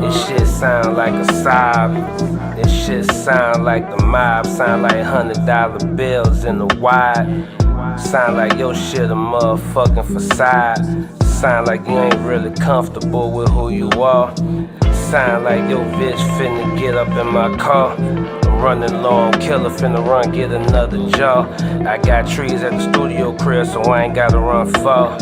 This shit sound like a sob. This shit sound like the mob. Sound like $100 bills in the wide. Sound like your shit a motherfucking facade. Sound like you ain't really comfortable with who you are. Sound like your bitch finna get up in my car. Running low on killer, finna run, get another jaw. I got trees at the studio crib, so I ain't gotta run far.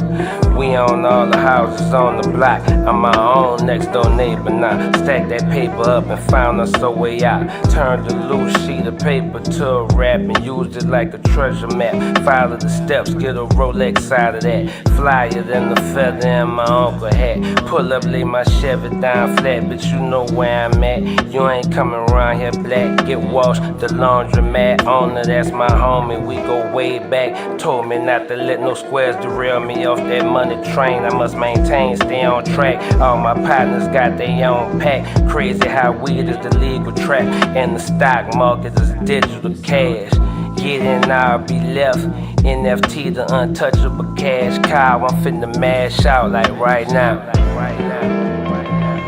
We own all the houses on the block. I'm my own next door neighbor now. Stack that paper up and found us a way out. Turned a loose sheet of paper to a wrap and used it like a treasure map. Follow the steps, get a Rolex out of that. Flyer than the feather in my uncle hat. Pull up, lay my Chevy down flat, but you know where I'm at. You ain't coming around here black. Get washed, the laundromat owner, that's my homie. We go way back. Told me not to let no squares derail me off that money train. I must maintain, stay on track. All my partners got their own pack. Crazy how weed is the legal track, and the stock market is digital cash. Get in, I'll be left. NFT, the untouchable cash cow. I'm finna mash out like right now.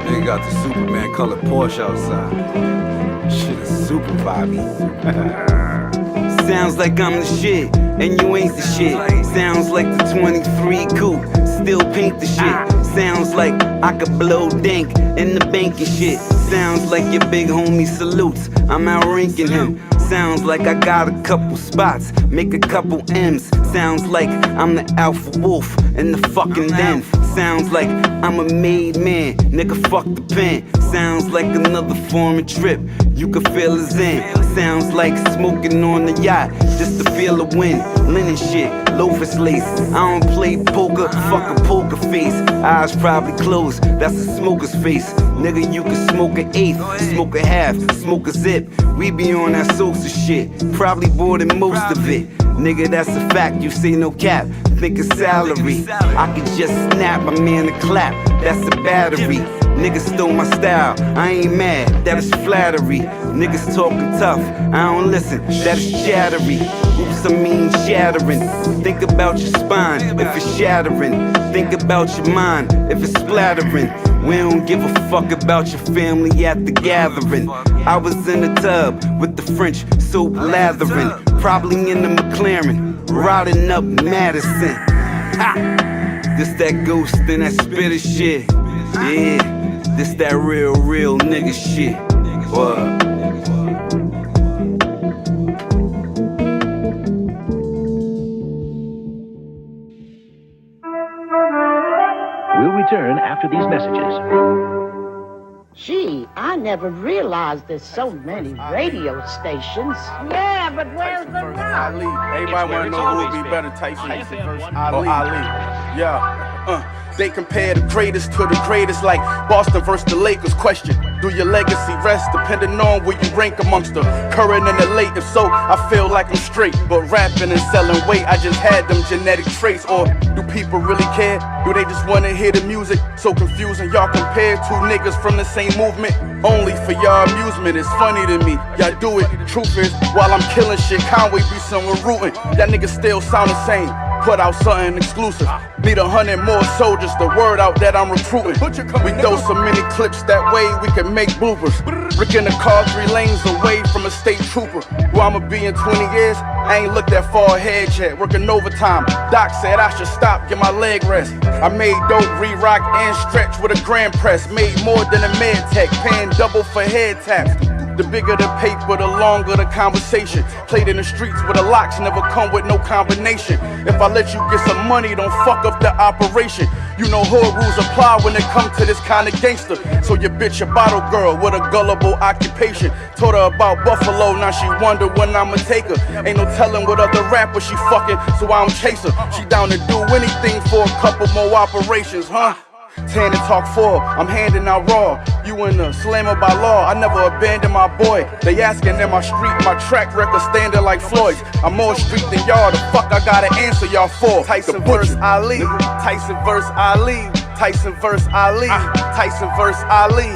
Nigga got the Superman colored Porsche outside. Shit is super vibey. Sounds like I'm the shit, and you ain't the shit. Sounds like the 23 coupe, still paint the shit. Sounds like I could blow dank in the bank and shit. Sounds like your big homie salutes, I'm out ranking him. Sounds like I got a couple spots, make a couple M's. Sounds like I'm the alpha wolf in the fucking den. Sounds like I'm a made man, nigga fuck the pen. Sounds like another foreign trip, you can feel the zen. Sounds like smoking on the yacht, just to feel the wind. Linen shit, loafers lace, I don't play poker, fuck a poker face. Eyes probably closed, that's a smoker's face. Nigga, you can smoke an eighth, smoke a half, smoke a zip. We be on that Sosa shit, probably more than most of it. Nigga, that's a fact, you say no cap, think of salary. I can just snap a man to clap, that's a battery. Niggas stole my style, I ain't mad, that is flattery. Niggas talking tough, I don't listen, that is chattery. Oops, I mean shattering. Think about your spine, if it's shattering. Think about your mind, if it's splattering. We don't give a fuck about your family at the gathering. I was in the tub with the French soap lathering. Probably in the McLaren, riding up Madison. Ha! This that ghost and that spitter shit. Yeah, this that real nigga shit. What? We'll return after these messages. Gee, I never realized there's so many radio stations. Yeah, but where's the Ali. Everybody want to know who would be better, Tyson versus Ali. Yeah. They compare the greatest to the greatest, like Boston versus the Lakers. Question, do your legacy rest depending on where you rank amongst the current and the late? If so, I feel like I'm straight, but rapping and selling weight, I just had them genetic traits. Or do people really care? Do they just want to hear the music? So confusing, y'all compare two niggas from the same movement only for y'all amusement. It's funny to me, y'all do it. Truth is, while I'm killing shit, Conway be somewhere rooting. Y'all niggas still sound the same. Put out something exclusive. Need 100 more soldiers, the word out that I'm recruiting. We throw so many clips that way we can make bloopers. Rick in the car 3 lanes away from a state trooper. Where I'ma be in 20 years, I ain't looked that far ahead yet. Working overtime, Doc said I should stop, get my leg rest. I made dope, re-rock and stretch with a grand press. Made more than a med tech, paying double for head taps. The bigger the paper, the longer the conversation. Played in the streets where the locks never come with no combination. If I let you get some money, don't fuck up the operation. You know hood rules apply when it comes to this kind of gangster. So your bitch a bottle girl with a gullible occupation. Told her about Buffalo, now she wonder when I'ma take her. Ain't no telling what other rapper she fucking, so I don't chase her. She down to do anything for a couple more operations, huh? Tan and talk for, I'm handing out raw. You in the slammer by law, I never abandon my boy. They asking in my street, my track record standing like Floyd's. I'm more street than y'all, the fuck I gotta answer y'all for. Tyson versus Ali, Tyson versus Ali, Tyson versus Ali, Tyson versus Ali.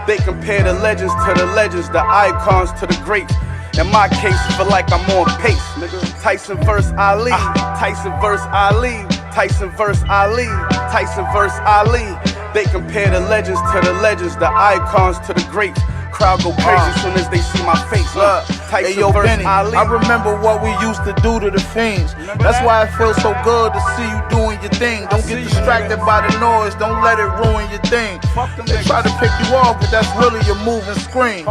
They compare the legends to the legends, the icons to the greats. In my case, feel like I'm on pace, nigga. Tyson vs. Ali, Tyson vs. Ali, Tyson vs. Ali, Tyson vs. Ali. They compare the legends to the legends, the icons to the greats. Crowd go crazy soon as they see my face. Tyson hey, yo, vs. Benny, Ali. I remember what we used to do to the fiends. That's why it feels so good to see you doing your thing. Don't get distracted by the noise, don't let it ruin your thing. They try to pick you off, but that's really your moving screen.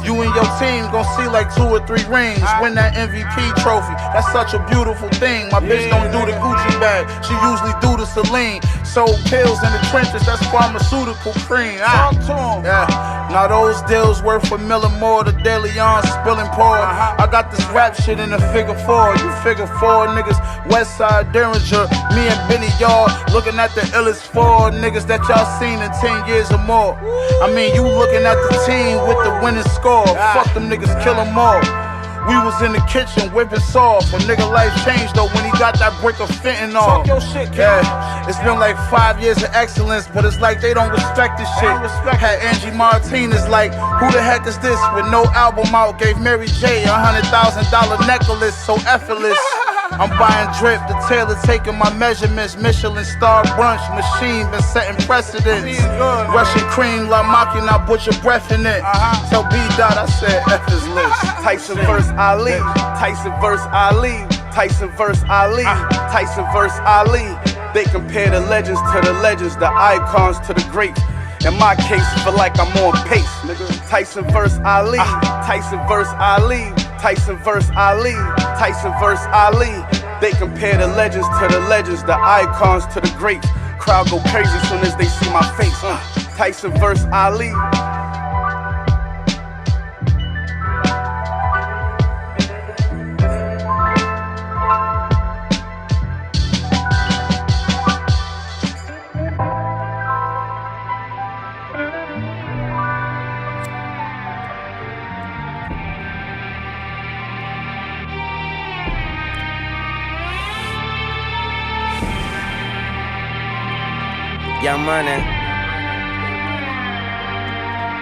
You and your team gon' see like 2 or 3 rings. Win that MVP trophy, that's such a beautiful thing. My bitch don't do the Gucci bag, she usually do the Celine. Sold pills in the trenches, that's pharmaceutical cream. Yeah, now those deals worth $1 million more. The Daily on spilling pour. I got this rap shit in a figure 4. You figure 4 niggas, Westside Derringer. Me and Benny, y'all looking at the illest 4 niggas that y'all seen in 10 years or more. I mean, you looking at the team with the winning score. Fuck them niggas, kill them all. We was in the kitchen whipping sauce. A nigga life changed though when he got that brick of fentanyl. Talk your shit, yeah. It's been like 5 years of excellence, but it's like they don't respect this shit. Had Angie Martinez like, who the heck is this? With no album out, gave Mary J $100,000 necklace, so effortless. I'm buying drip, the tailor taking my measurements. Michelin star brunch machine been setting precedents. Russian cream, La Machina, put your breath in it. Tell B-Dot I said F is lit. Tyson vs. Ali, Tyson vs. Ali, Tyson vs. Ali, Tyson vs. Ali. They compare the legends to the legends, the icons to the greats. In my case, feel like I'm on pace, nigga. Tyson vs. Ali, Tyson vs. Ali, Tyson vs. Ali, Tyson vs. Ali. They compare the legends to the legends, the icons to the greats. Crowd go crazy soon as they see my face. Tyson vs. Ali. Young Money,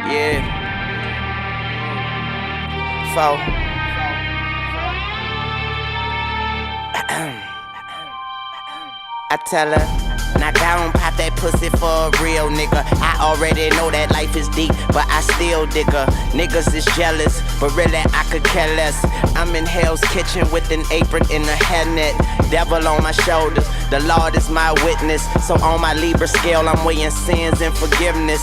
yeah, Four. I tell her, now go and pop that pussy for a real nigga. I already know that life is deep, but I still dig her. Niggas is jealous, but really I could care less. I'm in Hell's Kitchen with an apron and a hairnet. Devil on my shoulders, the Lord is my witness. So on my Libra scale, I'm weighing sins and forgiveness.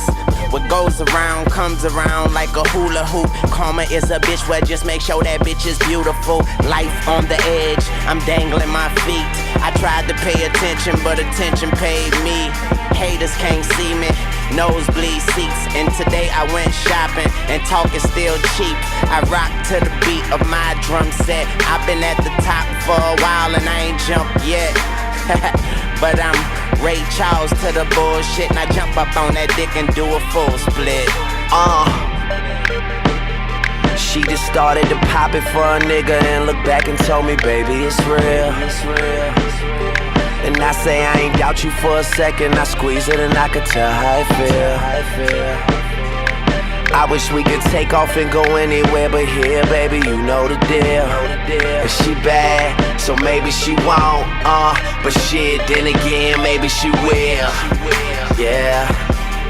What goes around comes around like a hula hoop. Karma is a bitch, well just make sure that bitch is beautiful. Life on the edge, I'm dangling my feet. I tried to pay attention, but attention paid me. Haters can't see me, nosebleed seats. And today I went shopping, and talk is still cheap. I rock to the beat of my drum set. I've been at the top for a while and I ain't jumped yet. But I'm Ray Charles to the bullshit, and I jump up on that dick and do a full split. She just started to pop it for a nigga and looked back and told me, baby, it's real. And I say I ain't doubt you for a second. I squeeze it and I could tell how it feel. I wish we could take off and go anywhere but here, baby, you know the deal. And she bad, so maybe she won't, but shit, then again, maybe she will. Yeah,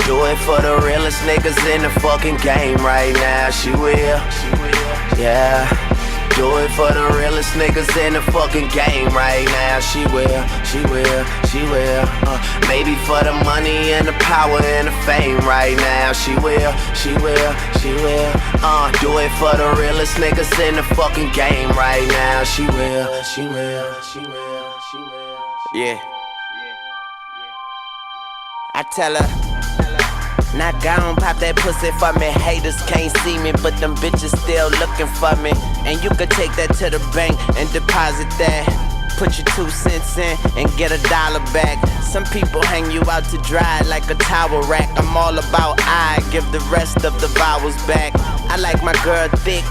do it for the realest niggas in the fucking game right now, she will. Yeah, do it for the realest niggas in the fucking game right now, she will. Maybe for the money and the power and the fame right now, she will. Do it for the realest niggas in the fucking game right now, she will. Yeah. I tell her, now go and pop that pussy for me. Haters can't see me, but them bitches still looking for me. And you could take that to the bank and deposit that. Put your 2 cents in and get $1 back. Some people hang you out to dry like a towel rack. I'm all about I give the rest of the vowels back. I like my girl thick,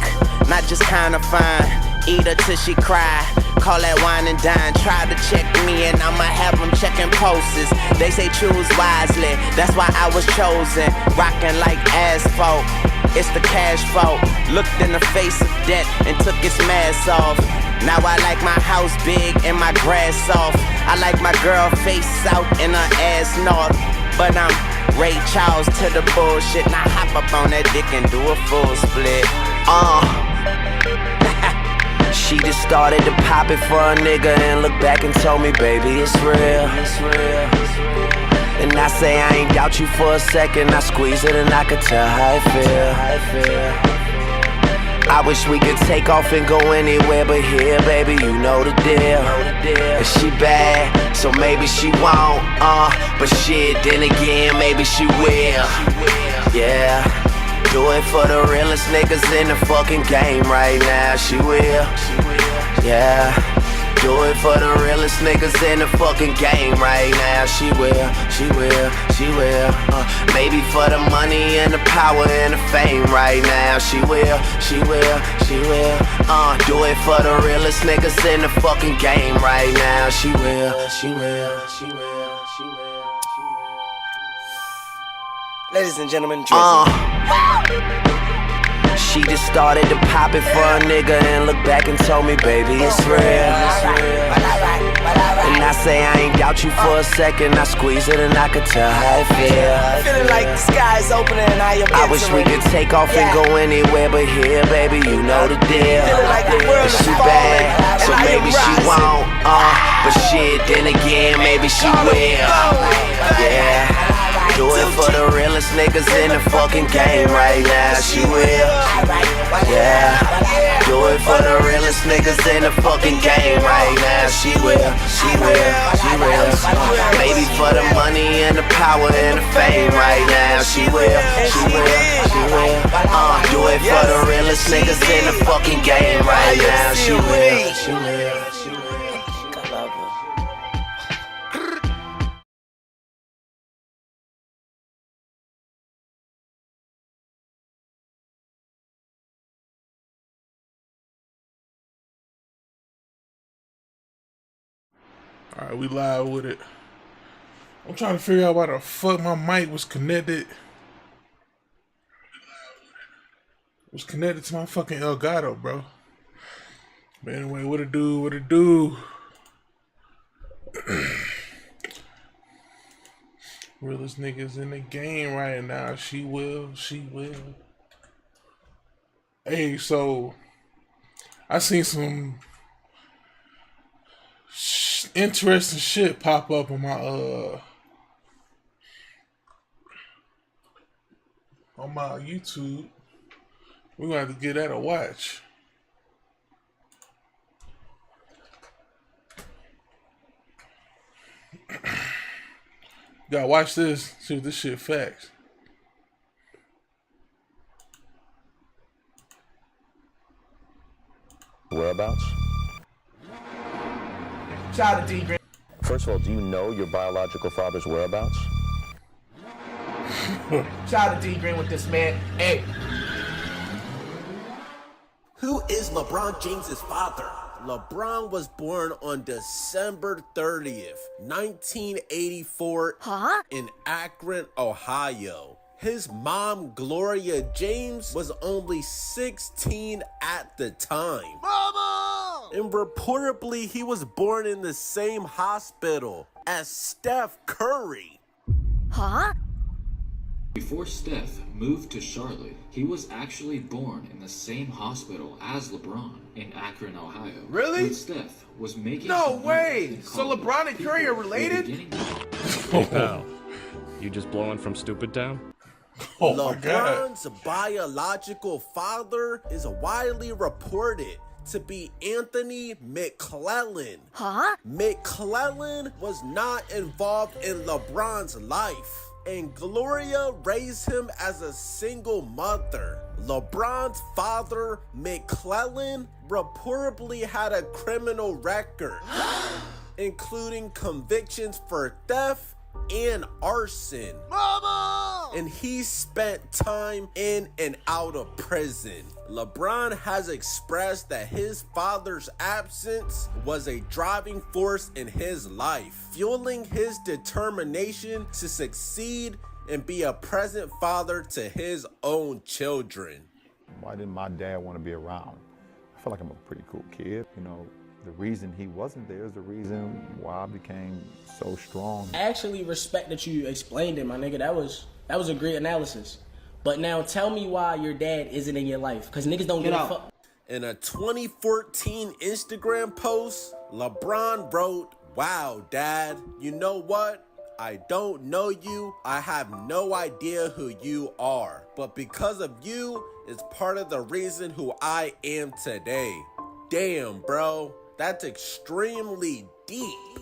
not just kinda fine. eat her till she cry. Call that wine and dine. Try to check me and I'ma have them checking pulses. They say choose wisely, that's why I was chosen. Rocking like asphalt, it's the cash fault. Looked in the face of death and took its mask off. Now I like my house big and my grass soft. I like my girl face south and her ass north. But I'm Ray Charles to the bullshit. Now hop up on that dick and do a full split. She just started to pop it for a nigga and looked back and told me, baby, it's real. And I say I ain't doubt you for a second. I squeeze it and I could tell how it feel. I wish we could take off and go anywhere but here, baby, you know the deal. And she bad, so maybe she won't, but shit, then again, maybe she will. Yeah, do it for the realest niggas in the fucking game right now, she will. Yeah, do it for the realest niggas in the fucking game right now, she will. Maybe for the money and the power and the fame right now, she will. Do it for the realest niggas in the fucking game right now, she will. Ladies and gentlemen, she just started to pop it for a nigga and looked back and told me, baby, it's real. And I say I ain't doubt you for a second. I squeeze it and I could tell how it feel. Feeling like the sky's opening and I wish we could take off and go anywhere but here, baby, you know the deal. And she bad, so maybe she won't, but shit, then again, maybe she will. Yeah. Do it for the realest niggas in the fucking game right now, she will. Yeah, do it for the realest niggas in the fucking game right now, she will. Maybe for the money and the power and the fame right now, she will. Do it for the realest niggas in the fucking game right now, she will. Alright, we live with it. I'm trying to figure out why the fuck my mic was connected. It was connected to my fucking Elgato, bro. But anyway, what it do? Realest niggas in the game right now. She will. Hey, so I seen some interesting shit pop up on my YouTube. We're gonna have to give that a watch. Gotta watch this, see if this shit facts. Whereabouts? Shout out to D Green. First of all, do you know your biological father's whereabouts? Shout out to D Green with this, man. Hey. Who is LeBron James's father? LeBron was born on December 30th, 1984 in Akron, Ohio. His mom, Gloria James, was only 16 at the time. Mama! And reportedly, he was born in the same hospital as Steph Curry. Before Steph moved to Charlotte, he was actually born in the same hospital as LeBron in Akron, Ohio. Really? When Steph was making no way! So LeBron and Curry are related? Hey pal, you just blowing from Stupid Town? Oh LeBron's biological father is widely reported to be Anthony McClellan. McClellan was not involved in LeBron's life, and Gloria raised him as a single mother. LeBron's father, McClellan, reportedly had a criminal record, including convictions for theft and arson. Mama! and he spent time in and out of prison. LeBron has expressed that his father's absence was a driving force in his life, fueling his determination to succeed and be a present father to his own children. Why didn't my dad want to be around? I feel like I'm a pretty cool kid. You know, the reason he wasn't there is the reason why I became so strong. I actually respect that you explained it, my nigga. That was a great analysis. But now tell me why your dad isn't in your life, because niggas don't get a fuck. In a 2014 Instagram post, LeBron wrote, "Wow, Dad, you know what? I don't know you. I have no idea who you are. But because of you, it's part of the reason who I am today." Damn, bro. That's extremely deep.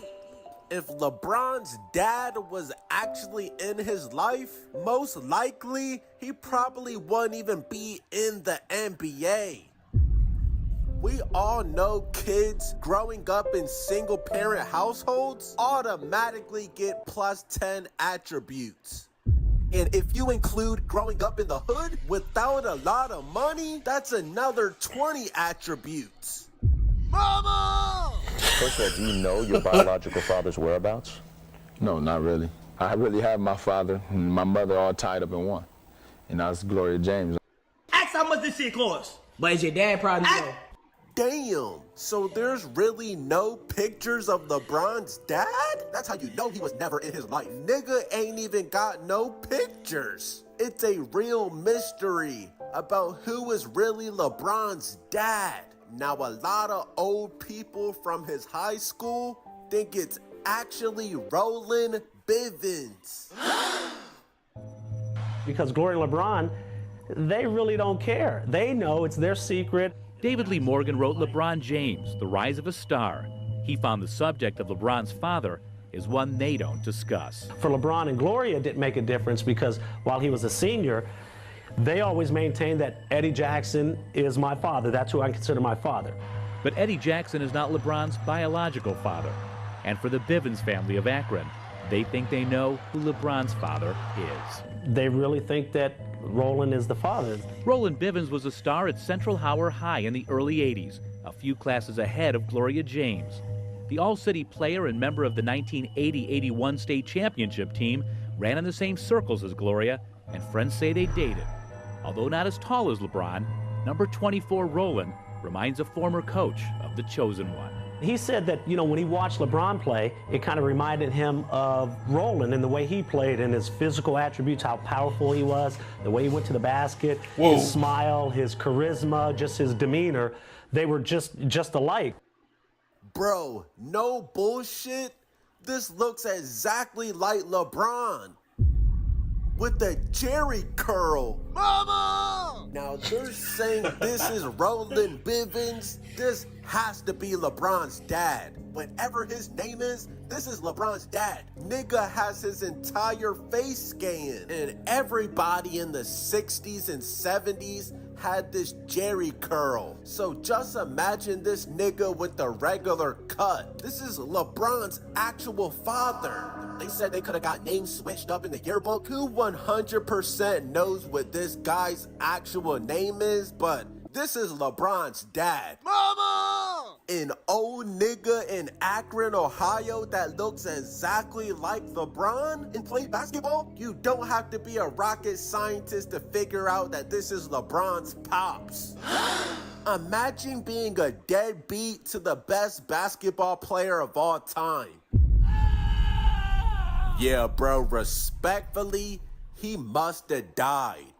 If LeBron's dad was actually in his life, most likely he probably wouldn't even be in the NBA. We all know kids growing up in single parent households automatically get plus 10 attributes. And if you include growing up in the hood without a lot of money, that's another 20 attributes. Mama! First of all, do you know your biological father's whereabouts? No, not really. I really have my father and my mother all tied up in one. And that's Gloria James. Ask how much this shit costs. But is your dad probably know? Damn, so there's really no pictures of LeBron's dad? That's how you know he was never in his life. Nigga ain't even got no pictures. It's a real mystery about who is really LeBron's dad. Now, a lot of old people from his high school think it's actually Roland Bivens. Because Gloria and LeBron, they really don't care. They know it's their secret. David Lee Morgan wrote LeBron James, The Rise of a Star. He found the subject of LeBron's father is one they don't discuss. For LeBron and Gloria, it didn't make a difference because while he was a senior, they always maintained that Eddie Jackson is my father. That's who I consider my father. But Eddie Jackson is not LeBron's biological father. And for the Bivens family of Akron, they think they know who LeBron's father is. They really think that Roland is the father. Roland Bivens was a star at Central Howard High in the early 80s, a few classes ahead of Gloria James. The All-City player and member of the 1980-81 state championship team ran in the same circles as Gloria, and friends say they dated. Although not as tall as LeBron, number 24 Roland reminds a former coach of the chosen one. He said that, when he watched LeBron play, it kind of reminded him of Roland and the way he played and his physical attributes, how powerful he was, the way he went to the basket, his smile, his charisma, just his demeanor. They were just alike. Bro, no bullshit. This looks exactly like LeBron. With the Jerry curl. Mama! Now they're saying this is Roland Bivens. This has to be LeBron's dad. Whatever his name is, this is LeBron's dad. Nigga has his entire face scanned. And everybody in the 60s and 70s had this Jerry curl. So just imagine this nigga with the regular cut. This is LeBron's actual father. They said they could have got names switched up in the yearbook. Who 100% knows what this guy's actual name is? But this is LeBron's dad. Mama! An old nigga in Akron, Ohio that looks exactly like LeBron and play basketball? You don't have to be a rocket scientist to figure out that this is LeBron's pops. Imagine being a deadbeat to the best basketball player of all time. Yeah, bro, respectfully, he must have died.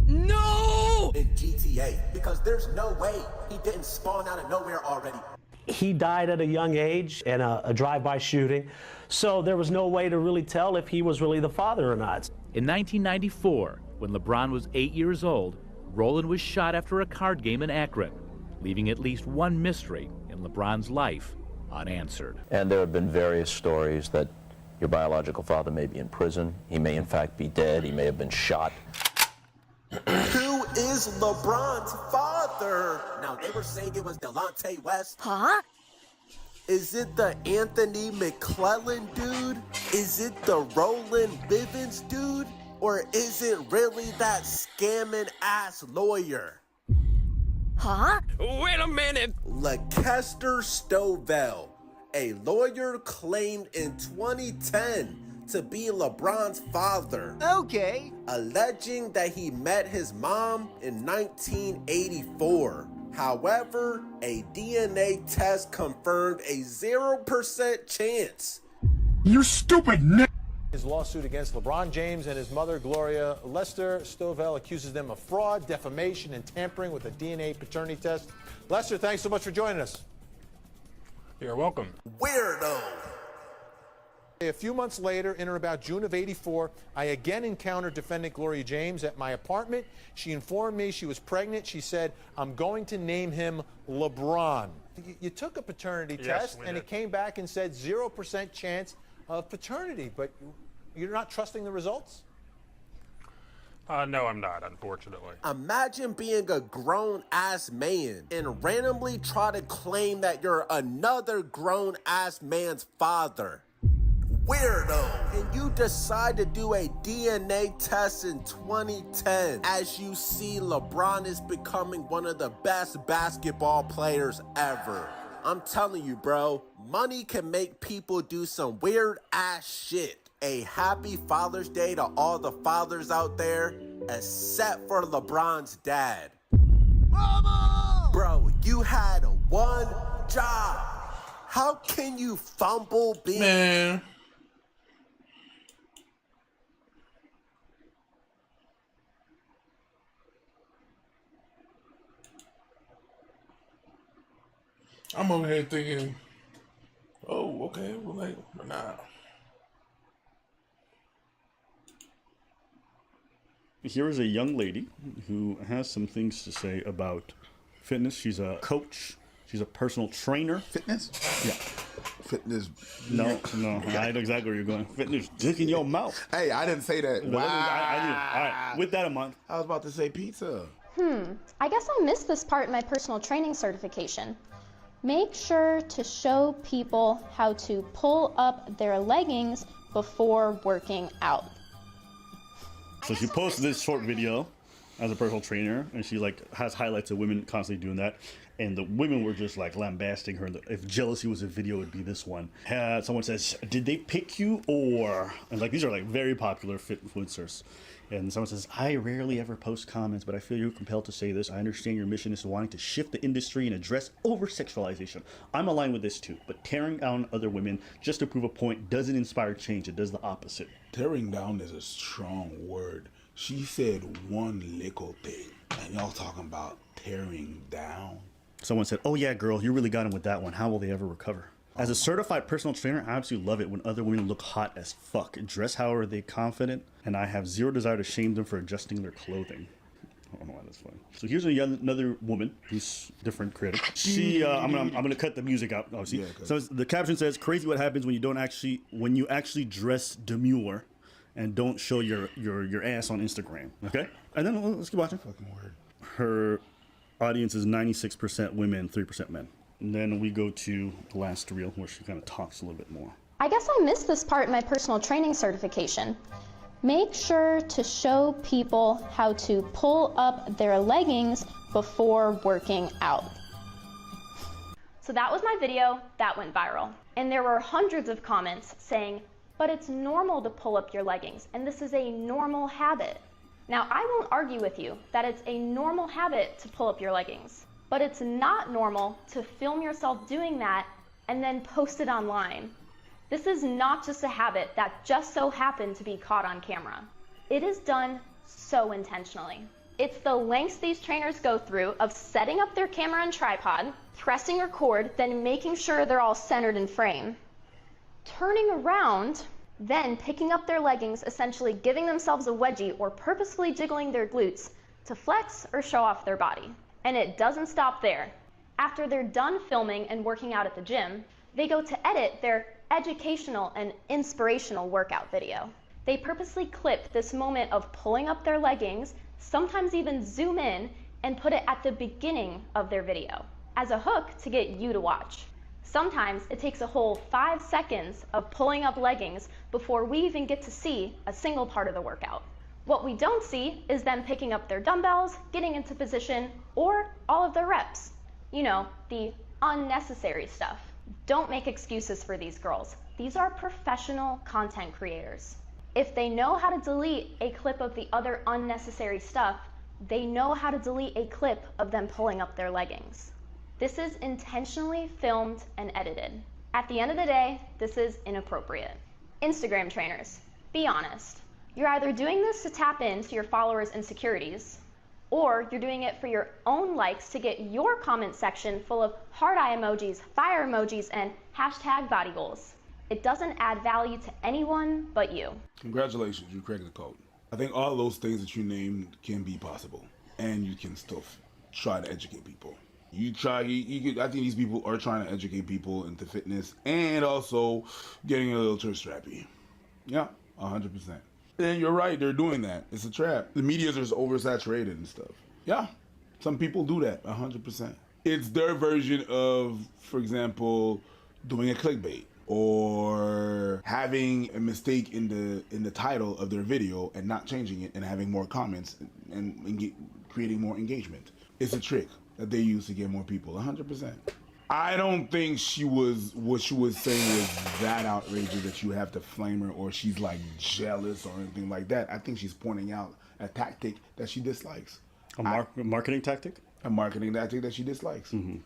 No! In GTA, because there's no way he didn't spawn out of nowhere already. He died at a young age in a drive-by shooting, so there was no way to really tell if he was really the father or not. In 1994, when LeBron was 8 years old, Roland was shot after a card game in Akron, leaving at least one mystery in LeBron's life unanswered. And there have been various stories that your biological father may be in prison. He may in fact be dead. He may have been shot. Who is LeBron's father? Now, they were saying it was Delonte West. Huh? Is it the Anthony McClellan dude? Is it the Roland Bivens dude? Or is it really that scamming ass lawyer? Huh? Wait a minute! Leicester Stovall, a lawyer claimed in 2010 to be LeBron's father. Okay. Alleging that he met his mom in 1984. However, a DNA test confirmed a 0% chance. You stupid n***. His lawsuit against LeBron James and his mother, Gloria. Lester Stovall accuses them of fraud, defamation, and tampering with a DNA paternity test. Lester, thanks so much for joining us. You're welcome. Weirdo. A few months later, in or about June of '84, I again encountered defendant Gloria James at my apartment. She informed me she was pregnant. She said, I'm going to name him LeBron. You took a paternity test, and it came back and said 0% chance of paternity, but you're not trusting the results? No, I'm not, unfortunately. Imagine being a grown-ass man and randomly try to claim that you're another grown-ass man's father. Weirdo. And you decide to do a DNA test in 2010 as you see LeBron is becoming one of the best basketball players ever. I'm telling you, bro, money can make people do some weird ass shit. A happy Father's Day to all the fathers out there, except for LeBron's dad. Mama! Bro, you had one job. How can you fumble being... Man. I'm over here thinking, oh, okay, well, like, but nah. Here is a young lady who has some things to say about fitness. She's a coach. She's a personal trainer. Fitness? Yeah. Fitness. No, I know exactly where you're going. Fitness dick in your mouth. Hey, I didn't say that. No, Wow. I did. All right, with that in mind. I was about to say pizza. I guess I missed this part in my personal training certification. Make sure to show people how to pull up their leggings before working out. So she posted this short video as a personal trainer, and she has highlights of women constantly doing that. And the women were just lambasting her. If jealousy was a video, it would be this one. Someone says, "Did they pick you or?" And these are very popular fit influencers. And someone says, "I rarely ever post comments, but I feel you're compelled to say this. I understand your mission is wanting to shift the industry and address over-sexualization. I'm aligned with this too, but tearing down other women just to prove a point doesn't inspire change. It does the opposite." Tearing down is a strong word. She said one little thing, and y'all talking about tearing down. Someone said, "Oh yeah, girl, you really got him with that one. How will they ever recover?" As a certified personal trainer, I absolutely love it when other women look hot as fuck, dress however they confident, and I have zero desire to shame them for adjusting their clothing. I don't know why that's funny. So here's another woman who's different critic. She, I'm gonna cut the music out. Oh, see. Yeah, so the caption says, "Crazy what happens when you actually dress demure, and don't show your ass on Instagram." Okay, and then let's keep watching. Fucking word. Her audience is 96% women, 3% men. And then we go to the last reel where she kind of talks a little bit more. I guess I missed this part in my personal training certification. Make sure to show people how to pull up their leggings before working out. So that was my video, that went viral. And there were hundreds of comments saying, but it's normal to pull up your leggings, and this is a normal habit. Now, I won't argue with you that it's a normal habit to pull up your leggings, but it's not normal to film yourself doing that and then post it online. This is not just a habit that just so happened to be caught on camera. It is done so intentionally. It's the lengths these trainers go through of setting up their camera and tripod, pressing record, then making sure they're all centered in frame, turning around, then picking up their leggings, essentially giving themselves a wedgie or purposefully jiggling their glutes to flex or show off their body. And it doesn't stop there. After they're done filming and working out at the gym, they go to edit their educational and inspirational workout video. They purposely clip this moment of pulling up their leggings, sometimes even zoom in and put it at the beginning of their video as a hook to get you to watch. Sometimes it takes a whole 5 seconds of pulling up leggings before we even get to see a single part of the workout. What we don't see is them picking up their dumbbells, getting into position, or all of their reps. You know, the unnecessary stuff. Don't make excuses for these girls. These are professional content creators. If they know how to delete a clip of the other unnecessary stuff, they know how to delete a clip of them pulling up their leggings. This is intentionally filmed and edited. At the end of the day, this is inappropriate. Instagram trainers, be honest. You're either doing this to tap into your followers' insecurities, or you're doing it for your own likes to get your comment section full of heart eye emojis, fire emojis, and hashtag body goals. It doesn't add value to anyone but you. Congratulations, you cracked the code. I think all those things that you named can be possible, and you can still try to educate people. I think these people are trying to educate people into fitness and also getting a little thirst trappy. Yeah, 100%. And you're right, they're doing that. It's a trap. The media is just oversaturated and stuff. Yeah, some people do that, 100%. It's their version of, for example, doing a clickbait or having a mistake in the title of their video and not changing it and having more comments and creating more engagement. It's a trick that they use to get more people, 100%. I don't think what she was saying was that outrageous that you have to flame her or she's like jealous or anything like that. I think she's pointing out a tactic that she dislikes. A marketing tactic? A marketing tactic that she dislikes. Mm-hmm.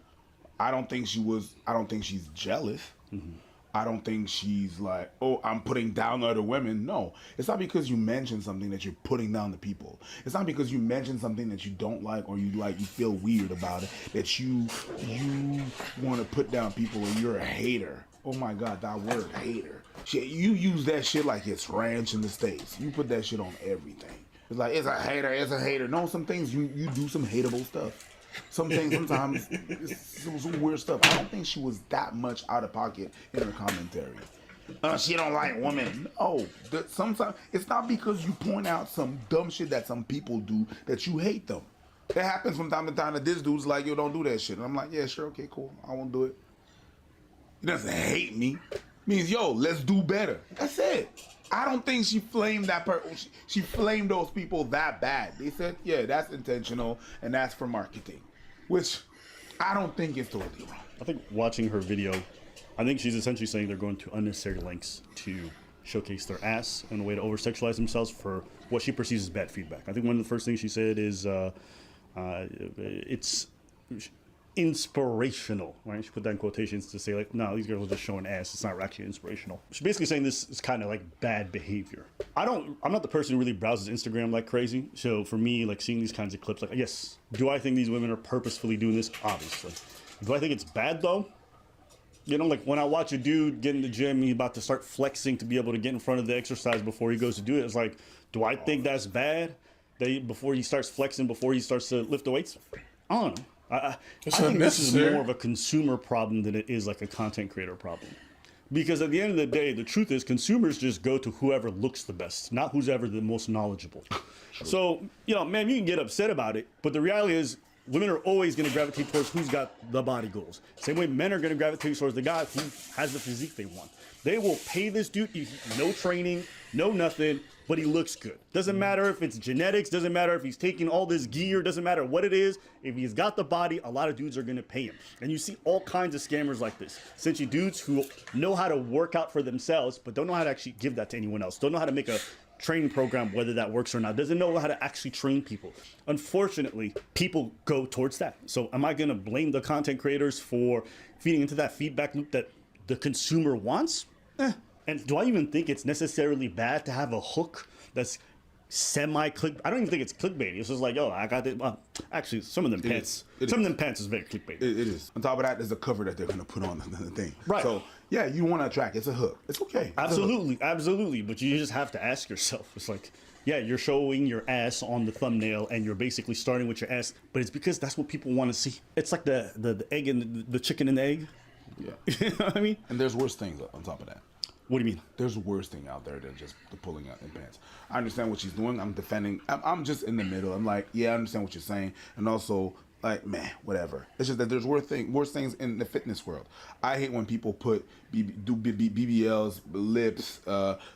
I don't think she's jealous. Mm-hmm. I don't think she's like, oh, I'm putting down other women. No, it's not because you mention something that you're putting down the people. It's not because you mention something that you don't like or you feel weird about it that you want to put down people and you're a hater. Oh my God, that word, hater. Shit, you use that shit like it's ranch in the States. You put that shit on everything. It's like, it's a hater, it's a hater. No, some things you do some hateable stuff. Some things, sometimes, it's some weird stuff. I don't think she was that much out of pocket in her commentary. She don't like women. No, sometimes it's not because you point out some dumb shit that some people do that you hate them. It happens from time to time that this dude's like, yo, don't do that shit. And I'm like, yeah, sure, okay, cool. I won't do it. He doesn't hate me. It means, yo, let's do better. That's it. I don't think she flamed that person. She flamed those people that bad. They said, yeah, that's intentional and that's for marketing, which I don't think is totally wrong. I think watching her video, I think she's essentially saying they're going to unnecessary lengths to showcase their ass in a way to over-sexualize themselves for what she perceives as bad feedback. I think one of the first things she said is it's inspirational, right? She put that in quotations to say like, no, these girls are just showing ass. It's not actually inspirational. She's basically saying this is kind of like bad behavior. I'm not the person who really browses Instagram like crazy. So for me, like seeing these kinds of clips, like, yes, do I think these women are purposefully doing this? Obviously. Do I think it's bad though? You know, like when I watch a dude get in the gym, he's about to start flexing to be able to get in front of the exercise before he goes to do it. It's like, do I think that's bad? Before he starts flexing, before he starts to lift the weights? I don't know. I think this is more of a consumer problem than it is like a content creator problem. Because at the end of the day, the truth is consumers just go to whoever looks the best, not who's ever the most knowledgeable. So, you know, man, you can get upset about it, but the reality is women are always going to gravitate towards who's got the body goals. Same way men are going to gravitate towards the guy who has the physique they want. They will pay this dude, no training, no nothing, but he looks good. Doesn't matter if it's genetics, doesn't matter if he's taking all this gear, doesn't matter what it is. If he's got the body, a lot of dudes are going to pay him. And you see all kinds of scammers like this. Essentially dudes who know how to work out for themselves, but don't know how to actually give that to anyone else. Don't know how to make a training program, whether that works or not. Doesn't know how to actually train people. Unfortunately, people go towards that. So am I going to blame the content creators for feeding into that feedback loop that the consumer wants? And do I even think it's necessarily bad to have a hook that's semi-click? I don't even think it's clickbait. It's just like, yo, I got this. Actually, some of them pants is very clickbait. It is. On top of that, there's a cover that they're going to put on the thing. Right. So, yeah, you want to attract. It's a hook. It's okay. Absolutely, absolutely. But you just have to ask yourself. It's like, yeah, you're showing your ass on the thumbnail and you're basically starting with your ass, but it's because that's what people want to see. It's like the egg and the chicken and the egg. Yeah. You know what I mean? And there's worse things on top of that. What do you mean? There's a worse thing out there than just the pulling out in pants. I understand what she's doing. I'm defending. I'm just in the middle. I'm like, yeah, I understand what you're saying. And also, Like, man, whatever. It's just that there's worse things in the fitness world. I hate when people do BBLs, lips,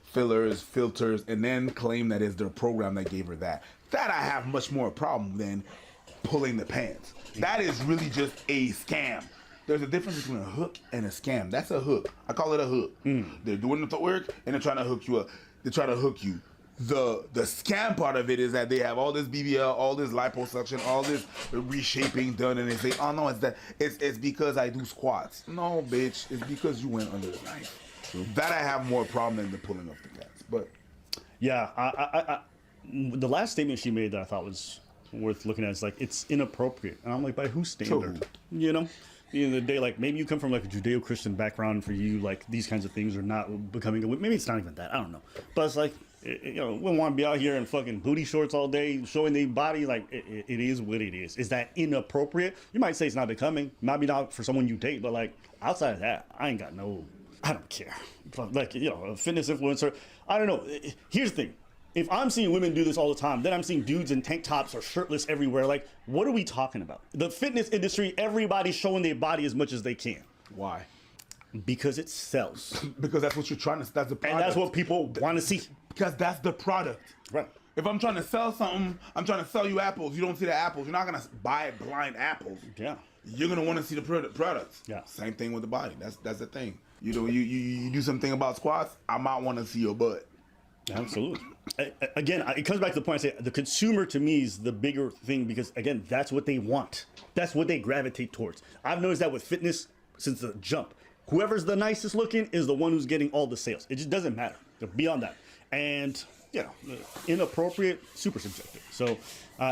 fillers, filters, and then claim that it's their program that gave her that. That I have much more problem than pulling the pants. That is really just a scam. There's a difference between a hook and a scam. That's a hook. I call it a hook. They're doing the footwork and they're trying to hook you up. They're trying to hook you. The scam part of it is that they have all this BBL, all this liposuction, all this reshaping done, and they say, "Oh no, it's because I do squats." No, bitch, it's because you went under the knife. That I have more problem than the pulling of the pants. But yeah, I the last statement she made that I thought was worth looking at is like, it's inappropriate, and I'm like, by whose standard? You know. At the end of the day, like, maybe you come from like a Judeo-Christian background, for you, like, these kinds of things are not becoming, maybe it's not even that, I don't know. But it's like, you know, we want to be out here in fucking booty shorts all day, showing their body, like, it is what it is. Is that inappropriate? You might say it's not becoming, maybe not for someone you date, but like, outside of that, I don't care. But like, you know, a fitness influencer, I don't know. Here's the thing. If I'm seeing women do this all the time, then I'm seeing dudes in tank tops or shirtless everywhere. Like, what are we talking about? The fitness industry, everybody's showing their body as much as they can. Why? Because it sells. Because that's what you're trying to, that's the product. And that's what people want to see. Because that's the product. Right. If I'm trying to sell something, I'm trying to sell you apples. You don't see the apples. You're not going to buy blind apples. Yeah. You're going to want to see the products. Yeah. Same thing with the body. That's the thing. You know, you do something about squats, I might want to see your butt. Absolutely. Again, it comes back to the point I say, the consumer to me is the bigger thing, because again, that's what they want. That's what they gravitate towards. I've noticed that with fitness since the jump. Whoever's the nicest looking is the one who's getting all the sales. It just doesn't matter. Beyond that. And, you know, inappropriate, super subjective. So,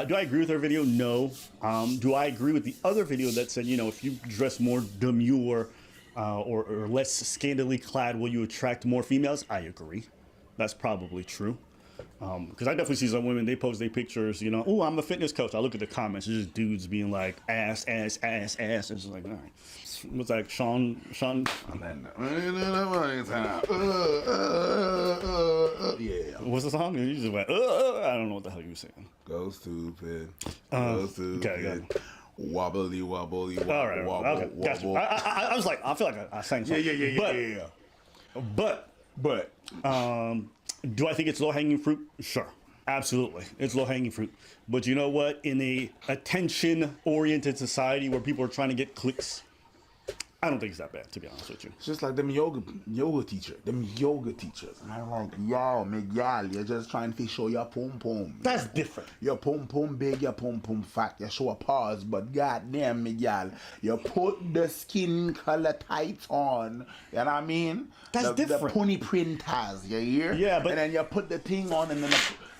do I agree with her video? No. Do I agree with the other video that said, you know, if you dress more demure or less scantily clad, will you attract more females? I agree. That's probably true. Because I definitely see some women, they post their pictures, you know, oh, I'm a fitness coach. I look at the comments, it's just dudes being like, ass. It's just like, all right. What's that, Sean? Yeah. What's the song? You just went, I don't know what the hell you were saying. Go stupid. Go stupid. Okay. Wobbly, wobbly, wobble, all right. wobble, Okay. wobble. Gotcha. I was like, I feel like I sang something. Yeah. But do I think it's low-hanging fruit? Sure, absolutely, it's low-hanging fruit. But you know what? In a attention-oriented society where people are trying to get clicks, I don't think it's that bad, to be honest with you. It's just like them yoga teachers. And I'm like, yo, Miguel, you're just trying to show your pom-pom. That's different. Your pom-pom big, your pom-pom fat. You show a pause, but goddamn, Miguel, you put the skin color tights on. You know what I mean? That's different. The pony printers, you hear? Yeah, but... And then you put the thing on and then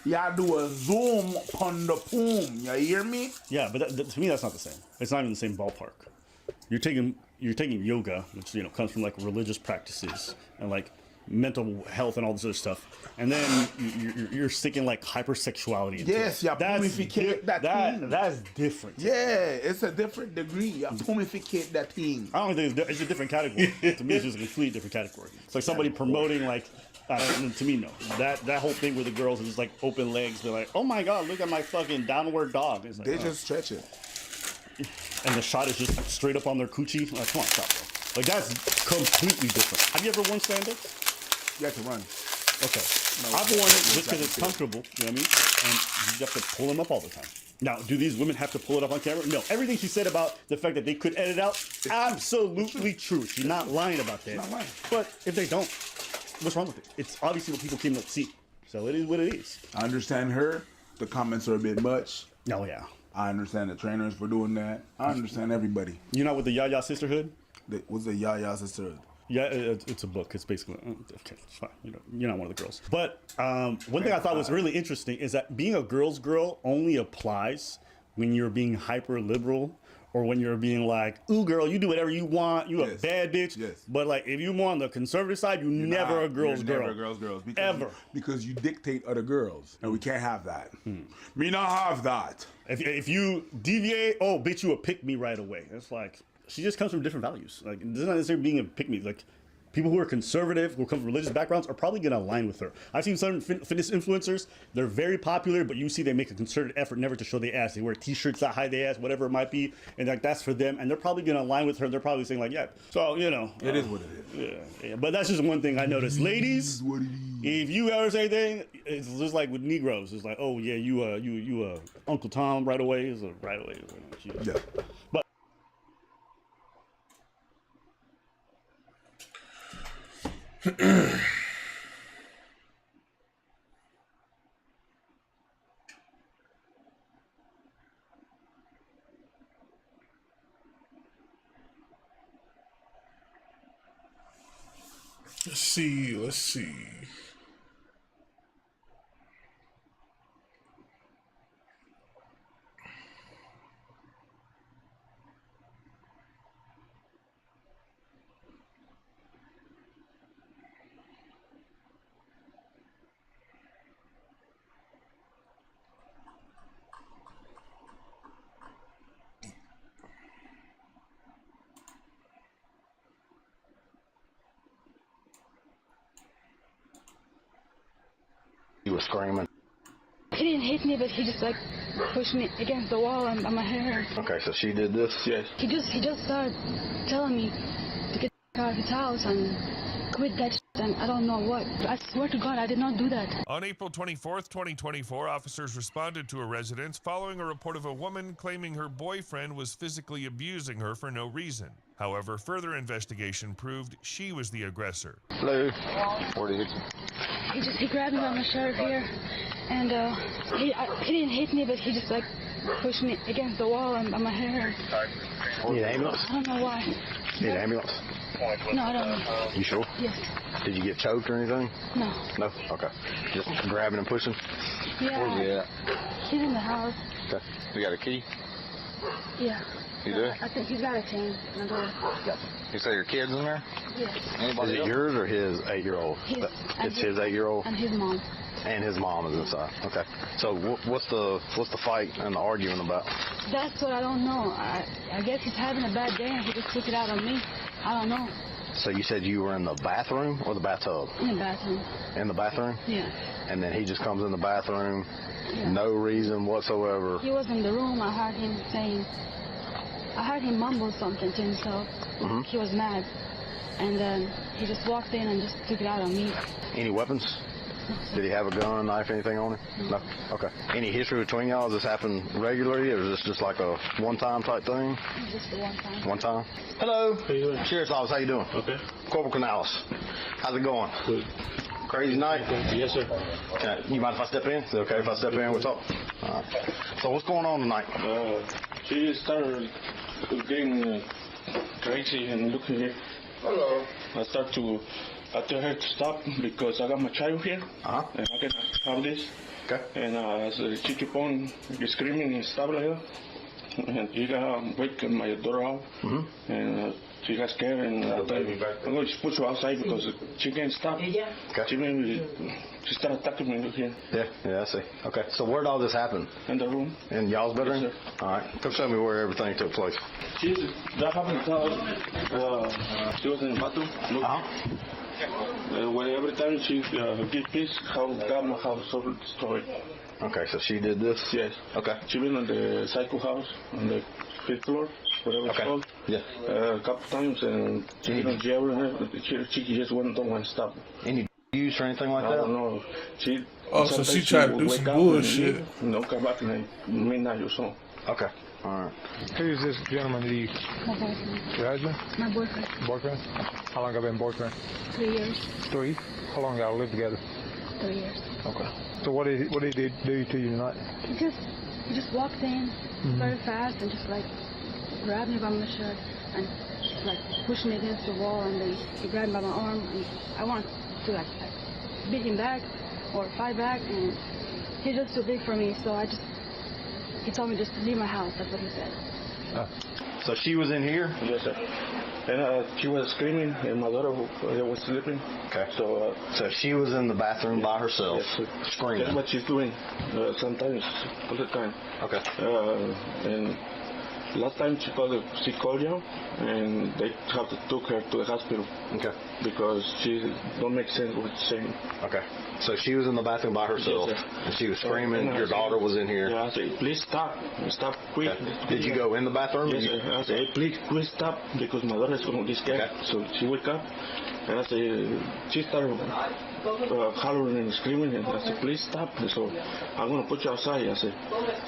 you do a zoom on the poom. You hear me? Yeah, but to me, that's not the same. It's not even the same ballpark. You're taking yoga, which, you know, comes from like religious practices and like mental health and all this other stuff, and then you're sticking like hypersexuality into yes, it. you pumificate that thing. That's different. Yeah, it's a different degree. You pumificate that thing. I don't think it's a different category. To me, it's just a completely different category. It's like somebody promoting like, to me, no. That whole thing where the girls are just like open legs, they're like, oh my god, look at my fucking downward dog. It's like, they just stretch it. And the shot is just straight up on their coochie. Like, come on, stop, bro. Like, that's completely different. Have you ever worn spandex? You have to run. Okay. I've worn it just because it's comfortable, you know what I mean? And you have to pull them up all the time. Now, do these women have to pull it up on camera? No. Everything she said about the fact that they could edit out, absolutely true. She's not lying about that. Not lying. But if they don't, what's wrong with it? It's obviously what people came to see. So it is what it is. I understand her. The comments are a bit much. Oh, yeah. I understand the trainers for doing that. I understand everybody. You're not with the Yaya Sisterhood? What's the Yaya Sisterhood? Yeah, it's a book. It's basically, okay, it's fine. You're not one of the girls. But one thing I thought was really interesting is that being a girl's girl only applies when you're being hyper liberal, or when you're being like, ooh, girl, you do whatever you want. You a bad bitch. Yes. But like, if you're more on the conservative side, you're never a girl's girl. Never a girl's girl. Because you dictate other girls. And we can't have that. Me not have that. If you deviate, oh, bitch, you a pick me right away. It's like, she just comes from different values. Like, this is not necessarily being a pick me. Like, people who are conservative, who come from religious backgrounds, are probably going to align with her. I've seen some fitness influencers, they're very popular, but you see they make a concerted effort never to show their ass. They wear t-shirts that hide their ass, whatever it might be, and like that's for them, and they're probably going to align with her. They're probably saying like, yeah, so, you know. It is what it is. Yeah, but that's just one thing I noticed. Ladies, if you ever say anything, it's just like with Negroes. It's like, oh yeah, you Uncle Tom right away. Is right away. Yeah. But let's see. He was screaming. He didn't hit me, but he just like pushed me against the wall and my hair. Okay, so she did this? Yes. He just started telling me to get out of his house and quit that shit, and I don't know what. I swear to God, I did not do that. On April 24th, 2024, officers responded to a residence following a report of a woman claiming her boyfriend was physically abusing her for no reason. However, further investigation proved she was the aggressor. Hello. What did he do? He grabbed me by my shirt here, and he didn't hit me, but he just like pushed me against the wall and my hair. Need an ambulance? I don't know why. Need an ambulance? No, I don't know. You sure? Yes. Did you get choked or anything? No. No? Okay. Just grabbing and pushing? Yeah. Where's he at? He's in the house. Okay. You got a key? Yeah. You do? I think he's got a chain in the door. You say your kid's in there? Yes. Is it yours or his 8-year-old? It's his 8-year-old? And his mom. And his mom is inside. Okay. So what's the fight and the arguing about? That's what I don't know. I guess he's having a bad day and he just took it out on me. I don't know. So you said you were in the bathroom or the bathtub? In the bathroom. In the bathroom? Yeah. And then he just comes in the bathroom, no reason whatsoever. He was in the room. I heard him mumble something to himself. Mm-hmm. He was mad. And then he just walked in and just took it out on me. Any weapons? Did he have a gun, knife, anything on him? No? Okay. Any history between y'all? Does this happen regularly, or is this just like a one-time type thing? Just a one time. One time? Hello. How you doing? Sheriff's Office, how you doing? Okay. Corporal Canales. How's it going? Good. Crazy night? Yes, sir. You mind if I step in? Is it okay if I step in? We'll talk. All right. So what's going on tonight? She started getting crazy and looking here. Hello. I tell her to stop because I got my child here. And I can have this. Okay. And so she keep on screaming and stuff like that. And she got waking my daughter out. Mm-hmm. And she got scared and I'm going to put her outside because she can't stop. Yeah. Okay. She started attacking me here. Yeah, I see. Okay. So where did all this happen? In the room. In y'all's bedroom? Yes, sir. All right. Come show me where everything took place. That happened she was in the bathroom. When every time she give peace, how got my house so destroyed. Okay, so she did this? Yes. Okay. She been on the cycle house on the 5th floor, whatever it's called. Yeah. A couple times, and she been on jail and she just don't want to stop. Any use or anything like that? I don't know. So she tried to do some bullshit. Come back and midnight or so. Okay. All right. Who's this gentleman to you? My boyfriend. Your husband? My boyfriend. Boyfriend? How long have you been boyfriend? 3 years. 3? How long y'all lived together? 3 years. Okay. So what did he do to you tonight? He just walked in very fast and just like grabbed me by my shirt and like pushed me against the wall, and then he grabbed me by my arm, and I wanted to like beat him back or fight back, and he's just too big for me, so he told me just to leave my house. That's what he said. So she was in here? Yes, sir. And she was screaming, and my daughter was sleeping. Okay. So she was in the bathroom by herself, screaming. That's what she's doing sometimes, all the time. Okay. And last time she called you, and they have to took her to the hospital. Okay. Because she don't make sense what she's saying. Okay. So she was in the bathroom by herself, Yes, sir. and she was screaming. Your daughter was in here. Yeah, I said, please stop quick. Okay. Did you go in the bathroom? Yes, sir. I said, hey, please stop because my daughter is going to get scared. Okay. So she wake up, and I said, she started hollering and screaming, and I said, please stop. So I'm going to put you outside. I said,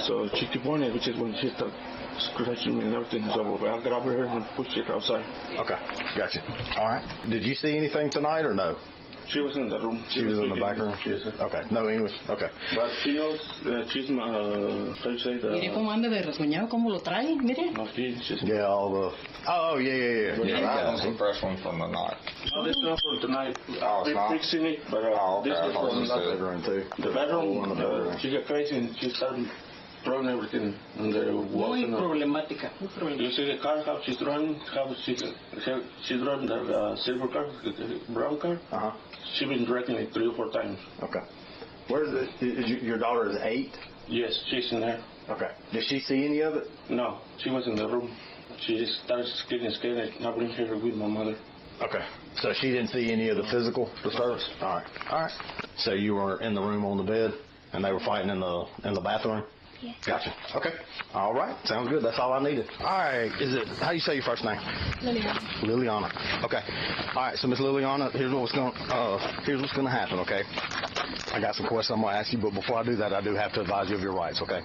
so she keep on it, which is when she started scratching me and everything. So I grabbed her and pushed her outside. Okay, gotcha. All right. Did you see anything tonight or no? She was in the room. She was in the back room? Yes, sir. Okay, no English? Okay. But she knows she's my, how you say that? Mire cómo anda de rasguñado, cómo lo trae, mire. No, she's... Yeah, all the... Oh, yeah. that one's the fresh one from the night. No, this is not from tonight. Oh, it's not? Fixing it, but this is from the bedroom too. The bedroom, she got crazy and she started throwing everything in the walls. Muy problemática. You see the car, how she's driving, she's driving the silver car, the brown car. Uh-huh. She's been wrecking it 3 or 4 times. Okay. Where is it? Your daughter is 8? Yes, she's in there. Okay. Did she see any of it? No, she was in the room. She just started getting scared and I bring her with my mother. Okay. So she didn't see any of the physical disturbance? All right. So you were in the room on the bed and they were fighting in the bathroom? Yeah. Gotcha. Okay. All right. Sounds good. That's all I needed. All right. How do you say your first name? Liliana. Okay. All right. So Miss Liliana, here's what's going to happen. Okay. I got some questions I'm going to ask you, but before I do that, I do have to advise you of your rights. Okay.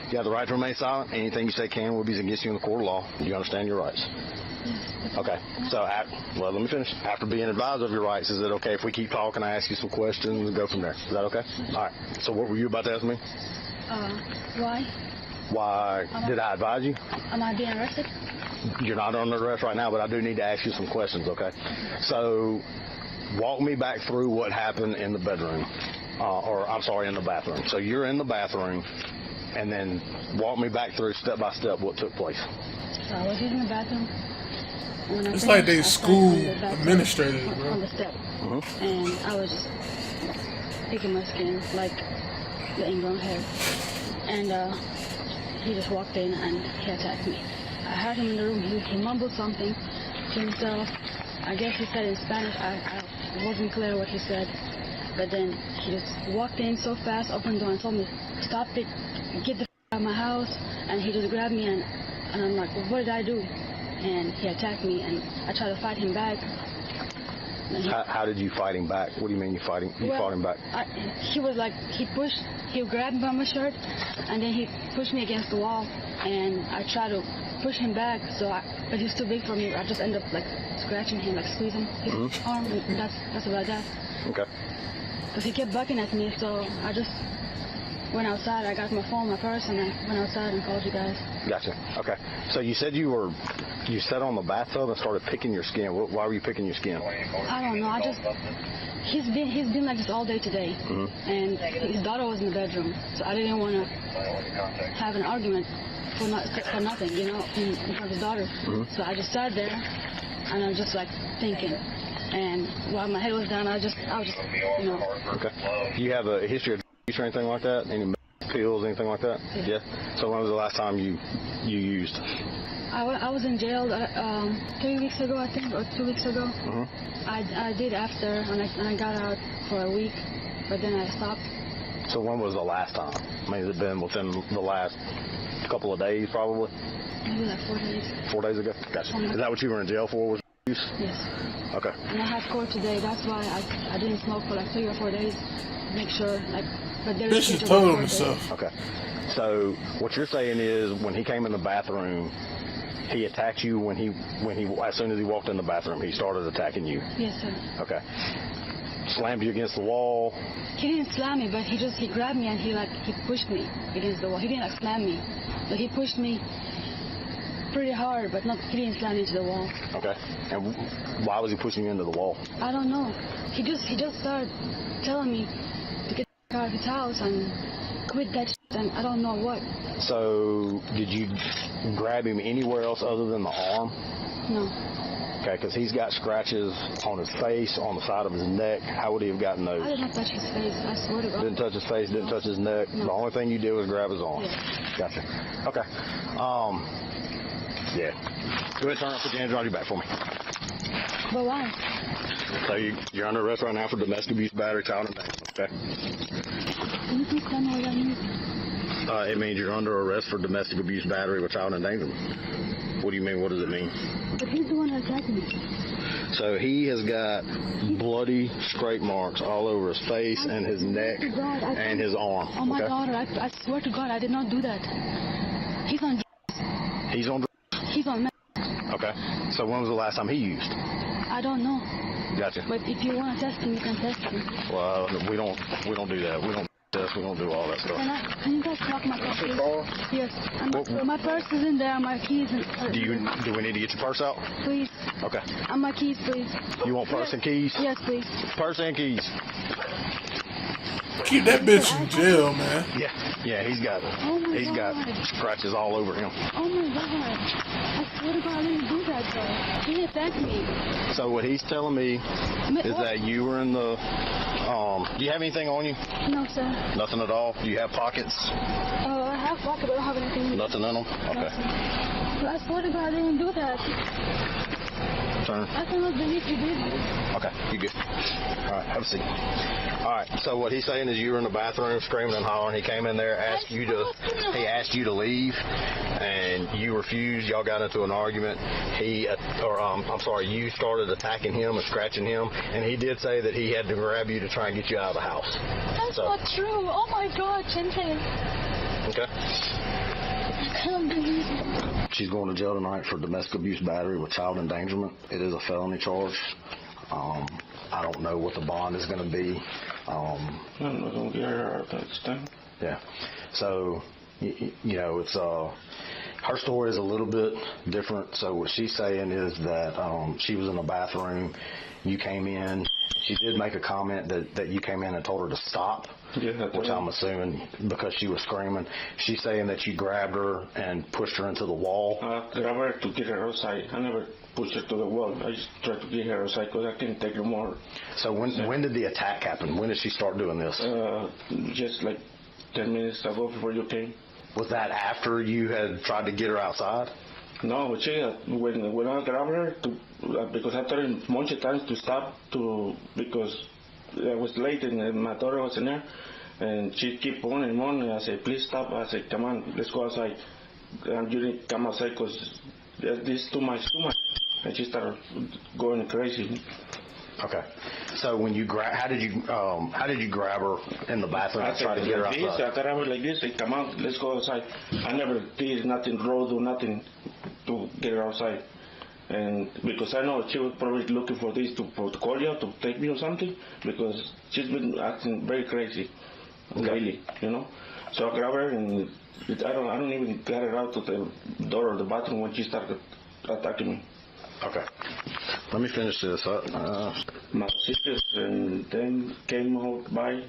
You have the right to remain silent. Anything you say can or will be against you in the court of law. Do you understand your rights? Okay. So, let me finish. After being advised of your rights, is it okay if we keep talking? I ask you some questions and go from there. Is that okay? All right. So, what were you about to ask me? Why? Why did I advise you? Am I being arrested? You're not under arrest right now, but I do need to ask you some questions, okay? So, walk me back through what happened in the bedroom, in the bathroom. So you're in the bathroom, and then walk me back through step by step what took place. So I was using the bathroom. It's like they school administrators, bro. On the step, and I was just picking my skin, like the ingrown hair, and he just walked in and he attacked me. I heard him in the room. He mumbled something to himself. I guess he said in Spanish. I wasn't clear what he said, but then he just walked in so fast, opened the door, and told me, "Stop it! Get the out of my house!" And he just grabbed me, and I'm like, well, "What did I do?" And he attacked me, and I tried to fight him back. How did you fight him back? What do you mean you fought him back? He was like, he grabbed me by my shirt, and then he pushed me against the wall, and I tried to push him back, but he's too big for me. I just ended up like scratching him, like squeezing his arm, and that's about that. Okay. Because he kept bucking at me, so I just went outside. I got my phone, my purse, and I went outside and called you guys. Gotcha. Okay. So you said you sat on the bathtub and started picking your skin. Why were you picking your skin? I don't know. He's been like this all day today, and his daughter was in the bedroom, so I didn't want to have an argument for nothing, in front of his daughter. So I just sat there, and I'm just like thinking, and while my head was down, I was just. Okay. Do you have a history of use or anything like that? Any pills, anything like that? Yeah. So when was the last time you used? I was in jail 3 weeks ago, I think, or 2 weeks ago. I did after, and I got out for a week, but then I stopped. So when was the last time? I mean, has it been within the last couple of days, probably? Maybe like 4 days. 4 days ago? Gotcha. Is that what you were in jail for, was use? Yes. Okay. And I had court today. That's why I didn't smoke for like 3 or 4 days. Make sure, but there is. This is total himself. Okay. So what you're saying is, when he came in the bathroom, he attacked you when he as soon as he walked in the bathroom, he started attacking you. Yes, sir. Okay. Slammed you against the wall. He didn't slam me, but he grabbed me and he pushed me against the wall. He didn't started me, but he pushed me pretty hard, but he didn't slam me into the wall. Okay. And why was he pushing you into the wall? I don't know. He just started telling me to get out of his house and quit that shit, and I don't know what. So, did you grab him anywhere else other than the arm? No. Okay, because he's got scratches on his face, on the side of his neck. How would he have gotten those? I did not touch his face, I swear to God. Didn't touch his face, didn't touch his neck. No. The only thing you did was grab his arm. Yeah. Gotcha. Okay. Yeah. Go ahead, turn up, put your hands on your back for me. But why? So you're under arrest right now for domestic abuse, battery, child endangerment, okay? Can you please tell me what that means? It means you're under arrest for domestic abuse, battery, with child endangerment. What do you mean? What does it mean? But he's the one that attacked me. So he has got bloody scrape marks all over his face and his neck and his arm. Oh, my daughter, I swear to God, I did not do that. He's on drugs. He's on drugs? He's on meth. Okay. So when was the last time he used? I don't know. Gotcha. But if you want to test him, you can test him. Well, we don't do that. We don't test. We don't do all that stuff. Can you guys lock my car, please? Yes. My purse is in there. My keys. Do we need to get your purse out? Please. Okay. And my keys, please. You want purse and keys? Yes, please. Purse and keys. Keep that bitch in jail, man. Yeah, he's got scratches all over him. Oh my God. I swear to God, I didn't do that, though. He attacked me. So what he's telling me is that you were in the, do you have anything on you? No, sir. Nothing at all? Do you have pockets? I have pockets, but I don't have anything. Nothing in them? Okay. I swear to God, I didn't do that. Turn. I cannot believe you did this. Okay, you good. All right, have a seat. All right, so what he's saying is you were in the bathroom screaming and hollering. He came in there, asked you to leave, and you refused. Y'all got into an argument. You started attacking him and scratching him, and he did say that he had to grab you to try and get you out of the house. That's not true. Oh my God, Chillin. Okay. I can't believe it. She's going to jail tonight for domestic abuse, battery with child endangerment. It is a felony charge. I don't know what the bond is going to be. I'm not going to get her out of that thing. Yeah. So, you know, it's her story is a little bit different. So what she's saying is that she was in the bathroom. You came in. She did make a comment that you came in and told her to stop, which I'm assuming because she was screaming. She's saying that you grabbed her and pushed her into the wall. I grabbed her to get her outside. I never pushed her to the wall. I just tried to get her outside because I couldn't take her more. So when did the attack happen? When did she start doing this? Just like 10 minutes ago before you came. Was that after you had tried to get her outside? No, when I grabbed her, because I told her a bunch of times to stop, because I was late and my daughter was in there, and she kept on and on, and I said, please stop. I said, come on, let's go outside. And you didn't come outside because this is too much. And she started going crazy. Okay. So when you how did you grab her in the bathroom and try to get her outside? I grabbed her like this. Say, come on, let's go outside. I never did nothing, do nothing to get her outside. And because I know she was probably looking for this to call you, to take me or something, because she's been acting very crazy lately, you know. So I grabbed her and I don't even get her out to the door of the bathroom when she started attacking me. Okay. Let me finish this up. My sisters and them came out by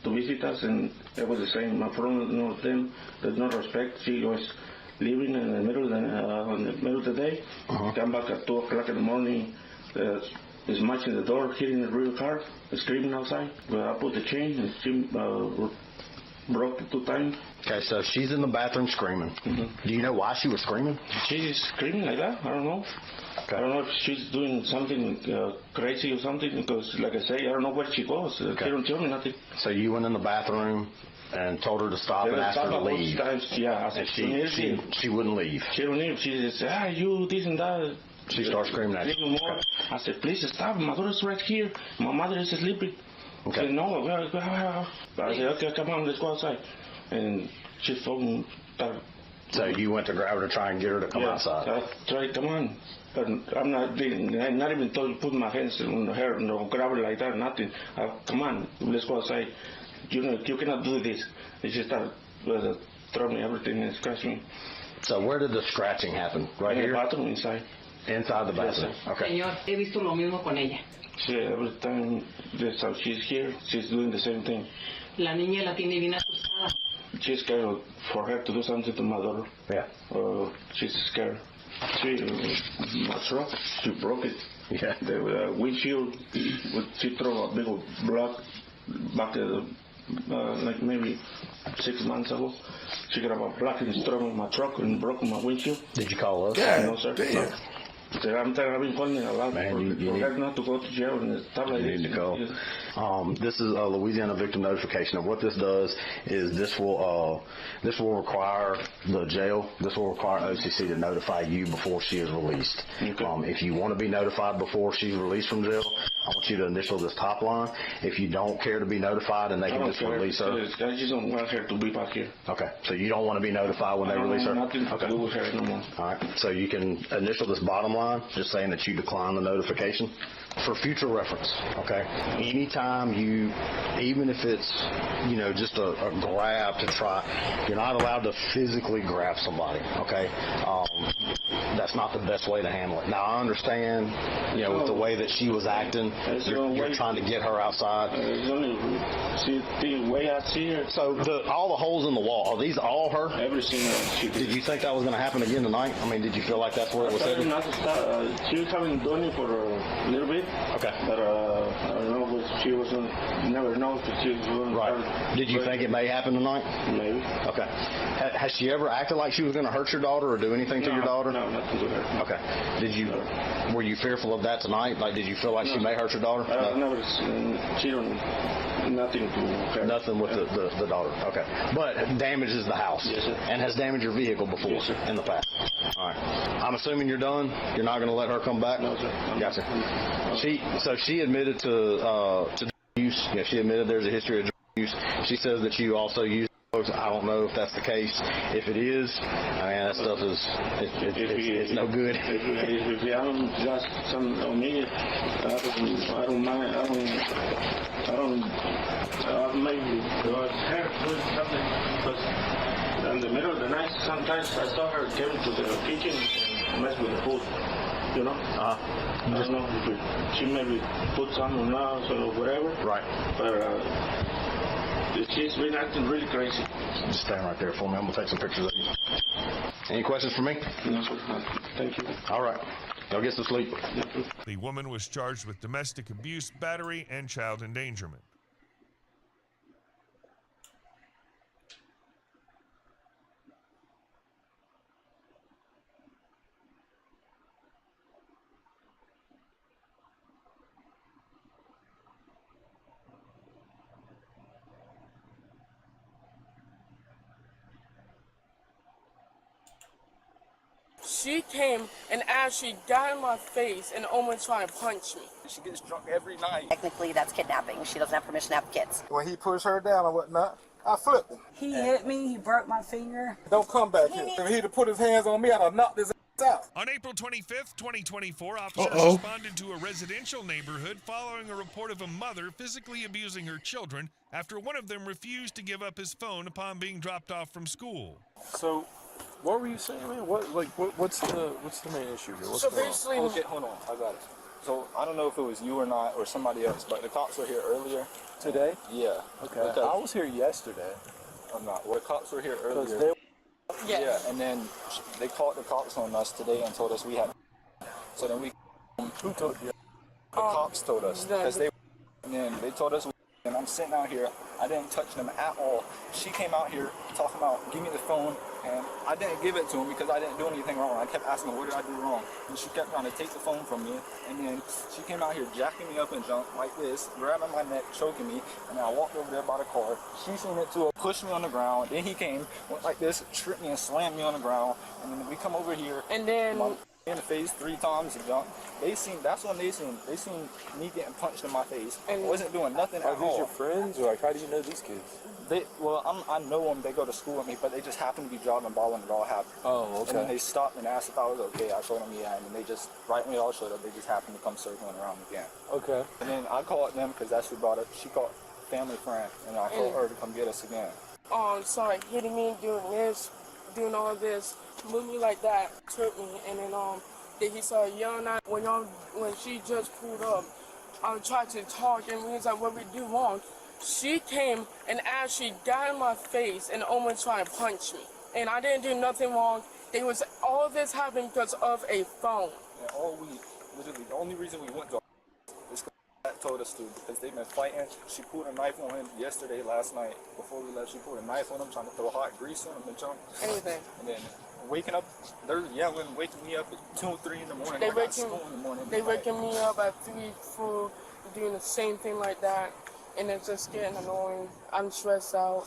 to visit us, and it was the same. My friend, them, there's no respect. She was leaving in the middle of the day. Come back at 2 o'clock in the morning. Is matching the door, hitting the real car, screaming outside. Well, I put the chain, and she broke it 2 times. Okay, so she's in the bathroom screaming. Do you know why she was screaming? She's screaming like that. I don't know. Okay. I don't know if she's doing something crazy or something, because, like I say, I don't know where she goes. She don't tell me nothing. So you went in the bathroom and told her to stop and asked her to leave. Yeah, I said, she wouldn't leave. She don't leave. She said, you this and that. She started screaming at you. Okay. I said, please stop. My daughter's right here. My mother is sleeping. Okay. She said, no. I said, okay, come on, let's go outside. And she phoned. So you went to grab her to try and get her to come outside. I tried, come on. But I'm not even told to put my hands on her, no, grab her like that, nothing. Come on, let's go outside. You cannot do this. And she started throwing me everything and scratching me. So where did the scratching happen? Right here? In the bathroom, inside. Inside the bathroom. Yes, okay. Señor, he visto lo mismo con ella. Sí, every time she's here, she's doing the same thing. La niña la tiene bien asustada. She's scared for her to do something to my daughter. Yeah. She's scared. She broke it. Yeah. The windshield, she threw a big old block back like maybe 6 months ago. She got a black stroke in my truck and broke my windshield. Did you call us? No, sir. No. I'm tired. I've been calling a lot for her not to go to jail and stuff like this. You need to go. This is a Louisiana victim notification, and what this does is this will require the jail. This will require OCC to notify you before she is released. Okay. If you want to be notified before she's released from jail, I want you to initial this top line. If you don't care to be notified, and they can just release her. I just don't want her to be back here. Okay. So you don't want to be notified when they release her? Nothing to do with her no more. All right. So you can initial this bottom line, just saying that you decline the notification. For future reference, okay? Anytime you, even if it's, just a grab to try, you're not allowed to physically grab somebody, okay? That's not the best way to handle it. Now, I understand, with the way that she was acting, you're trying to get her outside. She's way out here. So all the holes in the wall, are these all her? Everything she did. Did you think that was going to happen again tonight? I mean, did you feel like that's where it was headed? Not to start. She was having done it for a little bit. Okay. But I don't know, but she wasn't, never know if she was going right. Did you think it may happen tonight? Maybe. Okay. Has she ever acted like she was going to hurt your daughter or do anything to your daughter? No, nothing to her. Okay. Were you fearful of that tonight? Like, did you feel like she may hurt your daughter? Never. She don't. Nothing to her. Nothing with the daughter. Okay. But damages the house. Yes, sir. And has damaged your vehicle before in the past. All right. I'm assuming you're done. You're not going to let her come back. No, sir. Gotcha. She admitted to use. Yeah, she admitted there's a history of drug use. She says that you also use drugs. I don't know if that's the case. If it is, that stuff is it's no good. If you haven't got some on me, I don't mind. I don't maybe her doing something, because in the middle of the night sometimes I saw her came to the kitchen and mess with the food. I don't know if she maybe put some on us or whatever. Right. But she's been acting really crazy. Just stand right there for me. I'm going to take some pictures of you. Any questions for me? No, sir. Thank you. All right. Y'all get some sleep. The woman was charged with domestic abuse, battery, and child endangerment. She came and actually got in my face and almost tried to punch me. She gets drunk every night. Technically, that's kidnapping. She doesn't have permission to have kids. When he pushed her down and whatnot, I flipped him. He hit me. He broke my finger. Don't come back here. If he'd have put his hands on me, I'd have knocked his ass out. On April 25th, 2024, officers responded to a residential neighborhood following a report of a mother physically abusing her children after one of them refused to give up his phone upon being dropped off from school. So, what were you saying, man? What's the main issue here? So basically, okay, hold on, I got it. So I don't know if it was you or not, or somebody else, but the cops were here earlier today. Yeah. Okay. I was here yesterday. I'm not. Well, the cops were here earlier. Yeah, and then they called the cops on us today and told us we had. So then we. Who told you? The cops told us because they. And then they told us. And I'm sitting out here. I didn't touch them at all. She came out here talking about, give me the phone, and I didn't give it to him because I didn't do anything wrong. I kept asking her, what did I do wrong? And she kept trying to take the phone from me, and then she came out here jacking me up and junk like this, grabbing my neck, choking me, and then I walked over there by the car. She seen it too, pushed me on the ground. Then he came, went like this, tripped me and slammed me on the ground, and then we come over here. And then in the face 3 times and junk. That's when they seen me getting punched in my face. And wasn't doing nothing at all. Are these your friends, or how do you know these kids? I know them. They go to school with me, but they just happened to be driving by when it all happened. Oh, okay. And then they stopped and asked if I was okay. I told them yeah, and then they just right when it all showed up, they just happened to come circling around again. Okay. And then I called them because that's who brought it. She called family friend, and I told her to come get us again. Started hitting me, doing this, doing all this, moved me like that, took me, and then he started yelling at when she just pulled up. I tried to talk, and we was like, what we do wrong? She came and actually got in my face and almost tried to punch me. And I didn't do nothing wrong. All this happened because of a phone. And literally, the only reason we went to is because that told us to because they've been fighting. She pulled a knife on him yesterday, last night. Before we left, she pulled a knife on him, trying to throw hot grease on him and jump. Anything. And then waking up, they're yelling, waking me up at 2 or 3 in the morning. They I got school in the morning. They waking me up at 3 for doing the same thing like that, and it's just getting annoying. I'm stressed out,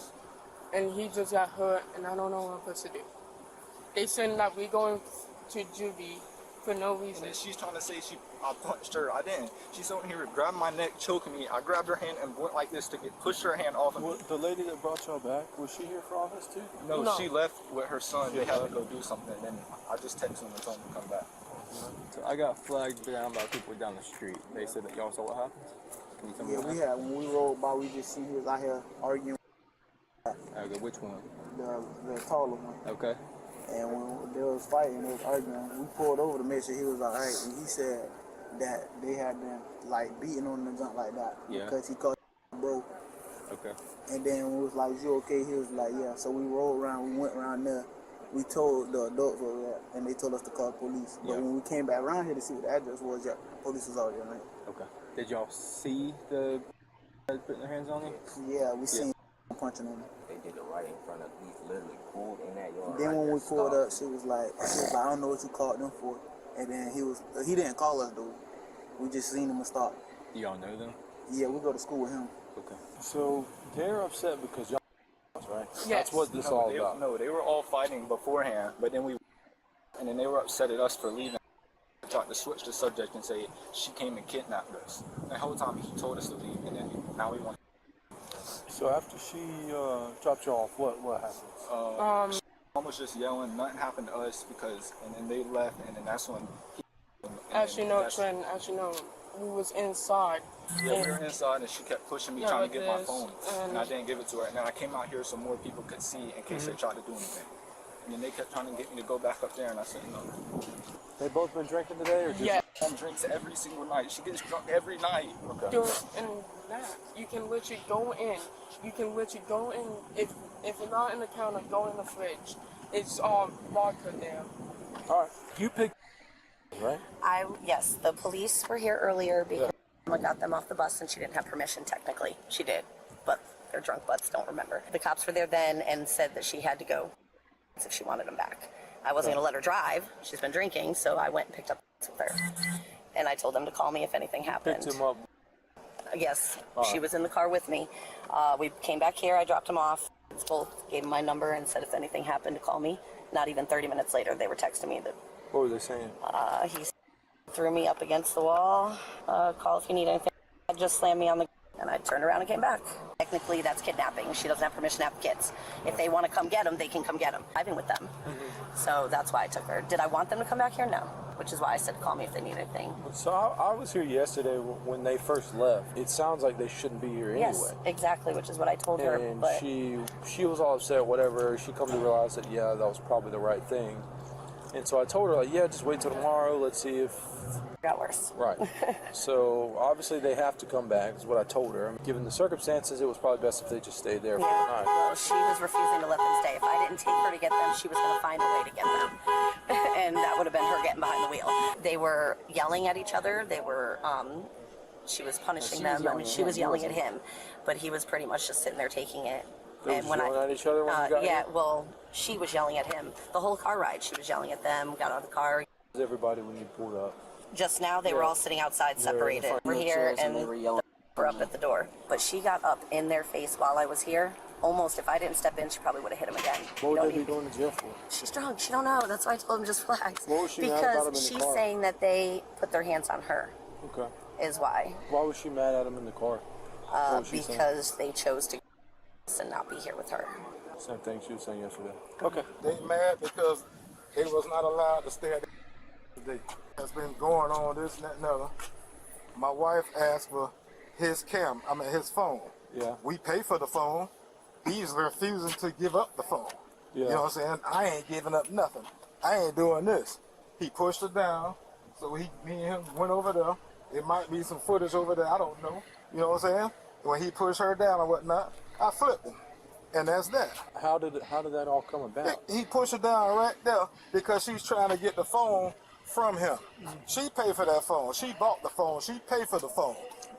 and he just got hurt, and I don't know what I'm supposed to do. They saying that we going to juvie for no reason. And then she's trying to say I punched her. I didn't. She's over here grabbing my neck, choking me. I grabbed her hand and went like this to push her hand off of me. The lady that brought y'all back, was she here for all this too? No, she left with her son. They had to go do something, and then I just texted him and told him to come back. So I got flagged down by people down the street. They said that y'all saw what happened? Can you tell me Yeah, what we happened? had, when we rolled by, we just seen he was out here arguing. Okay, which one? The taller one. Okay. And when they was fighting, they was arguing, we pulled over to make sure he was all right. And he said that they had been like beating on the jump like that. Yeah. Because he called bro. Okay. And then we was like, "Is you okay?" He was like, "Yeah." So we rolled around, we went around there. We told the adults over there, and they told us to call the police. But when we came back around here to see what the address was, yeah, police was already on it. Okay. Did y'all see the guys putting their hands on him? Yeah, we seen punching him. They did it right in front of, we literally pulled in that yard. Then right when we there, pulled stopped. up, she was like, I don't know what you called them for. And then he didn't call us though. We just seen him and stopped. Do y'all know them? Yeah, we go to school with him. Okay. So they're upset because y'all, right? Yes. That's what this all about. No, they were all fighting beforehand, but then and then they were upset at us for leaving. Tried to switch the subject and say she came and kidnapped us. And the whole time he told us to leave, and then now we want. So after she dropped you off, what happened? Mom was just yelling, nothing happened to us and then they left, and then that's when. As you know, Trent, we was inside. Yeah, we were inside, and she kept pushing me, trying to get my phone, and I didn't give it to her. And then I came out here so more people could see in case they tried to do anything. And then they kept trying to get me to go back up there, and I said no. They both been drinking today, or just? Mom drinks every single night. She gets drunk every night. Okay. And that, you can literally go in. You can literally go in. If you're not in the counter, go in the fridge. It's vodka there. All right. You picked, right? Yes, the police were here earlier because I got them off the bus and she didn't have permission technically. She did, but their drunk butts don't remember. The cops were there then and said that she had to go if she wanted them back. I wasn't going to let her drive. She's been drinking, so I went and picked up with her. And I told them to call me if anything happened. Picked him up. Yes, she was in the car with me. We came back here, I dropped him off. Both gave him my number and said if anything happened to call me. Not even 30 minutes later, they were texting me that. What were they saying? He threw me up against the wall. Call if you need anything. I just slammed me on the, and I turned around and came back. Technically, that's kidnapping. She doesn't have permission to have kids. If they want to come get them, they can come get them. I've been with them. So that's why I took her. Did I want them to come back here? No. Which is why I said call me if they need anything. So I was here yesterday when they first left. It sounds like they shouldn't be here anyway. Yes, exactly, which is what I told her. And But she was all upset, whatever. She come to realize that, yeah, that was probably the right thing. And so I told her, like, yeah, just wait till tomorrow. Let's see if... got worse. Right. So obviously they have to come back, is what I told her. Given the circumstances, it was probably best if they just stayed there for the night. Well, she was refusing to let them stay. If I didn't take her to get them, she was going to find a way to get them. And that would have been her getting behind the wheel. They were yelling at each other. They were, she was punishing them. I mean, she was yelling at him. But he was pretty much just sitting there taking it. They were yelling at each other when you got yeah, here? well, she was yelling at him. The whole car ride, she was yelling at them, got out of the car. Everybody when you pulled up. Just now, they were all sitting outside separated. We're here, and they were yelling. We're up at the door. But she got up in their face while I was here. Almost, if I didn't step in, she probably would have hit him again. What would they be going to jail for? She's drunk. She don't know. That's why I told him just relax. What was she mad about him in the she's car? saying that they put their hands on her. Okay. Is why. Why was she mad at him in the car? What was she saying? Because they chose to and not be here with her. Same thing she was saying yesterday. Okay. They mad because they was not allowed to stay at the day. That's been going on this and that and other. My wife asked for his phone. Yeah. We pay for the phone. He's refusing to give up the phone. Yeah. You know what I'm saying? I ain't giving up nothing. I ain't doing this. He pushed her down, so me and him went over there. There might be some footage over there, I don't know. You know what I'm saying? When he pushed her down or whatnot, I flipped him. And that's that. How did that all come about? He pushed her down right there because she's trying to get the phone from him. She paid for that phone. She bought the phone. She paid for the phone.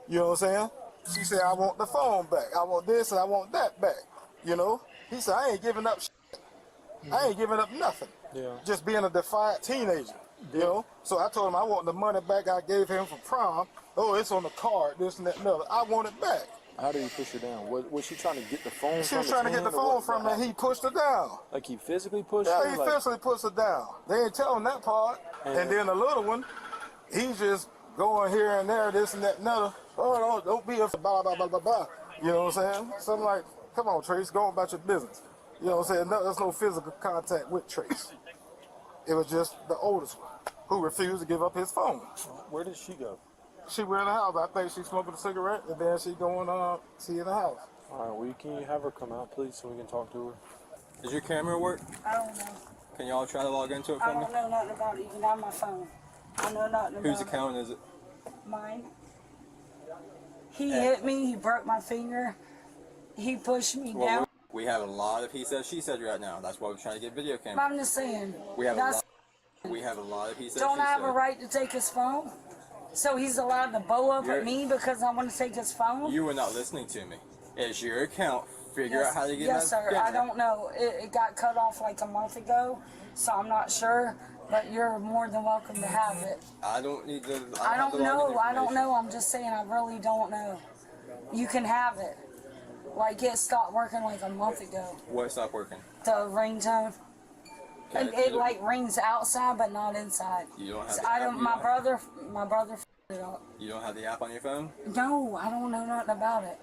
You know what I'm saying? She said, I want the phone back. I want this and I want that back. You know? He said, I ain't giving up shit. I ain't giving up nothing. Yeah. Just being a defiant teenager. You know? So I told him I want the money back I gave him for prom. Oh, it's on the card, this and that and other. I want it back. How did he push her down? Was she trying to get the phone She from was trying to get the phone from him and he pushed her down. Like he physically pushed Yeah, her? he Like, physically pushed her down. They ain't telling that part. And then the little one, he's just going here and there, this and that and other. Oh, don't be a blah, blah, blah, blah, blah. You know what I'm saying? So I'm like, come on, Trace, go on about your business. You know what I'm saying? No, there's no physical contact with Trace. It was just the oldest one who refused to give up his phone. where did she go? She went in the house. I think she's smoking a cigarette, and then she going, see in the house. All right, well, can you have her come out, please, so we can talk to her? Does your camera work? I don't know. Can y'all try to log into it I for me? don't know nothing about it. You can have my phone. I know nothing about Whose account is it? Mine. He hit me. He broke my finger. He pushed me down. We have a lot of he said, she said right now. That's why we're trying to get video But camera. I'm just saying. We have a that's, lot. We have a lot of he said. Don't she I have said. a right to take his phone? So he's allowed to bow up You're- at me because I want to take his phone? You were not listening to me. It's your account. Figure Yes, out how to get yes, that sir. camera. I don't know. It got cut off like a month ago, so I'm not sure. But you're more than welcome to have it. I don't need to. I have don't the login know. I don't information. know. I'm just saying I really don't know. You can have it. Like it stopped working like a month ago. What stopped working? The ringtone. Okay, And it like rings outside but not inside. You don't have. So the I app, don't. you My don't- brother f***ed it up. You don't have the app on your phone. No, I don't know nothing about it.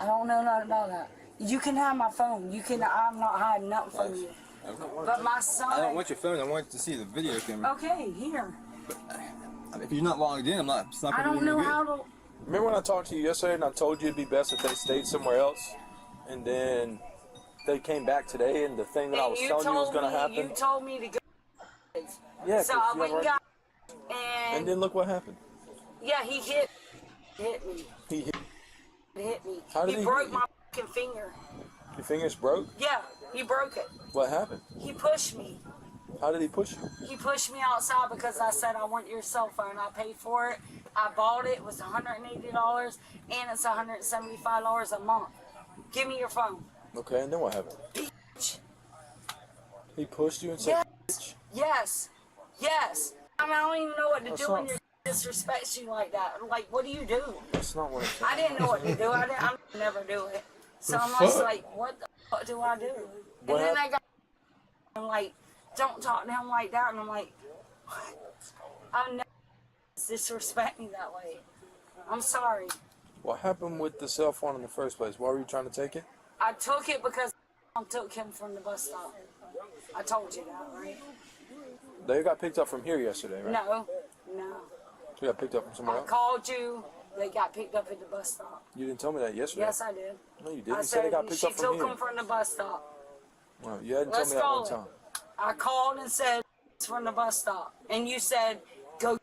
I don't know nothing about that. You can have my phone. You can. I'm not hiding nothing from you. Okay. But my son. I don't want your phone. I want to see the video camera. Okay, here. If you're not logged in, I'm not. It's not I gonna don't be know good. how to. Remember when I talked to you yesterday and I told you it'd be best if they stayed somewhere else? And then they came back today and the thing that I was telling you was going to happen? You told me to go. Yeah, So 'cause I you went and already- got. And And then look what happened. yeah, he hit me. He hit. Hit me. How did he broke hit you? my fucking finger. Your fingers broke? Yeah, he broke it. What happened? He pushed me. How did he push you? He pushed me outside because I said I want your cell phone. I paid for it. I bought it. It was $180 and it's $175 a month. Give me your phone. Okay, and then what happened? Bitch. He pushed you and said, Yes. Yes. Yes. I mean, I don't even know what to That's do not- when you disrespect you like that. Like, what do you do? That's not what I didn't know what to do. I never do it. So The I'm just fuck? like, what the fuck do I do? What And then I got, I'm like, don't talk to him like that. And I'm like, what? I never disrespect me that way. I'm sorry. What happened with the cell phone in the first place? Why were you trying to take it? I took it because I took him from the bus stop. I told you that, right? They got picked up from here yesterday, right? No, no. They got picked up from somewhere I else? called you. They got picked up at the bus stop. You didn't tell me that yesterday. Yes, I did. No, you didn't. I You said they got picked she up from took here. him from the bus stop. Well, you hadn't Let's told me that call one it. time. I called and said it's from the bus stop, and you said go.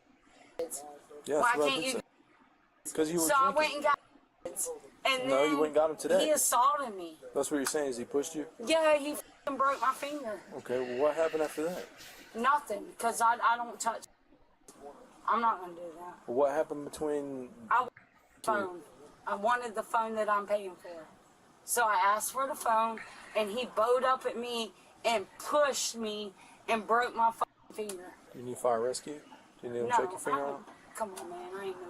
It. Yeah, Why that's what I can't did you? say. Because you were So I drinking. went and got it, and No, then you went and got him today. He assaulted me. That's what you're saying is he pushed you? Yeah, he f***ing broke my finger. Okay, well, what happened after that? Nothing, because I don't touch. I'm not gonna do that. Well, what happened between... I wanted the phone. I wanted the phone that I'm paying for. So I asked for the phone, and he bowed up at me and pushed me and broke my fucking finger. You need fire rescue? Do you need them to check your finger out? Come on, man. I ain't know.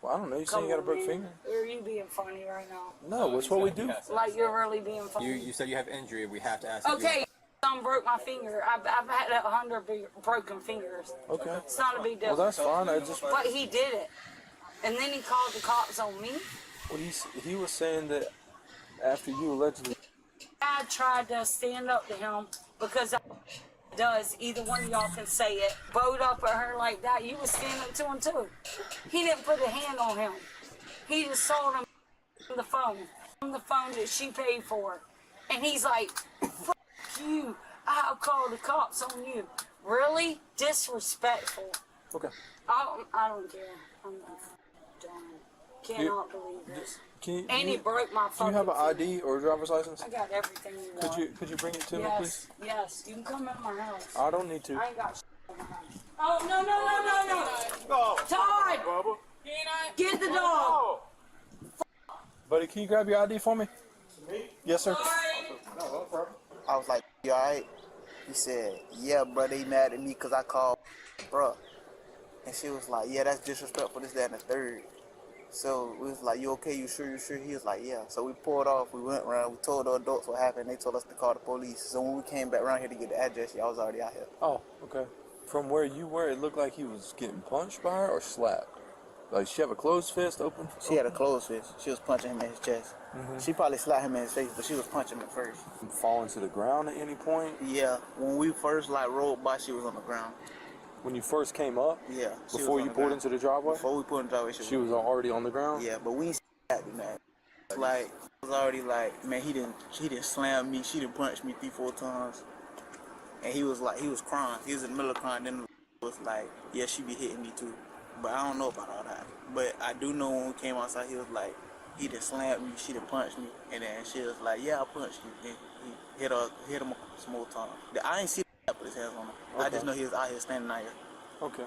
Well, I don't know. You saying you got a broke finger? Are you being funny right now? No, that's what we do. Like you're really being funny. You said you have injury. We have to ask. Okay, son broke my finger. I've had 100 broken fingers. Okay. It's not a big deal. Well, that's fine. I just... But he did it, and then he called the cops on me. Well, he was saying that after you allegedly... I tried to stand up to him because I does. Either one of y'all can say it. Bowed up at her like that. You was standing up to him too. He didn't put a hand on him. He just sold him the phone that she paid for, and he's like, "Fuck you! I'll call the cops on you." Really disrespectful. Okay. I don't care. I'm done. Cannot believe this. And he broke my Do fucking you have an finger. ID or a driver's license? I got everything you want. Could you bring it to me, Yes, please? yes. You can come in my house. I don't need to. I ain't got shit in my house. Oh, no. Todd! Get the dog. Buddy, can you grab your ID for me? Yes, sir. I was like, you alright? He said, yeah, bro, they mad at me because I called, bro. And she was like, yeah, that's disrespectful, this, that, and the third. So we was like, you okay? You sure? You sure? He was like, yeah. So we pulled off. We went around. We told the adults what happened. They told us to call the police. So when we came back around here to get the address, y'all was already out here. Oh, okay. From where you were, it looked like he was getting punched by her or slapped. Like, she have a closed fist open? She had a closed fist. She was punching him in his chest. She probably slapped him in his face, but she was punching him first. Falling to the ground at any point? Yeah. When we first rolled by, she was on the ground. When you first came up? Yeah. Before you pulled into the driveway? Before we pulled into the driveway, she was already on the ground? Yeah, but we ain't that, man. Like, it was already like, man, he didn't slam me. She didn't punch me 3-4 times. And he was crying. He was in the middle of crying. Then it was like, yeah, she be hitting me too. But I don't know about all that. But I do know when we came outside, he was like, he done slammed me, she done punched me. And then she was like, yeah, I punched you. And he hit him some more time. I ain't see that put his hands on him. I just know he was out here standing out here. Okay.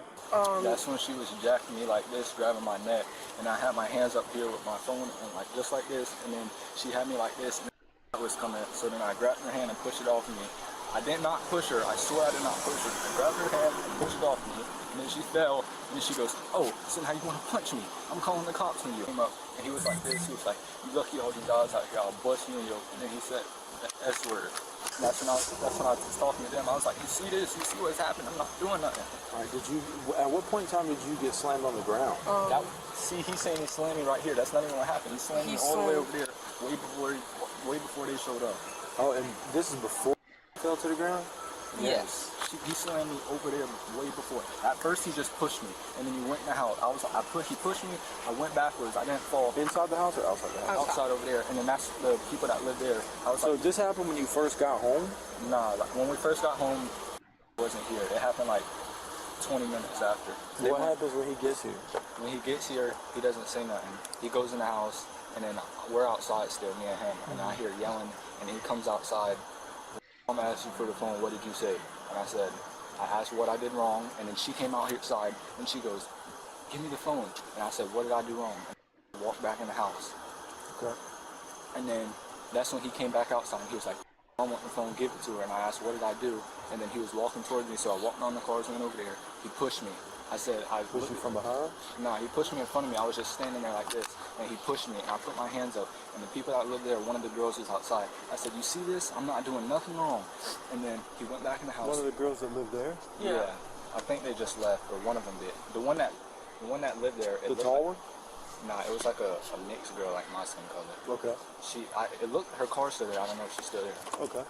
That's when she was jacking me like this, grabbing my neck, and I had my hands up here with my phone and like just like this, and then she had me like this, and I was coming. So then I grabbed her hand and pushed it off me. I did not push her. I swear I did not push her. I grabbed her hand and pushed it off me, and then she fell, and then she goes, "Oh, so now you want to punch me? I'm calling the cops on you." Came up, and he was like this. He was like, "You lucky all these guys out here. I'll bust you in your." And then he said the S word. That's when I was talking to them. I was like, "You see this? You see what's happening? I'm not doing nothing." All right. At what point in time did you get slammed on the ground? He's saying he slammed me right here. That's not even what happened. He slammed me all the way over there, way before they showed up. Oh, and this is before you fell to the ground? Yes. He slammed me over there way before. At first, he just pushed me, and then he went in the house. He pushed me. I went backwards. I didn't fall. Inside the house or outside the house? Outside over there, and then that's the people that live there. So this happened when you first got home? Nah, like when we first got home, it wasn't here. It happened like 20 minutes after. What happens when he gets here? When he gets here, he doesn't say nothing. He goes in the house, and then we're outside still, me and him, and I hear yelling, and he comes outside. Mom asked you for the phone, what did you say? And I said, I asked what I did wrong, and then she came out here outside, and she goes, give me the phone. And I said, what did I do wrong? And I walked back in the house. Okay. And then that's when he came back outside, and he was like, I want the phone, give it to her. And I asked, what did I do? And then he was walking towards me, so I walked on the cars, went over there. He pushed me. I said, I pushed you from behind? No, he pushed me in front of me. I was just standing there like this, and he pushed me, and I put my hands up, and the people that lived there, one of the girls was outside. I said, you see this? I'm not doing nothing wrong. And then he went back in the house. One of the girls that lived there? Yeah. I think they just left, or one of them did. The one that lived there. The tall one? Nah, it was like a mixed girl, like my skin color. Okay. Her car's still there. I don't know if she's still there. Okay.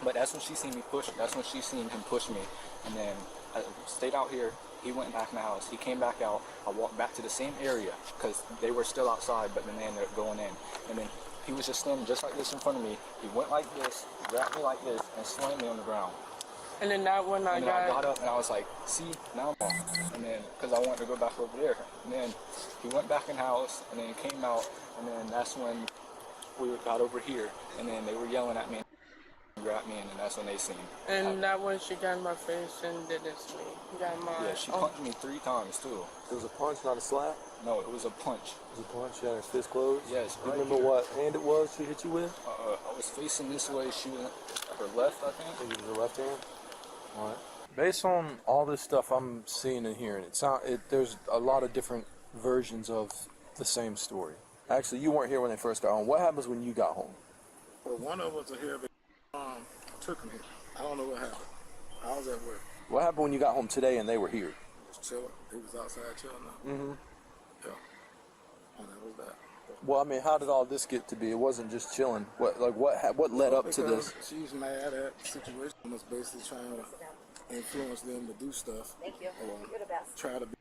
But that's when she seen me push. That's when she seen him push me, and then I stayed out here. He went back in the house. He came back out. I walked back to the same area because they were still outside, but then they ended up going in. And then he was just standing just like this in front of me. He went like this, grabbed me like this, and slammed me on the ground. And then that one I got up and I was like, see, now I'm off. And then, because I wanted to go back over there. And then he went back in the house, and then came out, and then that's when we got over here. And then they were yelling at me. Grabbed me, and then that's when they seen. And that one she got in my face and did this to me. Got my. Yeah, she punched me 3 times too. It was a punch, not a slap? No, it was a punch. It was a punch. She had her fist closed? Yes. You remember what hand it was she hit you with? I was facing this way. She was her left, I think. It was her left hand. All right. Based on all this stuff I'm seeing and hearing, there's a lot of different versions of the same story. Actually, you weren't here when they first got home. What happens when you got home? Well, one of us are here. Took me. I don't know what happened. I was at work. What happened when you got home today and they were here? Chilling. He was outside chilling now. Mm-hmm. Yeah. And that was that. Well, I mean, how did all this get to be? It wasn't just chilling. What led up to this? She was mad at the situation. Was basically trying to influence them to do stuff. Thank you. Or You're the best. try to be,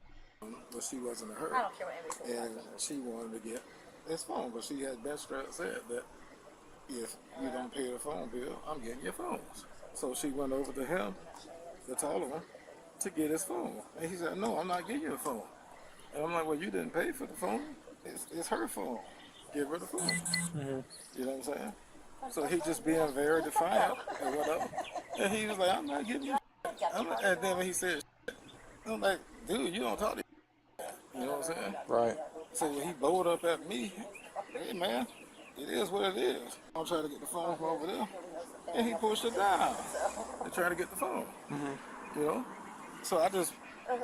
but she wasn't a hurt. I don't care what anybody says. And she wanted to get his phone, but she had been straight said that if you don't pay the phone bill, I'm getting your phones. So she went over to him, the taller one, to get his phone. And he said, no, I'm not getting you a phone. And I'm like, well, you didn't pay for the phone. It's her phone. Give her the phone. Mm-hmm. You know what I'm saying? So he just being very defiant and whatever. And he was like, I'm not getting you. And then when he said, I'm like, dude, you don't talk to You know what I'm saying? Right. So when he bowled up at me, hey man, it is what it is. I'm trying to get the phone from over there, and he pushed it down. They're trying to get the phone. Mm-hmm. You know? So I just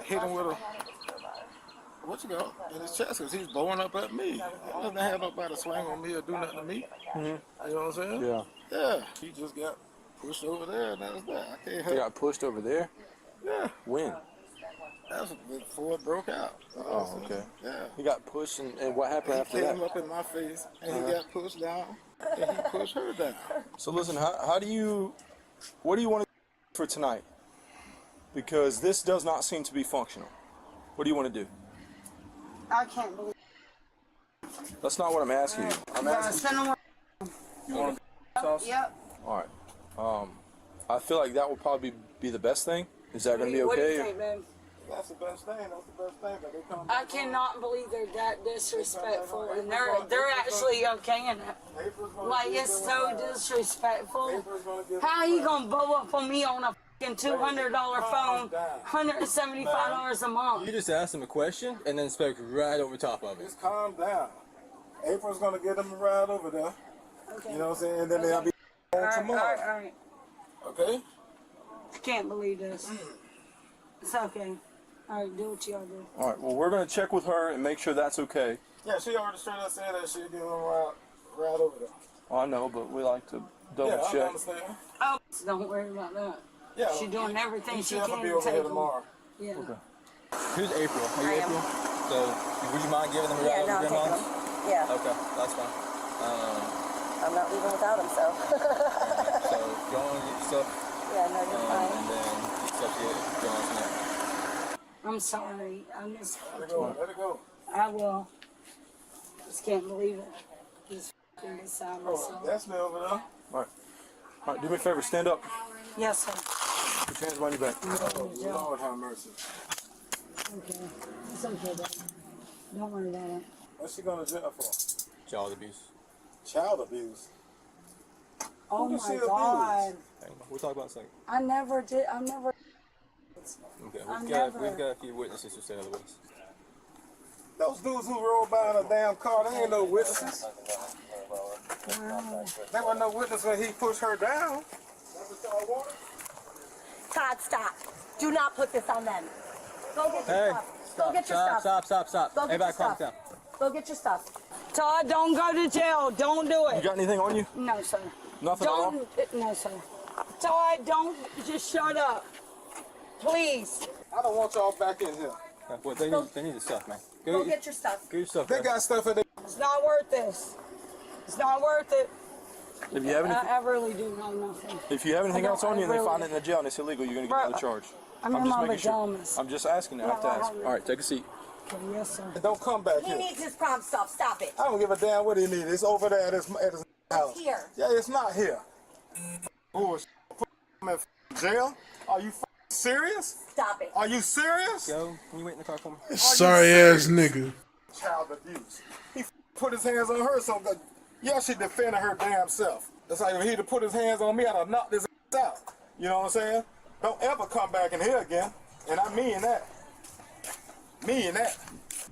hit him with a, in his chest, because he's blowing up at me. I didn't have nobody swing on me or do nothing to me. Mm-hmm. You know what I'm saying? Yeah. Yeah. He just got pushed over there, and that was that. I can't help. He got pushed over there? Yeah. When? That was before it broke out. Oh, okay. Yeah. He got pushed, and what happened after He that? came up in my face, and he got pushed down, and he pushed her down. So listen, what do you want to do for tonight? Because this does not seem to be functional. What do you want to do? I can't believe. That's not what I'm asking you. I'm asking. You want to sauce? Yep. All right. I feel like that would probably be the best thing. Is that going to be okay? What do you think, babe? That's the best thing. That's the best thing. But they come. I cannot believe they're that disrespectful, and they're actually okaying it. Like, it's so disrespectful. How you gonna blow up on me on a fucking $200 phone, $175 a month? You just asked him a question and then spoke right over top of it. Just calm down. April's gonna get them a ride over there. Okay. You know what I'm saying? And then they'll be on tomorrow. All right. Okay? I can't believe this. It's okay. All right, do what you gotta do. All right. Well, we're going to check with her and make sure that's okay. Yeah, she already straight up said that she'd give them a ride over there. I know, but we like to double I check. understand. Oh, don't worry about that. Yeah, she's doing everything she she'll can be to over take here them. tomorrow. Yeah. Okay. Who's April? Are you I am. April? So, would you mind giving them a ride Yeah, over no, to I'm grandma's? taking them. Yeah. Okay, that's fine. I'm not leaving without him, so. So, go on and get your stuff. Yeah, no, you're fine. And then you stuff your grandma's neck. I'm sorry. I just. Let it go. Let it go. I will. Just can't believe it. Just f***ing beside myself. That's me over there. All right. All right, do me a favor. Stand up. Yes, sir. Put your hands behind your back. Oh, Lord have mercy. Okay. It's okay, baby. Don't worry about it. What's she going to jail for? Child abuse. Child abuse? Oh Who did she my God. Hang on. We'll talk about it in a second. I never did. I never. Okay, I've we've got a few witnesses who say otherwise. Those dudes who rolled by in a damn car, they ain't no witnesses. Wow. There was no witness when he pushed her down. Todd, stop. Do not put this on them. Go get your Hey, stuff. Go get your stuff. Stop. Go get Everybody your calm stuff. down. Go get your stuff. Todd, don't go to jail. Don't do it. You got anything on you? No, sir. Nothing at all? No, sir. Todd, don't. Just shut up. Please. I don't want y'all back in here. Well, they need the stuff, man. Go get your stuff. Get your stuff. They got stuff in there. It's not worth this. It's not worth it. If you have anything, I really do know nothing. if you have anything else on you and they really- find it in the jail and it's illegal, you're going to get another charge. I'm in just my making sure. pajamas. I'm just asking. I have to ask. All right, take a seat. Okay, yes, sir. Don't come back He here. needs his prom stuff. Stop it. I don't give a damn what he needs. It's over there at his house. It's here. Yeah, it's not here. Bullshit. Put him in jail? Are you serious? Stop it. Are you serious? Yo, can you wait in the car for me? Sorry ass nigga. Child abuse. He put his hands on her so good. Yeah, she defended her damn self. That's like if he'd have put his hands on me, I'd have knocked his ass out. You know what I'm saying? Don't ever come back in here again. And I mean that. Mean that.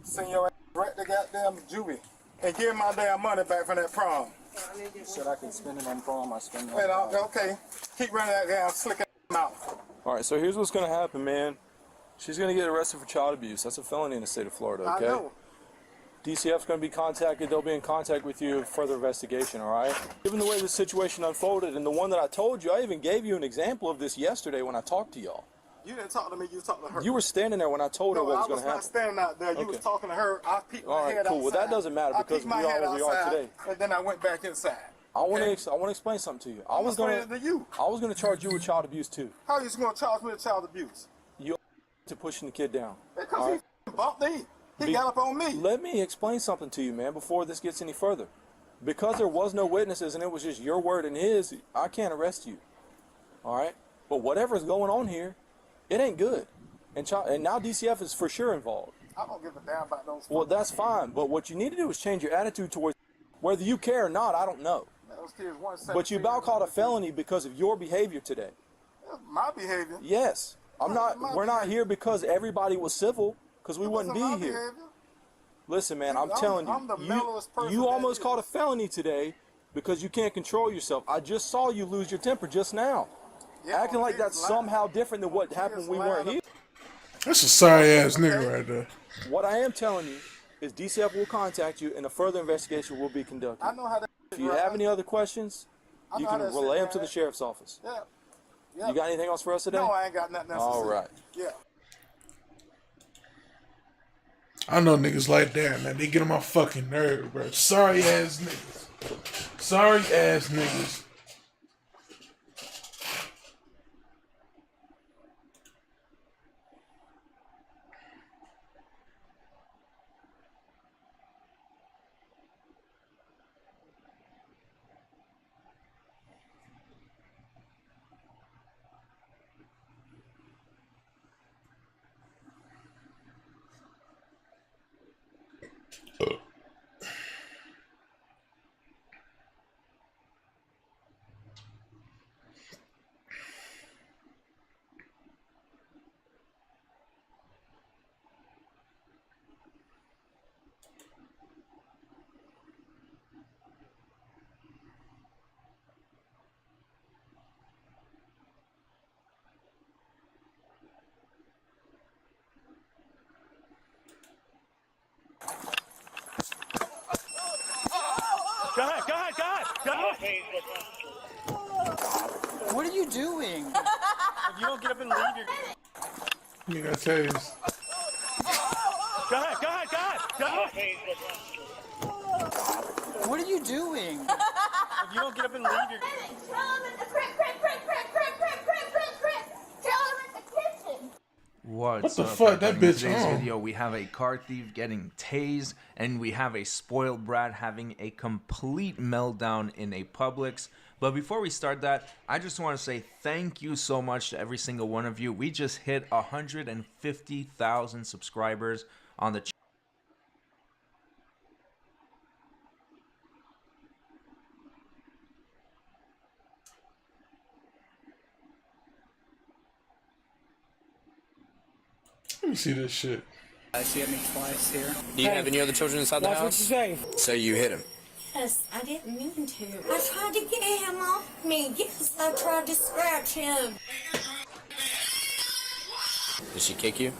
Send your ass right to goddamn juvie. And give my damn money back from that prom. Said I can spend it on prom, I spend it on Wait, prom. okay. Keep running that damn slick ass mouth. All right, so here's what's going to happen, man. She's going to get arrested for child abuse. That's a felony in the state of Florida, okay? I know. DCF's going to be contacted. They'll be in contact with you for further investigation, all right? Given the way the situation unfolded and the one that I told you, I even gave you an example of this yesterday when I talked to y'all. You didn't talk to me, you talked to her. You were standing there when I told her what was going to I happen. was not standing out there. You was talking to her. I peeked my All right, head cool. outside. Well, that doesn't matter because we are where we are today. And then I went back inside. I want to explain something to you. I was going to charge you with child abuse too. How are you going to charge me with child abuse? You to pushing the kid down. Because all right? he bumped me. He got up on me. Let me explain something to you, man, before this gets any further. Because there was no witnesses and it was just your word and his, I can't arrest you. All right? But whatever's going on here, it ain't good. And now DCF is for sure involved. I don't give a damn about those. Well, that's fine. But what you need to do is change your attitude towards whether you care or not, I don't know. Those kids, 117. But you about caught a felony because of your behavior today. My behavior? Yes. We're not here because everybody was civil. because we wouldn't be my here. behavior. Listen, man, I'm I'm telling the you, mellowest person you that almost is. caught a felony today because you can't control yourself. I just saw you lose your temper just now. Yeah, Acting like that's somehow different than what happened when we weren't here. That's a sorry ass nigga right there. What I am telling you is DCF will contact you and a further investigation will be conducted. I know how that. If you have any other questions, you can relay them to the sheriff's office. Yeah. Yeah. You got anything else for us today? No, I ain't got nothing else. All to say. right. Yeah. I know niggas like that, man. They get on my fucking nerve, bro. Sorry ass niggas. Sorry ass niggas. Go ahead. What are you doing? If you don't get up and leave, You gotta tell you this. Go ahead. What are you doing? If you don't get up and leave, you're. What's What the up, fuck? That everybody? In bitch today's on. video, we have a car thief getting tased, and we have a spoiled brat having a complete meltdown in a Publix. But before we start that, I just want to say thank you so much to every single one of you. We just hit 150,000 subscribers on the channel. Let me see this shit. She hit me twice here. Do you have any other children inside the Watch house? what you say. So you hit him. Yes, I didn't mean to. I tried to get him off me. Yes, I tried to scratch him. Did she kick you?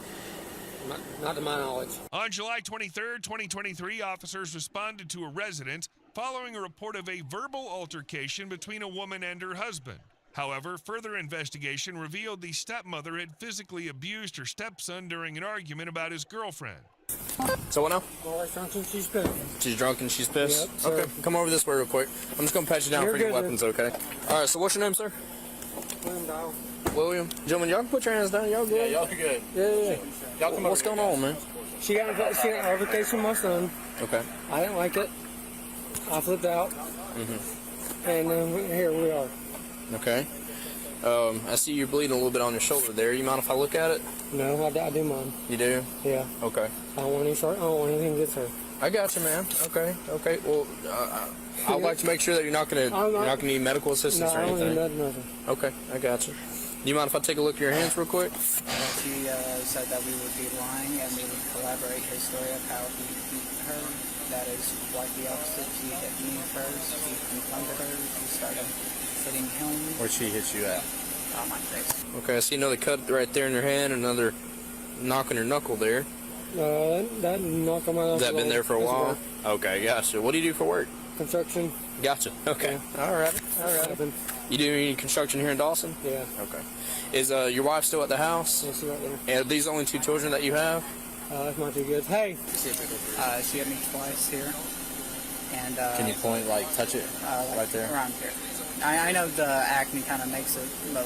Not to my knowledge. On July 23rd, 2023, officers responded to a residence following a report of a verbal altercation between a woman and her husband. However, further investigation revealed the stepmother had physically abused her stepson during an argument about his girlfriend. So what now? Well, she's pissed. She's drunk and she's pissed? Yep, sir. Okay, come over this way real quick. I'm just going to pat you down You're for your good, weapons, okay? All right, so what's your name, sir? William Dial. William. Gentlemen, y'all can put your hands down. Y'all good? Yeah, y'all good. Yeah. Y'all come What's going on, man? She got an altercation with my son. Okay. I didn't like it. I flipped out. And here we are. Okay. I see you're bleeding a little bit on your shoulder there. You mind if I look at it? No, I do mind. You do? Yeah. Okay. I don't want anything to get her. I got you, man. Okay. Okay. Well, I'd like to make sure that you're not gonna need medical assistance or anything. No, I don't need nothing. Okay. I got you. Do you mind if I take a look at your hands real quick? She said that we would be lying and we would collaborate her story of how he beat her. That is quite the opposite. She hit me first. He confronted her. She started hitting him. Where'd she hit you at? On my face. Okay, I see another cut right there in your hand, another knock on your knuckle there. That knock on my knuckle. Has that been there for a while? Okay, gotcha. What do you do for work? Construction. Gotcha. Okay. Yeah. All right. You do any construction here in Dawson? Yeah. Okay. Is your wife still at the house? Yeah, she's right there. And are these the only two children that you have? That's not too good. Hey! She hit me twice here. And Can you point, touch it right there? Around here. I know the acne kind of makes it, but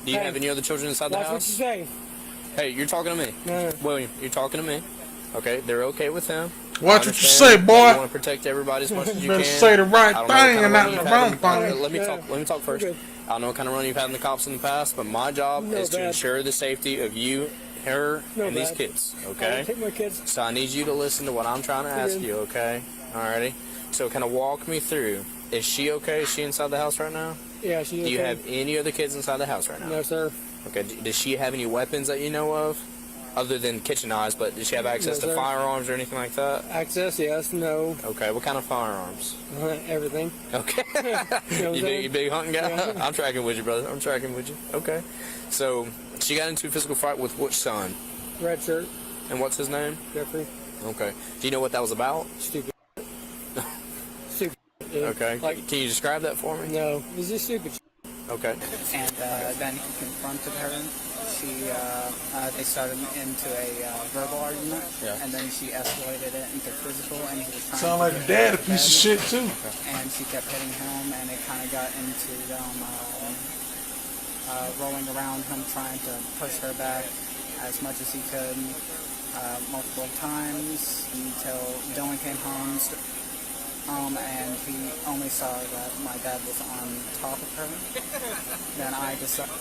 Do you have any other children inside the Watch house? what you say. Hey, you're talking to me. No. William, you're talking to me. Okay, they're okay with him. Watch what you say, boy. You want to protect everybody as much as you Better can. say the right I don't know what thing kind and of not run the you've wrong had- thing. Let me talk first. I don't know what kind of run you've had in the cops in the past, but my job is to ensure the safety of you, her, and these kids. Okay. Take my kids. So I need you to listen to what I'm trying to ask you. Okay. Alrighty. So kind of walk me through. Is she okay? Is she inside the house right now? Yeah, she's okay. Do you have any other kids inside the house right now? No, sir. Okay. Does she have any weapons that you know of? other than kitchen knives, but did she have access to firearms or anything like that? Access, yes, no. Okay, what kind of firearms? Everything. Okay. You big hunting guy? Yeah. I'm tracking with you, brother. I'm tracking with you. Okay. So, she got into a physical fight with which son? Red shirt. And what's his name? Jeffrey. Okay. Do you know what that was about? Stupid. Stupid. Dude. Okay. Like, can you describe that for me? No, it's just stupid. Okay. And then he confronted her. They started into a verbal argument, and then she escalated it into physical, and he was trying Sound like a dad, a piece of shit too. And she kept hitting him, and it kind of got into them rolling around him, trying to push her back as much as he could, multiple times until Dylan came home. And he only saw that my dad was on top of her. Then I decided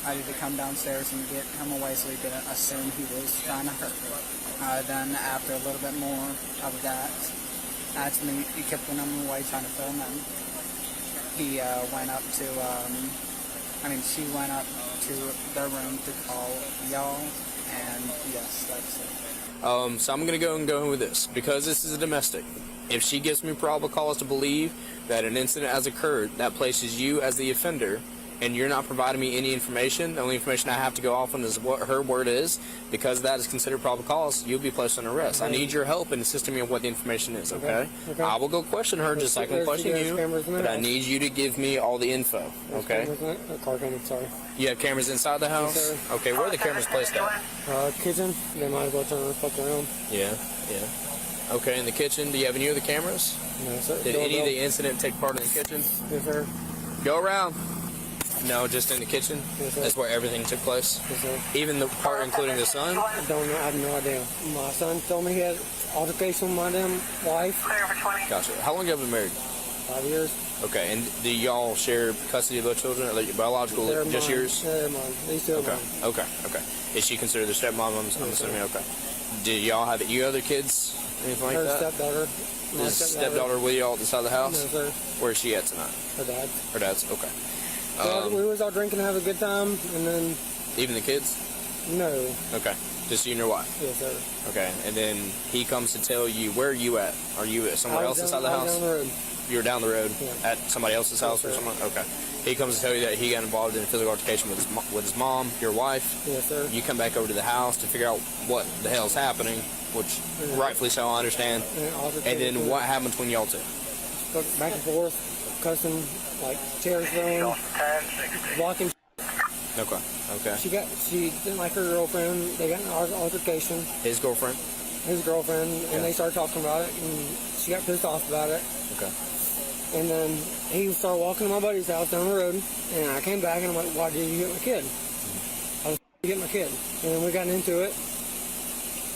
I needed to come downstairs and get him away so he didn't assume he was trying to hurt her. Then after a little bit more of that, that's when he kept pulling him away trying to film him. He went up to, she went up to their room to call y'all, and yes, that's it. So I'm going to go with this. Because this is a domestic, if she gives me probable cause to believe that an incident has occurred, that places you as the offender, and you're not providing me any information, the only information I have to go off on is what her word is, because that is considered probable cause, you'll be placed on arrest. I need your help in assisting me on what the information is, okay? I will go question her just like I'm questioning you, but I need you to give me all the info, okay? Sorry. You have cameras inside the house? Yes, sir. Okay, where are the cameras placed at? Kitchen. They might as well turn the fuck around. Yeah. Okay, in the kitchen, do you have any other cameras? No, sir. Did any of the incident take part in the kitchen? Yes, sir. Go around. No, just in the kitchen? Yes, sir. That's where everything took place? Yes, sir. Even the part including the son? I don't know. I have no idea. My son told me he had altercation with my damn wife. Gotcha. How long have you been married? 5 years. Okay, and do y'all share custody of those children? Are they biological, They're just mine. yours? They're mine. These two are mine. Okay. Is she considered the stepmom? I'm assuming. Okay. Do y'all have other kids? Anything like Her that? stepdaughter. Is stepdaughter with y'all at the side of the house? No, sir. Where's she at tonight? Her dad. Her dad's? Okay. We was all drinking and having a good time, and then... Even the kids? No. Okay. Just you and your wife? Yes, sir. Okay. And then he comes to tell you, where are you at? Are you at somewhere else inside the house? Down the road. You were down the road Yeah. at somebody else's house or something? Okay. He comes to tell you that he got involved in a physical altercation with his mom, your wife. Yes, sir. You come back over to the house to figure out what the hell's happening, which rightfully so, I understand. And then what happened between y'all two? Back and forth, cussing, like chairs thrown, blocking. Okay. She didn't like her girlfriend. They got in an altercation. His girlfriend? His girlfriend, and they started talking about it, and she got pissed off about it. Okay. And then he started walking to my buddy's house down the road, and I came back and I'm like, why did you hit my kid? I was getting my kid. And then we got into it,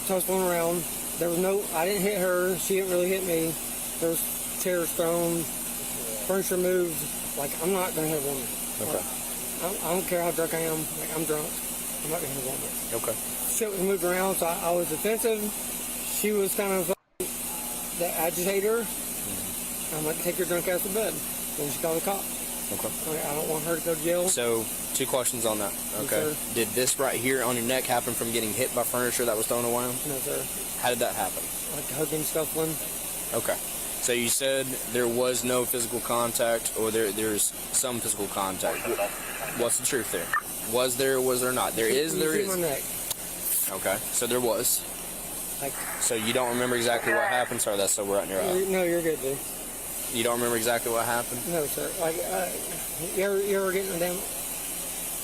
tussling around. There was I didn't hit her, she didn't really hit me. There was chairs thrown, furniture moved. Like, I'm not going to hit a woman. Okay. I don't care how drunk I am. Like, I'm drunk. I'm not going to hit a woman. Okay. Shit was moved around, so I was defensive. She was kind of the agitator. I'm like, take your drunk ass to bed. Then she called the cops. Okay. I don't want her to go to jail. So, 2 questions on that. Okay. Yes, did this right here on your neck happen from getting hit by furniture that was thrown around? No, sir. How did that happen? Like hugging, scuffling. Okay. So you said there was no physical contact, or there's some physical contact. What's the truth there? Was there or was there not? There is. My neck. Okay. So there was. Like. So you don't remember exactly what happened? Sorry, that's so right in your eye. No, you're good, dude. You don't remember exactly what happened? No, sir. Like, you ever get in a damn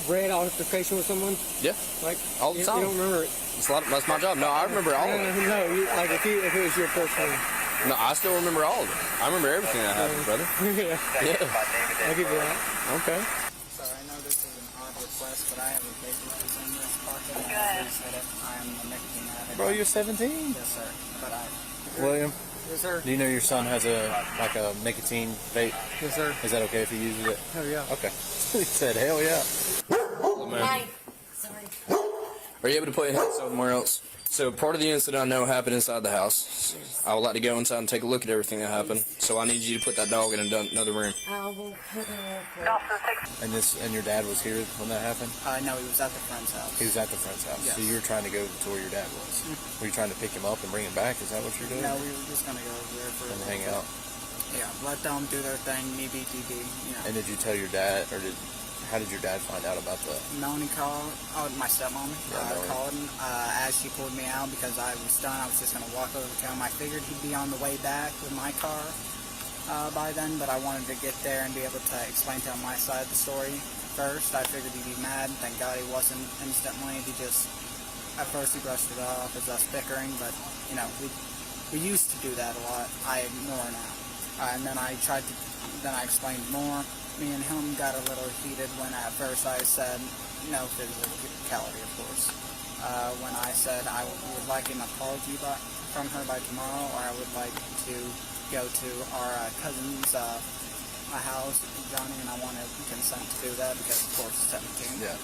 red altercation with someone? Yeah. Like, all the time. You don't remember it? That's my job. No, I remember all of it. No, like if it was your first one. No, I still remember all of it. I remember everything that happened, brother. Yeah. I'll give you that. Okay. Sorry, I know this is an odd request, but I have a baby who's in this pocket. Please hit it. I am a nicotine addict. Bro, you're 17? Yes, sir. But William? Yes, sir. Do you know your son has a nicotine vape? Yes, sir. Is that okay if he uses it? Hell yeah. Okay. He said, hell yeah. Man. Hi. Sorry. Are you able to put your hand somewhere else? So part of the incident I know happened inside the house. I would like to go inside and take a look at everything that happened. So I need you to put that dog in another room. I will put her And your dad was here when that happened? No, he was at the friend's house. He was at the friend's house. Yes. So you were trying to go to where your dad was. Were you trying to pick him up and bring him back? Is that what you're doing? No, we were just gonna go over there for and a hang little out. bit. Yeah, let them do their thing, me BTB, you know. And did you tell your dad, or how did your dad find out about the... Melanie called, my stepmom, called as she pulled me out because I was done. I was just going to walk over to him. I figured he'd be on the way back with my car by then, but I wanted to get there and be able to explain to him my side of the story first. I figured he'd be mad. Thank God he wasn't instantly. He just, at first he brushed it off as us bickering, but, you know, we used to do that a lot. I ignore now. And then I explained more. Me and him got a little heated when at first I said no physicality, of course. When I said I would like an apology from her by tomorrow, or I would like to go to our cousin's house, Johnny, and I wanted consent to do that because, of course, 17. Yeah.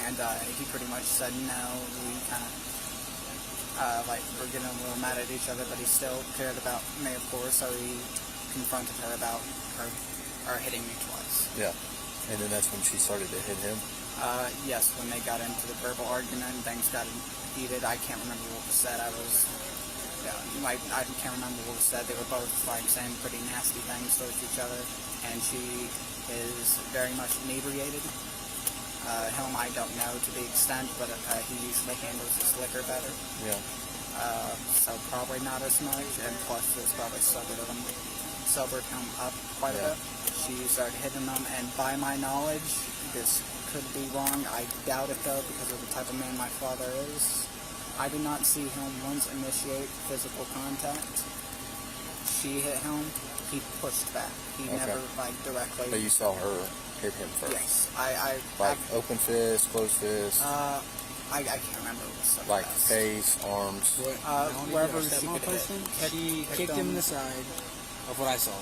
And he pretty much said no. We kind of we're getting a little mad at each other, but he still cared about me, of course, so he confronted her about her hitting me twice. Yeah. And then that's when she started to hit him? Yes, when they got into the verbal argument, things got heated. I can't remember what was said. I can't remember what was said. They were both saying pretty nasty things towards each other, and she is very much inebriated. Him, I don't know to the extent, but he usually handles his liquor better. Yeah. So probably not as much, and plus this probably sobered him up quite a bit. She started hitting him, and by my knowledge, this could be wrong. I doubt it though, because of the type of man my father is. I did not see him once initiate physical contact. She hit him, he pushed back. He never directly. But you saw her hit him first? Yes. Open fist, closed fist? I can't remember what was like face, arms? Wherever she could hit. He kicked him in the side, of what I saw.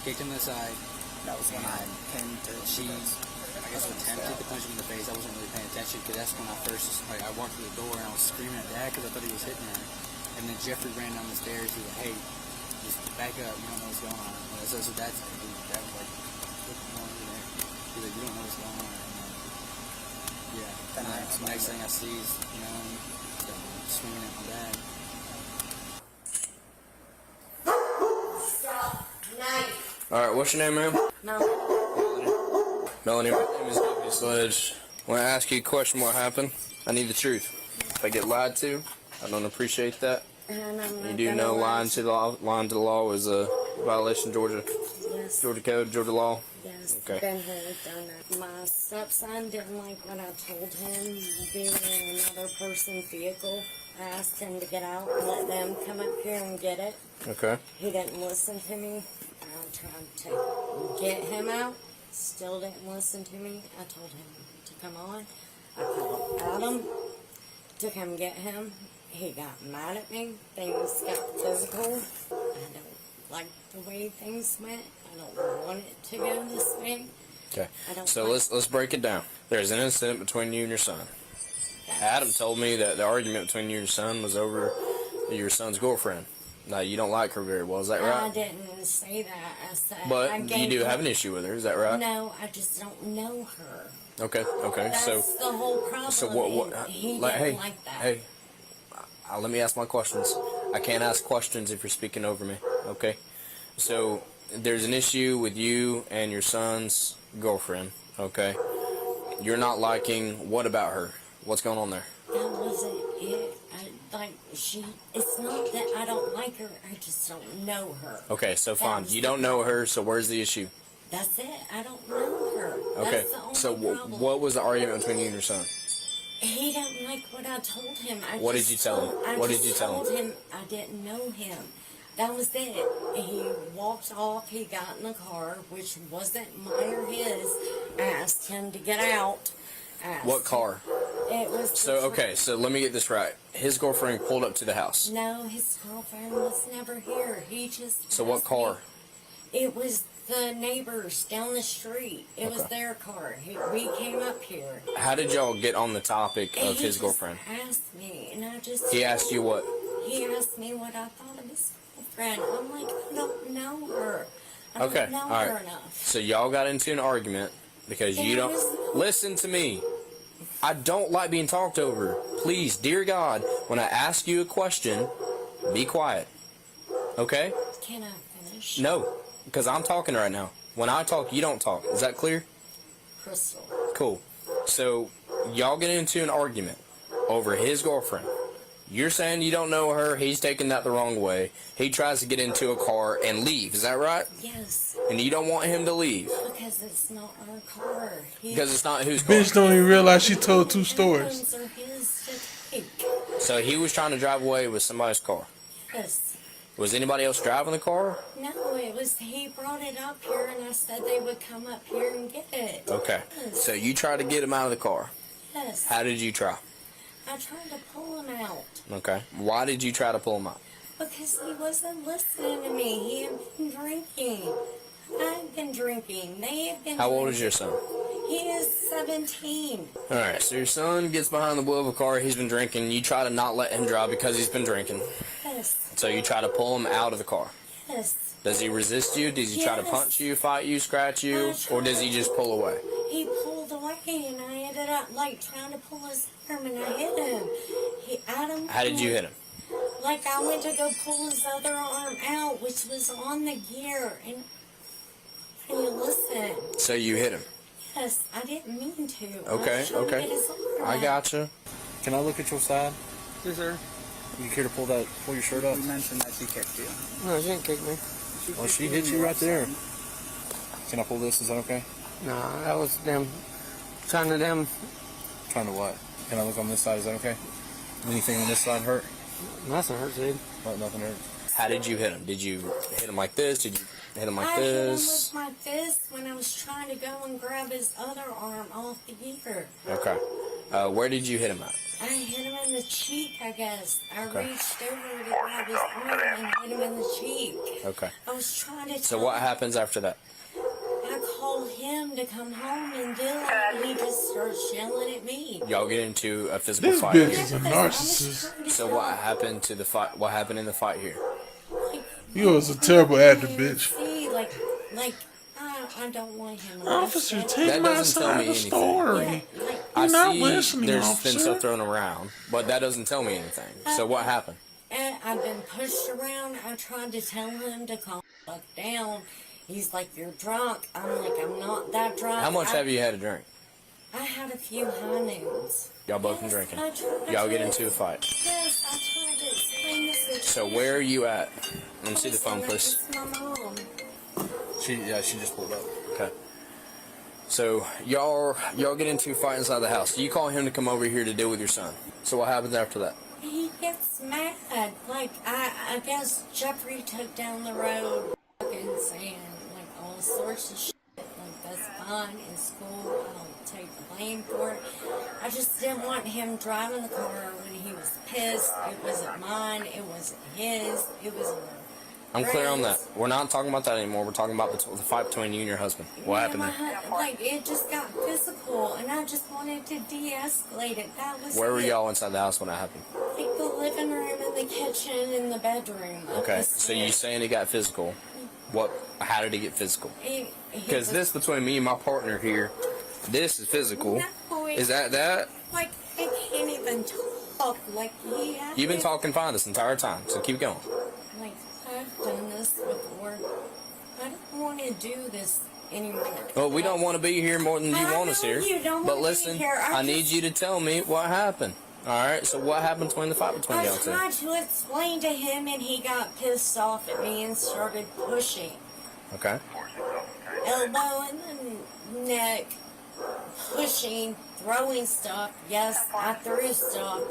Kicked him in the side. That was when I came to. She, I guess, attempted to punch him in the face. I wasn't really paying attention because that's when I first, I walked through the door and I was screaming at Dad because I thought he was hitting her. And then Jeffrey ran down the stairs. He was like, hey, just back up. You don't know what's going on. And so Dad said, Dad was like, what's going on over there? He's like, you don't know what's going on. And then, the next thing I see is, swinging at my dad. Alright, what's your name, ma'am? Melanie, my name is David Sledge. When I ask you a question, what happened? I need the truth. If I get lied to, I don't appreciate that. You do know lying to the law is a violation of Georgia code, Georgia law? Yes, okay. been here, done that. My stepson didn't like what I told him being in another person's vehicle. I asked him to get out and let them come up here and get it. Okay. He didn't listen to me. I tried to get him out. Still didn't listen to me. I told him to come on. I called Adam to come get him. He got mad at me. Things got physical. I don't like the way things went. I don't want it to go this way. Okay. So let's break it down. There's an incident between you and your son. Adam told me that the argument between you and your son was over your son's girlfriend. Now, you don't like her very well, is that right? I didn't say that. I said but you do have an issue with her, is that right? No, I just don't know her. Okay. That's so the whole problem. So what he didn't like that. Hey, let me ask my questions. I can't ask questions if you're speaking over me, okay? So there's an issue with you and your son's girlfriend, okay? You're not liking, what about her? What's going on there? That wasn't it. It's not that I don't like her, I just don't know her. Okay, so fine. You don't know her, so where's the issue? That's it. I don't know her. Okay, That's the only problem. What was the argument between you and your son? He didn't like what I told him. What did you tell him? What did you tell him? I told him I didn't know him. That was it. He walked off. He got in the car, which wasn't mine or his. Asked him to get out. What car? It was. So let me get this right. His girlfriend pulled up to the house. No, his girlfriend was never here. He just. So what car? It was the neighbors down the street. It was their car. We came up here. How did y'all get on the topic of his girlfriend? He asked me, and I just... He asked you what? He asked me what I thought of his girlfriend. I'm like, I don't know her. I Okay, don't know all her right. enough. So y'all got into an argument because you don't... Listen to me. I don't like being talked over. Please, dear God, when I ask you a question, be quiet. Okay? Can I finish? No, because I'm talking right now. When I talk, you don't talk. Is that clear? Crystal. Cool. So, y'all get into an argument over his girlfriend. You're saying you don't know her. He's taking that the wrong way. He tries to get into a car and leave. Is that right? Yes. And you don't want him to leave? Because it's not our car. Because it's not whose car? Bitch don't even realize she told 2 stories. Those are his to take. So he was trying to drive away with somebody's car. Yes. Was anybody else driving the car? No, it was, he brought it up here and I said they would come up here and get it. Okay. Yes. So you tried to get him out of the car. Yes. How did you try? I tried to pull him out. Okay. Why did you try to pull him out? Because he wasn't listening to me. He had been drinking. I've been drinking. They have been How drinking. old is your son? He is 17. Alright, so your son gets behind the wheel of a car, he's been drinking, you try to not let him drive because he's been drinking. Yes. So you try to pull him out of the car. Yes. Does he resist you? Does he try to punch you, fight you, scratch you? Or does he just pull away? He pulled away and I ended up like trying to pull his arm and I hit him. How did you hit him? Like I went to go pull his other arm out, which was on the gear, and you listen. So you hit him? Yes, I didn't mean to. Okay, okay. I gotcha. Can I look at your side? Yes, sir. You care to pull your shirt up? You mentioned that she kicked you. No, she didn't kick me. Well, she hit you right there. Can I pull this? Is that okay? Nah, that was them trying to them. Trying to what? Can I look on this side? Is that okay? Anything on this side hurt? Nothing hurts, dude. What, nothing hurts. How did you hit him? Did you hit him like this? Did you hit him like I hit him this? with my fist when I was trying to go and grab his other arm off the gear. Okay. Where did you hit him at? I hit him in the cheek, I guess. I Okay. reached over to grab his arm and hit him in the cheek. Okay. I was trying to So tell what him- happens after that? I called him to come home and do it, and he just starts yelling at me. Y'all get into a physical This fight. bitch is a narcissist. So what happened to the fight? What happened in the fight here? You was a terrible actor, bitch. See, like, I don't want him. Officer, take That my doesn't tell side me of the anything. story. I You're not see listening, there's officer. been stuff thrown around, but that doesn't tell me anything. So what happened? And I've been pushed around. I tried to tell him to calm the fuck down. He's like, you're drunk. I'm like, I'm not that drunk. How much have you had to drink? I had a few high noons. Y'all both been drinking. I tried Y'all get to- into a fight. Yes, I tried to explain the situation. So where are you at? Let me see the phone, please. It's my mom. She just pulled up. Okay. So y'all get into a fight inside the house. You call him to come over here to deal with your son. So what happens after that? He gets mad. Like, I guess Jeffrey took down the road fucking saying, like, all sorts of shit. Like, that's fine in school. I don't take the blame for it. I just didn't want him driving the car when he was pissed. It wasn't mine. It wasn't his. It was I'm clear on that. We're not talking about that anymore. We're talking about the fight between you and your husband. What happened there? like, it just got physical, and I just wanted to de-escalate it. That was Where were it. y'all inside the house when that happened? Like the living room and the kitchen and the bedroom. Okay, so you saying it got physical. How did it get physical? Because this between me and my partner here, this is physical. No, Is that? Like, I can't even talk. Like, he had You've been it. talking fine this entire time, so keep going. Like, I've done this before. I don't want to do this anymore. Well, we don't want to be here more than you I want us know here. you don't But want me listen, here. I need you to tell me what happened. Alright, so what happened between the fight between I y'all two? tried to explain to him, and he got pissed off at me and started pushing. Okay. Elbow in the neck, pushing, throwing stuff. Yes, I threw stuff.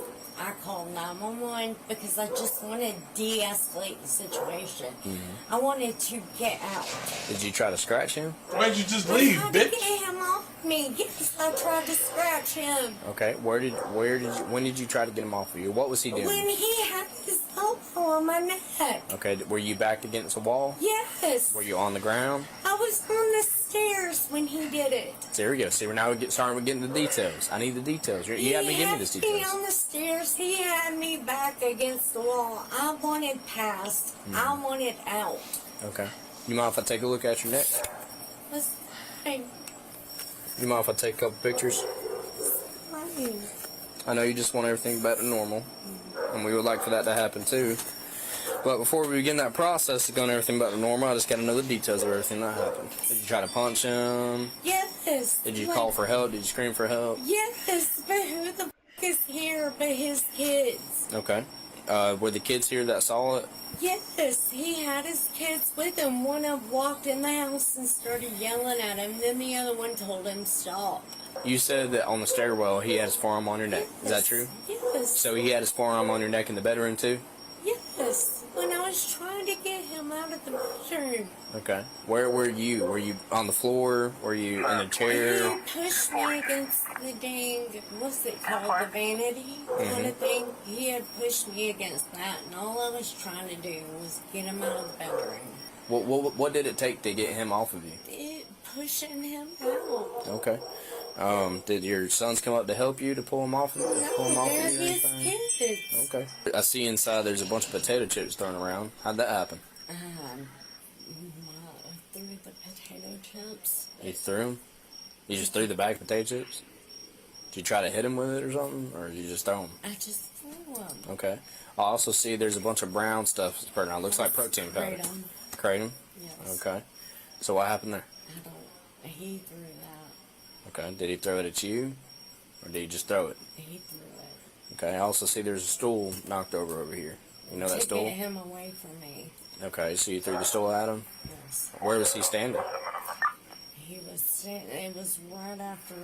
I called 911 because I just wanted to de-escalate the situation. Mm-hmm. I wanted to get out. Did you try to scratch him? Why'd you just I leave, tried to bitch? get him off me. Yes, I tried to scratch him. Okay. When did you try to get him off of you? What was he doing? When he had his elbow on my neck. Okay, were you back against the wall? Yes. Were you on the ground? I was on the stairs when he did it. So there we go. See, we're now starting with getting the details. I need the details. You haven't given me this He details. had me on the stairs. He had me back against the wall. I wanted past. I wanted out. Okay. You mind if I take a look at your neck? That's fine. You mind if I take a couple pictures? Fine. I know you just want everything back to normal, and we would like for that to happen too. But before we begin that process of going everything back to normal, I just got to know the details of everything that happened. Did you try to punch him? Yes. Did you call for help? Did you scream for help? Yes, but who the f*** is here but his kids? Okay. Were the kids here that saw it? Yes, he had his kids with him. One of them walked in the house and started yelling at him. Then the other one told him stop. You said that on the stairwell he had his forearm on your neck. Is that true? Yes. So he had his forearm on your neck in the bedroom too? Yes. When I was trying to get him out of the bedroom. Okay. Where were you? Were you on the floor? Were you in a chair? He pushed me against the dang, what's it called, the vanity kind of thing. He had pushed me against that, and all I was trying to do was get him out of the bedroom. What did it take to get him off of you? Pushing him out. Okay. Did your sons come up to help you to pull him off? No, they're his kids. Okay. I see inside there's a bunch of potato chips thrown around. How'd that happen? I threw the potato chips. You threw them? You just threw the bag of potato chips? Did you try to hit him with it or something? Or did you just throw them? I just threw them. Okay. I also see there's a bunch of brown stuff spread around. Looks like protein powder. Kratom. Kratom? Yes. Okay. So what happened there? He threw that. Okay. Did he throw it at you? Or did he just throw it? He threw it. Okay. I also see there's a stool knocked over here. You know that stool? To get him away from me. Okay. So you threw the stool at him? Yes. Where was he standing? He was standing, it was right after,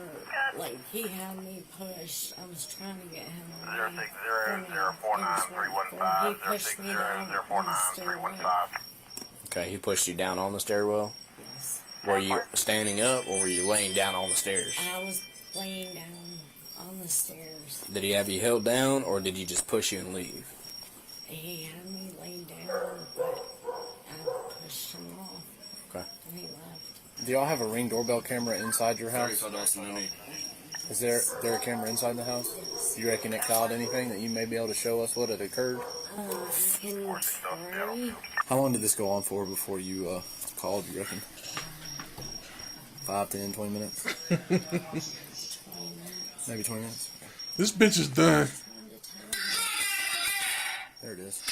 like, he had me pushed. I was trying to get him away from me. He pushed me down on the stairwell. Okay, he pushed you down on the stairwell? Yes. Were you standing up or were you laying down on the stairs? I was laying down on the stairs. Did he have you held down or did he just push you and leave? He had me laying down, but I pushed him off. Okay. And he left. Do y'all have a Ring doorbell camera inside your house? Is there a camera inside the house? Do you reckon it caught anything that you may be able to show us what had occurred? I can try. How long did this go on for before you called, you reckon? 5, 10, 20 minutes? 20 minutes. Maybe 20 minutes? Okay. This bitch is done. There it is.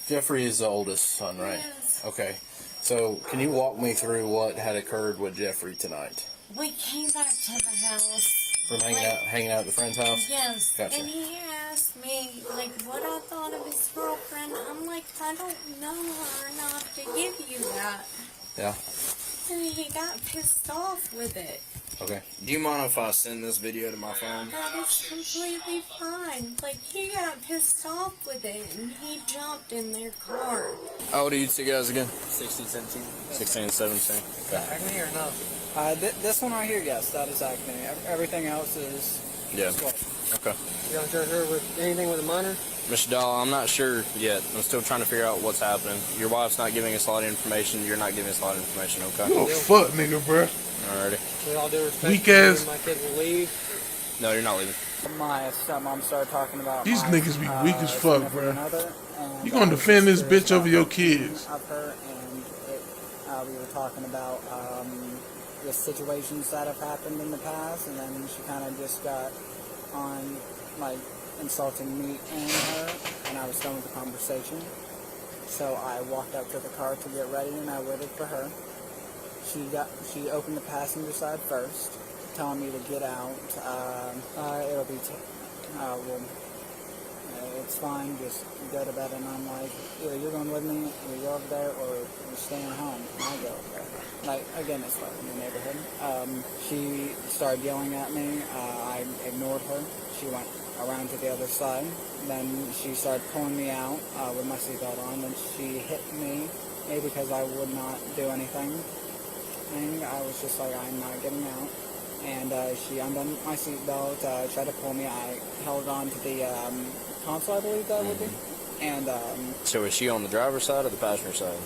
Jeffrey is the oldest son, right? Yes. Okay. So, can you walk me through what had occurred with Jeffrey tonight? We came back to the house. From hanging out at the friend's house? Yes. Gotcha. And he asked me, like, what I thought of his girlfriend. I'm like, I don't know her enough to give you that. Yeah. And he got pissed off with it. Okay. Do you mind if I send this video to my phone? That is completely fine. Like, he got pissed off with it, and he jumped in their car. How old are you two guys again? 16, 17. 16 and 17. Okay. Acne or no? This one right here, yes, that is acne. Everything else is Yeah. swell. Okay. You don't charge her with anything with a minor? Mr. Dahl, I'm not sure yet. I'm still trying to figure out what's happening. Your wife's not giving us a lot of information. You're not giving us a lot of information, okay? You a fuck nigga, bruh. Alrighty. With all due respect, Weak ass. my kids will leave. No, you're not leaving. My stepmom started talking about These my, niggas be weak as fuck, significant bruh. other, and You gonna I was defend this curious bitch over about your kids. of her, and We were talking about the situations that have happened in the past, and then she kind of just got on, like, insulting me and her, and I was done with the conversation. So I walked out to the car to get ready, and I waited for her. She opened the passenger side first, telling me to get out. It'll be, it's fine, just go to bed. And I'm like, either you're going with me, or you're over there, or you're staying home, and I go over there. Like, again, it's like in the neighborhood. She started yelling at me. I ignored her. She went around to the other side. Then she started pulling me out with my seatbelt on. Then she hit me, maybe because I would not do anything. And I was just like, I'm not getting out. And she undone my seatbelt, tried to pull me. I held on to the console, I believe that would be. And so was she on the driver's side or the passenger side?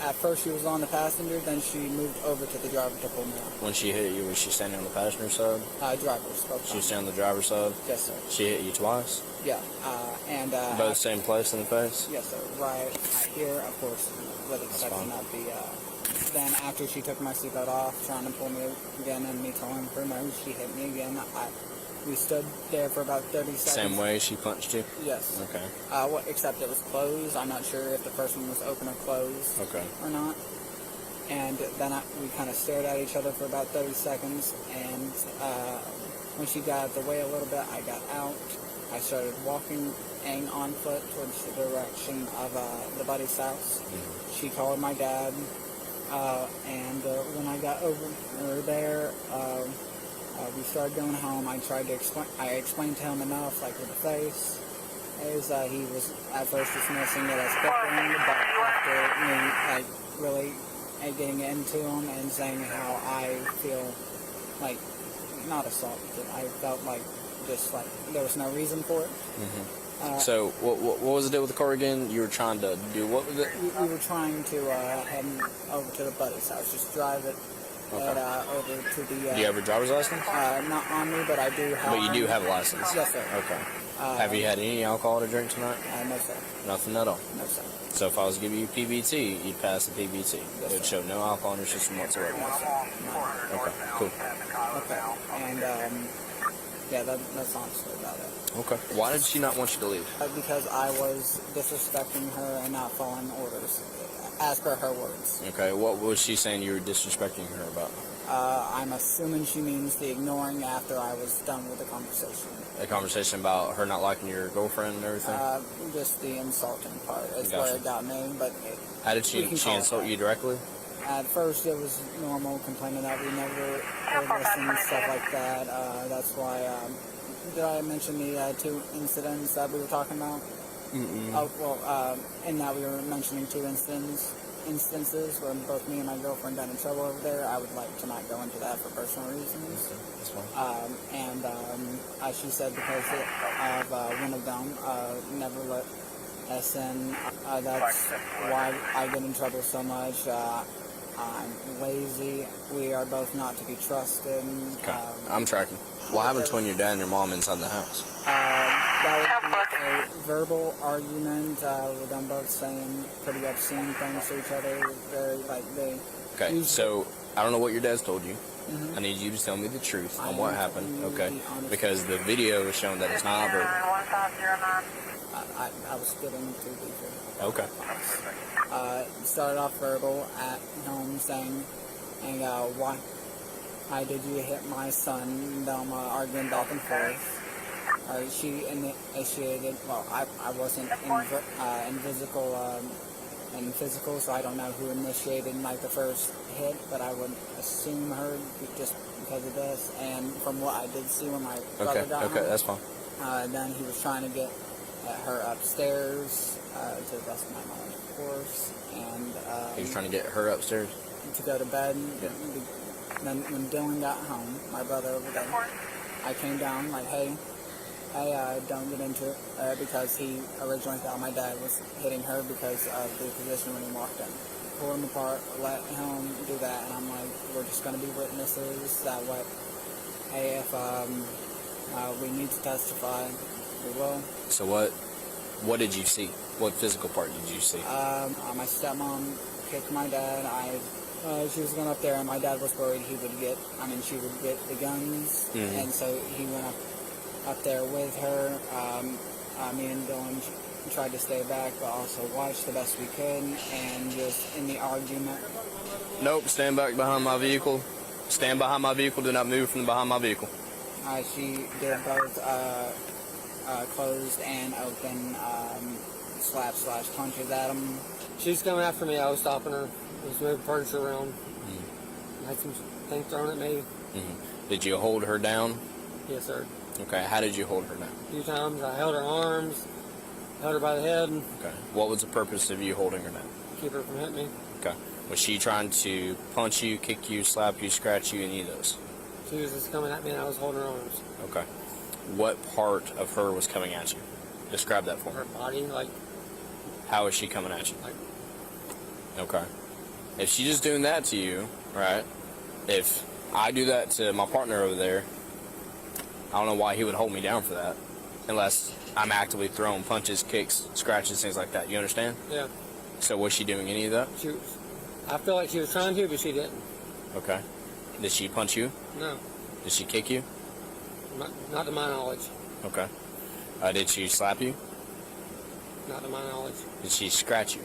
At first she was on the passenger, then she moved over to the driver to pull me out. When she hit you, was she standing on the passenger side? Driver's. She was standing on the driver's side? Yes, sir. She hit you twice? Yeah. And both same place in the face? Yes, sir. Right here, of course, with exception of the. Then after she took my seatbelt off, trying to pull me again, and me telling her no, she hit me again. We stood there for about 30 seconds. Same way she punched you? Yes. Okay. Except it was closed. I'm not sure if the first one was open or closed. Okay. Or not. And then we kind of stared at each other for about 30 seconds. And when she got out of the way a little bit, I got out. I started walking on foot towards the direction of the buddy's house. Mm-hmm. She called my dad. And when I got over there, we started going home. I explained to him enough, like with the face, he was at first dismissing it as bickering, but after me, like, really getting into him and saying how I feel, like, not assaulted. I felt like just, like, there was no reason for it. Mm-hmm. So, what was the deal with the car again? You were trying to do what with it? We were trying to head over to the buddy's house, just drive it over to the... do you have a driver's license? Not on me, but I do have... But you do have a license? Yes, sir. Okay. Have you had any alcohol to drink tonight? No, sir. Nothing at all? No, sir. So if I was to give you PBT, you'd pass the PBT? Yes, it would show no alcohol in your system whatsoever? No, sir. Okay, cool. Okay, and... yeah, that's honestly about it. Okay. Why did she not want you to leave? Because I was disrespecting her and not following orders, as per her words. Okay. What was she saying you were disrespecting her about? I'm assuming she means the ignoring after I was done with the conversation. A conversation about her not liking your girlfriend and everything? Just the insulting part. It's Gotcha. where it got me, but... How did she insult you directly? At first, it was normal, complaining that we never heard this and stuff like that. That's why, did I mention the 2 incidents that we were talking about? Mm-mm. Oh, well, in that we were mentioning 2 instances where both me and my girlfriend got in trouble over there. I would like to not go into that for personal reasons. Okay, that's fine. And she said because of one of them never let us in. That's why I get in trouble so much. I'm lazy. We are both not to be trusted. Okay, I'm tracking. What happened to when your dad and your mom inside the house? That would be a verbal argument with them both saying pretty obscene things to each other. Very, like, they... Okay, so I don't know what your dad's told you. Mm-hmm. I need you to tell me the truth on what happened, okay? Because the video is showing that it's not verbal. I was getting too deep. Okay. Started off verbal at home saying, and why did you hit my son? Them arguing back and forth. She initiated. Well, I wasn't in physical, so I don't know who initiated like the first hit, but I would assume her just because of this. And from what I did see when my brother got home, that's fine. then he was trying to get her upstairs to the best of my knowledge, of course, and he was trying to get her upstairs to go to bed. Yeah. Then when Dylan got home, my brother over there, I came down like, hey, don't get into it, because he originally thought my dad was hitting her because of the position when he walked in. Pulled him apart, let him do that, and I'm like, we're just going to be witnesses. That way, hey, if we need to testify, we will. So what did you see? What physical part did you see? My stepmom kicked my dad. I She was going up there, and my dad was worried she would get the guns, and so he went up there with her. Me and Dylan tried to stay back, but also watched the best we could, and just in the argument. Nope, stand back behind my vehicle. Stand behind my vehicle, do not move from behind my vehicle. She did both closed and open slap/punches at him. She was coming after me. I was stopping her. I was moving furniture around. Had some things thrown at me. Did you hold her down? Yes, sir. Okay, how did you hold her down? A few times. I held her arms, held her by the head. Okay. What was the purpose of you holding her down? Keep her from hitting me. Okay. Was she trying to punch you, kick you, slap you, scratch you, any of those? She was just coming at me and I was holding her arms. Okay. What part of her was coming at you? Describe that for me. Her body, like... How is she coming at you? Like... Okay. If she's just doing that to you, right? If I do that to my partner over there, I don't know why he would hold me down for that. Unless I'm actively throwing punches, kicks, scratches, things like that. You understand? Yeah. So was she doing any of that? I feel like she was trying to, but she didn't. Okay. Did she punch you? No. Did she kick you? Not to my knowledge. Okay. Did she slap you? Not to my knowledge. Did she scratch you?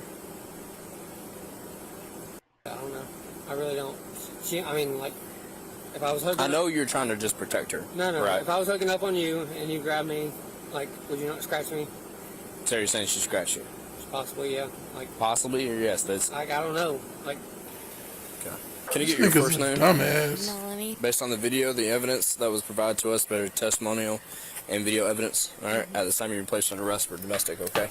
I don't know. I really don't. If I was hooking I know you're trying to just protect her. No. Right. If I was hooking up on you and you grabbed me, would you not scratch me? So you're saying she scratched you? Possibly, yeah. Possibly, or yes? That's. I don't know. Okay. Can you get your first name? Dumbass. Melanie. Based on the video, the evidence that was provided to us, better testimonial and video evidence. All right. At this time, you're placed under arrest for domestic. Okay.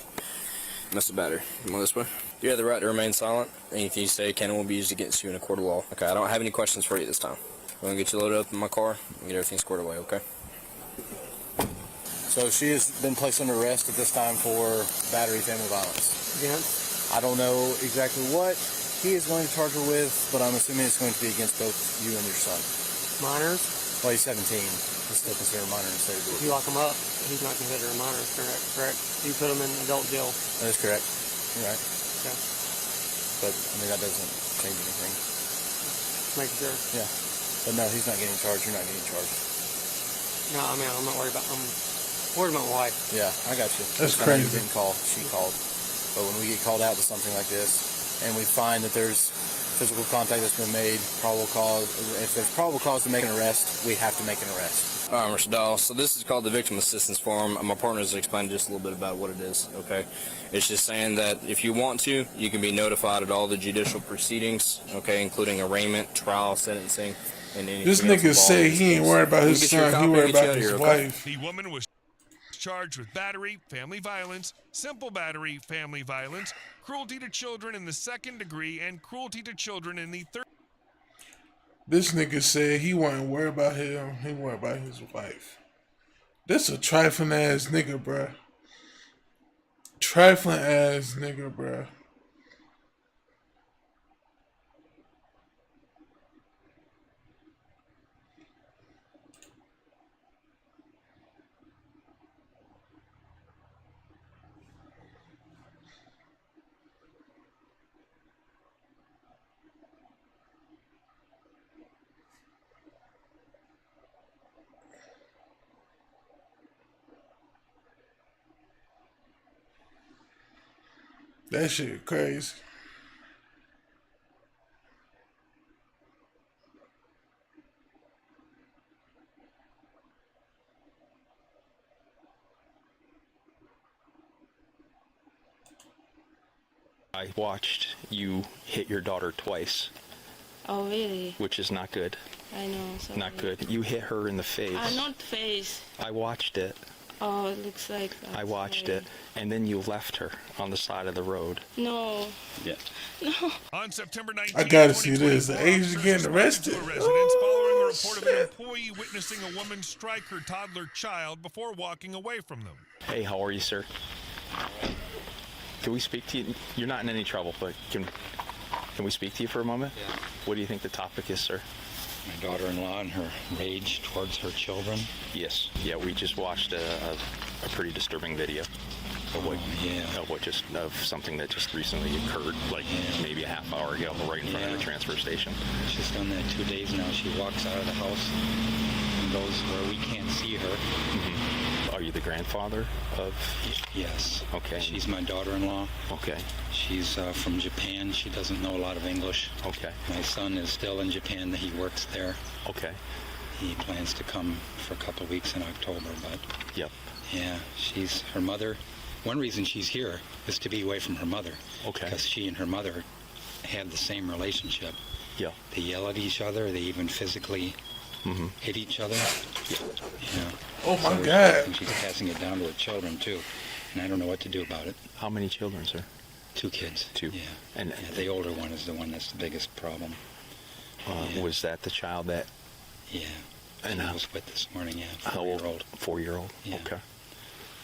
Domestic battery. Come on this way. You have the right to remain silent. Anything you say can and will be used against you in a court of law. Okay. I don't have any questions for you this time. I'm gonna get you loaded up in my car and get everything squared away. Okay. So she has been placed under arrest at this time for battery, family violence. Yes. I don't know exactly what he is going to charge her with, but I'm assuming it's going to be against both you and your son. Minors? Well, he's 17. He's still considered a minor in the state of If you lock him up, he's not considered a minor, correct? You put him in adult jail. That is correct. You're right. Okay. But, that doesn't change anything. Making sure. Yeah. But no, he's not getting charged. You're not getting charged. No, I'm not worried about him. Where's my wife? Yeah, I got you. That's crazy. You didn't call, she called. But when we get called out to something like this, and we find that there's physical contact that's been made, probable cause, if there's probable cause to make an arrest, we have to make an arrest. All right, Mr. Dahl. So this is called the Victim Assistance Form. My partner's explained just a little bit about what it is, okay? It's just saying that if you want to, you can be notified at all the judicial proceedings, okay, including arraignment, trial, sentencing, and anything This nigga say he ain't worried about his son, he worried about his wife. The woman was charged with battery, family violence, simple battery, family violence, cruelty to children in the 2nd degree, and cruelty to children in the 3rd. This nigga said he wasn't worried about him, he worried about his wife. This a trifling ass nigga, bruh. Trifling ass nigga, bruh. That shit crazy. I watched you hit your daughter twice. Oh, really? Which is not good. I know. Sorry. Not good. You hit her in the face. Not face. I watched it. Oh, it looks like that. I watched it. And then you left her on the side of the road. No. Yeah. No. On September 19th, I gotta see this. The Asian getting arrested. Residents following a report of an employee witnessing a woman strike her toddler child before walking away from them. Hey, how are you, sir? Can we speak to you? You're not in any trouble, but can we speak to you for a moment? Yeah. What do you think the topic is, sir? My daughter-in-law and her rage towards her children. Yes. Yeah, we just watched a pretty disturbing video. Of what of something that just recently occurred, like maybe a half hour ago, right in front of the transfer station. She's done that 2 days now. She walks out of the house and goes where we can't see her. Are you the grandfather of? Yes. Okay. She's my daughter-in-law. Okay. She's from Japan. She doesn't know a lot of English. Okay. My son is still in Japan. He works there. Okay. He plans to come for a couple of weeks in October, but yep. Yeah, she's her mother. One reason she's here is to be away from her mother. Okay. Because she and her mother had the same relationship. Yeah. They yell at each other. They even physically hit each other. Yeah. Oh my God. And she's passing it down to her children too, and I don't know what to do about it. How many children, sir? 2 kids. 2. Yeah. And the older one is the one that's the biggest problem. Was that the child that? Yeah. And I was with this morning. Yeah. How old? 4-year-old. Yeah. Okay.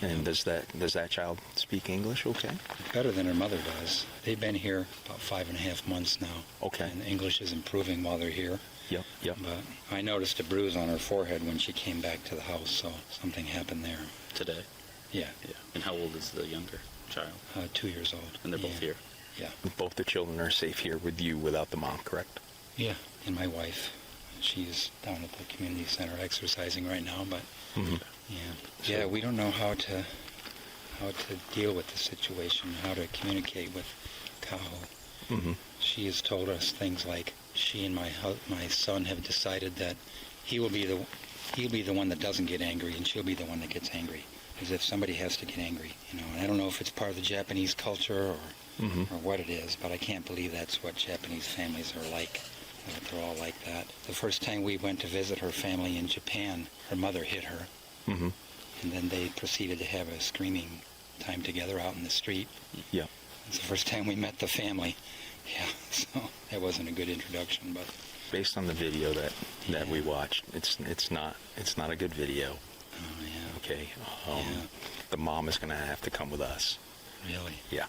And does that child speak English? Okay. Better than her mother does. They've been here about 5.5 months now. Okay. And English is improving while they're here. Yep. Yep. But I noticed a bruise on her forehead when she came back to the house, so something happened there. Today? Yeah. Yeah. And how old is the younger child? 2 years old. And they're both here? Yeah. Both the children are safe here with you without the mom, correct? Yeah. And my wife. She's down at the community center exercising right now, but yeah, we don't know how to deal with the situation, how to communicate with Kaho. She has told us things like she and my son have decided that he'll be the one that doesn't get angry, and she'll be the one that gets angry, as if somebody has to get angry, you know. And I don't know if it's part of the Japanese culture or what it is, but I can't believe that's what Japanese families are like. That they're all like that. The first time we went to visit her family in Japan, her mother hit her. And then they proceeded to have a screaming time together out in the street. Yeah. It's the first time we met the family. Yeah, so that wasn't a good introduction, but based on the video that we watched, it's not a good video. Oh yeah. Okay. The mom is going to have to come with us. Really? Yeah.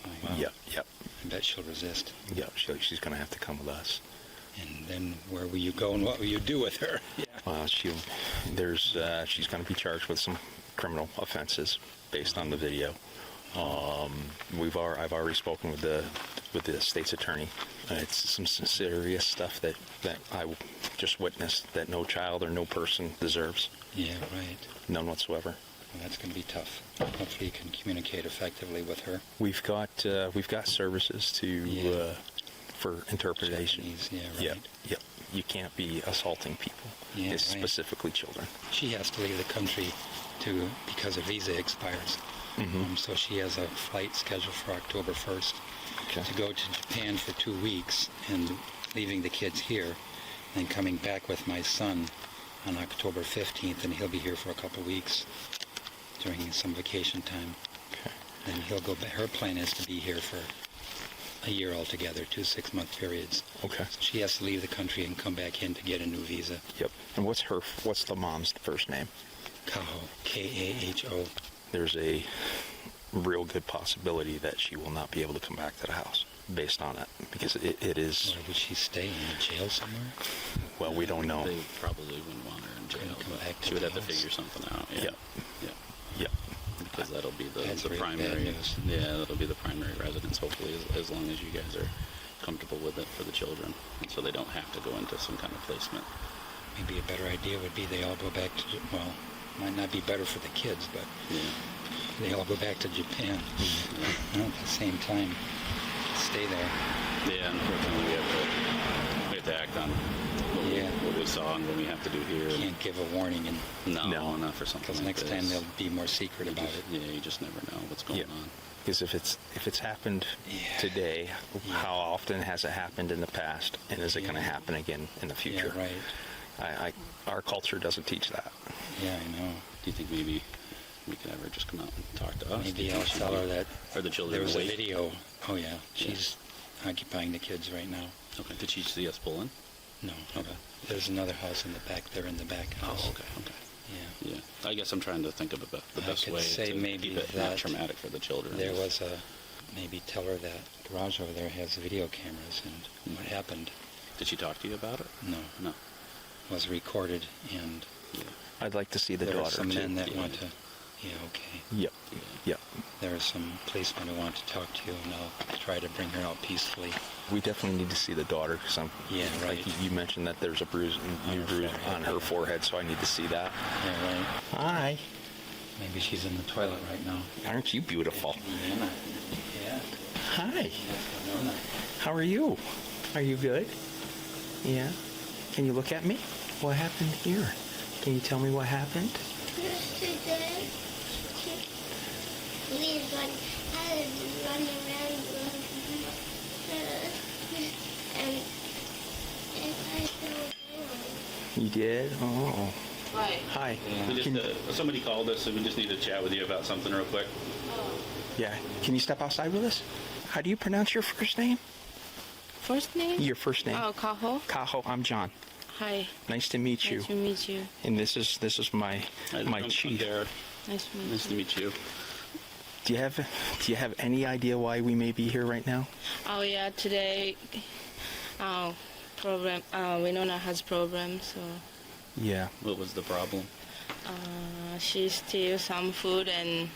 Oh, wow. Yep. Yep. I bet she'll resist. Yep. She's going to have to come with us. And then where will you go and what will you do with her? Yeah. She's going to be charged with some criminal offenses based on the video. I've already spoken with the state's attorney. It's some serious stuff that I just witnessed that no child or no person deserves. Yeah, right. None whatsoever. Well, that's going to be tough. Hopefully you can communicate effectively with her. We've got services for interpretation. Japanese, yeah, right. Yep. You can't be assaulting people. Yeah, it's specifically children. She has to leave the country because her visa expires. So she has a flight scheduled for October 1st to go to Japan for 2 weeks and leaving the kids here and coming back with my son on October 15th, and he'll be here for a couple weeks during some vacation time. Okay. Then he'll go back. Her plan is to be here for a year altogether, 2 6-month periods. Okay. So she has to leave the country and come back in to get a new visa. Yep. And what's the mom's first name? Kaho. K-A-H-O. There's a real good possibility that she will not be able to come back to the house based on it, because it is... Or would she stay in jail somewhere? Well, we don't know. They probably wouldn't want her in jail. She would have to figure something out. Yeah. Yeah. Because that'll be the really primary. bad news. Yeah, that'll be the primary residence. Hopefully, as long as you guys are comfortable with it for the children, and so they don't have to go into some kind of placement. Maybe a better idea would be they all go back to, well, might not be better for the kids, but they all go back to Japan. At the same time, stay there. Yeah, unfortunately, we have to act on what we saw and what we have to do here. Can't give a warning. No, not for something because like next time they'll be more secret about it. Yeah, you just never know what's going on. Because if it's happened today, how often has it happened in the past, and is it going to happen again in the future? Yeah, right. Our culture doesn't teach that. Yeah, I know. Do you think maybe we can ever just come out and talk to us? Maybe I'll tell her that or the children there was a wait? video. Oh yeah, she's occupying the kids right now. Okay. Did she see us pull in? No. Okay. There's another house in the back. They're in the back house. Oh, okay. Yeah. I guess I'm trying to think of the best way say to maybe keep it that not traumatic for the children. There was maybe tell her that garage over there has video cameras and what happened. Did she talk to you about it? No. Was recorded, and I'd like to see the there daughter are some too. men that want to Yeah, okay. Yep. Yep. There are some policemen who want to talk to you, and I'll try to bring her out peacefully. We definitely need to see the daughter. Yeah, right. Like you mentioned that there's a bruise on her forehead, so I need to see that. Yeah, right. Hi. Maybe she's in the toilet right now. Aren't you beautiful? Yeah. Hi. How are you? Are you good? Yeah. Can you look at me? What happened here? Can you tell me what happened? Yesterday, we I was running around and I fell down. You did? Oh. Hi. Hi. We just, somebody called us, and we just need to chat with you about something real quick. Yeah. Can you step outside with us? How do you pronounce your first name? First name? Your first name. Oh, Kaho. Kaho. I'm John. Hi. Nice to meet you. Nice to meet you. And this is my chief. Nice to meet you. Nice to meet you. Do you have any idea why we may be here right now? Oh yeah, today, problem. Winona has problems, so. Yeah. What was the problem? She steals some food and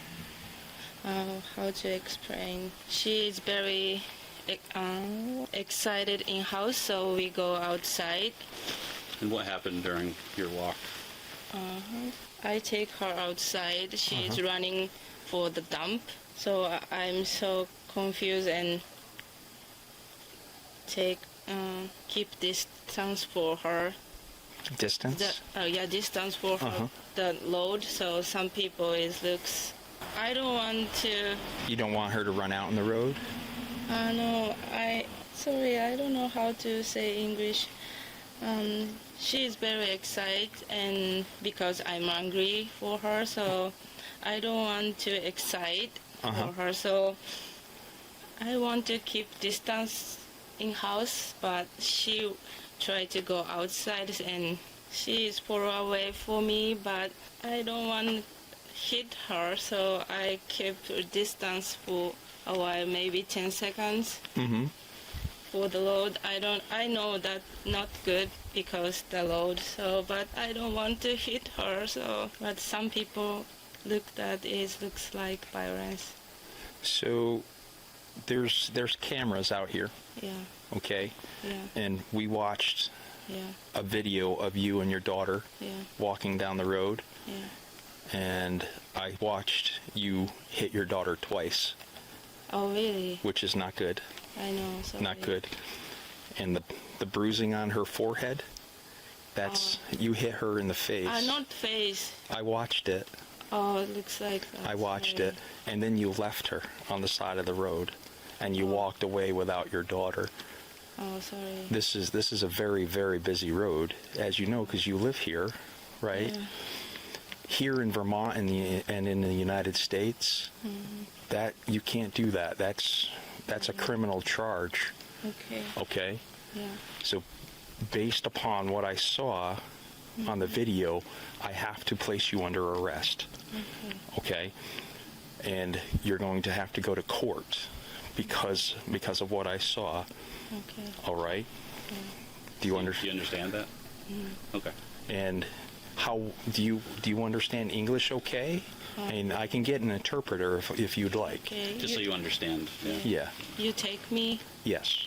how to explain? She is very excited in house, so we go outside. And what happened during your walk? I take her outside. She's running for the dump, so I'm so confused and keep distance for her. Distance? Distance for her, the load. So some people looks. I don't want to. You don't want her to run out on the road? No, I don't know how to say English. She is very excited, and because I'm angry for her, so I don't want to excite for her. So I want to keep distance in house, but she tried to go outside, and she is far away from me, but I don't want to hit her, so I keep distance for a while, maybe 10 seconds. For the load, I know that not good because the load, so, but I don't want to hit her, so, but some people look that looks like violence. So there's cameras out here. Yeah. Okay? Yeah. And we watched Yeah. a video of you and your daughter Yeah. walking down the road. Yeah. And I watched you hit your daughter twice. Oh, really? Which is not good. I know. Sorry. Not good. And the bruising on her forehead, that's, you hit her in the face. Not face. I watched it. Oh, it looks like that. I watched Sorry. it. And then you left her on the side of the road. And you walked away without your daughter. Oh, sorry. This is a very, very busy road, as you know, because you live here, right? Yeah. Here in Vermont and in the United States, that you can't do that. That's a criminal charge. Okay. Okay? Yeah. So based upon what I saw on the video, I have to place you under arrest. Okay? And you're going to have to go to court because of what I saw. Okay. All right? Yeah. Do you understand that? Okay. And how do you understand English okay? And I can get an interpreter if you'd like. Okay. Just so you understand. Yeah. You take me Yes.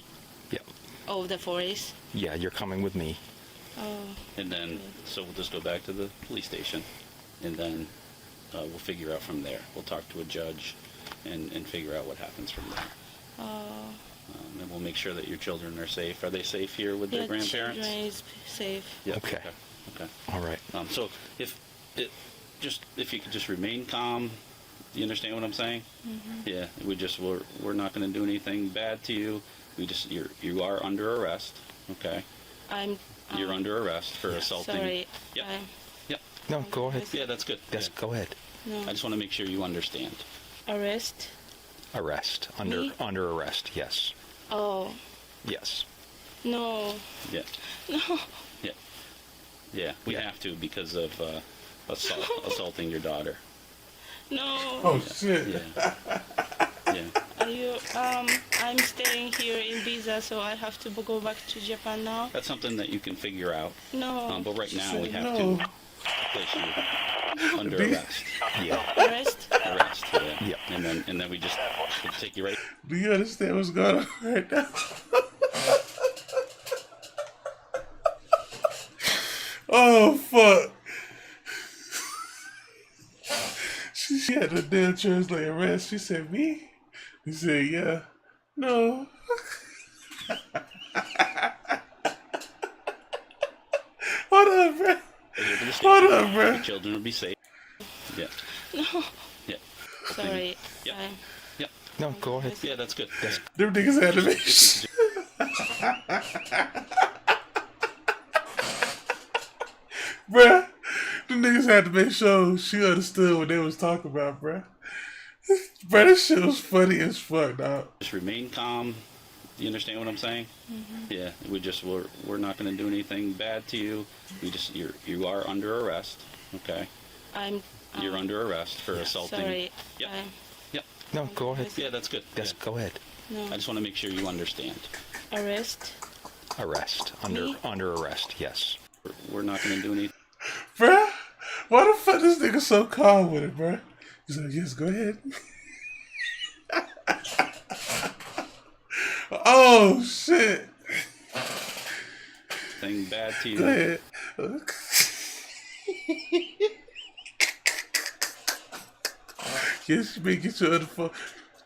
Yeah. over the forest. Yeah, you're coming with me. Oh. And then, so we'll just go back to the police station, and then we'll figure out from there. We'll talk to a judge and figure out what happens from there. Oh. And we'll make sure that your children are safe. Are they safe here with their grandparents? Children is safe. Yeah. Okay. Okay. All right. So if you could just remain calm, you understand what I'm saying? Yeah. We're not going to do anything bad to you. You are under arrest. Okay. You're under arrest for assaulting. Sorry. Yep. Yep. No, go ahead. Yeah, that's good. Yes, go ahead. No. I just want to make sure you understand. Arrest. Arrest. Me? Under arrest. Yes. Oh. Yes. No. Yeah. No. Yeah. Yeah. We have to because of assaulting your daughter. No. Oh shit. Yeah. Yeah. Are you? I'm staying here in Visa, so I have to go back to Japan now. That's something that you can figure out. No. But right now we have No. to place you Under Do you- arrest. Yeah. Arrest? Arrest, yeah. Yep. And then we just we'll take you right. Do you understand what's going on right now? Oh fuck! She had the damn translate arrest. She said me. He said yeah. No. Hold up, bro. Here to the station. Hold up, bro. Your children will be safe. Yeah. No. Yeah. Sorry. Yeah. I- Yeah. No, go ahead. Yeah, that's good. That's Them niggas had to make sure. Bruh, them niggas had to make sure she understood what they was talking about, bruh. Bruh, this shit was funny as fuck, dog. just remain calm. You understand what I'm saying? Yeah. We're not going to do anything bad to you. You are under arrest. Okay. You're under arrest for assaulting. Sorry. Yep. I- Yep. No, go ahead. Yeah, that's good. Yes, go ahead. No. I just want to make sure you understand. Arrest? Arrest. Under arrest. Yes. We're not going to do anything. Bruh, why the fuck this nigga so calm with it, bruh? He's like, yes, go ahead. Oh, shit. Thing bad to you. Go ahead. Yes, you may get your other phone.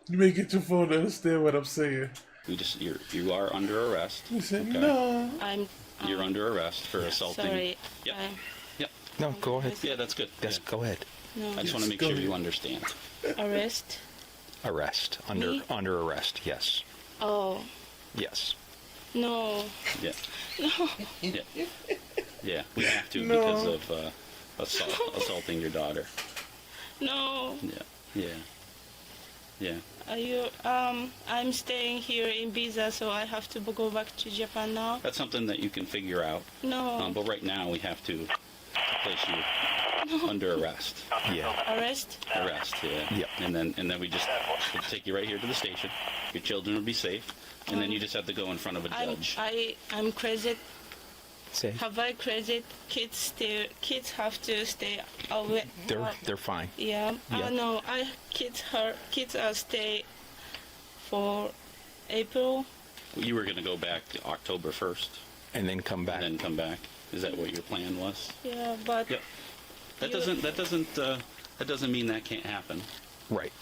You may get your phone to understand what I'm saying. You are under arrest. He said, Okay. no. You're under arrest for assaulting. Sorry. Yep. I- Yep. No, go ahead. Yeah, that's good. Yes, go ahead. No. I just want to make sure you understand. Arrest? Arrest. Me? Under arrest. Yes. Oh. Yes. No. Yeah. No. Yeah. Yeah. We have to No. because of assaulting your daughter. No. Yeah. Yeah. Yeah. Are you, I'm staying here in Biza, so I have to go back to Japan now. That's something that you can figure out. No. But right now we have to place you under arrest. Yeah. Arrest? Arrest. Yeah. Yep. And then we'll take you right here to the station. Your children will be safe, and then you just have to go in front of a judge. I'm crazy. Say. Have I crazy? Kids have to stay away. They're fine. Yeah. Yeah. No, kids are stay for April. You were going to go back October 1st. And then come back. And then come back. Is that what your plan was? Yeah, but Yep. That doesn't mean that can't happen. Right.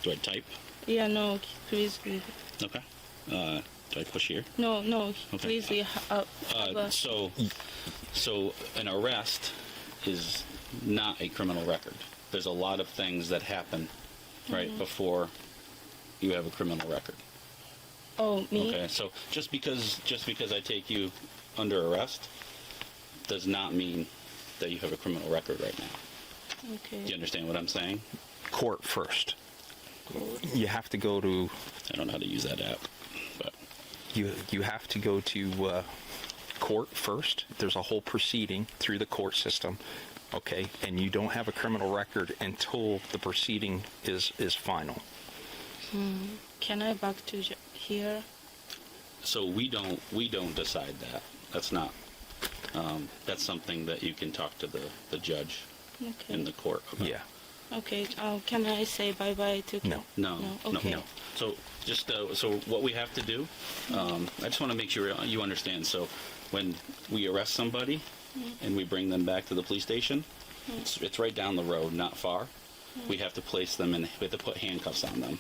Do I type? yeah, no, please. Okay. Do I push here? No, Okay. please. So an arrest is not a criminal record. There's a lot of things that happen right before you have a criminal record. Oh, me? Okay. So just because I take you under arrest does not mean that you have a criminal record right now. Okay. Do you understand what I'm saying? Court first. You have to go to. I don't know how to use that app, but you have to go to court first. There's a whole proceeding through the court system, okay, and you don't have a criminal record until the proceeding is final. Can I back to here? so we don't decide that. That's not. That's something that you can talk to the judge Okay. in the court about. Yeah. Okay. Can I say bye bye to? No. Okay. No. So just so what we have to do, I just want to make sure you understand. So when we arrest somebody and we bring them back to the police station, it's right down the road, not far. We have to place them and we have to put handcuffs on them.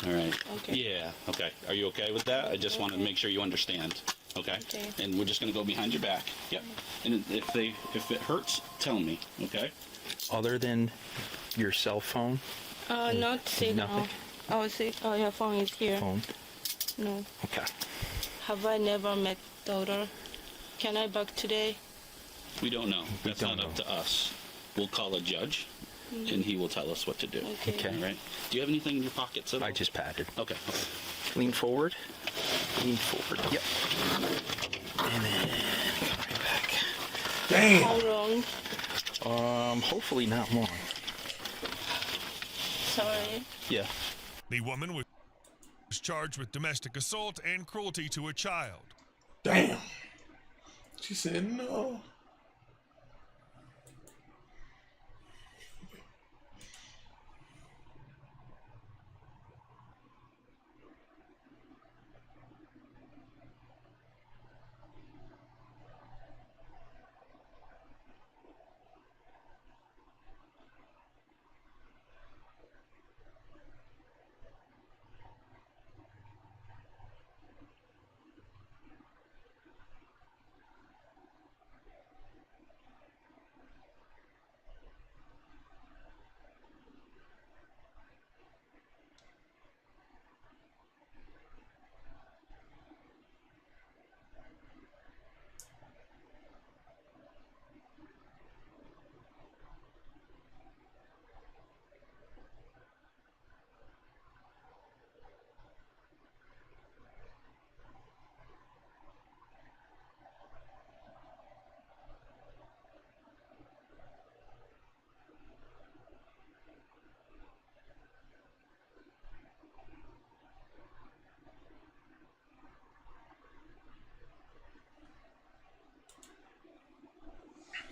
All right. Okay. Yeah. Okay. Are you okay with that? I just wanted to make sure you understand. Okay. Okay. And we're just gonna go behind your back. Yep. And if it hurts, tell me. Okay. Other than your cell phone. Not signal. Nothing. Oh, your phone is here. Phone. No. Okay. Have I never met daughter? Can I back today? We don't know. That's not up to us. We'll call a judge, and he will tell us what to do. Okay. All right. Do you have anything in your pockets at all? I just patted. Okay. Lean forward. Lean forward. Yep. And then come right back. Damn. How long? Hopefully not long. Sorry. Yeah. The woman was charged with domestic assault and cruelty to a child. Damn. She said no.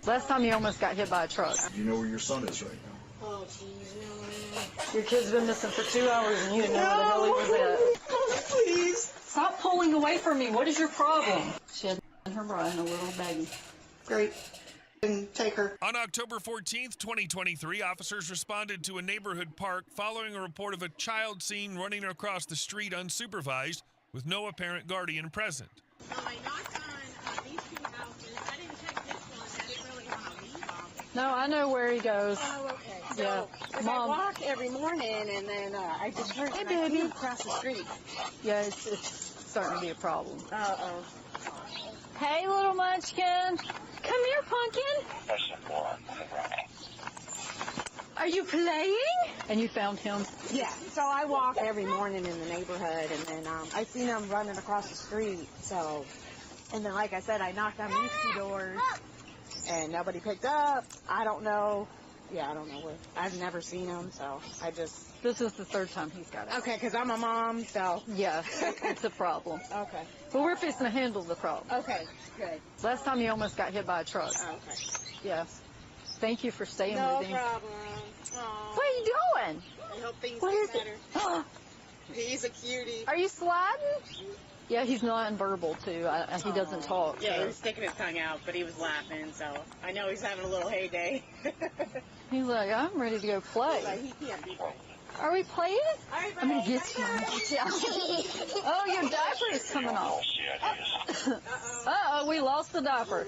Last time you almost got hit by a truck. You know where your son is right now? Oh, jeez, no. Your kid's been missing for 2 hours and you didn't know where the hell he was at. Oh, please. Stop pulling away from me. What is your problem? She had in her bra and a little baggie. Great. Take her. On October 14th, 2023, officers responded to a neighborhood park following a report of a child seen running across the street unsupervised with no apparent guardian present. So I knocked on these two houses. I didn't check this one. I didn't really want to leave them. No, I know where he goes. Oh, okay. Yeah. So, Mom. I walk every morning, and then I just heard Hey, and I baby. came across the street. Yeah, it's starting to be a problem. Uh-oh. Hey, little munchkin. Come here, pumpkin. Are you playing? And you found him? Yeah. So I walk every morning in the neighborhood, and then I seen him running across the street. So, and then like I said, I knocked on these two doors, and nobody picked up. I don't know. Yeah, I don't know where. I've never seen him, so I just. This is the third time he's got it. Okay, because I'm a mom, so. Yeah, it's a problem. Okay. But we're fixing to handle the problem. Okay, good. Last time you almost got hit by a truck. Okay. Yes. Thank you for staying No with him. problem. What are you doing? I hope things What is get it? better. He's a cutie. Are you sliding? Yeah, he's non-verbal too. He doesn't talk. Yeah, so. he was sticking his tongue out, but he was laughing, so I know he's having a little heyday. He's like, I'm ready to go play. Like, he can't be right. Are we playing? I'm going to get you. Oh, your diaper is coming off. Uh-oh, we lost the diaper.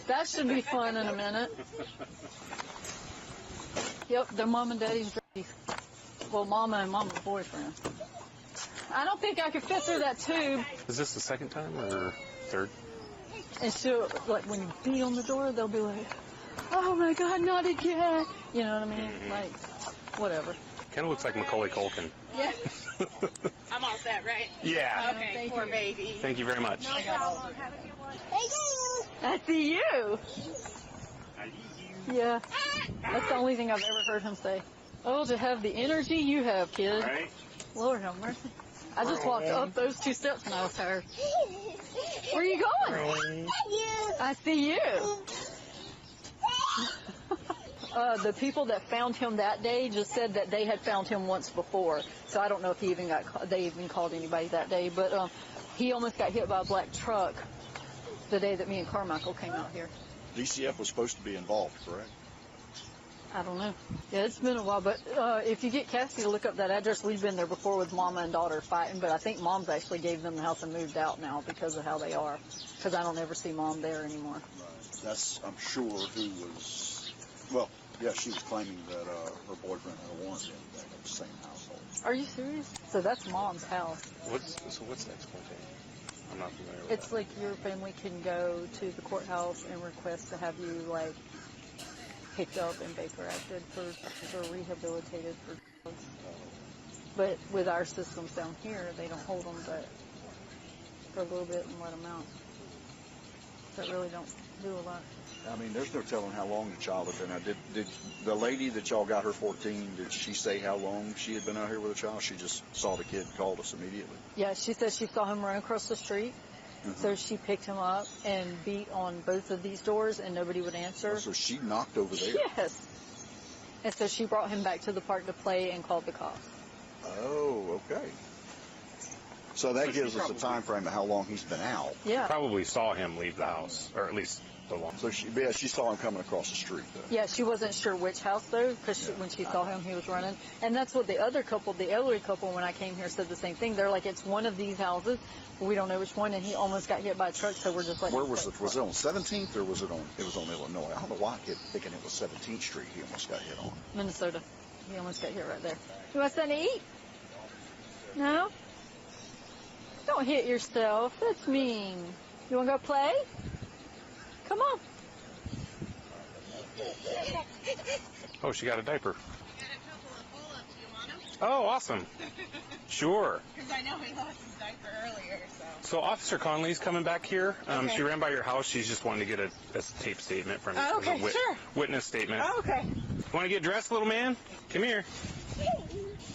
That should be fun in a minute. Yep, they're mom and daddy's ready. Well, mama and mama's boyfriend. I don't think I could fit through that tube. Is this the second time or third? And so, like, when you beat on the door, they'll be like, oh my God, not again. You know what I mean? Like, whatever. Kind of looks like Macaulay Culkin. Yeah. I'm all set, right? Yeah. Okay, poor baby. Thank you very much. No problem. Have a good one. I see you. Yeah. That's the only thing I've ever heard him say. Oh, to have the energy you have, kid. Right. Lord have mercy. I just walked up those 2 steps and I was tired. Where are you going? I see you. The people that found him that day just said that they had found him once before. So I don't know if they even called anybody that day. But he almost got hit by a black truck the day that me and Carmichael came out here. DCF was supposed to be involved, correct? I don't know. Yeah, it's been a while, but if you get Cassie to look up that address, we've been there before with mama and daughter fighting, but I think mom's actually gave them the house and moved out now because of how they are, because I don't ever see mom there anymore. Right. That's, I'm sure, who was, well, yeah, she was claiming that her boyfriend had a warrant in the same household. Are you serious? So that's mom's house. What's the exploitation? I'm not familiar with It's like your family can go to the courthouse and request to have you, like, picked up and Baker acted for rehabilitated for drugs. But with our systems down here, they don't hold them but for a little bit and let them out. That really don't do a lot. I mean, there's no telling how long the child had been out. Did the lady that y'all got her 14, did she say how long she had been out here with a child? She just saw the kid and called us immediately. Yeah, she said she saw him run across the street. So she picked him up and beat on both of these doors, and nobody would answer. Oh, so she knocked over there? Yes. And so she brought him back to the park to play and called the cops. Oh, okay. So that gives us a time frame of how long he's been out. Yeah. Probably saw him leave the house, or at least the long. So she saw him coming across the street, though. Yeah, she wasn't sure which house, though, because when she saw him, he was running. And that's what the other couple, the elderly couple, when I came here, said the same thing. They're like, it's one of these houses. We don't know which one, and he almost got hit by a truck, so we're just like... Where was it? Was it on 17th, or was it on Illinois? I don't know why I kept thinking it was 17th Street he almost got hit on. Minnesota. He almost got hit right there. You want something to eat? No? Don't hit yourself. That's mean. You want to go play? Come on. Oh, she got a diaper. Oh, awesome. Sure. Because I know he lost his diaper earlier, so. So Officer Conley's coming back here. Okay. She ran by your house. She's just wanting to get a tape statement from you. Oh, okay, sure. Witness statement. Oh, okay. Want to get dressed, little man? Come here.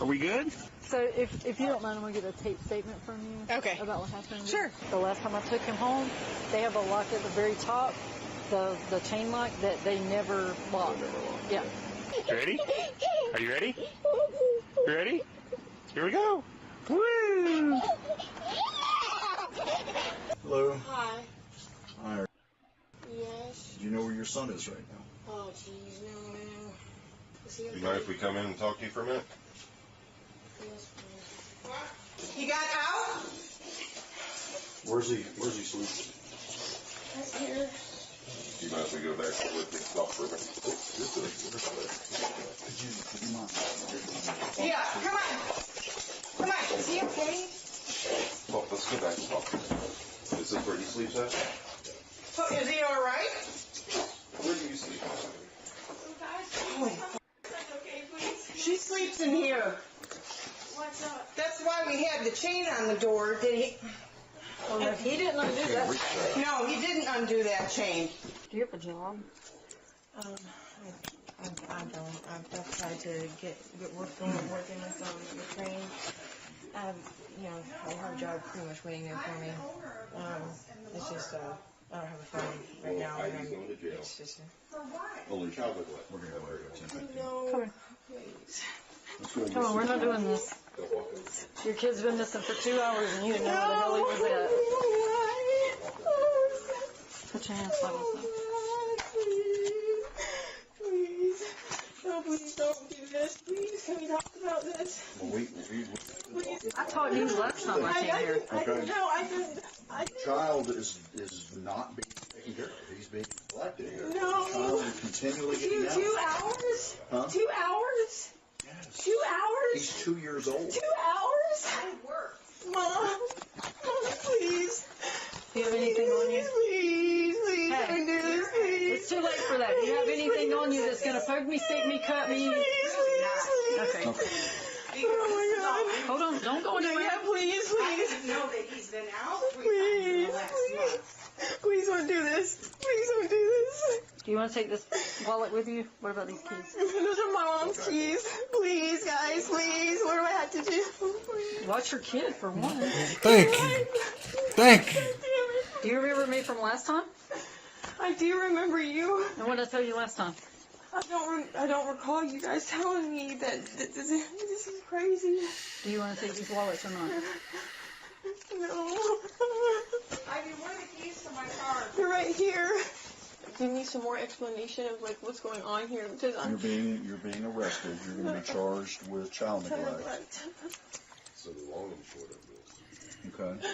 Are we good? So if you don't mind, I'm going to get a tape statement from you. Okay. About what happened. Sure. The last time I took him home, they have a lock at the very top, the chain lock that they never lock. Yeah. You ready? Are you ready? You ready? Here we go. Woo! Hello. Hi. Hi. Yes. Do you know where your son is right now? Oh, jeez, no, man. Is he You mind if we come in and talk to you for a minute? Yes, please. You got out? Where's he sleeping? Right here. You mind if we go back with you? Talk for a minute. Could you mind? Yeah, come on. Come on. Is he okay? Well, let's go back and talk. Is this where he sleeps at? So, is he all right? Where do you sleep? She sleeps in here. What's up? That's why we had the chain on the door. Did he? He didn't undo that. No, he didn't undo that chain. Do you have a job? I don't. I've tried to get working with Ukraine. I have a job pretty much waiting there for me. It's just I don't have a phone right now, and it's just. Only child neglect. We're going to go there at 10:15. No, Come here. please. Come on, we're not doing this. Your kid's been missing for 2 hours and you didn't know where the hell he was at. Put your hands like this. Please. No, please don't do this. Please, can we talk about this? Well, Please. I taught you last time I came here. The child is not being taken care of. He's being neglected here. No. The child is continually getting out. 2 hours? Huh? 2 hours? Yes. 2 hours? He's 2 years old. 2 hours? Mom, please. Do you have anything on you? Please, Hey, don't do this, please. it's too late for that. Do you have anything on you that's going to poke me, stick me, cut me? Okay. Oh my God. Hold on. Don't go anywhere. Yeah, please, I please. didn't know that he's been out 3 times in Please, the last please. month. Please don't do this. Please don't do this. Do you want to take this wallet with you? What about these keys? Those are Mom's keys. Please, guys, please. What do I have to do? Please. Watch your kid, for one. Thank you. Thank you. Do you remember me from last time? I do remember you. And what did I tell you last time? I don't recall you guys telling me that this is crazy. Do you want to take these wallets or not? No. Ivy, where are the keys to my car? They're right here. Give me some more explanation of what's going on here because You're being arrested. You're going to be charged with child neglect. So the long and short of this. Okay.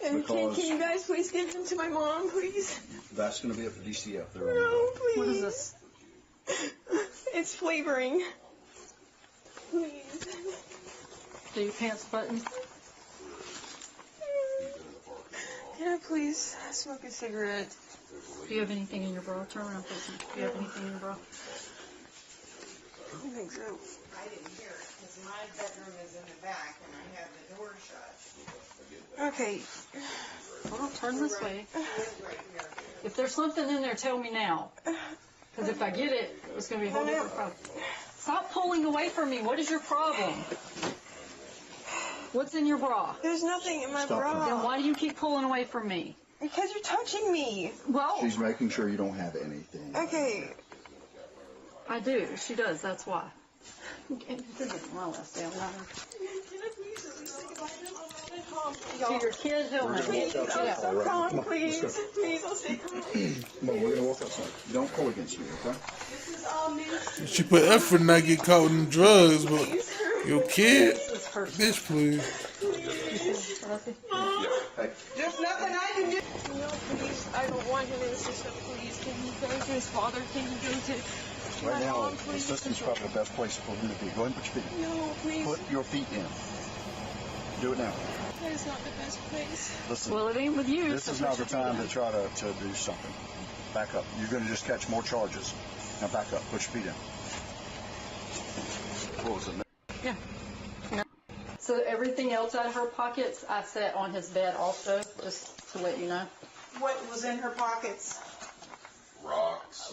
And can you guys please give them to my mom, please? That's going to be up to DCF. They're on No, please. What is this? It's flavoring. Please. Do your pants button? Can I please smoke a cigarette? Do you have anything in your bra? Turn around, please. Do you have anything in your bra? I don't think so. I didn't hear it because my bedroom is in the back and I have the door shut. Okay. Hold on, turn this way. It is right here. If there's something in there, tell me now. Because if I get it, it's going to be a whole different problem. Stop pulling away from me. What is your problem? What's in your bra? There's nothing in my bra. Then why do you keep pulling away from me? Because you're touching me. Well, She's making sure you don't have anything. Okay. I do. She does. That's why. This isn't my last day. Can I please at least say goodbye to my mom at home? To your kid, he'll know. Please, Get I'm out. so calm, please. Let's go. Please, I'll stay calm. Come on, we're going to walk outside. Don't pull against me, okay? This is all new. She put effort not get caught in drugs, but your kid, bitch, please. Hey. There's nothing I can do. No, please. I don't want him in the system, please. Can you go to his father? Can you go to Right my now, mom, the please? system's probably the best place for him to be. Go ahead and put your feet in. No, please. Put your feet in. Do it now. That is not the best place. Listen, Well, it ain't with you. this so is not put the your time feet to try to do something. Back up. You're going to just catch more charges. Now back up. Put your feet in. What was it? Yeah. So everything else out of her pockets, I set on his bed also, just to let you know. What was in her pockets?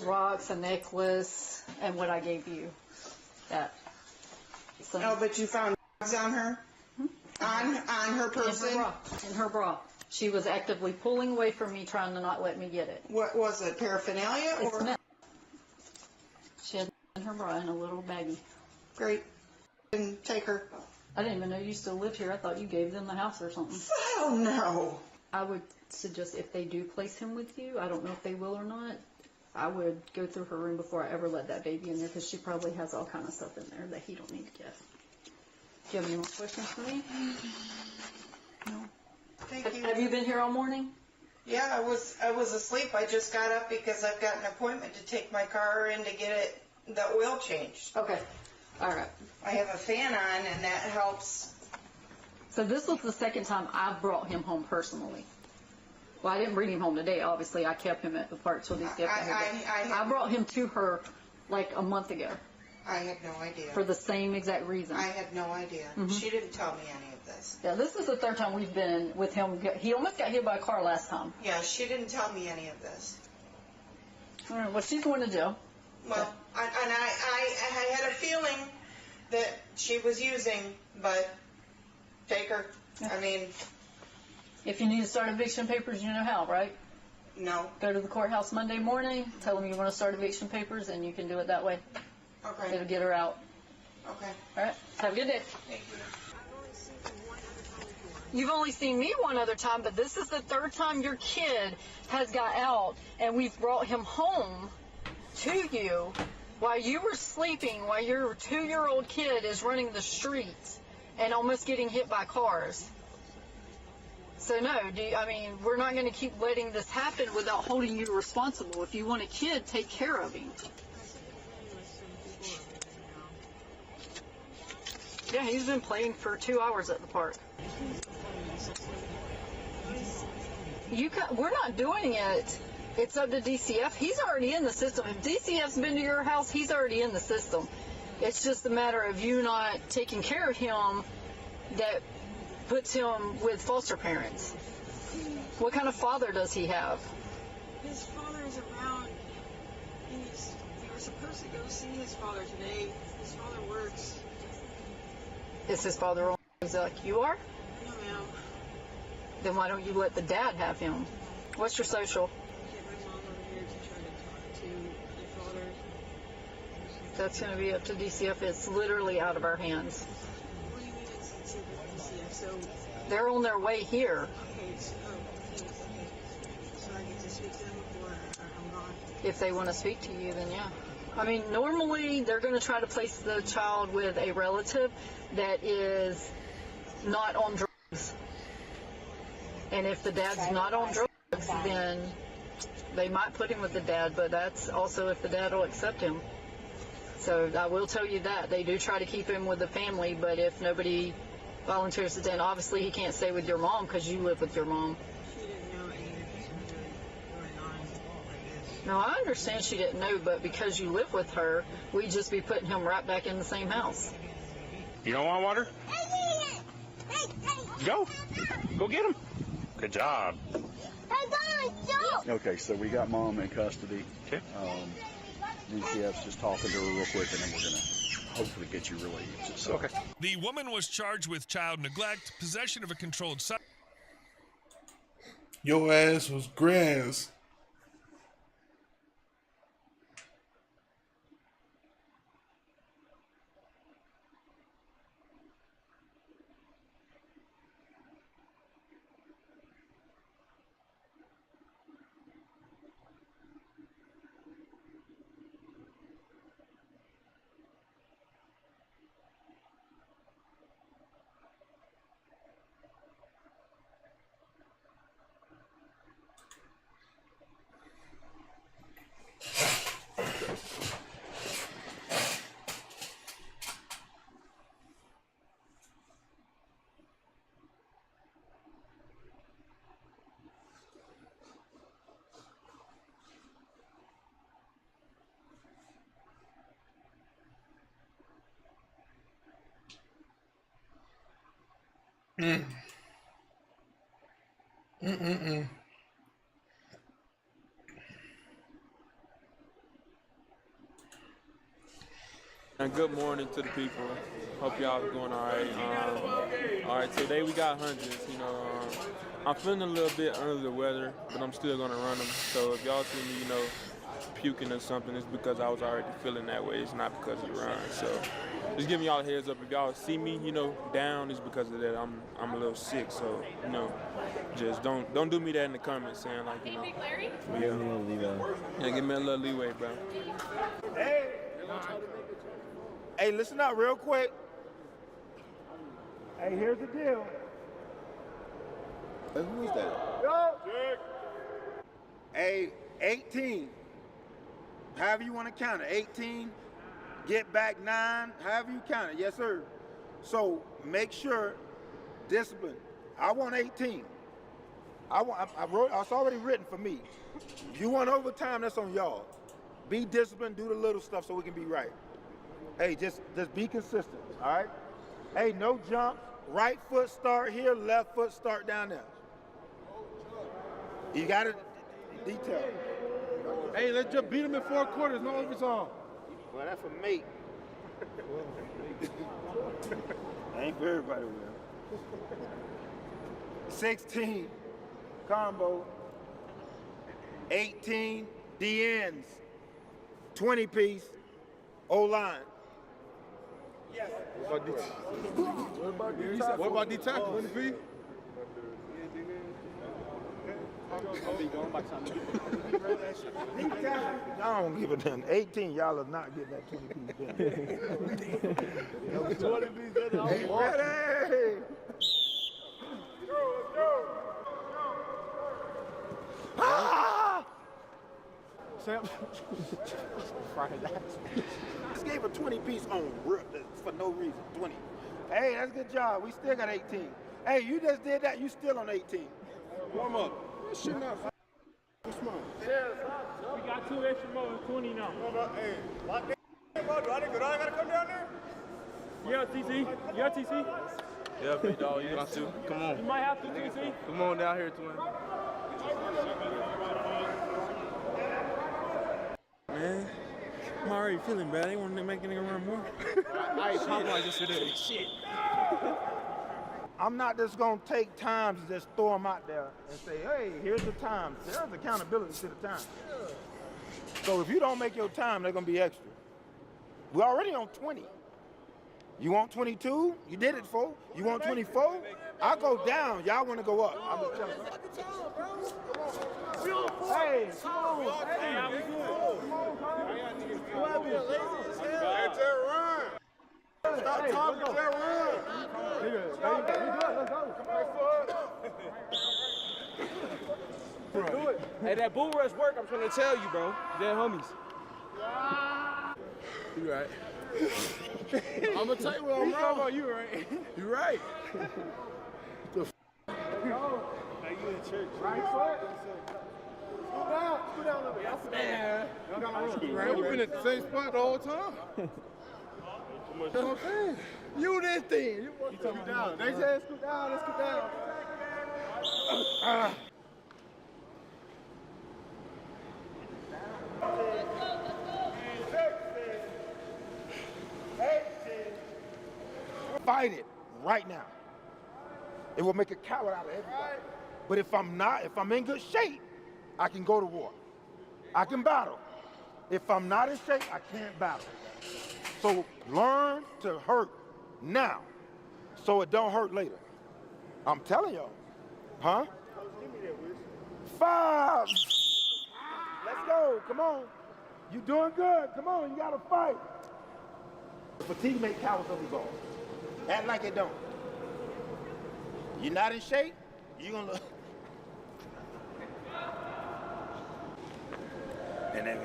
Rocks, a necklace, and what I gave you. That. Oh, but you found drugs on her? On her person? In her bra. She was actively pulling away from me, trying to not let me get it. What was it, paraphernalia? It's Or meth. She had in her bra in a little baggie. great. Didn't take her. I didn't even know you still lived here. I thought you gave them the house or something. Oh no. I would suggest if they do place him with you, I don't know if they will or not, I would go through her room before I ever let that baby in there, because she probably has all kind of stuff in there that he don't need to get. Do you have any more questions for me? No. Thank you. Have you been here all morning? Yeah, I was asleep. I just got up because I've got an appointment to take my car in to get it the oil changed. Okay. All right. I have a fan on, and that helps. So this was the second time I've brought him home personally. Well, I didn't bring him home today, obviously. I kept him at the park till these gifts. I brought him to her like a month ago. I had no idea. For the same exact reason. I had no idea. She didn't tell me any of this. Yeah, this is the third time we've been with him. He almost got hit by a car last time. Yeah, she didn't tell me any of this. All right, what she's going to do. Well, I had a feeling that she was using, but take her. I mean, if you need to start eviction papers, you know how, right? No. Go to the courthouse Monday morning, tell them you want to start eviction papers, and you can do it that way. Okay. It'll get her out. Okay. All right. Have a good day. Thank you. You've only seen me one other time, but this is the third time your kid has got out, and we've brought him home to you while you were sleeping, while your 2-year-old kid is running the streets and almost getting hit by cars. So no, we're not going to keep letting this happen without holding you responsible. If you want a kid, take care of him. Yeah, he's been playing for 2 hours at the park. We're not doing it. It's up to DCF. He's already in the system. If DCF's been to your house, he's already in the system. It's just a matter of you not taking care of him that puts him with foster parents. What kind of father does he have? His father is around. We were supposed to go see his father today. His father works. Is his father on like you are? No, ma'am. Then why don't you let the dad have him? What's your social? Get my mom over here to try to talk to the father. That's going to be up to DCF. It's literally out of our hands. What do you mean it's DCF? So they're on their way here. okay, so I get to speak to them before I'm gone. If they want to speak to you, then yeah. Normally they're going to try to place the child with a relative that is not on drugs. And if the dad's not on drugs, then they might put him with the dad, but that's also if the dad will accept him. So I will tell you that. They do try to keep him with the family, but if nobody volunteers to stand, obviously he can't stay with your mom because you live with your mom. She didn't know anything going on like this. No, I understand she didn't know, but because you live with her, we'd just be putting him right back in the same house. You don't want water? Go. Go get him. Good job. Okay, so we got mom in custody. Okay. DCF's just talking to her real quick, and then we're going to hopefully get you relieved. So. Okay. The woman was charged with child neglect, possession of a controlled substance. Your ass was grass. And good morning to the people. Hope y'all are doing all right. All right, today we got hundreds. I'm feeling a little bit under the weather, but I'm still gonna run them. So if y'all see me, puking or something, it's because I was already feeling that way. It's not because of the run. So just giving y'all a heads up. If y'all see me, down, it's because of that. I'm a little sick. So just don't do me that in the comments saying like Hey, Big Yeah, Larry? give me a little leeway, bro. Hey, listen up real quick. Hey, here's the deal. Hey, who is that? Yo. Hey, 18. However you want to count it. 18, get back 9, however you count it. Yes, sir. So make sure, discipline. I want 18. I wrote, it's already written for me. If you want overtime, that's on y'all. Be disciplined, do the little stuff so we can be right. Hey, just be consistent, all right? Hey, no jumps. Right foot start here, left foot start down there. You got it detailed. Hey, let's just beat them in 4 quarters, no overtime. Well, that's for me. Ain't for everybody, man. 16, combo. 18, DNs. 20 piece, O-line. Yes. What about D tackle? 20 feet? I don't give a damn. 18, y'all are not getting that 20 piece done. 20 piece done. Hey, ready? Ah! Sam, just gave a 20 piece on rip for no reason. 20. Hey, that's a good job. We still got 18. Hey, you just did that. You still on 18. Warm up. This shit not smart. We got 2 extra more, 20 now. Hey, lock that up. Do I gotta come down there? Yeah, TC. Yeah, TC. Yeah, big dog, you got to. Come on. You might have to, TC. Come on down here, twin. Man, I'm already feeling bad. I ain't want to make any run more. I ain't talking like this today. Shit. I'm not just gonna take times and just throw them out there and say, hey, here's the time. There's accountability to the time. So if you don't make your time, they're gonna be extra. We're already on 20. You want 22? You did it, fool. You want 24? I'll go down. Y'all want to go up. I'm just telling you. Hey, come on. Hey, how we good? Come on, Hey, Terry, run. Stop talking, Terry, run. We good. Let's go. Do it. Hey, that bull rush work, I'm trying to tell you, bro. They're homies. You right. I'm gonna tell you what I'm wrong. About you right. You right. The now you in church. Right foot. Scoot down a little bit. Y'all sit down. Y'all got room. Right, we've been at the same spot the whole time. That's what I'm saying. You this thing. You want to scoot down. They said scoot down. Let's scoot down. Fight it right now. It will make a coward out of everybody. But if I'm in good shape, I can go to war. I can battle. If I'm not in shape, I can't battle. So learn to hurt now so it don't hurt later. I'm telling y'all. Huh? 5. Let's go. Come on. You doing good. Come on. You got to fight. Fatigue make cowards of us all. Act like it don't. You're not in shape, you're gonna look. And then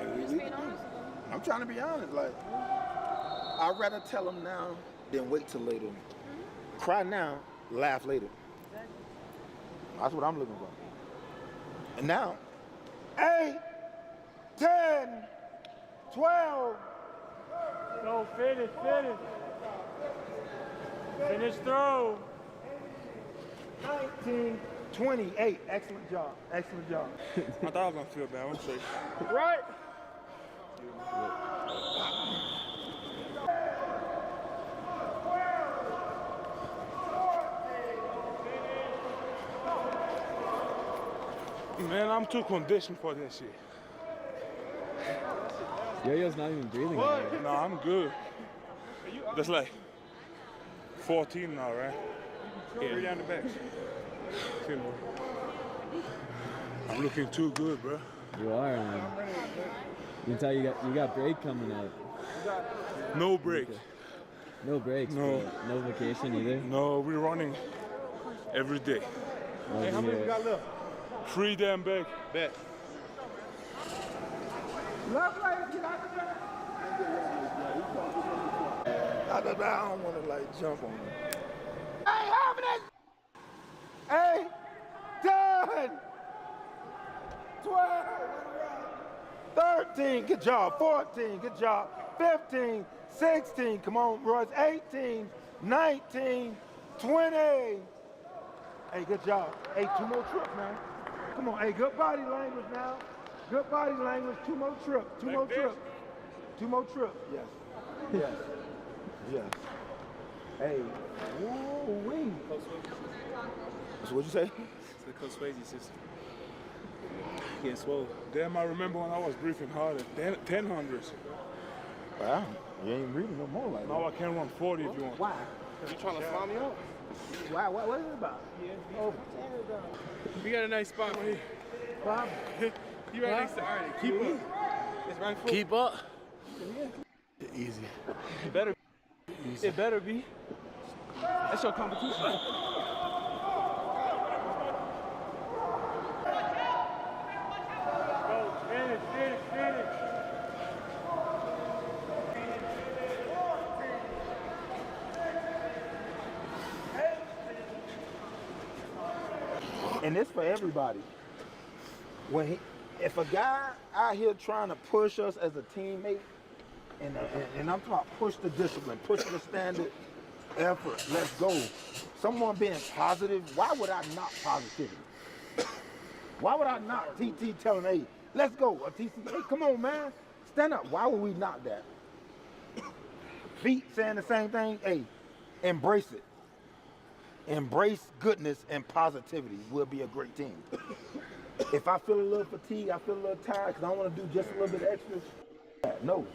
I'm trying to be honest. Like, I'd rather tell them now than wait till later. Cry now, laugh later. That's what I'm looking for. And now, 8, 10, 12. Go, finish. Finish throw. 19, 28. Excellent job. I thought I was gonna feel bad. I'm safe. Right. Man, I'm too conditioned for that shit. Yo-Yo's not even breathing. No, I'm good. That's like 14 now, right? Yeah. Down the back. I'm looking too good, bro. You are, man. You can tell you got break coming up. No break. No breaks. No. No vacation either. No, we're running every day. Hey, how many we got left? 3 damn big. Bet. I don't want to like jump on him. I ain't having it. Hey, done. 12, 13, good job. 14, good job. 15, 16, come on, Royce. 18, 19, 20. Hey, good job. Hey, 2 more trips, man. Come on, hey, good body language now. Good body language. 2 more trips. 2 more trips. 2 more trips. Yes. Yes. Yes. Hey. Woo-wee. So what'd you say? It's the Coach Swayze system. Getting swole. Damn, I remember when I was briefing hard at 1000s. Wow. You ain't reading no more like that. Now I can run 40 if you want. Why? You trying to fly me up? Why? What is it about? Oh, We got a nice spot right here. Bob. You right next to Artie. Keep up. It's right foot. Keep up. Easy. It better be. Easy. It better be. That's your competition. Finish. And it's for everybody. If a guy out here trying to push us as a teammate, and I'm talking about push the discipline, push the standard, effort, let's go. Someone being positive, why would I not positivity? Why would I not TT telling, hey, let's go, or TC, hey, come on, man, stand up. Why would we not that? Feet saying the same thing, hey, embrace it. Embrace goodness and positivity. We'll be a great team. If I feel a little fatigued, I feel a little tired because I want to do just a little bit extra. No.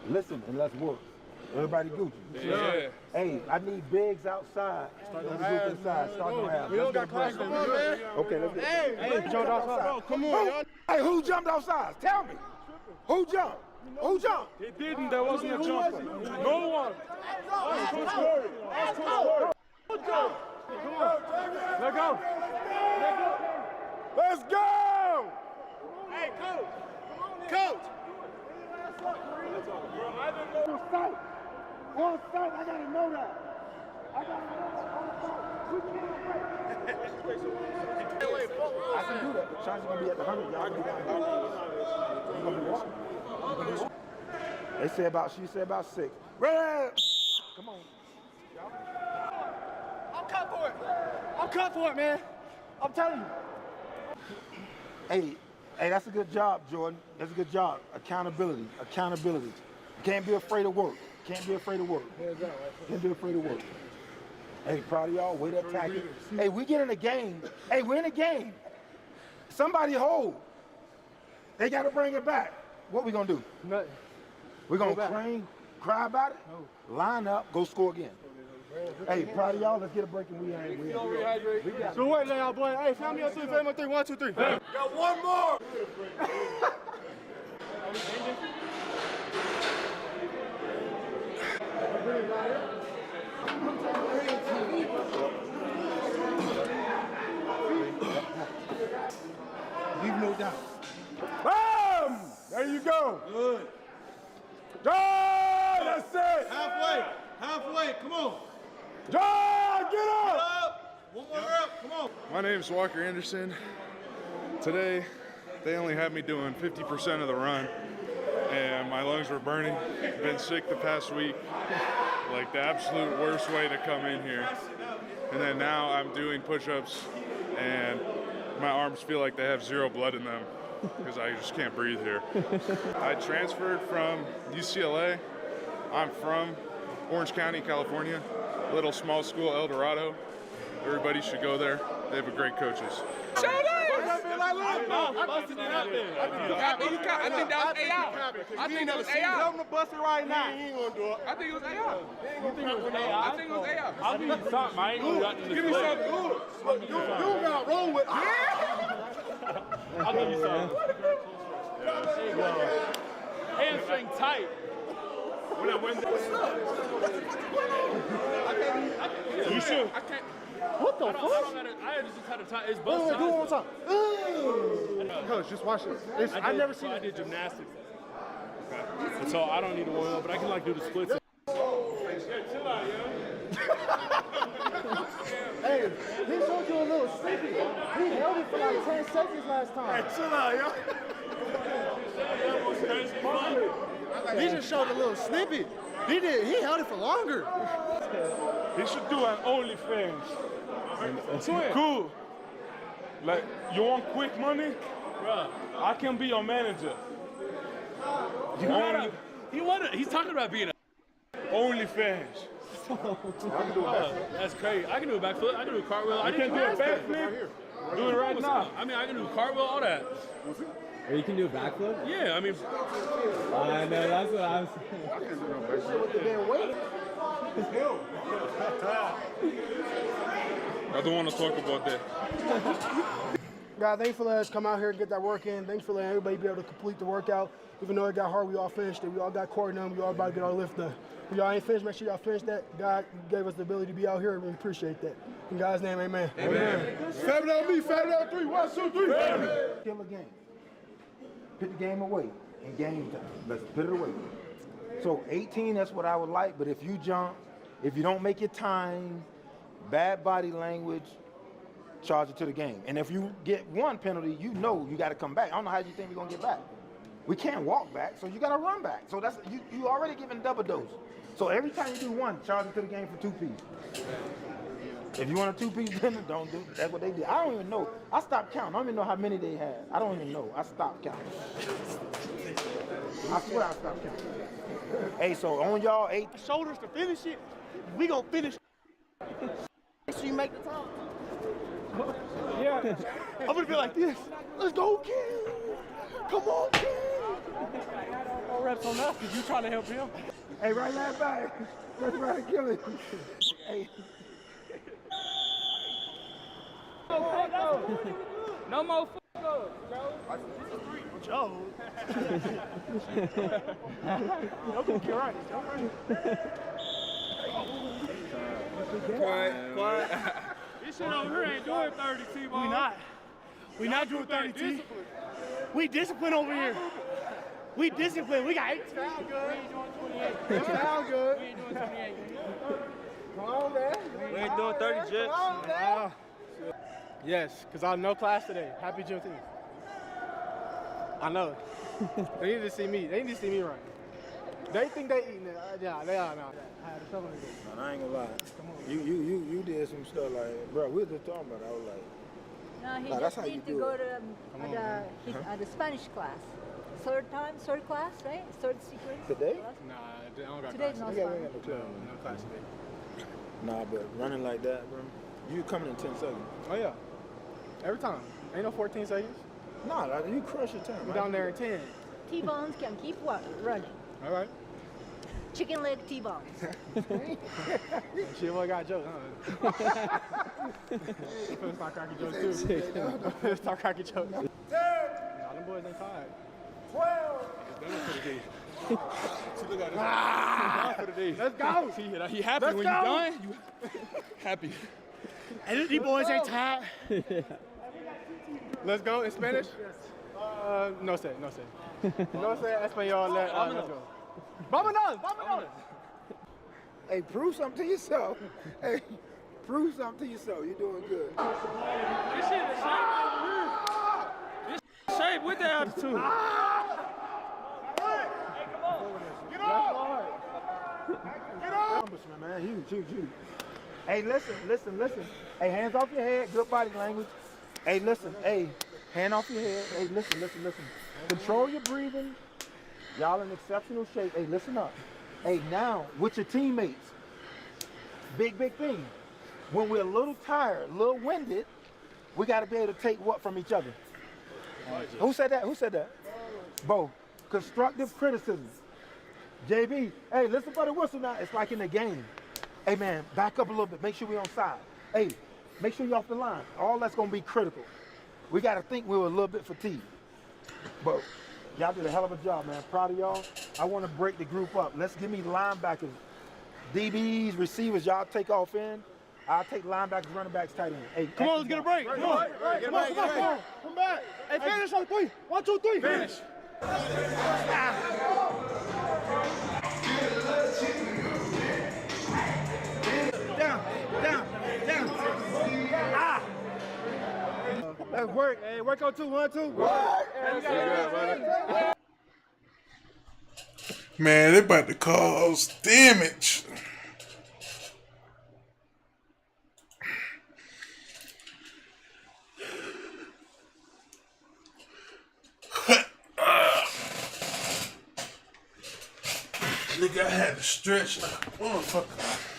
Listen and let's work. Everybody Gucci. Yeah. Hey, I need bigs outside. Start the group inside. Start the half. We don't got class. Come on, man. Okay, let's get Hey, jumped outside. Come on, y'all. Hey, who jumped outside? Tell me. Who jumped? Who jumped? It didn't. There wasn't a jumper. No one. That's Coach Corey. That's Coach Corey. Come on. Let go. Let's go! Hey, Coach. Coach. On site. On site, I gotta know that. I gotta know that. We can't break. I can do that, but China's gonna be at the 100. Y'all gonna be down here. You gonna be walking. They say about, she said about 6. Ready? Come on. I'm cut for it, man. I'm telling you. Hey, that's a good job, Jordan. That's a good job. Accountability. Can't be afraid of work. Can't be afraid of work. Can't be afraid of work. Hey, proud of y'all. Way to attack it. Hey, we get in a game. Hey, we're in a game. Somebody hold. They got to bring it back. What we going to do? Nothing. We're going to train, cry about it, line up, go score again. Hey, proud of y'all. Let's get a break and we got So what, y'all boy? Hey, count me up 3, 1, 2, 3. Got one more. Leave no doubt. Boom! There you go. Good. John, that's it. Halfway, come on. John, get up. One more up, come on. My name's Walker Anderson. Today, they only had me doing 50% of the run, and my lungs were burning. Been sick the past week, like the absolute worst way to come in here. And then now I'm doing push-ups, and my arms feel like they have 0 blood in them because I just can't breathe here. I transferred from UCLA. I'm from Orange County, California. Little small school, El Dorado. Everybody should go there. They have great coaches. What's that feel like? busting it up there. I think that was AI. I think that was AI. Tell him to bust it right now. He ain't gonna do it. I think it was AI. You think it was AI? I think it was AI. I'll give you something. I ain't gonna got to Give me something good. You got roll with. I'll give you something. There you go. Hamstring tight. You sure? I can't. What the fuck? I just had to tie. It's both sides. Do it one time. Coach, just watch it. I've never seen it. I did gymnastics. Okay. So I don't need to warm up, but I can like do the splits. Chill out, yo. Hey, he showed you a little snippy. He held it for like 10 seconds last time. Hey, chill out, yo. He just showed a little snippet. He held it for longer. He should do an OnlyFans. Cool. Like, you want quick money? Bruh, I can be your manager. He's talking about being a OnlyFans. That's crazy. I can do a backflip. I can do a cartwheel. I can do a backflip. Do it right now. I mean, I can do a cartwheel, all that. Or you can do a backflip? Yeah, I mean. I know, that's what I was saying. I don't want to talk about that. God, thanks for letting us come out here and get that work in. Thanks for letting everybody be able to complete the workout. Even though it got hard, we all finished it. We all got core done. We all about to get our lift done. If y'all ain't finished, make sure y'all finish that. God gave us the ability to be out here, and we appreciate that. In God's name, amen. Amen. Family on me, family on 3, 1, 2, 3. Kill a game. Put the game away in game time. Let's put it away. So 18, that's what I would like. But if you jump, if you don't make your time, bad body language, charge it to the game. And if you get one penalty, you know you got to come back. I don't know how you think we're gonna get back. We can't walk back, so you got to run back. So that's you already giving double dose. So every time you do one, charge it to the game for 2 piece. If you want a 2-piece dinner, don't do it. That's what they did. I don't even know. I stopped counting. I don't even know how many they had. I don't even know. I stopped counting. I swear I stopped counting. Hey, so on y'all 8 shoulders to finish it, we gonna finish. Make sure you make the time. Yeah. I'm gonna be like this. Let's go, kid. Come on, kid. No reps on us because you trying to help him. Hey, right that back. Let's try to kill it. Hey. No more bro. Joe. Right. Quiet. This shit over here ain't doing 30, T-ball. We not doing 30, T. We disciplined over here. We disciplined. We got 8. Sound good. We ain't doing 28. It sound good. We ain't doing 28. Come on, man. We ain't doing 30 jets. Come on, man. Yes, because I have no class today. Happy Juneteenth. I know. They need to see me. They need to see me right. They think they eating it. Yeah, they are now. I had to tell them to do it. Man, I ain't gonna lie. You did some stuff like, bro, we were just talking about it. I was like, no, he nah, just need to go to the Spanish class. Third class, right? Third sequence. Today? Class? Nah, I don't got Today's class. no No class today. Nah, but running like that, bro, you coming in 10 seconds. Oh, yeah. Every time. Ain't no 14 seconds. Nah, you crush your time. I'm down there in 10. T-bones can keep running. All right. Chicken leg T-bones. Shit, boy got jokes, huh? Let's start cracking jokes, too. Let's start cracking jokes. Nah, them boys ain't tired. 12. Let's go. See, he happy when you done. You happy. And these boys ain't tired. Let's go in Spanish. No sé. No sé español. Let's go. Vámonos. Hey, prove something to yourself. Hey, prove something to yourself. You're doing good. This shit is shape over here. This shape with the altitude. Get on! Man, you. Hey, listen. Hey, hands off your head. Good body language. Hey, listen. Hey, hand off your head. Hey, listen. Control your breathing. Y'all in exceptional shape. Hey, listen up. Hey, now, with your teammates, big thing. When we're a little tired, a little winded, we got to be able to take what from each other? Who said that? Who said that? Bo. Constructive criticism. JB, hey, listen for the whistle now. It's like in the game. Hey, man, back up a little bit. Make sure we on side. Hey, make sure you're off the line. All that's going to be critical. We got to think we were a little bit fatigued. But y'all did a hell of a job, man. Proud of y'all. I want to break the group up. Let's give me linebackers, DBs, receivers. Y'all take off in. I'll take linebackers, running backs, tight end. Hey, come on, let's get a break. Come on. Come on. Come back. Hey, finish on 3. 1, 2, 3. Finish. Down. Ah. Let's work. Hey, work on 2. 1, 2. Man, they about to cause damage. Nigga, I had to stretch like a motherfucker.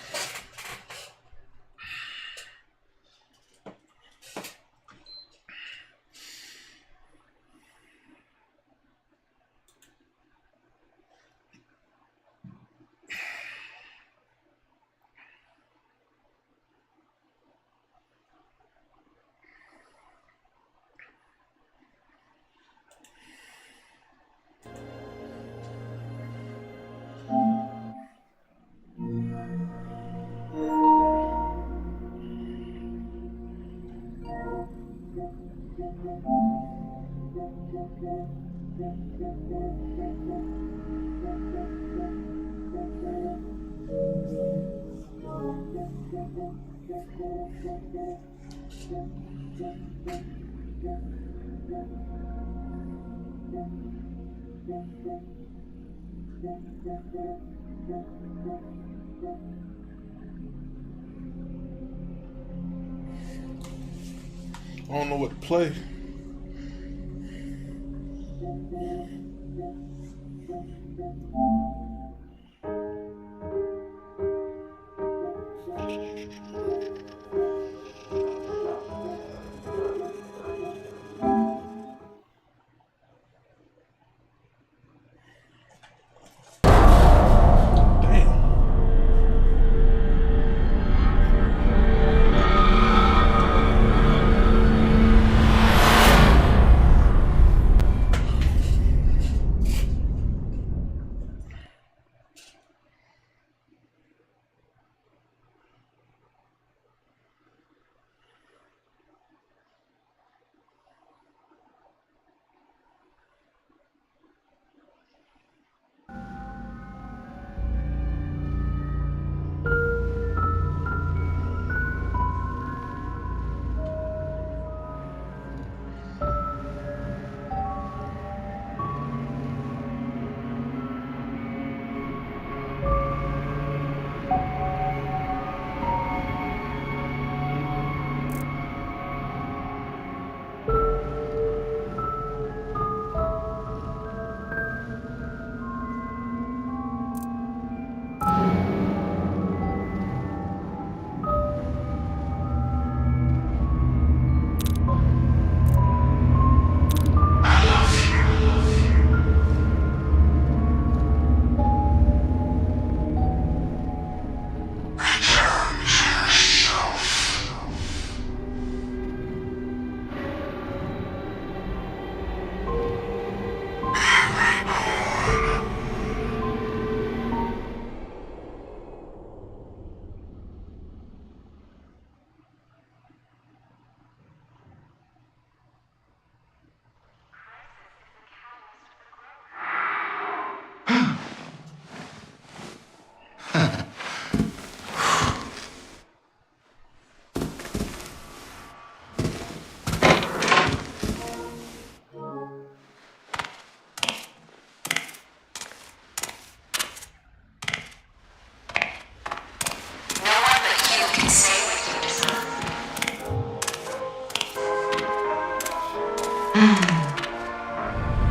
I don't know what to play.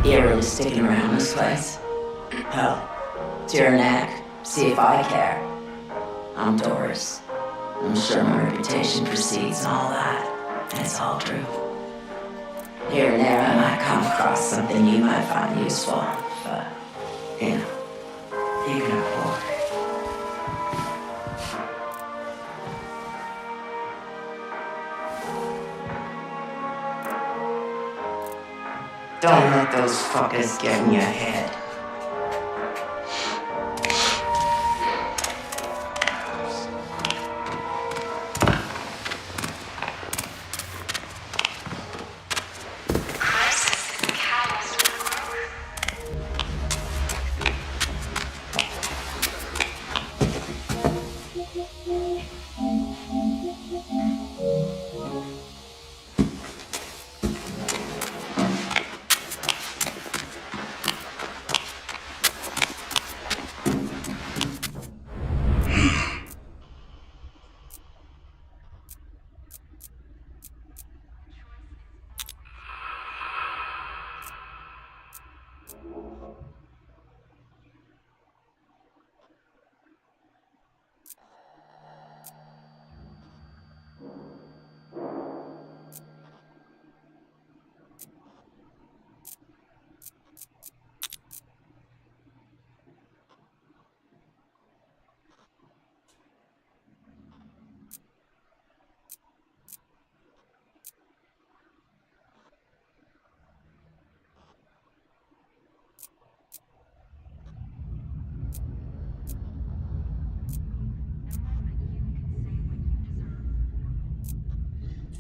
You're really sticking around this place? Hell, it's your neck. See if I care. I'm Doris. I'm sure my reputation precedes and all that. And it's all true. Here and there I might cause across something you might find useful, but, you know, you can afford. Don't let those fuckers get in your head.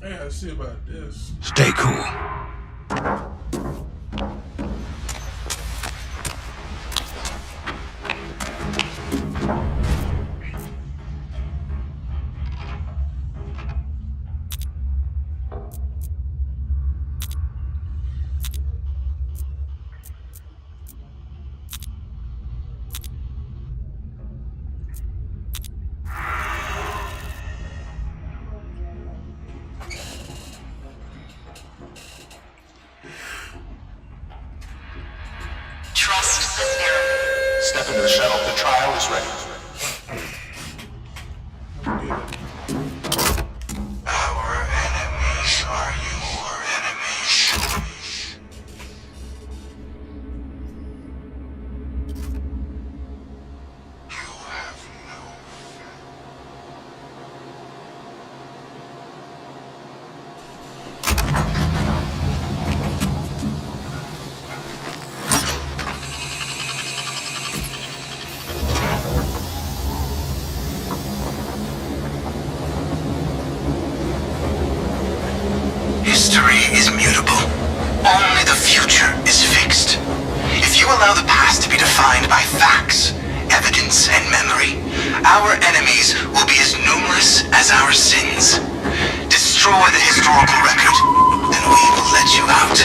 I gotta see about this. Stay cool. Trust the narrative. Step into the shuttle. The trial is ready. Our enemies are your enemies. History is mutable. Only the future is fixed. If you allow the past to be defined by facts, evidence, and memory, our enemies will be as numerous as our sins. Destroy the historical record, then we will let you out.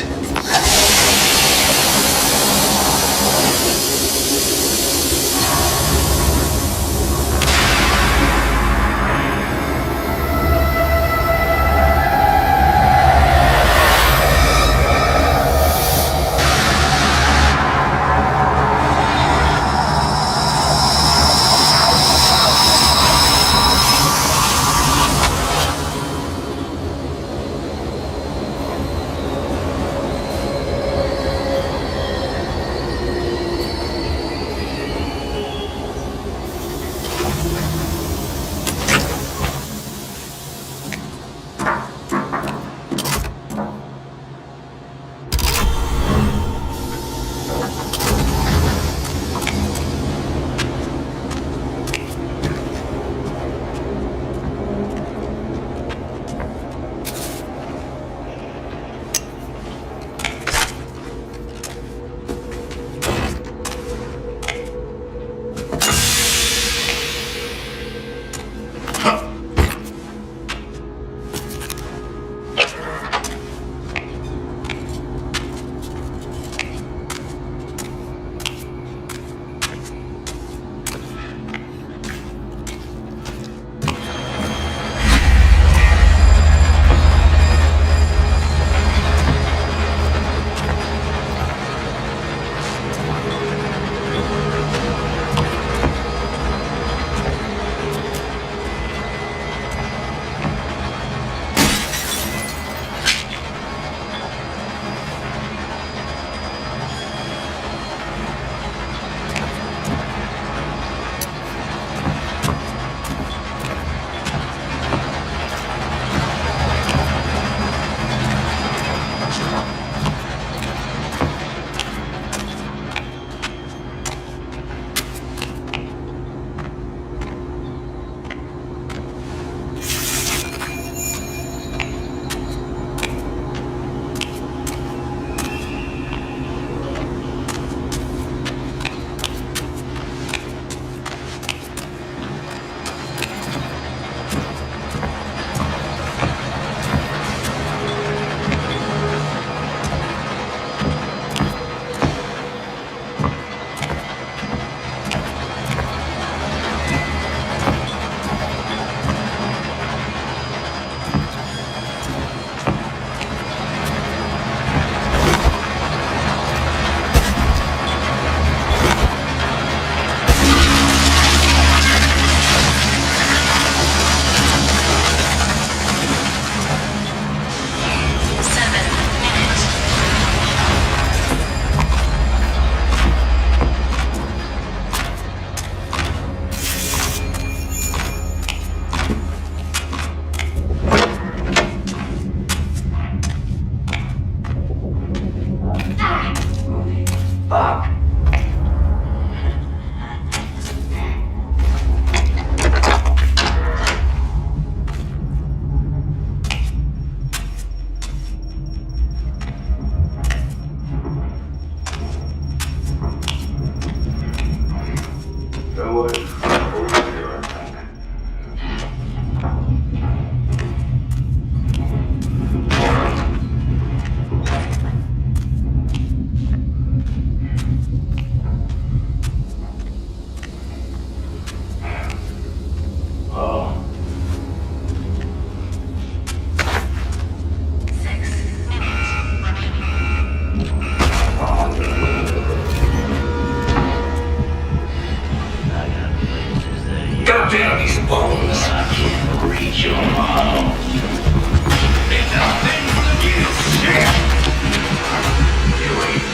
Fuck. Go down these bones. I can't reach your mom. Ain't nothing for you, shit. You ain't.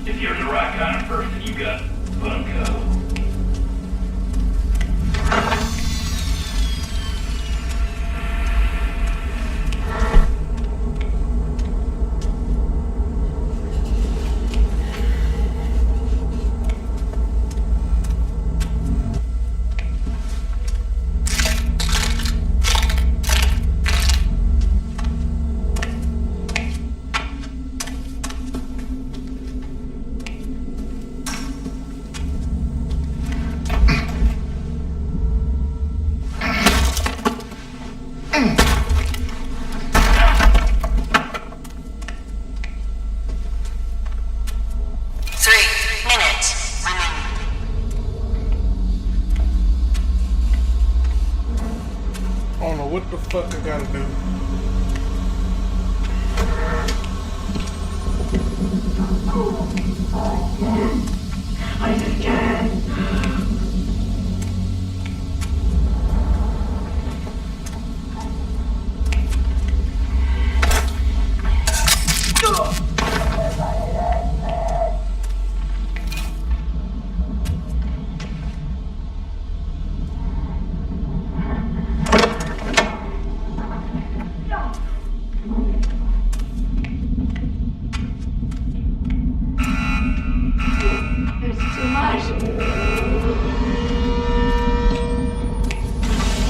If you're the right kind of person, you got bunko. I don't know what the fuck I gotta do.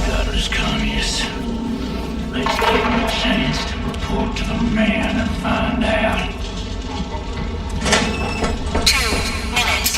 Gutters communists. Let's give them a chance to report to the man and find out. 2 minutes.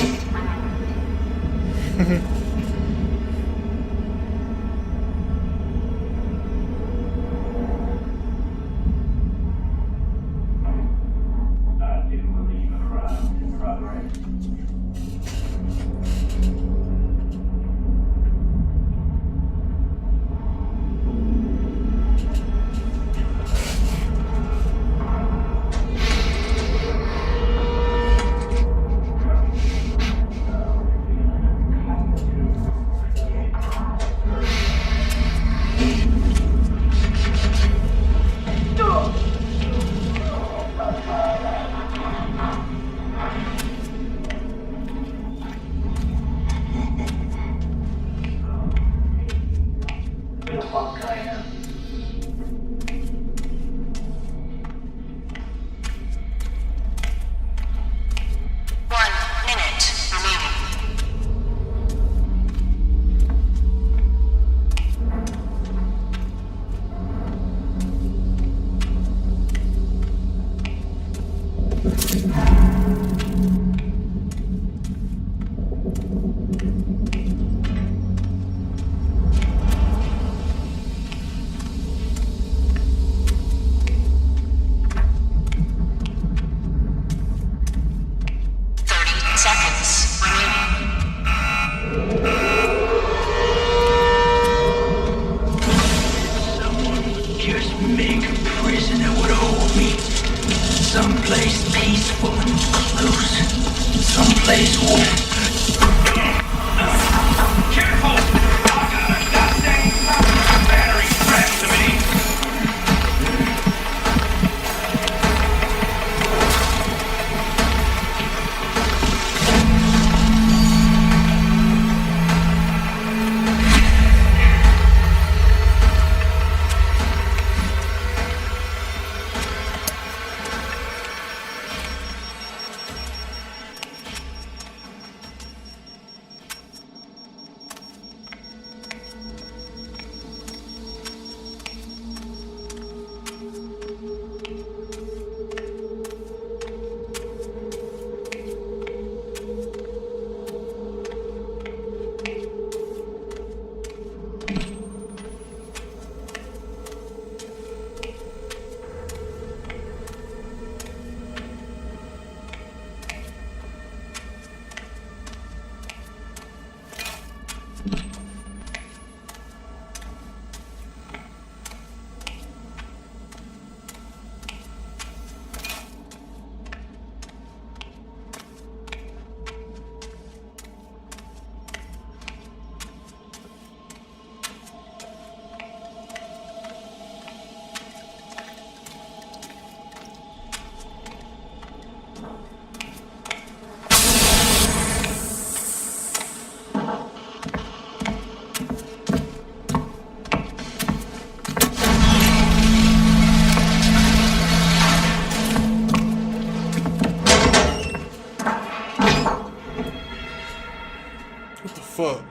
What the fuck?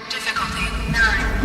Difficulty 9.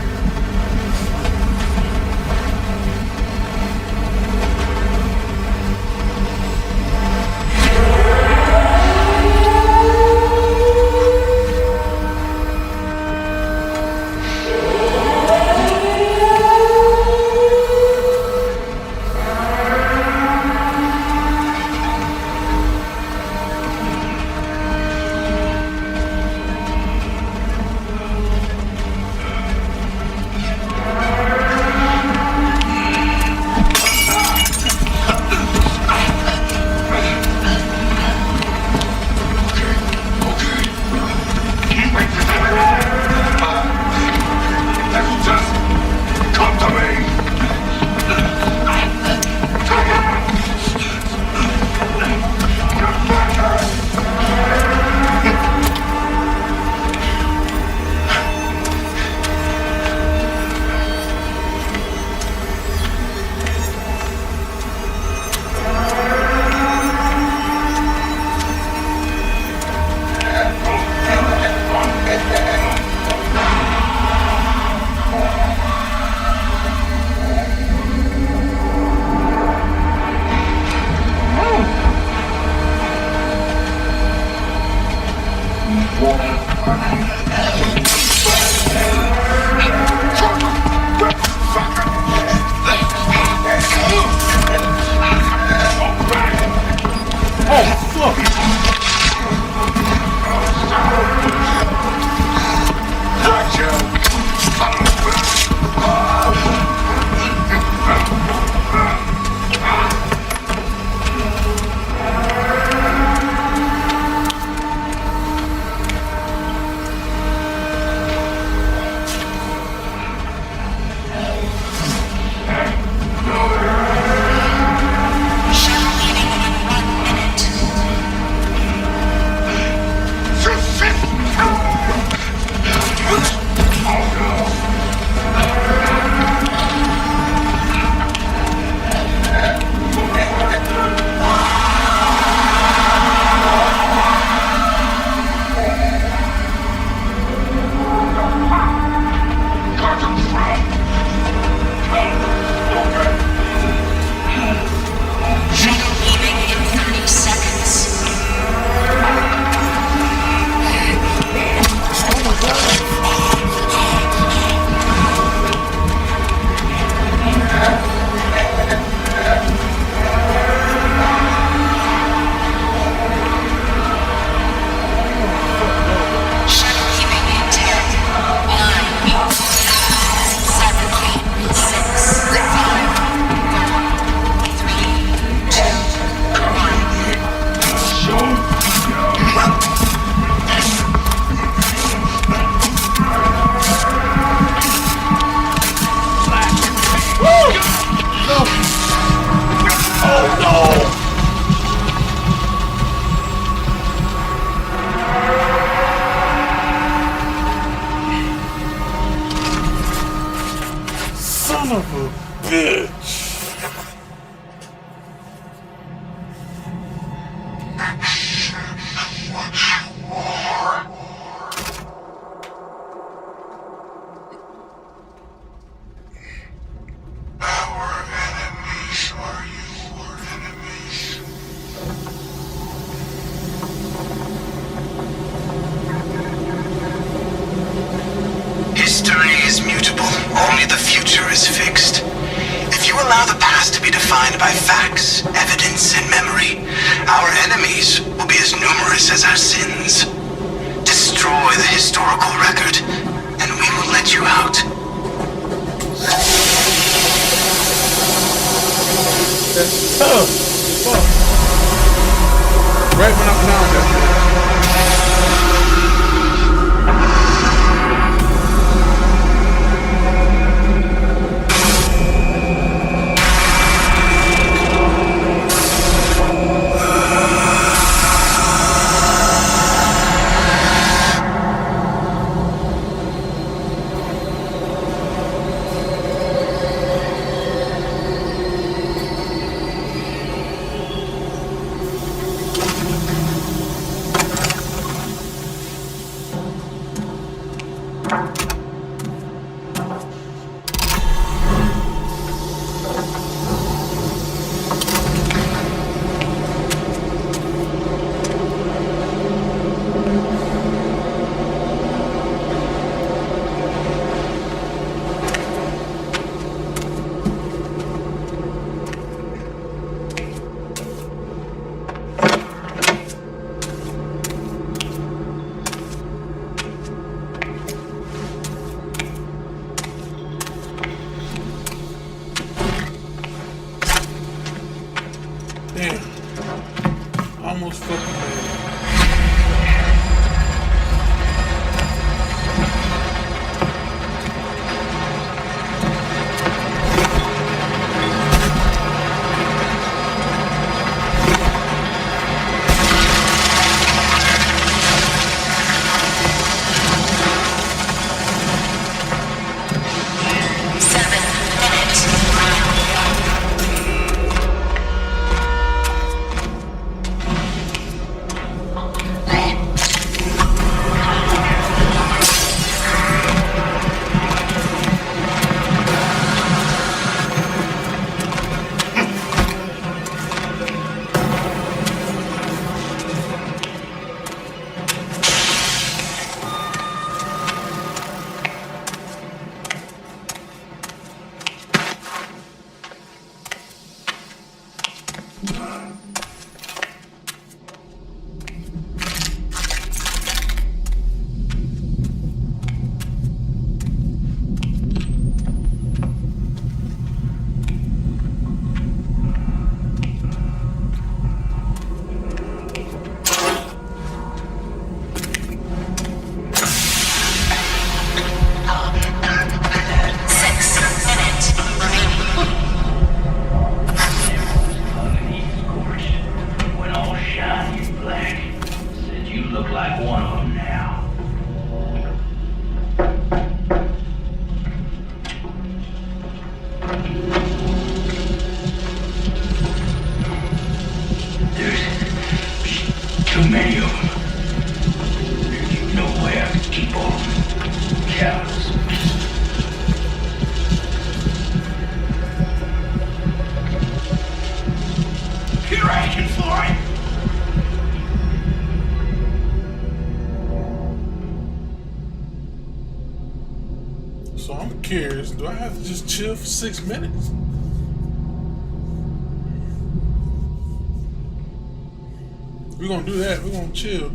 Son of a bitch. History is mutable. Only the future is fixed. If you allow the past to be defined by facts, evidence, and memory, our enemies will be as numerous as our sins. Destroy the historical record, and we will let you out. That's tough. Fuck. Right when I found that. Almost fucking made. Too many of them. You know where I can keep all of them. Cowards. You're asking for it? So I'm curious, do I have to just chill for 6 minutes? We're gonna do that, we're gonna chill.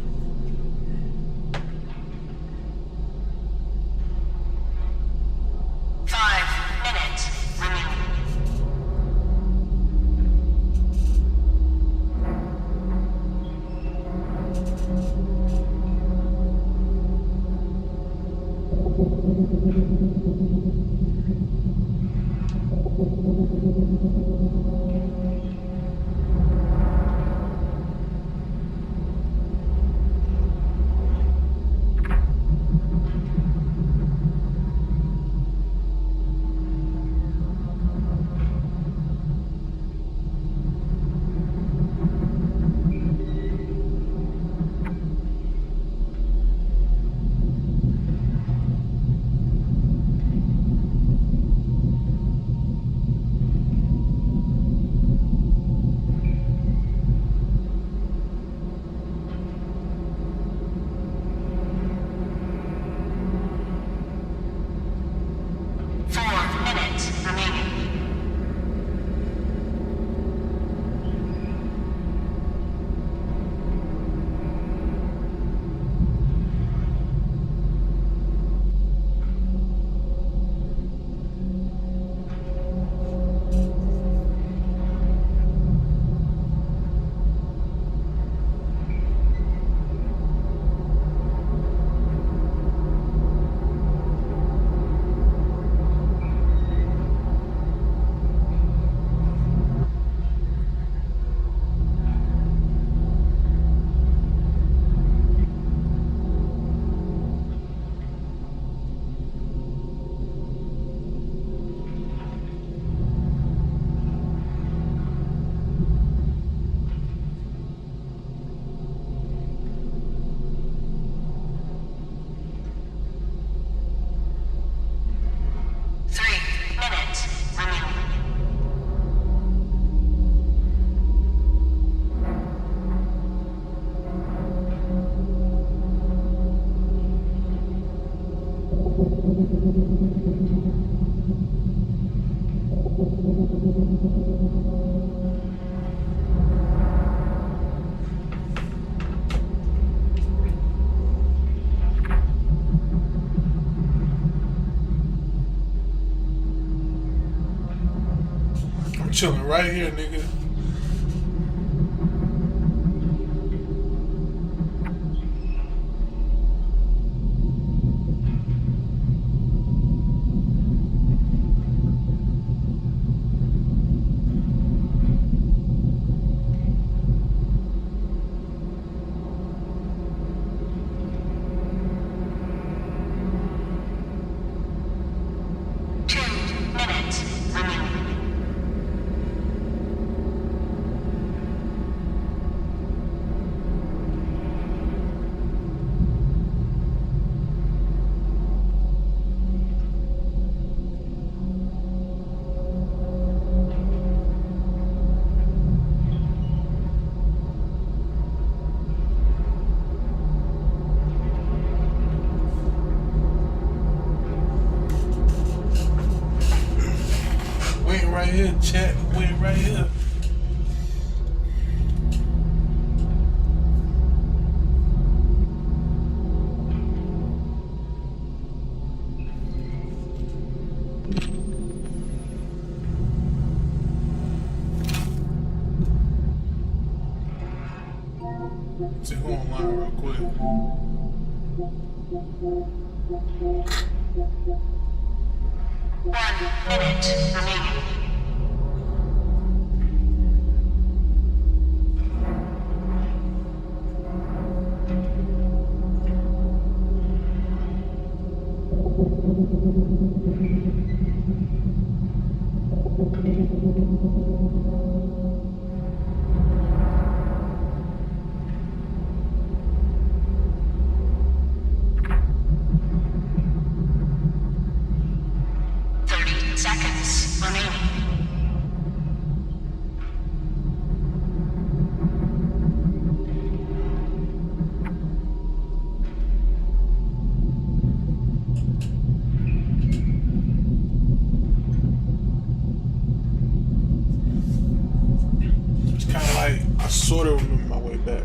I'm chilling right here, nigga. right here. Let's go online real quick. 1 minute remaining. Seconds remaining. It's kind of like I sort of remember my way back.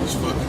Just fucking him.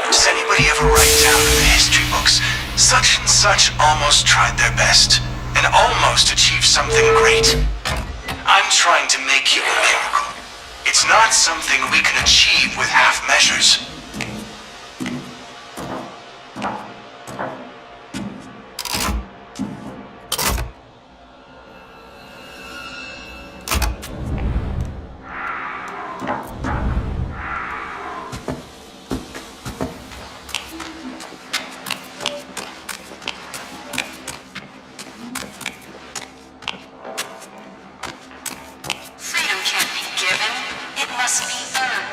Does anybody ever write down in the history books, such and such almost tried their best, and almost achieved something great? I'm trying to make you a miracle. It's not something we can achieve with half measures. Freedom can't be given, it must be earned.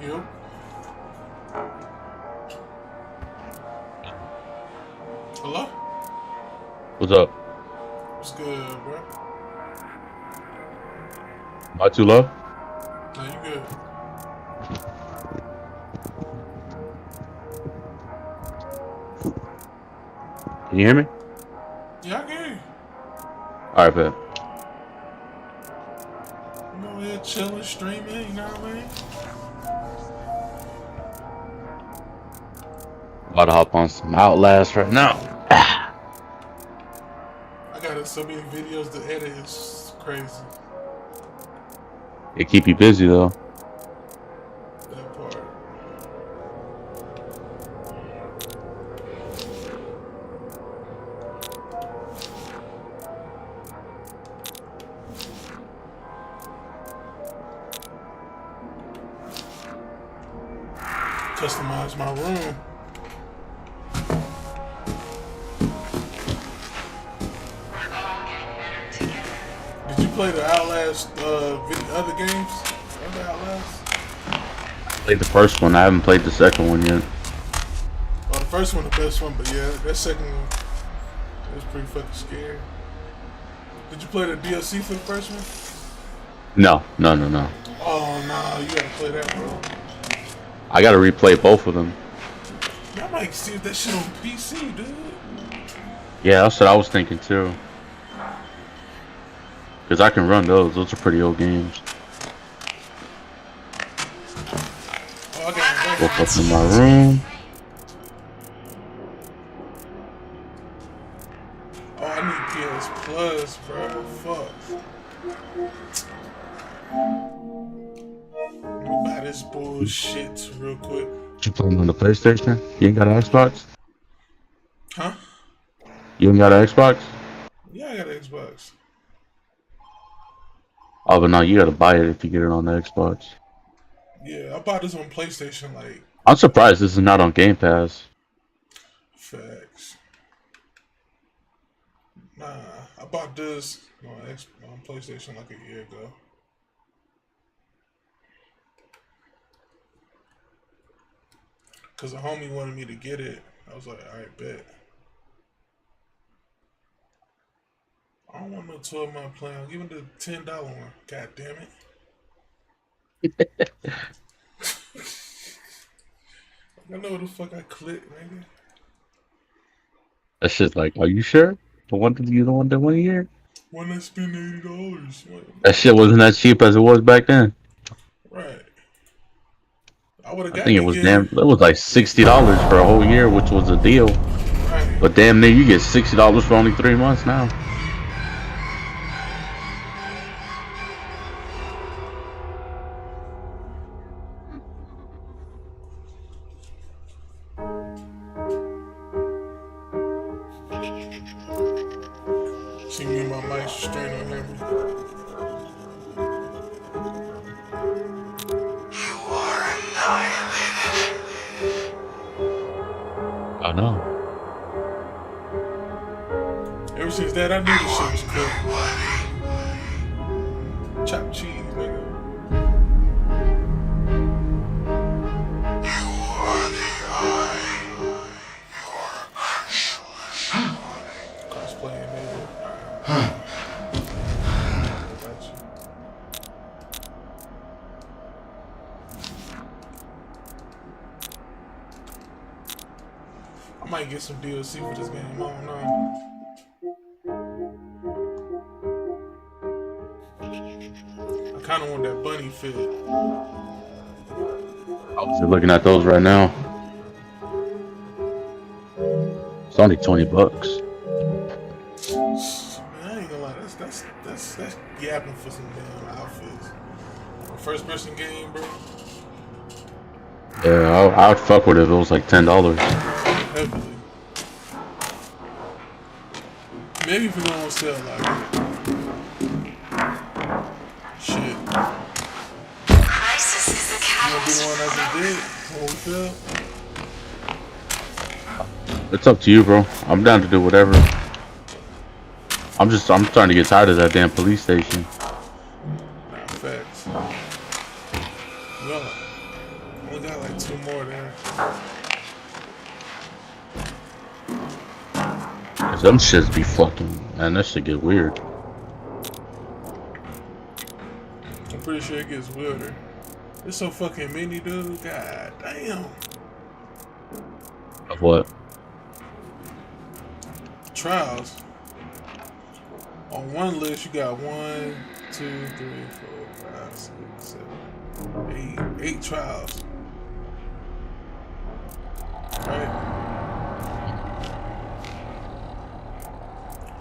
You? Hello? What's up? What's good, bro? Am I too low? No, you good. Can you hear me? Yeah, I can hear you. All right, bet. I'm over here chilling, streaming, you know what I mean? About to hop on some Outlast right now. I got so many videos to edit, it's crazy. It keep you busy though. That part. customize my room. Did you play the Outlast other games? Other Outlast? I played the first one. I haven't played the second one yet. Oh, the first one the best one, but yeah, that second one was pretty fucking scary. Did you play the DLC for the first one? No. Oh nah, you gotta play that, bro. I gotta replay both of them. I might see that shit on PC, dude. Yeah, that's what I was thinking too. Cause I can run those. Those are pretty old games. Oh, I got Woke up in my room. Oh, I need PS Plus, bro. Fuck. Let me buy this bullshit real quick. You playing on the PlayStation? You ain't got an Xbox? Huh? You ain't got an Xbox? Yeah, I got an Xbox. Oh, but no, you gotta buy it if you get it on the Xbox. Yeah, I bought this on PlayStation, like. I'm surprised this is not on Game Pass. Facts. Nah, I bought this on PlayStation like a year ago. Cause a homie wanted me to get it. I was like, alright, bet. I don't want no 12-month plan. I'll give him the $10 one. God damn it. I know what the fuck I clicked, nigga. That shit's like, are you sure? The one that you don't want that 1 year? Why not spend $80? That shit wasn't that cheap as it was back then. Right. I would have I got think it the was game. it was like $60 for a whole year, which was a deal. Right. But damn near you get $60 for only 3 months now. See me and my mic straight on him. You are annihilated. I know. Ever since that, I knew this shit was cool. Chopped cheese, nigga. You are the eye. You are useless. Cosplaying, nigga. I might get some DLC for this game. I don't know. I kind of want that bunny fit. I was just looking at those right now. It's only $20. Man, I ain't gonna lie. That's yapping for some damn outfits. A first person game, bro. Yeah, I would fuck with it if it was like $10. Heavily. Maybe if we go on sale like it. Shit. Crisis is a catalyst. You wanna do the one I just did? What we feel? It's up to you, bro. I'm down to do whatever. I'm starting to get tired of that damn police station. Nah, facts. Well, only got like 2 more there. Cause them shits be fucking, man, that shit get weird. I'm pretty sure it gets weirder. It's so fucking many, dude. God damn. Of what? Trials. On one list, you got 1, 2, 3, 4, 5, 6, 7, 8 trials. Right?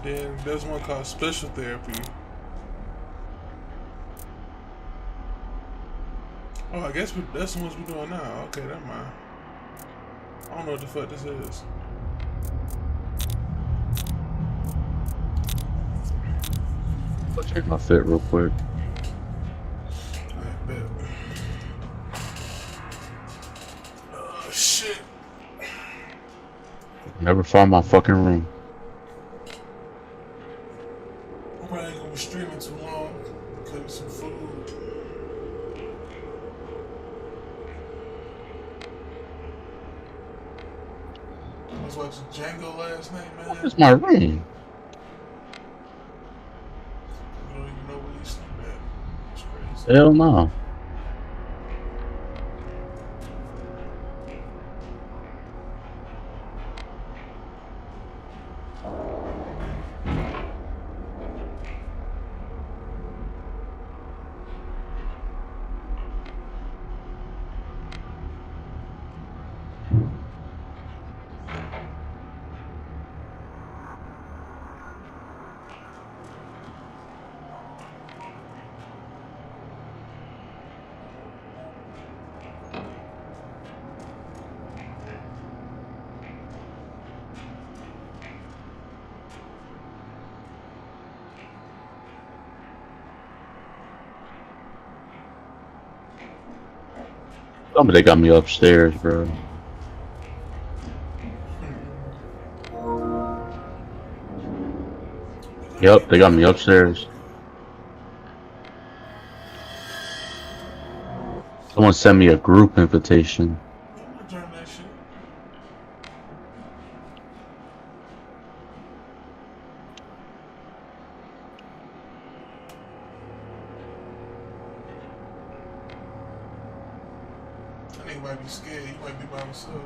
Then there's one called special therapy. Oh, I guess that's the ones we're doing now. Okay, never mind. I don't know what the fuck this is. Let's check my fit real quick. Alright, bet. Never found my fucking room. I'm probably gonna be streaming too long. Cooking some food. I was watching Django last night, man. Where's my room? You don't even know where you sleep at. It's crazy. Hell no. Somebody got me upstairs, bro. Yep, they got me upstairs. Someone sent me a group invitation. Return that shit. That nigga might be scared. He might be by himself.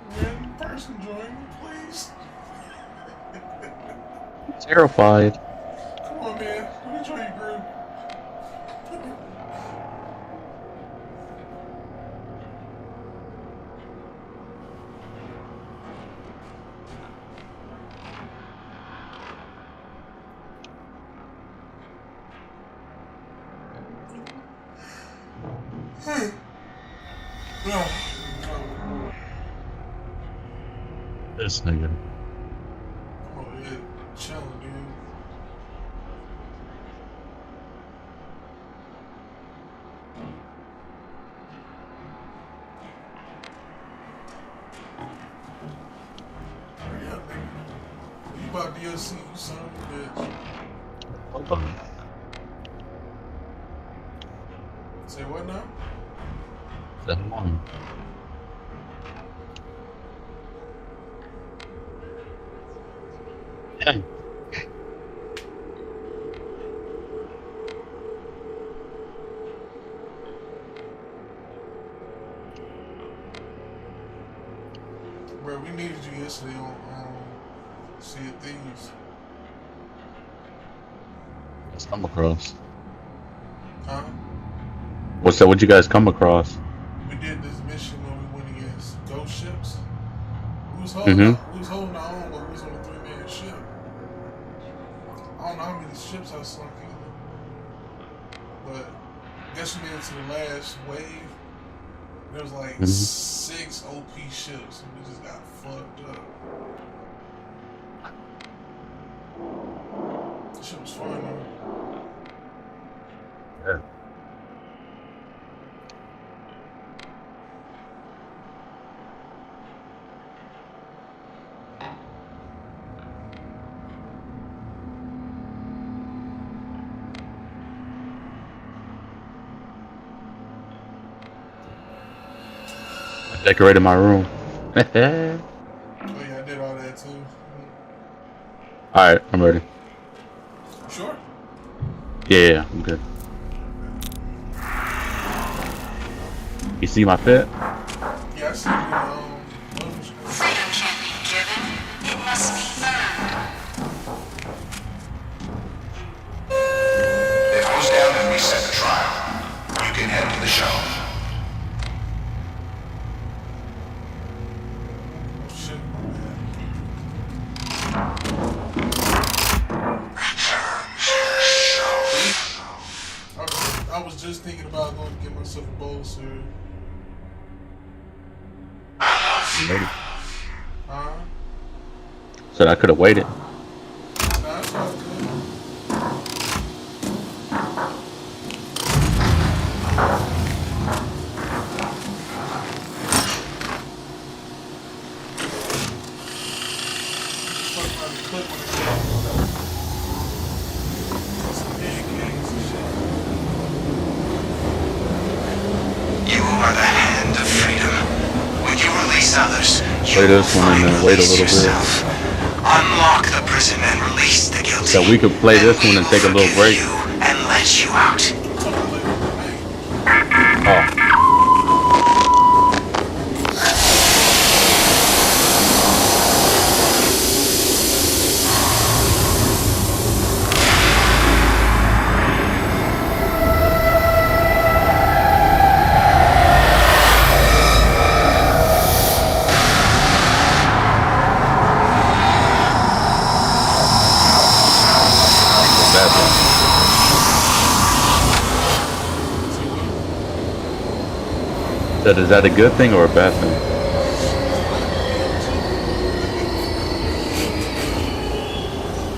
Random person join me, please. Terrified. Come on, man. Let me join your group. This nigga. Oh, yeah. Chillin, dude. Hurry up, nigga. You bought DLC, you son of a bitch. Hold on. Say what now? That one. Hey. Bro, we needed you yesterday on Sea of Thieves. Let's come across. Huh? What's that? What'd you guys come across? We did this mission when we went against ghost ships. We was holding our own, but we was on a 3-man ship. I don't know how many ships I sunk in, but I guess we made it to the last wave. There was like 6 OP ships, and we just got fucked up. This shit was fun, though. Yeah. I decorated my room. Oh yeah, I did all that too. Alright, I'm ready. Sure. Yeah, I'm good. You see my fit? Yeah, I see you. Freedom can't be given, it must be earned. It goes down and reset the trial. You can head to the shuttle. I was just thinking about going to get myself a bowl, sir. Ready. Huh? Said I could have waited. Nah, that's all good. clip when it's done. Some pancakes and shit. You are the hand of freedom. When you release others, Play this one and then wait a little bit. unlock the prison and release the guilty. So we could play this one and take a little break. And let you out. Oh. Is that a good thing or a bad thing?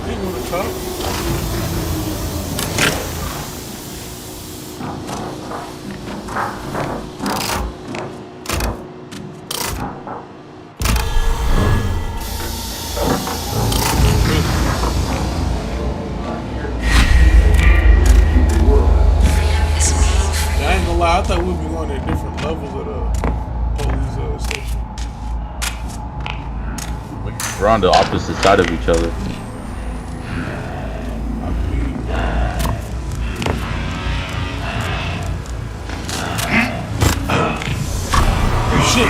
People want to talk. I ain't gonna lie, I thought we'd be going to different levels of the police station. We're on the opposite side of each other. Shit.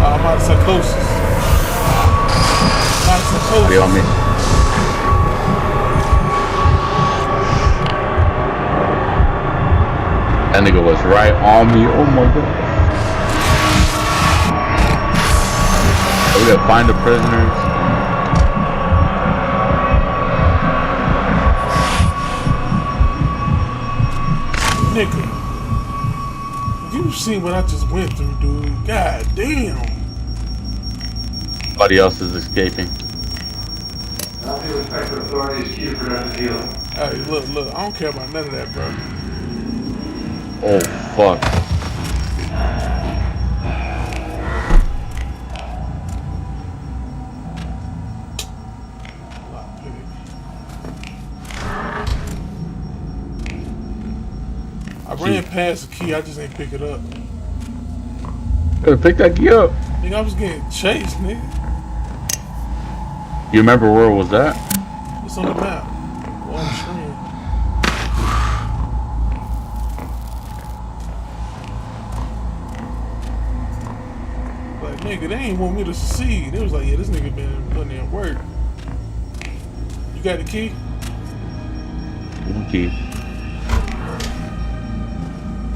I'm out of psychosis. Be on me. That nigga was right on me. Oh my god. We gotta find the prisoners. Nigga, if you've seen what I just went through, dude, god damn. Somebody else is escaping. I'll be respect for authorities, key to productive healing. Hey, look, I don't care about none of that, bro. Oh, fuck. I ran past the key, I just ain't pick it up. Gotta pick that key up. Nigga, I was getting chased, nigga. You remember where it was at? It's on the map. On the screen. Like, nigga, they ain't want me to succeed. They was like, yeah, this nigga been putting in work. You got the key? One key.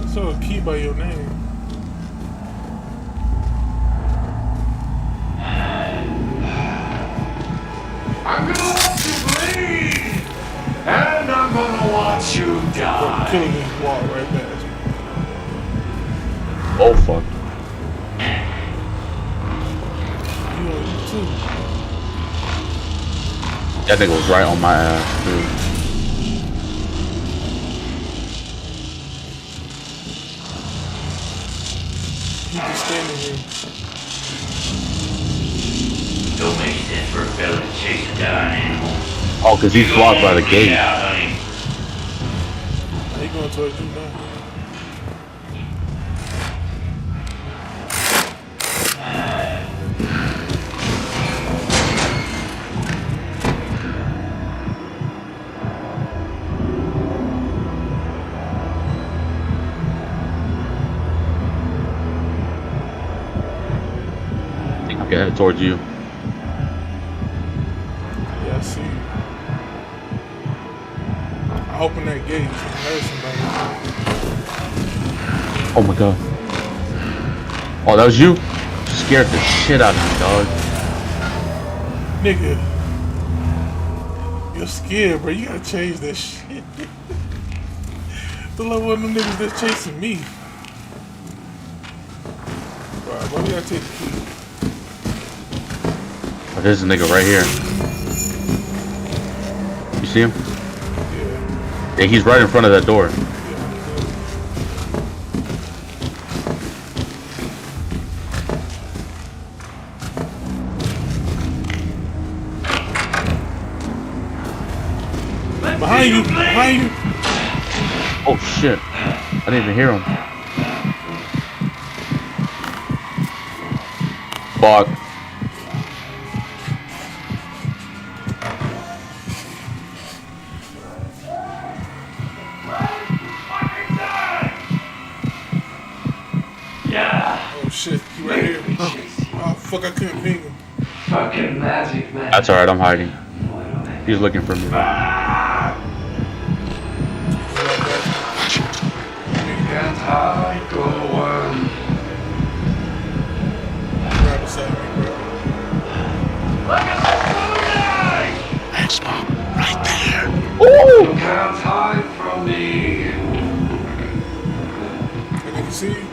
I saw a key by your name. I'm gonna watch you bleed, and I'm gonna watch you die. Killing this wall right past me. Oh fuck. You on you too. That nigga was right on my ass too. He just standing here. Don't make sense for a fella to chase a dying animal. Oh, cause he's blocked by the gate. He going towards you now. Okay, head towards you. Yeah, I see you. I opened that gate so I heard somebody. Oh my god. Oh, that was you? Scared the shit out of me, dog. Nigga. You're scared, bro. You gotta change that shit. The little one of them niggas that's chasing me. Right, bro, we gotta take the key. Oh, there's a nigga right here. You see him? Yeah, he's right in front of that door. Behind you! Behind you! Oh shit. I didn't even hear him. Fuck. Oh shit, he right here. Oh fuck, I couldn't ping him. Fucking magic, man. That's alright, I'm hiding. He's looking for me. You can't hide, go on. Right beside me, bro. Look at that Expo, right there. You can't hide from me. I didn't see you.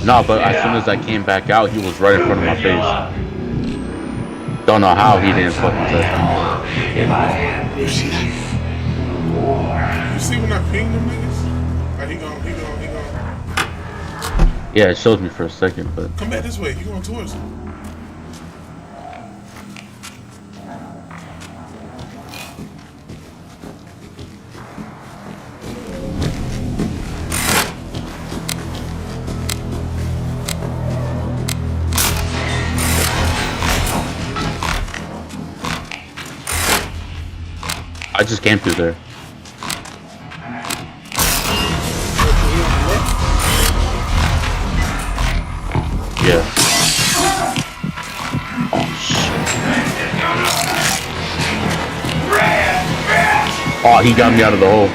No, but as soon as I came back out, he was right in front of my face. Don't know how he didn't fucking touch me. If I had this war. You see when I pinged them niggas? Alright, he gone. Yeah, it shows me for a second, but Come back this way, you going towards him. I just came through there. Yeah. Oh shit. Oh, he got me out of the hole.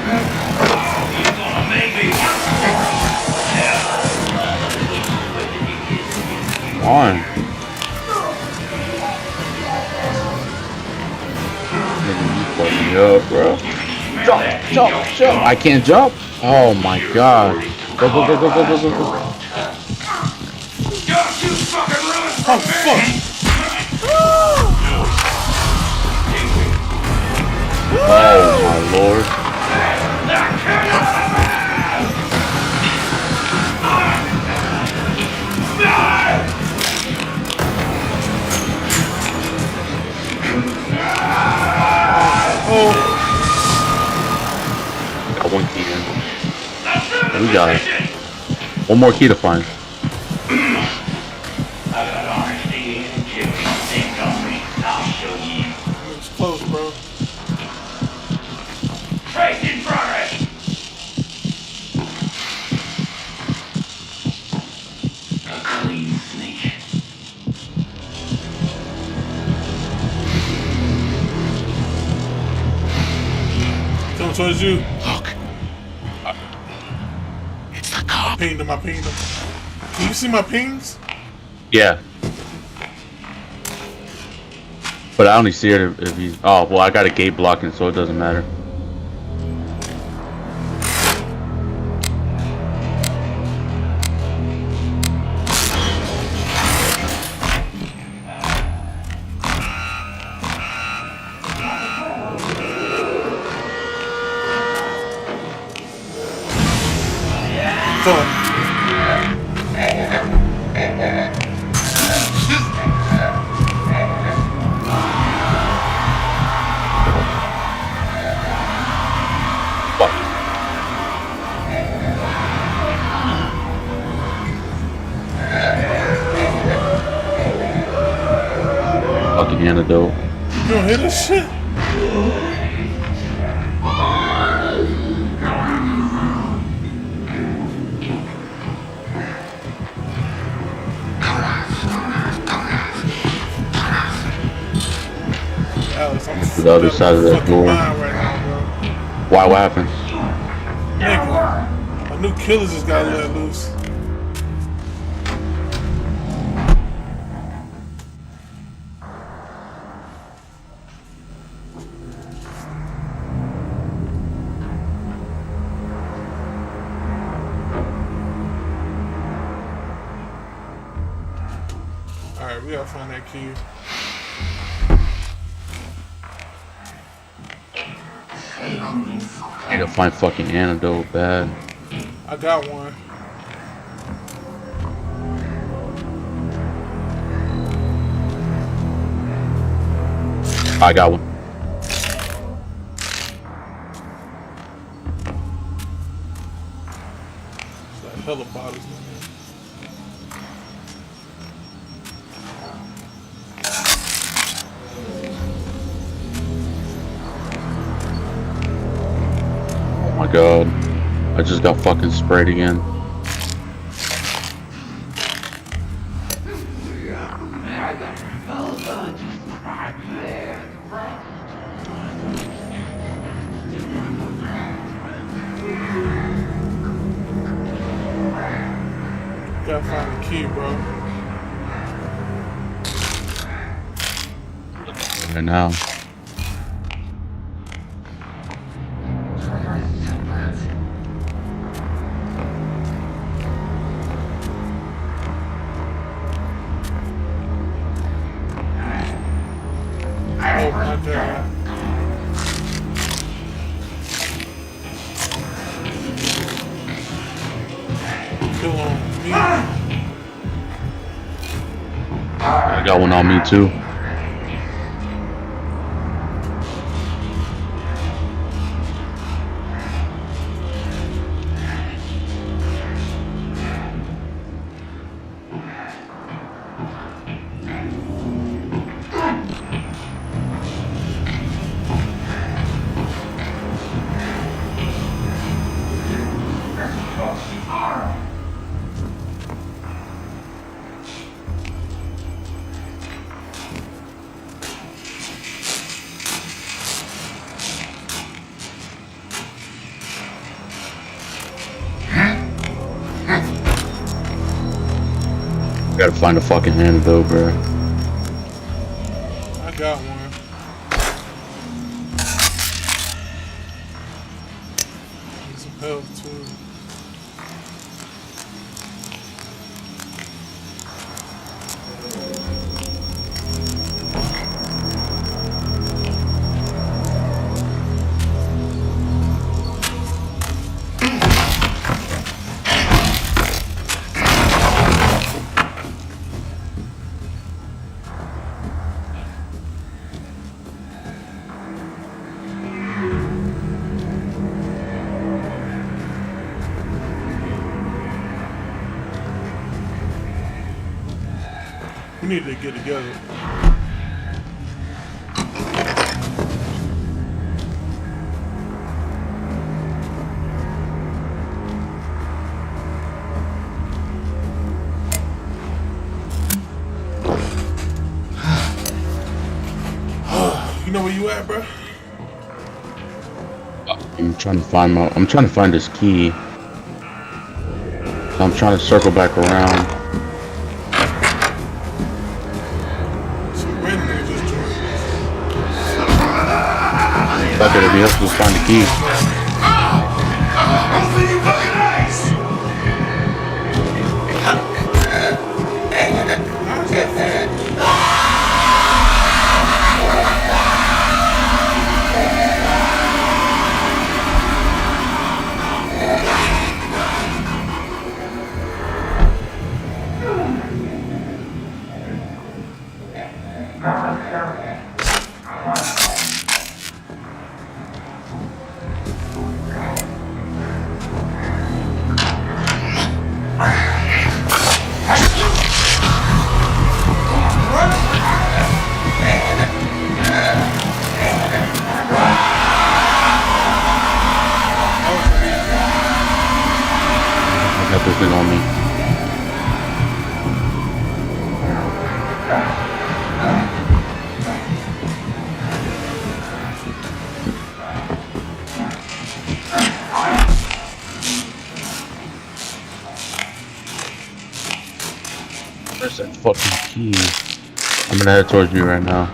Come on. Nigga, you fucked me up, bro. Jump, jump, jump. I can't jump. Oh my god. Go, go, go, go, go, go, go, go. Oh fuck! Oh my lord. Oh. Got one key in. We got it. One more key to find. It's close, bro. Trace in progress. A clean snake. Coming towards you. Look. It's the cop. I pinged him. Can you see my pings? Yeah. But I only see it if he's... Oh, well, I got a gate blocking, so it doesn't matter. Fucking antidote. You don't hear this shit? Alex, I'm To the other side of that door. right now, bro. Why? What happened? Nigga, a new killer just got let loose. We gotta find that key. I need to find fucking antidote bad. I got one. I got one. It's like hella bottles in there. Oh my god. I just got fucking sprayed again. Gotta find the key, bro. Right now. Oh my god. Kill on me. I got one on me too. Gotta find a fucking antidote, bro. I got one. Need some health too. We need to get together. You know where you at, bro? I'm trying to find this key. I'm trying to circle back around. Fuck it, it'd be helpful to find the key. I got this thing on me. Where's that fucking key? I'm gonna head towards me right now.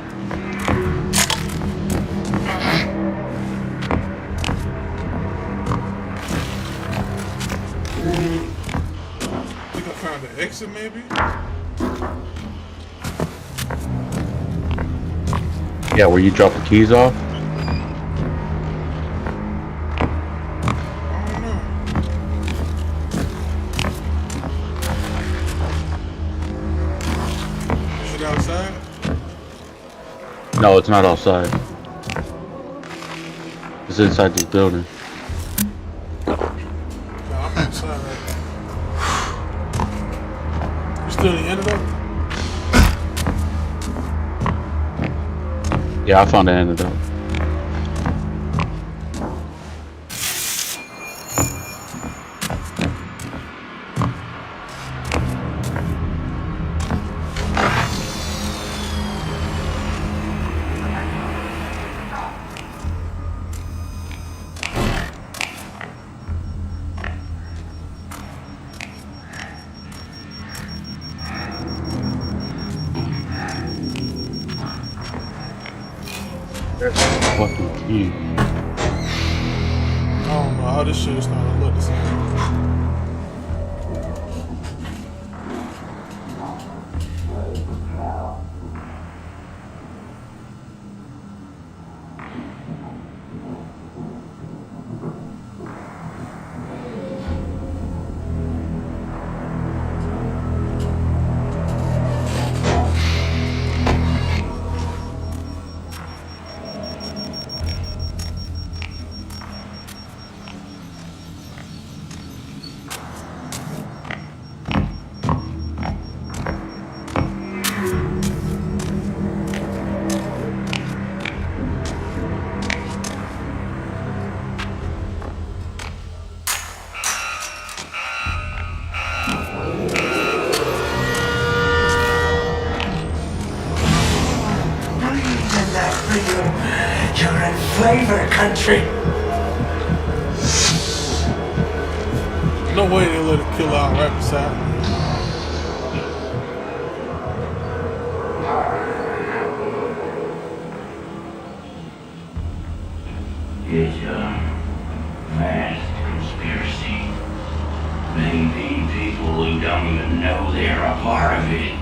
Think I found the exit, maybe? Yeah, where you drop the keys off? Is it outside? No, it's not outside. It's inside this building. No, I'm outside right now. You still in the antidote? Yeah, I found the antidote. Fucking key. I don't know how this shit is starting to look the same. You're in flavor country. No way they let it kill out right beside me. It's a vast conspiracy. Maybe people who don't even know they're a part of it.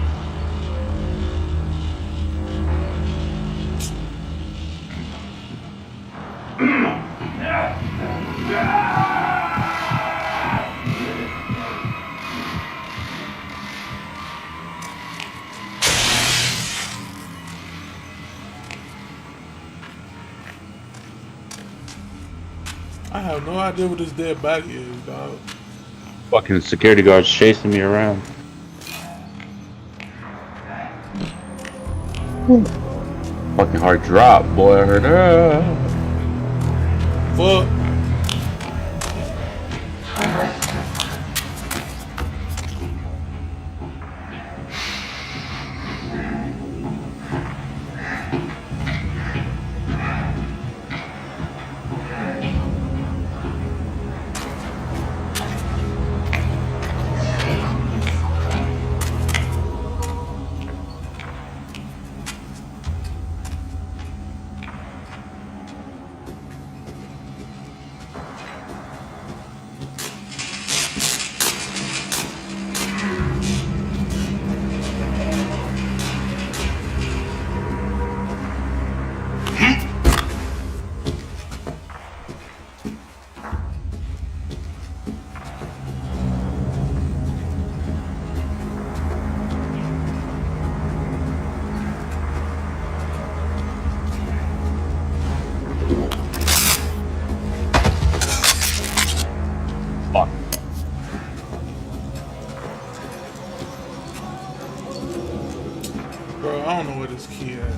I have no idea what this dead body is, dog. Fucking security guards chasing me around. Fucking hard drop, boy. I heard. Fuck. Fuck. Bro, I don't know where this key at.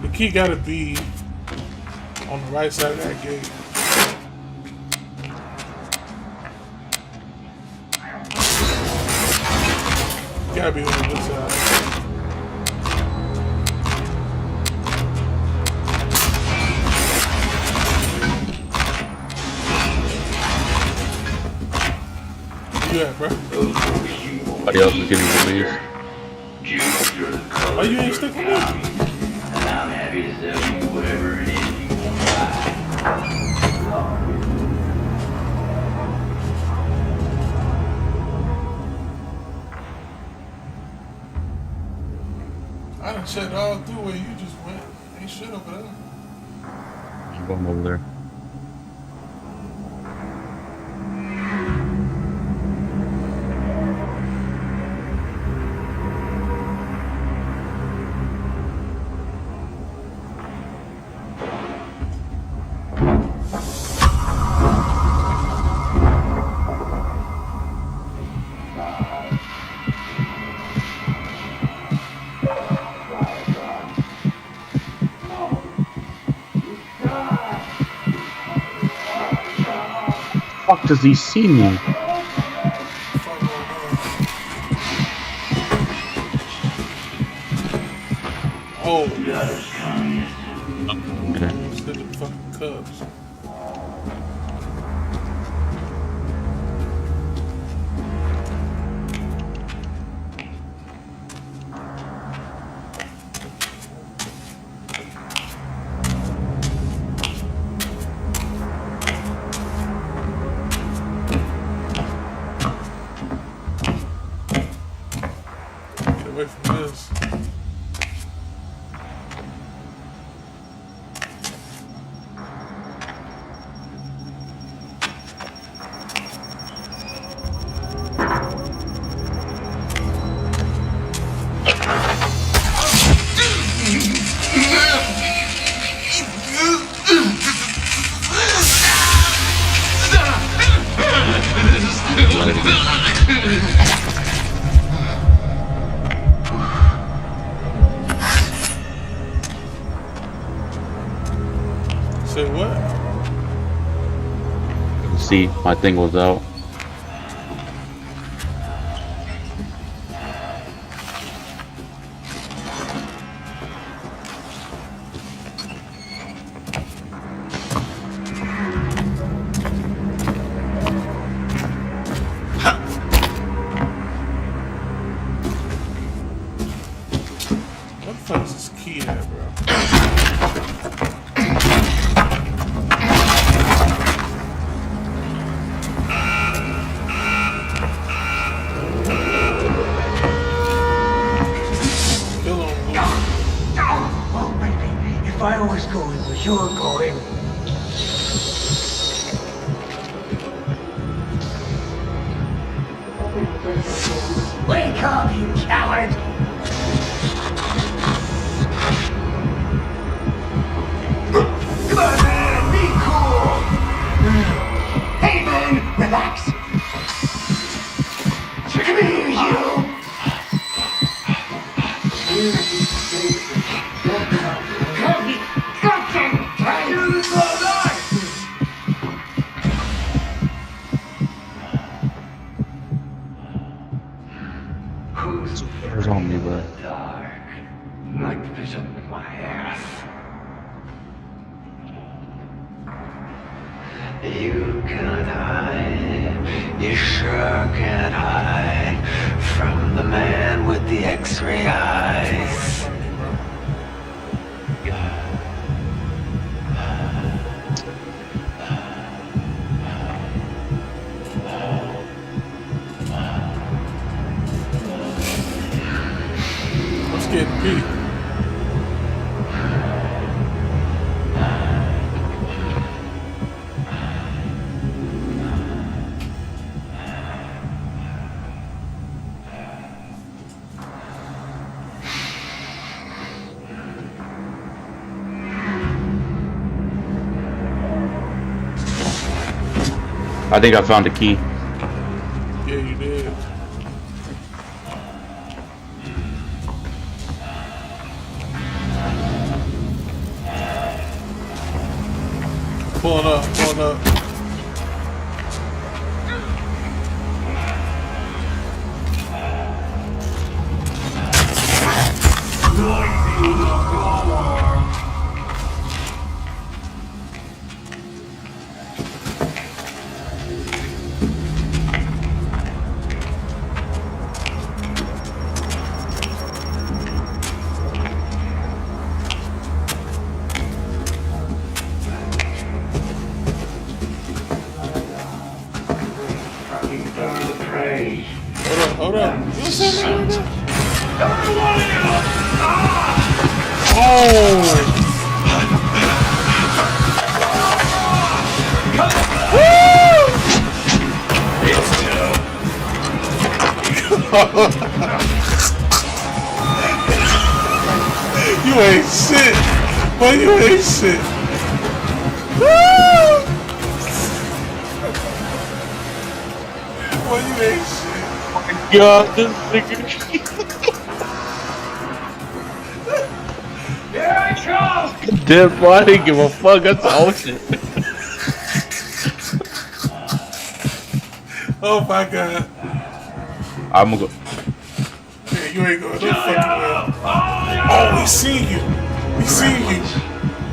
The key gotta be on the right side of that gate. Gotta be on the other side. you at, bro? Everybody else is getting released. Why you ain't stick with me? I'm happy to sell you whatever it is you want I done checked all through where you just went. Ain't shit over there. I'm going over there. Fuck does he see me? Oh, okay. Instead of fucking Cubs. Get away from this. Say what? See, my thing was out. What the fuck is this key at, bro? If I was going where you're going, wake up, you coward! Come on, man, be cool! Hey, man, relax! Come here, you! Who's on me, bro? Dark, night vision with my ass. You can't hide, you sure can't hide from the man with the X-ray eyes. Let's get Pete. I think I found a key. Yeah, you did. Pulling up, pulling up. sons of... You ain't shit. Boy, you ain't shit. Woo! Boy, you ain't shit. Oh my god, this nigga. Here I come! Dead boy, I didn't give a fuck. That's all shit. Oh my god. I'm gonna go. Man, you ain't going no fucking well. Oh, he seen you. He seen you.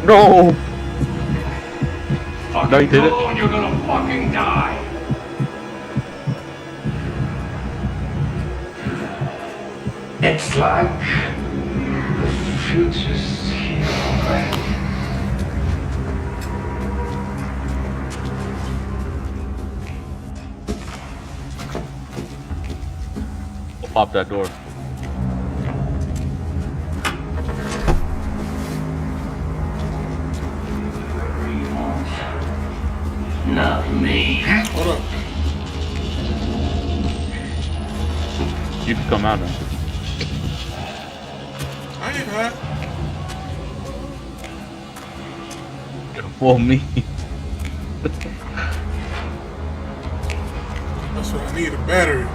No. No, he did it. You're gonna fucking die. It's like the future's here. Pop that door. Not me. Hold up. You can come out now. I ain't hot. For me. That's what I need, a battery.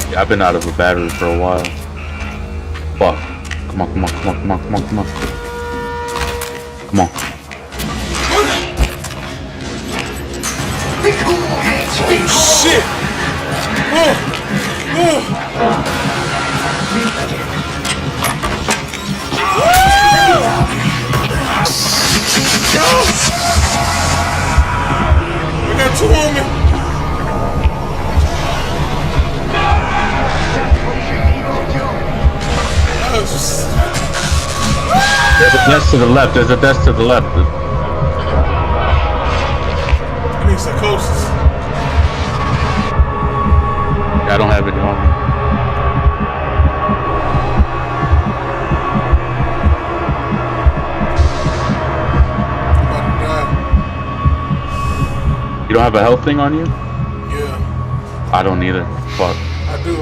Yeah, I've been out of a battery for a while. Fuck. Come on, come on, come on, come on, come on, come on. Come on. Oh shit! Oh! Oh! I got two on me. There's a desk to the left. There's a desk to the left. I need psychosis. I don't have it on me. You don't have a health thing on you? Yeah. I don't either. Fuck. I do.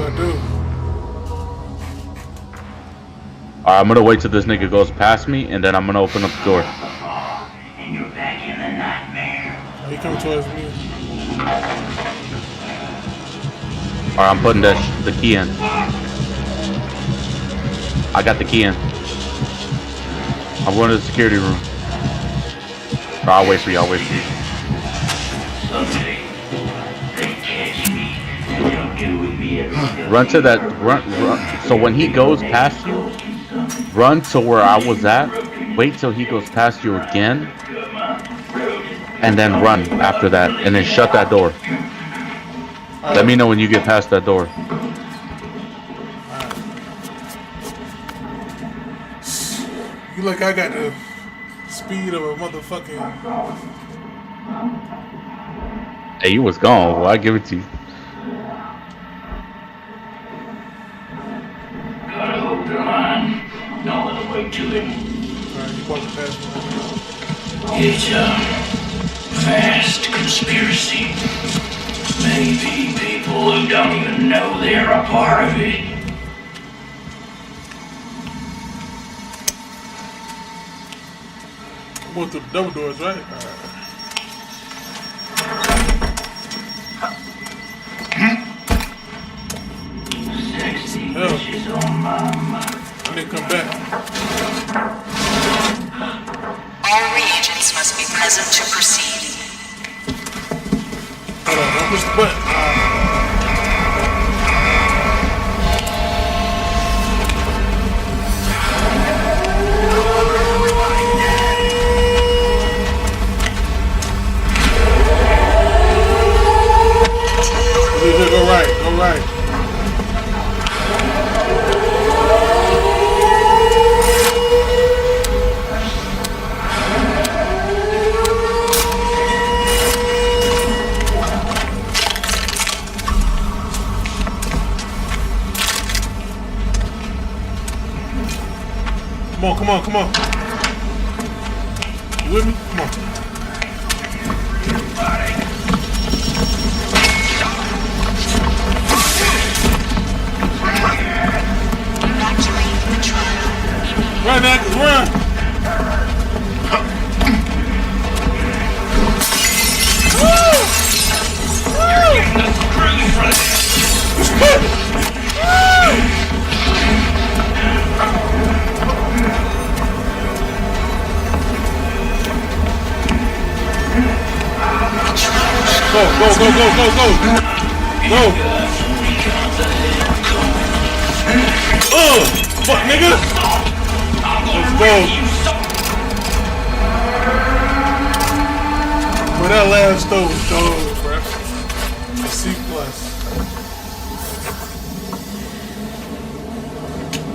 Alright, I'm gonna wait till this nigga goes past me, and then I'm gonna open up the door. And you're back in the nightmare. He coming towards me. Alright, I'm putting the key in. I got the key in. I'm going to the security room. Or I'll wait for you, I'll wait for you. Someday, they catch me. They'll do with me everything. Run to that, run. So when he goes past you, run to where I was at, wait till he goes past you again, and then run after that, and then shut that door. Let me know when you get past that door. You look, I got the speed of a motherfucking... Hey, you was gone. Well, I give it to you. Gotta hold the line. Don't let it wait too late. Alright, you walking past me. It's a vast conspiracy. Maybe people who don't even know they're a part of it. I'm going through the double doors, right? Sexy bitches on my mind. I need to come back. All reagents must be present to proceed. Hold on, don't push the button. Go right, go right. Come on, come on, come on. You with me? Come on. Run, Mac, run! Go, go, go, go, go, go! Go! Fuck, nigga! Let's go! But that last throw was dope, bro. A C+.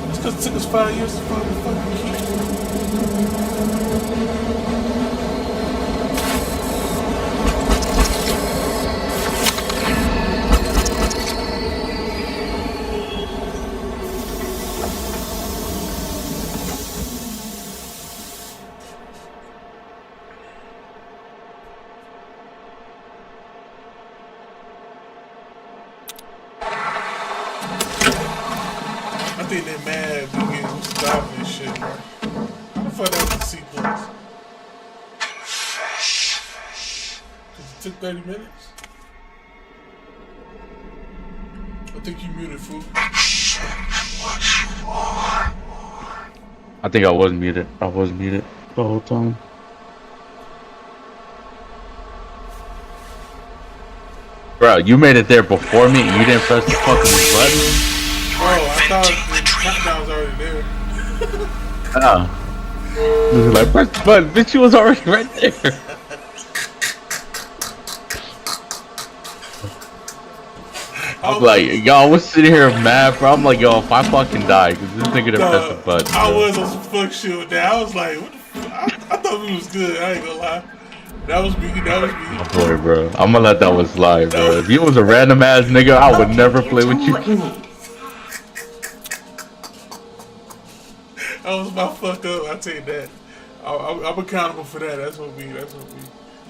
It's because it took us 5 years to find the fucking key. I think they're mad because we stopped this shit, bro. How the fuck that was a C+? Because it took 30 minutes? I think you muted, fool. I think I was muted. I was muted the whole time. Bro, you made it there before me and you didn't press the fucking button? Oh, I thought the countdown was already there. Oh. He was like, press the button, bitch, you was already right there. I'm like, yo, I was sitting here mad, bro. I'm like, yo, if I fucking die, because this nigga didn't press the button. I was on some fuck shit with that. I was like, what the fuck? I thought we was good. I ain't gonna lie. That was me. That was me. Oh boy, bro. I'm gonna let that one slide, bro. If you was a random ass nigga, I would never play with you. That was my fuck up. I tell you that. I'm accountable for that. That's what we.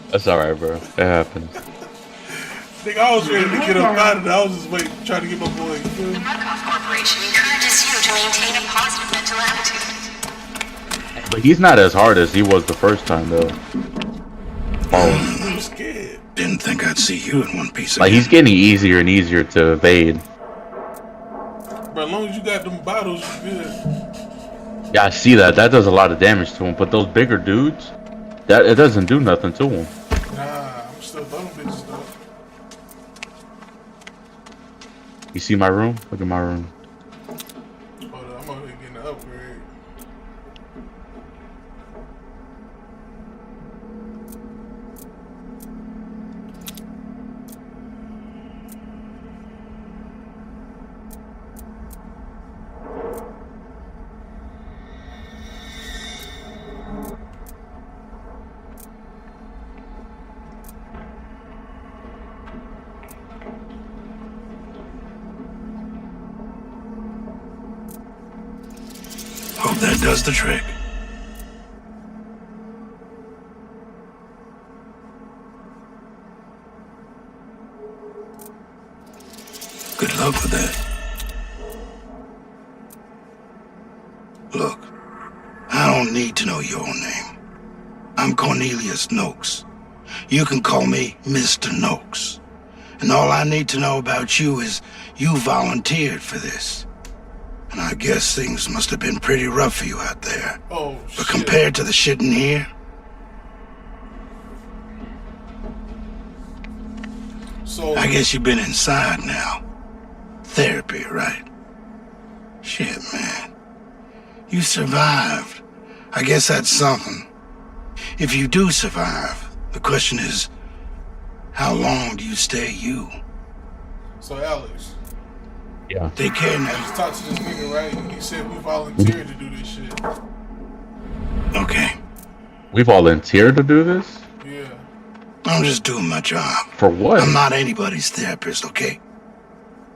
That's alright, bro. It happens. Nigga, I was ready to get up out of there. I was just waiting, trying to get my boy. You feel me? Corporation encourages you to maintain a positive mental attitude. But he's not as hard as he was the first time, though. I'm scared. Didn't think I'd see you in one piece. Like, he's getting easier and easier to evade. But as long as you got them bottles, you good. Yeah, I see that. That does a lot of damage to him. But those bigger dudes, that it doesn't do nothing to him. Nah, I'm still throwing bitches though. You see my room? Look at my room. Hold on, I'm over here getting an upgrade. Hope that does the trick. Good luck with that. Look, I don't need to know your name. I'm Cornelius Noakes. You can call me Mr. Noakes. And all I need to know about you is you volunteered for this. And I guess things must have been pretty rough for you out there. Oh, but compared to the shit in here, so I guess you've been inside now. Therapy, right? Shit, man. You survived. I guess that's something. If you do survive, the question is, how long do you stay you? So Alex. Yeah. Take care I now. just talked to this nigga, right? He said we volunteered to do this shit. Okay. We volunteered to do this? Yeah. I'm just doing my job. For what? I'm not anybody's therapist, okay?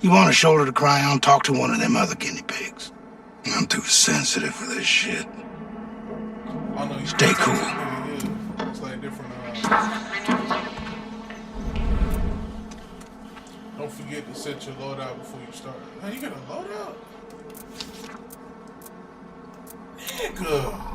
You want a shoulder to cry on, talk to one of them other guinea pigs. I'm too sensitive for this shit. Stay cool. It's like different. Don't forget to set your loadout before you start. Man, you got a loadout? Nigga.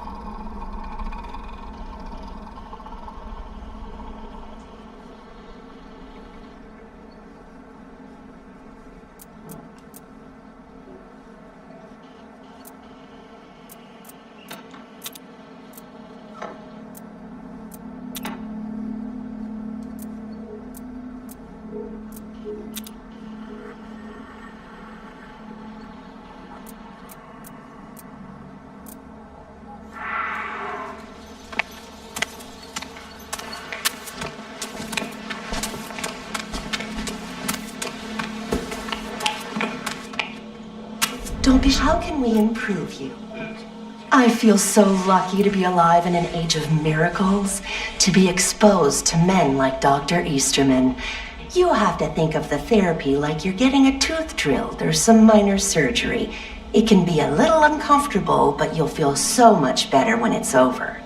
Don't be. How can we improve you? I feel so lucky to be alive in an age of miracles, to be exposed to men like Dr. Easterman. You have to think of the therapy like you're getting a tooth drilled or some minor surgery. It can be a little uncomfortable, but you'll feel so much better when it's over.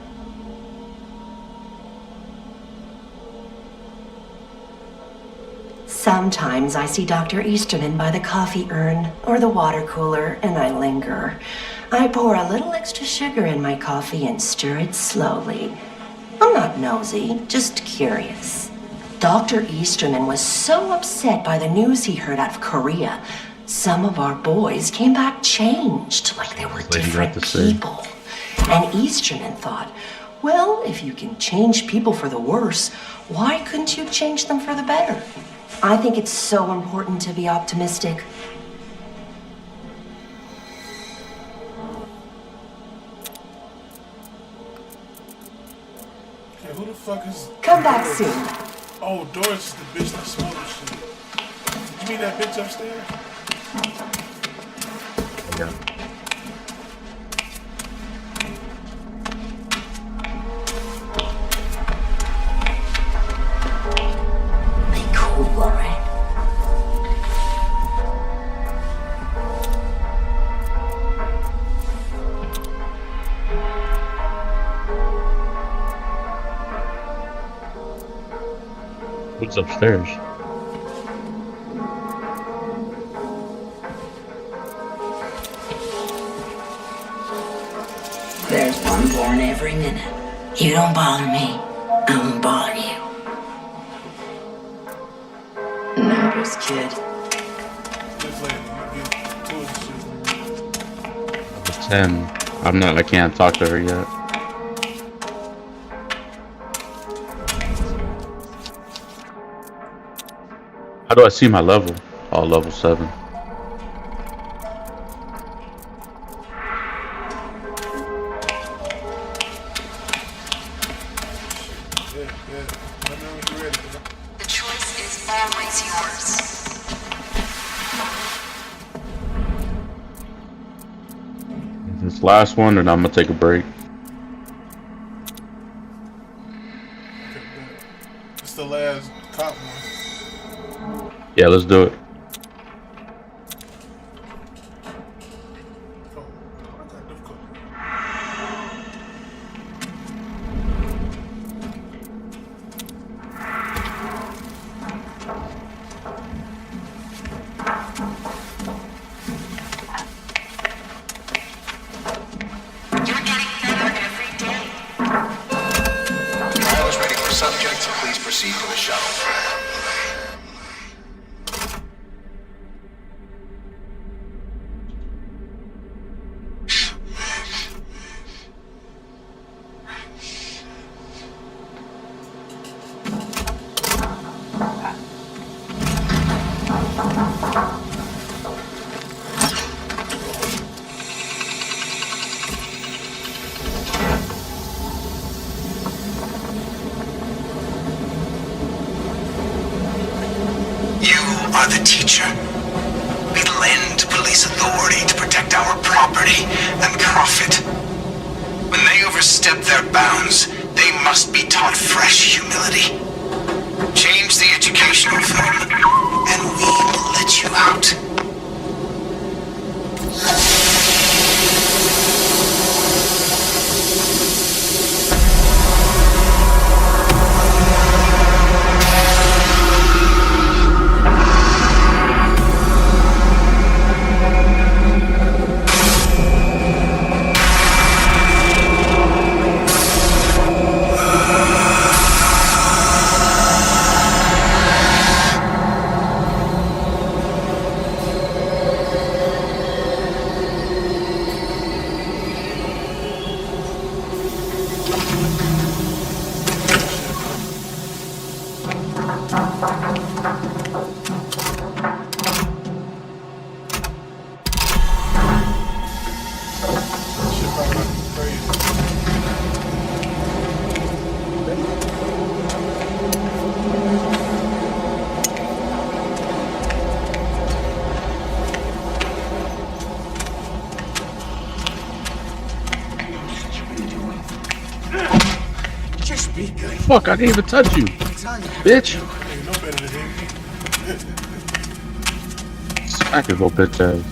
Sometimes I see Dr. Easterman by the coffee urn or the water cooler, and I linger. I pour a little extra sugar in my coffee and stir it slowly. I'm not nosy, just curious. Dr. Easterman was so upset by the news he heard out of Korea. Some of our boys came back changed, like they were different people. And Easterman thought, well, if you can change people for the worse, why couldn't you change them for the better? I think it's so important to be optimistic. Okay, who the fuck is... Come back soon. Oh, Doris is the bitch that smoked shit. You mean that bitch upstairs? Yeah. What's upstairs? There's one born every minute. You don't bother me, I won't bother you. No, just kid. Number 10. I can't talk to her yet. How do I see my level? Oh, level 7. The choice is always yours. This last one, and I'm gonna take a break. It's the last cop one. Yeah, let's do it. Trial is ready for subjects. Please proceed to the shuttle. Are the teacher. We lend police authority to protect our property and profit. When they overstep their bounds, they must be taught fresh humility. Change the educational film, and we will let you out. Fuck, I didn't even touch you, bitch. No better than him. Smack his little bitch ass.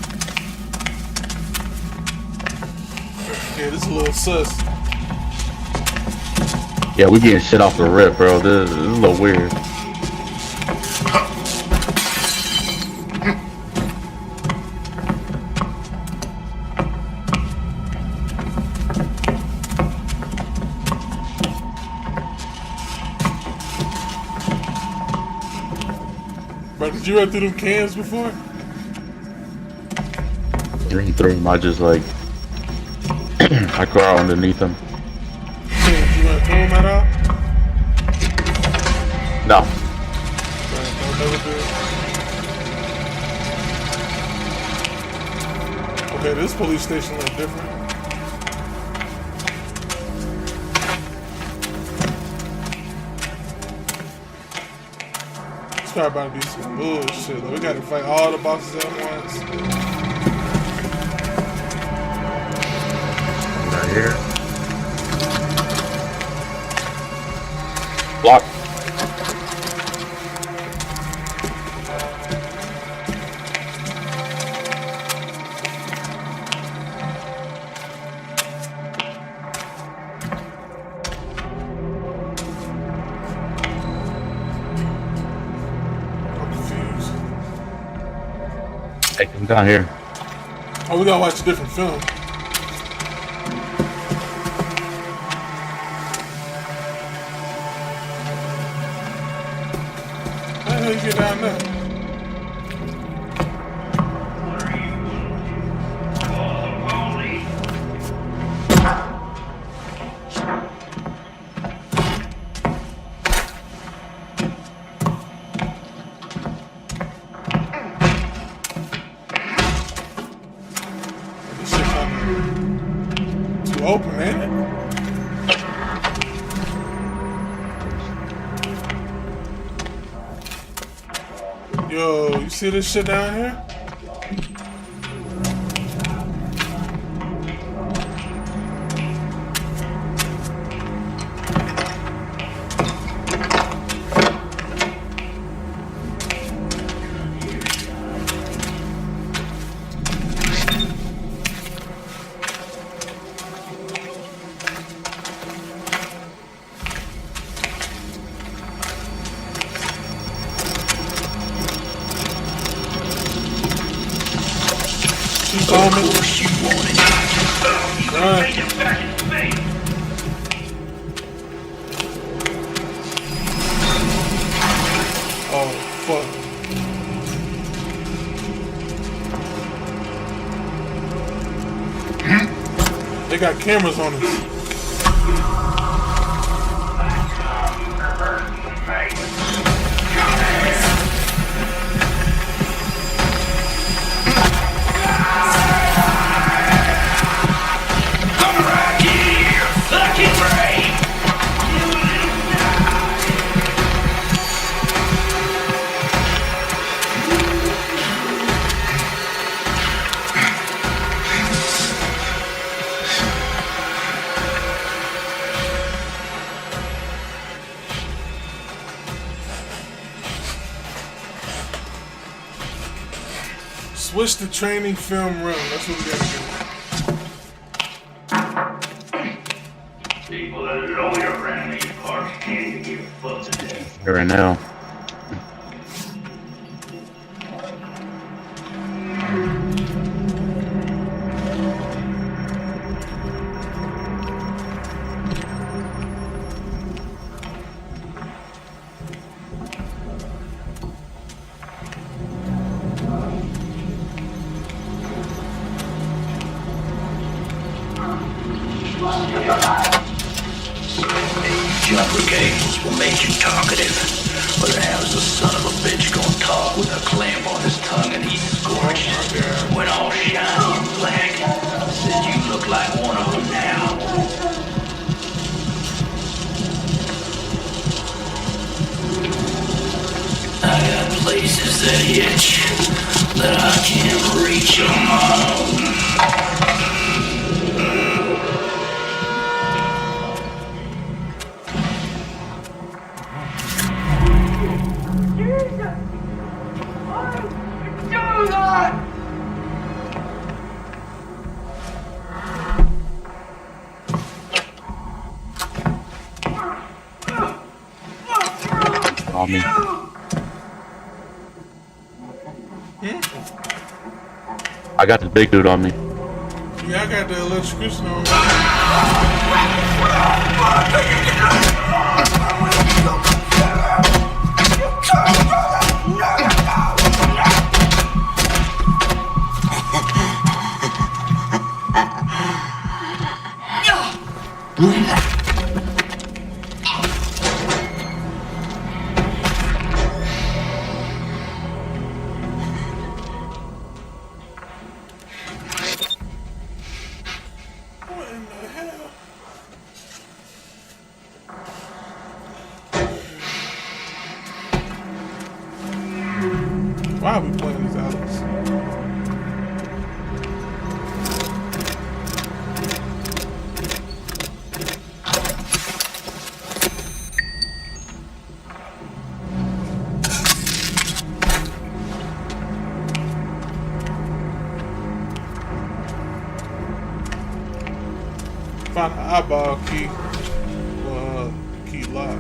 Yeah, this is a little sus. Yeah, we getting shit off the rip, bro. This is a little weird. Bro, did you run through them cans before? I ain't through them. I just like I crawl underneath them. You run through them at all? No. Okay, this police station looks different. It's probably about to be some bullshit. Though. We gotta fight all the bosses at once. Right here. Block. Hey, come down here. Oh, we gotta watch a different film. How the hell you get down there? Open, man. Yo, you see this shit down here? Of course you want it. Oh, fuck. They got cameras on us. Switch to training film room. That's what we gotta do. People that lawyer around these parts can't give a fuck today. Here right now. Jumper cables will make you talkative. But how's the son of a bitch gonna talk with a clamp on his tongue and he's scorched? When all shiny and black. Said you look like one of them now. I got places that itch that I can't reach on my own. on me. I got the big dude on me. Yeah, I got the electrocution on me. What in the hell? Why are we playing this, Alex? Find an eyeball key. Key lock.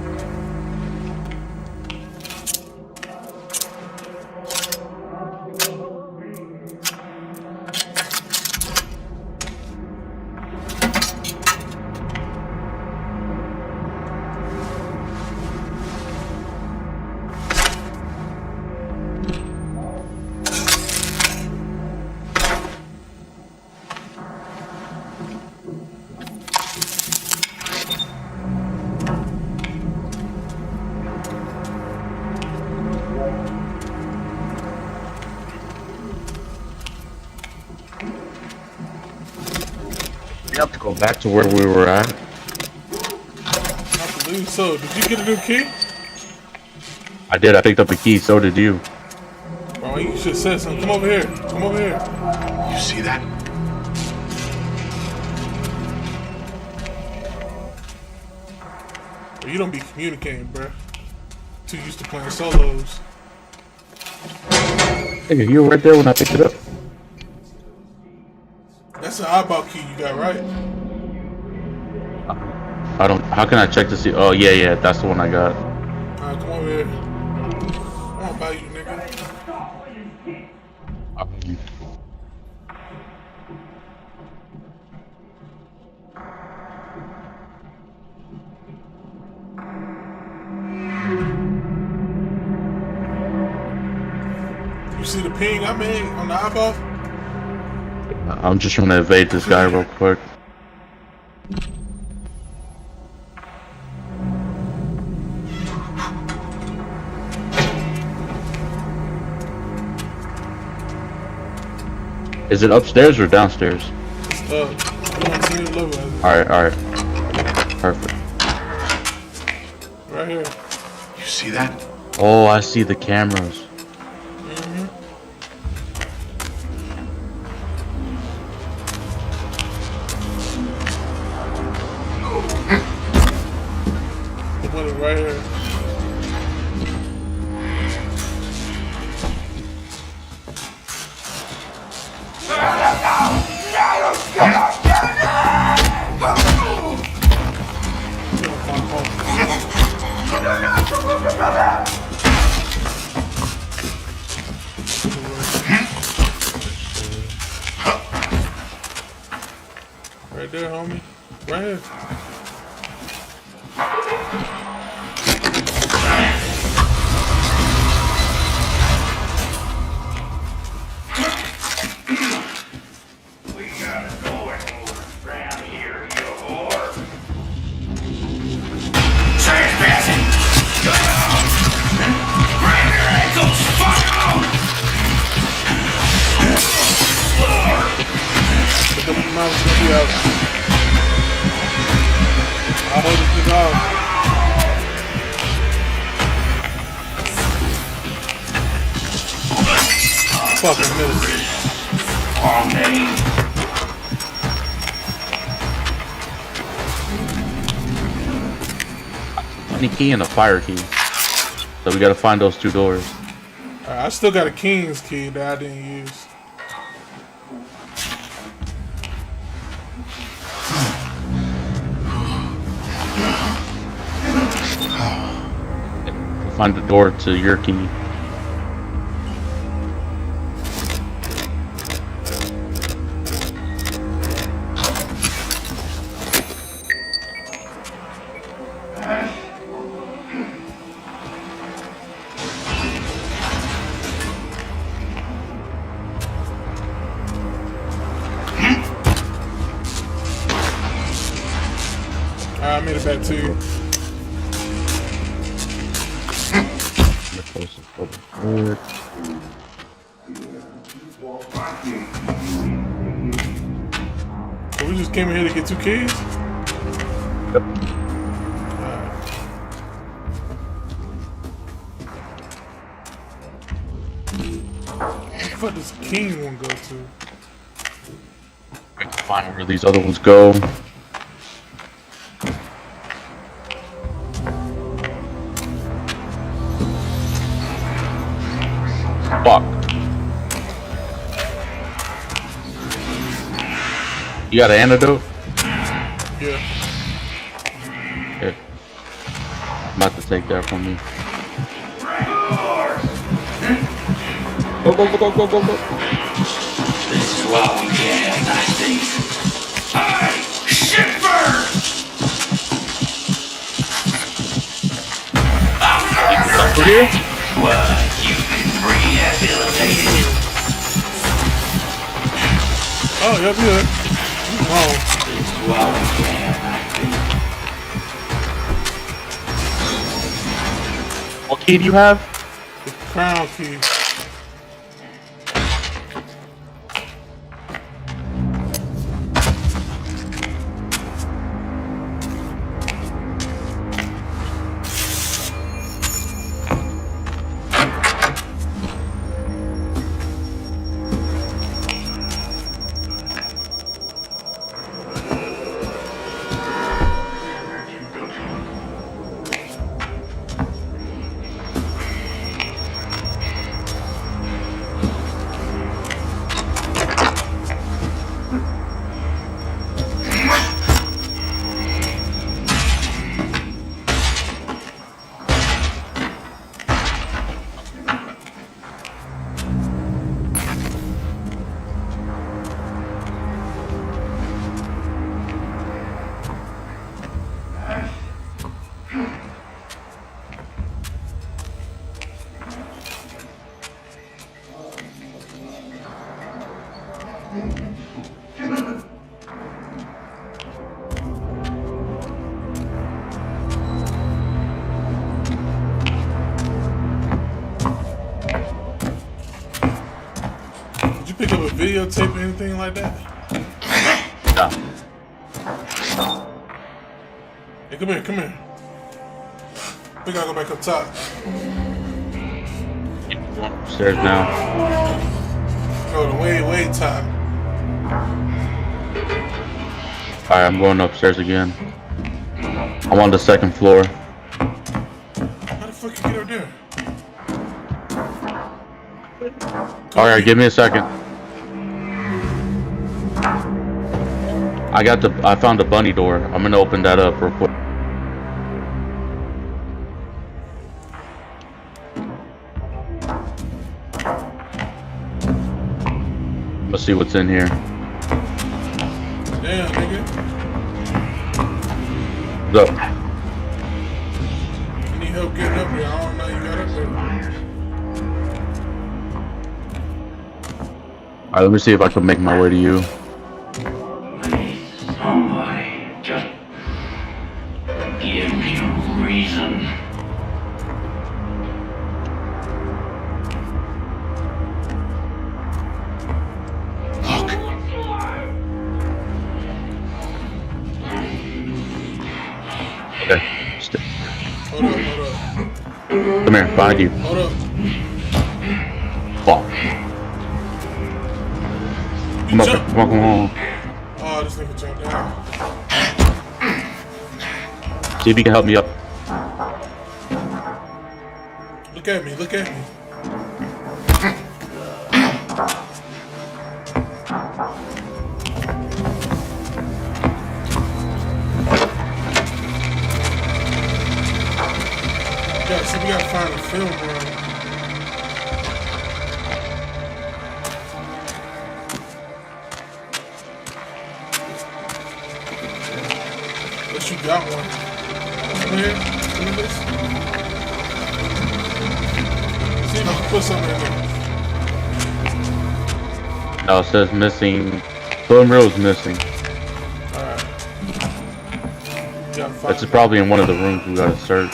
We have to go back to where we were at. I believe so. Did you get a new key? I did. I picked up a key. So did you. Bro, you should have said something. Come over here. Come over here. You see that? Bro, you don't be communicating, bro. Too used to playing solos. Hey, you were right there when I picked it up. That's an eyeball key you got, right? I don't. How can I check to see? Oh yeah, that's the one I got. Alright, come over here. I wanna buy you, nigga. You see the ping I made on the eyeball? I'm just trying to evade this guy real quick. Is it upstairs or downstairs? Alright. Perfect. Right here. You see that? Oh, I see the cameras. Put it right here. Right there, homie. Right here. I'll hold it off. Fucking miss. Any key and a fire key. So we gotta find those two doors. Alright, I still got a king's key that I didn't use. find the door to your key. I made it back to you. So we just came in here to get 2 keys? Yep. What does King one go to? I can find where these other ones go. Fuck. You got an antidote? Yeah. Okay. I'm about to take that from you. Go, go, go, go, go, go, go. This is why we can't have nice things. Hey, shipper! Over here? Well, you've been rehabilitated. Oh, yep, yeah. Wow. This is why we can't have nice things. What key do you have? The crown key. Did you pick up a videotape or anything like that? No. Hey, come here, come here. We gotta go back up top. Upstairs now. Go to way top. Alright, I'm going upstairs again. I'm on the 2nd floor. How the fuck you get up there? Alright, give me a second. I found the bunny door. I'm gonna open that up real quick. Let's see what's in here. Damn, nigga. What's up? You need help getting up here. I don't know you got up there. Alright, let me see if I can make my way to you. Somebody just give me a reason. Okay. Hold up. Come here, behind you. Hold up. Fuck. Come on, come on, come on. Oh, this nigga jumped down. See if you can help me up. Look at me, look at me. You gotta see We gotta find a film, bro. But you got one. Come here. Look at this. See if I can put something in there. No, it says missing. Film reel's missing. Alright. It's probably in one of the rooms we gotta search.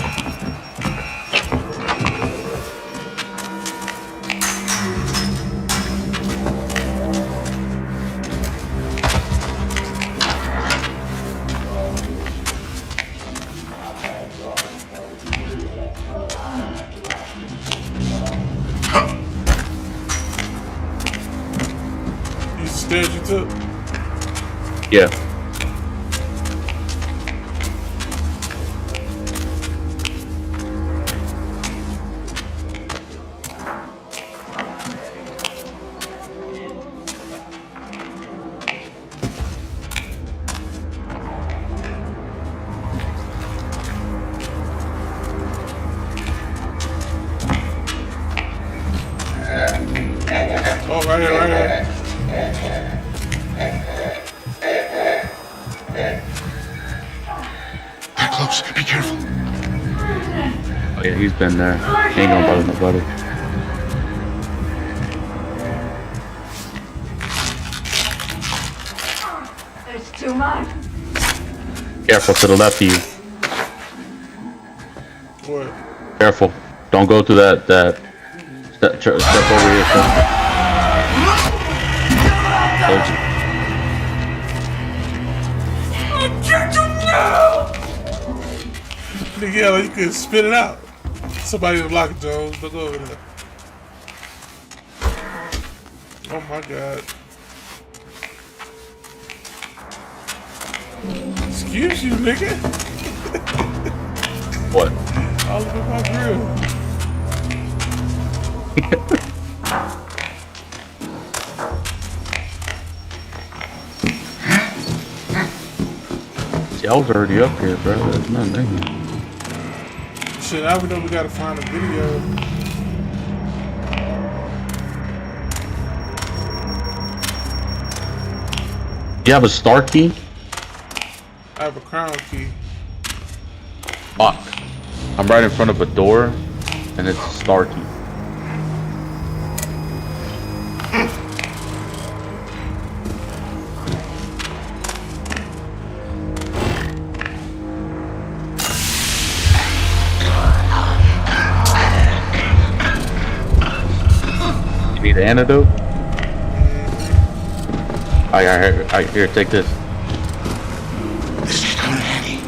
These stairs you took? Yeah. Oh, right here, right here. They're close. Be careful. Oh yeah, he's been there. He ain't gonna bother nobody. There's too much. Careful to the left of you. What? Careful. Don't go through that step over here. Nigga, you can spit it out. Somebody block it, Jones. Don't go over there. Oh my god. Excuse you, nigga. What? All over my grill. See, I was already up here, bro. There's nothing in here. Shit, now we know we gotta find a video. You have a star key? I have a crown key. Fuck. I'm right in front of a door, and it's a star key. You need an antidote? Alright, here, take this. This is coming in handy.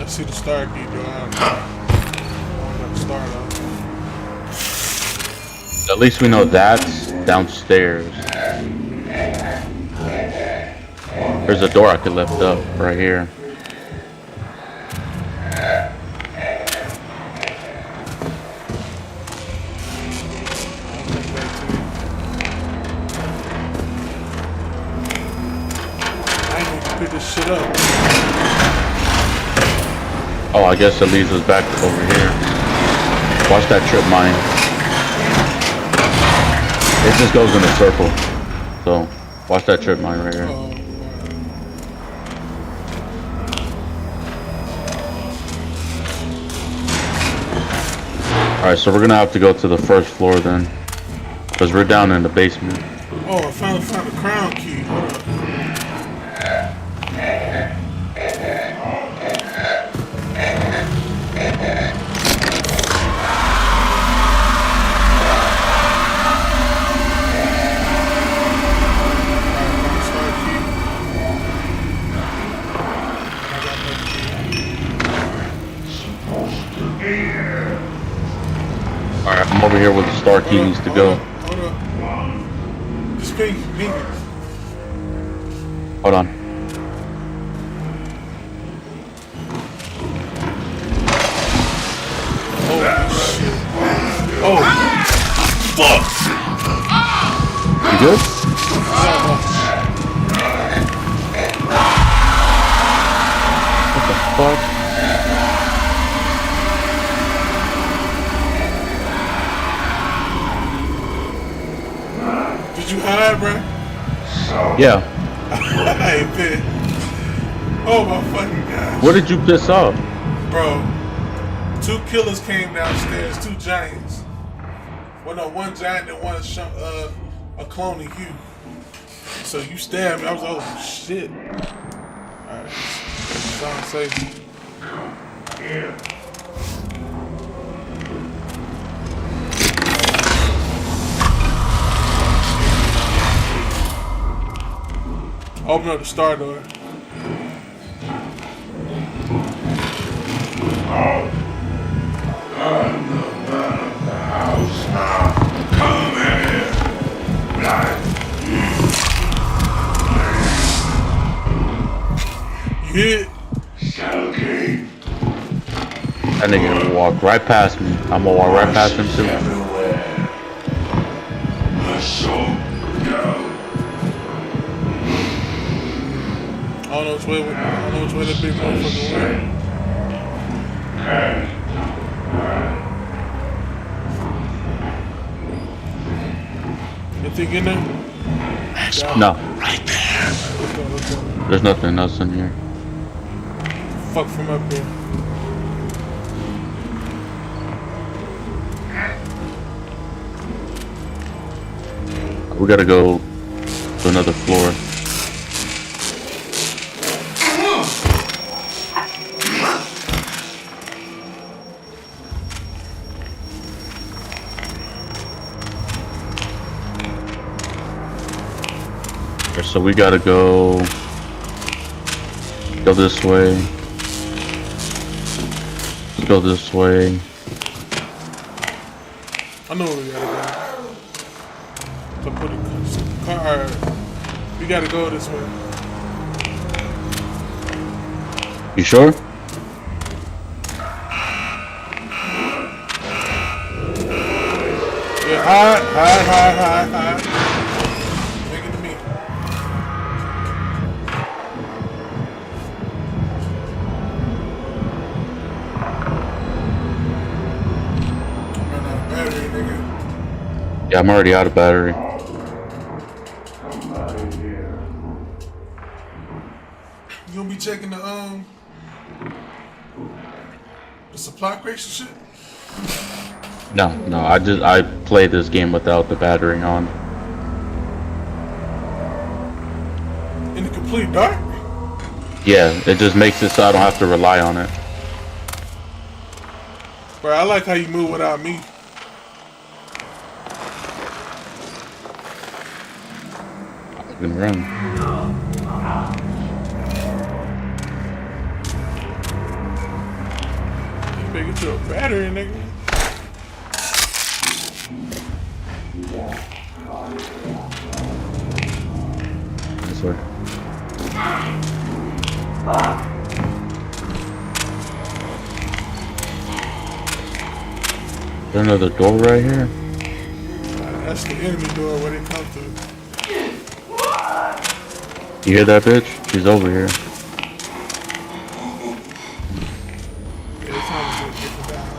I see the star key, though. I don't know the star, though. At least we know that's downstairs. There's a door I could lift up right here. I ain't gonna pick this shit up. Oh, I guess it leads us back over here. Watch that trip mine. It just goes in a circle. So, watch that trip mine right here. Alright, so we're gonna have to go to the first floor then. Because we're down in the basement. Oh, I finally found the crown key. Hold up. Alright, I'm over here where the star key needs to go. Hold up. Just ping. Hold on. Holy fuck? You good? What the fuck? Did you hide, bro? Yeah. I ain't been. Oh my fucking gosh. What did you piss off? Bro, 2 killers came downstairs, 2 giants. Well, no, 1 giant and 1 a clone of you. So you stabbed me. I was like, oh shit. Alright, sound safe. Yeah. Open up the star door. I'm the man of the house now. Come here, black. Yeah. Stalking. That nigga gonna walk right past me. I'm gonna walk right past him too. I don't know which way the big motherfucker went. You think in there? No. Right there. Let's go. There's nothing else in here. Fuck from up here. We gotta go to another floor. So we gotta go this way. Let's go this way. I know where we gotta go. To put a car. We gotta go this way. You sure? Yeah, high. Make it to me. Battery, nigga. Yeah, I'm already out of battery. You gonna be checking the supply crates and shit? No, I play this game without the battery on. In the complete dark? Yeah, it just makes it so I don't have to rely on it. Bro, I like how you move without me. I can run. You better get you a battery, nigga. This way. Is there another door right here? That's the enemy door where they come through. You hear that bitch? She's over here. Yeah, it's time to get the battle.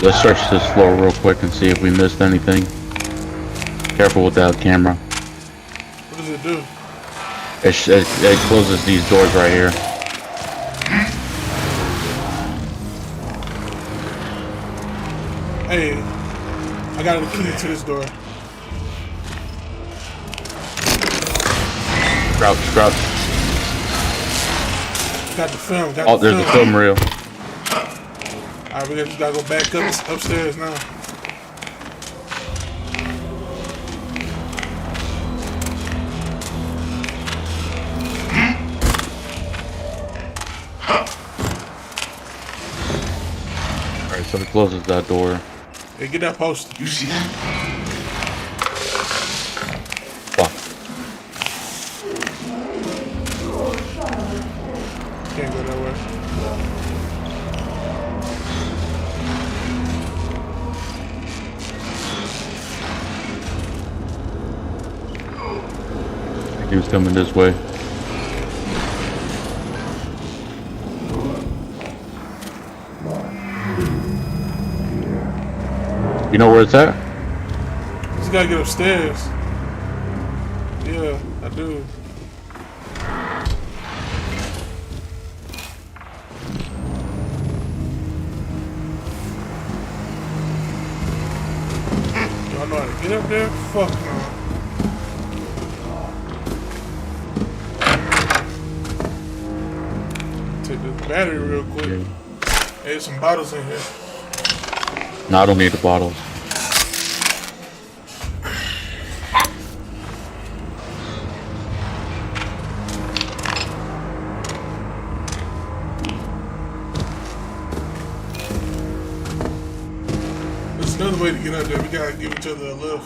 Let's search this floor real quick and see if we missed anything. Careful with that camera. What does it do? It closes these doors right here. Hey, I got the key to this door. Crouch. Got the film. Oh, there's a film reel. Alright, we gotta go back up upstairs now. Alright, so it closes that door. Hey, get that poster. You see that? Fuck. Can't go that way. He was coming this way. You know where it's at? Just gotta get upstairs. Yeah, I do. Y'all know how to get up there? Fuck no. Take this battery real quick. There's some bottles in here. No, I don't need the bottles. There's another way to get out there. We gotta give each other a lift.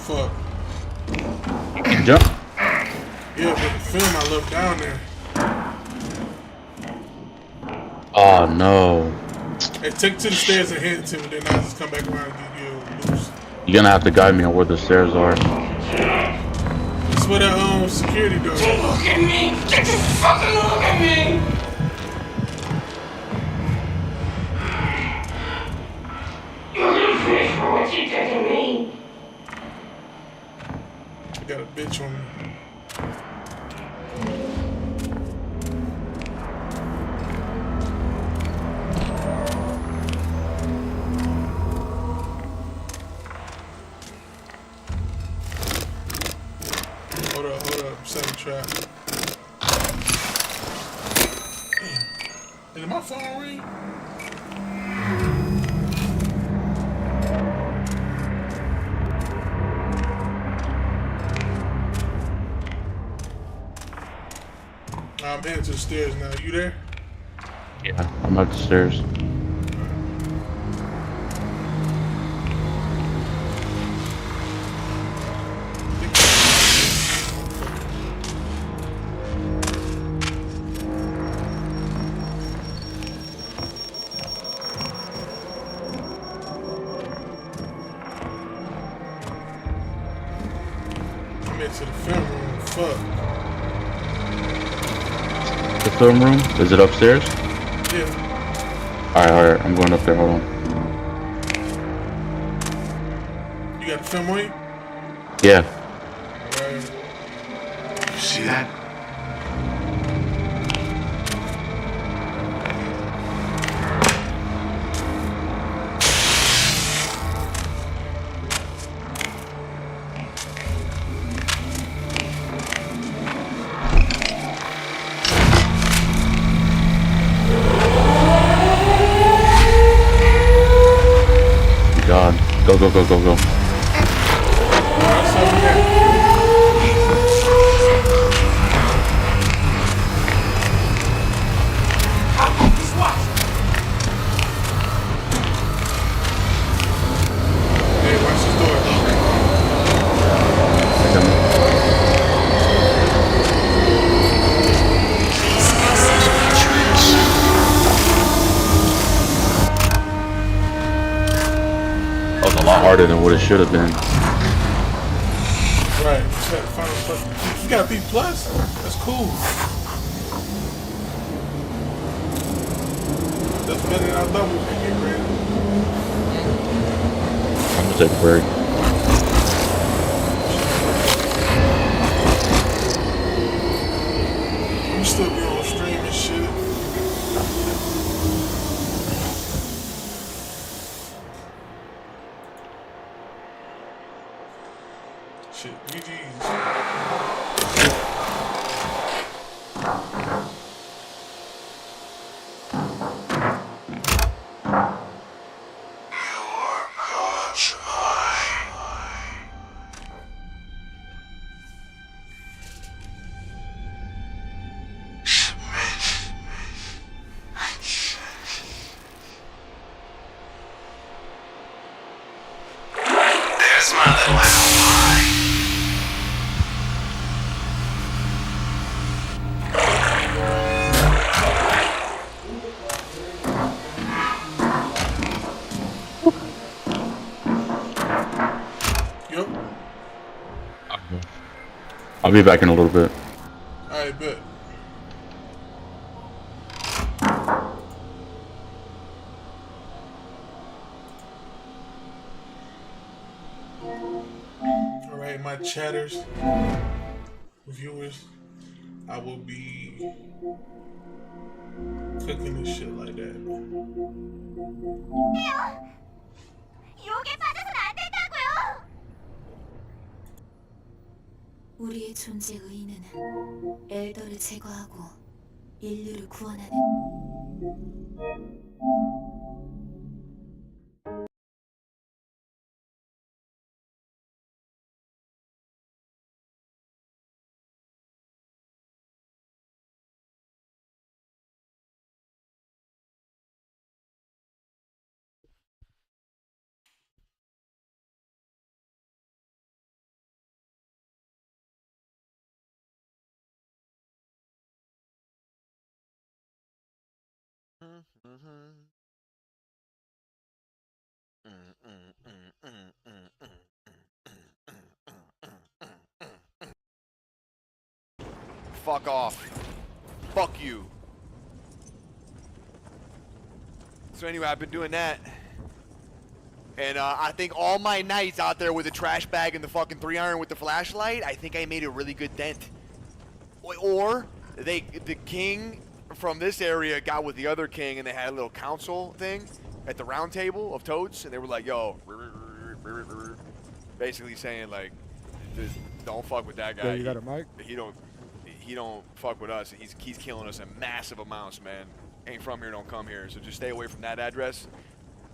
Fuck. You can jump. Yeah, but the film I left down there. Oh no. Hey, take it to the stairs and hit it to me, then I'll just come back around and give you a boost. You're gonna have to guide me on where the stairs are. That's where that security door is. Look at me! Just fucking look at me! You're gonna finish for what you did to me. I got a bitch on me. Hold up, set a trap. Damn. Did my phone ring? I'm heading to the stairs now. You there? Yeah, I'm at the stairs. I'm into the film room. Fuck. The film room? Is it upstairs? Yeah. Alright, I'm going up there. Hold on. You got the film on you? Yeah. Alright. You see that? God. Go, go, go, go, go. Hey, watch this door. That was a lot harder than what it should have been. Right. You got B+. That's cool. That's better than I thought we were going to get ready. I'm gonna take a break. We still be on stream and shit. Shit, GG's. There's my little ally. I'll be back in a little bit. Alright, bet. Alright, my chatters, viewers, I will be cooking this shit like that. 우리의 존재 의의는 엘더를 제거하고 인류를 구원하는. Fuck off. Fuck you. So anyway, I've been doing that. And I think all my nights out there with a trash bag and the fucking 3-iron with the flashlight, I think I made a really good dent. Or the king from this area got with the other king and they had a little council thing at the round table of toads, and they were like, yo, basically saying like, don't fuck with that guy. Yeah, you got a mic? He don't fuck with us. He's killing us in massive amounts, man. Ain't from here, don't come here. So just stay away from that address.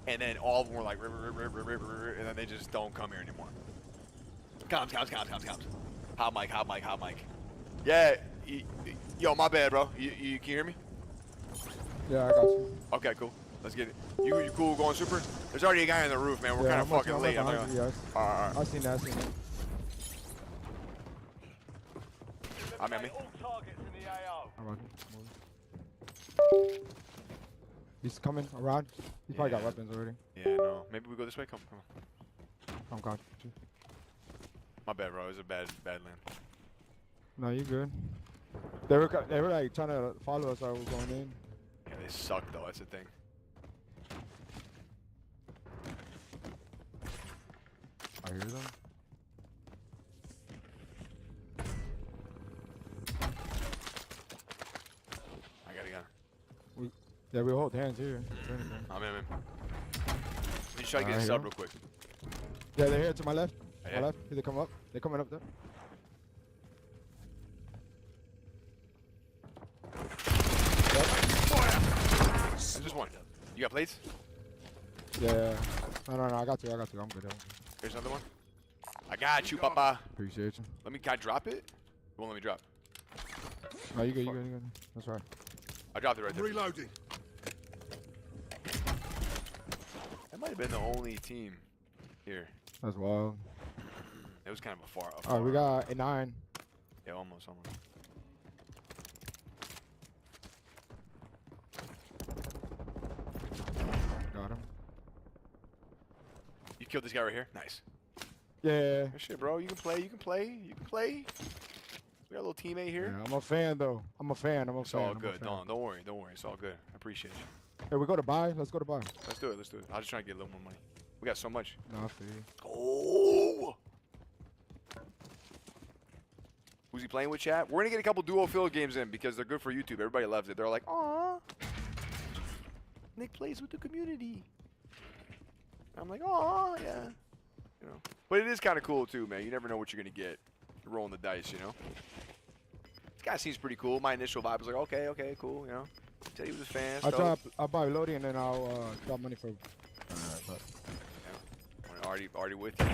And then all of them were like, and then they just don't come here anymore. Comms. Hot mic. Yeah, yo, my bad, bro. You can you hear me? Yeah, I got you. Okay, cool. Let's get it. You cool going super? There's already a guy on the roof, man. We're kind of fucking late. Yes. Alright. I seen that. I'm at me. He's coming around. He's probably got weapons already. Yeah, no. Maybe we go this way. Come on. I'm gone. My bad, bro. It was a bad land. No, you good. They were like trying to follow us while we were going in. Yeah, they suck though. That's the thing. I hear them. I got a gun. Yeah, we hold hands here. I'm in. Just try to get a sub real quick. Yeah, they're here to my left. Yeah. My left. Here they come up. They're coming up there. That's just one. You got plates? Yeah. No, I got you. I'm good. Here's another one. I got you, papa. Appreciate you. Can I drop it? You won't let me drop. No, you good. That's right. I dropped it right there. Reloading. That might have been the only team here. That's wild. It was kind of a far. Alright, we got a 9. Yeah, almost. Got him. You killed this guy right here? Nice. Yeah. Good shit, bro. You can play. We got a little teammate here. Yeah, I'm a fan though. It's all good. Don't worry. It's all good. I appreciate you. Hey, we go to buy. Let's go to buy. Let's do it. I was just trying to get a little more money. We got so much. No, I feel you. Oh! Who's he playing with, chat? We're gonna get a couple duo field games in because they're good for YouTube. Everybody loves it. They're like, aw, Nick plays with the community. I'm like, aw, yeah. You know. But it is kind of cool too, man. You never know what you're gonna get. You're rolling the dice, you know. This guy seems pretty cool. My initial vibe was like, okay, cool, you know. Said he was a fan. I'll buy loading and then I'll drop money for. Already with you.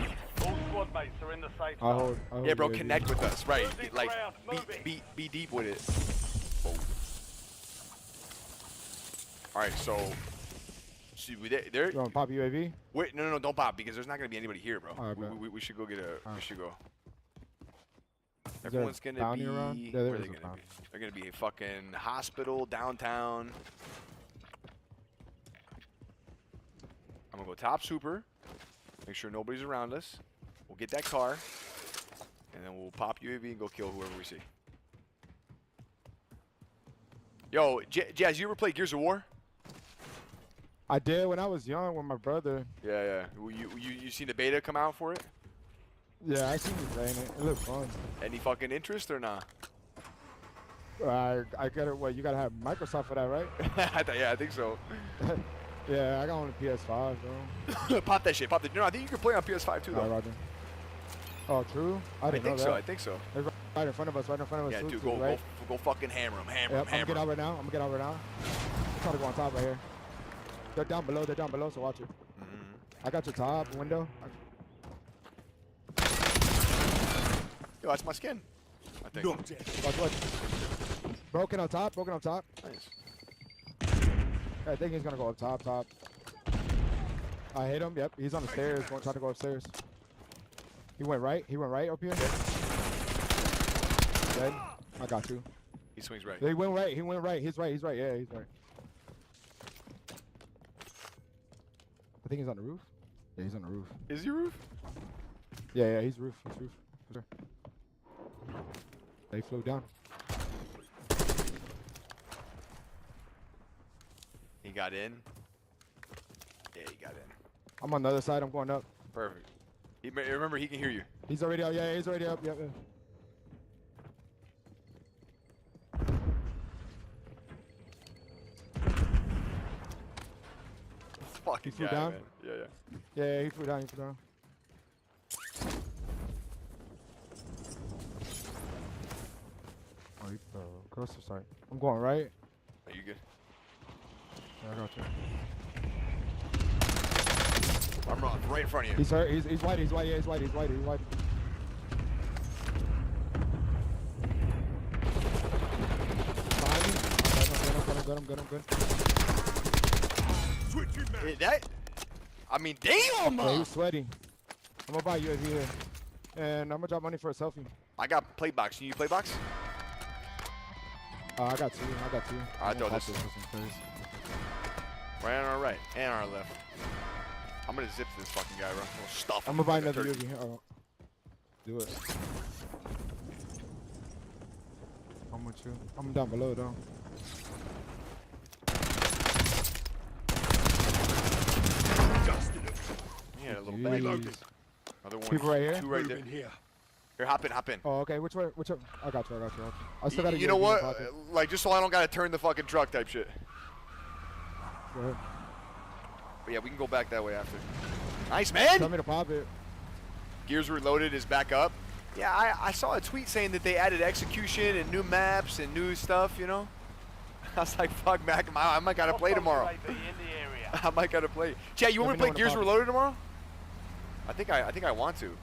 All squad mates are in the safe I'll zone. hold Yeah, bro, UAV. connect with us, right? Losing Like, ground, moving. be deep with it. All right, so see, there. You want to pop UAV? Wait, no, don't pop because there's not gonna be anybody here, bro. All right, we should go get a. We should go. Is there Everyone's a gonna bounty be. around? Yeah, Where there are is they a gonna bounty. be? They're gonna be a fucking hospital downtown. I'm gonna go top super. Make sure nobody's around us. We'll get that car. And then we'll pop UAV and go kill whoever we see. Yo, Jazz, you ever play Gears of War? I did when I was young with my brother. Yeah. You seen the beta come out for it? Yeah, I seen you playing it. It looked fun. Any fucking interest or not? I got it. What, you gotta have Microsoft for that, right? Yeah, I think so. Yeah, I got on the PS5, bro. Pop that shit. Pop that. No, I think you can play on PS5 too, though. Alright, Roger. Oh, true? I didn't know that. I think so. They're right in front of us, Yeah, too, dude, too, right? go fucking hammer him, hammer Yep, him, I'm gonna get out right now. I'm trying to go on top right here. They're down below, so watch it. I got your top window. Yo, that's my skin. I think. Watch. Broken on top. Nice. I think he's gonna go up top. I hit him. Yep, he's on the stairs. Trying to go upstairs. He went right up here. Dead. I got you. He swings right. He went right. He's right. Yeah, he's right. I think he's on the roof. Yeah, he's on the roof. Is he roof? Yeah, he's roof. For sure. They flew down. He got in. Yeah, he got in. I'm on the other side. I'm going up. Perfect. Remember, he can hear you. He's already up. Yeah, he's already up. Yep. Fucking he flew guy, down. Man. Yeah. Yeah, he flew down. Oh, he close to sight. I'm going right. Are you good? Yeah, I got you. I'm right in front of you. He's hurt. He's white. Yeah, he's white. I'm good. I mean, damn! Yeah, he was sweaty. I'm gonna buy UAV here. And I'm gonna drop money for a selfie. I got play box. Can you play box? I got two. I throw this. Right on our right and our left. I'm gonna zip this fucking guy, bro. We'll stuff him. I'm gonna buy another UAV here. Oh. Do it. I'm with you. I'm down below though. Yeah, a little bag. Another one. People right here? Two right there. Here, hop in. Oh, okay. Which way? I got you. I still got to. You know what? Like, just so I don't gotta turn the fucking truck type shit. Go ahead. But yeah, we can go back that way after. Nice, man. Tell me to pop it. Gears Reloaded is back up. Yeah, I saw a tweet saying that they added execution and new maps and new stuff. You know. I was like, fuck, Mac, I might gotta play tomorrow. I might gotta play. Chad, you want me to play Gears Reloaded tomorrow? I think I want to.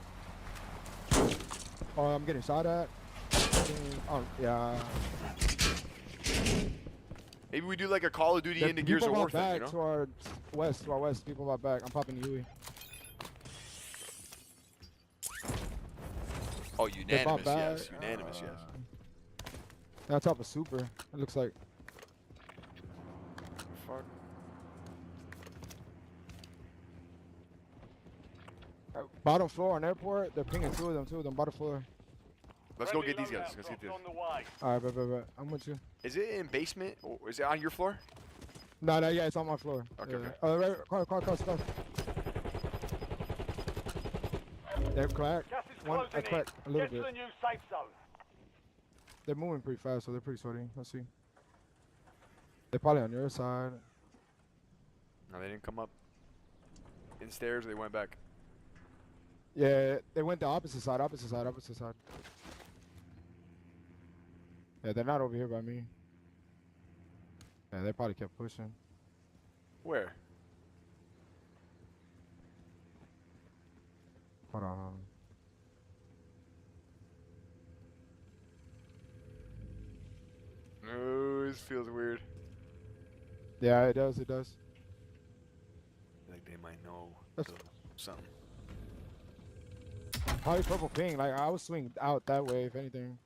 Oh, I'm getting shot at. Oh, yeah. Maybe we do like a Call of Duty into Gears of War thing, you know? To our west. People are back. I'm popping Huey. Oh, unanimous, yes. Unanimous, yes. Now top of super. It looks like. Fuck. Bottom floor on airport. They're pinging two of them. Bottom floor. Let's go get these guys. Let's get this. Alright, bet. I'm with you. Is it in basement? Or is it on your floor? No, yeah, it's on my floor. Okay. Right, car. They're cracked. One, I cracked a little bit. They're moving pretty fast, so they're pretty sweaty. Let's see. They're probably on your side. No, they didn't come up. In stairs, or they went back. Yeah, they went the opposite side. Yeah, they're not over here by me. Yeah, they probably kept pushing. Where? Hold on. No, this feels weird. Yeah, it does. Like they might know something. Probably purple ping. Like I was swinging out that way, if anything.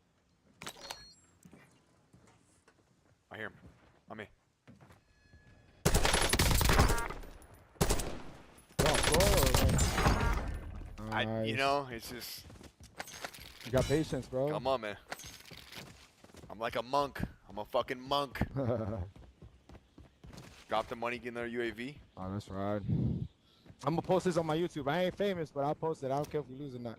I hear him. On me. Oh, floor or like... You know, it's just You got patience, bro. Come on, man. I'm like a monk. I'm a fucking monk. Drop the money, get another UAV. Oh, that's right. I'm gonna post this on my YouTube. I ain't famous, but I'll post it. I don't care if we lose or not.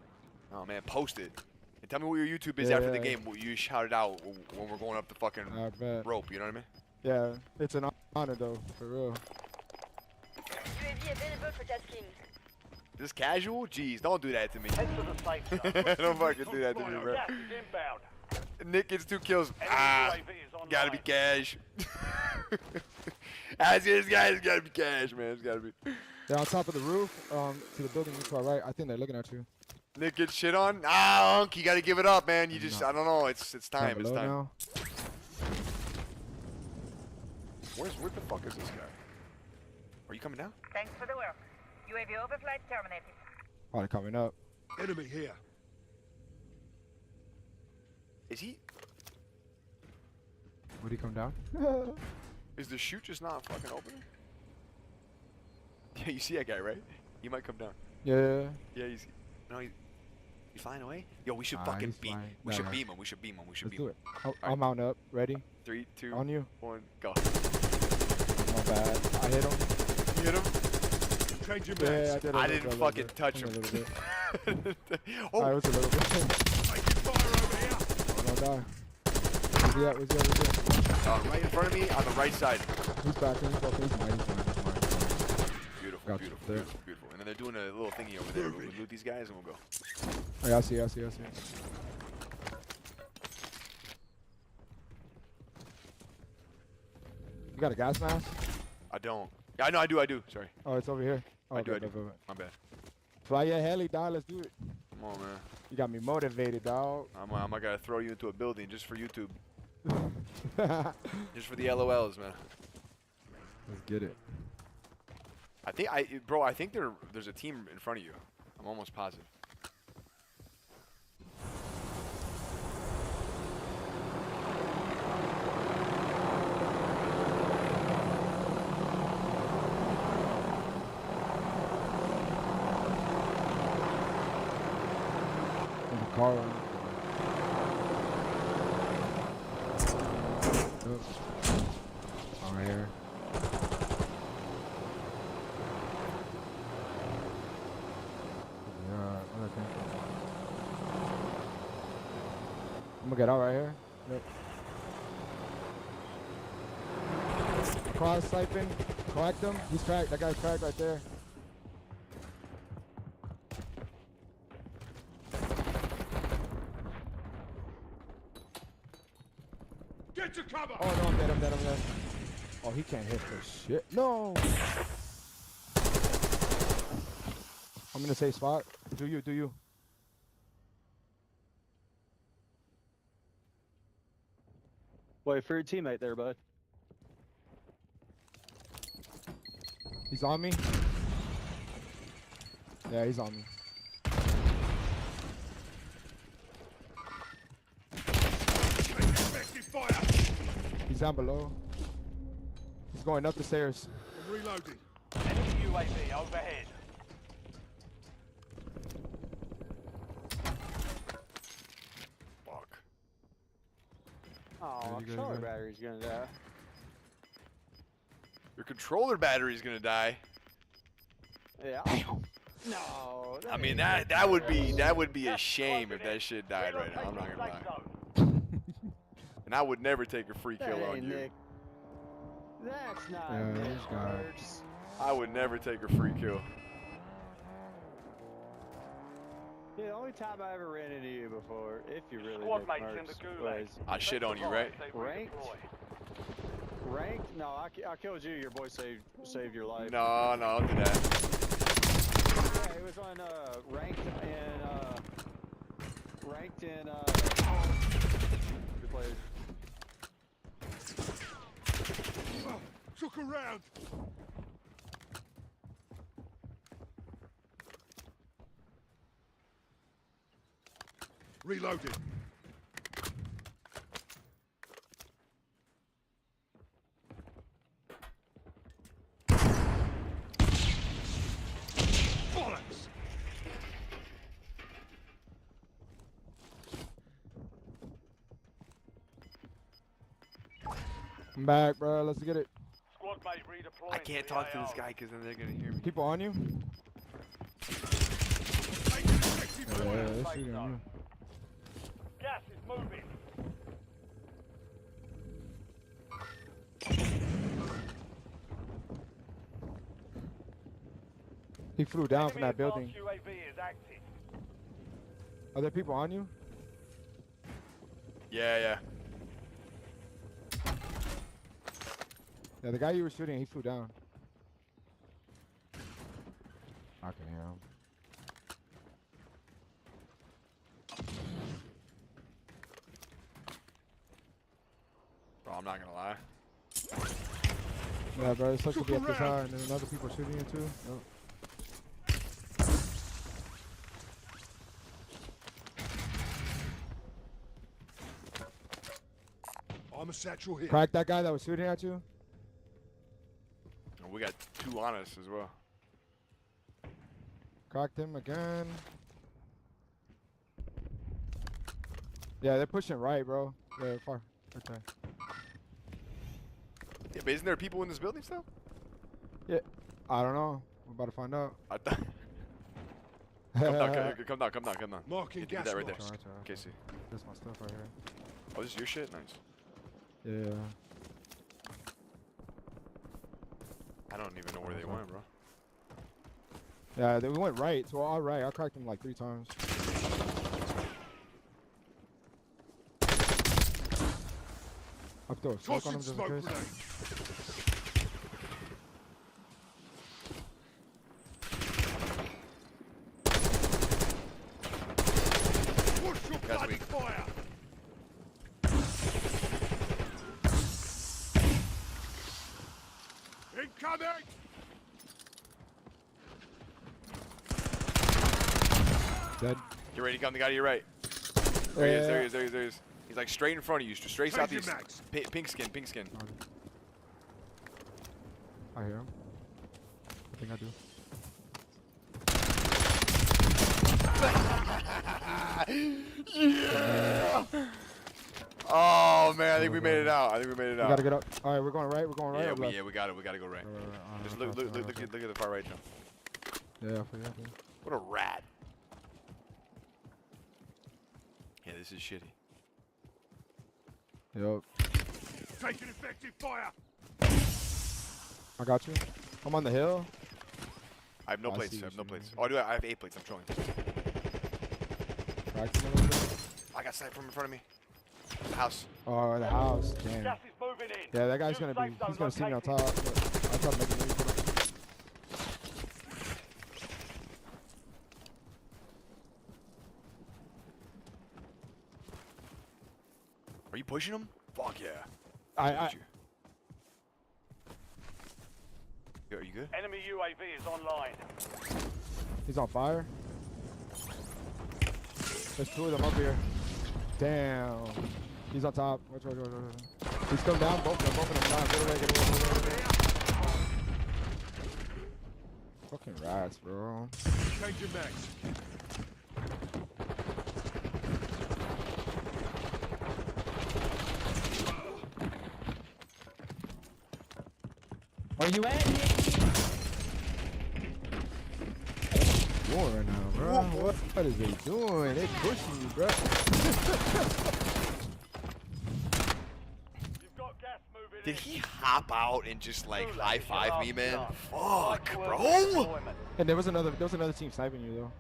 Oh man, post it. And tell me what your YouTube is after the game. You shout it out when we're going up the fucking rope. You know what I mean? Yeah, it's an honor though, for real. UAV available for tasking. This casual? Jeez, don't do that to me. Head to the safe zone. Don't fucking do that to me, bro. Gas is inbound. Nick gets 2 kills. Gotta be cash. As this guy, it's gotta be cash, man. It's gotta be. They're on top of the roof, to the building to our right. I think they're looking at you. Nick gets shit on. Unc, you gotta give it up, man. You just, I don't know. It's time. It's time. Now. Where the fuck is this guy? Are you coming down? Thanks for the work. UAV overflight terminated. Probably coming up. Enemy here. Is he? Would he come down? Is the chute just not fucking opening? Yeah, you see that guy, right? He might come down. Yeah. Yeah, he's flying away. Yo, we should fucking beam. We should beam him. We should beam him. We should beam him. Let's do it. I'll mount up. Ready? 3, 2, on you. 1, go. My bad. I hit him. You hit him? Yeah, I didn't fucking touch him. Oh, it was a little bit. Oh, no, die. Where's he at? Where's he at? Right in front of me on the right side. He's back. He's mine. Beautiful, beautiful. And then they're doing a little thingy over there. We'll loot these guys and we'll go. Oh, yeah, I see. You got a gas mask? I don't. Yeah, I know. I do. Sorry. Oh, it's over here. Oh, I do. okay, My bad. Fly your heli, dog. Let's do it. Come on, man. You got me motivated, dog. I'm gonna throw you into a building just for YouTube. Just for the LOLs, man. Let's get it. I think there's a team in front of you. I'm almost positive. Car. Over here. I'm gonna get out right here. Yep. Cross sniping. Cracked him. He's cracked. That guy's cracked right there. Get to cover. Oh no, I'm dead. I'm dead. Oh, he can't hit for shit. No. I'm in a safe spot. Do you? Wait for your teammate there, bud. He's on me. Yeah, he's on me. He's down below. He's going up the stairs. I'm reloading. Enemy UAV overhead. Fuck. Oh, my controller battery's gonna die. Your controller battery's gonna die. Yeah. No. I mean that would be a shame if that shit died right now. I'm not gonna lie. And I would never take a free kill on you. Nick. That's not Yeah, Nick he's got it. words. I would never take a free kill. Yeah, the only time I ever ran into you before, if you really Squad Nick mates in Mertz, the gulag. was I shit on you, right? ranked. Ranked? No, I killed you. Your boy saved your life. No, don't do that. Yeah, it was on ranked in good players. Look around. Reloading. Bollocks. I'm back, bro. Let's get it. Squad mate redeploying. I can't talk to this guy because then they're gonna hear me. People on you? Yeah, they're shooting on you. Gas is moving. He flew down from that building. UAV is active. Are there people on you? Yeah. Yeah, the guy you were shooting, he flew down. I can hear him. Bro, I'm not gonna lie. Yeah, bro, it sucks to be up this high and then other people shooting you too. Nope. I'm a satchel here. Crack that guy that was shooting at you. And we got 2 on us as well. Cracked him again. Yeah, they're pushing right, bro. Yeah, far. Okay. Yeah, but isn't there people in this building still? Yeah. I don't know. We're about to find out. I thought. Come down. Marking Give me gas that right there. mask. Okay, see. This is my stuff right here. Oh, this is your shit? Nice. Yeah. I don't even know where they went, bro. Yeah, we went right. So all right, I cracked him like 3 times. I'll throw a smoke on him just in case. That's weak. Fire. Incoming! Dead. Get ready to come. The guy to your right. There he is. There he is. He's like straight in front of you. Straight southeast. Pink skin. I hear him. I think I do. Yeah! Oh man, I think we made it out. We gotta get up. All right, we're going right. Yeah, or left? we got it. We gotta go right. Just look at the far right, John. Yeah, I forgot. What a rat. Yeah, this is shitty. Yup. Taking effective fire. I got you. I'm on the hill. I have no plates. Oh, I do. I have 8 plates. I'm showing. I got sniped from in front of me. The house. Oh, the house. Damn. Gas is moving in. Yeah, that guy's gonna be. He's gonna see me on top. But I'll try to make a move for him. Are you pushing him? Fuck yeah. I Yo, are you good? Enemy UAV is online. He's on fire. There's 2 of them up here. Damn. He's on top. Watch. He's come down. Both of them down. Get away. Fucking rats, bro. Change your max. Are you at me? War right now, bro. What is they doing? They pushing you, bro. Did he hop out and just like high five me, man? Fuck, bro. And there was another team sniping you though.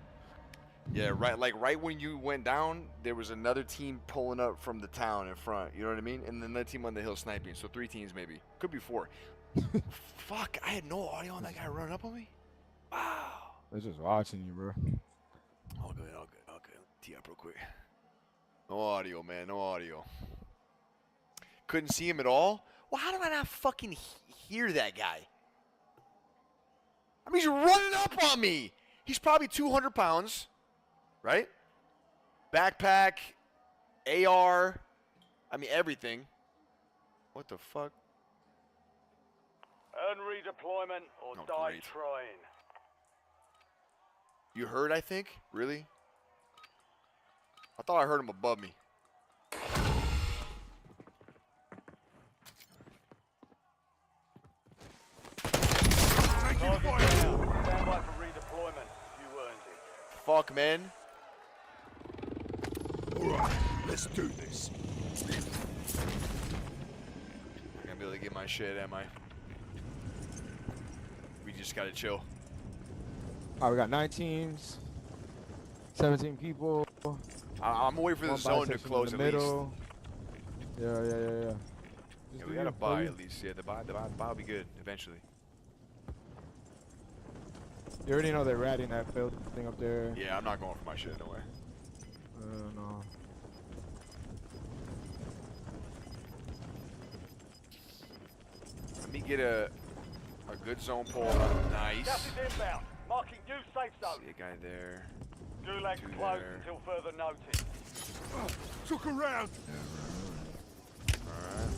Yeah, right when you went down, there was another team pulling up from the town in front. You know what I mean? And then another team on the hill sniping. So 3 teams maybe. Could be 4. Fuck, I had no audio on that guy running up on me. Wow. They're just watching you, bro. All good. Tee up real quick. No audio, man. No audio. Couldn't see him at all? Well, how do I not fucking hear that guy? I mean, he's running up on me. He's probably 200 pounds, right? Backpack, AR, I mean, everything. What the fuck? Earn redeployment or die trying. You heard, I think? Really? I thought I heard him above me. Target down. Stand by for redeployment. You earned it. Fuck, man. Alright, let's do this. I'm gonna be able to get my shit, am I? We just gotta chill. Alright, we got 9 teams, 17 people. I'm gonna wait for the zone to close in the at middle. least. Yeah. Yeah, we gotta buy at least. Yeah, the buy will be good eventually. You already know they're ratting that building thing up there. Yeah, I'm not going for my shit, no way. No. Let me get a good zone pull up. Nice. Gas is inbound. Marking new safe zone. See a guy there. Gulag's Two closed there. until further notice. Look around. Alright.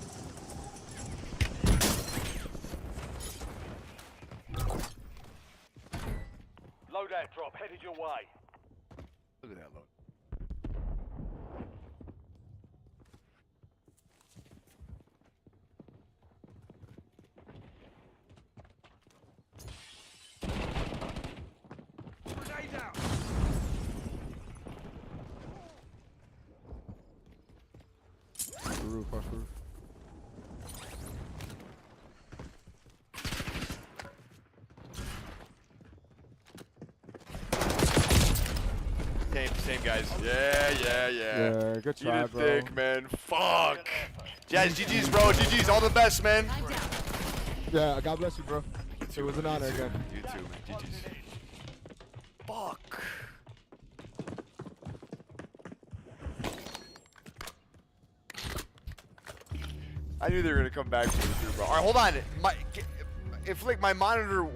Loadout drop headed your way. Look at that load. Grenade out. Off the roof. Same guys. Yeah. Yeah, good try, Eat it bro. thick, man. Fuck. Jazz, GG's, bro. GG's. All the best, man. Yeah, God bless you, bro. It was an honor again. You too, man. GG's. Fuck. I knew they were gonna come back for me too, bro. All right, hold on. If like my monitor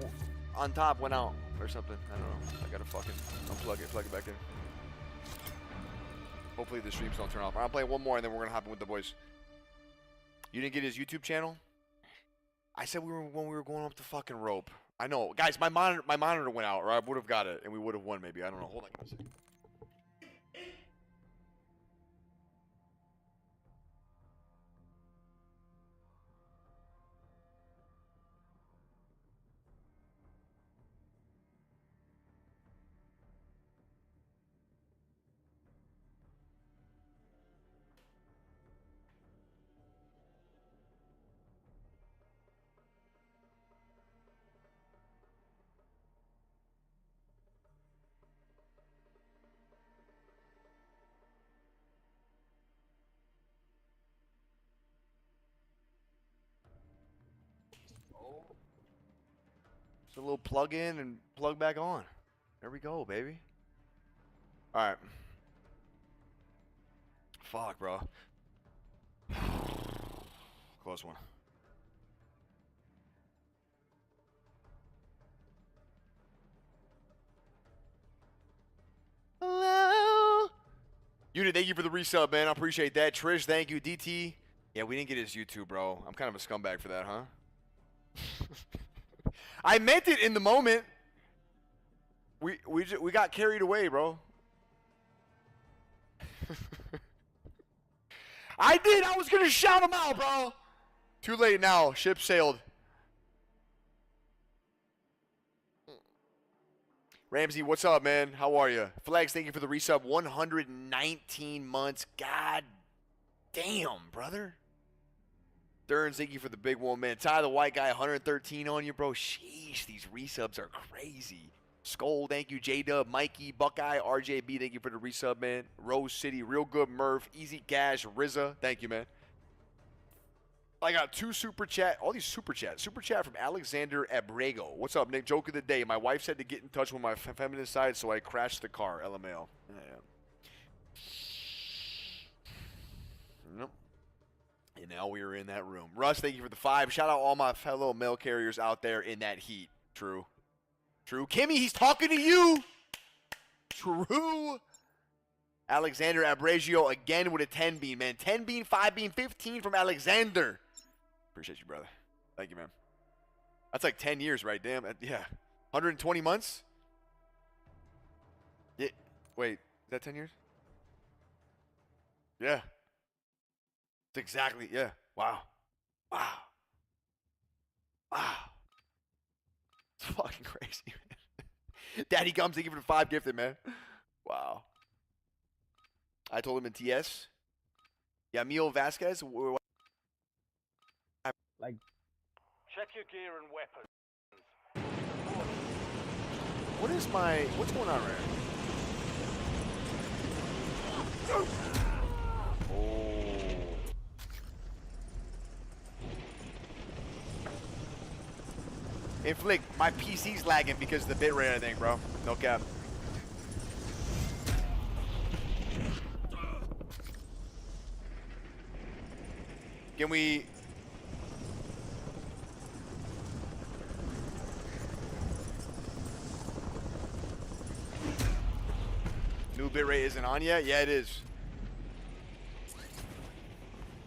on top went out or something, I don't know. I gotta fucking unplug it, plug it back in. Hopefully the streams don't turn off. I'll play one more and then we're gonna hop in with the boys. You didn't get his YouTube channel? I said when we were going up the fucking rope. I know, guys. My monitor went out, or I would have got it and we would have won maybe. I don't know. Hold on, give me a second. Just a little plug in and plug back on. There we go, baby. All right. Fuck, bro. Close one. Hello. Unit, thank you for the resub, man. I appreciate that. Trish, thank you. DT. Yeah, we didn't get his YouTube, bro. I'm kind of a scumbag for that, huh? I meant it in the moment. We got carried away, bro. I did. I was gonna shout him out, bro. Too late now. Ship sailed. Ramsey, what's up, man? How are you? Flags, thank you for the resub. 119 months. God damn, brother. Durns, thank you for the big one, man. Ty, the white guy, 113 on you, bro. Sheesh, these resubs are crazy. Skull, thank you. J-Dub, Mikey, Buckeye, RJB, thank you for the resub, man. Rose City, Real Good, Murph, Easy Gash, Rizza, thank you, man. I got 2 super chat, all these super chats. Super chat from Alexander Abrego. What's up, Nick? Joke of the day. My wife said to get in touch with my feminine side, so I crashed the car. LMAO. Nope. And now we are in that room. Russ, thank you for the 5. Shout out all my fellow mail carriers out there in that heat. True. True. Kimmy, he's talking to you. True. Alexander Abrego again with a 10 bean, man. 10 bean, 5 bean, 15 from Alexander. Appreciate you, brother. Thank you, man. That's like 10 years, right? Damn. Yeah. 120 months? Yeah. Wait, is that 10 years? Yeah. It's exactly, yeah. Wow. Wow. Wow. fucking crazy, man. Daddy comes, thank you for the 5 gifted, man. Wow. I told him in TS. Yeah, Mio Vasquez. Like, check your gear and weapons. What's going on right now? Oh. Inflict, my PC's lagging because of the bitrate, I think, bro. No cap. Can we... New bitrate isn't on yet? Yeah, it is.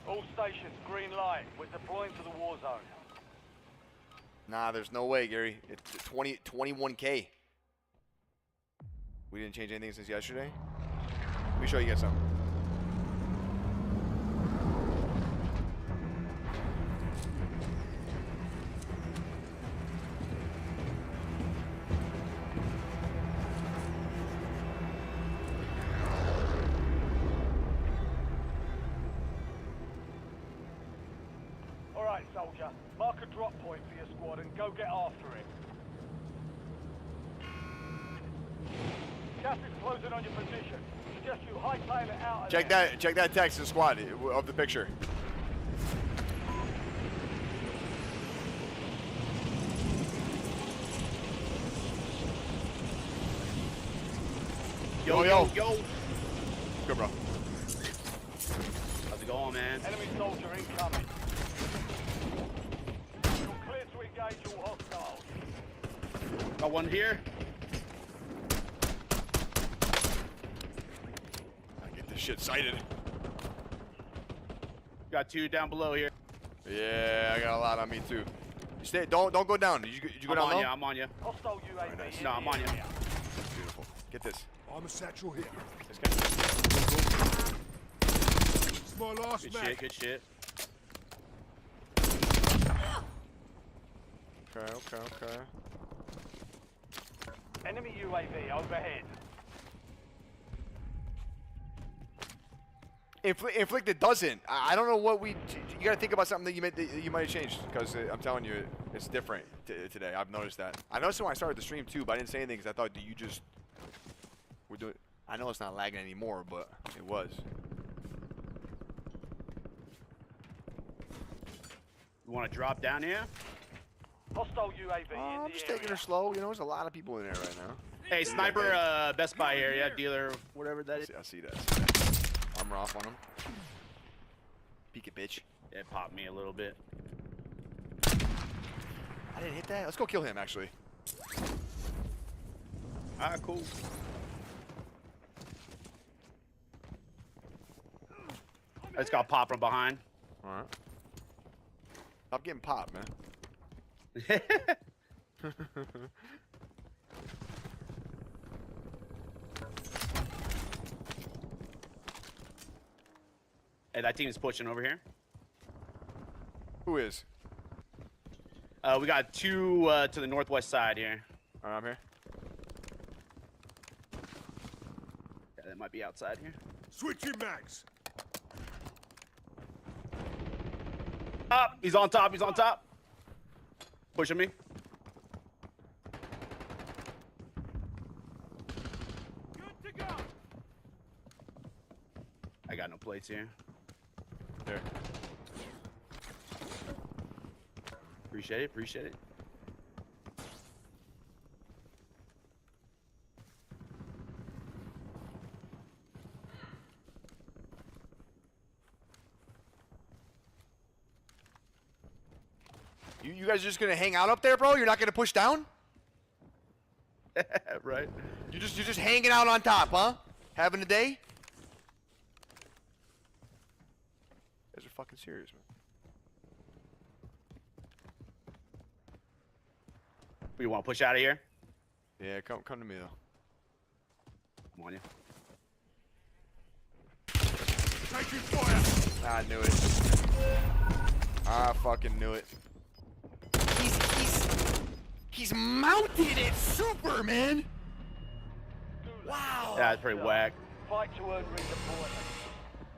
All stations, green light. We're deploying to the war zone. Nah, there's no way, Gary. It's 21K. We didn't change anything since yesterday. Let me show you guys something. Alright, soldier. Mark a drop point for your squad and go get after it. Gas is closing on your position. Suggest you hightail it out of there. Check that text in squad of the picture. Yo. Good, bro. How's it going, man? Enemy soldier incoming. You're clear to engage all hostiles. Got one here. I get this shit sighted. Got 2 down below here. Yeah, I got a lot on me too. You stay. Don't go down. Did you go down low? I'm on you. Hostile UAV. Nice. No, I'm on you. Beautiful. Get this. I'm a satchel here. This guy. It's my last Good mag. shit, good shit. Okay. Enemy UAV overhead. Inflicted doesn't. I don't know what we. You gotta think about something that you might have changed because I'm telling you, it's different today. I've noticed that. I noticed it when I started the stream too, but I didn't say anything because I thought, do you just? We're doing. I know it's not lagging anymore, but it was. You want to drop down here? Hostile UAV. I'm just taking her slow. You know, there's a lot of people in there right now. Hey, sniper, Best Buy area, dealer, whatever that is. I see that. Armor off on him. Peek it, bitch. It popped me a little bit. I didn't hit that. Let's go kill him, actually. Alright, cool. I just got popped from behind. Alright. Stop getting popped, man. Hey, that team is pushing over here. Who is? We got 2 to the northwest side here. Alright, I'm here. Yeah, that might be outside here. Switching mags. Up! He's on top, he's on top. Pushing me. Good to go. I got no plates here. There. Appreciate it, appreciate it. You guys are just gonna hang out up there, bro? You're not gonna push down? Right. You're just hanging out on top, huh? Having a day? You guys are fucking serious, man. You want to push out of here? Yeah, come to me though. Come on, you. Taking fire. I knew it. I fucking knew it. He's mounted at Superman. Wow. Yeah, that's pretty whack. Fight to earn redeployment.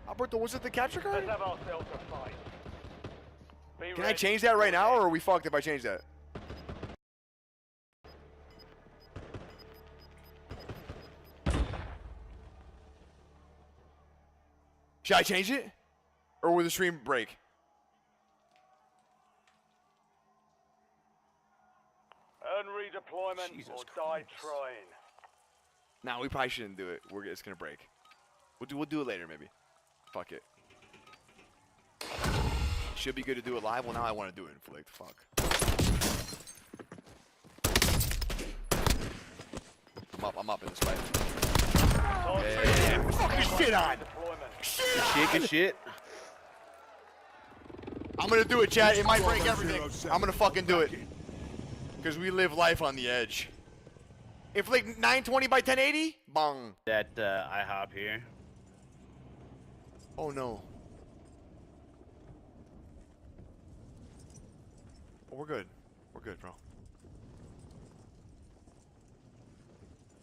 Alberto, was it the capture card? Let's have ourselves a fight. Be Can I ready. change that right now, or are we fucked if I change that? Should I change it? Or will the stream break? Earn redeployment or die trying. No, we probably shouldn't do it. It's gonna break. We'll do it later, maybe. Fuck it. Should be good to do it live. Well, now I want to do it in Flick. Fuck. I'm up in this fight. Yeah. Fuck your shit on. Good shit. I'm gonna do it, chat. It might break everything. I'm gonna fucking do it. Because we live life on the edge. If like 920 by 1080, bong. That IHOP here. Oh no. Oh, we're good. We're good, bro.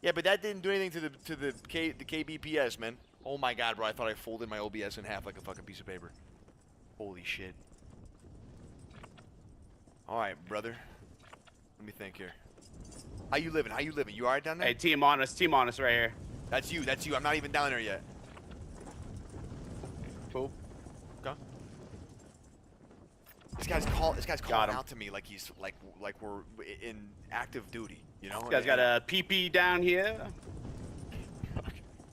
Yeah, but that didn't do anything to the KBPS, man. Oh my god, bro! I thought I folded my OBS in half like a fucking piece of paper. Holy shit. All right, brother. Let me think here. How you living? How you living? You alright down there? Hey, team on us right here. That's you. That's you. I'm not even down there yet. Cool. Okay. This guy's calling out to me like he's like we're in active duty. You know. This guy's got a PP down here.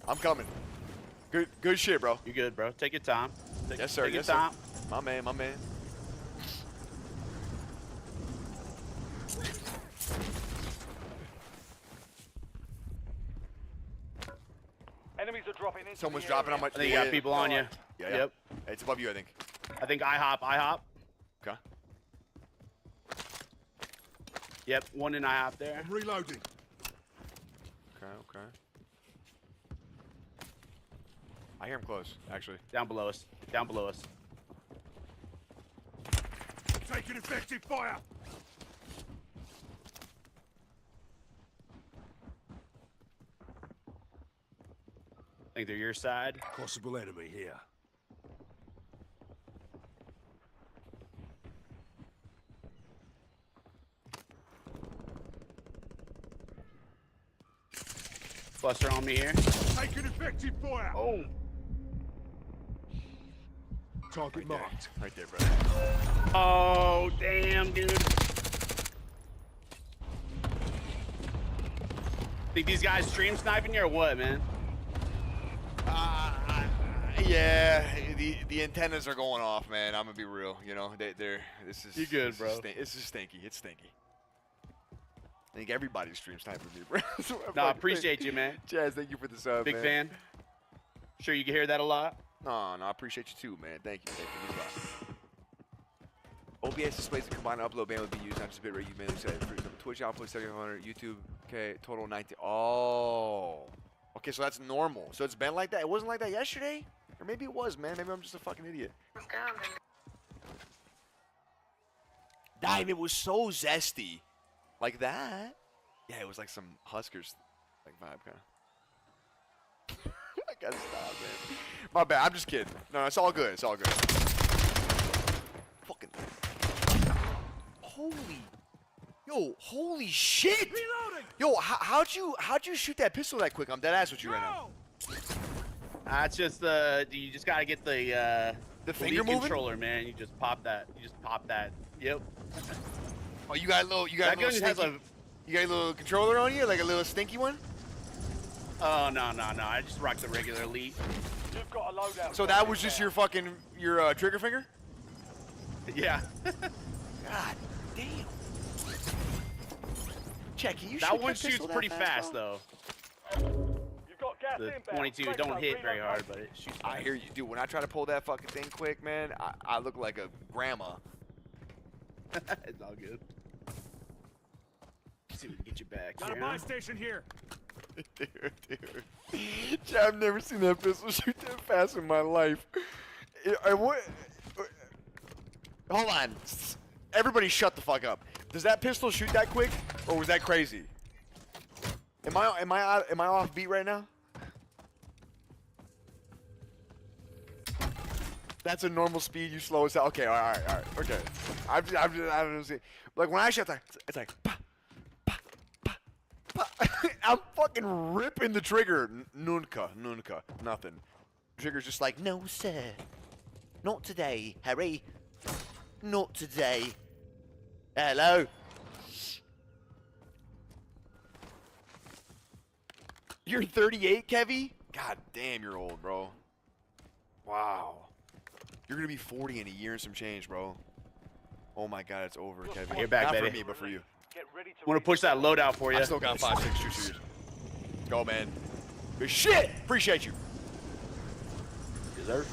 I'm coming. Good shit, bro. You good, bro? Take your time. Yes, sir. Take Yes, your time. sir. My man. My man. Enemies are dropping in. Someone's dropping on my. I think you got people on you. Yeah. Yep. It's above you, I think. I think IHOP. Okay. Yep, one in IHOP there. I'm reloading. Okay. I hear him close, actually. Down below us. Taking effective fire. I think they're your side. Possible enemy here. Cluster on me here. Taking effective fire. Oh. Target marked. Right there, brother. Oh, damn, dude. Think these guys stream sniping you or what, man? Yeah, the antennas are going off, man. I'm gonna be real. You know, this is. You good, bro? This is stinky. It's stinky. I think everybody's stream sniping me, bro. No, I appreciate you, man. Chaz, thank you for the sub, Big man. fan. Sure you can hear that a lot? No, I appreciate you too, man. Thank you. OBS displays the combined upload bandwidth being used, not just bitrate you manually set. For example, Twitch output 700, YouTube, okay, total 90. Oh. Okay, so that's normal. So it's been like that? It wasn't like that yesterday? Or maybe it was, man. Maybe I'm just a fucking idiot. Damn, it was so zesty. Like that? Yeah, it was like some Huskers like vibe, kind of. I gotta stop, man. My bad. I'm just kidding. No, it's all good. It's all good. Fucking. Holy shit! Reloading. Yo, how'd you shoot that pistol that quick? I'm dead ass with you right now. That's just you just gotta get the finger lead moving? controller, man. You just pop that. Yep. Oh, you got a little controller on you, like a little stinky one? Oh no! I just rock the regular elite. You've got a loadout. So that was just your trigger finger? Yeah. God damn. Check, can you that shoot one that shoots pistol that pretty fast, bro? though. You've got gas The inbound. 22 don't hit very hard, but it shoots. I hear you, dude. When I try to pull that fucking thing quick, man, I look like a grandma. It's all good. Let's see if we can get you back. Got a buy station here. Dude. I've never seen that pistol shoot that fast in my life. Hold on. Everybody shut the fuck up. Does that pistol shoot that quick? Or was that crazy? Am I off beat right now? That's a normal speed. You slow us down. Okay, all right, okay. I'm just like when I shot that, it's like, bah, bah, bah, bah. I'm fucking ripping the trigger. Nunca, nothing. The trigger's just like, no sir, not today, Harry, not today. Hello. You're 38, Kevy? God damn, you're old, bro. Wow. You're gonna be 40 in a year and some change, bro. Oh my God, it's over, Kevin. You're back, Not baby. for me, but for you. I'm gonna push that load out for you. I still got 5, 6 shooters. Go, man. Good shit. Appreciate you. Deserve.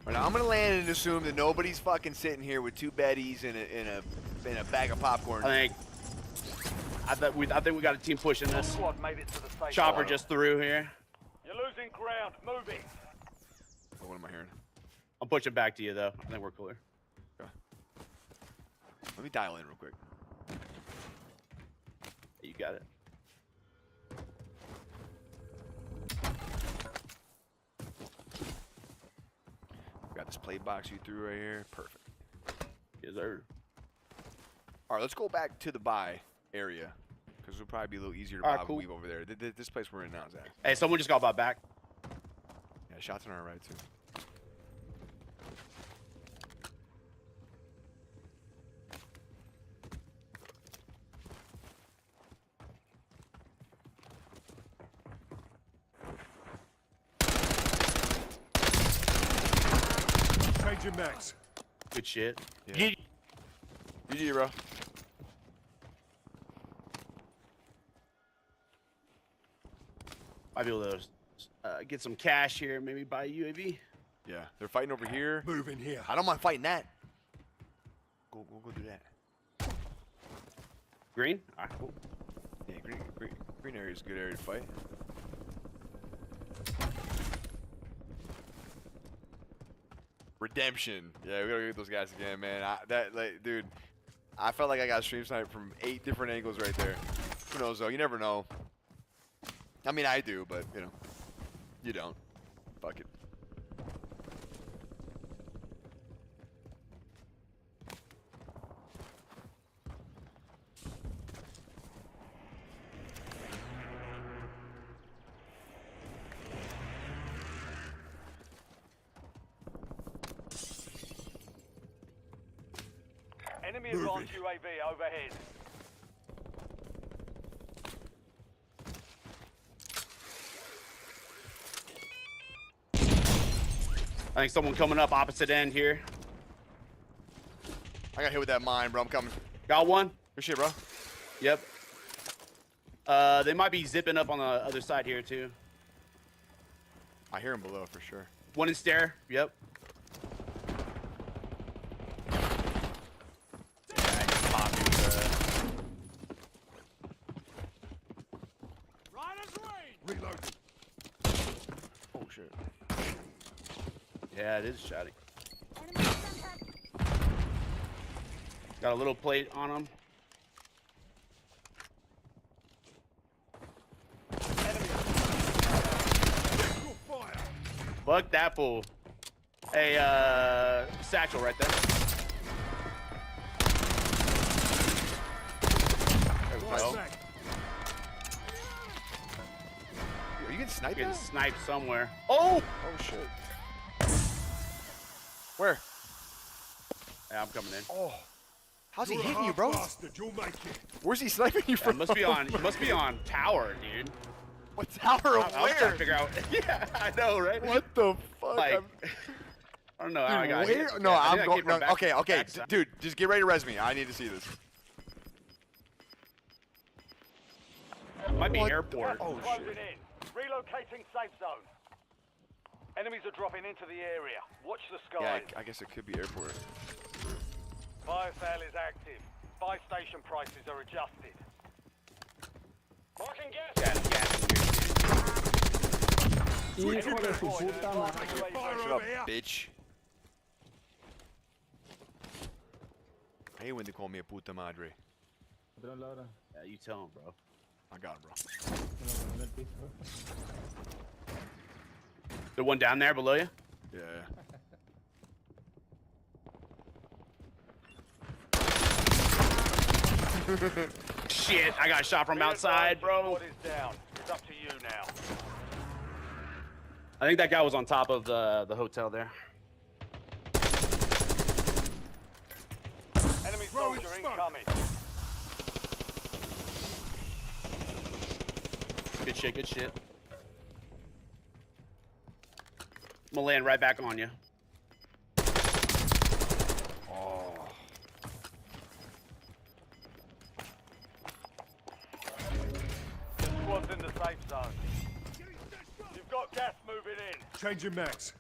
Right, now I'm gonna land and assume that nobody's fucking sitting here with 2 Bettys and a bag of popcorn. I think we got a team pushing this. Chopper just through here. You're losing ground. Move it. What am I hearing? I'm pushing back to you though. I think we're cooler. Okay. Let me dial in real quick. You got it. Got this play box you threw right here. Perfect. Yes, sir. All right, let's go back to the buy area because it'll probably be a little easier to All right, bob cool. and weave over there. This place we're in now, Zach. Hey, someone just got bought back. Yeah, shots on our right too. Changing max. Good shit. Yeah. GG, bro. Might be able to get some cash here, maybe buy a UAV. Yeah, they're fighting over here. Move in here. I don't mind fighting that. Go do that. Green? All right, cool. Yeah, green area is a good area to fight. Redemption. Yeah, we gotta get those guys again, man. Dude, I felt like I got stream sniped from 8 different angles right there. Who knows though? You never know. I mean, I do, but you know, you don't. Fuck it. Enemy advanced UAV overhead. I think someone coming up opposite end here. I got hit with that mine, bro. I'm coming. Got one. Good shit, bro. Yep. They might be zipping up on the other side here too. I hear him below for sure. One in stair. Yep. Reloading. Oh shit. Yeah, it is shotty. Got a little plate on him. Fuck that fool. Hey, satchel right there. There we go. Are you getting sniped? Getting now? sniped somewhere. Oh! Oh shit. Where? Yeah, I'm coming in. Oh. How's he You're a hitting you, half bro? bastard. You'll make it. Where's he sniping you Yeah, from? must be on tower, dude. What tower of I was trying where? to figure out. Yeah, I know, right? What the fuck? Like, I don't know how I got where? hit. No, Yeah, I I'm think I going. came No, from back- okay, backside. dude, just get ready to res me. I need to see this. Might be What? airport. Oh Closing shit. in. Relocating safe zone. Enemies are dropping into the area. Watch the Yeah, skies. I guess it could be airport. Fire sale is active. Buy station prices are adjusted. Marking gas. Hijo de su puta madre. Shut up, bitch. I hate when they call me a puta madre. Yeah, you tell him, bro. I got him, bro. The one down there below you? Yeah. Shit, I got shot from outside, bro. What is down? It's up to you now. I think that guy was on top of the hotel there. Enemy soldier incoming. Good shit, good shit. I'm gonna land right back on you. Oh. The squad's in the safe zone. You've got gas moving in. Changing max.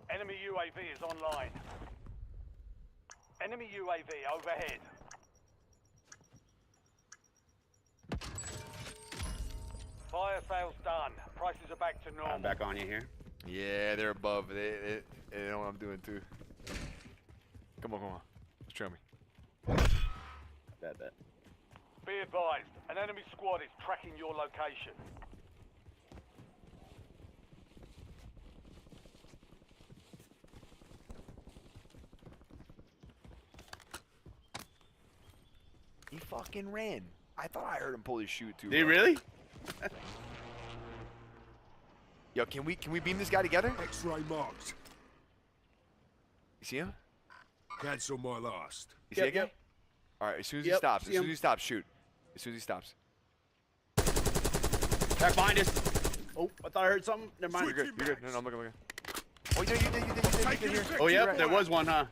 Enemy UAV is online. Enemy UAV overhead. Fire sales done. Prices are back to normal. I'm back on you here. Yeah, they're above. They know what I'm doing too. Come on, come on. Show me. Bet. Be advised, an enemy squad is tracking your location. He fucking ran. I thought I heard him pull his chute too. Did he bro. really? Yo, can we beam this guy together? X-ray marked. You see him? Cancel my last. You see that guy? All right, as soon as he stops, shoot. As soon as he stops. Back behind us. Oh, I thought I heard something. Never mind. You're good. You're good. No, I'm looking. Oh, you did here. Oh, yep, there was one, huh?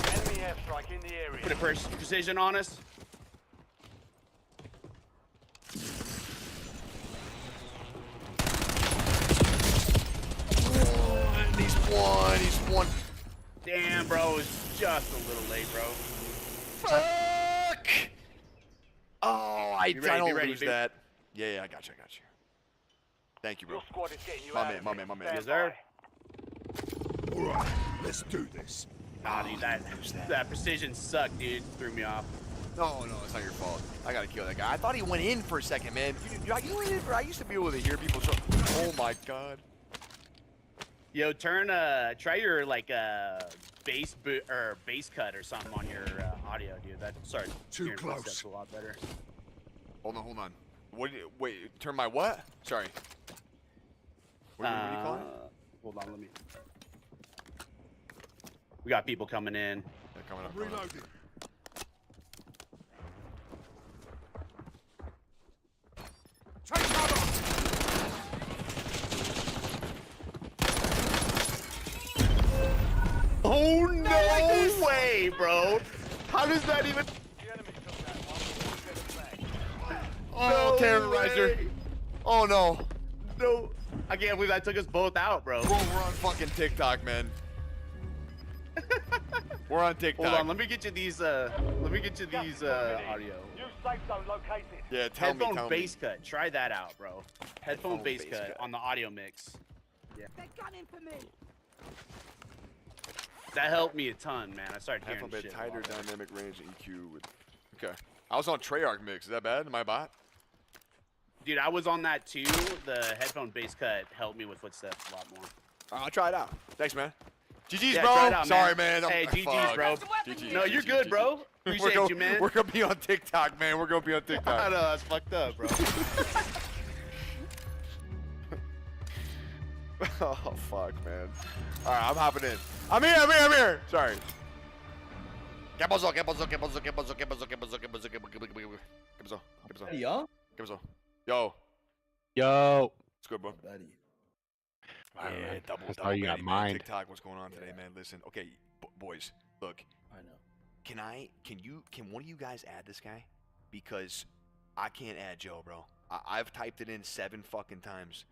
Enemy airstrike in the area. Put a precision on us. Oh, he's one. Damn, bro, it's just a little late, bro. Fuck! Oh, I don't ready, lose that. Yeah, I got you. Thank you, bro. Your squad is getting you My out. man. Yes, sir. All right, let's do this. Nah, dude, that precision sucked, dude. Threw me off. No, it's not your fault. I gotta kill that guy. I thought he went in for a second, man. I used to be able to hear people. Oh my god. Yo, try your bass cut or something on your audio, dude. That starts Too close. A lot better. Hold on. Wait, turn my what? Sorry. What do you call it? Hold on, let me. We got people coming in. They're coming up. Reloading. Oh no way, bro! How does that even? Oh, no terrorizer! Way. Oh no! No, I can't believe that took us both out, bro. Bro, we're on fucking TikTok, man. We're on TikTok. Hold on, let me get you these. Audio. New safe zone located. Yeah, tell me. Headphone bass cut. Try that out, bro. Headphone bass cut on the audio mix. Yeah. They're gunning for me. That helped me a ton, man. I started hearing Headphone shit. tighter dynamic range EQ with. Okay. I was on Treyarch mix. Is that bad? Am I bot? Dude, I was on that too. The headphone bass cut helped me with footsteps a lot more. I'll try it out. Thanks, man. GG's, Yeah, bro. try it out, Sorry, man. Hey, GG's, bro. GG. No, you're good, bro. Appreciate you, man. We're gonna be on TikTok, man. We're gonna be on TikTok. I know, that's fucked up, bro. Oh, fuck, man. All right, I'm hopping in. I'm here. Sorry. ¿Qué pasó? Yo. It's good, bro. Yeah, double how you got Betty, man. mine. TikTok, what's going on today, man? Listen, okay, boys, look. I know. Can one of you guys add this guy? Because I can't add Joe, bro. I've typed it in 7 fucking times.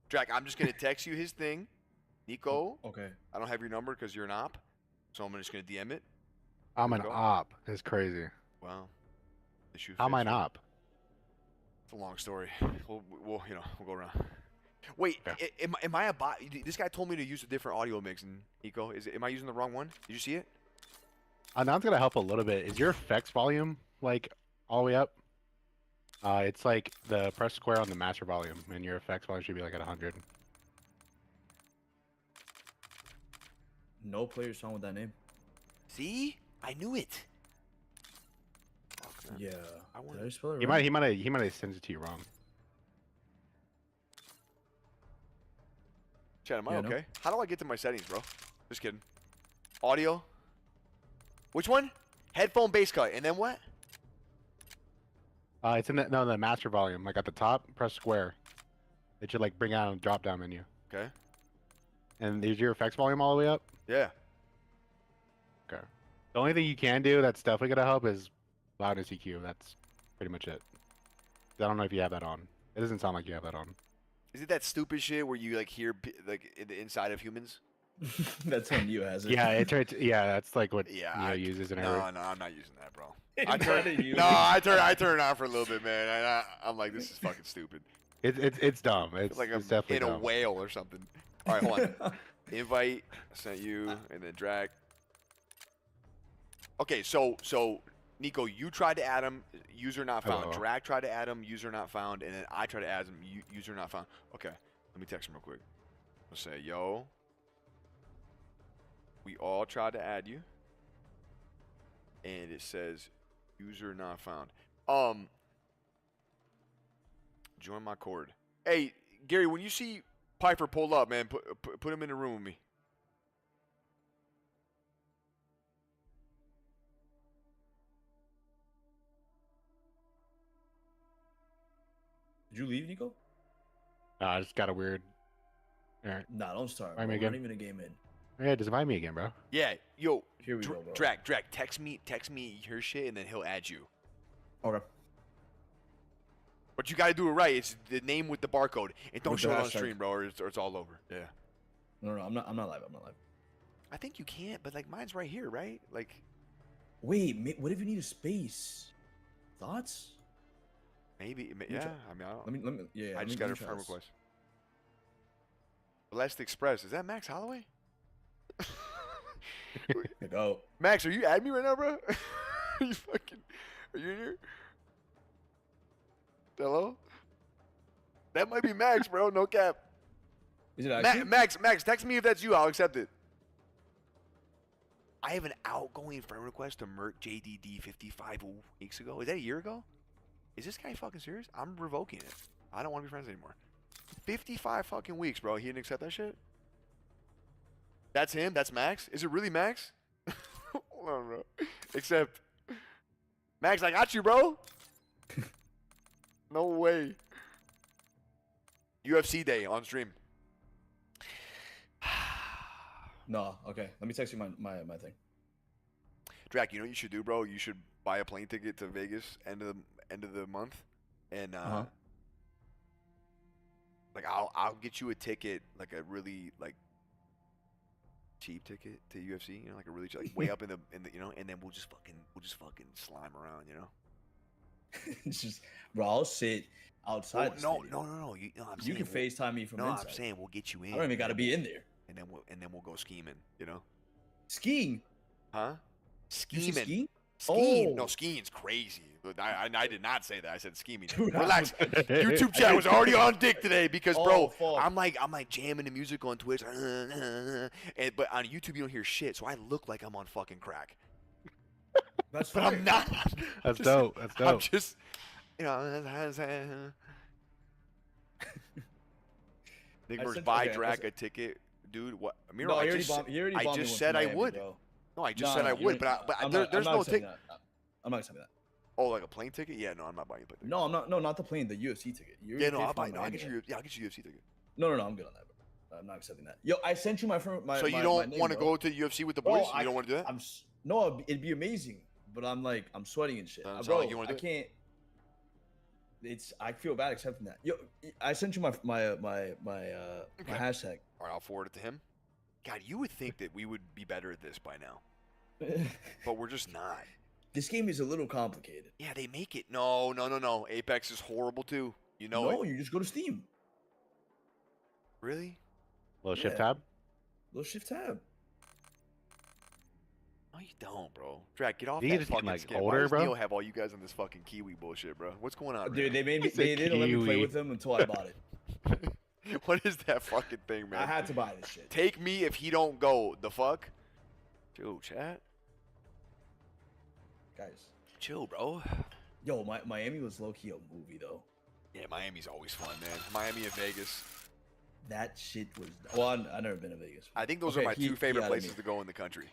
Drac, I'm just gonna text you his thing. Nico. Okay. I don't have your number because you're an op, so I'm just gonna DM it. I'm an op. It's crazy. Well, the shoe I'm fits, an man. op. It's a long story. We'll go around. Wait, am I a bot? This guy told me to use a different audio mix. And Nico, am I using the wrong one? Did you see it? Now it's gonna help a little bit. Is your effects volume like all the way up? It's like the press square on the master volume, and your effects volume should be like at 100. No player song with that name. See, I knew it. Yeah. Did I spell it He right? might have sent it to you wrong. Chat, am I Yeah, no. okay? How do I get to my settings, bro? Just kidding. Audio. Which one? Headphone bass cut, and then what? It's in the master volume, like at the top. Press square. It should like bring out a drop down menu. Okay. And is your effects volume all the way up? Yeah. Okay. The only thing you can do that's definitely gonna help is loudness EQ. That's pretty much it. I don't know if you have that on. It doesn't sound like you have that on. Is it that stupid shit where you like hear like in the inside of humans? That's when you has it. Yeah, it's right. Yeah, that's like what Yeah, Neo uses and No, everything. no, I'm not using that, bro. It's I turn it on for a little bit, man. I'm like, this is fucking stupid. It's dumb. It's like it's I'm definitely in dumb. a whale or something. All right, hold on. Invite, sent you, and then drag. Okay, so Nico, you tried to add him, user not found. Hello. Drag tried to add him, user not found, and then I tried to add him, user not found. Okay, let me text him real quick. Let's say, yo, we all tried to add you, and it says user not found. Join my cord. Hey, Gary, when you see Piper pull up, man, put him in the room with me. Did you leave, Nico? I just got a weird. All right. Nah, don't start. Invite Bro. me We're not again. even a game in. Yeah, just invite me again, bro. Yeah, yo, Here we go, bro. Drag, text me your shit, and then he'll add you. Okay. But you gotta do it right. It's the name with the barcode, and don't With show the it on hashtag. stream, bro, or it's all over. Yeah. No, I'm not live. I'm not live. I think you can't, but like mine's right here, right? Like, Wait, what if you need a space? Thoughts? maybe, me yeah. try- I mean, I don't. Let me. Yeah. I let just me got a try friend this. request. Blessed Express. Is that Max Holloway? Go. Max, are you adding me right now, bro? Are you in here? Hello? That might be Max, bro. No cap. Is it actually? Max, text me if that's you. I'll accept it. I have an outgoing friend request to Merc JDD 55 weeks ago. Is that a year ago? Is this guy fucking serious? I'm revoking it. I don't want to be friends anymore. 55 fucking weeks, bro. He didn't accept that shit? That's him? That's Max? Is it really Max? Hold on, bro. Except, Max, I got you, bro. No way. UFC day on stream. No. Okay. Let me text you my thing. Drac, you know what you should do, bro? You should buy a plane ticket to Vegas end of the month, and like I'll get you a ticket, like a really like cheap ticket to UFC, you know, like a really like way up in the you know, and then we'll just fucking slime around, you know. It's just, bro. I'll sit outside. the No. stadium. You know, I'm You saying can FaceTime me from no, inside. I'm saying we'll get you in. I don't even got to be in there. And then we'll go scheming, you know. Skiing? Huh? You say Scheming. skiing? Skiing. Oh. No, skiing's crazy. I did not say that. I said scheming. Dude, Relax. YouTube chat was already on dick today because, bro, fuck. I'm like jamming the music on Twitch, but on YouTube you don't hear shit, so I look like I'm on fucking crack. That's but I'm not. That's dope. That's dope. I'm just, you know. Nick versus buy drag a ticket, dude. What? Miro, No, I he already just, bombed- he already I bombed me just once said in I Miami, would. bro. No, I just No, said I no, would, but there's no accepting ticket. that. I'm not accepting that. Oh, like a plane ticket? Yeah, no, I'm not buying a plane ticket. No, I'm not. No, not the plane. The UFC ticket. You Yeah, already no, paid I'll for buy. my No, I'll Miami get you. one. Yeah, I'll get you a UFC ticket. No, I'm good on that, bro. I'm not accepting that. Yo, I sent you my friend. So you don't want to go to the UFC with the boys? You don't want to do that? No, it'd be amazing, but I'm sweating and shit. Doesn't sound Bro, like you wanna I do it. can't. I feel bad accepting that. Yo, I sent you my hashtag. All right, I'll forward it to him. God, you would think that we would be better at this by now, but we're just not. This game is a little complicated. Yeah, they make it. No. Apex is horrible too. You know No, it. you just go to Steam. Really? Little shift Yeah. tab. Little shift tab. No, you don't, bro. Drake, get off You that just fucking getting, like, skin. Why older, does bro? Neo have all you guys on this fucking Kiwi bullshit, bro? What's going on, Dude, right they It's a didn't let me play Kiwi. with them until I bought it. now? What is that fucking thing, man? I had to buy this shit. Take me if he don't go. The fuck? Dude, chat. Guys. Chill, bro. Yo, Miami was low-key a movie, though. Yeah, Miami's always fun, man. Miami and Vegas. That shit was... Well, I've never been to Vegas. I think those Okay, are my two favorite let places me- to go in the country.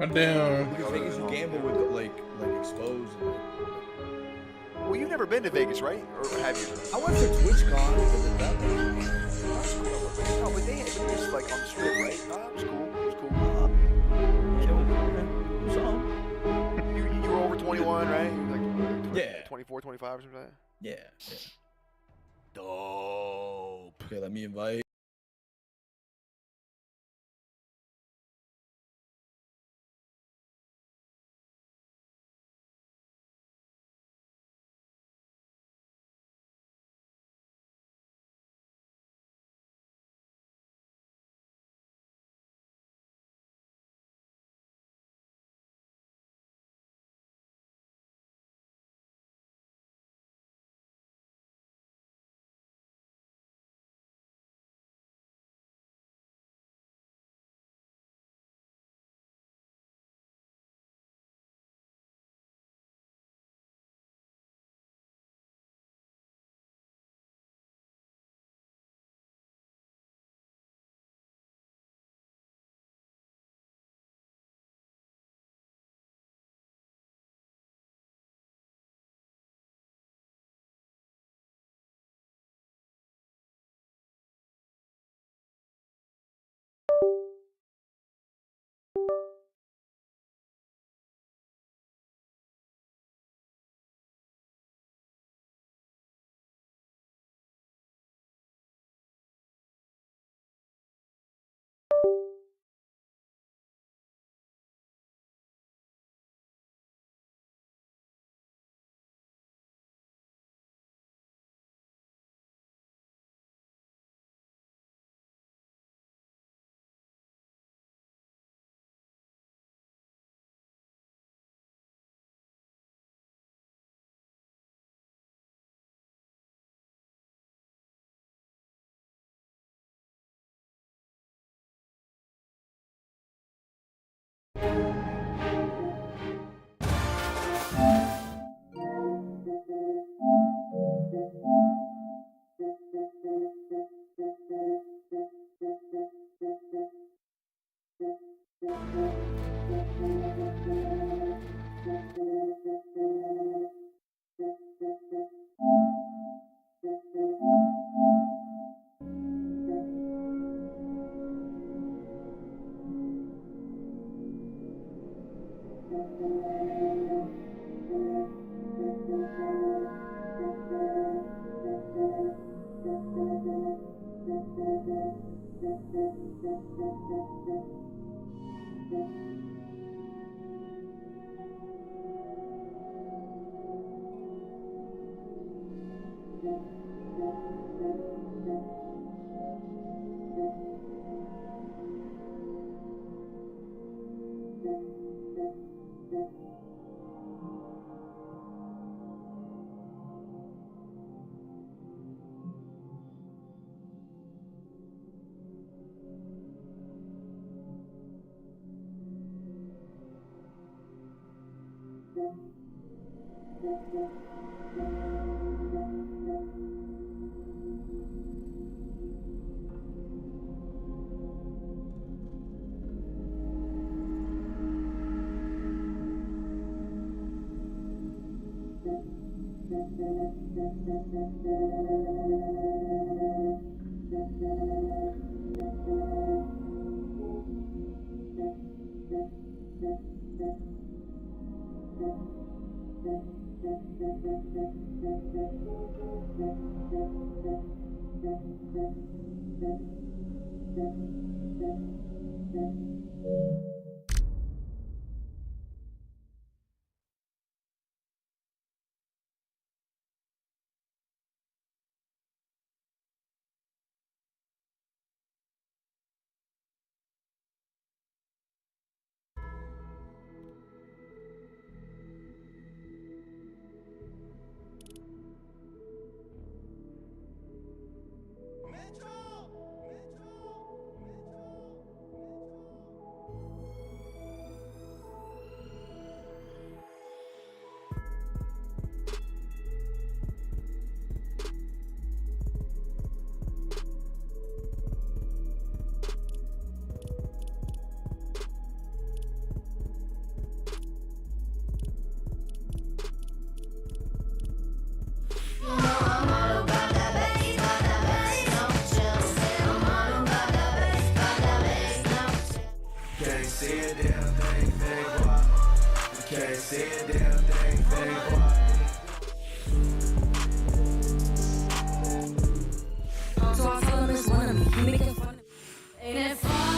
Damn. Because Vegas, you gamble with, like exposed. Well, you've never been to Vegas, right? Or have you? I went to TwitchCon. But No, but they just like on the strip, right? It was cool. It was cool. You were over 21, right? You were like Yeah. 24, 25 or something like that? Yeah. Dope. Okay, let me invite. say a damn thing, baby. So I tell him it's one of me. He making fun of me. Ain't it fun?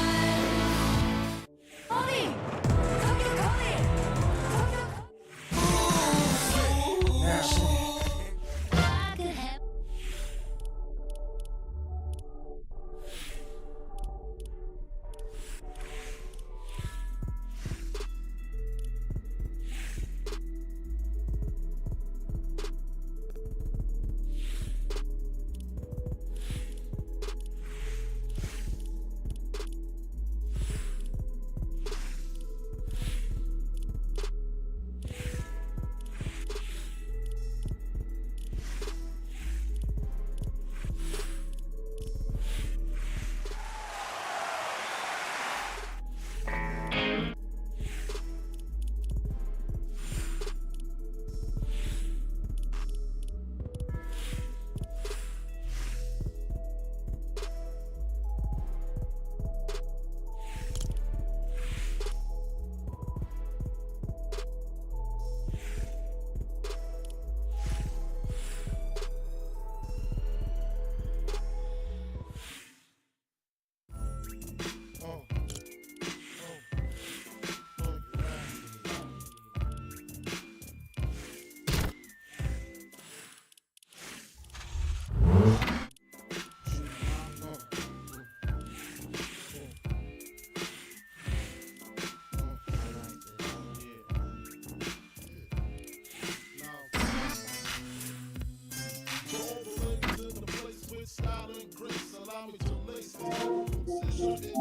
Cody!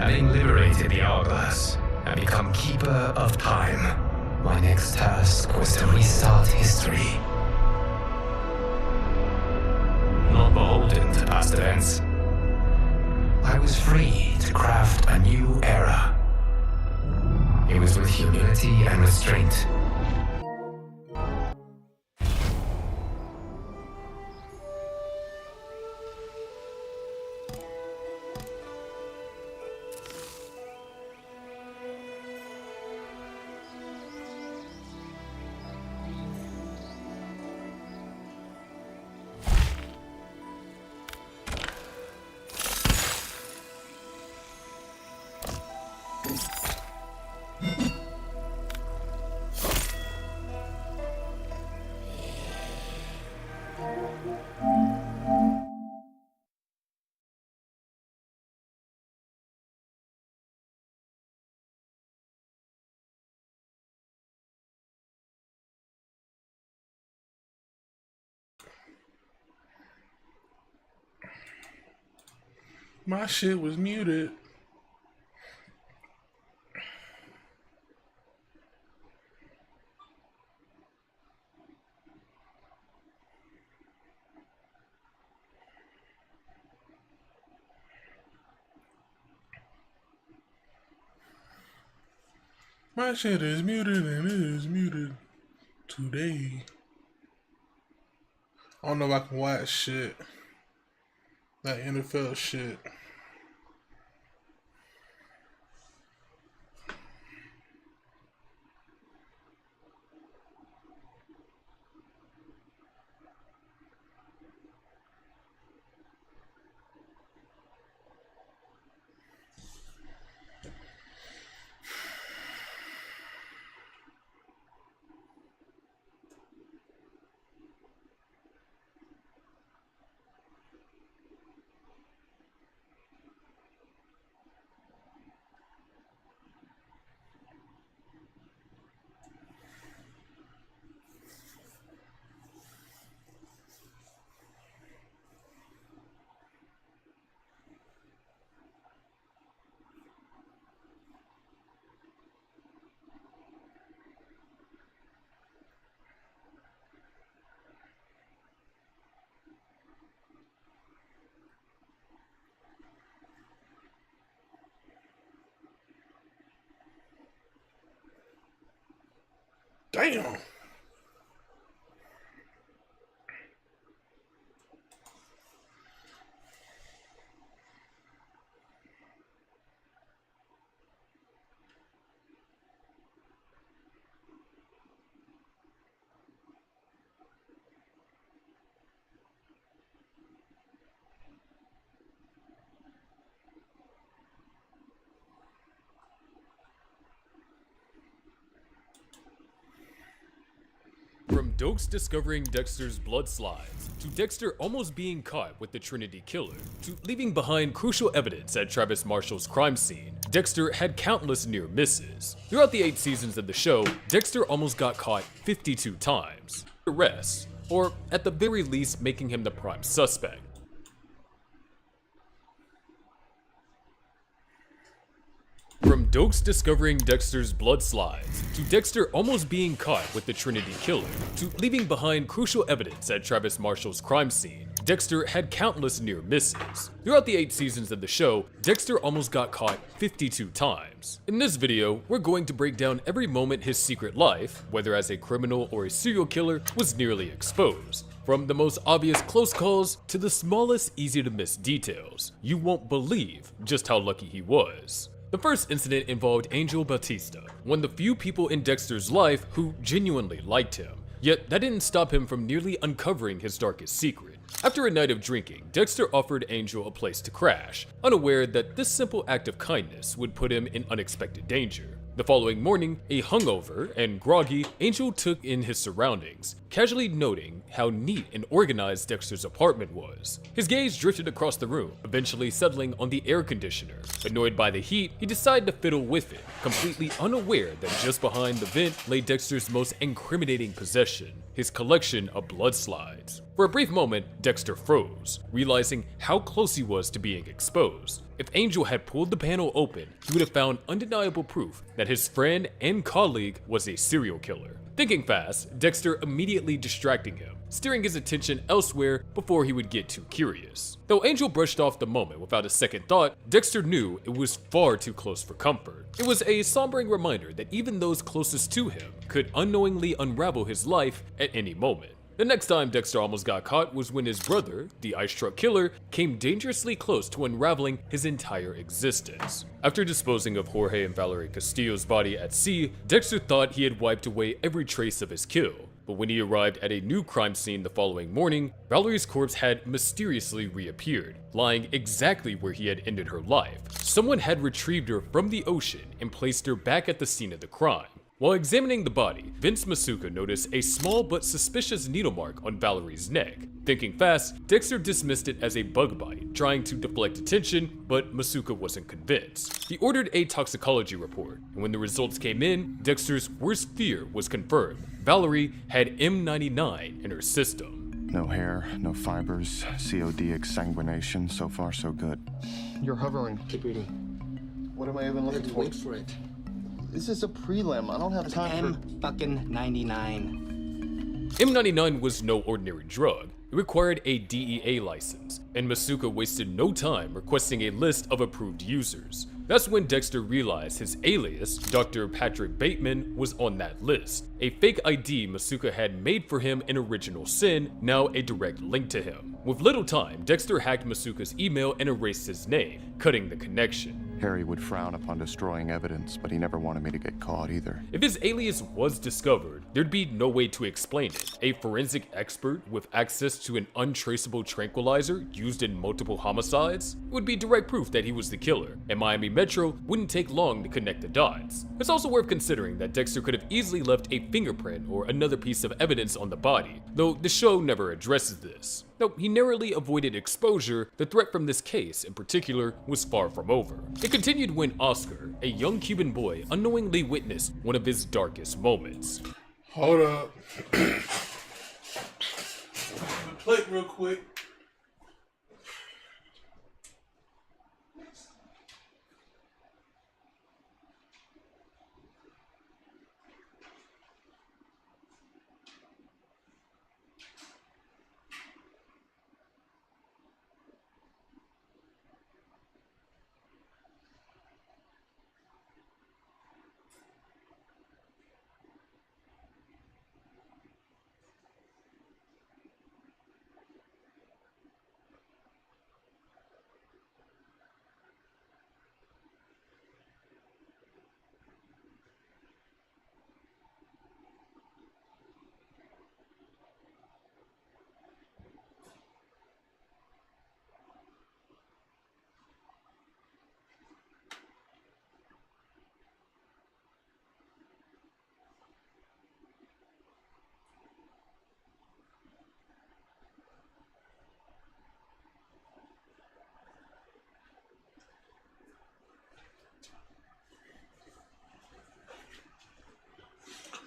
Having liberated the hourglass and become keeper of time, my next task was to restart history. Not beholden to past events, I was free to craft a new era. It was with humility and restraint. My shit was muted. My shit is muted and it is muted today. I don't know if I can watch shit. That NFL shit. Damn. From Dokes discovering Dexter's blood slides, to Dexter almost being caught with the Trinity Killer, to leaving behind crucial evidence at Travis Marshall's crime scene, Dexter had countless near misses. Throughout the 8 seasons of the show, Dexter almost got caught 52 times. Arrests, or at the very least making him the prime suspect. From Dokes discovering Dexter's blood slides, to Dexter almost being caught with the Trinity Killer, to leaving behind crucial evidence at Travis Marshall's crime scene, Dexter had countless near misses. Throughout the 8 seasons of the show, Dexter almost got caught 52 times. In this video, we're going to break down every moment his secret life, whether as a criminal or a serial killer, was nearly exposed. From the most obvious close calls to the smallest easy to miss details. You won't believe just how lucky he was. The first incident involved Angel Bautista, one of the few people in Dexter's life who genuinely liked him. Yet that didn't stop him from nearly uncovering his darkest secret. After a night of drinking, Dexter offered Angel a place to crash, unaware that this simple act of kindness would put him in unexpected danger. The following morning, a hungover and groggy Angel took in his surroundings, casually noting how neat and organized Dexter's apartment was. His gaze drifted across the room, eventually settling on the air conditioner. Annoyed by the heat, he decided to fiddle with it, completely unaware that just behind the vent lay Dexter's most incriminating possession, his collection of blood slides. For a brief moment, Dexter froze, realizing how close he was to being exposed. If Angel had pulled the panel open, he would have found undeniable proof that his friend and colleague was a serial killer. Thinking fast, Dexter immediately distracting him, steering his attention elsewhere before he would get too curious. Though Angel brushed off the moment without a second thought, Dexter knew it was far too close for comfort. It was a sombering reminder that even those closest to him could unknowingly unravel his life at any moment. The next time Dexter almost got caught was when his brother, the ice truck killer, came dangerously close to unraveling his entire existence. After disposing of Jorge and Valerie Castillo's body at sea, Dexter thought he had wiped away every trace of his kill. But when he arrived at a new crime scene the following morning, Valerie's corpse had mysteriously reappeared, lying exactly where he had ended her life. Someone had retrieved her from the ocean and placed her back at the scene of the crime. While examining the body, Vince Masuka noticed a small but suspicious needle mark on Valerie's neck. Thinking fast, Dexter dismissed it as a bug bite, trying to deflect attention, but Masuka wasn't convinced. He ordered a toxicology report, and when the results came in, Dexter's worst fear was confirmed. Valerie had M99 in her system. No hair, no fibers, COD exsanguination, so far so good. You're hovering. Keep reading. What am I even looking for? Wait for it. This is a prelim. I don't have time for... M fucking 99. M99 was no ordinary drug. It required a DEA license, and Masuka wasted no time requesting a list of approved users. That's when Dexter realized his alias, Dr. Patrick Bateman, was on that list. A fake ID Masuka had made for him in Original Sin, now a direct link to him. With little time, Dexter hacked Masuka's email and erased his name, cutting the connection. Harry would frown upon destroying evidence, but he never wanted me to get caught either. If his alias was discovered, there'd be no way to explain it. A forensic expert with access to an untraceable tranquilizer used in multiple homicides would be direct proof that he was the killer, and Miami Metro wouldn't take long to connect the dots. It's also worth considering that Dexter could have easily left a fingerprint or another piece of evidence on the body, though the show never addresses this. Though he narrowly avoided exposure, the threat from this case in particular was far from over. It continued when Oscar, a young Cuban boy, unknowingly witnessed one of his darkest moments. Hold up. Plate real quick.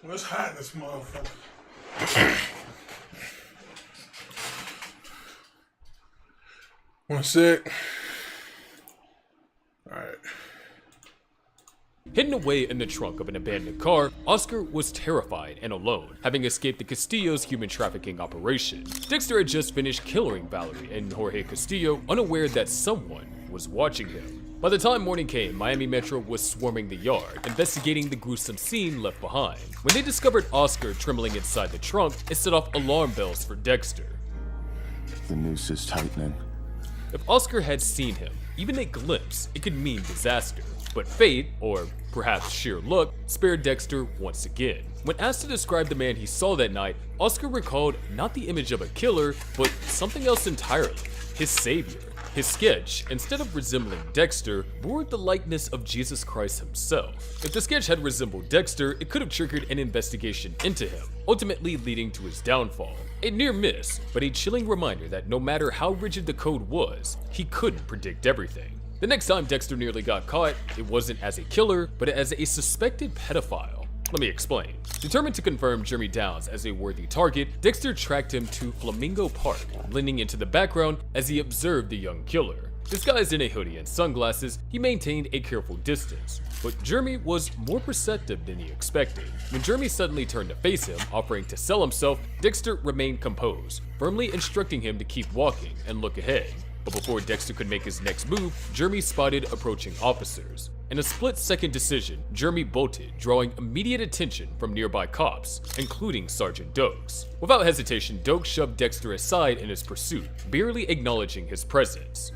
Let's hide this motherfucker. 1 sec. Alright. Hidden away in the trunk of an abandoned car, Oscar was terrified and alone, having escaped the Castillo's human trafficking operation. Dexter had just finished killing Valerie and Jorge Castillo, unaware that someone was watching him. By the time morning came, Miami Metro was swarming the yard, investigating the gruesome scene left behind. When they discovered Oscar trembling inside the trunk, it set off alarm bells for Dexter. The noose is tightening. If Oscar had seen him, even a glimpse, it could mean disaster. But fate, or perhaps sheer luck, spared Dexter once again. When asked to describe the man he saw that night, Oscar recalled not the image of a killer, but something else entirely, his savior. His sketch, instead of resembling Dexter, bore the likeness of Jesus Christ himself. If the sketch had resembled Dexter, it could have triggered an investigation into him, ultimately leading to his downfall. A near miss, but a chilling reminder that no matter how rigid the code was, he couldn't predict everything. The next time Dexter nearly got caught, it wasn't as a killer, but as a suspected pedophile. Let me explain. Determined to confirm Jeremy Downs as a worthy target, Dexter tracked him to Flamingo Park, blending into the background as he observed the young killer. Disguised in a hoodie and sunglasses, he maintained a careful distance, but Jeremy was more perceptive than he expected. When Jeremy suddenly turned to face him, offering to sell himself, Dexter remained composed, firmly instructing him to keep walking and look ahead. But before Dexter could make his next move, Jeremy spotted approaching officers. In a split-second decision, Jeremy bolted, drawing immediate attention from nearby cops, including Sergeant Dokes. Without hesitation, Dokes shoved Dexter aside in his pursuit, barely acknowledging his presence.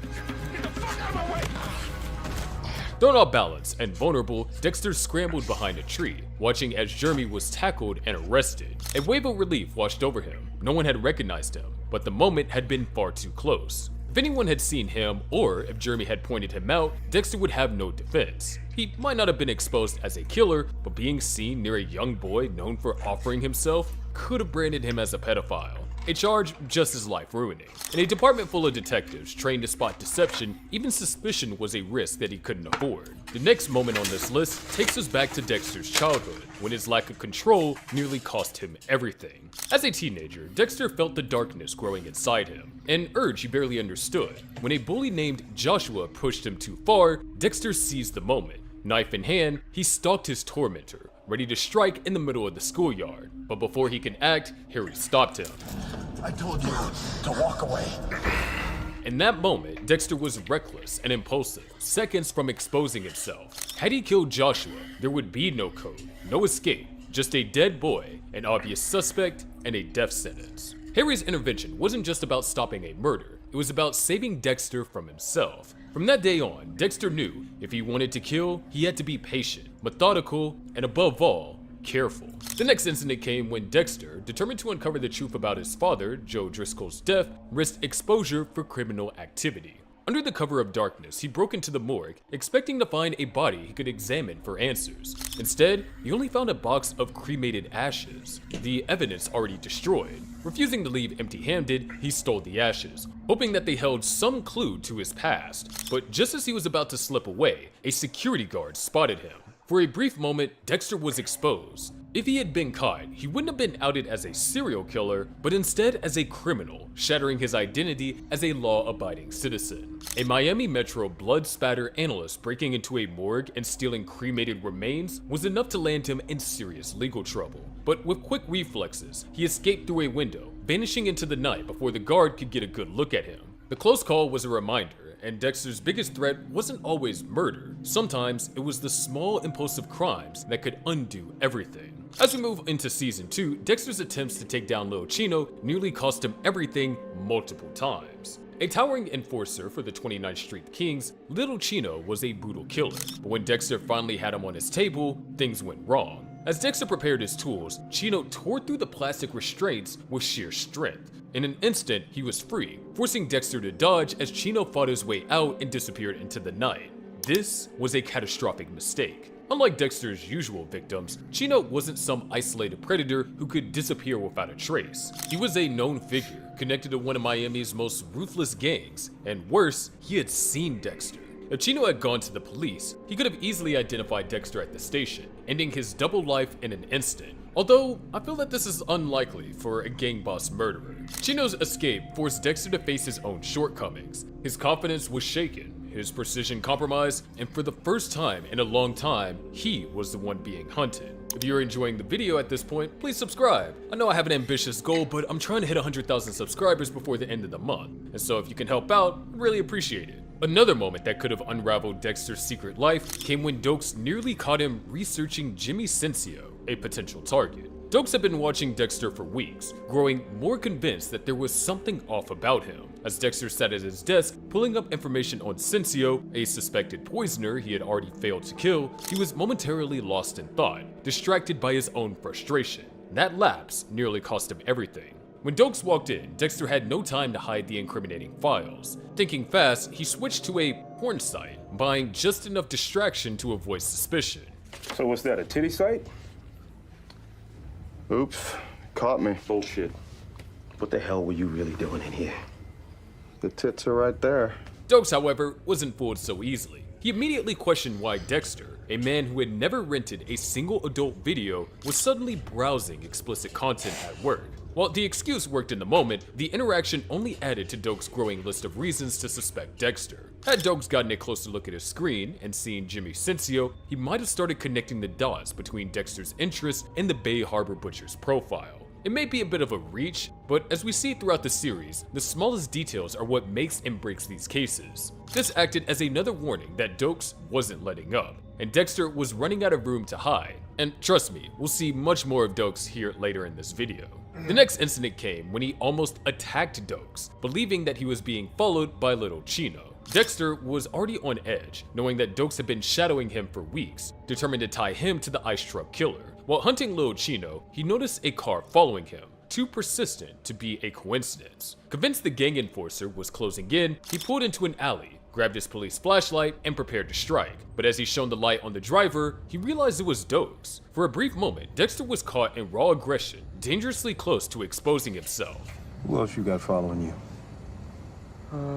Thrown off balance and vulnerable, Dexter scrambled behind a tree, watching as Jeremy was tackled and arrested. A wave of relief washed over him. No one had recognized him, but the moment had been far too close. If anyone had seen him, or if Jeremy had pointed him out, Dexter would have no defense. He might not have been exposed as a killer, but being seen near a young boy known for offering himself could have branded him as a pedophile. A charge just as life-ruining. In a department full of detectives trained to spot deception, even suspicion was a risk that he couldn't afford. The next moment on this list takes us back to Dexter's childhood, when his lack of control nearly cost him everything. As a teenager, Dexter felt the darkness growing inside him, an urge he barely understood. When a bully named Joshua pushed him too far, Dexter seized the moment. Knife in hand, he stalked his tormentor, ready to strike in the middle of the schoolyard. But before he can act, Harry stopped him. I told you to walk away. In that moment, Dexter was reckless and impulsive, seconds from exposing himself. Had he killed Joshua, there would be no code, no escape, just a dead boy, an obvious suspect, and a death sentence. Harry's intervention wasn't just about stopping a murder, it was about saving Dexter from himself. From that day on, Dexter knew if he wanted to kill, he had to be patient, methodical, and above all, careful. The next incident came when Dexter, determined to uncover the truth about his father, Joe Driscoll's death, risked exposure for criminal activity. Under the cover of darkness, he broke into the morgue, expecting to find a body he could examine for answers. Instead, he only found a box of cremated ashes, the evidence already destroyed. Refusing to leave empty-handed, he stole the ashes, hoping that they held some clue to his past. But just as he was about to slip away, a security guard spotted him. For a brief moment, Dexter was exposed. If he had been caught, he wouldn't have been outed as a serial killer, but instead as a criminal, shattering his identity as a law-abiding citizen. A Miami Metro blood spatter analyst breaking into a morgue and stealing cremated remains was enough to land him in serious legal trouble. But with quick reflexes, he escaped through a window, vanishing into the night before the guard could get a good look at him. The close call was a reminder, and Dexter's biggest threat wasn't always murder. Sometimes it was the small impulsive crimes that could undo everything. As we move into season 2, Dexter's attempts to take down Lil Chino nearly cost him everything multiple times. A towering enforcer for the 29th Street Kings, Little Chino was a brutal killer, but when Dexter finally had him on his table, things went wrong. As Dexter prepared his tools, Chino tore through the plastic restraints with sheer strength. In an instant, he was free, forcing Dexter to dodge as Chino fought his way out and disappeared into the night. This was a catastrophic mistake. Unlike Dexter's usual victims, Chino wasn't some isolated predator who could disappear without a trace. He was a known figure, connected to one of Miami's most ruthless gangs, and worse, he had seen Dexter. If Chino had gone to the police, he could have easily identified Dexter at the station, ending his double life in an instant. Although, I feel that this is unlikely for a gang boss murderer. Chino's escape forced Dexter to face his own shortcomings. His confidence was shaken, his precision compromised, and for the first time in a long time, he was the one being hunted. If you're enjoying the video at this point, please subscribe. I know I have an ambitious goal, but I'm trying to hit 100,000 subscribers before the end of the month. And so if you can help out, I'd really appreciate it. Another moment that could have unraveled Dexter's secret life came when Dokes nearly caught him researching Jimmy Cincio, a potential target. Dokes had been watching Dexter for weeks, growing more convinced that there was something off about him. As Dexter sat at his desk, pulling up information on Cincio, a suspected poisoner he had already failed to kill, he was momentarily lost in thought, distracted by his own frustration. That lapse nearly cost him everything. When Dokes walked in, Dexter had no time to hide the incriminating files. Thinking fast, he switched to a porn site, buying just enough distraction to avoid suspicion. So what's that, a titty site? Oops, caught me. Bullshit. What the hell were you really doing in here? The tits are right there. Dokes, however, wasn't fooled so easily. He immediately questioned why Dexter, a man who had never rented a single adult video, was suddenly browsing explicit content at work. While the excuse worked in the moment, the interaction only added to Dokes' growing list of reasons to suspect Dexter. Had Dokes gotten a closer look at his screen and seen Jimmy Cincio, he might have started connecting the dots between Dexter's interest and the Bay Harbor Butcher's profile. It may be a bit of a reach, but as we see throughout the series, the smallest details are what makes and breaks these cases. This acted as another warning that Dokes wasn't letting up, and Dexter was running out of room to hide. And trust me, we'll see much more of Dokes here later in this video. The next incident came when he almost attacked Dokes, believing that he was being followed by Little Chino. Dexter was already on edge, knowing that Dokes had been shadowing him for weeks, determined to tie him to the ice truck killer. While hunting Lil Chino, he noticed a car following him, too persistent to be a coincidence. Convinced the gang enforcer was closing in, he pulled into an alley, grabbed his police flashlight, and prepared to strike. But as he shone the light on the driver, he realized it was Dokes. For a brief moment, Dexter was caught in raw aggression, dangerously close to exposing himself. Who else you got following you?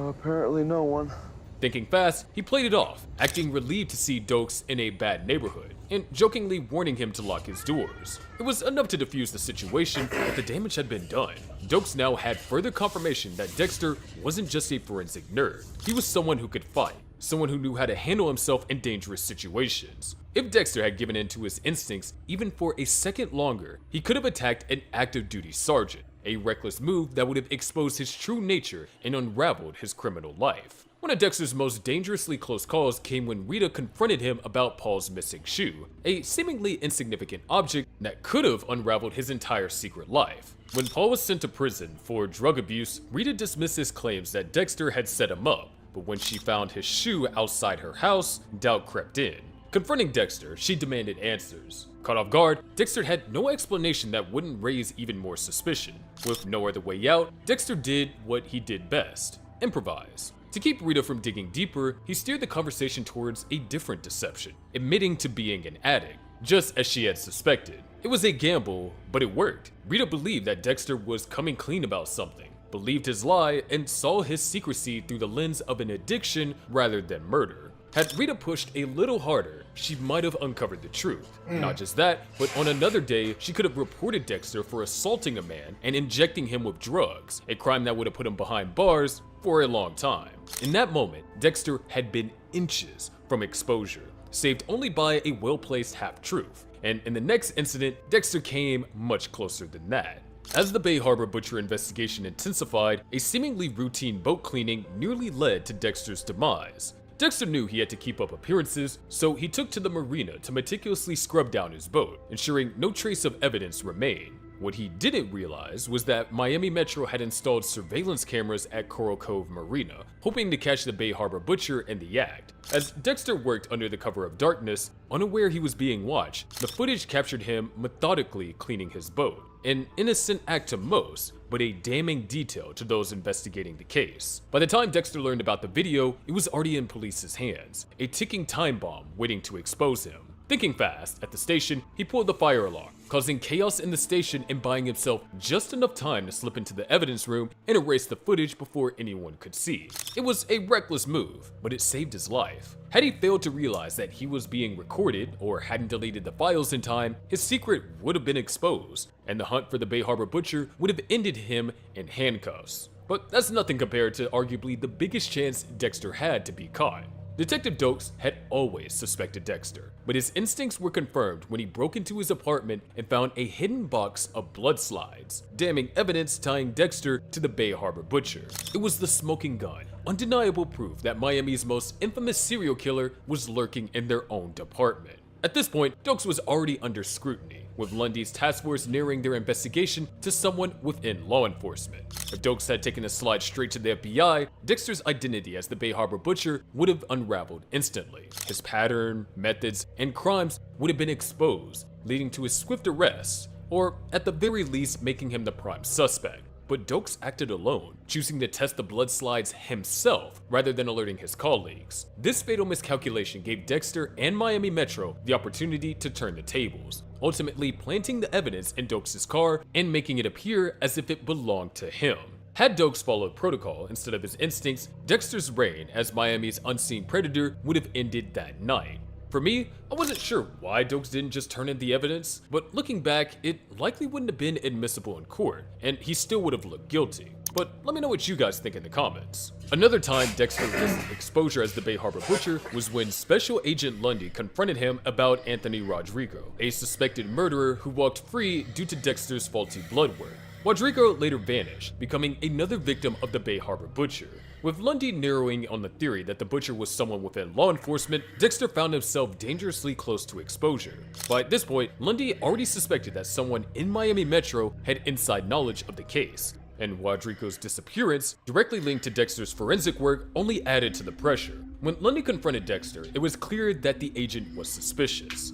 Apparently no one. Thinking fast, he played it off, acting relieved to see Dokes in a bad neighborhood, and jokingly warning him to lock his doors. It was enough to defuse the situation, but the damage had been done. Dokes now had further confirmation that Dexter wasn't just a forensic nerd. He was someone who could fight, someone who knew how to handle himself in dangerous situations. If Dexter had given in to his instincts even for a second longer, he could have attacked an active duty sergeant, a reckless move that would have exposed his true nature and unraveled his criminal life. One of Dexter's most dangerously close calls came when Rita confronted him about Paul's missing shoe, a seemingly insignificant object that could have unraveled his entire secret life. When Paul was sent to prison for drug abuse, Rita dismissed his claims that Dexter had set him up, but when she found his shoe outside her house, doubt crept in. Confronting Dexter, she demanded answers. Caught off guard, Dexter had no explanation that wouldn't raise even more suspicion. With no other way out, Dexter did what he did best: improvise. To keep Rita from digging deeper, he steered the conversation towards a different deception, admitting to being an addict, just as she had suspected. It was a gamble, but it worked. Rita believed that Dexter was coming clean about something, believed his lie, and saw his secrecy through the lens of an addiction rather than murder. Had Rita pushed a little harder, she might have uncovered the truth. Not just that, but on another day, she could have reported Dexter for assaulting a man and injecting him with drugs, a crime that would have put him behind bars for a long time. In that moment, Dexter had been inches from exposure, saved only by a well-placed half-truth. And in the next incident, Dexter came much closer than that. As the Bay Harbor Butcher investigation intensified, a seemingly routine boat cleaning nearly led to Dexter's demise. Dexter knew he had to keep up appearances, so he took to the marina to meticulously scrub down his boat, ensuring no trace of evidence remained. What he didn't realize was that Miami Metro had installed surveillance cameras at Coral Cove Marina, hoping to catch the Bay Harbor Butcher in the act. As Dexter worked under the cover of darkness, unaware he was being watched, the footage captured him methodically cleaning his boat. An innocent act to most, but a damning detail to those investigating the case. By the time Dexter learned about the video, it was already in police's hands, a ticking time bomb waiting to expose him. Thinking fast, at the station, he pulled the fire alarm, causing chaos in the station and buying himself just enough time to slip into the evidence room and erase the footage before anyone could see. It was a reckless move, but it saved his life. Had he failed to realize that he was being recorded or hadn't deleted the files in time, his secret would have been exposed, and the hunt for the Bay Harbor Butcher would have ended him in handcuffs. But that's nothing compared to arguably the biggest chance Dexter had to be caught. Detective Dokes had always suspected Dexter, but his instincts were confirmed when he broke into his apartment and found a hidden box of blood slides, damning evidence tying Dexter to the Bay Harbor Butcher. It was the smoking gun, undeniable proof that Miami's most infamous serial killer was lurking in their own department. At this point, Dokes was already under scrutiny, with Lundy's task force narrowing their investigation to someone within law enforcement. If Dokes had taken a slide straight to the FBI, Dexter's identity as the Bay Harbor Butcher would have unraveled instantly. His pattern, methods, and crimes would have been exposed, leading to his swift arrest, or at the very least making him the prime suspect. But Dokes acted alone, choosing to test the blood slides himself rather than alerting his colleagues. This fatal miscalculation gave Dexter and Miami Metro the opportunity to turn the tables, ultimately planting the evidence in Dokes' car and making it appear as if it belonged to him. Had Dokes followed protocol instead of his instincts, Dexter's reign as Miami's unseen predator would have ended that night. For me, I wasn't sure why Dokes didn't just turn in the evidence, but looking back, it likely wouldn't have been admissible in court, and he still would have looked guilty. But let me know what you guys think in the comments. Another time Dexter risked exposure as the Bay Harbor Butcher was when Special Agent Lundy confronted him about Anthony Rodrigo, a suspected murderer who walked free due to Dexter's faulty blood work. Rodrigo later vanished, becoming another victim of the Bay Harbor Butcher. With Lundy narrowing on the theory that the Butcher was someone within law enforcement, Dexter found himself dangerously close to exposure. By this point, Lundy already suspected that someone in Miami Metro had inside knowledge of the case, and Rodrigo's disappearance, directly linked to Dexter's forensic work, only added to the pressure. When Lundy confronted Dexter, it was clear that the agent was suspicious.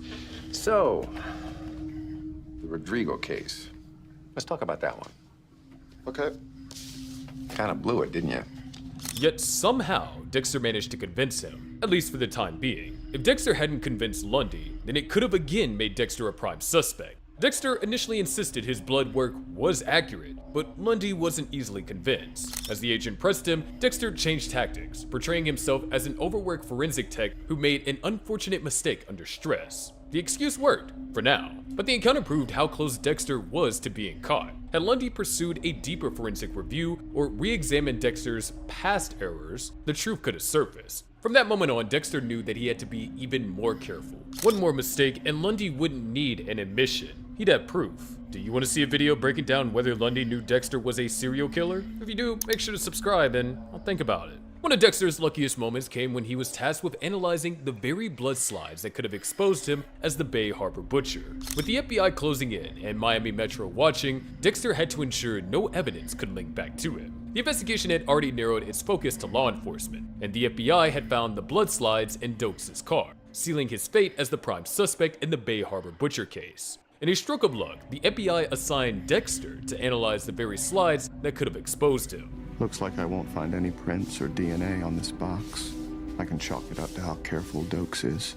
So, the Rodrigo case. Let's talk about that one. Okay. Kind of blew it, didn't you? Yet somehow, Dexter managed to convince him, at least for the time being. If Dexter hadn't convinced Lundy, then it could have again made Dexter a prime suspect. Dexter initially insisted his blood work was accurate, but Lundy wasn't easily convinced. As the agent pressed him, Dexter changed tactics, portraying himself as an overworked forensic tech who made an unfortunate mistake under stress. The excuse worked, for now, but the encounter proved how close Dexter was to being caught. Had Lundy pursued a deeper forensic review or re-examined Dexter's past errors, the truth could have surfaced. From that moment on, Dexter knew that he had to be even more careful, One more mistake and Lundy wouldn't need an admission. He'd have proof. Do you want to see a video breaking down whether Lundy knew Dexter was a serial killer? If you do, make sure to subscribe and I'll think about it. One of Dexter's luckiest moments came when he was tasked with analyzing the very blood slides that could have exposed him as the Bay Harbor Butcher. With the FBI closing in and Miami Metro watching, Dexter had to ensure no evidence could link back to him. The investigation had already narrowed its focus to law enforcement, and the FBI had found the blood slides in Dokes' car, sealing his fate as the prime suspect in the Bay Harbor Butcher case. In a stroke of luck, the FBI assigned Dexter to analyze the very slides that could have exposed him. Looks like I won't find any prints or DNA on this box. I can chalk it up to how careful Dokes is.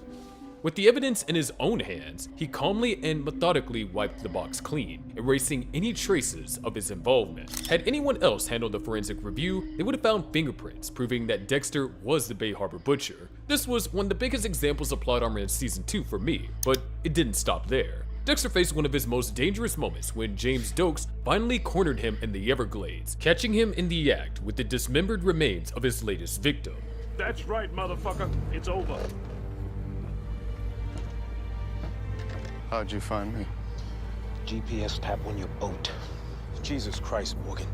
With the evidence in his own hands, he calmly and methodically wiped the box clean, erasing any traces of his involvement. Had anyone else handled the forensic review, they would have found fingerprints proving that Dexter was the Bay Harbor Butcher. This was one of the biggest examples of plot armor in Season 2 for me, but it didn't stop there. Dexter faced one of his most dangerous moments when James Dokes finally cornered him in the Everglades, catching him in the act with the dismembered remains of his latest victim. That's right, motherfucker. It's over. How'd you find me? GPS tap on your boat. Jesus Christ, Morgan.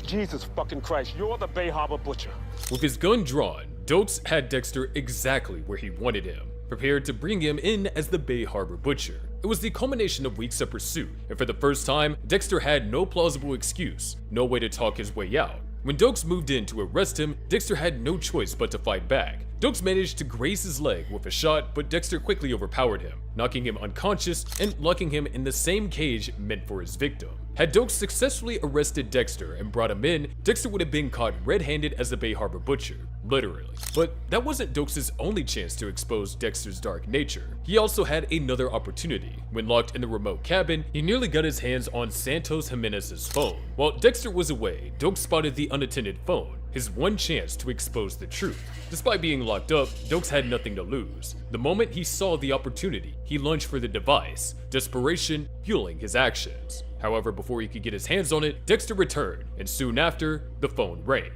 Jesus fucking Christ, you're the Bay Harbor Butcher. With his gun drawn, Dokes had Dexter exactly where he wanted him, prepared to bring him in as the Bay Harbor Butcher. It was the culmination of weeks of pursuit, and for the first time, Dexter had no plausible excuse, no way to talk his way out. When Dokes moved in to arrest him, Dexter had no choice but to fight back. Dokes managed to graze his leg with a shot, but Dexter quickly overpowered him, knocking him unconscious and locking him in the same cage meant for his victim. Had Dokes successfully arrested Dexter and brought him in, Dexter would have been caught red-handed as the Bay Harbor Butcher, literally. But that wasn't Dokes' only chance to expose Dexter's dark nature. He also had another opportunity. When locked in the remote cabin, he nearly got his hands on Santos Jimenez's phone. While Dexter was away, Dokes spotted the unattended phone, his one chance to expose the truth. Despite being locked up, Dokes had nothing to lose. The moment he saw the opportunity, he lunged for the device, desperation fueling his actions. However, before he could get his hands on it, Dexter returned, and soon after, the phone rang.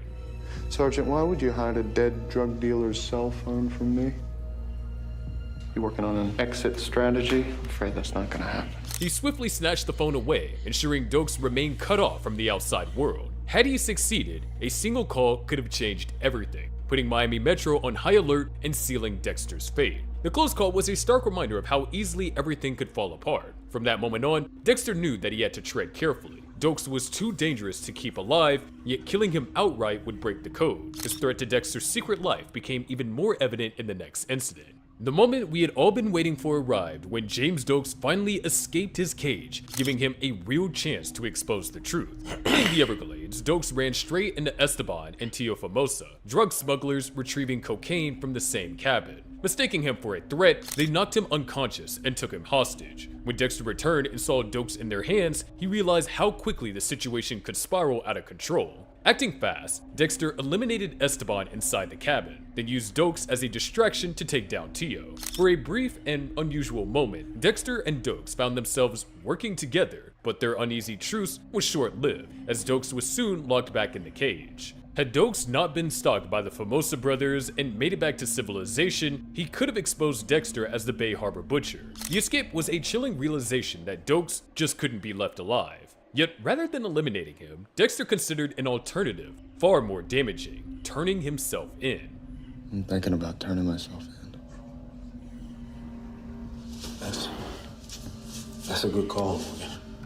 Sergeant, why would you hide a dead drug dealer's cell phone from me? You working on an exit strategy? I'm afraid that's not gonna happen. He swiftly snatched the phone away, ensuring Dokes remained cut off from the outside world. Had he succeeded, a single call could have changed everything, putting Miami Metro on high alert and sealing Dexter's fate. The close call was a stark reminder of how easily everything could fall apart. From that moment on, Dexter knew that he had to tread carefully. Dokes was too dangerous to keep alive, yet killing him outright would break the code. His threat to Dexter's secret life became even more evident in the next incident. The moment we had all been waiting for arrived when James Dokes finally escaped his cage, giving him a real chance to expose the truth. Hitting the Everglades, Dokes ran straight into Esteban and Tio Famosa, drug smugglers retrieving cocaine from the same cabin. Mistaking him for a threat, they knocked him unconscious and took him hostage. When Dexter returned and saw Dokes in their hands, he realized how quickly the situation could spiral out of control. Acting fast, Dexter eliminated Esteban inside the cabin, then used Dokes as a distraction to take down Tio. For a brief and unusual moment, Dexter and Dokes found themselves working together, but their uneasy truce was short-lived, as Dokes was soon locked back in the cage. Had Dokes not been stalked by the Famosa brothers and made it back to civilization, he could have exposed Dexter as the Bay Harbor Butcher. The escape was a chilling realization that Dokes just couldn't be left alive. Yet, rather than eliminating him, Dexter considered an alternative, far more damaging, turning himself in. I'm thinking about turning myself in. That's a good call.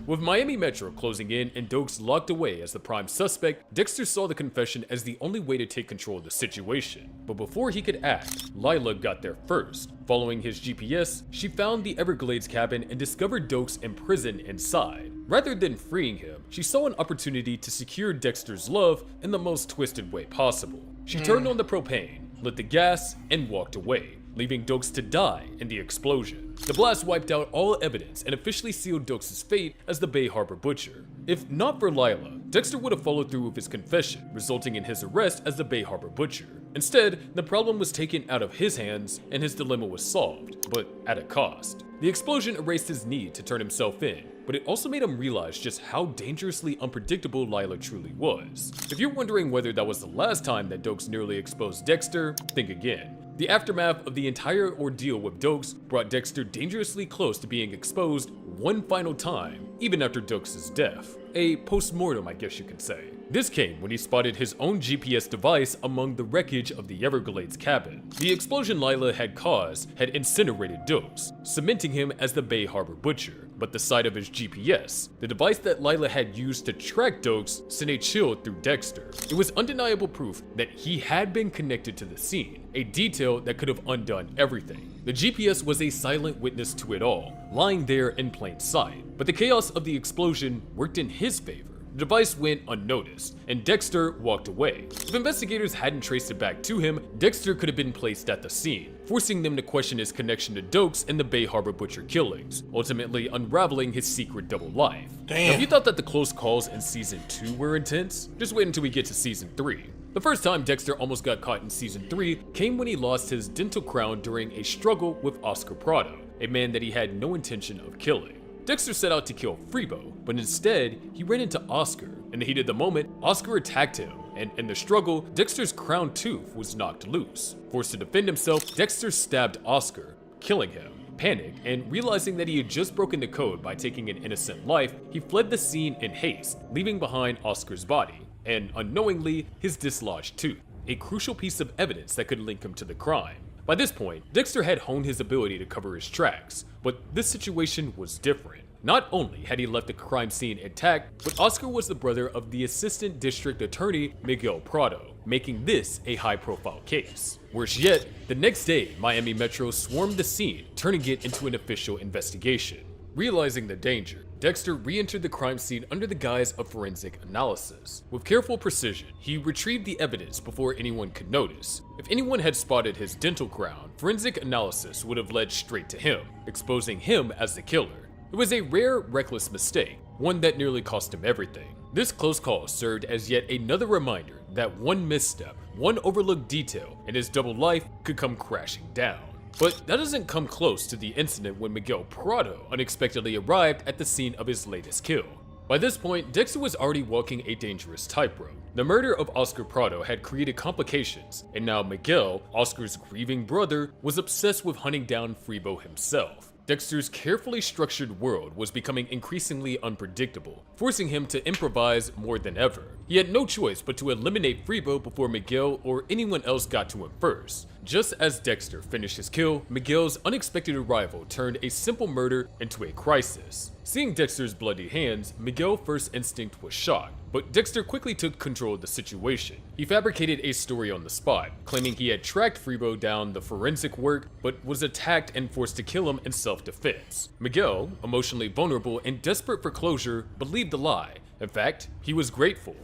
With Miami Metro closing in and Dokes locked away as the prime suspect, Dexter saw the confession as the only way to take control of the situation. But before he could act, Lila got there first. Following his GPS, she found the Everglades cabin and discovered Dokes imprisoned inside. Rather than freeing him, she saw an opportunity to secure Dexter's love in the most twisted way possible. She turned on the propane, lit the gas, and walked away, leaving Dokes to die in the explosion. The blast wiped out all evidence and officially sealed Dokes' fate as the Bay Harbor Butcher. If not for Lila, Dexter would have followed through with his confession, resulting in his arrest as the Bay Harbor Butcher. Instead, the problem was taken out of his hands and his dilemma was solved, but at a cost. The explosion erased his need to turn himself in, but it also made him realize just how dangerously unpredictable Lila truly was. If you're wondering whether that was the last time that Dokes nearly exposed Dexter, think again. The aftermath of the entire ordeal with Dokes brought Dexter dangerously close to being exposed one final time, even after Dokes' death. A post-mortem, I guess you could say. This came when he spotted his own GPS device among the wreckage of the Everglades cabin. The explosion Lila had caused had incinerated Dokes, cementing him as the Bay Harbor Butcher. But the sight of his GPS, the device that Lila had used to track Dokes, sent a chill through Dexter. It was undeniable proof that he had been connected to the scene, a detail that could have undone everything. The GPS was a silent witness to it all, lying there in plain sight. But the chaos of the explosion worked in his favor. The device went unnoticed, and Dexter walked away. If investigators hadn't traced it back to him, Dexter could have been placed at the scene, forcing them to question his connection to Dokes and the Bay Harbor Butcher killings, ultimately unraveling his secret double life. Damn. Now, if you thought that the close calls in Season 2 were intense, just wait until we get to Season 3. The first time Dexter almost got caught in Season 3 came when he lost his dental crown during a struggle with Oscar Prado, a man that he had no intention of killing. Dexter set out to kill Freebo, but instead, he ran into Oscar. In the heat of the moment, Oscar attacked him, and in the struggle, Dexter's crown tooth was knocked loose. Forced to defend himself, Dexter stabbed Oscar, killing him. Panicked, and realizing that he had just broken the code by taking an innocent life, he fled the scene in haste, leaving behind Oscar's body, and unknowingly, his dislodged tooth, a crucial piece of evidence that could link him to the crime. By this point, Dexter had honed his ability to cover his tracks, but this situation was different. Not only had he left the crime scene intact, but Oscar was the brother of the assistant district attorney Miguel Prado, making this a high-profile case. Worse yet, the next day, Miami Metro swarmed the scene, turning it into an official investigation. Realizing the danger, Dexter re-entered the crime scene under the guise of forensic analysis. With careful precision, he retrieved the evidence before anyone could notice. If anyone had spotted his dental crown, forensic analysis would have led straight to him, exposing him as the killer. It was a rare, reckless mistake, one that nearly cost him everything. This close call served as yet another reminder that one misstep, one overlooked detail, and his double life could come crashing down. But that doesn't come close to the incident when Miguel Prado unexpectedly arrived at the scene of his latest kill. By this point, Dexter was already walking a dangerous tightrope. The murder of Oscar Prado had created complications, and now Miguel, Oscar's grieving brother, was obsessed with hunting down Freebo himself. Dexter's carefully structured world was becoming increasingly unpredictable, forcing him to improvise more than ever. He had no choice but to eliminate Freebo before Miguel or anyone else got to him first. Just as Dexter finished his kill, Miguel's unexpected arrival turned a simple murder into a crisis. Seeing Dexter's bloody hands, Miguel's first instinct was shock, but Dexter quickly took control of the situation. He fabricated a story on the spot, claiming he had tracked Freebo down the forensic work, but was attacked and forced to kill him in self-defense. Miguel, emotionally vulnerable and desperate for closure, believed the lie. In fact, he was grateful.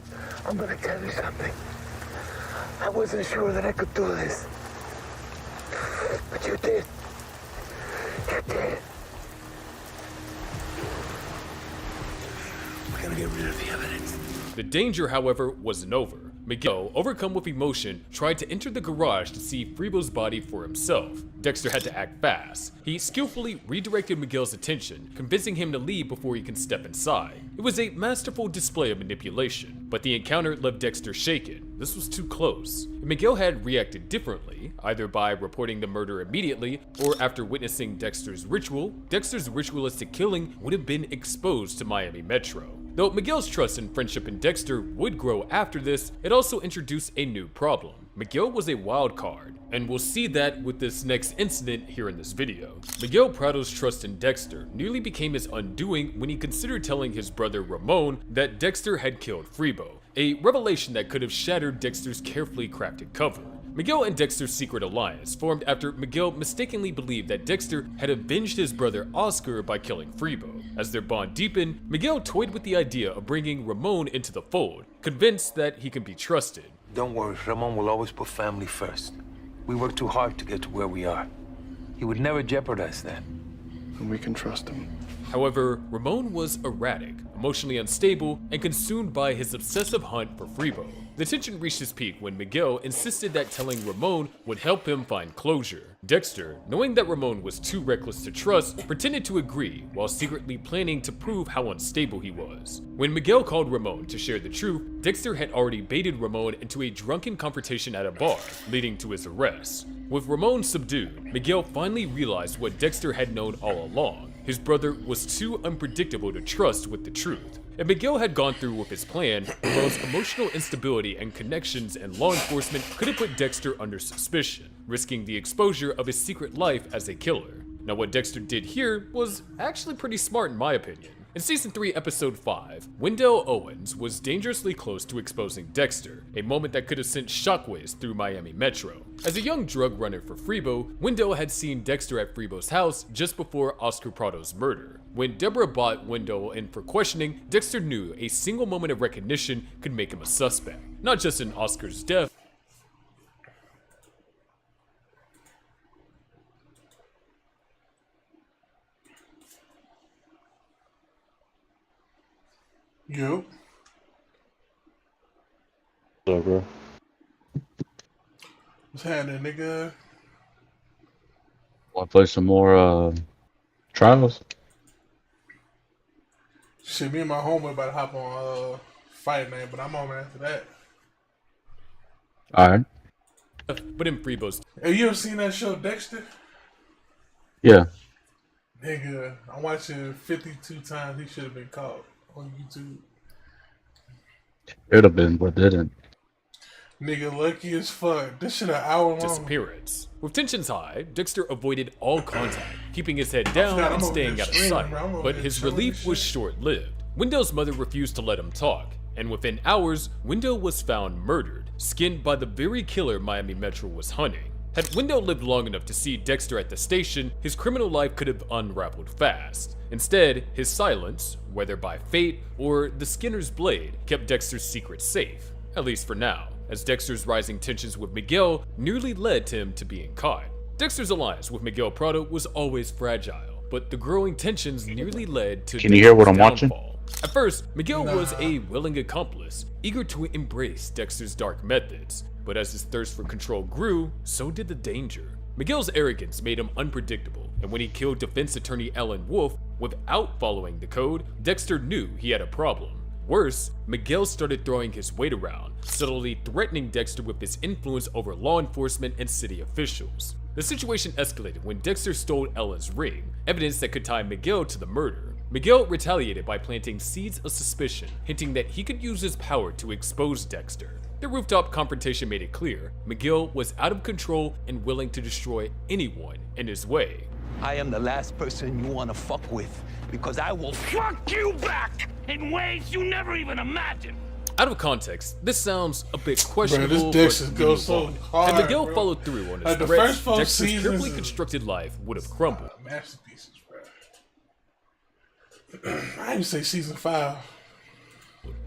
I'm gonna tell you something. I wasn't sure that I could do this. But you did. You did. We're gonna get rid of the evidence. The danger, however, wasn't over. Miguel, overcome with emotion, tried to enter the garage to see Freebo's body for himself. Dexter had to act fast. He skillfully redirected Miguel's attention, convincing him to leave before he can step inside. It was a masterful display of manipulation, but the encounter left Dexter shaken. This was too close. If Miguel had reacted differently, either by reporting the murder immediately or after witnessing Dexter's ritualistic killing would have been exposed to Miami Metro. Though Miguel's trust and friendship in Dexter would grow after this, it also introduced a new problem. Miguel was a wild card, and we'll see that with this next incident here in this video. Miguel Prado's trust in Dexter nearly became his undoing when he considered telling his brother Ramon that Dexter had killed Freebo, a revelation that could have shattered Dexter's carefully crafted cover. Miguel and Dexter's secret alliance formed after Miguel mistakenly believed that Dexter had avenged his brother Oscar by killing Freebo. As their bond deepened, Miguel toyed with the idea of bringing Ramon into the fold, convinced that he can be trusted. Don't worry, Ramon will always put family first. We worked too hard to get to where we are. He would never jeopardize that. And we can trust him. However, Ramon was erratic, emotionally unstable, and consumed by his obsessive hunt for Freebo. The tension reached its peak when Miguel insisted that telling Ramon would help him find closure. Dexter, knowing that Ramon was too reckless to trust, pretended to agree while secretly planning to prove how unstable he was. When Miguel called Ramon to share the truth, Dexter had already baited Ramon into a drunken confrontation at a bar, leading to his arrest. With Ramon subdued, Miguel finally realized what Dexter had known all along. His brother was too unpredictable to trust with the truth. If Miguel had gone through with his plan, Ramon's emotional instability and connections in law enforcement could have put Dexter under suspicion, risking the exposure of his secret life as a killer. Now, what Dexter did here was actually pretty smart in my opinion. In Season 3, Episode 5, Wendell Owens was dangerously close to exposing Dexter, a moment that could have sent shockwaves through Miami Metro. As a young drug runner for Freebo, Wendell had seen Dexter at Freebo's house just before Oscar Prado's murder. When Deborah brought Wendell in for questioning, Dexter knew a single moment of recognition could make him a suspect, not just in Oscar's death, Yo. What's up, bro? What's happening, nigga? Want to play some more Trials? Shit, me and my homie about to hop on Fight Night, but I'm on after that. Alright. but in Freebo's. Have you ever seen that show, Dexter? Yeah. Nigga, I'm watching 52 times. He should have been caught on YouTube. It would have been, but didn't. Nigga, lucky as fuck. This shit an hour long. Disappearance. With tensions high, Dexter avoided all contact, keeping his head down and staying out of sight. But his relief was short-lived. Wendell's mother refused to let him talk, and within hours, Wendell was found murdered, skinned by the very killer Miami Metro was hunting. Had Wendell lived long enough to see Dexter at the station, his criminal life could have unraveled fast. Instead, his silence, whether by fate or the Skinner's blade, kept Dexter's secret safe, at least for now, as Dexter's rising tensions with Miguel nearly led to him to being caught. Dexter's alliance with Miguel Prado was always fragile, but the growing tensions nearly led to Can you hear what I'm watching? At first, Miguel was a willing accomplice, eager to embrace Dexter's dark methods. But as his thirst for control grew, so did the danger. Miguel's arrogance made him unpredictable, and when he killed defense attorney Ellen Wolf without following the code, Dexter knew he had a problem. Worse, Miguel started throwing his weight around, subtly threatening Dexter with his influence over law enforcement and city officials. The situation escalated when Dexter stole Ellen's ring, evidence that could tie Miguel to the murder. Miguel retaliated by planting seeds of suspicion, hinting that he could use his power to expose Dexter. The rooftop confrontation made it clear Miguel was out of control and willing to destroy anyone in his way. I am the last person you want to fuck with, because I will fuck you back in ways you never even imagined. Out of context, this sounds a bit questionable, this but goes so hard, had Miguel bro. followed through on his Like the threats, first 4 Dexter's seasons carefully is- constructed life would have crumbled. Masterpieces, bro. I didn't say season 5.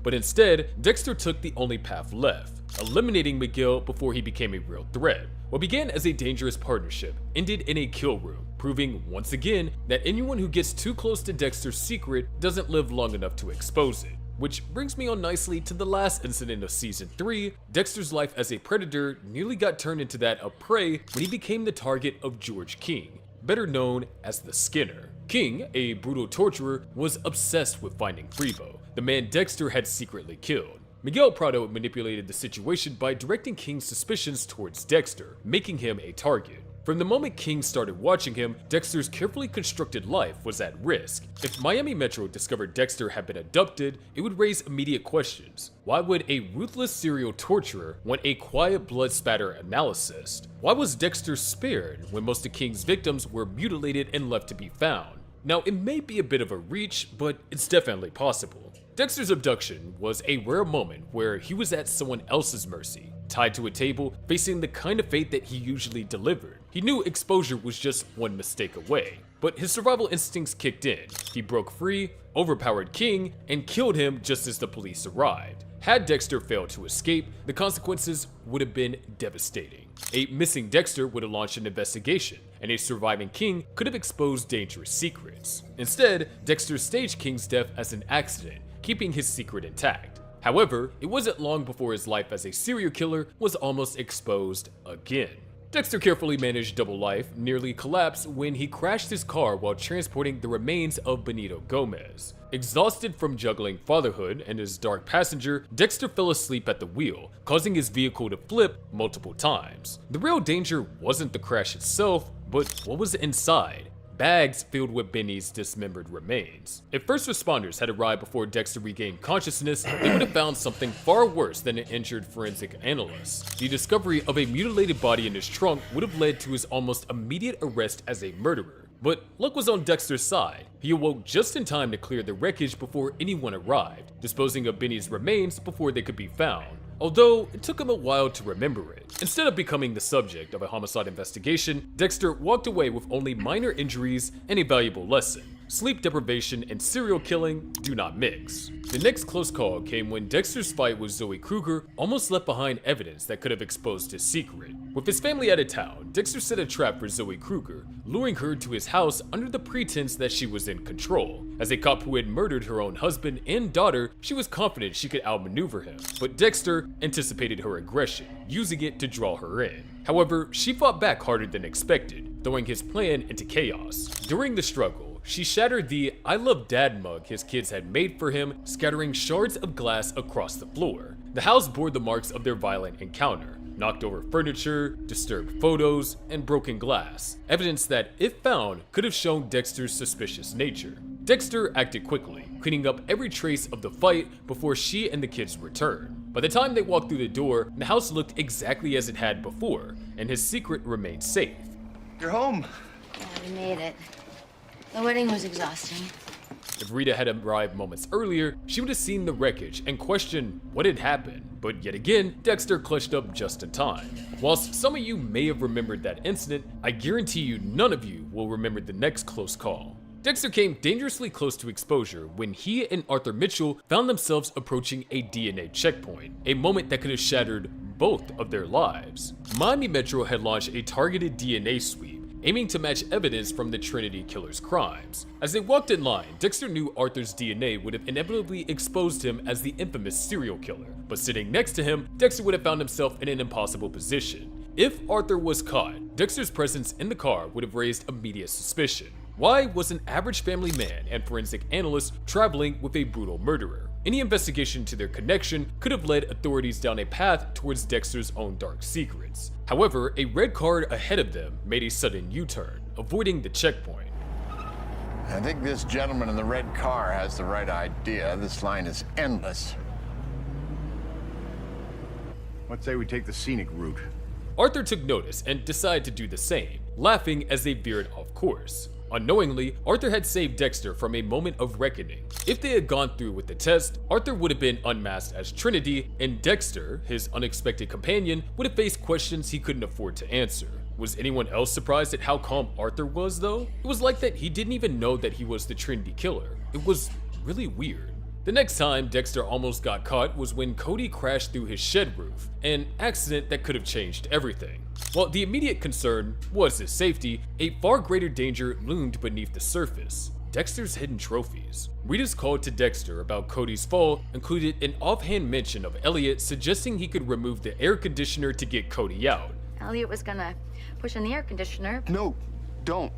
But instead, Dexter took the only path left, eliminating Miguel before he became a real threat. What began as a dangerous partnership ended in a kill room, proving once again that anyone who gets too close to Dexter's secret doesn't live long enough to expose it. Which brings me on nicely to the last incident of Season 3, Dexter's life as a predator nearly got turned into that of prey when he became the target of George King, better known as the Skinner. King, a brutal torturer, was obsessed with finding Freebo, the man Dexter had secretly killed. Miguel Prado manipulated the situation by directing King's suspicions towards Dexter, making him a target. From the moment King started watching him, Dexter's carefully constructed life was at risk. If Miami Metro discovered Dexter had been abducted, it would raise immediate questions. Why would a ruthless serial torturer want a quiet blood spatter analyst? Why was Dexter spared when most of King's victims were mutilated and left to be found? Now, it may be a bit of a reach, but it's definitely possible. Dexter's abduction was a rare moment where he was at someone else's mercy, tied to a table, facing the kind of fate that he usually delivered. He knew exposure was just one mistake away, but his survival instincts kicked in. He broke free, overpowered King, and killed him just as the police arrived. Had Dexter failed to escape, the consequences would have been devastating. A missing Dexter would have launched an investigation, and a surviving King could have exposed dangerous secrets. Instead, Dexter staged King's death as an accident, keeping his secret intact. However, it wasn't long before his life as a serial killer was almost exposed again. Dexter carefully managed double life nearly collapsed when he crashed his car while transporting the remains of Benito Gomez. Exhausted from juggling fatherhood and his dark passenger, Dexter fell asleep at the wheel, causing his vehicle to flip multiple times. The real danger wasn't the crash itself, but what was inside. Bags filled with Benny's dismembered remains. If first responders had arrived before Dexter regained consciousness, they would have found something far worse than an injured forensic analyst. The discovery of a mutilated body in his trunk would have led to his almost immediate arrest as a murderer. But luck was on Dexter's side. He awoke just in time to clear the wreckage before anyone arrived, disposing of Benny's remains before they could be found. Although, it took him a while to remember it. Instead of becoming the subject of a homicide investigation, Dexter walked away with only minor injuries and a valuable lesson. Sleep deprivation and serial killing do not mix. The next close call came when Dexter's fight with Zoe Kruger almost left behind evidence that could have exposed his secret. With his family out of town, Dexter set a trap for Zoe Kruger, luring her to his house under the pretense that she was in control. As a cop who had murdered her own husband and daughter, she was confident she could outmaneuver him. But Dexter anticipated her aggression, using it to draw her in. However, she fought back harder than expected, throwing his plan into chaos. During the struggle, she shattered the "I love dad" mug his kids had made for him, scattering shards of glass across the floor. The house bore the marks of their violent encounter. Knocked over furniture, disturbed photos, and broken glass. Evidence that, if found, could have shown Dexter's suspicious nature. Dexter acted quickly, cleaning up every trace of the fight before she and the kids returned. By the time they walked through the door, the house looked exactly as it had before, and his secret remained safe. You're home. Yeah, we made it. The wedding was exhausting. If Rita had arrived moments earlier, she would have seen the wreckage and questioned what had happened. But yet again, Dexter clutched up just in time. Whilst some of you may have remembered that incident, I guarantee you none of you will remember the next close call. Dexter came dangerously close to exposure when he and Arthur Mitchell found themselves approaching a DNA checkpoint, a moment that could have shattered both of their lives. Miami Metro had launched a targeted DNA sweep, aiming to match evidence from the Trinity killer's crimes. As they walked in line, Dexter knew Arthur's DNA would have inevitably exposed him as the infamous serial killer, but sitting next to him, Dexter would have found himself in an impossible position. If Arthur was caught, Dexter's presence in the car would have raised immediate suspicion. Why was an average family man and forensic analyst traveling with a brutal murderer? Any investigation to their connection could have led authorities down a path towards Dexter's own dark secrets. However, a red card ahead of them made a sudden U-turn, avoiding the checkpoint. I think this gentleman in the red car has the right idea. This line is endless. Let's say we take the scenic route. Arthur took notice and decided to do the same, laughing as they veered off course. Unknowingly, Arthur had saved Dexter from a moment of reckoning. If they had gone through with the test, Arthur would have been unmasked as Trinity, and Dexter, his unexpected companion, would have faced questions he couldn't afford to answer. Was anyone else surprised at how calm Arthur was, though? It was like that he didn't even know that he was the Trinity killer. It was really weird. The next time Dexter almost got caught was when Cody crashed through his shed roof, an accident that could have changed everything. While the immediate concern was his safety, a far greater danger loomed beneath the surface: Dexter's hidden trophies. Rita's call to Dexter about Cody's fall included an offhand mention of Elliot suggesting he could remove the air conditioner to get Cody out. Elliot was gonna push on the air conditioner. No, don't.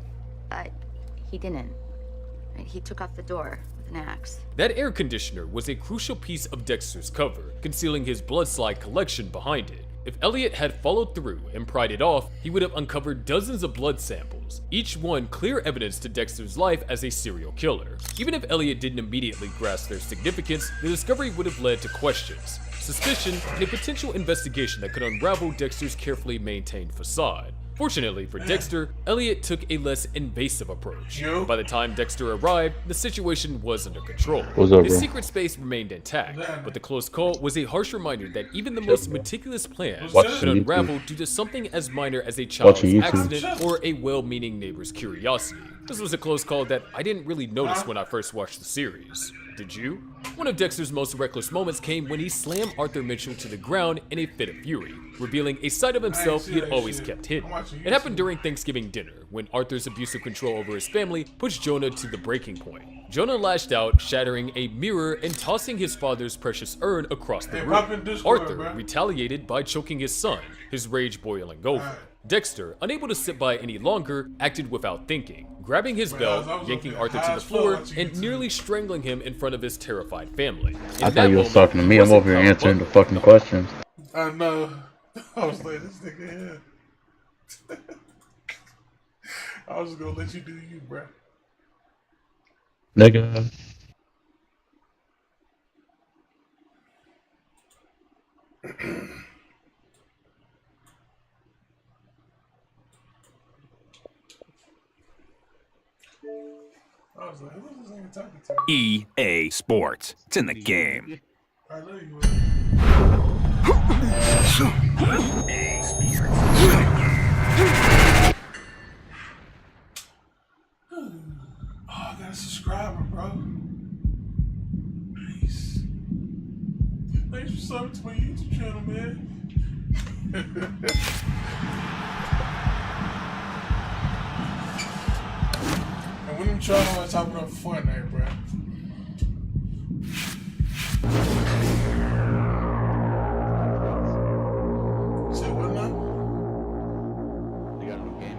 He didn't. Right, he took off the door with an axe. That air conditioner was a crucial piece of Dexter's cover, concealing his blood slide collection behind it. If Elliot had followed through and pried it off, he would have uncovered dozens of blood samples, each one clear evidence to Dexter's life as a serial killer. Even if Elliot didn't immediately grasp their significance, the discovery would have led to questions, suspicion, and a potential investigation that could unravel Dexter's carefully maintained facade. Fortunately for Dexter, Elliot took a less invasive approach. By the time Dexter arrived, the situation was under control. His secret space remained intact, but the close call was a harsh reminder that even the most meticulous plans could unravel due to something as minor as a child's accident or a well-meaning neighbor's curiosity. This was a close call that I didn't really notice when I first watched the series. Did you? One of Dexter's most reckless moments came when he slammed Arthur Mitchell to the ground in a fit of fury, revealing a side of himself he had always kept hidden. It happened during Thanksgiving dinner, when Arthur's abusive control over his family pushed Jonah to the breaking point. Jonah lashed out, shattering a mirror and tossing his father's precious urn across the room. Arthur retaliated by choking his son, his rage boiling over. Dexter, unable to sit by any longer, acted without thinking, grabbing his belt, yanking Arthur to the floor, and nearly strangling him in front of his terrified family. I thought you was talking to me. I'm over here answering the fucking questions. I know. I was like, this nigga here. I was just gonna let you do you, bro. Nigga. I was like, who's this nigga talking to? EA Sports. It's in the game. I know you Oh, I got a subscriber, bro. Nice. Thanks for subbing to my YouTube channel, man. And when I'm trying to talk about Fortnite, bro. Say what now? You got a new game.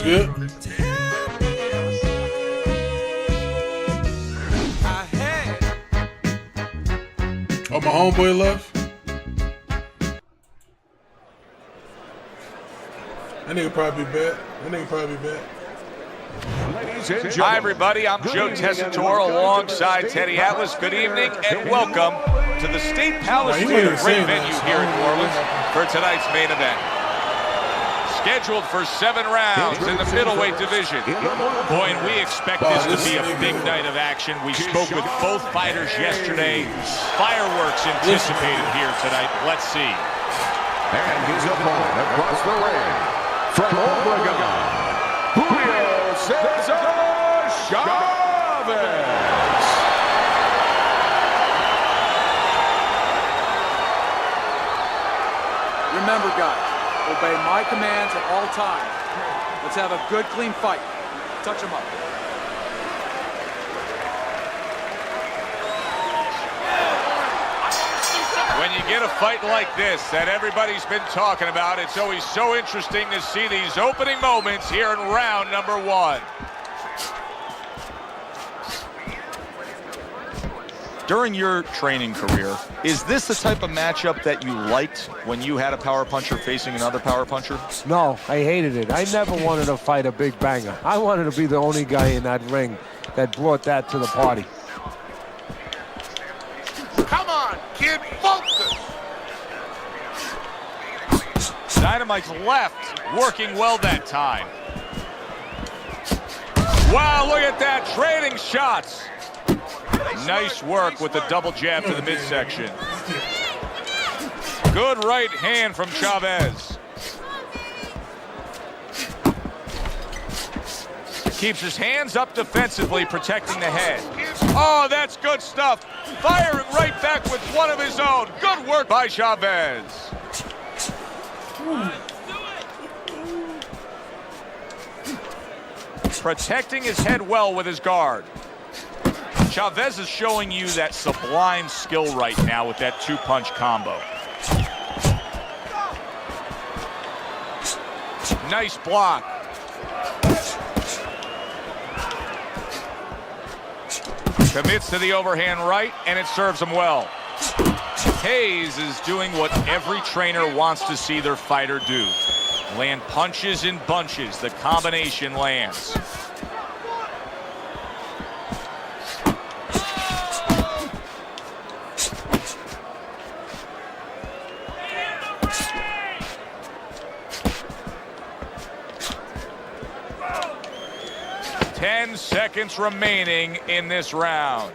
Good. Oh, my homeboy left. That nigga probably bet. That nigga probably bet. Hi, everybody. I'm Joe Tessitore alongside Teddy Atlas. Good evening and welcome to the State Palace Suite, a great venue here in New Orleans for tonight's main event. Scheduled for 7 rounds in the middleweight division. Boy, and we expect this to be a big night of action. We spoke with both fighters yesterday. Fireworks anticipated here tonight. Let's see. And his opponent across the ring from Oregon, Julio Cesar Chavez. Remember, guys, obey my commands at all times. Let's have a good, clean fight. Touch him up. When you get a fight like this that everybody's been talking about, it's always so interesting to see these opening moments here in round number 1. During your training career, is this the type of matchup that you liked when you had a power puncher facing another power puncher? No, I hated it. I never wanted to fight a big banger. I wanted to be the only guy in that ring that brought that to the party. Come on, kid, focus. Dynamite's left, working well that time. Wow, look at that, trading shots. Nice work with the double jab to the midsection. Good right hand from Chavez. Keeps his hands up defensively, protecting the head. Oh, that's good stuff. Firing right back with one of his own. Good work by Chavez. Protecting his head well with his guard. Chavez is showing you that sublime skill right now with that 2-punch combo. Nice block. Commits to the overhand right, and it serves him well. Hayes is doing what every trainer wants to see their fighter do. Land punches in bunches. The combination lands. Seconds remaining in this round.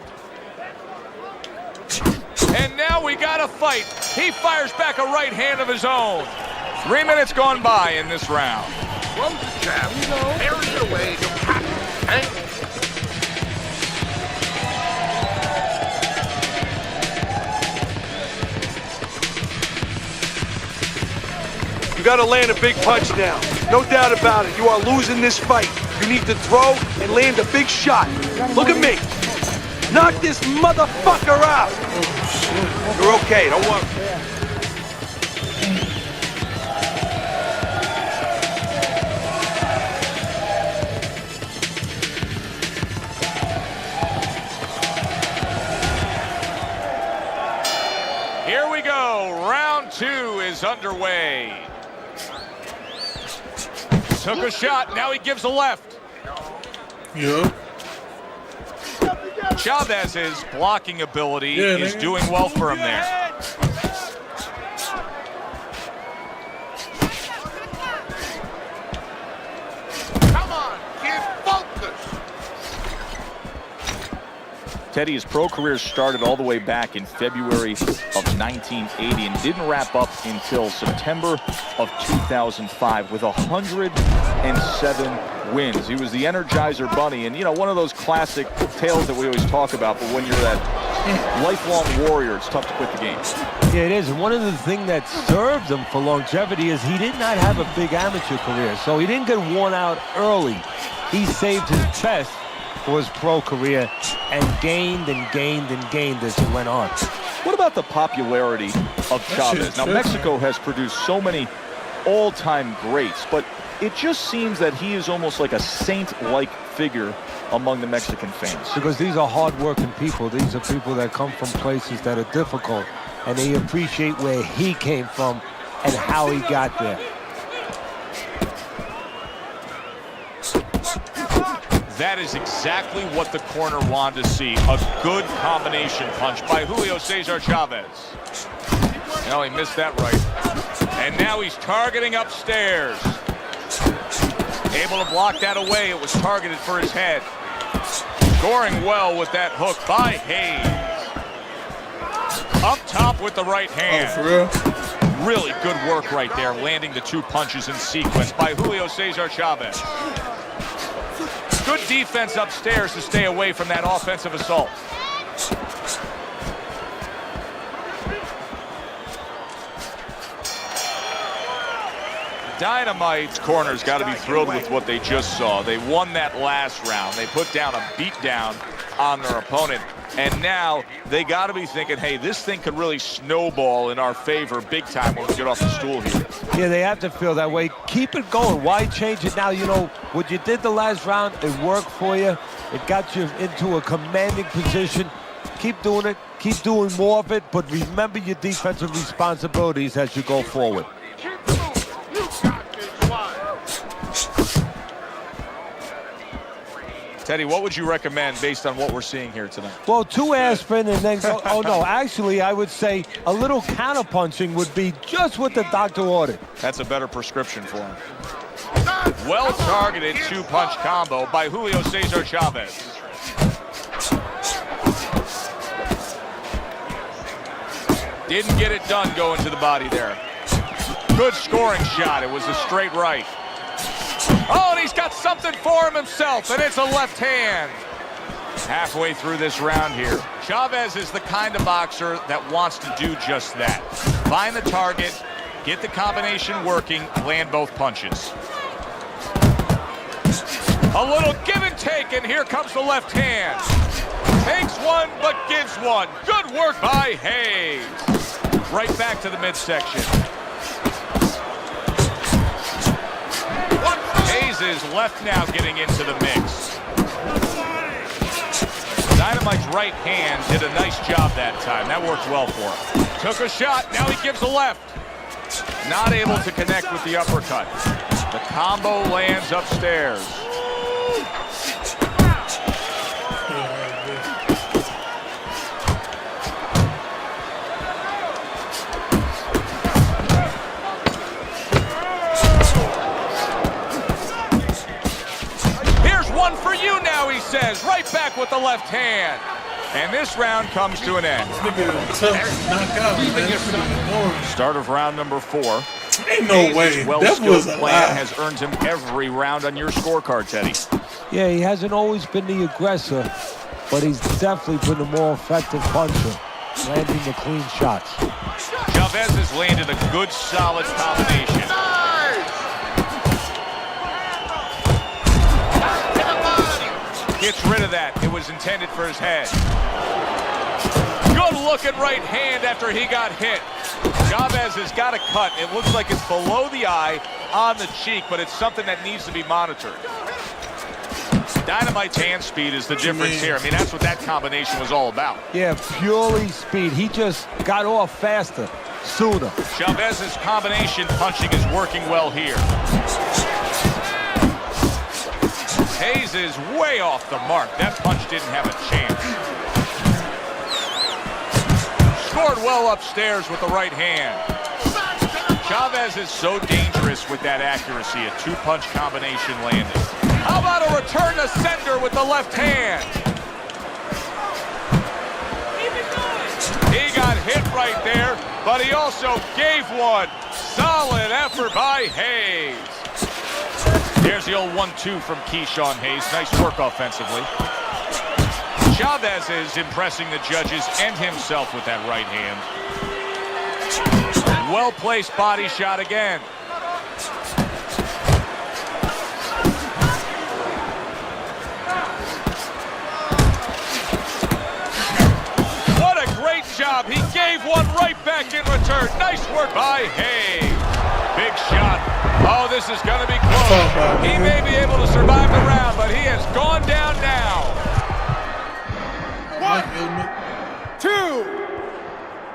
And now we got a fight. He fires back a right hand of his own. 3 minutes gone by in this round. Close the jab. Carry it away. You got to land a big punch now. No doubt about it. You are losing this fight. You need to throw and land a big shot. Look at me. Knock this motherfucker out. You're okay, don't worry. Here we go. Round 2 is underway. Took a shot, now he gives a left. Yeah. Chavez's blocking ability is doing well for him there. Come on, kid, focus. Teddy, his pro career started all the way back in February of 1980 and didn't wrap up until September of 2005 with 107 wins. He was the Energizer Bunny, and you know, one of those classic tales that we always talk about, but when you're that lifelong warrior, it's tough to quit the game. Yeah, it is. And one of the things that served him for longevity is he did not have a big amateur career, so he didn't get worn out early. He saved his best for his pro career and gained and gained and gained as he went on. What about the popularity of Chavez? Now, Mexico has produced so many all-time greats, but it just seems that he is almost like a saint-like figure among the Mexican fans. Because these are hard-working people. These are people that come from places that are difficult, and they appreciate where he came from and how he got there. That is exactly what the corner wanted to see. A good combination punch by Julio Cesar Chavez. No, he missed that right. And now he's targeting upstairs. Able to block that away. It was targeted for his head. Scoring well with that hook by Hayes. Up top with the right hand. Oh, for real? Really good work right there, landing the 2 punches in sequence by Julio Cesar Chavez. Good defense upstairs to stay away from that offensive assault. Dynamite's corner's got to be thrilled with what they just saw. They won that last round. They put down a beatdown on their opponent. And now they got to be thinking, hey, this thing could really snowball in our favor big time when we get off the stool here. Yeah, they have to feel that way. Keep it going. Why change it now? You know, what you did the last round, it worked for you. It got you into a commanding position. Keep doing it. Keep doing more of it. But remember your defensive responsibilities as you go forward. Teddy, what would you recommend based on what we're seeing here tonight? Well, 2 aspirin and then go, oh no, actually I would say a little counterpunching would be just what the doctor ordered. That's a better prescription for him. Well-targeted 2-punch combo by Julio Cesar Chavez. Didn't get it done going to the body there. Good scoring shot. It was a straight right. Oh, and he's got something for him himself, and it's a left hand. Halfway through this round here. Chavez is the kind of boxer that wants to do just that. Find the target, get the combination working, land both punches. A little give and take, and here comes the left hand. Takes one, but gives one. Good work by Hayes. Right back to the midsection. Hayes is left now getting into the mix. Dynamite's right hand did a nice job that time. That worked well for him. Took a shot, now he gives a left. Not able to connect with the uppercut. The combo lands upstairs. For you now, he says, right back with the left hand. And this round comes to an end. Start of round number 4. Ain't no way. That was a plan has earned him every round on your scorecard, Teddy. Yeah, he hasn't always been the aggressor, but he's definitely been the more effective puncher, landing the clean shots. Chavez has landed a good, solid combination. Gets rid of that. It was intended for his head. Good looking right hand after he got hit. Chavez has got a cut. It looks like it's below the eye on the cheek, but it's something that needs to be monitored. Dynamite's hand speed is the difference here. I mean, that's what that combination was all about. Yeah, purely speed. He just got off faster, sooner. Chavez's combination punching is working well here. Hayes is way off the mark. That punch didn't have a chance. Scored well upstairs with the right hand. Chavez is so dangerous with that accuracy. A 2-punch combination landing. How about a return to sender with the left hand? He got hit right there, but he also gave one. Solid effort by Hayes. There's the old 1-2 from Keyshawn Hayes. Nice work offensively. Chavez is impressing the judges and himself with that right hand. Well-placed body shot again. What a great job. He gave one right back in return. Nice work by Hayes. Big shot. Oh, this is going to be close. He may be able to survive the round, but he has gone down now. 1, 2. You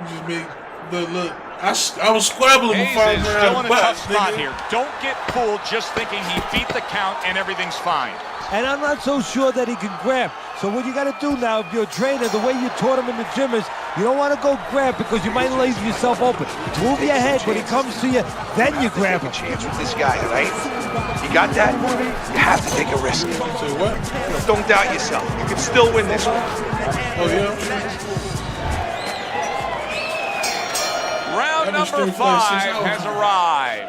just make the look. I was scrabbling Hayes before I is ran still out in of a tough box, spot nigga. here. Don't get fooled just thinking he beat the count and everything's fine. And I'm not so sure that he can grab. So what you got to do now, if you're a trainer, the way you taught him in the gym is, you don't want to go grab because you might leave yourself open. Move your head when he comes to you, then you grab him. Chance with this guy, right? You got that? You have to take a risk. Say what? Don't doubt yourself. You can still win this one. Oh, yeah? Round number 5 has arrived.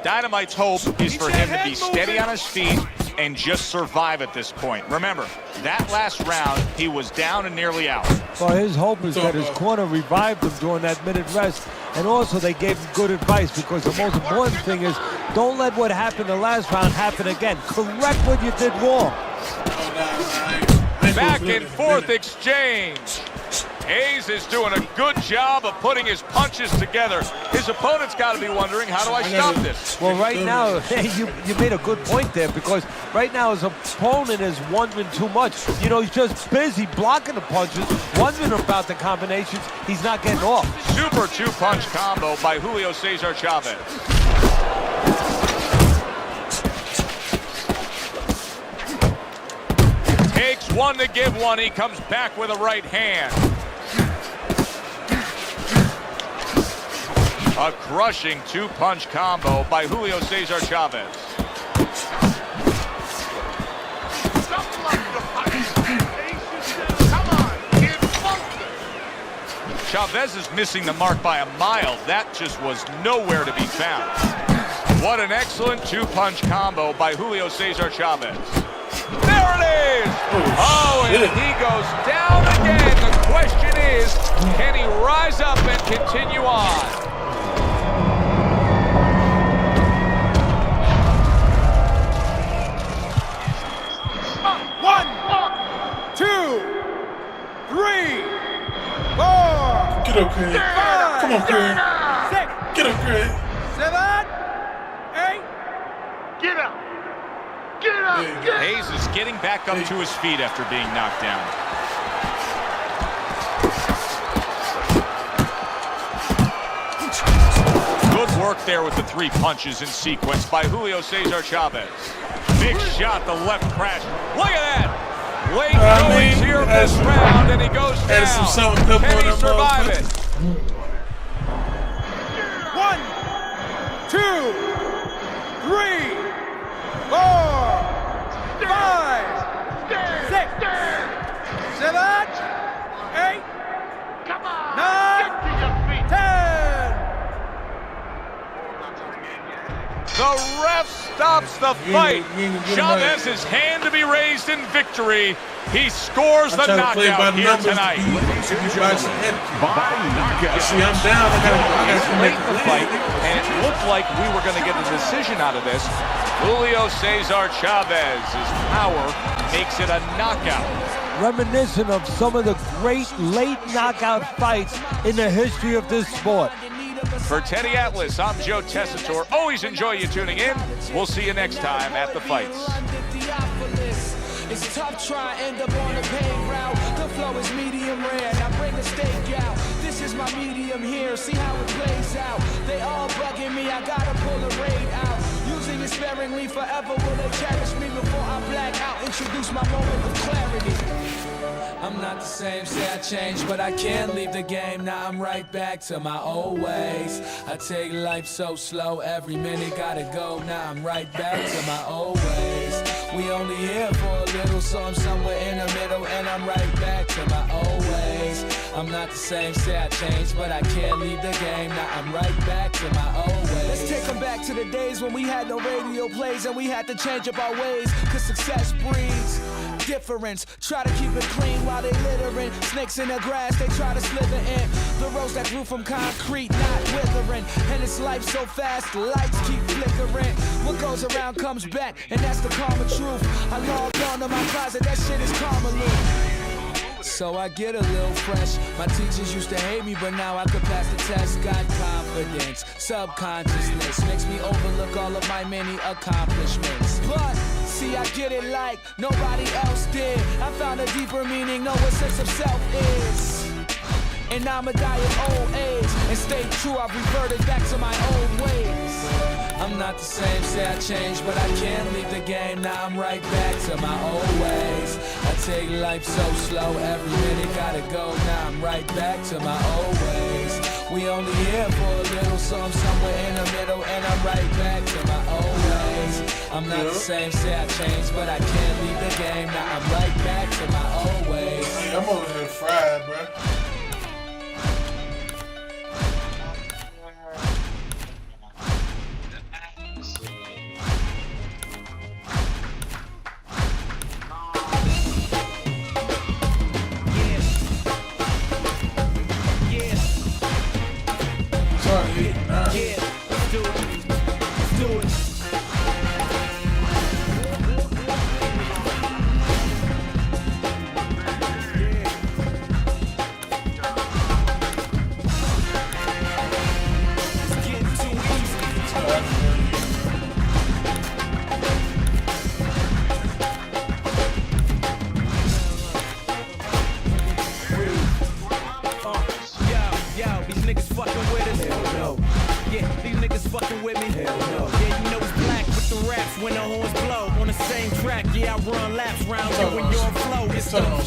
Dynamite's hope is for him to be steady on his feet and just survive at this point. Remember, that last round, he was down and nearly out. Well, his hope is that his corner revived him during that minute rest. And also they gave him good advice, because the most important thing is don't let what happened the last round happen again. Correct what you did wrong. Back and forth exchange. Hayes is doing a good job of putting his punches together. His opponent's got to be wondering, how do I stop this? Well, right now, you made a good point there, because right now his opponent is wondering too much. You know, he's just busy blocking the punches, wondering about the combinations. He's not getting off. Super two-punch combo by Julio Cesar Chavez. Takes one to give one. He comes back with a right hand. A crushing two-punch combo by Julio Cesar Chavez. Chavez is missing the mark by a mile. That just was nowhere to be found. What an excellent two-punch combo by Julio Cesar Chavez. There it is! Oh, and he goes down again. The question is, can he rise up and continue on? Get up, Craig. Come on, Craig. Get up, Craig. 7, 8. Get up. Get up. Get up. Hayes is getting back up to his feet after being knocked down. Good work there with the 3 punches in sequence by Julio Cesar Chavez. Big shot, the left crash. Look at that. Late goings here in this round, and he goes down. Can he survive it? 1, 2, 3, 4, 5, 6, 7, 8, 9, 10. The ref stops the fight. Chavez's hand to be raised in victory. He scores the knockout here tonight. See, I'm down. I got late in the fight, and it looked like we were going to get a decision out of this. Julio Cesar Chavez's power makes it a knockout. Reminiscent of some of the great late knockout fights in the history of this sport. For Teddy Atlas, I'm Joe Tessitore. Always enjoy you tuning in. We'll see you next time at the fights. It's tough trying to end up on a paved route. The flow is medium rare. Now bring the steak out. This is my medium here. See how it plays out. They all bugging me. I gotta pull the raid out. Using it sparingly forever. Will they cherish me before I black out? Introduce my moment of clarity. I'm not the same, say I changed, but I can't leave the game. Now I'm right back to my old ways. I take life so slow, every minute gotta go. Now I'm right back to my old ways. We only here for a little, so I'm somewhere in the middle, and I'm right back to my old ways. I'm not the same, say I changed, but I can't leave the game. Now I'm right back to my old ways. Let's take them back to the days when we had no radio plays and we had to change up our ways, cause success breeds difference. Try to keep it clean while they littering. Snakes in the grass, they try to slither in. The rose that grew from concrete, not withering. And it's life so fast, the lights keep flickering. What goes around comes back, and that's the karma truth. I logged on to my closet, that shit is karma loop. So I get a little fresh. My teachers used to hate me, but now I could pass the test. Got confidence, subconsciousness makes me overlook all of my many accomplishments. But see, I get it like nobody else did. I found a deeper meaning, know what sense of self is. and I'ma die of old age. And stay true, I've reverted back to my old ways. I'm not the same, say I changed, but I can't leave the game. Now I'm right back to my old ways. I take life so slow, every minute gotta go. Now I'm right back to my old ways. We only here for a little, so I'm somewhere in the middle, and I'm right back to my old ways. I'm not the same, say I changed, but I can't leave the game. Now I'm right back to my old ways. Hey, I'm over here fried, bruh.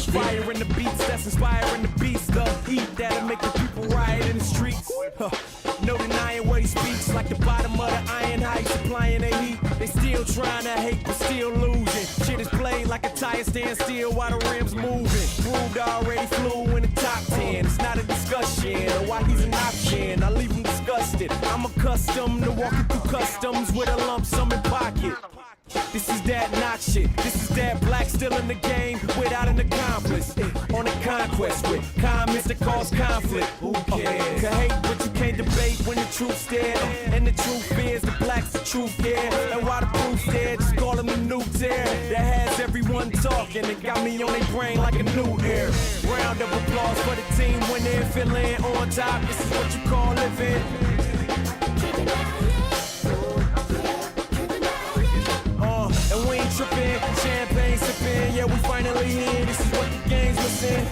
Fire in the beats that's inspiring the beast. The heat that'll make the people riot in the streets. No denying what he speaks. Like the bottom of the iron, how he's supplying the heat. They still trying to hate, but still losing. Shit is played like a tire stand still while the rims moving. Proved already flew in the top 10. It's not a discussion of why he's an option. I leave him disgusted. I'm accustomed to walking through customs with a lump sum in pocket. This is that knock shit. This is that black still in the game without an accomplice. On a conquest with comments that cause conflict. Who cares? Can hate, but you can't debate when the truth's there. And the truth is the black's the truth, yeah. And while the proof's there, just call him the new tear. That has everyone talking and got me on their brain like a new air. Round of applause for the team when they're feeling on top. This is what you call living. And we ain't tripping, champagne sipping. Yeah, we finally here. This is what the game's missing.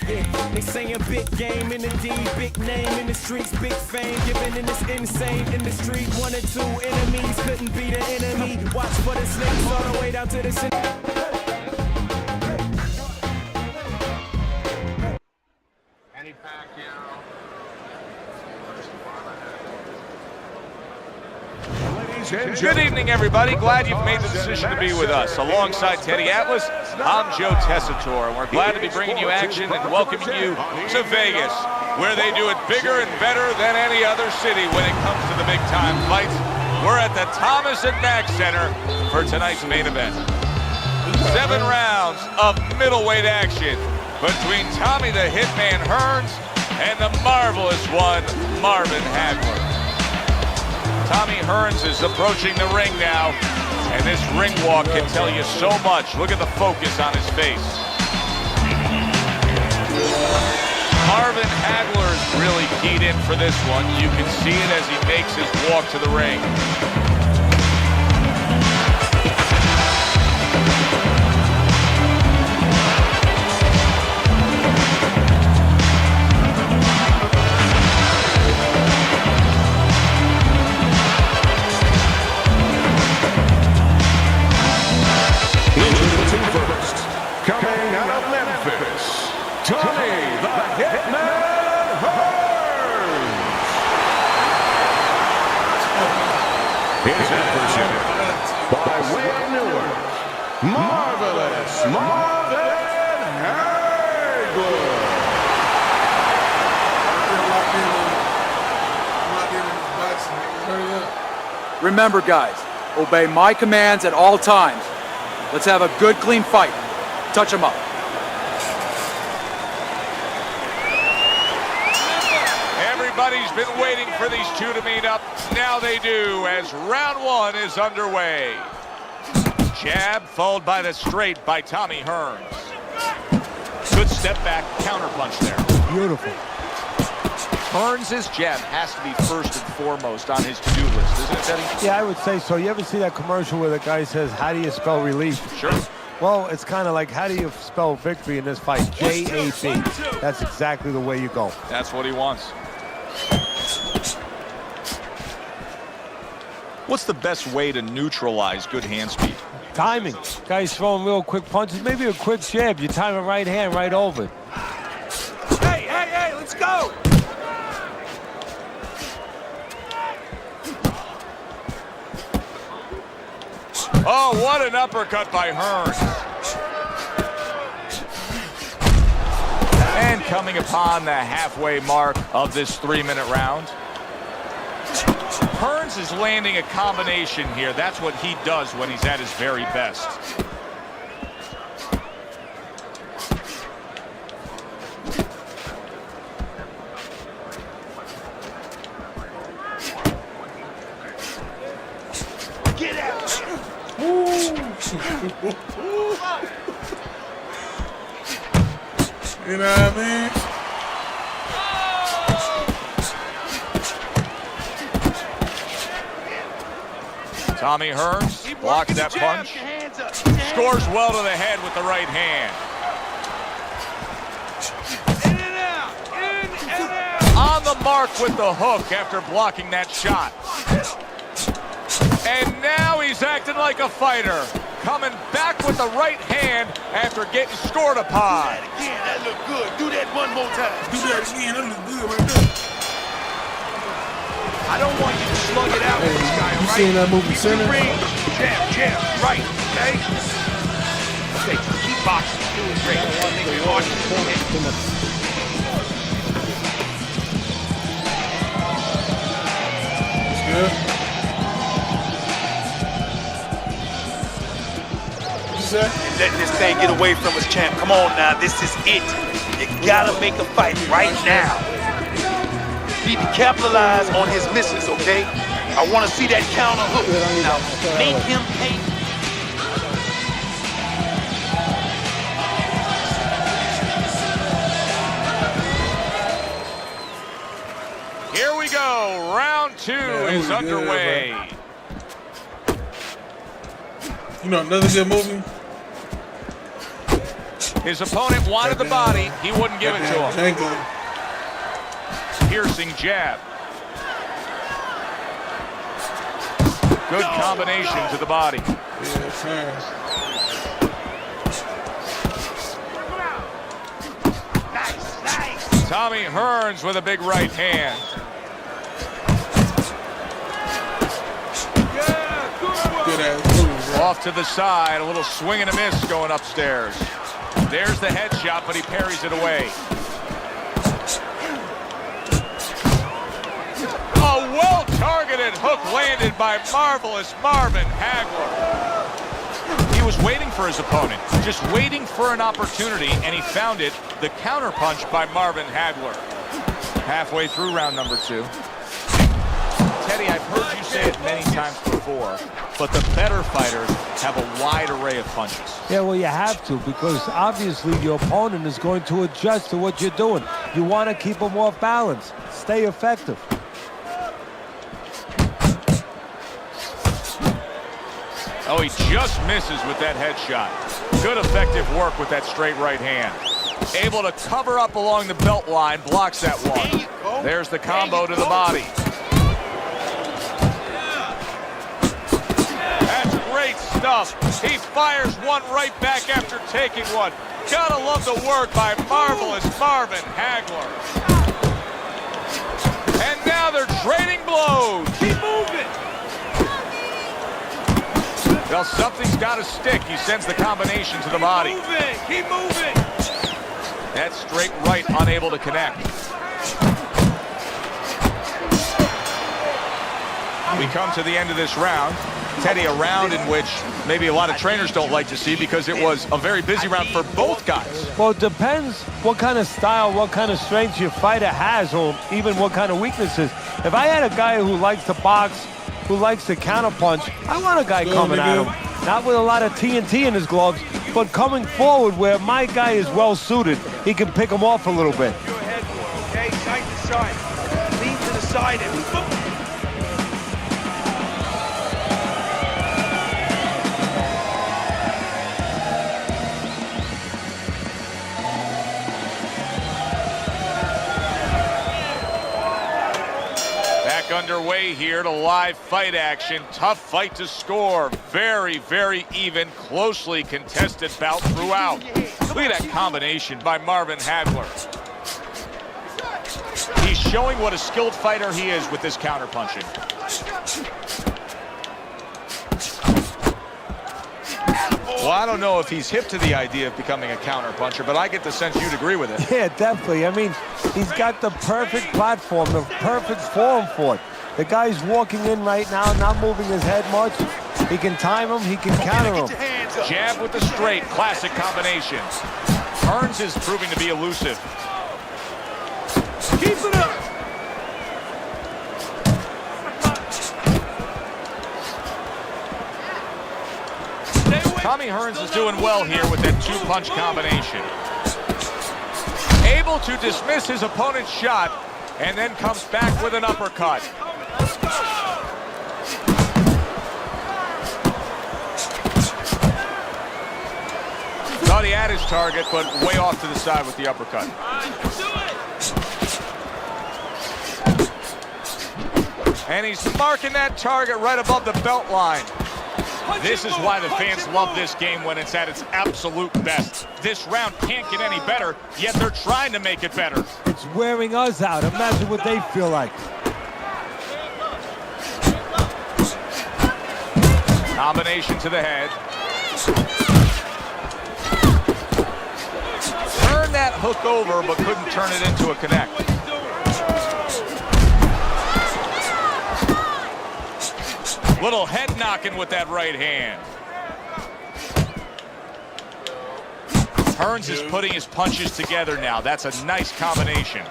Yeah, they saying big game in the D, big name in the streets, big fame given in this insane industry. 1 or 2 enemies couldn't be the enemy. Watch for the snakes all the way down to the center. Good evening, everybody. Glad you've made the decision to be with us. Alongside Teddy Atlas, I'm Joe Tessitore, and we're glad to be bringing you action and welcoming you to Vegas, where they do it bigger and better than any other city when it comes to the big-time fights. We're at the Thomas & Mack Center for tonight's main event. 7 rounds of middleweight action between Tommy the Hitman Hearns and the marvelous one, Marvin Hagler. Tommy Hearns is approaching the ring now, and this ring walk can tell you so much. Look at the focus on his face. Marvin Hagler is really keyed in for this one. You can see it as he makes his walk to the ring. Coming out of Memphis, Tommy the Hitman Hearns. His adversary, by way of Newark, Marvelous Marvin Hagler. Remember, guys, obey my commands at all times. Let's have a good, clean fight. Touch him up. Everybody's been waiting for these two to meet up. Now they do, as round 1 is underway. Jab followed by the straight by Tommy Hearns. Good step back counter punch there. Beautiful. Hearns' jab has to be first and foremost on his to-do list, isn't it, Teddy? Yeah, I would say so. You ever see that commercial where the guy says, how do you spell relief? Sure. Well, it's kind of like, how do you spell victory in this fight? J-A-B. That's exactly the way you go. That's what he wants. What's the best way to neutralize good hand speed? Timing. Guy's throwing real quick punches. Maybe a quick jab. You time a right hand right over. Hey, let's go! Oh, what an uppercut by Hearns. And coming upon the halfway mark of this 3-minute round. Hearns is landing a combination here. That's what he does when he's at his very best. Get out! You know what I mean? Tommy Hearns blocks that punch. Scores well to the head with the right hand. In and out! In and out! On the mark with the hook after blocking that shot. And now he's acting like a fighter. Coming back with the right hand after getting scored upon. Again, that looked good. Do that one more time. Do that again. That look good right there. I don't want you to slug it out with this guy, all right? Seen that movie Center? Jab, right, okay? Okay, keep boxing. Doing great. Make your heart Good. Let this thing get away from us, champ. Come on now, this is it. You gotta make a fight right now. You need to capitalize on his misses, okay? I want to see that counter hook. Now, make him pay. Here we go. Round 2 is underway. You know another good movie? His opponent wanted the body. He wouldn't give it to him. Piercing jab. Good combination to the body. Tommy Hearns with a big right hand. Off to the side, a little swing and a miss going upstairs. There's the headshot, but he parries it away. A well-targeted hook landed by marvelous Marvin Hagler. He was waiting for his opponent, just waiting for an opportunity, and he found it, the counterpunch by Marvin Hagler. Halfway through round number 2. Teddy, I've heard you say it many times before, but the better fighters have a wide array of punches. Yeah, well, you have to, because obviously your opponent is going to adjust to what you're doing. You want to keep them off balance. Stay effective. Oh, he just misses with that headshot. Good effective work with that straight right hand. Able to cover up along the belt line, blocks that one. There's the combo to the body. That's great stuff. He fires one right back after taking one. Gotta love the work by marvelous Marvin Hagler. And now they're trading blows. Keep moving. Well, something's got to stick. He sends the combination to the body. Keep moving. That straight right unable to connect. We come to the end of this round. Teddy, a round in which maybe a lot of trainers don't like to see because it was a very busy round for both guys. Well, it depends what kind of style, what kind of strength your fighter has, or even what kind of weaknesses. If I had a guy who likes to box, who likes to counterpunch, I want a guy coming at him. Not with a lot of TNT in his gloves, but coming forward where my guy is well suited. He can pick him off a little bit. Your head, okay? Tight to side. to the side and... Underway here to live fight action. Tough fight to score. Very, very even, closely contested bout throughout. Look at that combination by Marvin Hagler. He's showing what a skilled fighter he is with this counterpunching. Well, I don't know if he's hip to the idea of becoming a counterpuncher, but I get the sense you'd agree with it. Yeah, definitely. I mean, he's got the perfect platform, the perfect form for it. The guy's walking in right now, not moving his head much. He can time him, he can counter him. Jab with the straight, classic combinations. Hearns is proving to be elusive. Keep it up! Tommy Hearns is doing well here with that two-punch combination. Able to dismiss his opponent's shot and then comes back with an uppercut. Thought he had his target, but way off to the side with the uppercut. And he's marking that target right above the belt line. This is why the fans love this game when it's at its absolute best. This round can't get any better, yet they're trying to make it better. It's wearing us out. Imagine what they feel like. Combination to the head. Turned that hook over, but couldn't turn it into a connect. Little head knocking with that right hand. Hearns is putting his punches together now. That's a nice combination.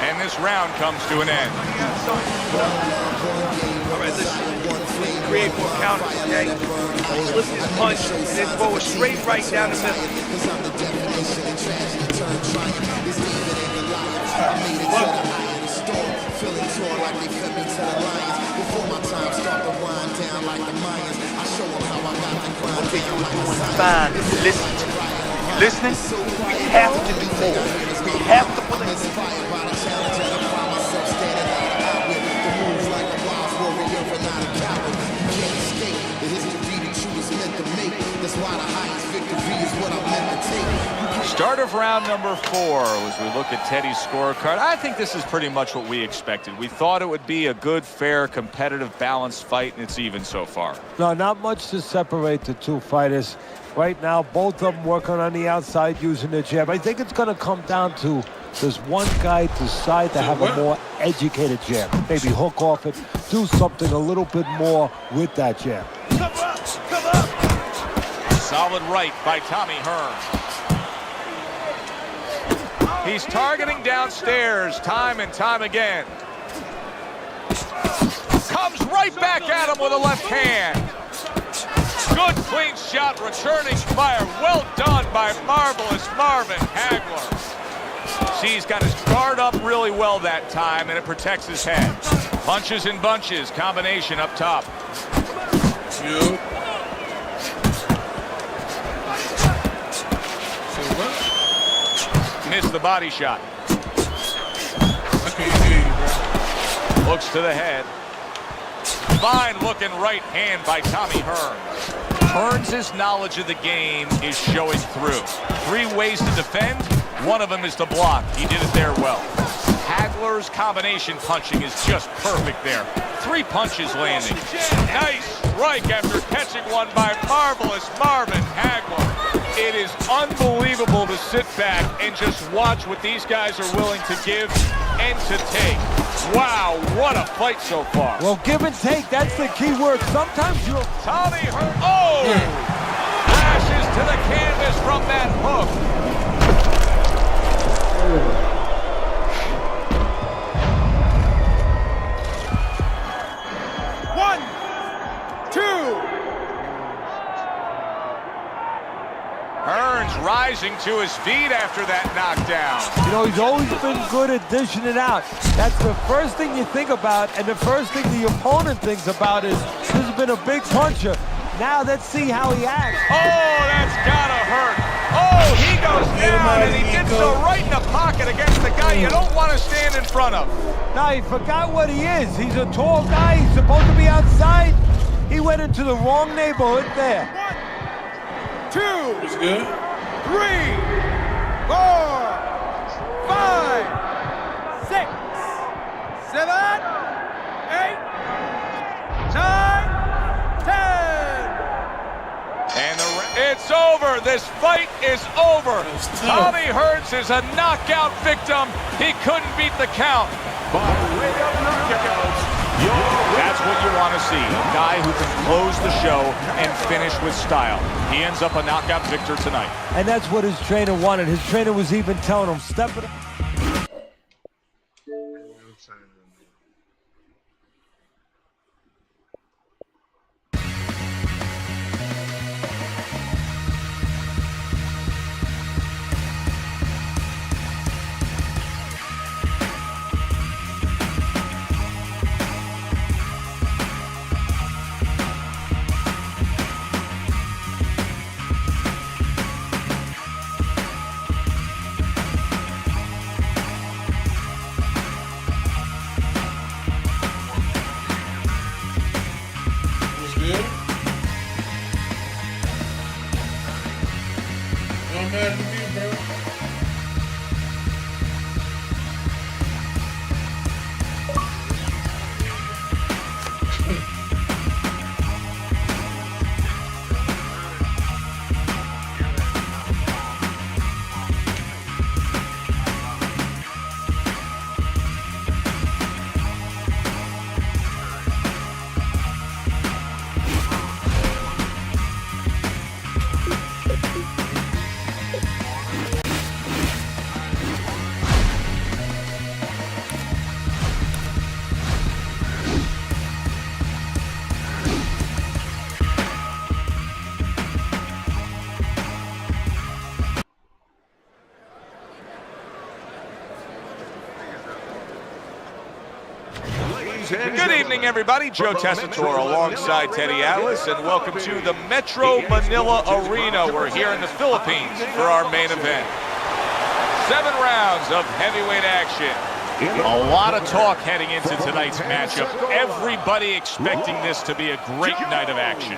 And this round comes to an end. All right, listen. Create more counters, okay? Slip this punch and then throw a straight right down the middle. Okay, you're doing fine. Listen to me. You listening? We have to do more. We have to play. Start of round number 4 as we look at Teddy's scorecard. I think this is pretty much what we expected. We thought it would be a good, fair, competitive, balanced fight, and it's even so far. No, not much to separate the two fighters. Right now, both of them working on the outside using the jab. I think it's going to come down to does one guy decide to have a more educated jab? Maybe hook off it, do something a little bit more with that jab. Come up, come up. Solid right by Tommy Hearns. He's targeting downstairs time and time again. Comes right back at him with a left hand. Good clean shot, returning fire. Well done by marvelous Marvin Hagler. See, he's got his guard up really well that time, and it protects his head. Punches and bunches, combination up top. Missed the body shot. Looks to the head. Fine looking right hand by Tommy Hearns. Hearns' knowledge of the game is showing through. 3 ways to defend. One of them is to block. He did it there well. Hagler's combination punching is just perfect there. 3 punches landing. Nice strike after catching one by marvelous Marvin Hagler. It is unbelievable to sit back and just watch what these guys are willing to give and to take. Wow, what a fight so far. Well, give and take, that's the key word. Sometimes you'll... Tommy Hearns, oh! Lashes to the canvas from that hook. Hearns rising to his feet after that knockdown. You know, he's always been good at dishing it out. That's the first thing you think about, and the first thing the opponent thinks about is, this has been a big puncher. Now let's see how he acts. Oh, that's gotta hurt. Oh, he goes down, and he did so right in the pocket against the guy you don't want to stand in front of. Now, he forgot what he is. He's a tall guy. He's supposed to be outside. He went into the wrong neighborhood there. 1, 2, 3, 4, 5, 6, 7, 8, 9, 10. And it's over. This fight is over. Tommy Hearns is a knockout victim. He couldn't beat the count. By way of knockouts, that's what you want to see. A guy who can close the show and finish with style. He ends up a knockout victor tonight. And that's what his trainer wanted. His trainer was even telling him, step it up. Good evening, everybody. Joe Tessitore alongside Teddy Atlas, and welcome to the Metro Manila Arena. We're here in the Philippines for our main event. 7 rounds of heavyweight action. A lot of talk heading into tonight's matchup. Everybody expecting this to be a great night of action.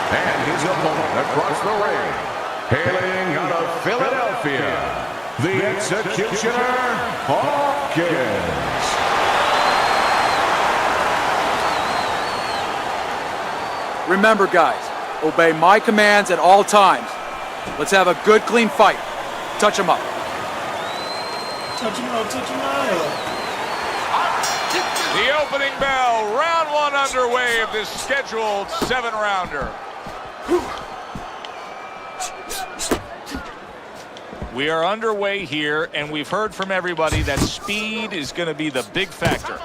And his opponent across the ring, hailing out of Philadelphia, the Executioner, Hawkins. Remember, guys, obey my commands at all times. Let's have a good, clean fight. Touch him up. Touch him out, touch him out. The opening bell, round 1 underway of this scheduled 7-rounder. We are underway here, and we've heard from everybody that speed is going to be the big factor.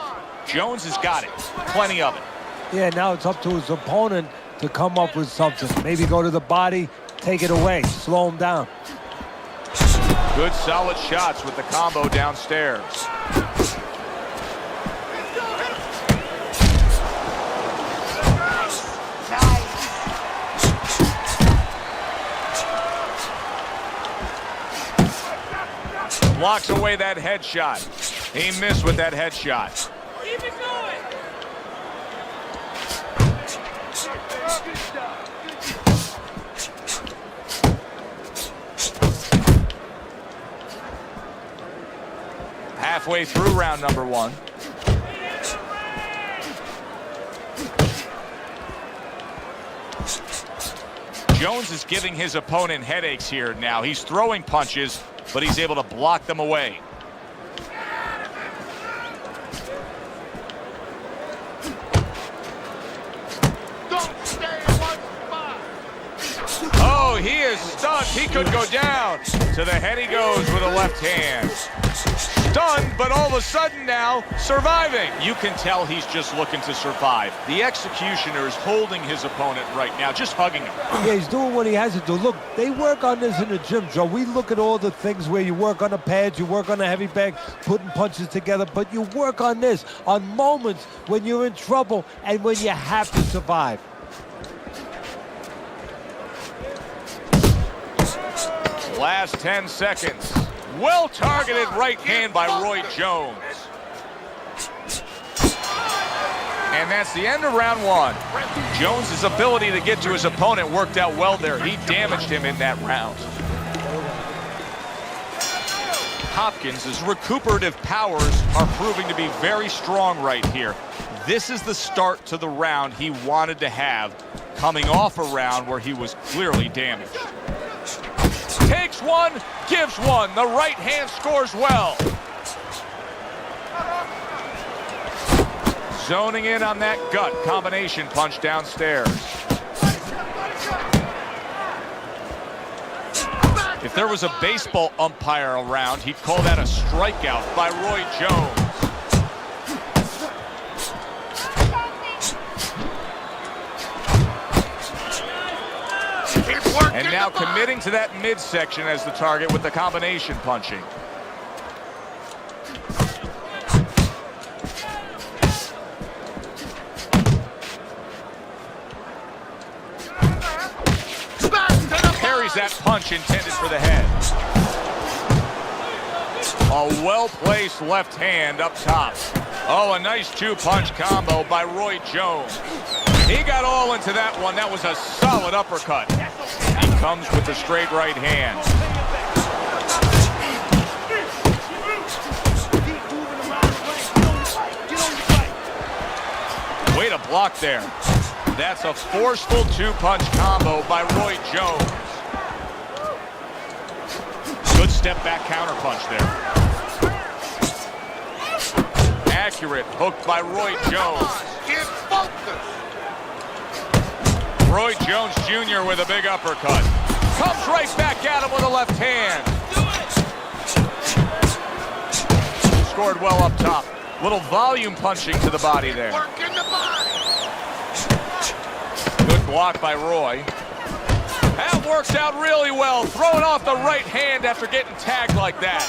Jones has got it, plenty of it. Yeah, now it's up to his opponent to come up with something. Maybe go to the body, take it away, slow him down. Good solid shots with the combo downstairs. Blocks away that headshot. He missed with that headshot. Keep it going. Halfway through round number 1. Jones is giving his opponent headaches here now. He's throwing punches, but he's able to block them away. Oh, he is stunned. He could go down. To the head he goes with a left hand. stunned, but all of a sudden now surviving. You can tell he's just looking to survive. The executioner is holding his opponent right now, just hugging him. Yeah, he's doing what he has to do. Look, they work on this in the gym, Joe. We look at all the things where you work on the pads, you work on the heavy bag, putting punches together, but you work on this, on moments when you're in trouble and when you have to survive. Last 10 seconds. Well-targeted right hand by Roy Jones. And that's the end of round one. Jones's ability to get to his opponent worked out well there. He damaged him in that round. Hopkins' recuperative powers are proving to be very strong right here. This is the start to the round he wanted to have, coming off a round where he was clearly damaged. Takes one, gives one. The right hand scores well. Zoning in on that gut combination punch downstairs. If there was a baseball umpire around, he'd call that a strikeout by Roy Jones. And now committing to that midsection as the target with the combination punching. Parries that punch intended for the head. A well-placed left hand up top. Oh, a nice two-punch combo by Roy Jones. He got all into that one. That was a solid uppercut. He comes with the straight right hand. Way to block there. That's a forceful two-punch combo by Roy Jones. Good step-back counterpunch there. Accurate hook by Roy Jones. Roy Jones Jr. with a big uppercut. Comes right back at him with a left hand. Scored well up top. Little volume punching to the body there. Good block by Roy. That works out really well. Throwing off the right hand after getting tagged like that.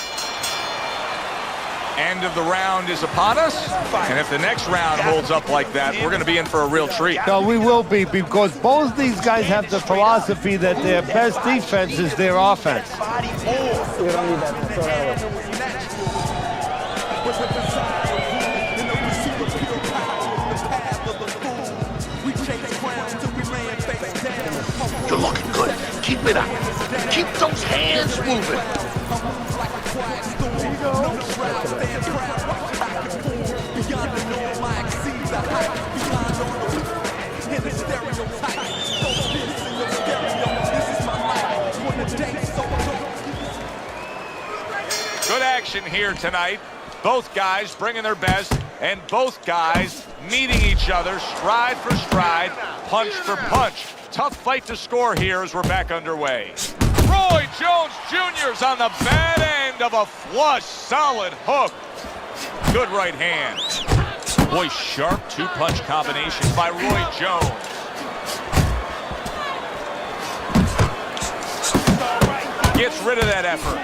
End of the round is upon us, and if the next round holds up like that, we're going to be in for a real treat. No, we will be, because both these guys have the philosophy that their best defense is their offense. We don't need that. You're looking good. Keep it up. Keep those hands moving. Good action here tonight. Both guys bringing their best, and both guys meeting each other stride for stride, punch for punch. Tough fight to score here as we're back underway. Roy Jones Jr.'s on the bad end of a flush, solid hook. Good right hand. Boy, sharp two-punch combination by Roy Jones. Gets rid of that effort.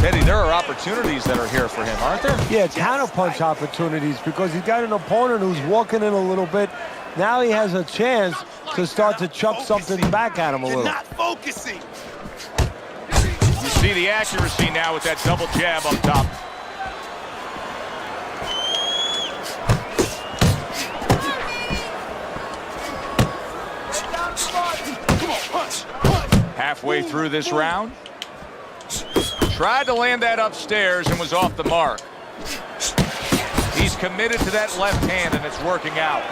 Teddy, there are opportunities that are here for him, aren't there? Yeah, counterpunch opportunities, because he's got an opponent who's walking in a little bit. Now he has a chance to start to chuck something back at him a little. Not focusing. You see the accuracy now with that double jab up top. Halfway through this round. Tried to land that upstairs and was off the mark. He's committed to that left hand, and it's working out.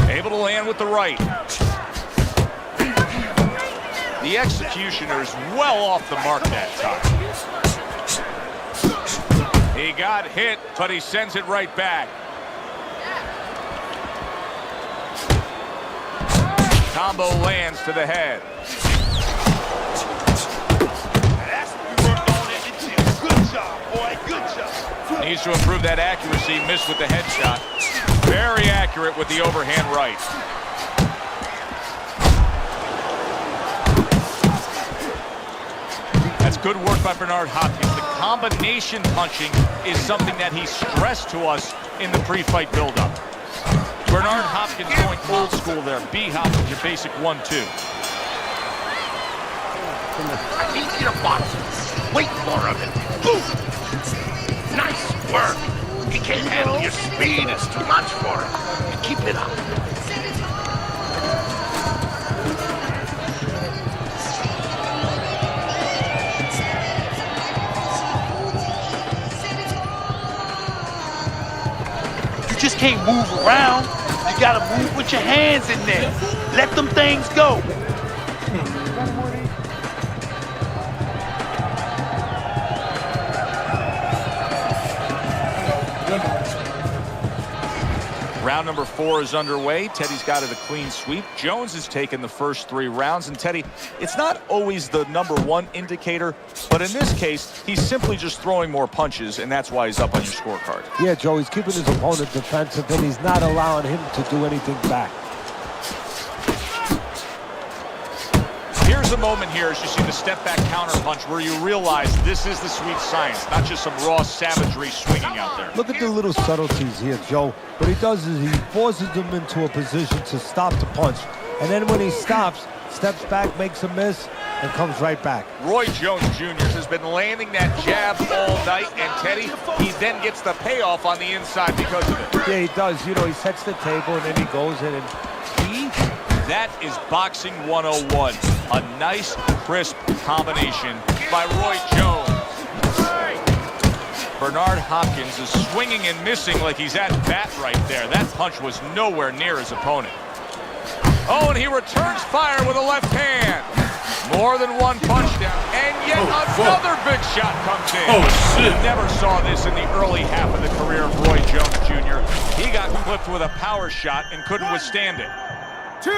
Able to land with the right. The executioner's well off the mark that time. He got hit, but he sends it right back. Combo lands to the head. That's what we worked on at the gym. Good job, boy. Good job. Needs to improve that accuracy. Missed with the headshot. Very accurate with the overhand right. That's good work by Bernard Hopkins. The combination punching is something that he stressed to us in the pre-fight build-up. Bernard Hopkins going old school there. B-hop with your basic 1-2. I need you to box. Wait more of it. Boom! Nice work. He can't handle your speed. It's too much for him. Keep it up. You just can't move around. You gotta move with your hands in there. Let them things go. Round number 4 is underway. Teddy's got it a clean sweep. Jones has taken the first 3 rounds. And Teddy, it's not always the #1 indicator, but in this case, he's simply just throwing more punches, and that's why he's up on your scorecard. Yeah, Joe, he's keeping his opponent defensive, and he's not allowing him to do anything back. Here's a moment here as you see the step-back counter punch where you realize this is the sweet science, not just some raw savagery swinging out there. Look at the little subtleties here, Joe. What he does is he forces them into a position to stop the punch. And then when he stops, steps back, makes a miss, and comes right back. Roy Jones Jr. has been landing that jab all night, and Teddy, he then gets the payoff on the inside because of it. Yeah, he does. You know, he sets the table, and then he goes in and that is boxing 101. A nice, crisp combination by Roy Jones. Bernard Hopkins is swinging and missing like he's at bat right there. That punch was nowhere near his opponent. Oh, and he returns fire with a left hand. More than one punch down, and yet another big shot comes in. Oh, shit. Never saw this in the early half of the career of Roy Jones Jr. He got clipped with a power shot and couldn't withstand it. 2.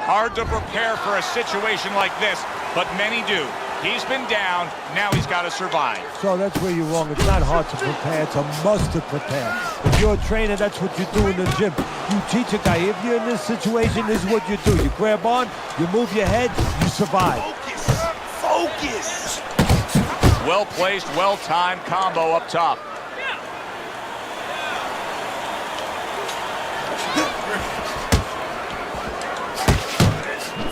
Hard to prepare for a situation like this, but many do. He's been down, now he's got to survive. So that's where you're wrong. It's not hard to prepare, it's a must to prepare. If you're a trainer, that's what you do in the gym. You teach a guy, if you're in this situation, this is what you do. You grab on, you move your head, you survive. Focus! Well-placed, well-timed combo up top.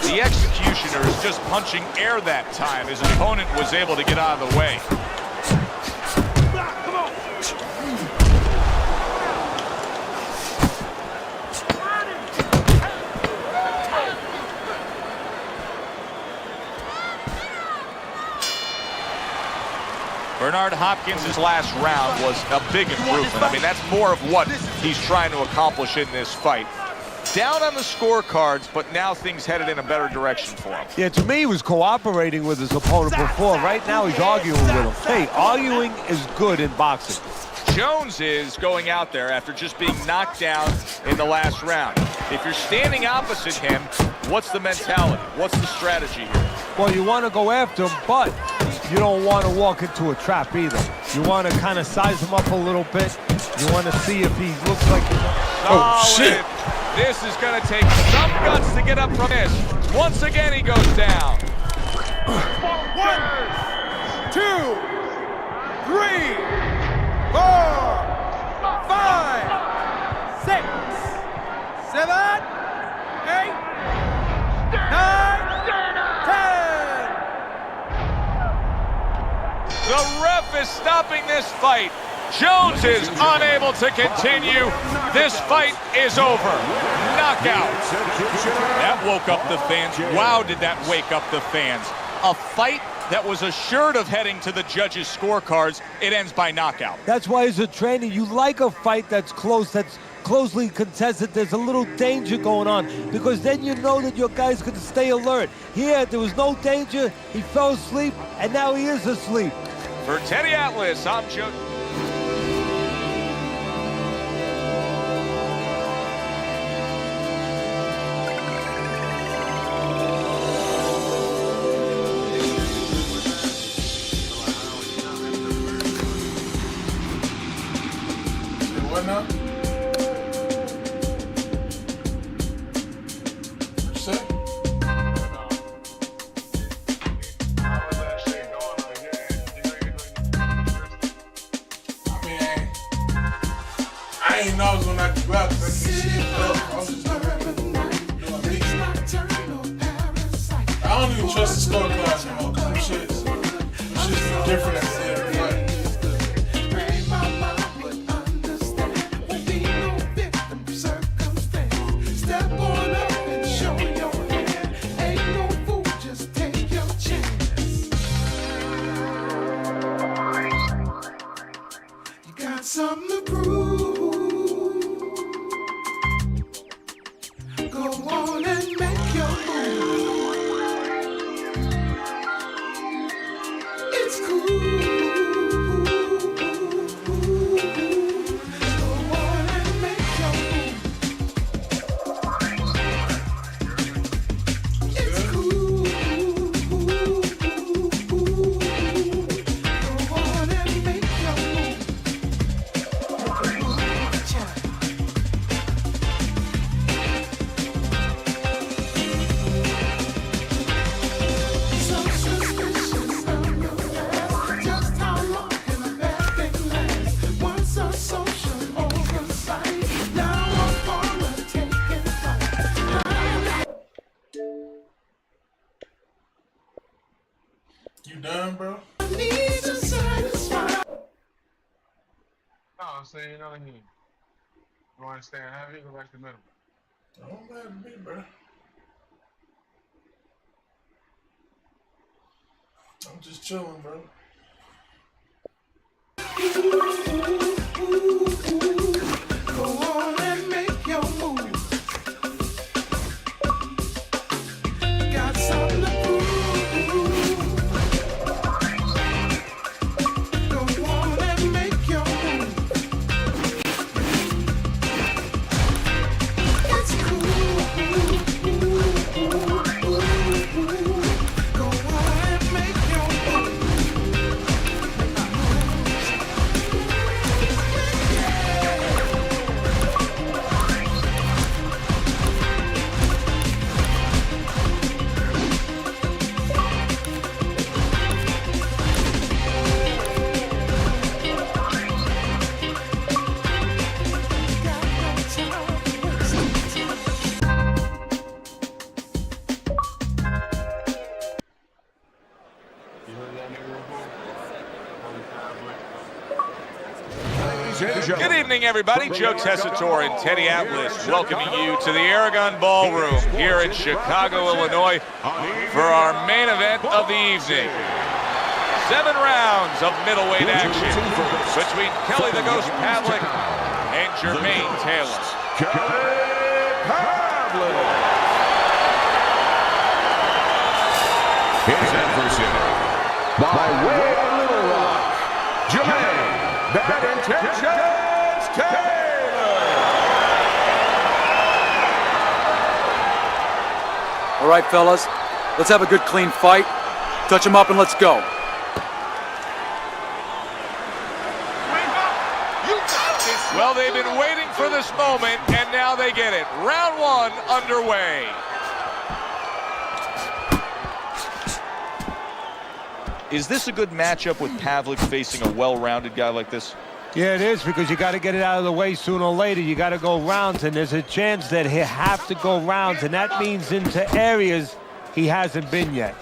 The executioner is just punching air that time. His opponent was able to get out of the way. Bernard Hopkins' last round was a big improvement. I mean, that's more of what he's trying to accomplish in this fight. Down on the scorecards, but now things headed in a better direction for him. Yeah, to me, he was cooperating with his opponent before. Right now, he's arguing with him. Hey, arguing is good in boxing. Jones is going out there after just being knocked down in the last round. If you're standing opposite him, what's the mentality? What's the strategy here? Well, you want to go after him, but you don't want to walk into a trap either. You want to kind of size him up a little bit. You want to see if he looks like he's... Oh, shit. This is going to take some guts to get up from this. Once again, he goes down. 1, 2, 3, 4, 5, 6, 7, 8, 9, 10. The ref is stopping this fight. Jones is unable to continue. This fight is over. Knockout. That woke up the fans. Wow, did that wake up the fans. A fight that was assured of heading to the judges' scorecards. It ends by knockout. That's why as a trainer, you like a fight that's close, that's closely contested. There's a little danger going on because then you know that your guy's going to stay alert. Here, there was no danger. He fell asleep, and now he is asleep. For Teddy Atlas, I'm Joe. I don't even trust the scorecards anymore because them shit's different at the end of the fight. Something to prove. Go on and make your move. It's cool. Go on and make your move. It's cool. Go on and make your move. You done, bro? No, I'm saying another hand. You want to stand heavy? Go back to middle. Don't matter to me, bro. I'm just chilling, bro. Go on and make your move. Got something to prove. Go on and make your move. It's cool. Go on and make your move. Good evening, everybody. Joe Tessitore and Teddy Atlas welcoming you to the Aragon Ballroom here in Chicago, Illinois for our main event of the evening. 7 rounds of middleweight action between Kelly the Ghost Pavlik and Jermaine Taylor. His adversary, by way of Little Rock, Jermaine Bad Intentions Taylor. All right, fellas, let's have a good, clean fight. Touch him up and let's go. Well, they've been waiting for this moment, and now they get it. Round 1 underway. Is this a good matchup with Pavlik facing a well-rounded guy like this? Yeah, it is, because you got to get it out of the way sooner or later. You got to go rounds, and there's a chance that he'll have to go rounds, and that means into areas he hasn't been yet.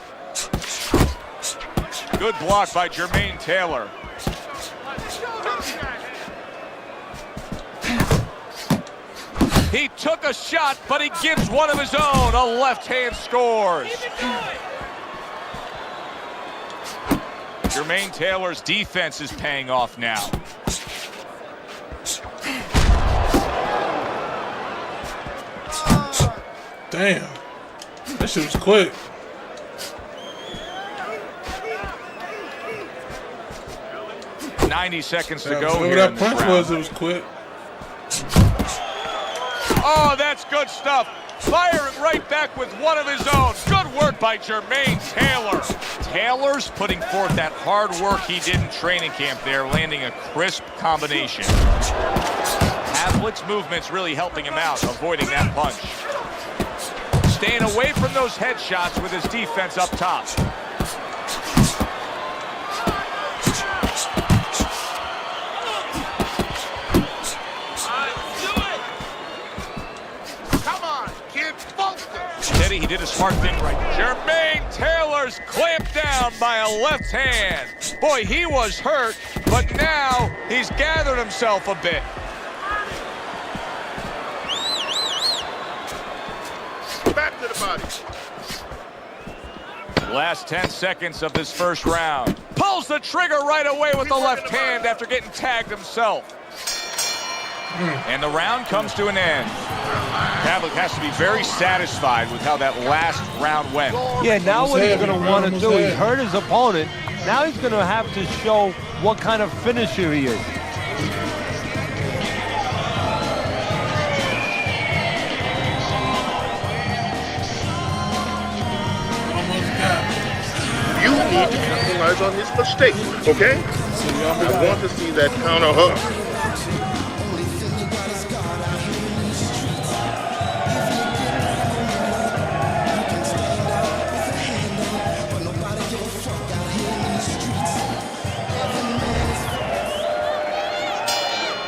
Good block by Jermaine Taylor. He took a shot, but he gives one of his own. A left hand scores. Jermaine Taylor's defense is paying off now. Damn. That shit was quick. .90 seconds to go Whatever here that in this punch round. was, it was quick. Oh, that's good stuff. Firing right back with one of his own. Good work by Jermaine Taylor. Taylor's putting forth that hard work he did in training camp there, landing a crisp combination. Pavlik's movement's really helping him out, avoiding that punch. Staying away from those headshots with his defense up top. Teddy. He did a smart thing right there. Jermaine Taylor's clamped down by a left hand. Boy, he was hurt, but now he's gathered himself a bit. Back to the body. Last 10 seconds of this first round. Pulls the trigger right away with the left hand after getting tagged himself. And the round comes to an end. Pavlik has to be very satisfied with how that last round went. Yeah, now what he's going to want to do, he hurt his opponent. Now he's going to have to show what kind of finisher he is. You need to capitalize on his mistake, okay? I want to see that counter hook.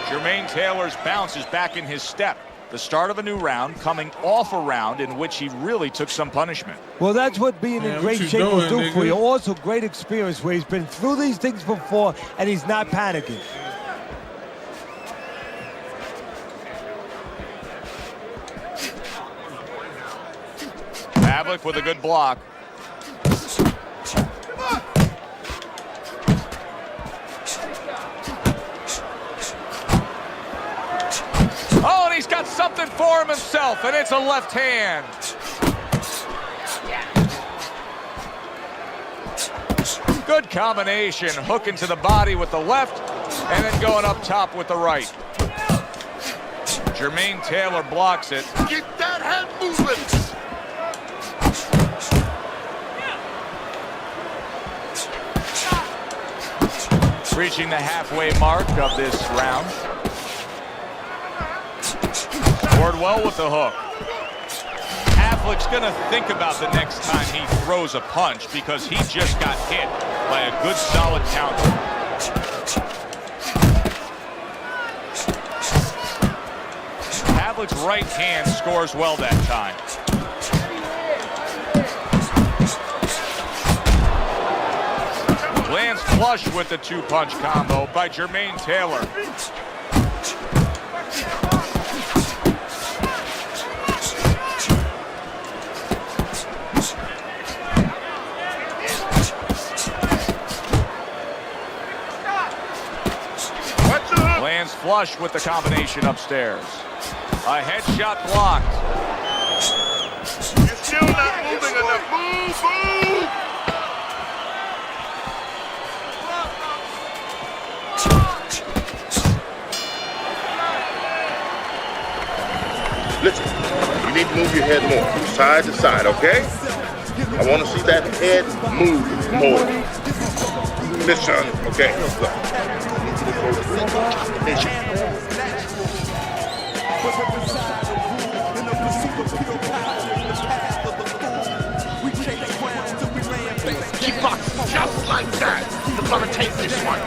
Jermaine Taylor's bounce is back in his step. The start of a new round, coming off a round in which he really took some punishment. Well, that's what being in great shape will do for you. Also, great experience where he's been through these things before and he's not panicking. Pavlik with a good block. Oh, and he's got something for him himself, and it's a left hand. Good combination, hooking to the body with the left, and then going up top with the right. Jermaine Taylor blocks it. Get that head moving! Reaching the halfway mark of this round. Scored well with the hook. Pavlik's gonna think about the next time he throws a punch because he just got hit by a good solid counter. Pavlik's right hand scores well that time. Lands flush with the two-punch combo by Jermaine Taylor. Lands flush with the combination upstairs. A headshot blocked. You're still not moving enough. Move, move! Listen, you need to move your head more, from side to side, okay? I want to see that head move more. Listen, okay, look. Keep boxing just like that. You're gonna take this one.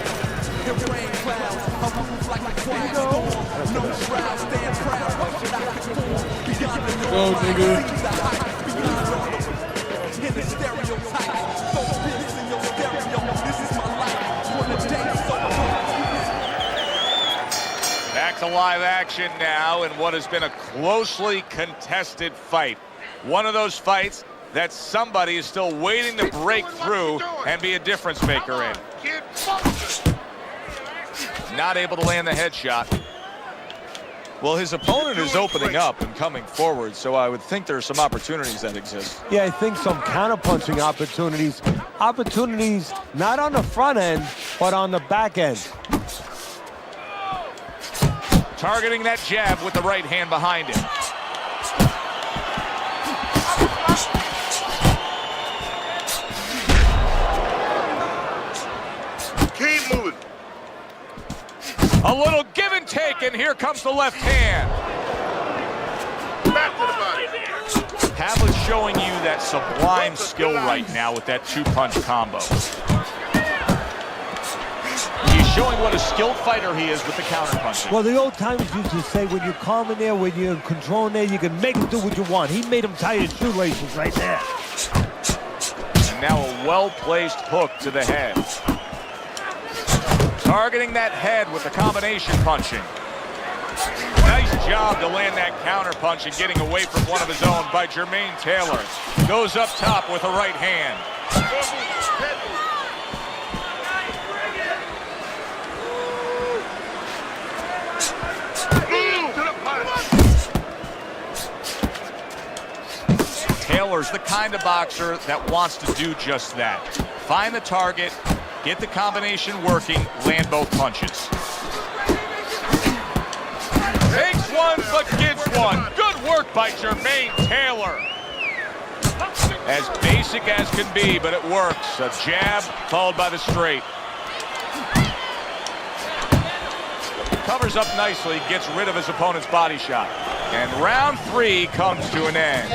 Go, nigga. Back to live action now in what has been a closely contested fight. One of those fights that somebody is still waiting to break through and be a difference maker in. Not able to land the headshot. Well, his opponent is opening up and coming forward, so I would think there are some opportunities that exist. Yeah, I think some counter-punching opportunities. Opportunities not on the front end, but on the back end. Targeting that jab with the right hand behind him. Keep moving. A little give and take, and here comes the left hand. Back to the body. Pavlik's showing you that sublime skill right now with that two-punch combo. He's showing what a skilled fighter he is with the counterpunching. Well, the old timers used to say when you're calm in there, when you're in control in there, you can make him do what you want. He made him tie his shoelaces right there. And now a well-placed hook to the head. Targeting that head with the combination punching. Nice job to land that counter punch and getting away from one of his own by Jermaine Taylor. Goes up top with a right hand. Taylor's the kind of boxer that wants to do just that. Find the target, get the combination working, land both punches. Takes one, but gets one. Good work by Jermaine Taylor. As basic as can be, but it works. A jab followed by the straight. Covers up nicely, gets rid of his opponent's body shot. And round 3 comes to an end.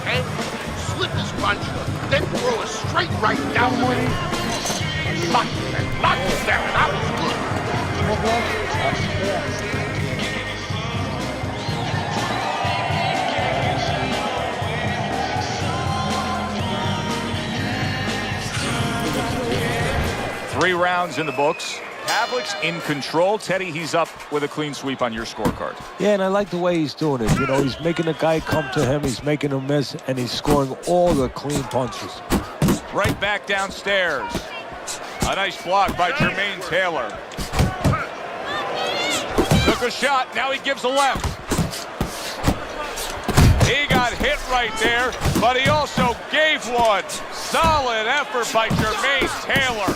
Okay? Slip his punch, then throw a straight right down the middle. Knock it down. That was good. 3 rounds in the books. Pavlik's in control. Teddy, he's up with a clean sweep on your scorecard. Yeah, and I like the way he's doing it. You know, he's making the guy come to him, he's making him miss, and he's scoring all the clean punches. Right back downstairs. A nice block by Jermaine Taylor. Took a shot, now he gives a left. He got hit right there, but he also gave one. Solid effort by Jermaine Taylor.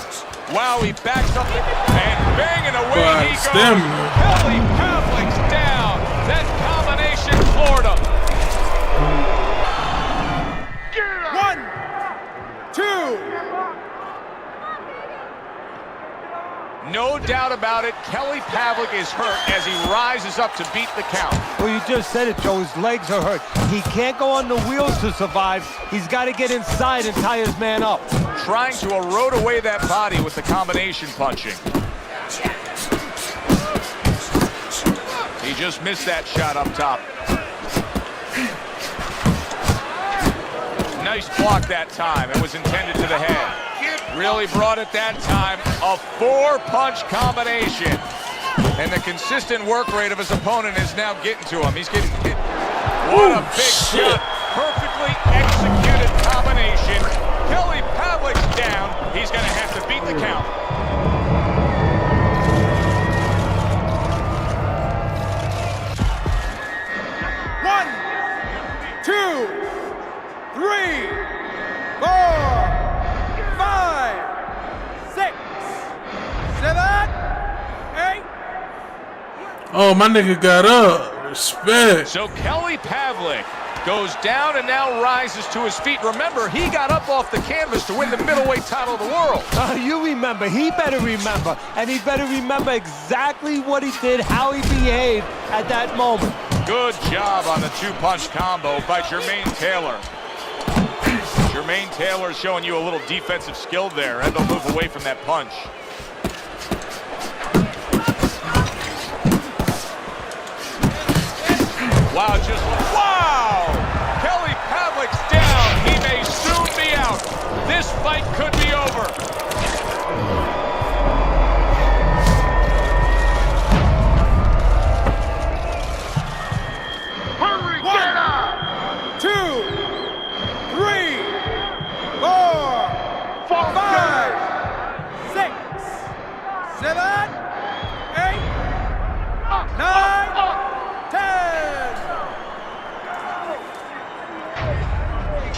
Wow, he backs up and banging away he goes. Kelly Pavlik's down. That combination floored him. 1, 2. No doubt about it, Kelly Pavlik is hurt as he rises up to beat the count. Well, you just said it, Joe. His legs are hurt. He can't go on the wheels to survive. He's got to get inside and tie his man up. Trying to erode away that body with the combination punching. He just missed that shot up top. Nice block that time. It was intended to the head. Really brought it that time. A 4-punch combination. And the consistent work rate of his opponent is now getting to him. He's getting hit. What a big shot. Perfectly executed combination. Kelly Pavlik's down. He's going to have to beat the count. One, 2, 3, 4, 5, 6, 7, 8. Oh, my nigga got up. Respect. So Kelly Pavlik goes down and now rises to his feet. Remember, he got up off the canvas to win the middleweight title of the world. You remember. He better remember. And he better remember exactly what he did, how he behaved at that moment. Good job on the 2-punch combo by Jermaine Taylor. Jermaine Taylor showing you a little defensive skill there. Had to move away from that punch. Wow, wow! Kelly Pavlik's down. He may soon be out. This fight could be over. Hurry, 1, 2, 3, 4, 5, 6, 7, 8, 9, 10.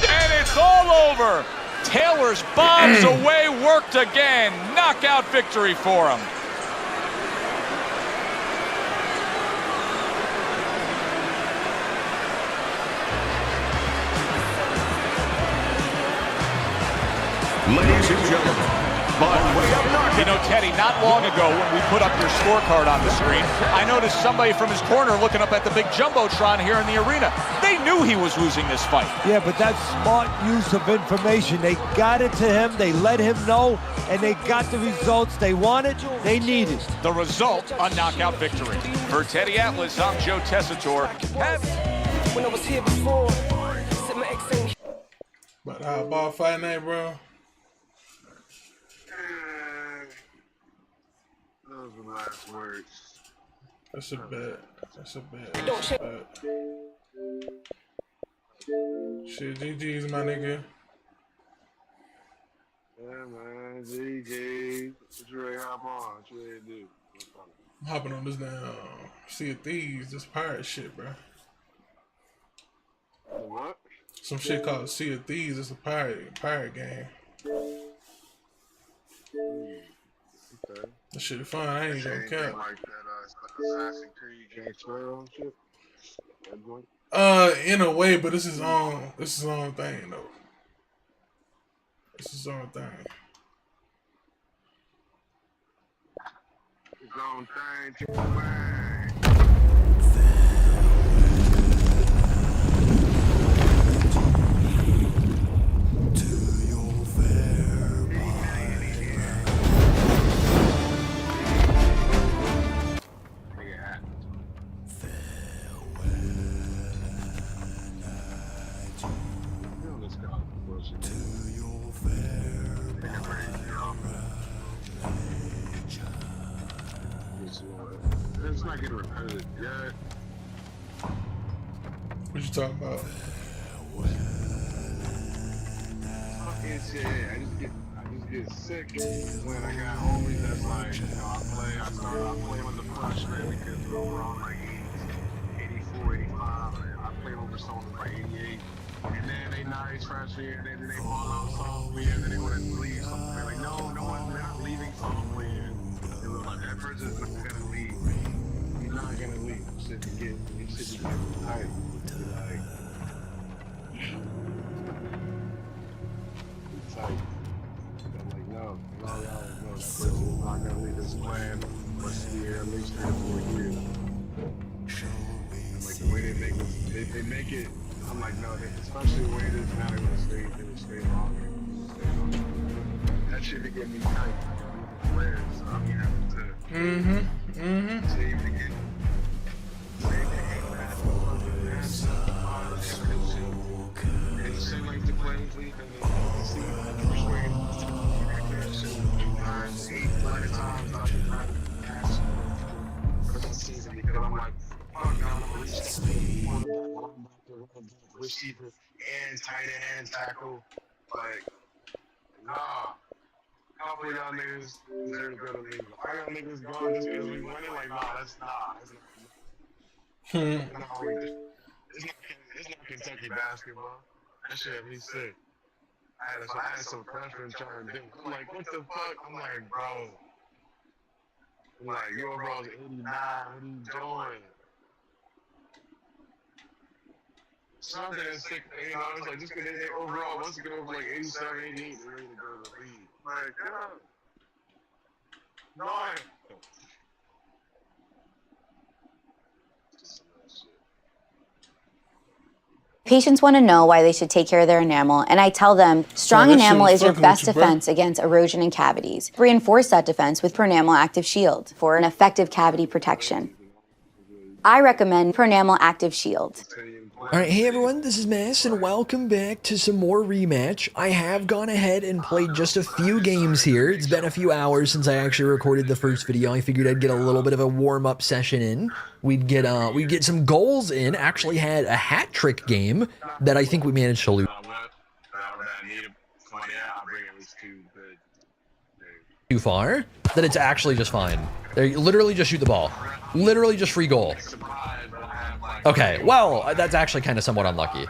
And it's all over. Taylor's bombs away, worked again. Knockout victory for him. Ladies and gentlemen, But, you know, Teddy, not long ago when we put up your scorecard on the screen, I noticed somebody from his corner looking up at the big Jumbotron here in the arena. They knew he was losing this fight. Yeah, but that's smart use of information. They got it to him, they let him know, and they got the results they wanted, they needed. The result, a knockout victory. For Teddy Atlas, I'm Joe Tessitore. When I was here before, But how about fight night, bro? Those were my last words. That's a bet. That's a bet. That's a bet. Shit, GG's, my nigga. Yeah, man. GG. What you ready to hop on? What you ready to do? I'm hopping on this damn Sea of Thieves, this pirate shit, bro. What? Some shit called Sea of Thieves. It's a pirate game. Okay. That shit fun. I ain't gonna count. Like that, Assassin's Creed Jack Sparrow shit. That joint? In a way, but this is on thing though. This is on thing. It's on thing, triple bang. It's not getting repetitive yet. What you talking about? Fucking shit. I just get sick when I got homies that's like, you know, I play with the freshman because we're on like 84, 85. I played over songs like 88. And then they nice freshman, and then they ball out softly, and then they want to leave something. They're like, no, they're not leaving softly. And it was like, that person's not gonna leave. He's not gonna leave. Shit to get tight. Like, it's tight. I'm like, no, that person's not gonna leave this plan for a year, at least 3 or 4 years. And like the way they make it, I'm like, no, especially the way it is now, they're gonna stay longer. That shit be getting me tight. Players, so I'm having to save the game. It's the same like the playing league, and then see the first way. By the time I season, because I'm like, fuck, I'm a receiver and tight end and tackle. Like, nah. Couple of y'all niggas deserve to go to league. I got niggas going just because we winning. Like, nah, that's not. It's not Kentucky basketball. That shit be sick. I had some freshmen trying to do. I'm like, what the fuck? I'm like, bro. I'm like, your overall's 89. What are you doing? Something that's sick, you know, it's like, just because they overall, once you get over like 87, 88, they're ready to go to the league. Like, God. No. Patients want to know why they should take care of their enamel, and I tell them strong enamel is your best defense against erosion and cavities. Reinforce that defense with Pronamel Active Shield for an effective cavity protection. I recommend Pronamel Active Shield. Alright, hey everyone, this is Mass, and welcome back to some more Rematch. I have gone ahead and played just a few games here. It's been a few hours since I actually recorded the first video. I figured I'd get a little bit of a warm-up session in. We'd get some goals in. Actually had a hat trick game that I think we managed to lose. Too far, that it's actually just fine. They literally just shoot the ball. Literally just free goal. Okay, well, that's actually kind of somewhat unlucky.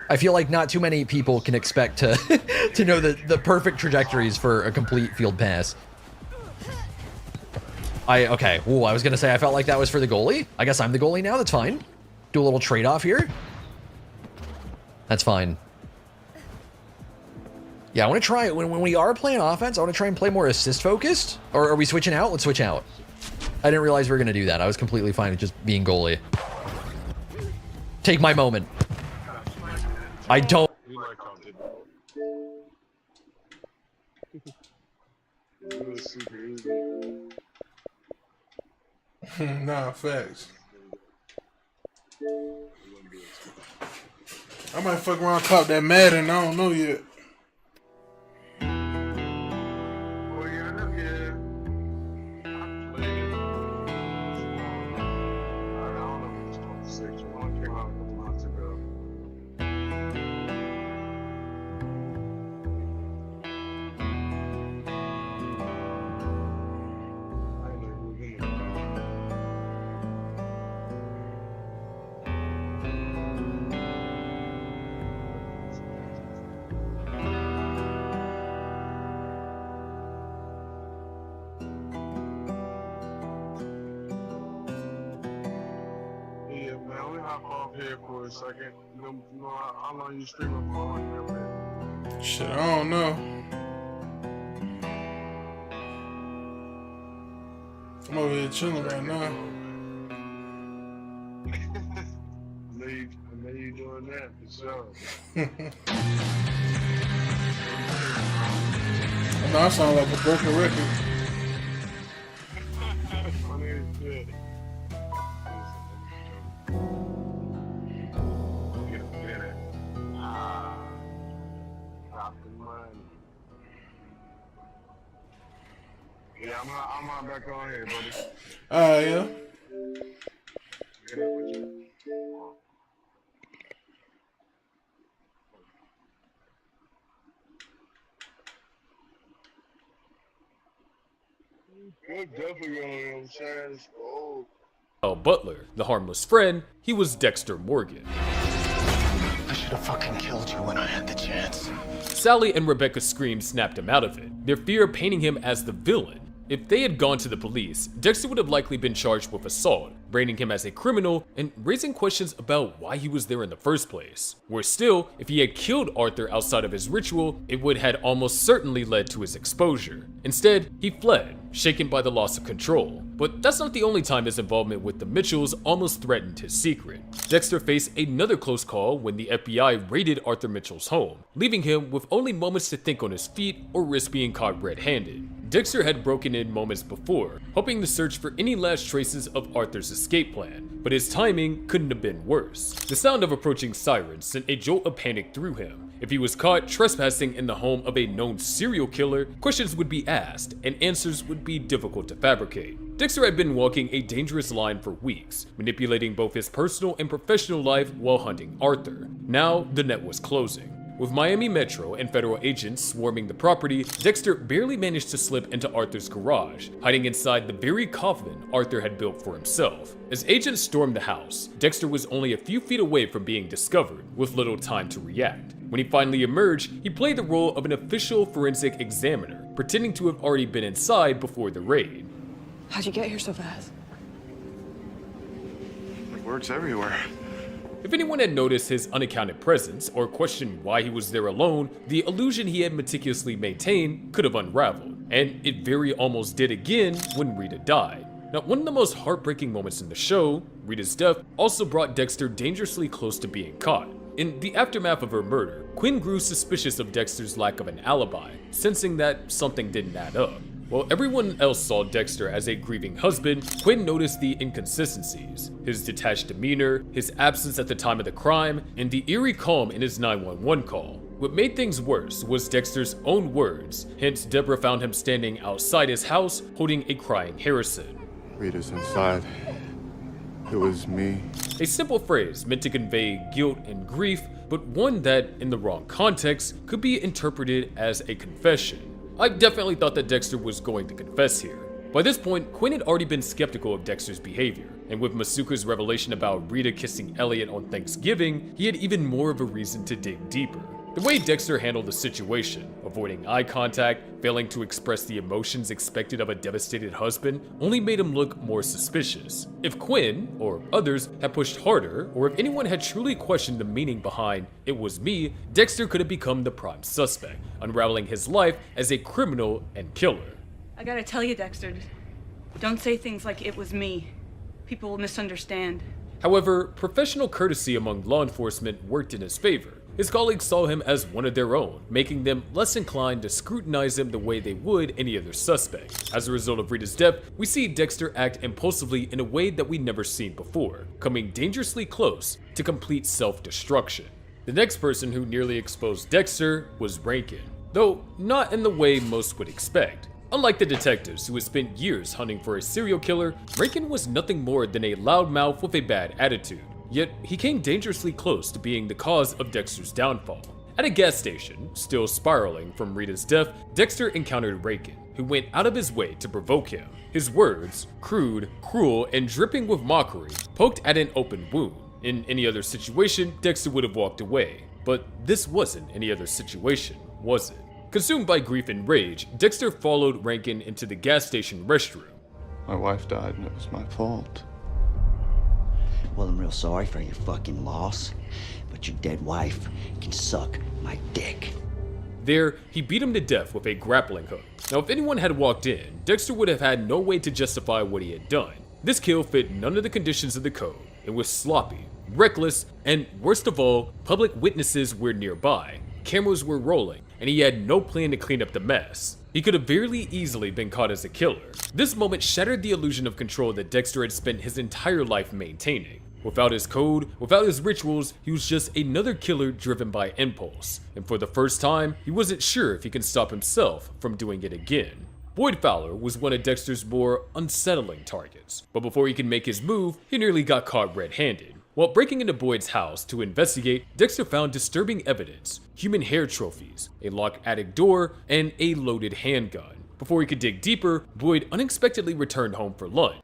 I feel like not too many people can expect to to know the perfect trajectories for a complete field pass. Okay, ooh, I was gonna say I felt like that was for the goalie. I guess I'm the goalie now, that's fine. Do a little trade-off here. That's fine. Yeah, I want to try, when we are playing offense, I want to try and play more assist-focused. Or are we switching out? Let's switch out. I didn't realize we were going to do that. I was completely fine with just being goalie. Take my moment. I don't... Nah, facts. I might fuck around cop that Madden, I don't know yet. Here for a second. You know how long you streaming for? Shit, I don't know. I'm over here chilling right now. I know you doing that for sure. I know I sound like a broken record. Funny as shit. Yeah, I'm on back on here, buddy. Yeah. Get up with you. You're definitely gonna shine gold. Butler, the harmless friend, he was Dexter Morgan. I should have fucking killed you when I had the chance. Sally and Rebecca's scream snapped him out of it, their fear painting him as the villain. If they had gone to the police, Dexter would have likely been charged with assault, branding him as a criminal and raising questions about why he was there in the first place. Worse still, if he had killed Arthur outside of his ritual, it would have almost certainly led to his exposure. Instead, he fled, shaken by the loss of control. But that's not the only time his involvement with the Mitchells almost threatened his secret. Dexter faced another close call when the FBI raided Arthur Mitchell's home, leaving him with only moments to think on his feet or risk being caught red-handed. Dexter had broken in moments before, hoping to search for any last traces of Arthur's escape plan, but his timing couldn't have been worse. The sound of approaching sirens sent a jolt of panic through him. If he was caught trespassing in the home of a known serial killer, questions would be asked, and answers would be difficult to fabricate. Dexter had been walking a dangerous line for weeks, manipulating both his personal and professional life while hunting Arthur. Now, the net was closing. With Miami Metro and federal agents swarming the property, Dexter barely managed to slip into Arthur's garage, hiding inside the very coffin Arthur had built for himself. As agents stormed the house, Dexter was only a few feet away from being discovered, with little time to react. When he finally emerged, he played the role of an official forensic examiner, pretending to have already been inside before the raid. How'd you get here so fast? It works everywhere. If anyone had noticed his unaccounted presence or questioned why he was there alone, the illusion he had meticulously maintained could have unraveled. And it very almost did again when Rita died. Now, one of the most heartbreaking moments in the show, Rita's death, also brought Dexter dangerously close to being caught. In the aftermath of her murder, Quinn grew suspicious of Dexter's lack of an alibi, sensing that something didn't add up. While everyone else saw Dexter as a grieving husband, Quinn noticed the inconsistencies. His detached demeanor, his absence at the time of the crime, and the eerie calm in his 911 call. What made things worse was Dexter's own words, hence Deborah found him standing outside his house holding a crying Harrison. Rita's inside. It was me. A simple phrase meant to convey guilt and grief, but one that, in the wrong context, could be interpreted as a confession. I definitely thought that Dexter was going to confess here. By this point, Quinn had already been skeptical of Dexter's behavior, and with Masuka's revelation about Rita kissing Elliot on Thanksgiving, he had even more of a reason to dig deeper. The way Dexter handled the situation, avoiding eye contact, failing to express the emotions expected of a devastated husband, only made him look more suspicious. If Quinn, or others, had pushed harder, or if anyone had truly questioned the meaning behind "it was me," Dexter could have become the prime suspect, unraveling his life as a criminal and killer. I gotta tell you, Dexter, don't say things like "it was me." People will misunderstand. However, professional courtesy among law enforcement worked in his favor. His colleagues saw him as one of their own, making them less inclined to scrutinize him the way they would any other suspect. As a result of Rita's death, we see Dexter act impulsively in a way that we'd never seen before, coming dangerously close to complete self-destruction. The next person who nearly exposed Dexter was Rankin, though not in the way most would expect. Unlike the detectives who had spent years hunting for a serial killer, Rankin was nothing more than a loudmouth with a bad attitude. Yet, he came dangerously close to being the cause of Dexter's downfall. At a gas station, still spiraling from Rita's death, Dexter encountered Rankin, who went out of his way to provoke him. His words, crude, cruel, and dripping with mockery, poked at an open wound. In any other situation, Dexter would have walked away. But this wasn't any other situation, was it? Consumed by grief and rage, Dexter followed Rankin into the gas station restroom. My wife died and it was my fault. Well, I'm real sorry for your fucking loss, but your dead wife can suck my dick. There, he beat him to death with a grappling hook. Now, if anyone had walked in, Dexter would have had no way to justify what he had done. This kill fit none of the conditions of the code. It was sloppy, reckless, and worst of all, public witnesses were nearby. Cameras were rolling, and he had no plan to clean up the mess. He could have very easily been caught as a killer. This moment shattered the illusion of control that Dexter had spent his entire life maintaining. Without his code, without his rituals, he was just another killer driven by impulse. And for the first time, he wasn't sure if he can stop himself from doing it again. Boyd Fowler was one of Dexter's more unsettling targets, but before he could make his move, he nearly got caught red-handed. While breaking into Boyd's house to investigate, Dexter found disturbing evidence: human hair trophies, a locked attic door, and a loaded handgun. Before he could dig deeper, Boyd unexpectedly returned home for lunch.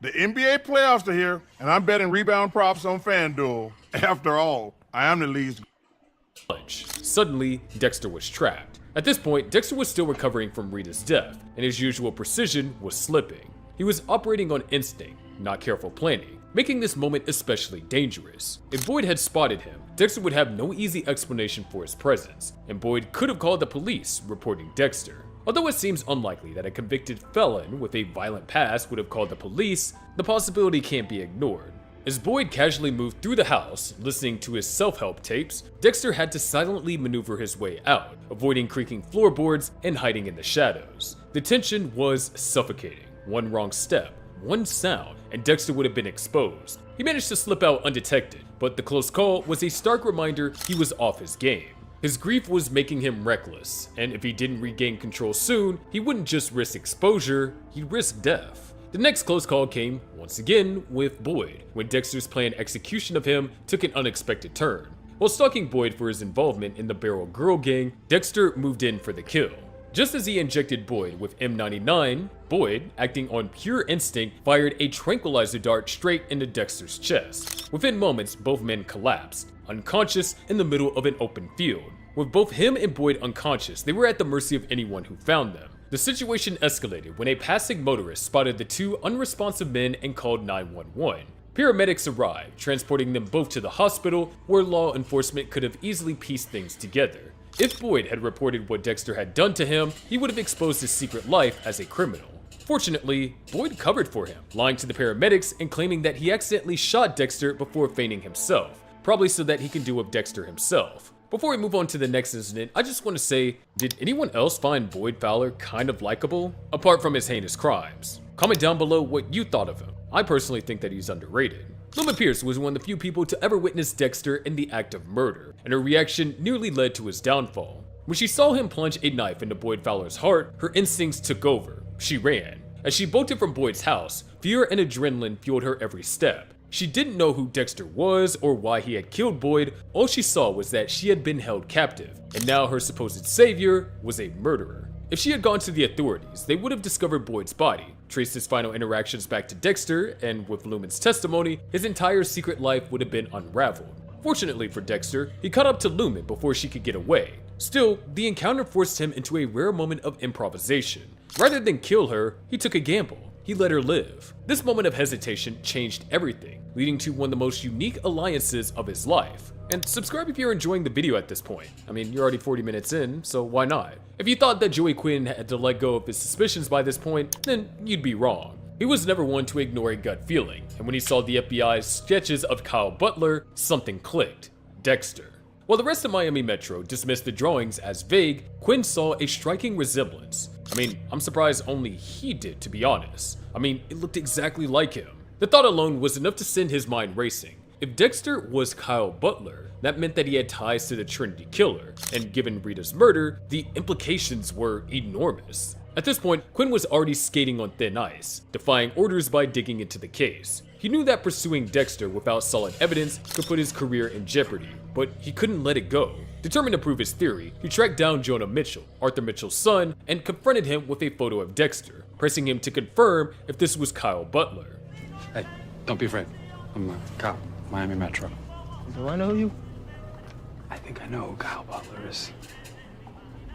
The NBA playoffs are here, and I'm betting rebound props on FanDuel. After all, I am the league's. Suddenly, Dexter was trapped. At this point, Dexter was still recovering from Rita's death, and his usual precision was slipping. He was operating on instinct, not careful planning, making this moment especially dangerous. If Boyd had spotted him, Dexter would have no easy explanation for his presence, and Boyd could have called the police, reporting Dexter. Although it seems unlikely that a convicted felon with a violent past would have called the police, the possibility can't be ignored. As Boyd casually moved through the house, listening to his self-help tapes, Dexter had to silently maneuver his way out, avoiding creaking floorboards and hiding in the shadows. The tension was suffocating. One wrong step, one sound, and Dexter would have been exposed. He managed to slip out undetected, but the close call was a stark reminder he was off his game. His grief was making him reckless, and if he didn't regain control soon, he wouldn't just risk exposure, he'd risk death. The next close call came, once again, with Boyd, when Dexter's planned execution of him took an unexpected turn. While stalking Boyd for his involvement in the Barrel Girl gang, Dexter moved in for the kill. Just as he injected Boyd with M99, Boyd, acting on pure instinct, fired a tranquilizer dart straight into Dexter's chest. Within moments, both men collapsed, unconscious in the middle of an open field. With both him and Boyd unconscious, they were at the mercy of anyone who found them. The situation escalated when a passing motorist spotted the two unresponsive men and called 911. Paramedics arrived, transporting them both to the hospital, where law enforcement could have easily pieced things together. If Boyd had reported what Dexter had done to him, he would have exposed his secret life as a criminal. Fortunately, Boyd covered for him, lying to the paramedics and claiming that he accidentally shot Dexter before feigning himself, probably so that he can do with Dexter himself. Before we move on to the next incident, I just want to say, did anyone else find Boyd Fowler kind of likable, apart from his heinous crimes? Comment down below what you thought of him. I personally think that he's underrated. Luma Pierce was one of the few people to ever witness Dexter in the act of murder, and her reaction nearly led to his downfall. When she saw him plunge a knife into Boyd Fowler's heart, her instincts took over. She ran. As she bolted from Boyd's house, fear and adrenaline fueled her every step. She didn't know who Dexter was or why he had killed Boyd. All she saw was that she had been held captive, and now her supposed savior was a murderer. If she had gone to the authorities, they would have discovered Boyd's body, traced his final interactions back to Dexter, and with Lumen's testimony, his entire secret life would have been unraveled. Fortunately for Dexter, he caught up to Lumen before she could get away. Still, the encounter forced him into a rare moment of improvisation. Rather than kill her, he took a gamble. He let her live. This moment of hesitation changed everything, leading to one of the most unique alliances of his life. And subscribe if you're enjoying the video at this point. I mean, you're already 40 minutes in, so why not? If you thought that Joey Quinn had to let go of his suspicions by this point, then you'd be wrong. He was never one to ignore a gut feeling, and when he saw the FBI's sketches of Kyle Butler, something clicked. Dexter. While the rest of Miami Metro dismissed the drawings as vague, Quinn saw a striking resemblance. I mean, I'm surprised only he did, to be honest. I mean, it looked exactly like him. The thought alone was enough to send his mind racing. If Dexter was Kyle Butler, that meant that he had ties to the Trinity Killer, and given Rita's murder, the implications were enormous. At this point, Quinn was already skating on thin ice, defying orders by digging into the case. He knew that pursuing Dexter without solid evidence could put his career in jeopardy, but he couldn't let it go. Determined to prove his theory, he tracked down Jonah Mitchell, Arthur Mitchell's son, and confronted him with a photo of Dexter, pressing him to confirm if this was Kyle Butler. Hey, don't be afraid. I'm a cop, Miami Metro. Do I know you? I think I know who Kyle Butler is.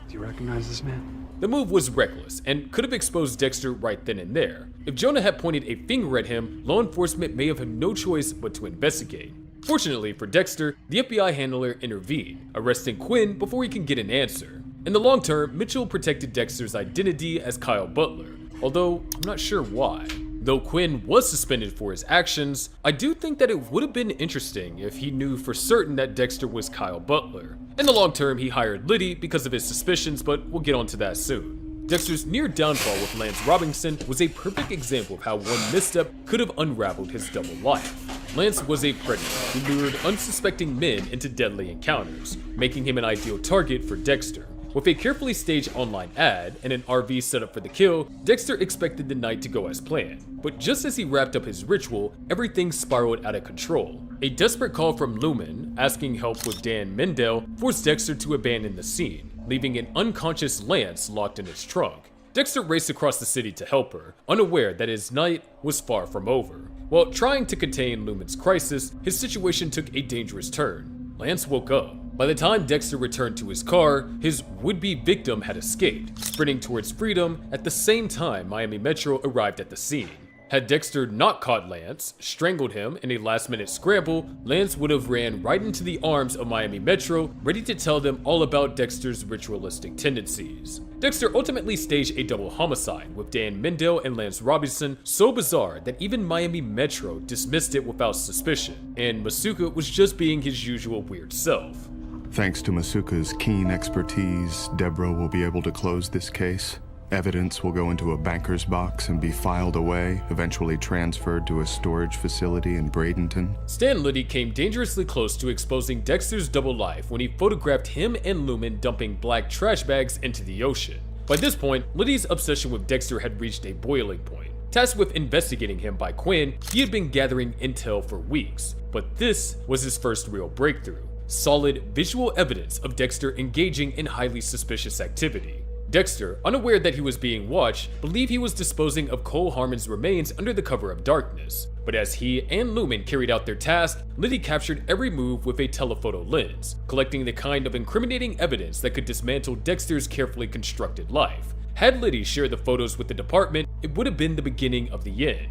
Do you recognize this man? The move was reckless and could have exposed Dexter right then and there. If Jonah had pointed a finger at him, law enforcement may have had no choice but to investigate. Fortunately for Dexter, the FBI handler intervened, arresting Quinn before he can get an answer. In the long term, Mitchell protected Dexter's identity as Kyle Butler, although I'm not sure why. Though Quinn was suspended for his actions, I do think that it would have been interesting if he knew for certain that Dexter was Kyle Butler. In the long term, he hired Liddy because of his suspicions, but we'll get onto that soon. Dexter's near downfall with Lance Robinson was a perfect example of how one misstep could have unraveled his double life. Lance was a predator who lured unsuspecting men into deadly encounters, making him an ideal target for Dexter. With a carefully staged online ad and an RV set up for the kill, Dexter expected the night to go as planned. But just as he wrapped up his ritual, everything spiraled out of control. A desperate call from Lumen, asking help with Dan Mendel, forced Dexter to abandon the scene, leaving an unconscious Lance locked in his trunk. Dexter raced across the city to help her, unaware that his night was far from over. While trying to contain Lumen's crisis, his situation took a dangerous turn. Lance woke up. By the time Dexter returned to his car, his would-be victim had escaped, sprinting towards freedom at the same time Miami Metro arrived at the scene. Had Dexter not caught Lance, strangled him in a last-minute scramble, Lance would have ran right into the arms of Miami Metro, ready to tell them all about Dexter's ritualistic tendencies. Dexter ultimately staged a double homicide with Dan Mendel and Lance Robinson, so bizarre that even Miami Metro dismissed it without suspicion, and Masuka was just being his usual weird self. Thanks to Masuka's keen expertise, Deborah will be able to close this case. Evidence will go into a banker's box and be filed away, eventually transferred to a storage facility in Bradenton. Stan Liddy came dangerously close to exposing Dexter's double life when he photographed him and Lumen dumping black trash bags into the ocean. By this point, Liddy's obsession with Dexter had reached a boiling point. Tasked with investigating him by Quinn, he had been gathering intel for weeks, but this was his first real breakthrough. Solid visual evidence of Dexter engaging in highly suspicious activity. Dexter, unaware that he was being watched, believed he was disposing of Cole Harmon's remains under the cover of darkness. But as he and Lumen carried out their task, Liddy captured every move with a telephoto lens, collecting the kind of incriminating evidence that could dismantle Dexter's carefully constructed life. Had Liddy shared the photos with the department, it would have been the beginning of the end.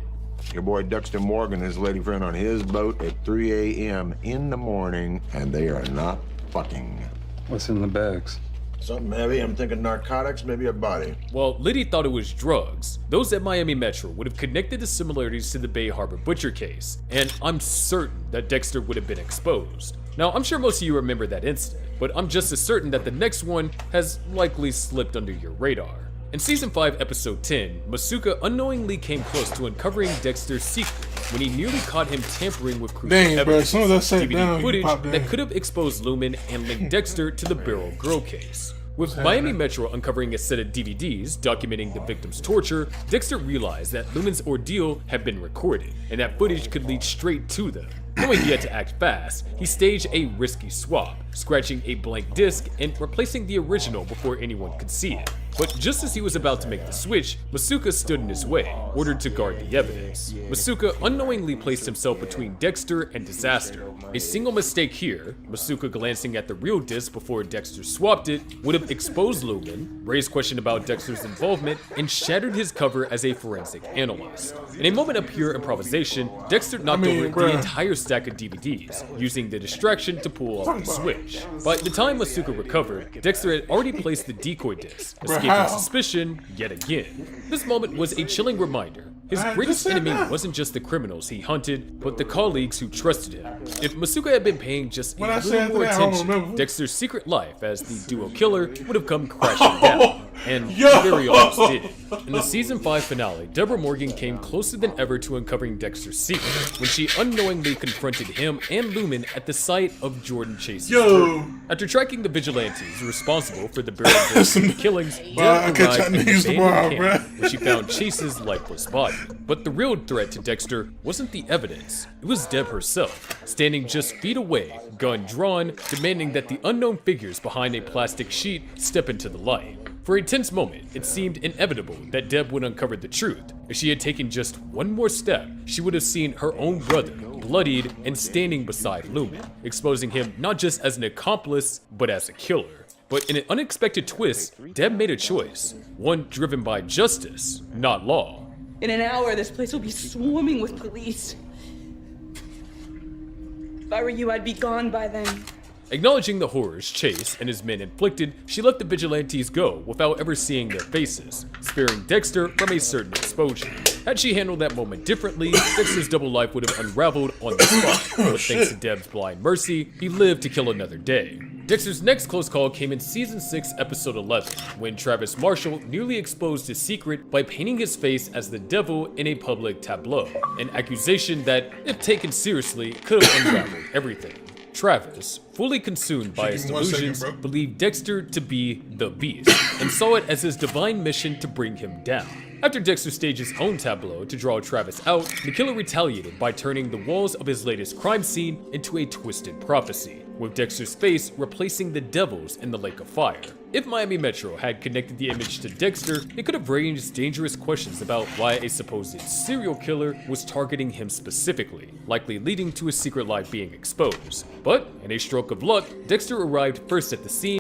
Your boy Dexter Morgan is lady friend on his boat at 3 a.m. in the morning, and they are not fucking. What's in the bags? Something heavy. I'm thinking narcotics, maybe a body. While Liddy thought it was drugs, those at Miami Metro would have connected the similarities to the Bay Harbor butcher case, and I'm certain that Dexter would have been exposed. Now, I'm sure most of you remember that incident, but I'm just as certain that the next one has likely slipped under your radar. In Season 5, Episode 10, Masuka unknowingly came close to uncovering Dexter's secret when he nearly caught him tampering with crucial evidence, DVD footage that could have exposed Lumen and linked Dexter to the Barrel Girl case. With Miami Metro uncovering a set of DVDs documenting the victim's torture, Dexter realized that Lumen's ordeal had been recorded, and that footage could lead straight to them. Knowing he had to act fast, he staged a risky swap, scratching a blank disc and replacing the original before anyone could see it. But just as he was about to make the switch, Masuka stood in his way, ordered to guard the evidence. Masuka unknowingly placed himself between Dexter and Disaster. A single mistake here, Masuka glancing at the real disc before Dexter swapped it, would have exposed Lumen, raised question about Dexter's involvement, and shattered his cover as a forensic analyst. In a moment of pure improvisation, Dexter knocked over the entire stack of DVDs, using the distraction to pull off the switch. By the time Masuka recovered, Dexter had already placed the decoy disc, escaping suspicion yet again. This moment was a chilling reminder. His greatest enemy wasn't just the criminals he hunted, but the colleagues who trusted him. If Masuka had been paying just a little more attention, Dexter's secret life as the duo killer would have come crashing down. And he very almost did. In the season 5 finale, Deborah Morgan came closer than ever to uncovering Dexter's secret when she unknowingly confronted him and Lumen at the site of Jordan Chase's murder. After tracking the vigilantes responsible for the Barry killings, Deb arrived at the abandoned camp where she found Chase's lifeless body. But the real threat to Dexter wasn't the evidence, it was Deb herself, standing just feet away, gun drawn, demanding that the unknown figures behind a plastic sheet step into the light. For a tense moment, it seemed inevitable that Deb would uncover the truth. If she had taken just one more step, she would have seen her own brother, bloodied and standing beside Lumen, exposing him not just as an accomplice, but as a killer. But in an unexpected twist, Deb made a choice, one driven by justice, not law. In an hour, this place will be swarming with police. If I were you, I'd be gone by then. Acknowledging the horrors Chase and his men inflicted, she let the vigilantes go without ever seeing their faces, sparing Dexter from a certain exposure. Had she handled that moment differently, Dexter's double life would have unraveled on the spot, but thanks to Deb's blind mercy, he lived to kill another day. Dexter's next close call came in Season 6, Episode 11, when Travis Marshall nearly exposed his secret by painting his face as the devil in a public tableau, an accusation that, if taken seriously, could have unraveled everything. Travis, fully consumed by his delusions, believed Dexter to be the Beast, and saw it as his divine mission to bring him down. After Dexter staged his own tableau to draw Travis out, the killer retaliated by turning the walls of his latest crime scene into a twisted prophecy, with Dexter's face replacing the devil's in the lake of fire. If Miami Metro had connected the image to Dexter, it could have raised dangerous questions about why a supposed serial killer was targeting him specifically, likely leading to his secret life being exposed. But, in a stroke of luck, Dexter arrived first at the scene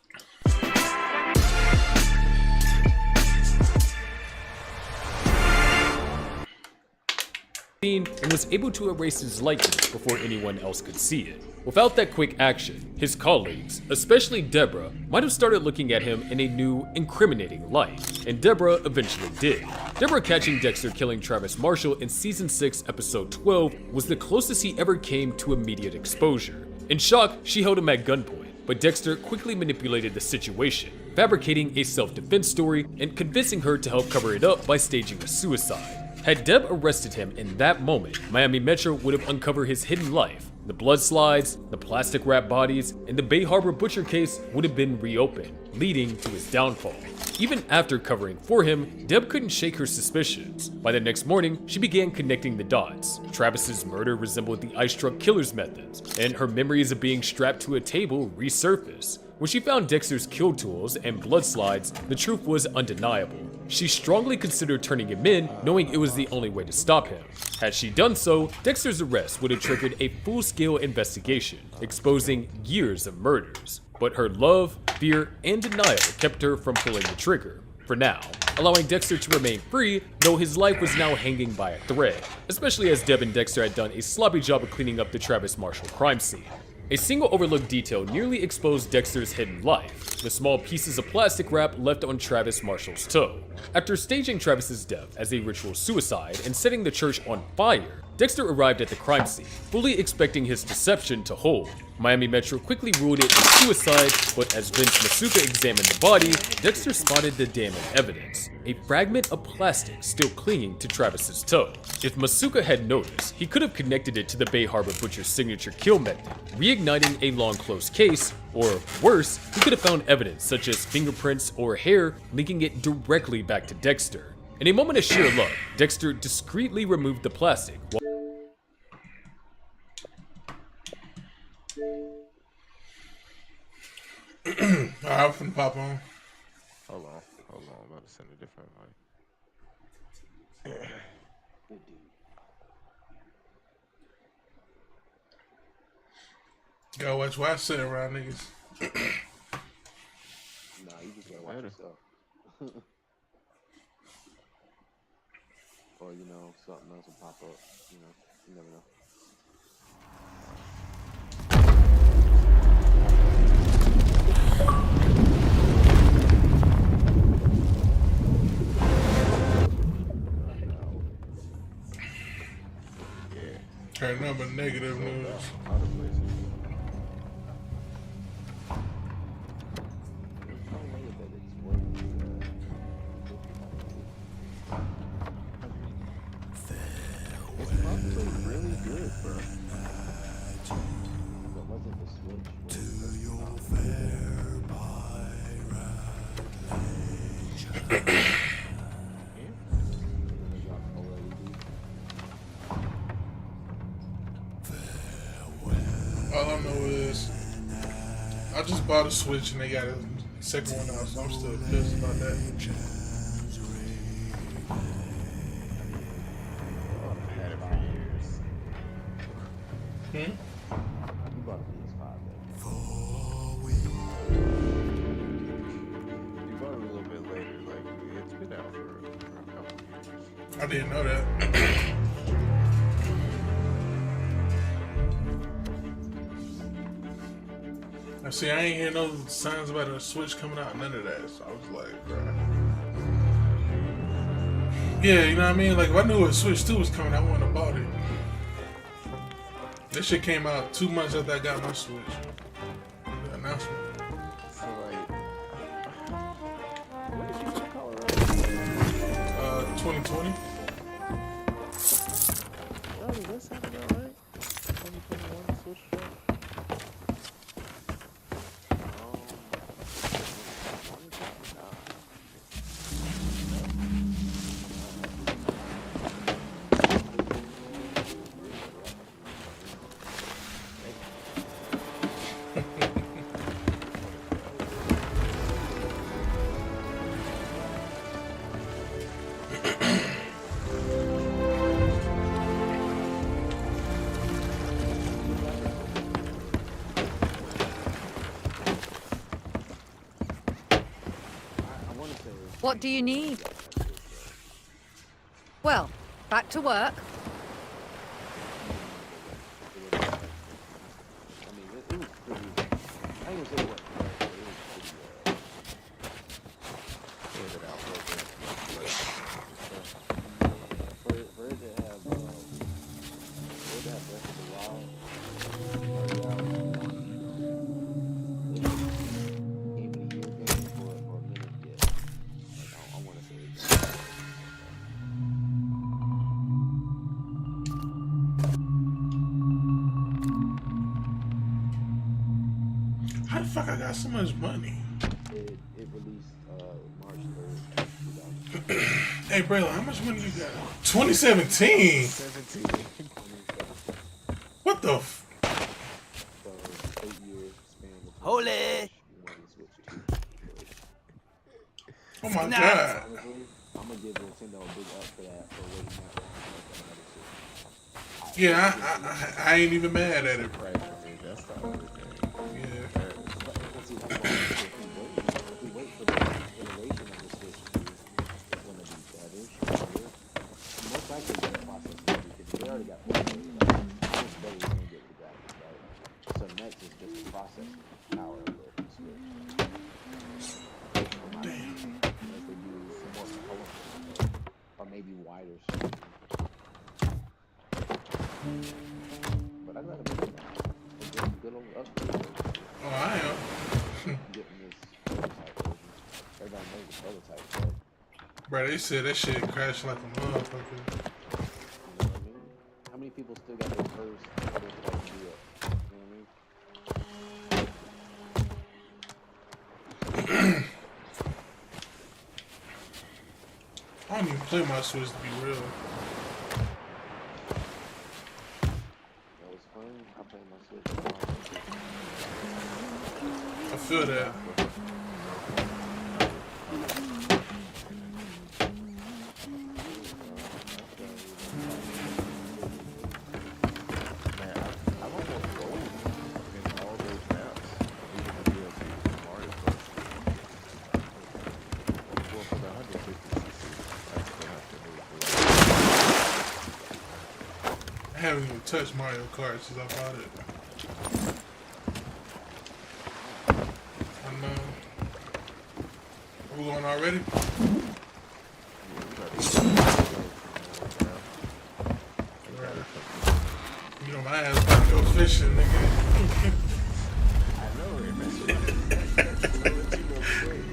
and was able to erase his likeness before anyone else could see it. Without that quick action, his colleagues, especially Deborah, might have started looking at him in a new, incriminating light, and Deborah eventually did. Deborah catching Dexter killing Travis Marshall in Season 6, Episode 12 was the closest he ever came to immediate exposure. In shock, she held him at gunpoint, but Dexter quickly manipulated the situation, fabricating a self-defense story and convincing her to help cover it up by staging a suicide. Had Deb arrested him in that moment, Miami Metro would have uncovered his hidden life. The blood slides, the plastic wrap bodies, and the Bay Harbor butcher case would have been reopened, leading to his downfall. Even after covering for him, Deb couldn't shake her suspicions. By the next morning, she began connecting the dots. Travis's murder resembled the ice truck killer's methods, and her memories of being strapped to a table resurfaced. When she found Dexter's kill tools and blood slides, the truth was undeniable. She strongly considered turning him in, knowing it was the only way to stop him. Had she done so, Dexter's arrest would have triggered a full-scale investigation, exposing years of murders. But her love, fear, and denial kept her from pulling the trigger, for now, allowing Dexter to remain free, though his life was now hanging by a thread, especially as Deb and Dexter had done a sloppy job of cleaning up the Travis Marshall crime scene. A single overlooked detail nearly exposed Dexter's hidden life, the small pieces of plastic wrap left on Travis Marshall's toe. After staging Travis's death as a ritual suicide and setting the church on fire, Dexter arrived at the crime scene, fully expecting his deception to hold. Miami Metro quickly ruled it a suicide, but as Vince Masuka examined the body, Dexter spotted the damning evidence, a fragment of plastic still clinging to Travis's toe. If Masuka had noticed, he could have connected it to the Bay Harbor Butcher's signature kill method, reigniting a long closed case, or worse, he could have found evidence such as fingerprints or hair linking it directly back to Dexter. In a moment of sheer luck, Dexter discreetly removed the plastic Hold on. I'm about to send a different light. Good dude. Gotta watch what I say around niggas. Nah, you just gotta watch yourself. Or, you know, something else will pop up. You know, you never know. Turn number negative news. It's probably really good, bro. But wasn't the Switch? All I know is I just bought a Switch and they got a second one out, so I'm still pissed about that. I've had it for years. You bought a PS5, though. You bought it a little bit later. Like, it's been out for a couple of years. I didn't know that. See, I ain't hear no signs about a Switch coming out, none of that. So I was like, bro. Yeah, you know what I mean? Like, if I knew a Switch 2 was coming, I wouldn't have bought it. This shit came out 2 months after I got my Switch. The announcement. So, like, When did you go to Colorado? 2020. oh, does that sound about right? 2021 Switch drop? What do you need? Well, back to work. I mean, it was pretty. I ain't gonna say what, but it was pretty. It out For it to have Breath of the Wild, game of the year game for a minute, yeah. Like, I want to say it's How the fuck I got so much money? It released March 3rd, 2000. Hey, Braylon, how much money you got? 2017? What the f... So, 8 years span between Holy! Oh my god. Honestly, I'm gonna give Nintendo a big up for that, for waiting that long to make another Switch. Yeah, I ain't even mad at it. right. I mean, that's the only thing. Yeah. If we wait for the iteration of the Switch 2, it's gonna be better, stronger. Most likely it's gonna process better because they already got most better is gonna get the graphics, right? So next is just the processing power of the Switch. Damn. Unless they do some more colorful or maybe wider screen. But I gotta make it now. It's just a good old upgrade. Oh, I am. Getting this prototype version. Everybody knows the prototype, but Bro, they said that shit crashed like a motherfucker. you know what I mean? How many people still got their first prototype deal? You know what I mean? I don't even play my Switch to be real. That was fun. I played my Switch a lot. I feel that. I haven't even touched Mario Kart since I bought it. I know. We going already? You know my ass about to go fishing, nigga.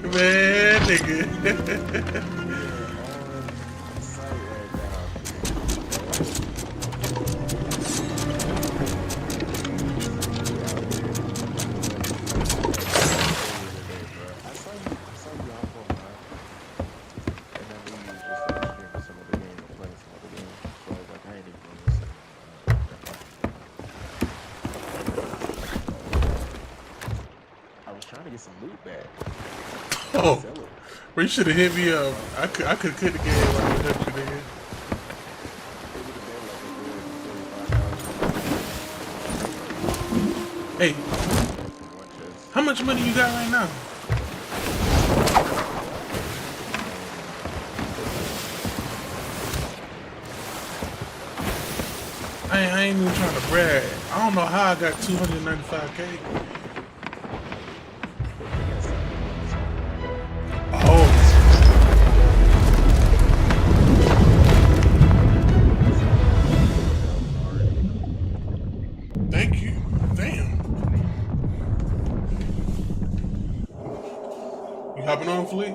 Man, nigga. Oh, well, you should have hit me up. I could have quit the game like I helped you, nigga. Hey, how much money you got right now? I ain't even trying to brag. I don't know how I got 295K. Thank you. Damn. You hopping on, Flea?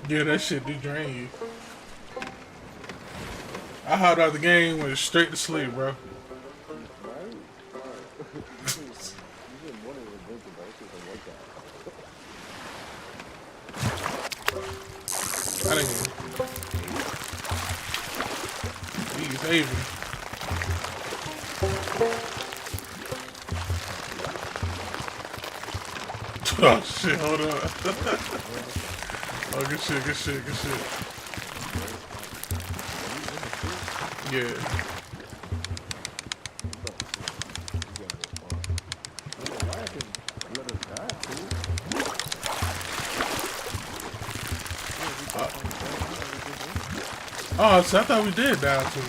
Yeah, that shit do drain you. I hopped out the game, went straight to sleep, bro. I didn't. He's saving. Oh shit, hold on. Oh, good shit, good shit, good shit. Yeah. Oh, so I thought we did down to it.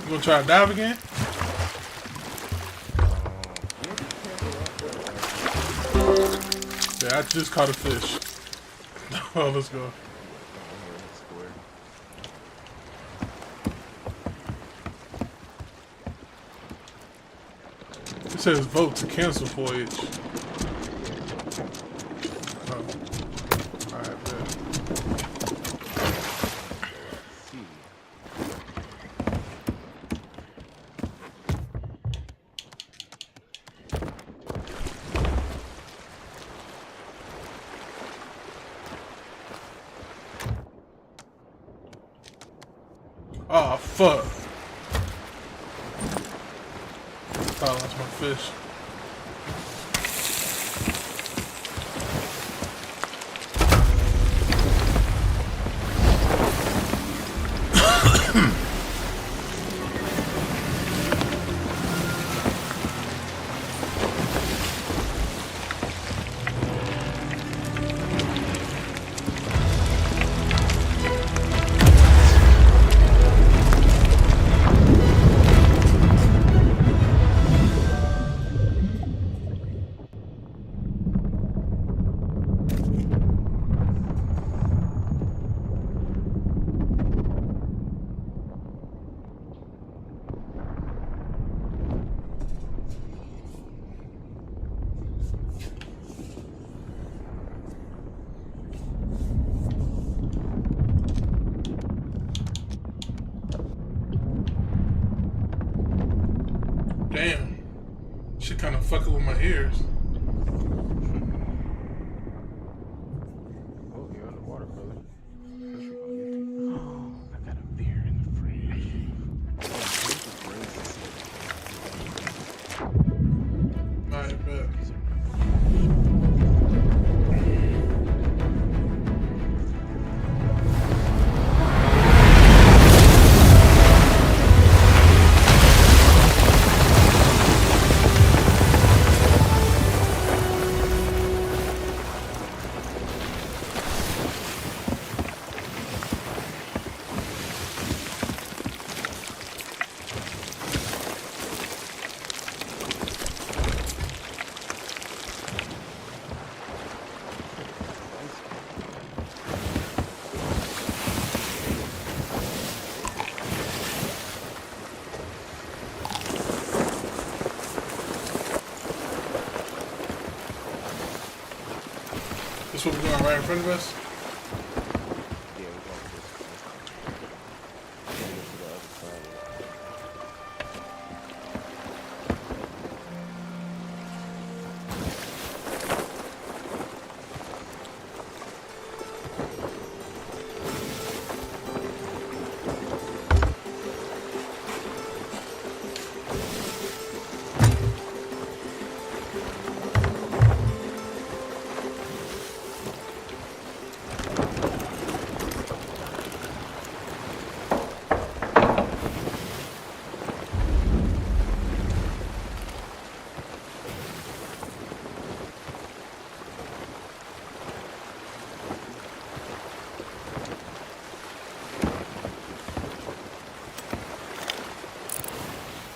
You gonna try to dive again? Yeah, I just caught a fish. Oh, let's go. It says vote to cancel voyage. Oh. Alright, bet. Oh, fuck. I lost my fish. Damn. Shit kind of fucking with my ears. Oh, you're underwater, brother. That's what we're doing right in front of us? Yeah, we're going to the other side.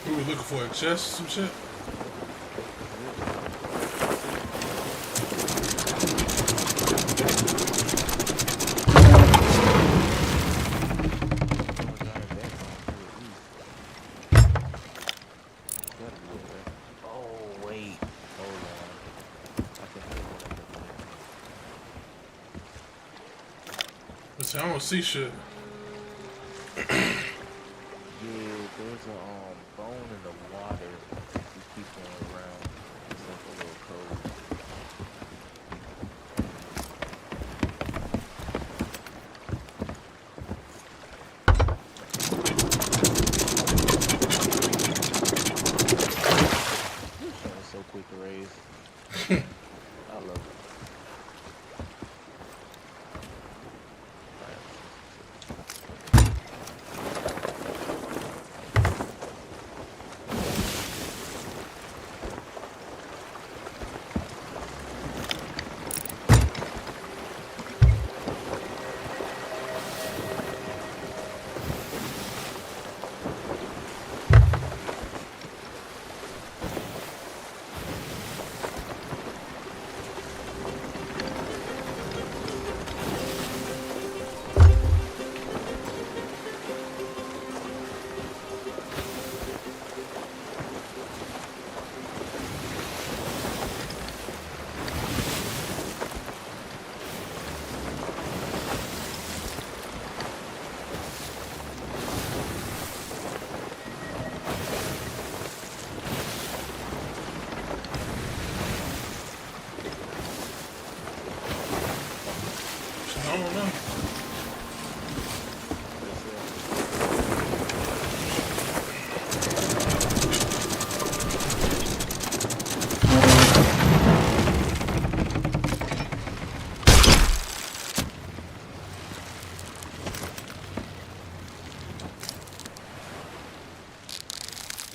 What are we looking for? A chest? Some shit? Oh, wait. Hold on. I think Listen, I don't see shit. yeah, there's a bone in the water. We keep going around. It's like a little code. It's so quick to raise. I love it. I don't know.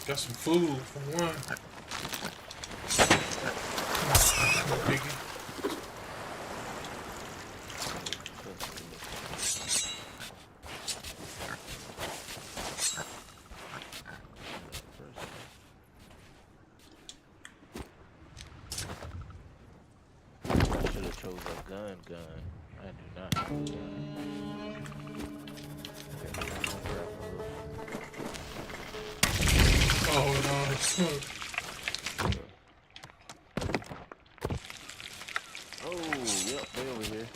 Got some food for one. No biggie. I should have chose a gun. I do not have a gun. Oh no, it's good. Oh, yep, they over here.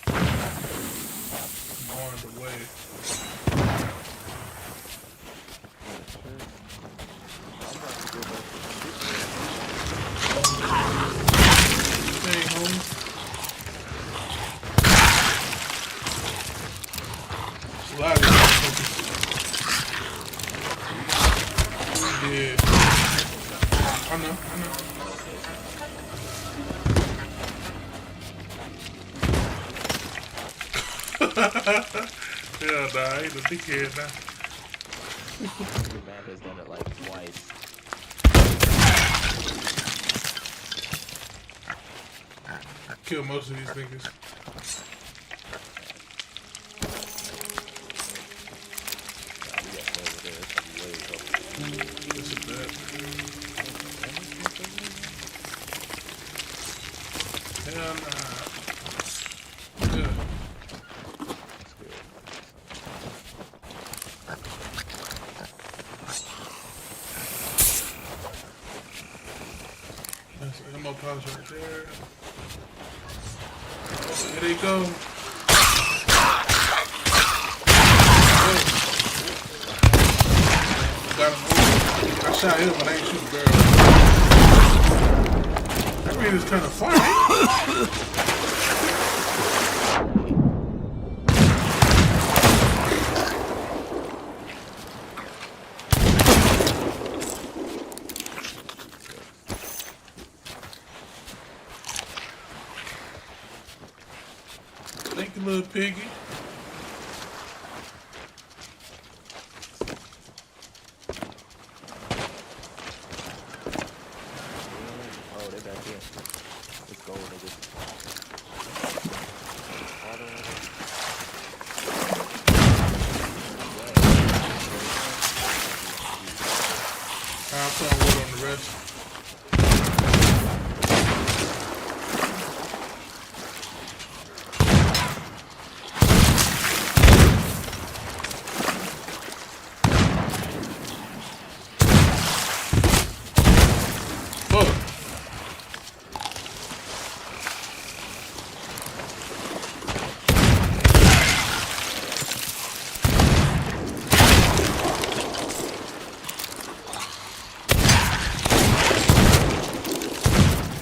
I'm on the way. Hey, homie. It's a lot of motherfuckers. Yeah. I know. Yeah, nah, I ain't a dickhead now. Your man has done it like twice. Kill most of these niggas. This is bad. Hell nah. Yeah. That's ammo pouch right there. There they go. Got him over. I shot him, but I ain't shoot barrel. That man is kind of far. Thank you, little piggy. Oh, they back here. Let's go, nigga. I'm putting wood on the rest.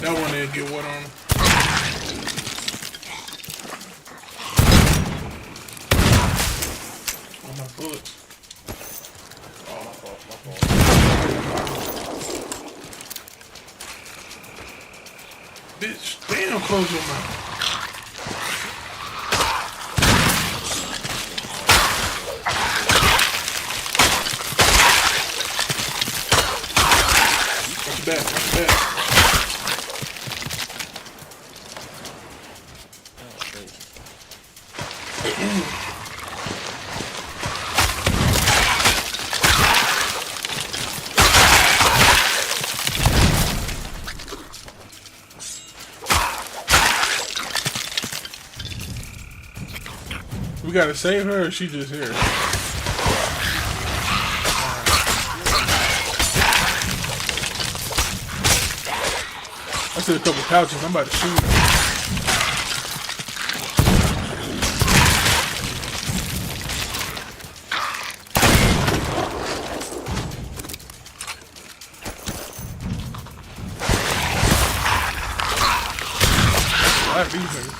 That one didn't get what on him. Oh, my bullets. Oh, my fault, my fault. Bitch, damn, close your mouth. Watch your back, watch your back. We gotta save her, or she just here? I see a couple couches. I'm about to shoot. I like these niggas.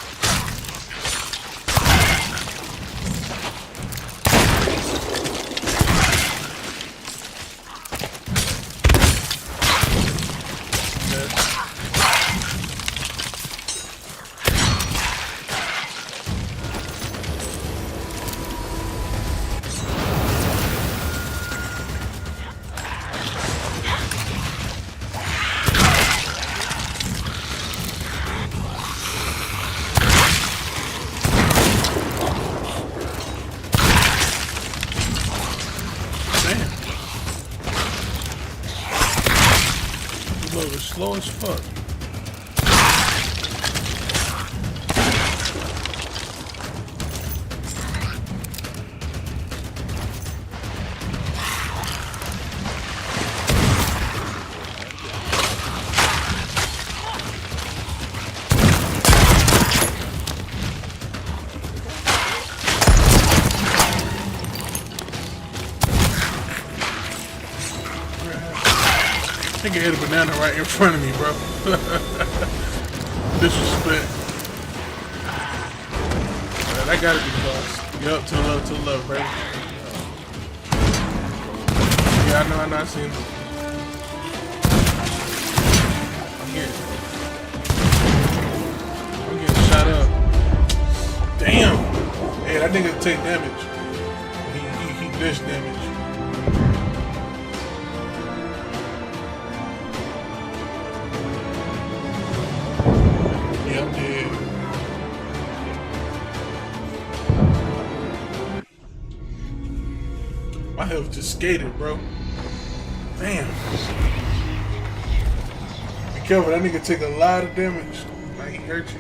Slow as fuck. Nigga hit a banana right in front of me, bro. Disrespect. That gotta be close. Yup, to the left, right? Yeah, I know, I seen him. I'm getting shot up. Damn! Hey, that nigga take damage. He dish damage. I'm dead. My health just skated, bro. Damn. Be careful, that nigga take a lot of damage. Like he hurt you.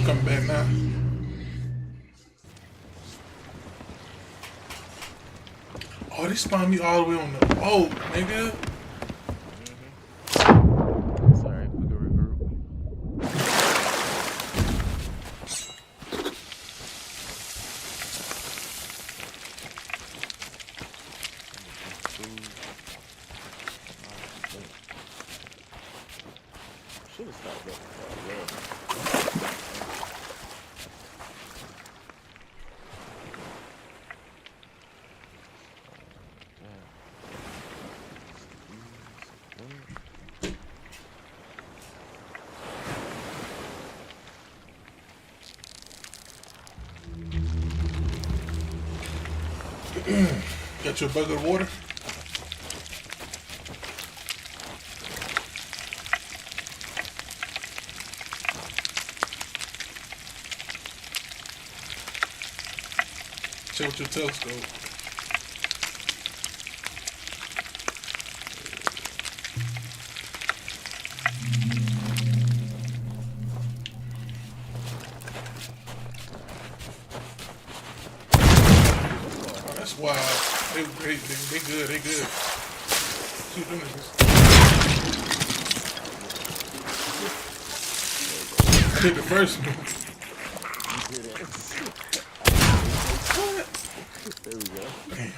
Come back now. they spawned me all the way on the boat, nigga. Sorry, we can revert. Should have stopped that. Got your bucket of water? Check with your telescope. Oh, that's wild. They good, they good. Shoot them niggas. I did the first one. What? There we go. Damn.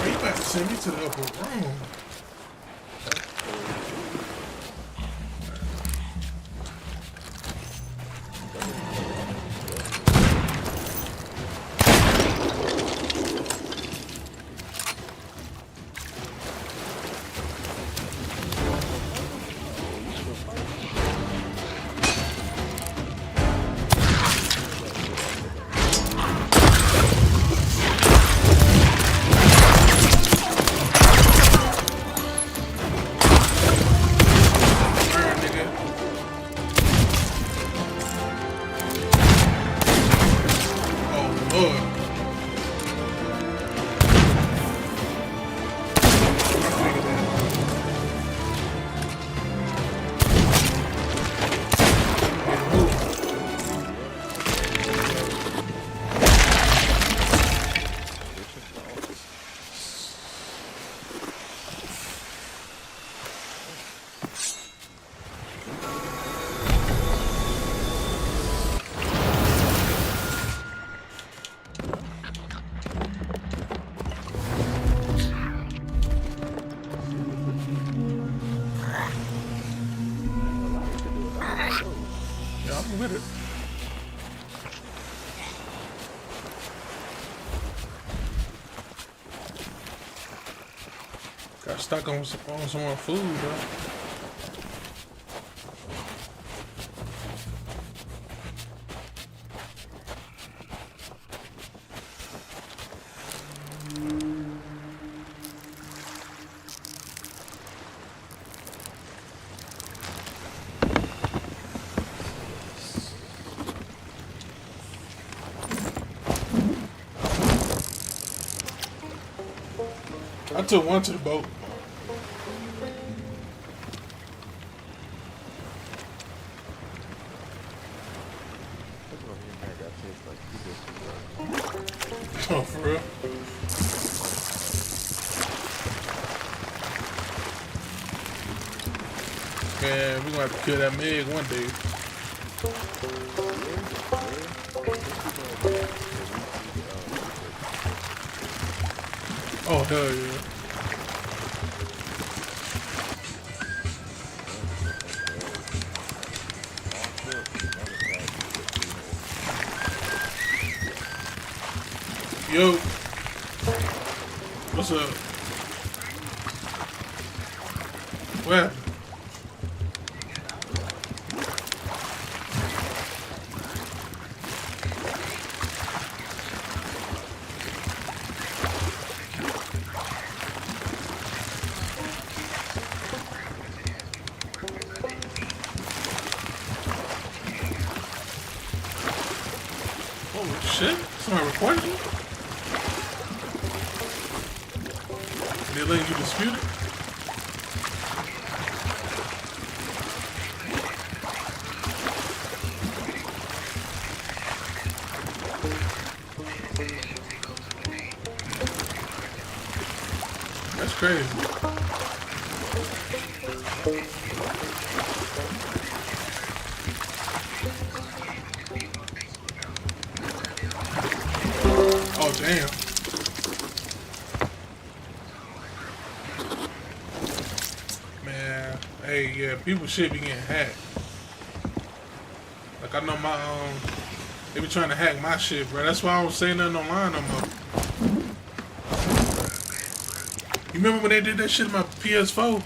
You about to send me to the upper room. With it. Got stuck on some more food, bro. I took one to the boat. Oh, for real? Man, we're gonna have to kill that Meg one day. Oh, hell yeah. Yo, what's up? Where? Holy shit, somebody recorded you? They letting you dispute it? That's crazy. Oh, damn. Man, hey, yeah, people should be getting hacked. Like, I know my, they be trying to hack my shit, bro. That's why I don't say nothing online no more. You remember when they did that shit in my PS4?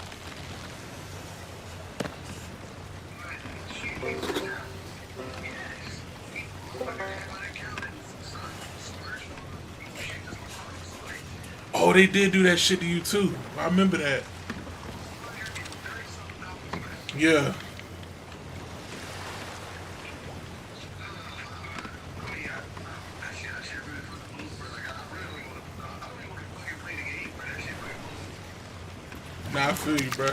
Oh, they did do that shit to you too. I remember that. Yeah. Nah, I feel you, bro.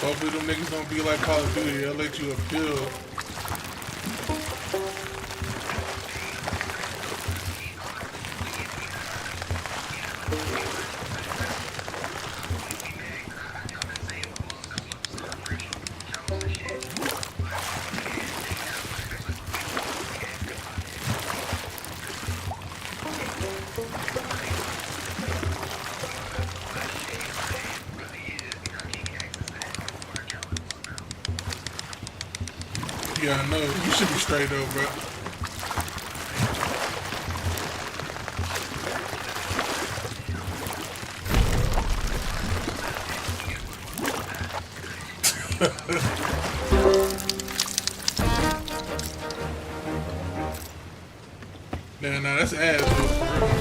Hopefully them niggas don't be like Call of Duty. They'll let you appeal. Yeah, I know. You should be straight though, bro. Nah, that's ass though, for real.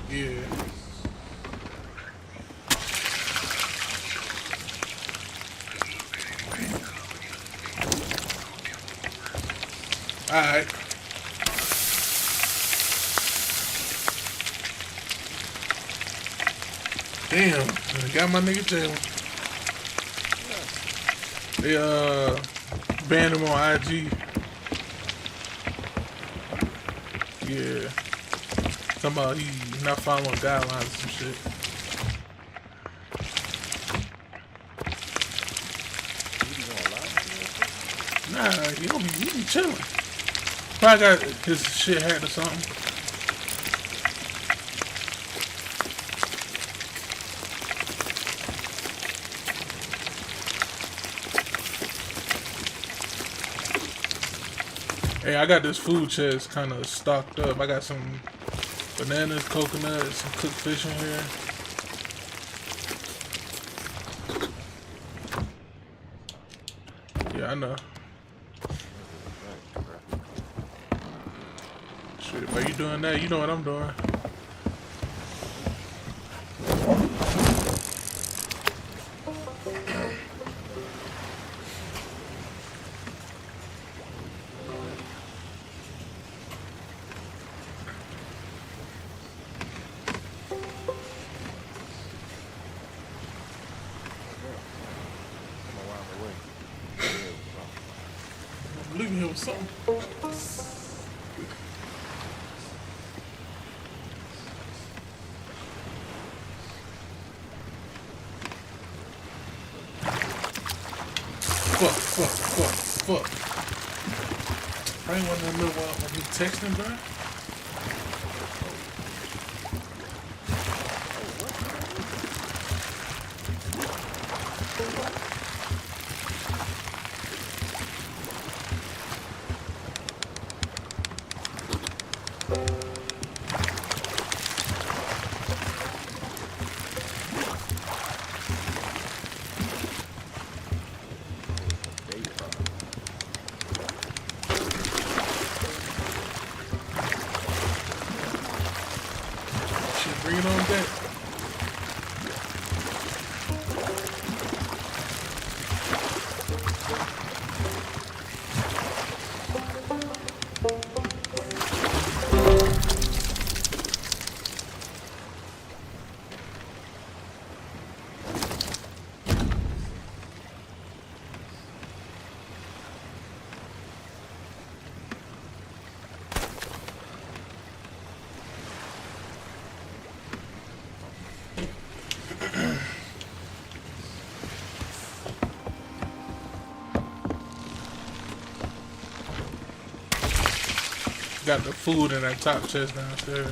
Yeah. Alright. Damn, I got my nigga Jalen. They banned him on IG. Yeah. Talking about he not following guidelines and some shit. Nah, he be chilling. Probably got his shit hacked or something. Hey, I got this food chest kind of stocked up. I got some bananas, coconuts, some cooked fish in here. Yeah, I know. Shit, while you doing that, you know what I'm doing. I'm leaving here with something. Fuck. I ain't want to know what I'm texting, bro. Got the food in that top chest downstairs.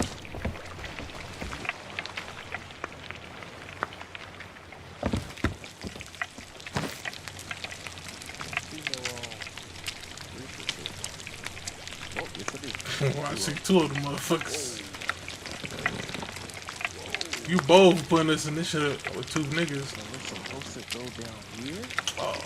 Well, I see two of them motherfuckers. You both putting us in this shit with two niggas. Oh.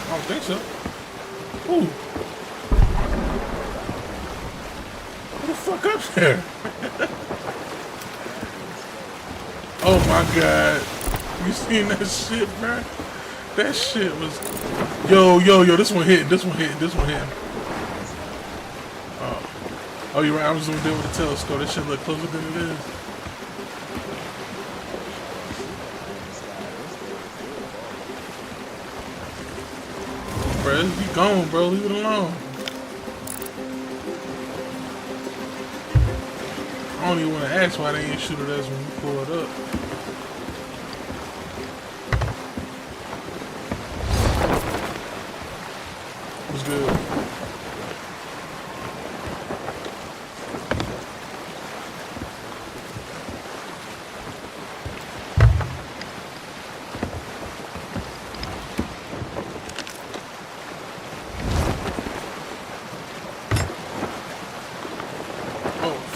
I don't think so. Ooh. What the fuck up there? Oh my god. You seen that shit, bro? That shit was... Yo, this one hitting, this one hitting, this one hitting. Oh, you're right, I was zoomed in with the telescope. That shit look closer than it is. Bro, you gone, bro. Leave it alone. I don't even want to ask why they ain't shoot at us when we pull it up. What's good?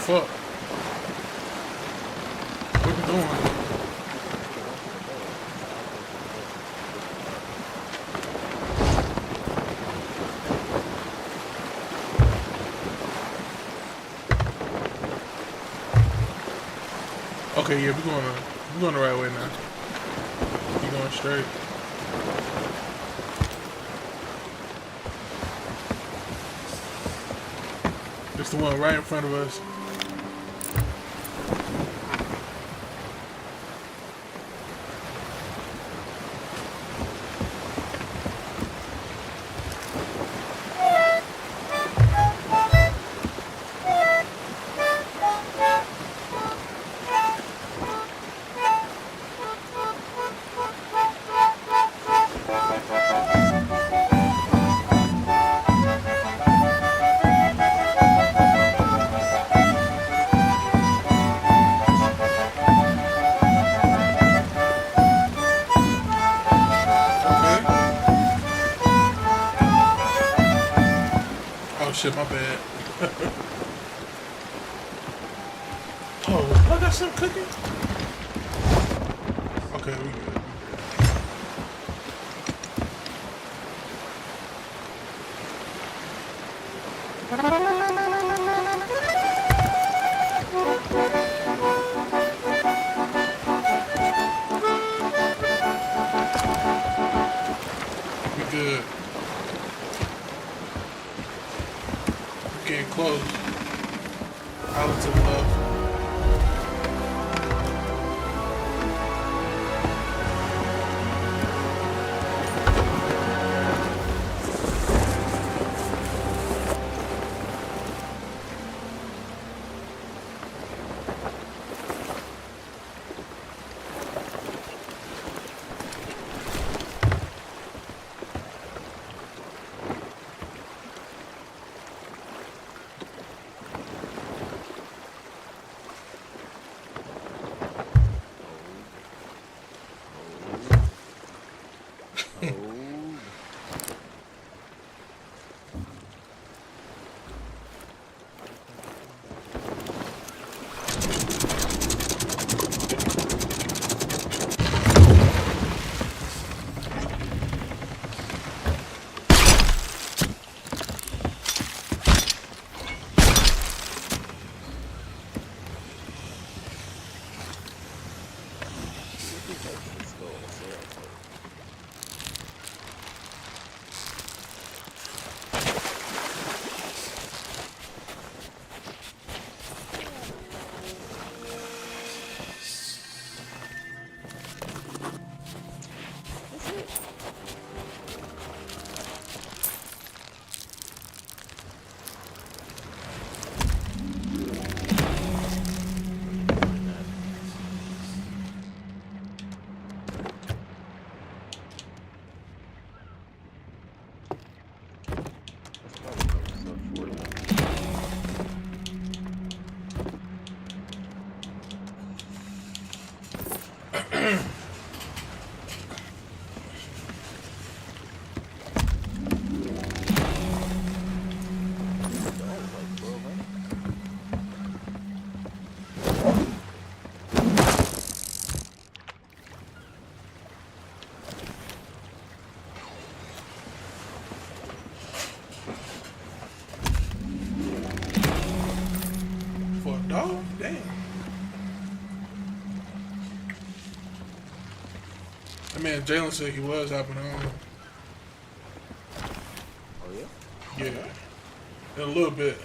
Fuck. What you doing? Okay, yeah, we're going the right way now. We're going straight. It's the one right in front of us. Shit, my bad. Oh, I got some cooking. Okay, we good. We good. Getting close. Out to the left. Oh, damn. That man Jalen said he was hopping on. Oh, yeah? Yeah. In a little bit.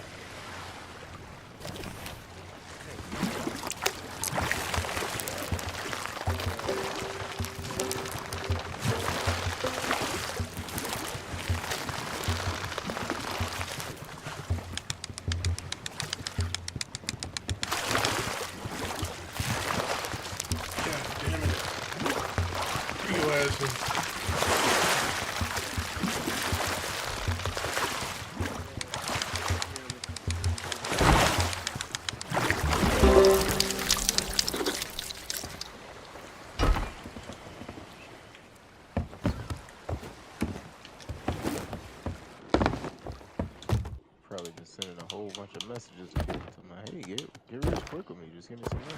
Probably just sending a whole bunch of messages to people to my, hey, get rich quick with me. Just give me some money.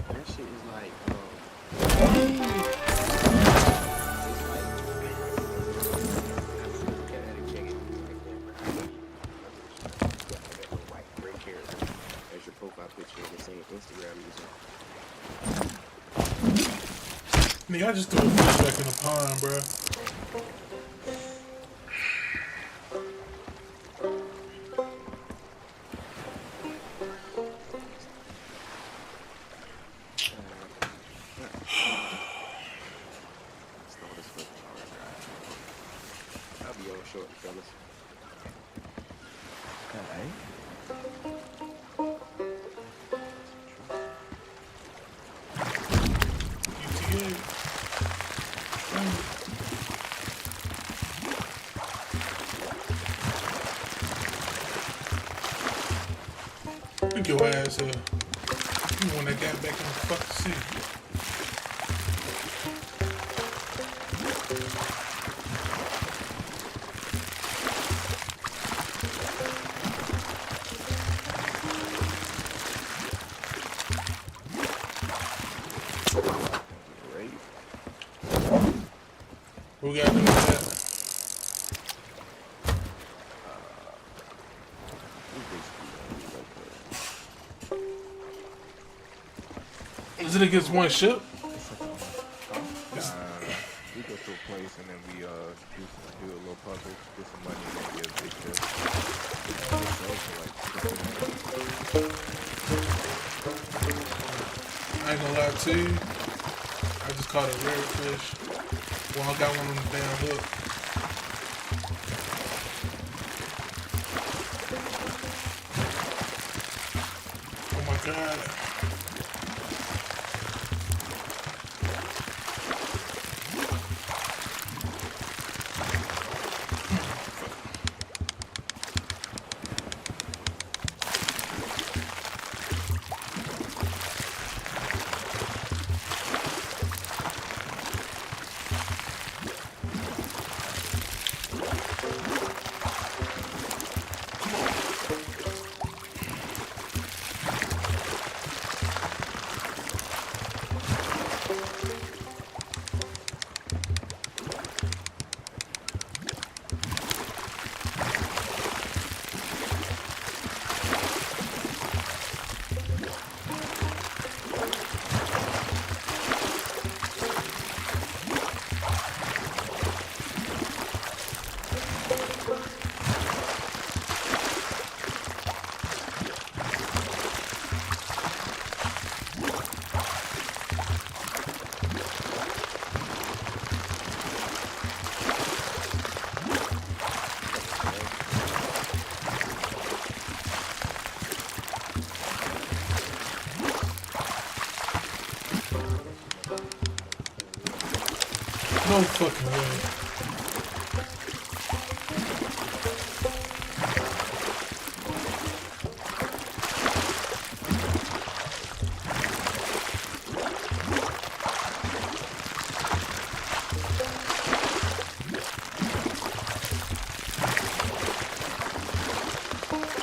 That shit is like, as your profile picture in the same Instagram user. Nigga, I just threw a fish back in the pond, bro. I'll be on short, fellas. Alright. Look your ass up. You the one that got back in the fucking city. What we gotta do with that? Is it against one ship? We go to a place and then we do a little puzzle, get some money, and then get a big ship. I ain't gonna lie to you. I just caught a rare fish. Well, I got one on the damn hook. Oh my god. No fucking way.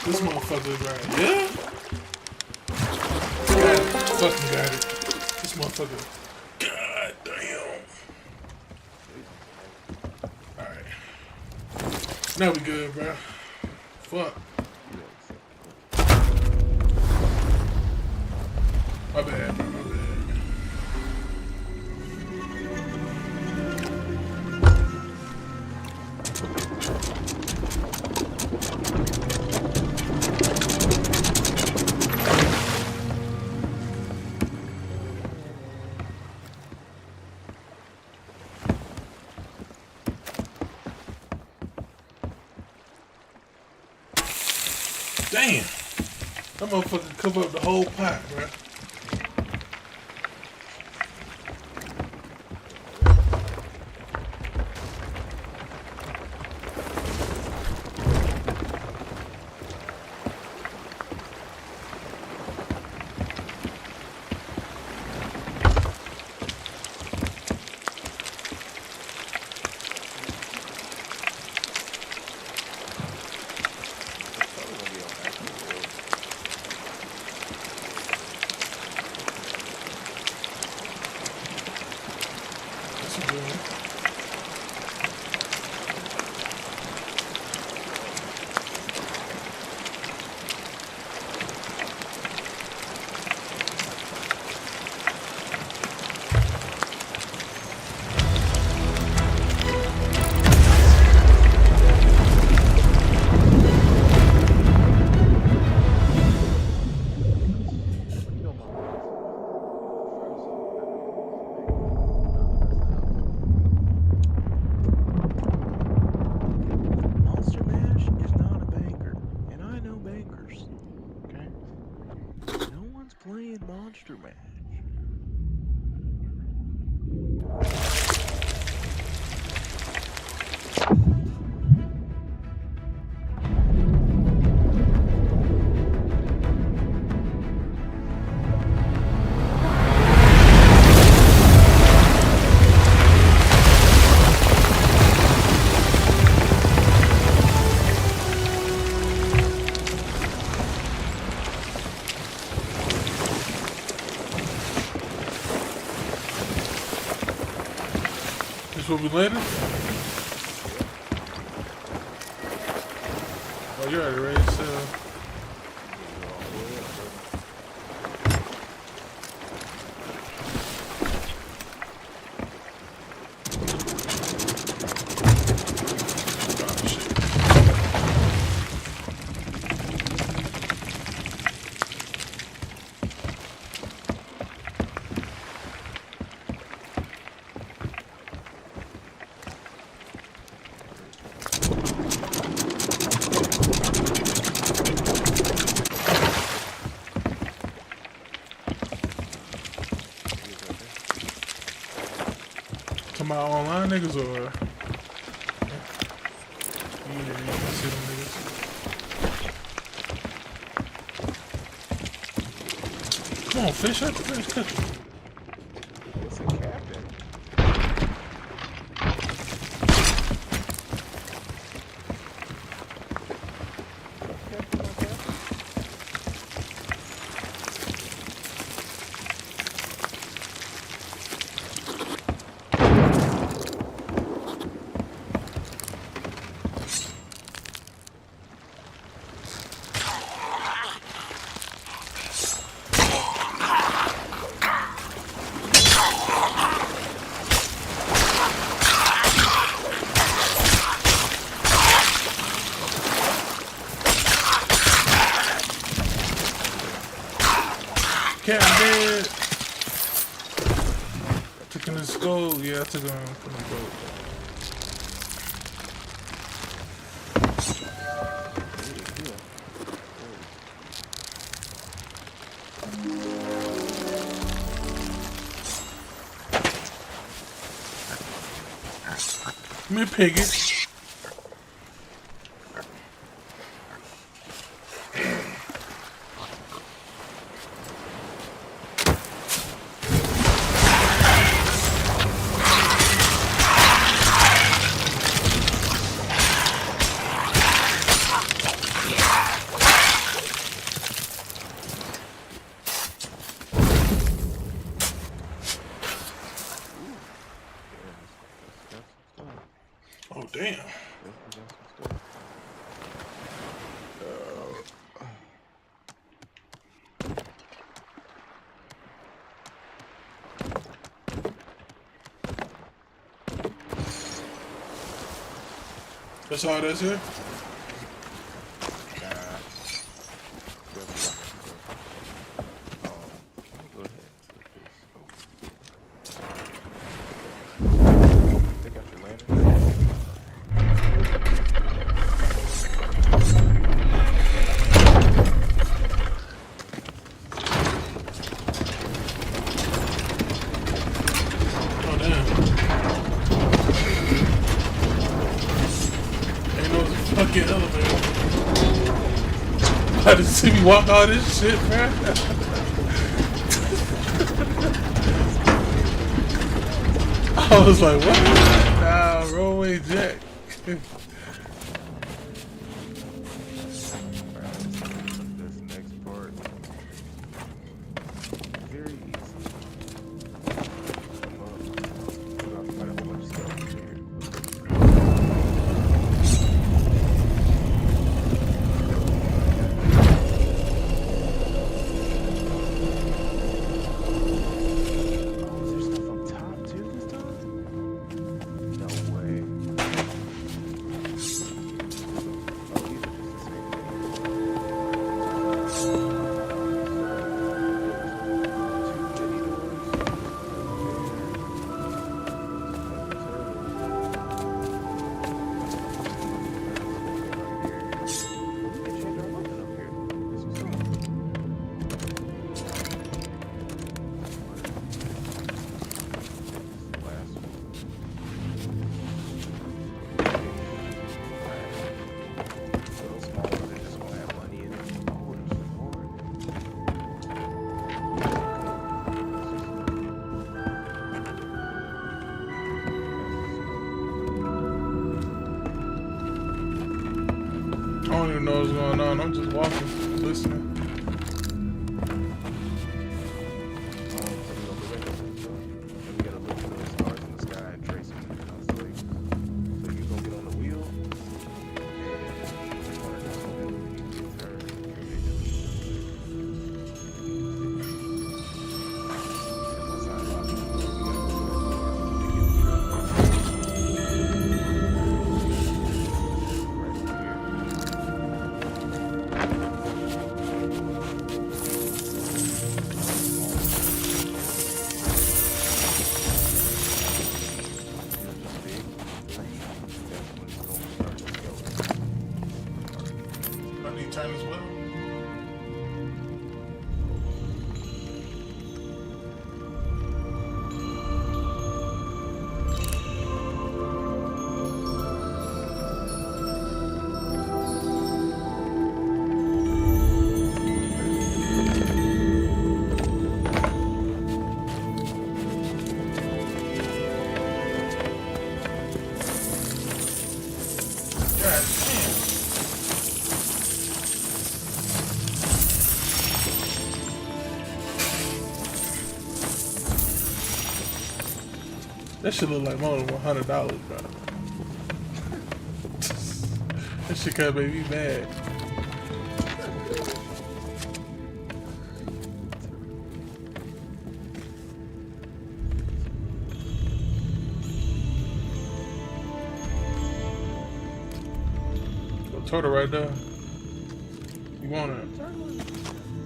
This motherfucker right here. Got it. Fucking got it. This motherfucker. God damn. Alright. No, we good, bro. Fuck. My bad, bro. My bad. Damn. That motherfucker cover up the whole pot, bro. Monster Mash. This will be later? Oh, you're already ready to sell. To my online niggas or yeah, you can see them niggas. Come on, fish up, finish cooking. It's a captain. Cat dead. Took him to the skull. Yeah, I took him from the boat. Let me pick it. Oh, damn. That's all that's here? Fucking elevator. I just see me walk all this shit, man. I was like, what? Nah, rollway jack. This next part. Very easy. I don't even know what's going on. I'm just walking, listening. Turn as well. That shit look like more than $100, bro. That shit kinda make me mad. Oh, turtle right there. You want it?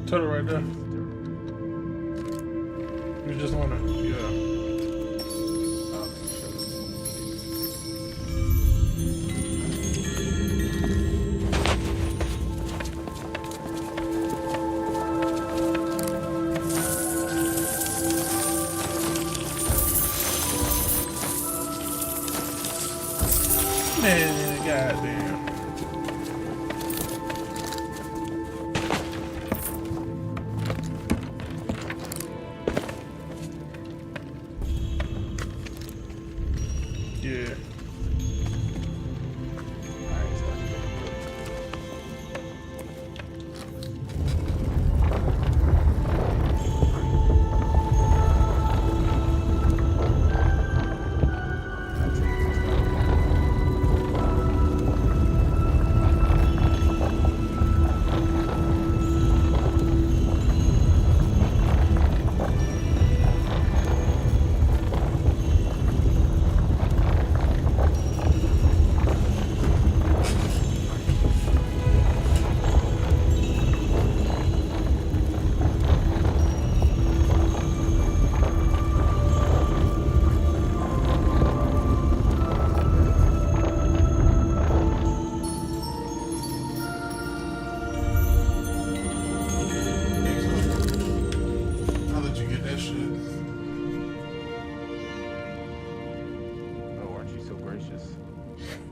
Turtle right there. You just want it, yeah. Man, goddamn. Yeah.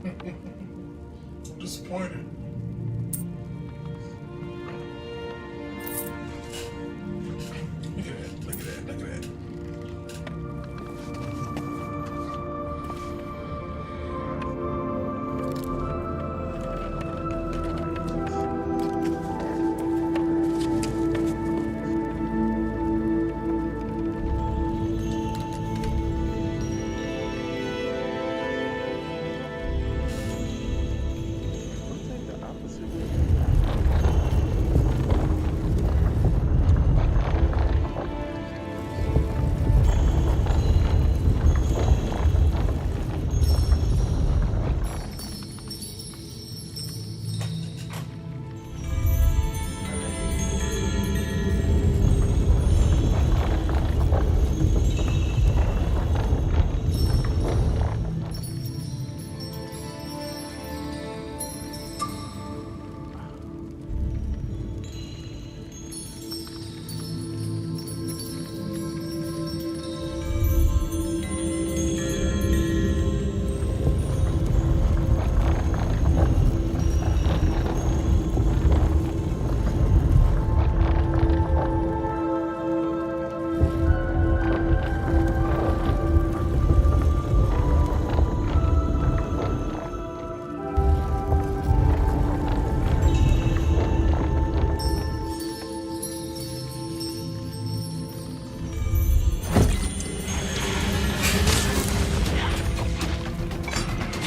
I'm disappointed. Look at that, look at that, look at that.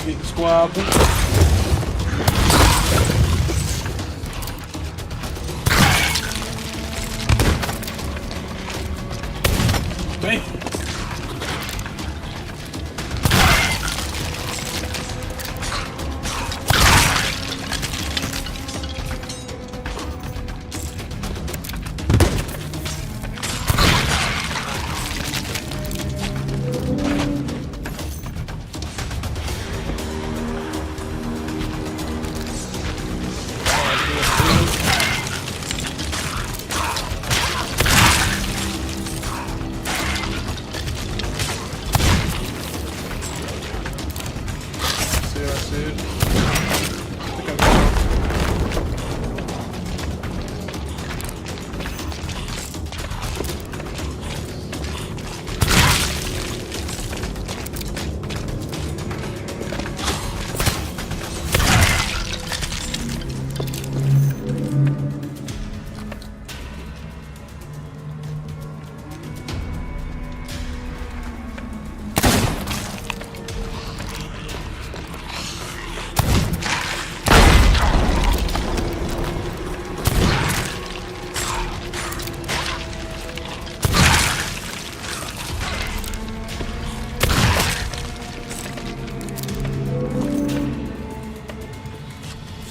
Get the squad. Damn.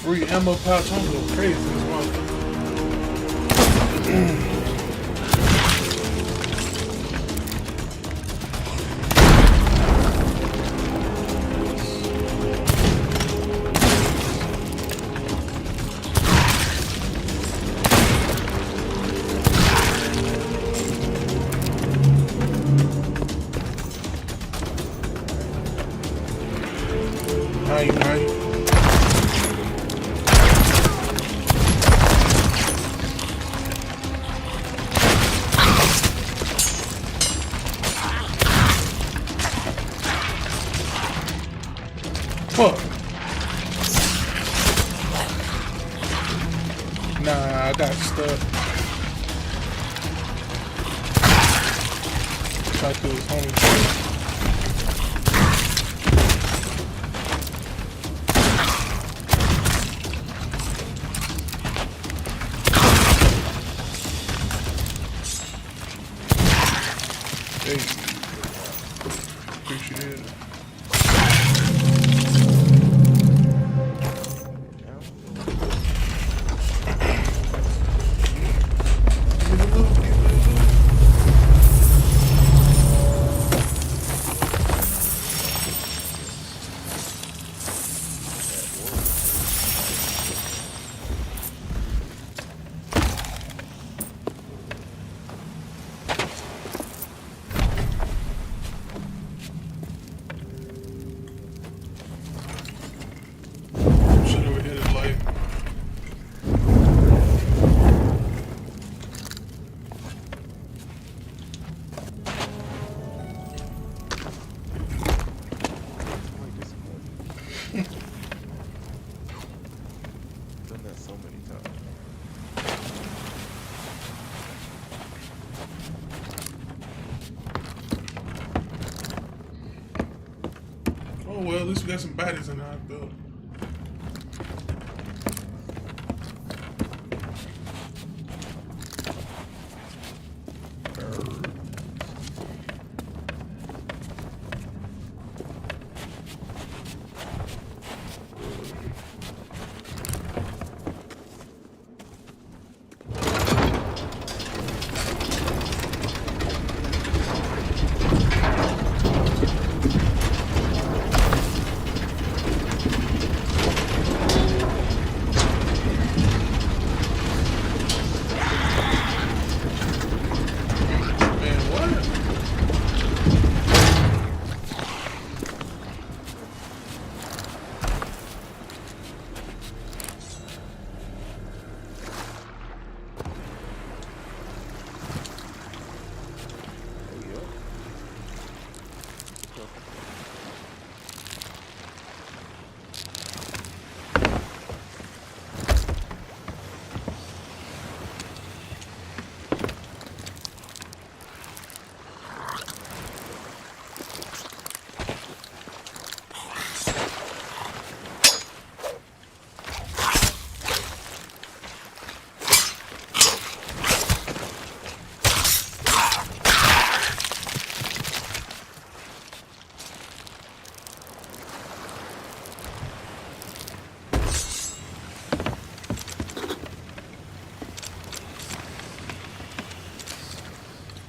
Free ammo pouch, I'm going crazy this motherfucker. Nice. Fuck. Nah, I got stuck. Try to kill his homie. Appreciate it. well, at least we got some bodies in our build.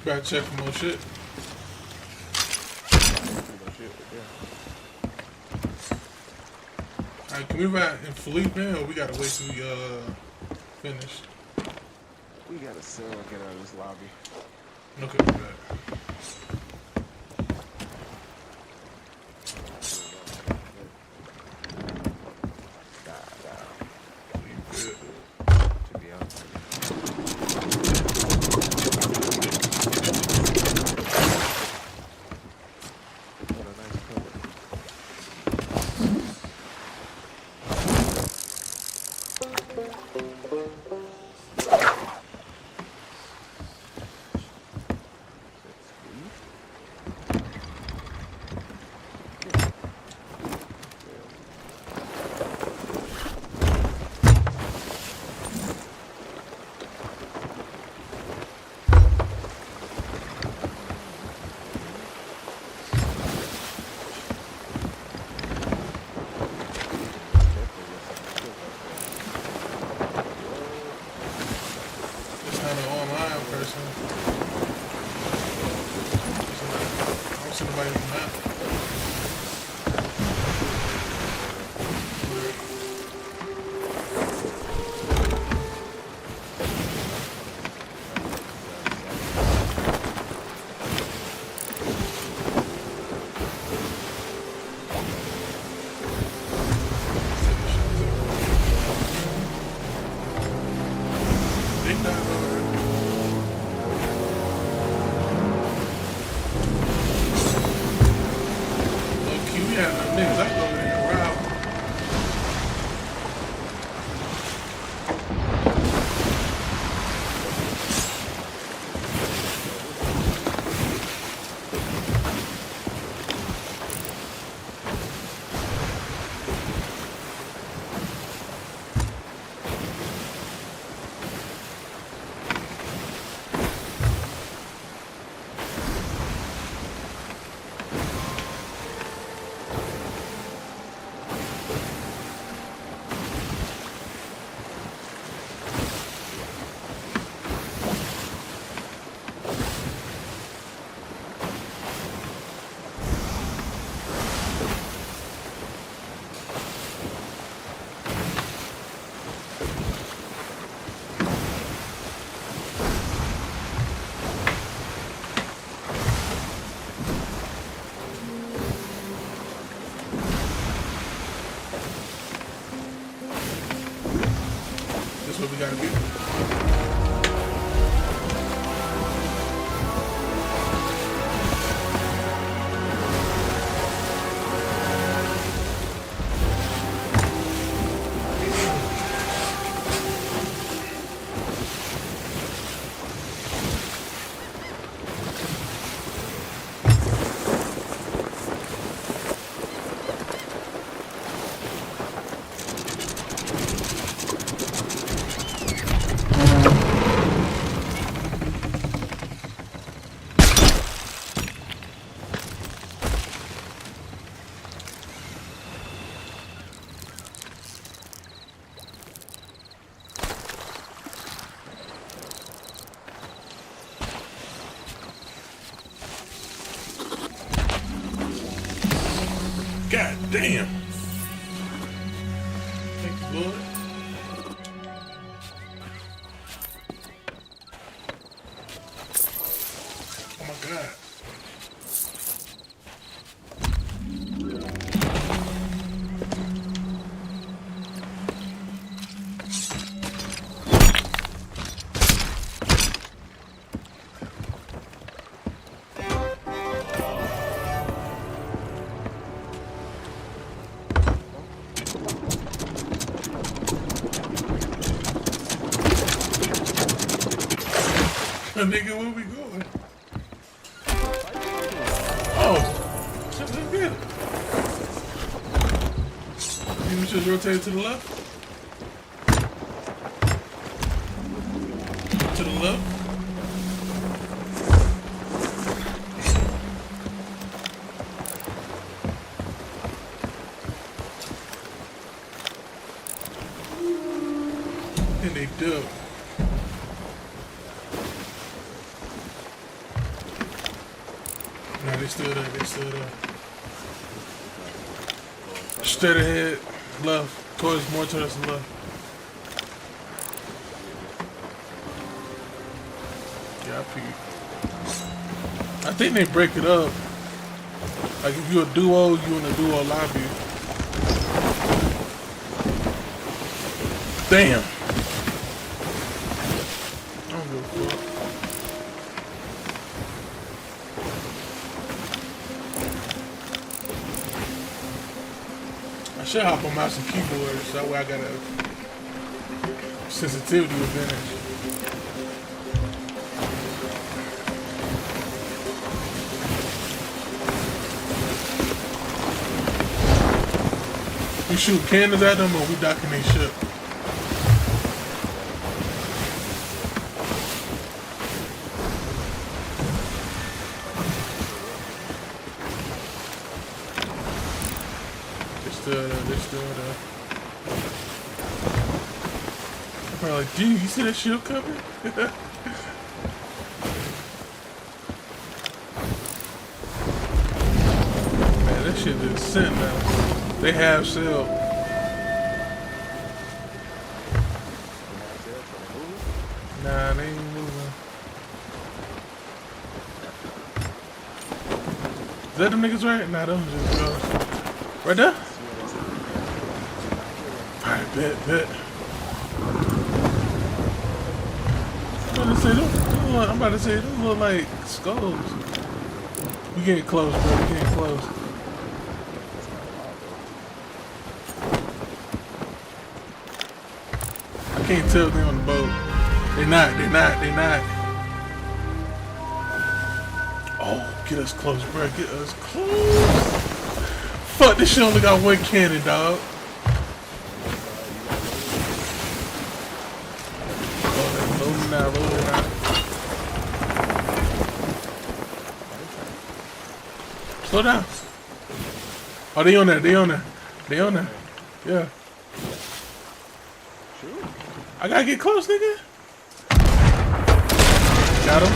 Gotta check for more shit. Alright, can we ride in Fleet, man, or we gotta wait till we finish? We gotta sell and get out of this lobby. Okay, good. That's what we gotta do. Damn. Thank you, Lord. Oh my God. Nigga, where we going? Oh, shit, let's get it. You just rotate to the left? To the left? And they do. No, they still there, they still there. Straight ahead, left, more towards the left. Yeah, I peeked. I think they break it up. Like if you're a duo, you in a duo lobby. Damn. I don't give a fuck. I should hop on mouse and keyboard, so that way I got a sensitivity advantage. We shoot cannons at them or we docking their ship? They're still there. I'm probably like, dude, you see that shield cover? Man, that shit is sent now. They have sailed. Nah, they ain't moving. Is that them niggas right? Nah, them just go. Right there? Alright, bet. I'm about to say, those look like skulls. We getting close, bro. We getting close. I can't tell if they're on the boat. They're not. Oh, get us close, bro. Get us close. Fuck, this shit only got one cannon, dog. Loading now. Slow down. Oh, they on there. Yeah. I gotta get close, nigga. Got him.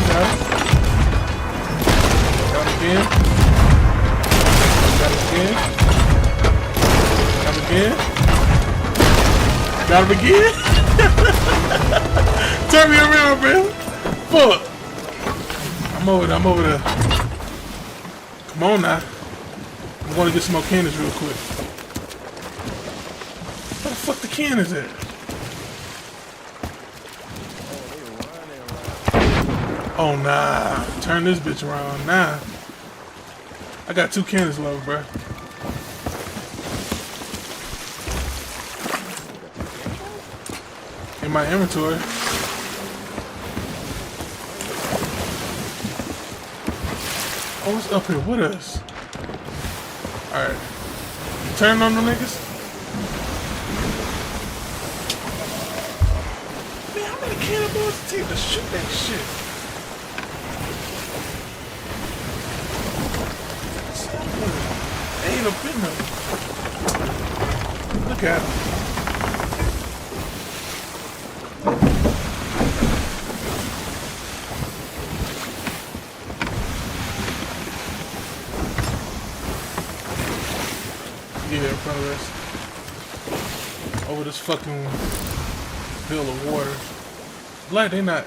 Got him again. Turn me around, bro. Fuck. I'm over there. Come on now. I'm gonna get some more cannons real quick. Where the fuck the cannons at? Oh nah. Turn this bitch around. Nah. I got 2 cannons left, bro. In my inventory. Oh, what's up here with us? Alright. Turn on them niggas. Man, how many cannonballs it take to shoot that shit? Ain't up in there. Look at him. Yeah, front of us. Over this fucking hill of water. Black, they not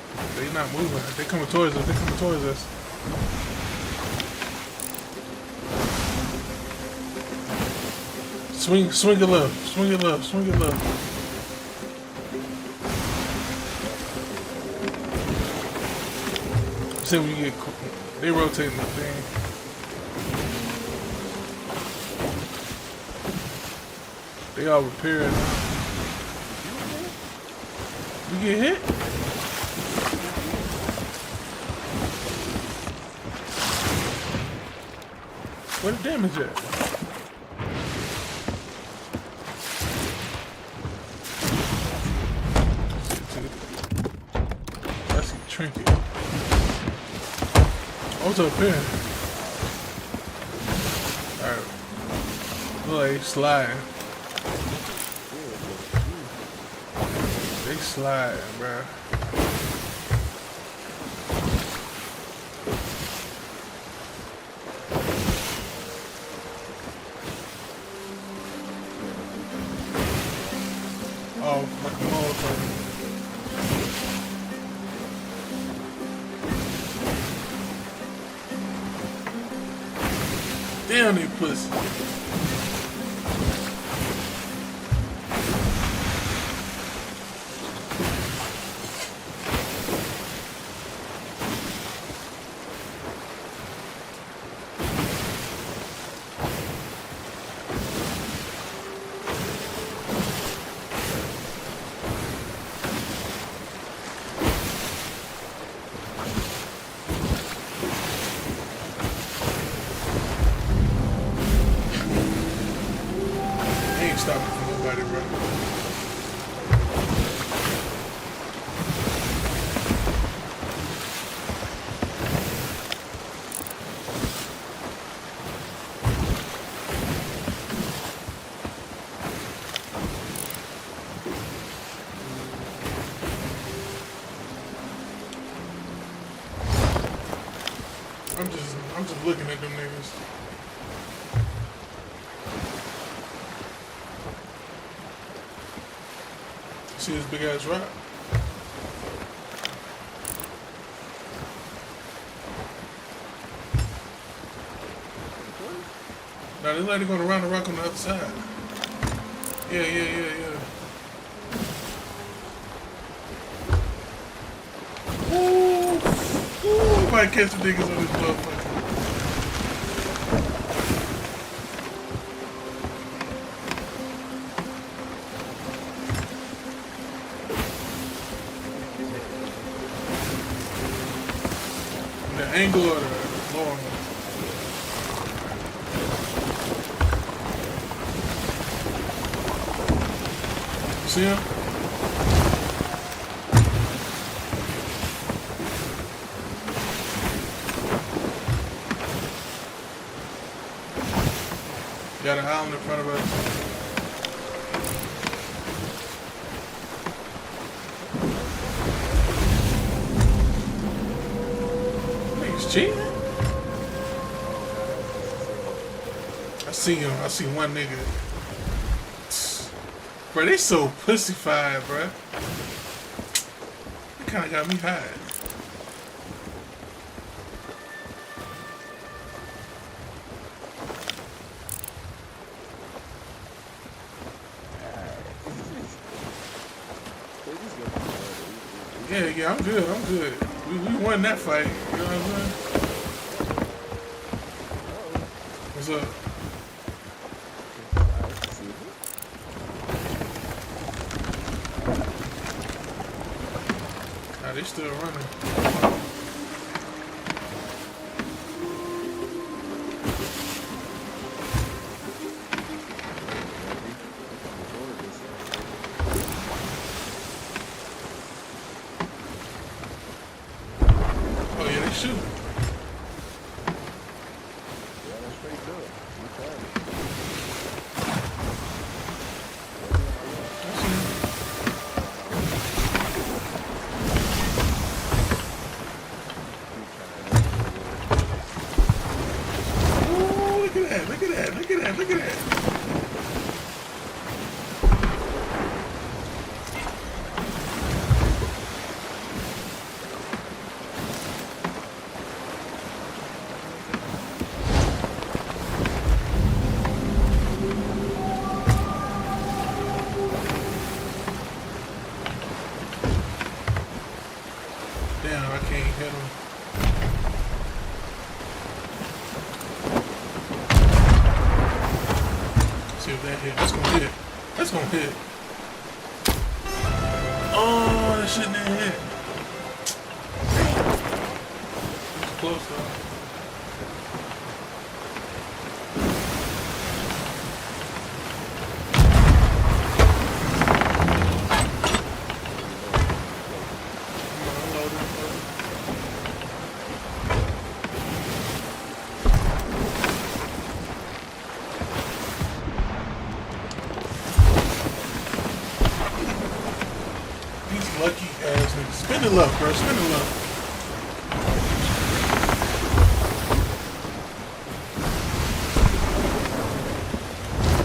moving. They coming towards us. They coming towards us. Swing it left. Swing it left. Swing it left. See when you get, they rotating the thing. They all repaired. You get hit? Where the damage at? That's a trinket. What's up here? Alright. Look like he's sliding. They sliding, bruh. Oh, like a motherfucker. Damn, they pussy. Stopping for nobody, bro. I'm just looking at them niggas. See this big ass rock? Now this lady going around the rock on the other side. Yeah. Ooh, might catch the niggas on this motherfucker. Angle or the long one. See him? Got an island in front of us. Cheating? I see him. I see one nigga. Bro, they so pussified, bro. They kind of got me high. Yeah, I'm good. We won that fight. You know what I'm saying? What's up? Nah, they still running. Oh yeah, they shooting. hit. That's gonna hit. Oh, that shit didn't hit. It's close though. Lucky ass nigga. Spin the left, bro. Spin the left.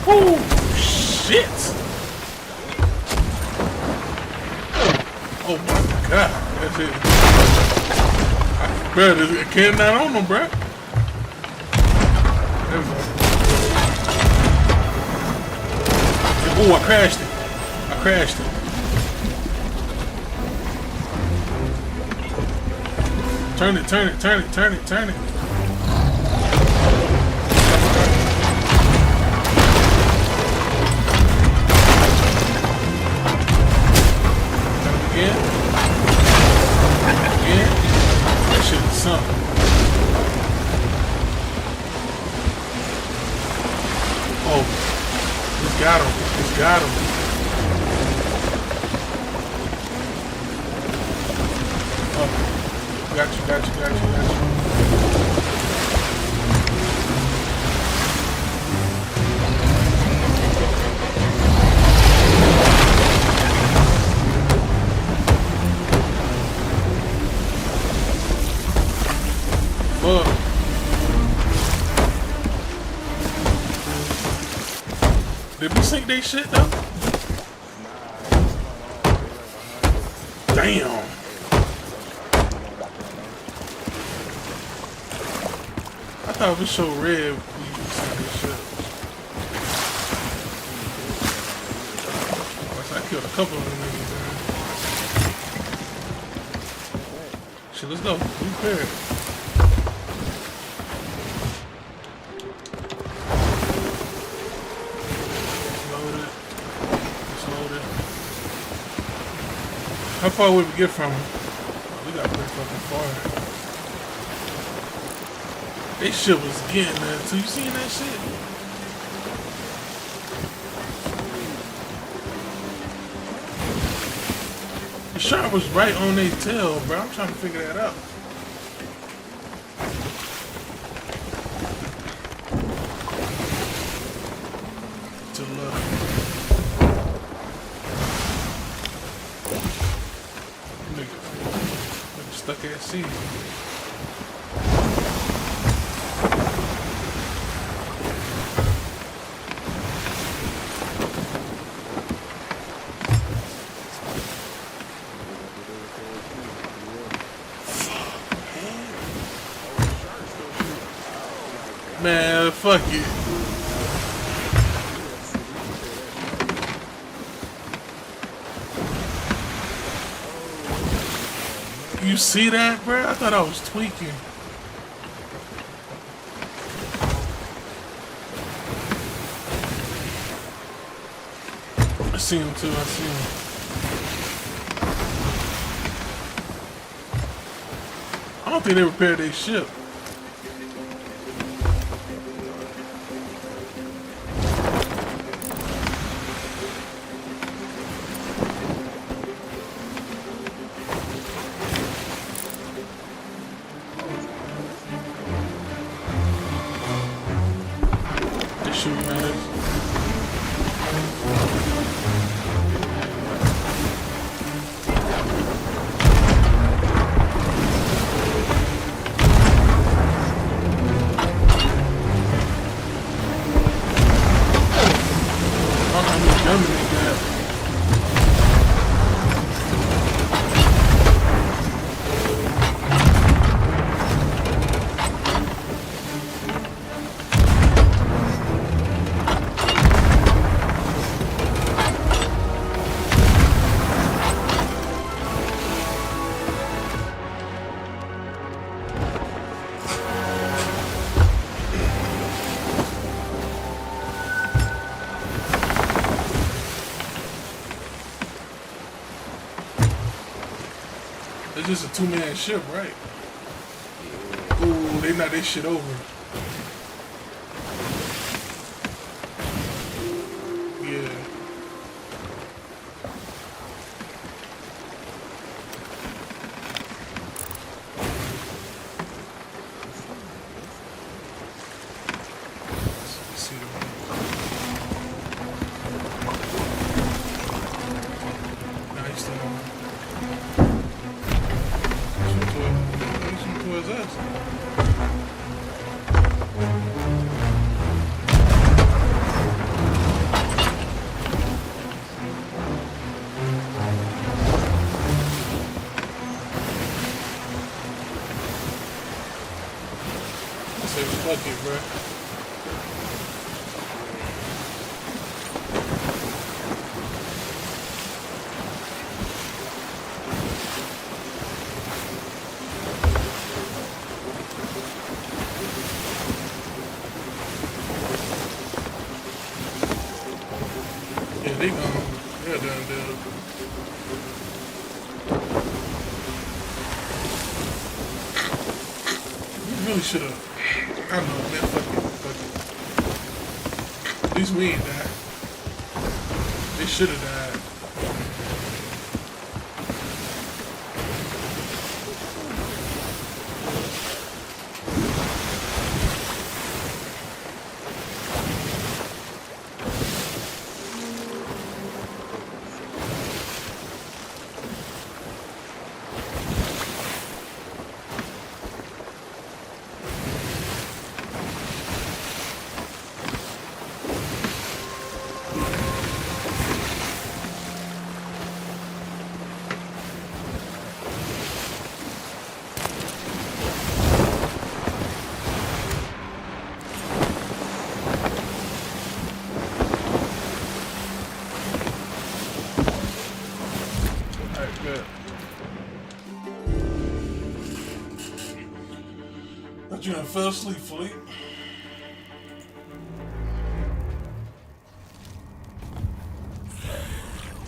Oh shit! Oh my god, that's it. Bro, there's a can not on them, bro. There we go. Oh, I crashed it. I crashed it. Turn it, turn it, turn it, turn it, turn it. Again. Again. That shit is something. Oh. He's got him. He's got him. Oh. Got you, got you, got you, got you. Fuck. Did we sink they shit though? Damn. I thought it was so red we used this shit. I killed a couple of them niggas, man. Shit, let's go. We prepared. Loaded. It's loaded. How far would we get from them? Oh, we got pretty fucking far. This shit was getting there too. You seen that shit? The shark was right on their tail, bro. I'm trying to figure that out. To the left. Nigga stuck at sea. Man, fuck it. You see that, bro? I thought I was tweaking. I see him too, I see him. I don't think they repaired their ship. It's just a two-man ship, right? Ooh, they knocked this shit over. Yeah. Let's see the nice thing. Towards us. I say fuck it, bro. Yeah, they gone. They're done, dude. You really should have. I don't know, man. Fuck it. At least we ain't died. They should have died. Thought you done fell asleep, Fleet.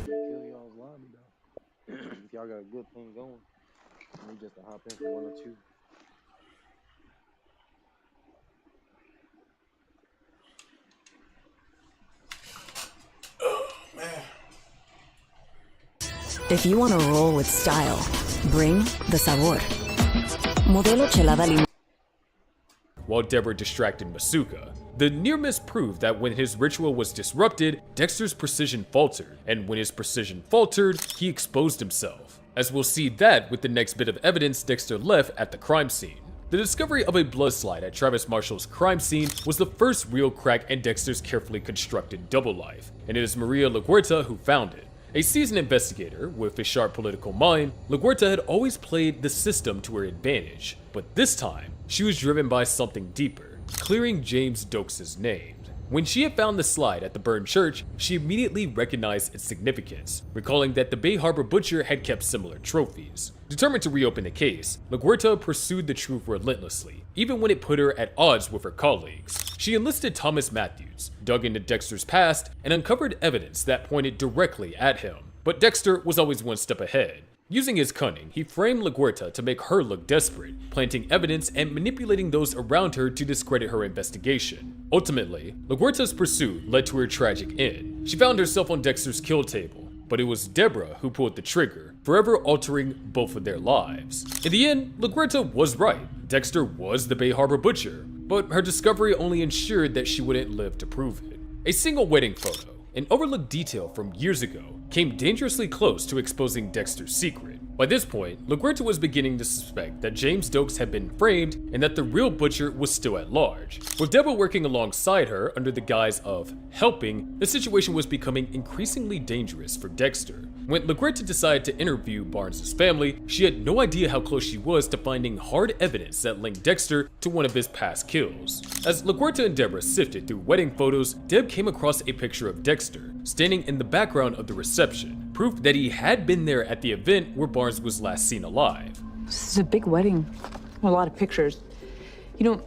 Kill y'all's lobby though. If y'all got a good thing going, we just to hop in for 1 or 2. If you want to roll with style, bring the sabor. Modelo Chelada Limón. While Deborah distracted Masuka, the near miss proved that when his ritual was disrupted, Dexter's precision faltered, and when his precision faltered, he exposed himself. As we'll see that with the next bit of evidence Dexter left at the crime scene. The discovery of a blood slide at Travis Marshall's crime scene was the first real crack in Dexter's carefully constructed double life, and it is Maria LaGuerta who found it. A seasoned investigator with a sharp political mind, LaGuerta had always played the system to her advantage, but this time, she was driven by something deeper, clearing James Dokes' name. When she had found the slide at the burned church, she immediately recognized its significance, recalling that the Bay Harbor Butcher had kept similar trophies. Determined to reopen the case, LaGuerta pursued the truth relentlessly, even when it put her at odds with her colleagues. She enlisted Thomas Matthews, dug into Dexter's past, and uncovered evidence that pointed directly at him. But Dexter was always one step ahead. Using his cunning, he framed LaGuerta to make her look desperate, planting evidence and manipulating those around her to discredit her investigation. Ultimately, LaGuerta's pursuit led to her tragic end. She found herself on Dexter's kill table, but it was Deborah who pulled the trigger, forever altering both of their lives. In the end, LaGuerta was right. Dexter was the Bay Harbor Butcher, but her discovery only ensured that she wouldn't live to prove it. A single wedding photo, an overlooked detail from years ago, came dangerously close to exposing Dexter's secret. By this point, LaGuerta was beginning to suspect that James Dokes had been framed and that the real Butcher was still at large. With Deborah working alongside her under the guise of helping, the situation was becoming increasingly dangerous for Dexter. When LaGuerta decided to interview Barnes' family, she had no idea how close she was to finding hard evidence that linked Dexter to one of his past kills. As LaGuerta and Deborah sifted through wedding photos, Deb came across a picture of Dexter, standing in the background of the reception, proof that he had been there at the event where Barnes was last seen alive. This is a big wedding. A lot of pictures. You know,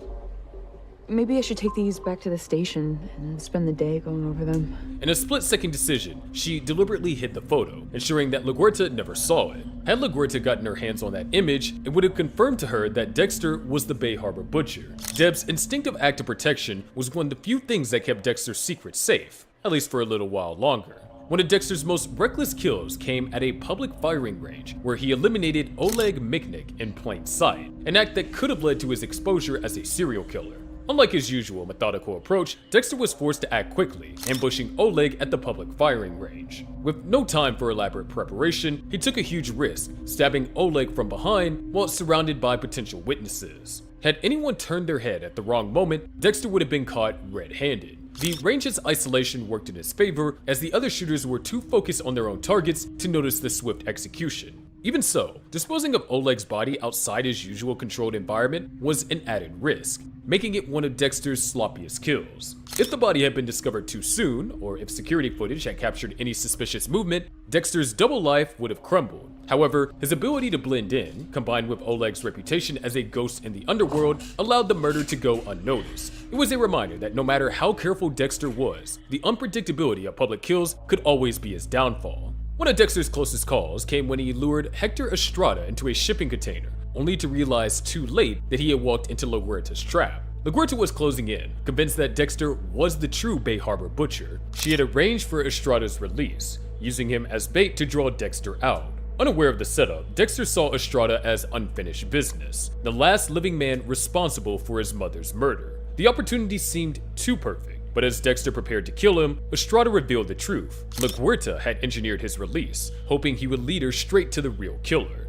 Maybe I should take these back to the station and spend the day going over them. In a split-second decision, she deliberately hid the photo, ensuring that LaGuerta never saw it. Had LaGuerta gotten her hands on that image, it would have confirmed to her that Dexter was the Bay Harbor Butcher. Deb's instinctive act of protection was one of the few things that kept Dexter's secret safe, at least for a little while longer. One of Dexter's most reckless kills came at a public firing range where he eliminated Oleg Miknik in plain sight, an act that could have led to his exposure as a serial killer. Unlike his usual methodical approach, Dexter was forced to act quickly, ambushing Oleg at the public firing range. With no time for elaborate preparation, he took a huge risk, stabbing Oleg from behind while surrounded by potential witnesses. Had anyone turned their head at the wrong moment, Dexter would have been caught red-handed. The range's isolation worked in his favor, as the other shooters were too focused on their own targets to notice the swift execution. Even so, disposing of Oleg's body outside his usual controlled environment was an added risk, making it one of Dexter's sloppiest kills. If the body had been discovered too soon, or if security footage had captured any suspicious movement, Dexter's double life would have crumbled. However, his ability to blend in, combined with Oleg's reputation as a ghost in the underworld, allowed the murder to go unnoticed. It was a reminder that no matter how careful Dexter was, the unpredictability of public kills could always be his downfall. One of Dexter's closest calls came when he lured Hector Estrada into a shipping container, only to realize too late that he had walked into LaGuerta's trap. LaGuerta was closing in, convinced that Dexter was the true Bay Harbor Butcher. She had arranged for Estrada's release, using him as bait to draw Dexter out. Unaware of the setup, Dexter saw Estrada as unfinished business, the last living man responsible for his mother's murder. The opportunity seemed too perfect, but as Dexter prepared to kill him, Estrada revealed the truth. LaGuerta had engineered his release, hoping he would lead her straight to the real killer.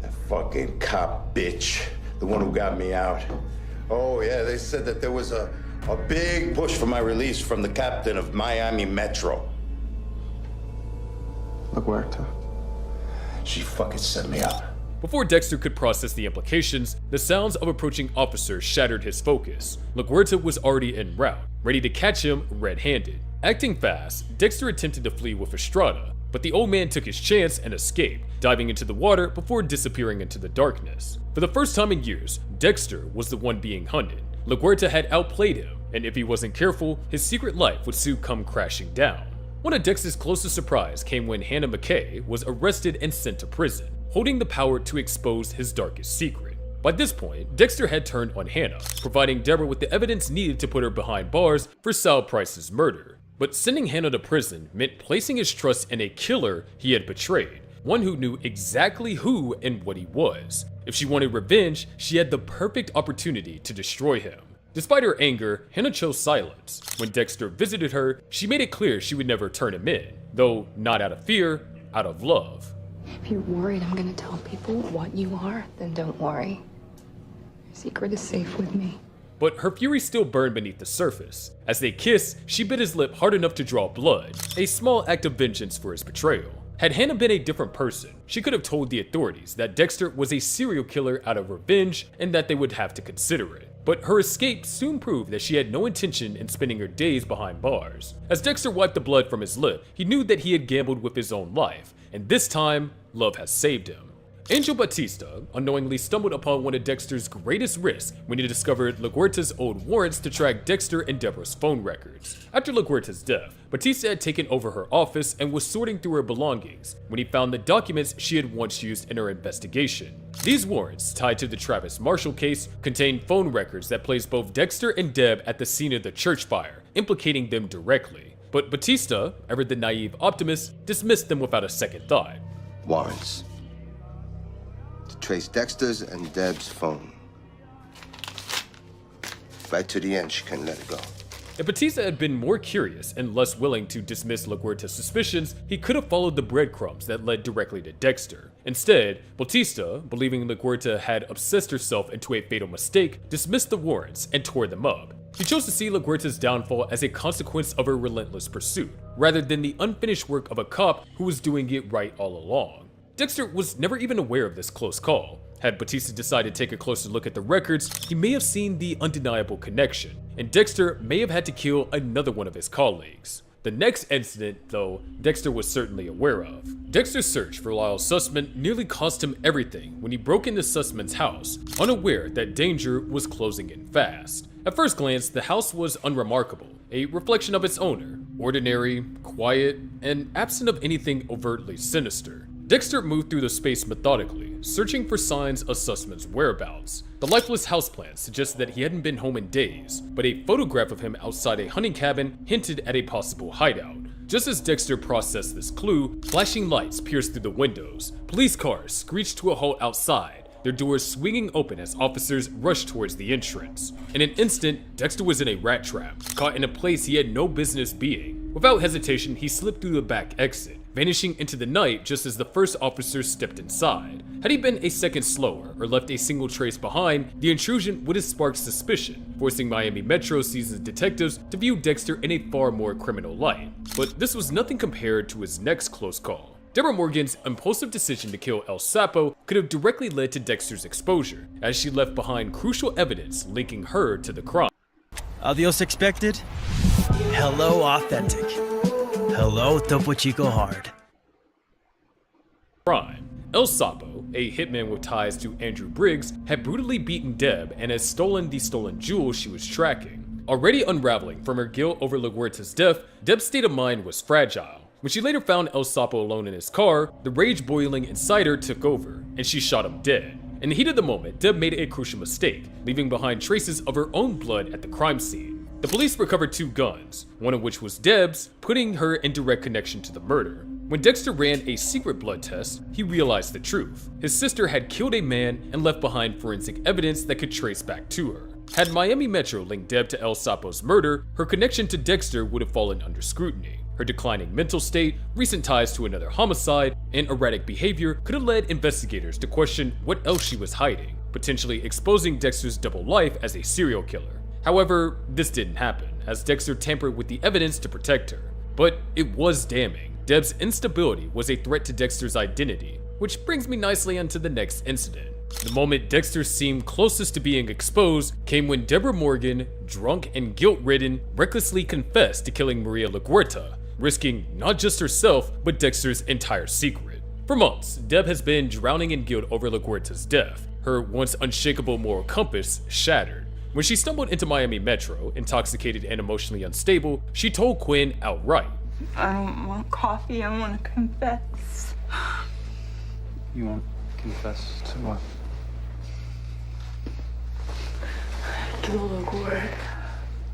That fucking cop bitch, the one who got me out. Oh yeah, they said that there was a big push for my release from the captain of Miami Metro. LaGuerta. She fucking set me up. Before Dexter could process the implications, the sounds of approaching officers shattered his focus. LaGuerta was already en route, ready to catch him red-handed. Acting fast, Dexter attempted to flee with Estrada, but the old man took his chance and escaped, diving into the water before disappearing into the darkness. For the first time in years, Dexter was the one being hunted. LaGuerta had outplayed him, and if he wasn't careful, his secret life would soon come crashing down. One of Dexter's closest surprise came when Hannah McKay was arrested and sent to prison, holding the power to expose his darkest secret. By this point, Dexter had turned on Hannah, providing Deborah with the evidence needed to put her behind bars for Sal Price's murder. But sending Hannah to prison meant placing his trust in a killer he had betrayed, one who knew exactly who and what he was. If she wanted revenge, she had the perfect opportunity to destroy him. Despite her anger, Hannah chose silence. When Dexter visited her, she made it clear she would never turn him in, though not out of fear, out of love. If you're worried I'm gonna tell people what you are, then don't worry. Your secret is safe with me. But her fury still burned beneath the surface. As they kissed, she bit his lip hard enough to draw blood, a small act of vengeance for his betrayal. Had Hannah been a different person, she could have told the authorities that Dexter was a serial killer out of revenge and that they would have to consider it. But her escape soon proved that she had no intention in spending her days behind bars. As Dexter wiped the blood from his lip, he knew that he had gambled with his own life, and this time, love has saved him. Angel Batista unknowingly stumbled upon one of Dexter's greatest risks when he discovered LaGuerta's old warrants to track Dexter and Deborah's phone records. After LaGuerta's death, Batista had taken over her office and was sorting through her belongings when he found the documents she had once used in her investigation. These warrants, tied to the Travis Marshall case, contained phone records that placed both Dexter and Deb at the scene of the church fire, implicating them directly. But Batista, ever the naive optimist, dismissed them without a second thought. Warrants. To trace Dexter's and Deb's phone. Right to the end, she couldn't let it go. If Batista had been more curious and less willing to dismiss LaGuerta's suspicions, he could have followed the breadcrumbs that led directly to Dexter. Instead, Batista, believing LaGuerta had obsessed herself into a fatal mistake, dismissed the warrants and tore them up. He chose to see LaGuerta's downfall as a consequence of her relentless pursuit, rather than the unfinished work of a cop who was doing it right all along. Dexter was never even aware of this close call. Had Batista decided to take a closer look at the records, he may have seen the undeniable connection, and Dexter may have had to kill another one of his colleagues. The next incident, though, Dexter was certainly aware of. Dexter's search for Lyle's Sussman nearly cost him everything when he broke into Sussman's house, unaware that danger was closing in fast. At first glance, the house was unremarkable, a reflection of its owner, ordinary, quiet, and absent of anything overtly sinister. Dexter moved through the space methodically, searching for signs of Sussman's whereabouts. The lifeless houseplant suggested that he hadn't been home in days, but a photograph of him outside a hunting cabin hinted at a possible hideout. Just as Dexter processed this clue, flashing lights pierced through the windows. Police cars screeched to a halt outside, their doors swinging open as officers rushed towards the entrance. In an instant, Dexter was in a rat trap, caught in a place he had no business being. Without hesitation, he slipped through the back exit, vanishing into the night just as the first officer stepped inside. Had he been a second slower or left a single trace behind, the intrusion would have sparked suspicion, forcing Miami Metro seasoned detectives to view Dexter in a far more criminal light. But this was nothing compared to his next close call. Deborah Morgan's impulsive decision to kill El Sapo could have directly led to Dexter's exposure, as she left behind crucial evidence linking her to the crime. Adios expected. Hello authentic. Hello Topo Chico hard. Crime. El Sapo, a hitman with ties to Andrew Briggs, had brutally beaten Deb and had stolen the stolen jewels she was tracking. Already unraveling from her guilt over LaGuerta's death, Deb's state of mind was fragile. When she later found El Sapo alone in his car, the rage boiling inside her took over, and she shot him dead. In the heat of the moment, Deb made a crucial mistake, leaving behind traces of her own blood at the crime scene. The police recovered 2 guns, one of which was Deb's, putting her in direct connection to the murder. When Dexter ran a secret blood test, he realized the truth. His sister had killed a man and left behind forensic evidence that could trace back to her. Had Miami Metro linked Deb to El Sapo's murder, her connection to Dexter would have fallen under scrutiny. Her declining mental state, recent ties to another homicide, and erratic behavior could have led investigators to question what else she was hiding, potentially exposing Dexter's double life as a serial killer. However, this didn't happen, as Dexter tampered with the evidence to protect her. But it was damning. Deb's instability was a threat to Dexter's identity, which brings me nicely onto the next incident. The moment Dexter seemed closest to being exposed came when Deborah Morgan, drunk and guilt-ridden, recklessly confessed to killing Maria LaGuerta, risking not just herself, but Dexter's entire secret. For months, Deb has been drowning in guilt over LaGuerta's death, her once unshakable moral compass shattered. When she stumbled into Miami Metro, intoxicated and emotionally unstable, she told Quinn outright, I don't want coffee, I want to confess. You won't confess to what? Kill LaGuerta.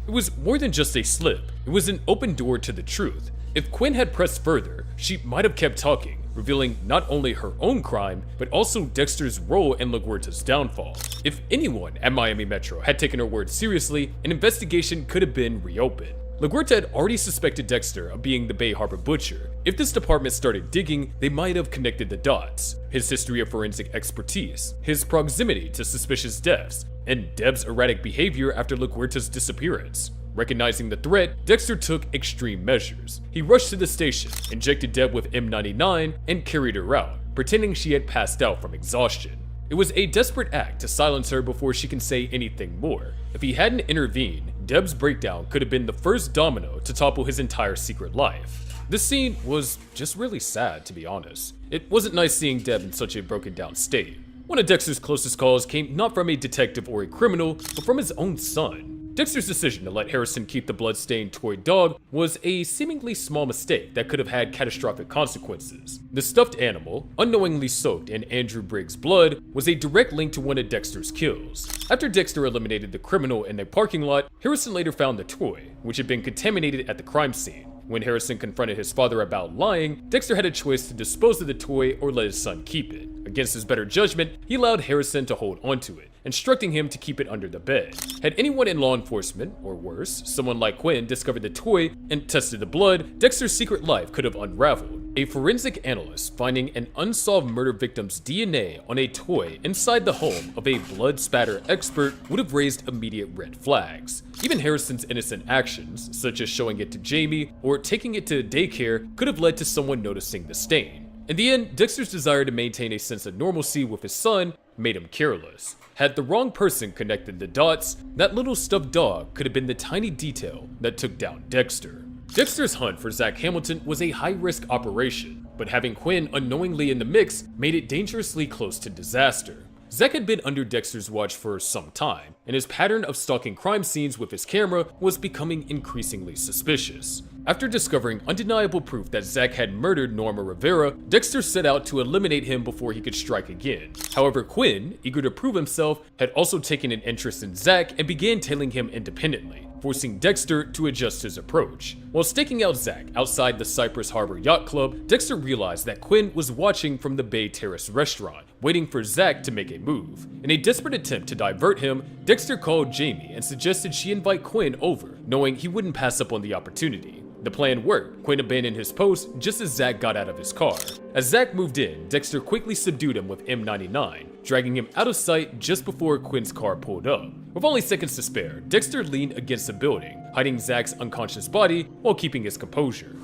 It was more than just a slip, it was an open door to the truth. If Quinn had pressed further, she might have kept talking, revealing not only her own crime, but also Dexter's role in LaGuerta's downfall. If anyone at Miami Metro had taken her word seriously, an investigation could have been reopened. LaGuerta had already suspected Dexter of being the Bay Harbor butcher. If this department started digging, they might have connected the dots. His history of forensic expertise, his proximity to suspicious deaths, and Deb's erratic behavior after LaGuerta's disappearance. Recognizing the threat, Dexter took extreme measures. He rushed to the station, injected Deb with M99, and carried her out, pretending she had passed out from exhaustion. It was a desperate act to silence her before she can say anything more. If he hadn't intervened, Deb's breakdown could have been the first domino to topple his entire secret life. This scene was just really sad, to be honest. It wasn't nice seeing Deb in such a broken down state. One of Dexter's closest calls came not from a detective or a criminal, but from his own son. Dexter's decision to let Harrison keep the blood-stained toy dog was a seemingly small mistake that could have had catastrophic consequences. The stuffed animal, unknowingly soaked in Andrew Briggs' blood, was a direct link to one of Dexter's kills. After Dexter eliminated the criminal in a parking lot, Harrison later found the toy, which had been contaminated at the crime scene. When Harrison confronted his father about lying, Dexter had a choice to dispose of the toy or let his son keep it. Against his better judgment, he allowed Harrison to hold onto it, instructing him to keep it under the bed. Had anyone in law enforcement, or worse, someone like Quinn, discovered the toy and tested the blood, Dexter's secret life could have unraveled. A forensic analyst finding an unsolved murder victim's DNA on a toy inside the home of a blood spatter expert would have raised immediate red flags. Even Harrison's innocent actions, such as showing it to Jamie or taking it to daycare, could have led to someone noticing the stain. In the end, Dexter's desire to maintain a sense of normalcy with his son made him careless. Had the wrong person connected the dots, that little stuffed dog could have been the tiny detail that took down Dexter. Dexter's hunt for Zach Hamilton was a high-risk operation, but having Quinn unknowingly in the mix made it dangerously close to disaster. Zach had been under Dexter's watch for some time, and his pattern of stalking crime scenes with his camera was becoming increasingly suspicious. After discovering undeniable proof that Zach had murdered Norma Rivera, Dexter set out to eliminate him before he could strike again. However, Quinn, eager to prove himself, had also taken an interest in Zach and began tailing him independently, forcing Dexter to adjust his approach. While staking out Zach outside the Cypress Harbor Yacht Club, Dexter realized that Quinn was watching from the Bay Terrace restaurant, waiting for Zach to make a move. In a desperate attempt to divert him, Dexter called Jamie and suggested she invite Quinn over, knowing he wouldn't pass up on the opportunity. The plan worked. Quinn abandoned his post just as Zach got out of his car. As Zach moved in, Dexter quickly subdued him with M99, dragging him out of sight just before Quinn's car pulled up. With only seconds to spare, Dexter leaned against a building, hiding Zach's unconscious body while keeping his composure.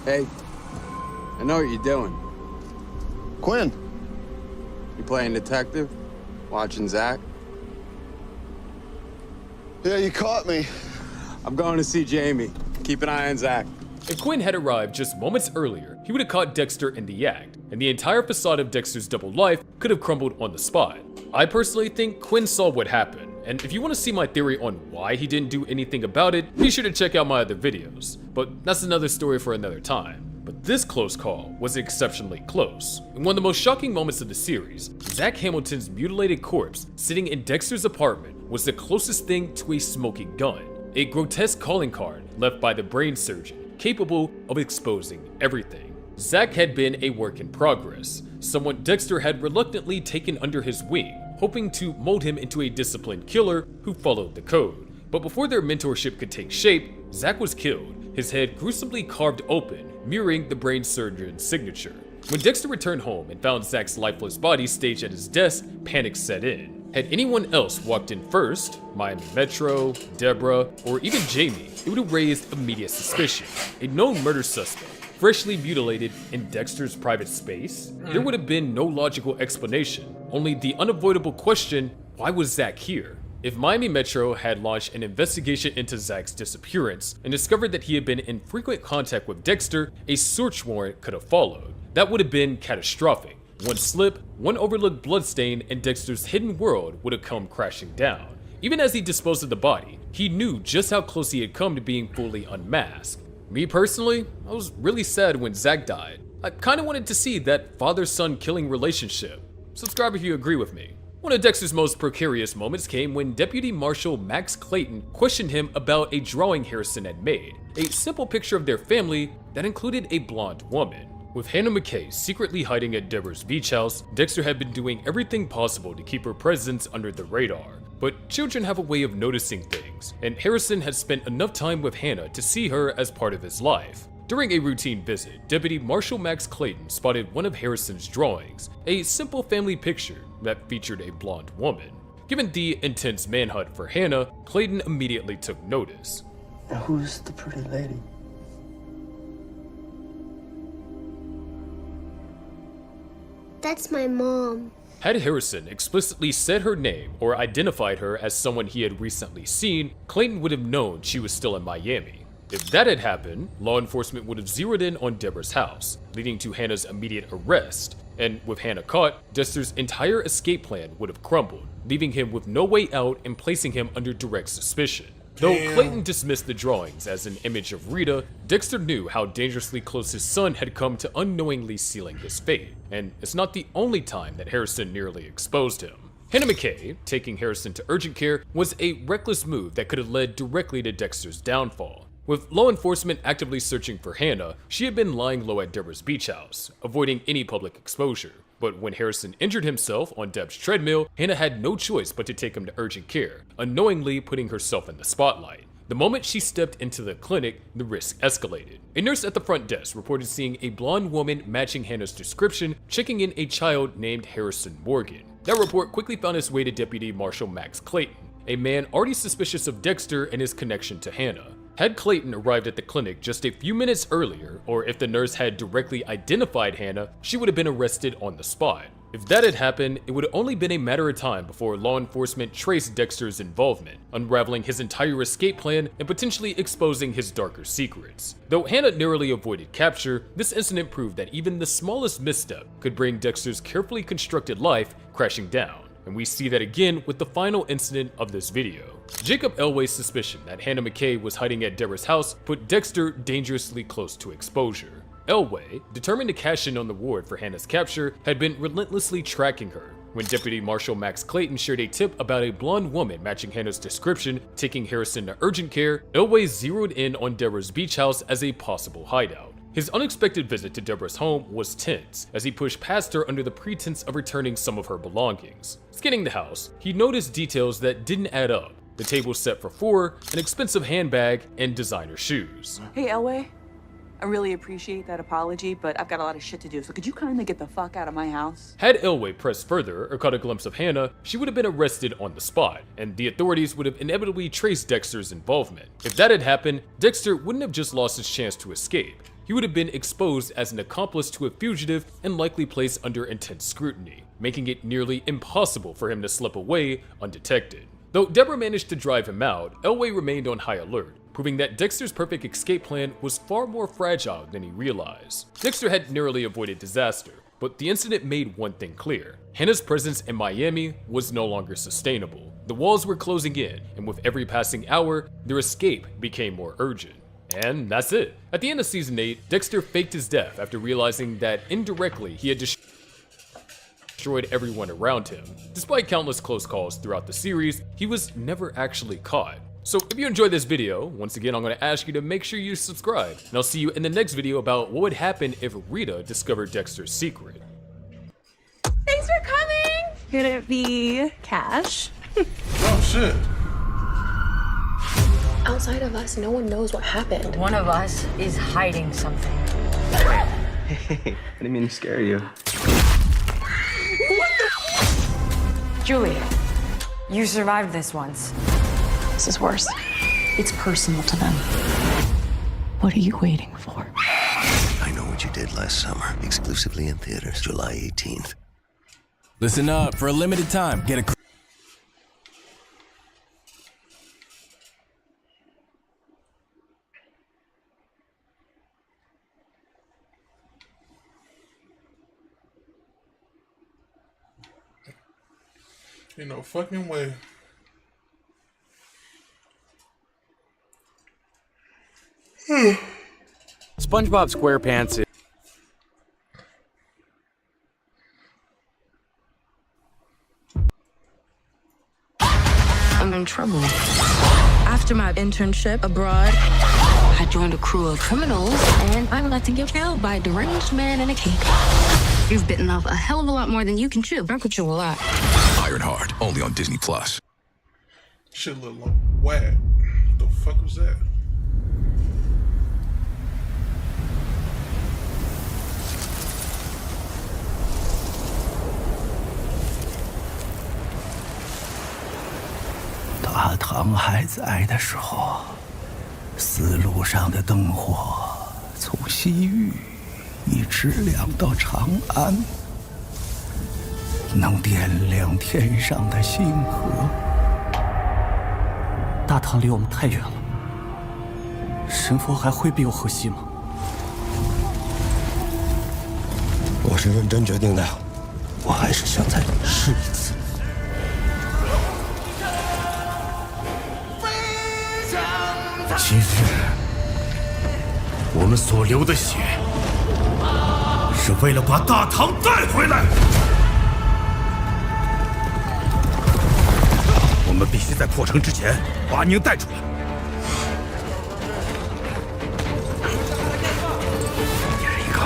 Hey, I know what you're doing. Quinn. You playing detective? Watching Zach? Yeah, you caught me. I'm going to see Jamie. Keep an eye on Zach. If Quinn had arrived just moments earlier, he would have caught Dexter in the act, and the entire facade of Dexter's double life could have crumbled on the spot. I personally think Quinn saw what happened, and if you want to see my theory on why he didn't do anything about it, be sure to check out my other videos, but that's another story for another time. But this close call was exceptionally close. In one of the most shocking moments of the series, Zach Hamilton's mutilated corpse sitting in Dexter's apartment was the closest thing to a smoking gun, a grotesque calling card left by the brain surgeon, capable of exposing everything. Zach had been a work in progress, someone Dexter had reluctantly taken under his wing, hoping to mold him into a disciplined killer who followed the code. But before their mentorship could take shape, Zach was killed, his head gruesomely carved open, mirroring the brain surgeon's signature. When Dexter returned home and found Zach's lifeless body staged at his desk, panic set in. Had anyone else walked in first, Miami Metro, Deborah, or even Jamie, it would have raised immediate suspicion. A known murder suspect, freshly mutilated in Dexter's private space? There would have been no logical explanation, only the unavoidable question, why was Zach here? If Miami Metro had launched an investigation into Zach's disappearance and discovered that he had been in frequent contact with Dexter, a search warrant could have followed. That would have been catastrophic. One slip, one overlooked bloodstain, and Dexter's hidden world would have come crashing down. Even as he disposed of the body, he knew just how close he had come to being fully unmasked. Me personally, I was really sad when Zach died. I kinda wanted to see that father-son killing relationship. Subscribe if you agree with me. One of Dexter's most precarious moments came when Deputy Marshal Max Clayton questioned him about a drawing Harrison had made, a simple picture of their family that included a blonde woman. With Hannah McKay secretly hiding at Deborah's beach house, Dexter had been doing everything possible to keep her presence under the radar. But children have a way of noticing things, and Harrison had spent enough time with Hannah to see her as part of his life. During a routine visit, Deputy Marshal Max Clayton spotted one of Harrison's drawings, a simple family picture that featured a blonde woman. Given the intense manhunt for Hannah, Clayton immediately took notice. Now who's the pretty lady? That's my mom. Had Harrison explicitly said her name or identified her as someone he had recently seen, Clayton would have known she was still in Miami. If that had happened, law enforcement would have zeroed in on Deborah's house, leading to Hannah's immediate arrest. And with Hannah caught, Dexter's entire escape plan would have crumbled, leaving him with no way out and placing him under direct suspicion. Though Clayton dismissed the drawings as an image of Rita, Dexter knew how dangerously close his son had come to unknowingly sealing his fate, and it's not the only time that Harrison nearly exposed him. Hannah McKay, taking Harrison to urgent care, was a reckless move that could have led directly to Dexter's downfall. With law enforcement actively searching for Hannah, she had been lying low at Deborah's beach house, avoiding any public exposure. But when Harrison injured himself on Deb's treadmill, Hannah had no choice but to take him to urgent care, unknowingly putting herself in the spotlight. The moment she stepped into the clinic, the risk escalated. A nurse at the front desk reported seeing a blonde woman matching Hannah's description, checking in a child named Harrison Morgan. That report quickly found its way to Deputy Marshal Max Clayton, a man already suspicious of Dexter and his connection to Hannah. Had Clayton arrived at the clinic just a few minutes earlier, or if the nurse had directly identified Hannah, she would have been arrested on the spot. If that had happened, it would have only been a matter of time before law enforcement traced Dexter's involvement, unraveling his entire escape plan and potentially exposing his darker secrets. Though Hannah narrowly avoided capture, this incident proved that even the smallest misstep could bring Dexter's carefully constructed life crashing down. and we see that again with the final incident of this video. Jacob Elway's suspicion that Hannah McKay was hiding at Deborah's house put Dexter dangerously close to exposure. Elway, determined to cash in on the reward for Hannah's capture, had been relentlessly tracking her. When Deputy Marshal Max Clayton shared a tip about a blonde woman matching Hannah's description taking Harrison to urgent care, Elway zeroed in on Deborah's beach house as a possible hideout. His unexpected visit to Deborah's home was tense, as he pushed past her under the pretense of returning some of her belongings. Scanning the house, he noticed details that didn't add up. The table set for 4, an expensive handbag, and designer shoes. Hey, Elway. I really appreciate that apology, but I've got a lot of shit to do, so could you kindly get the fuck out of my house? Had Elway pressed further or caught a glimpse of Hannah, she would have been arrested on the spot, and the authorities would have inevitably traced Dexter's involvement. If that had happened, Dexter wouldn't have just lost his chance to escape. He would have been exposed as an accomplice to a fugitive and likely placed under intense scrutiny, making it nearly impossible for him to slip away undetected. Though Deborah managed to drive him out, Elway remained on high alert, proving that Dexter's perfect escape plan was far more fragile than he realized. Dexter had narrowly avoided disaster, but the incident made one thing clear. Hannah's presence in Miami was no longer sustainable. The walls were closing in, and with every passing hour, their escape became more urgent. And that's it. At the end of season 8, Dexter faked his death after realizing that indirectly he had destroyed everyone around him. Despite countless close calls throughout the series, he was never actually caught. So if you enjoyed this video, once again I'm going to ask you to make sure you subscribe, and I'll see you in the next video about what would happen if Rita discovered Dexter's secret. Thanks for coming! Could it be cash? Oh shit. Outside of us, no one knows what happened. One of us is hiding something. Hey, I didn't mean to scare you. Julie, you survived this once. This is worse. It's personal to them. What are you waiting for? I know what you did last summer, exclusively in theaters, July 18th. Listen up, for a limited time, get a Ain't no fucking way. SpongeBob SquarePants is... I'm in trouble. After my internship abroad, I joined a crew of criminals, and I'm about to get killed by a deranged man in a cape. You've bitten off a hell of a lot more than you can chew. I could chew a lot. Ironheart, only on Disney Plus. Shit look like whack. What the fuck was that?大唐还在的时候，丝路上的灯火从西域一直亮到长安，能点亮天上的星河。大唐离我们太远了，神佛还会庇佑河西吗？我是认真决定的，我还是想再试一次。今日我们所流的血，是为了把大唐带回来。我们必须在破城之前把宁带出来。一人一个。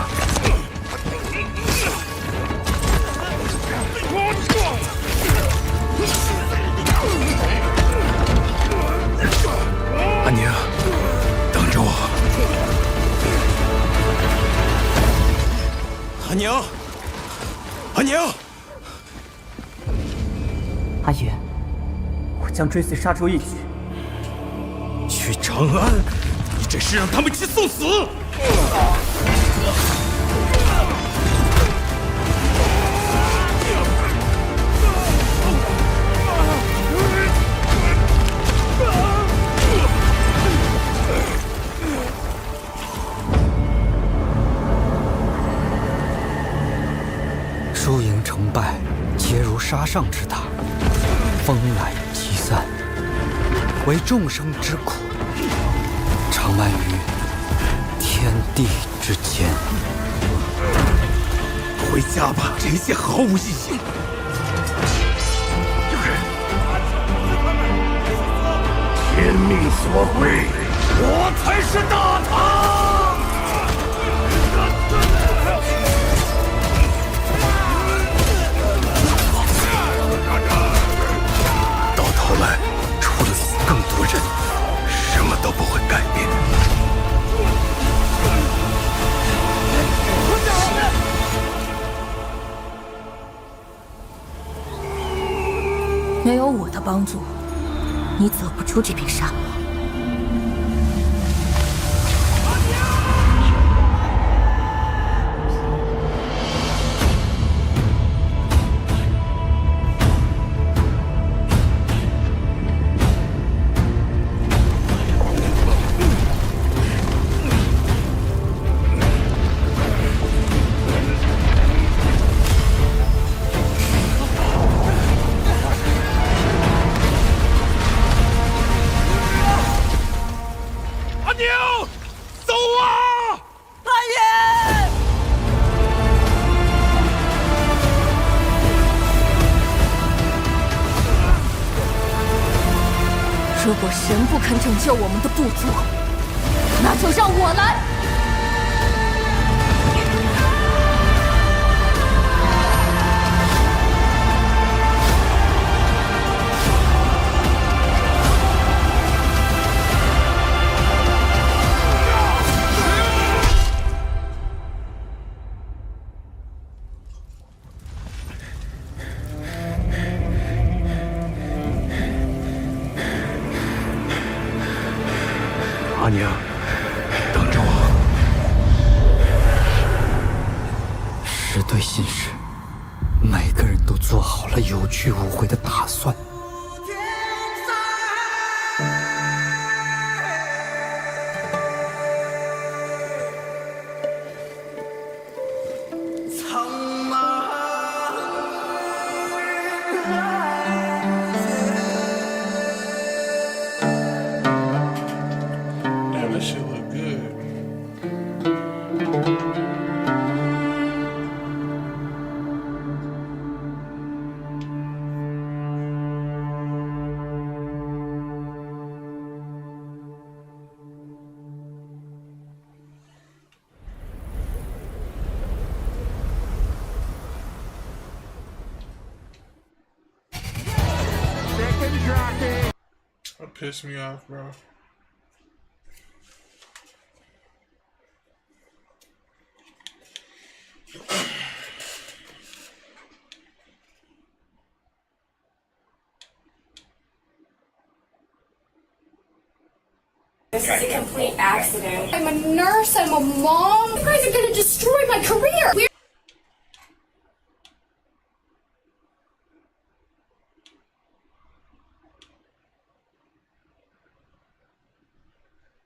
安宁，等着我。安宁，安宁，阿爷，我将追随沙洲一起去长安，你这是让他们去送死！输赢成败，皆如沙上之塔，风来即散，为众生之苦，长漫于天地之间。回家吧，这一切毫无意义。有人，天命所归，我才是大唐。到头来，除了死更多人，什么都不会改变。没有我的帮助，你走不出这片沙漠。如果神不肯拯救我们的部族，那就让我来。阿娘，等着我。是对信使，每个人都做好了有去无回的打算。Damn, that shit look good. That pissed me off, bro. This is a complete accident. I'm a nurse, I'm a mom. You guys are gonna destroy my career.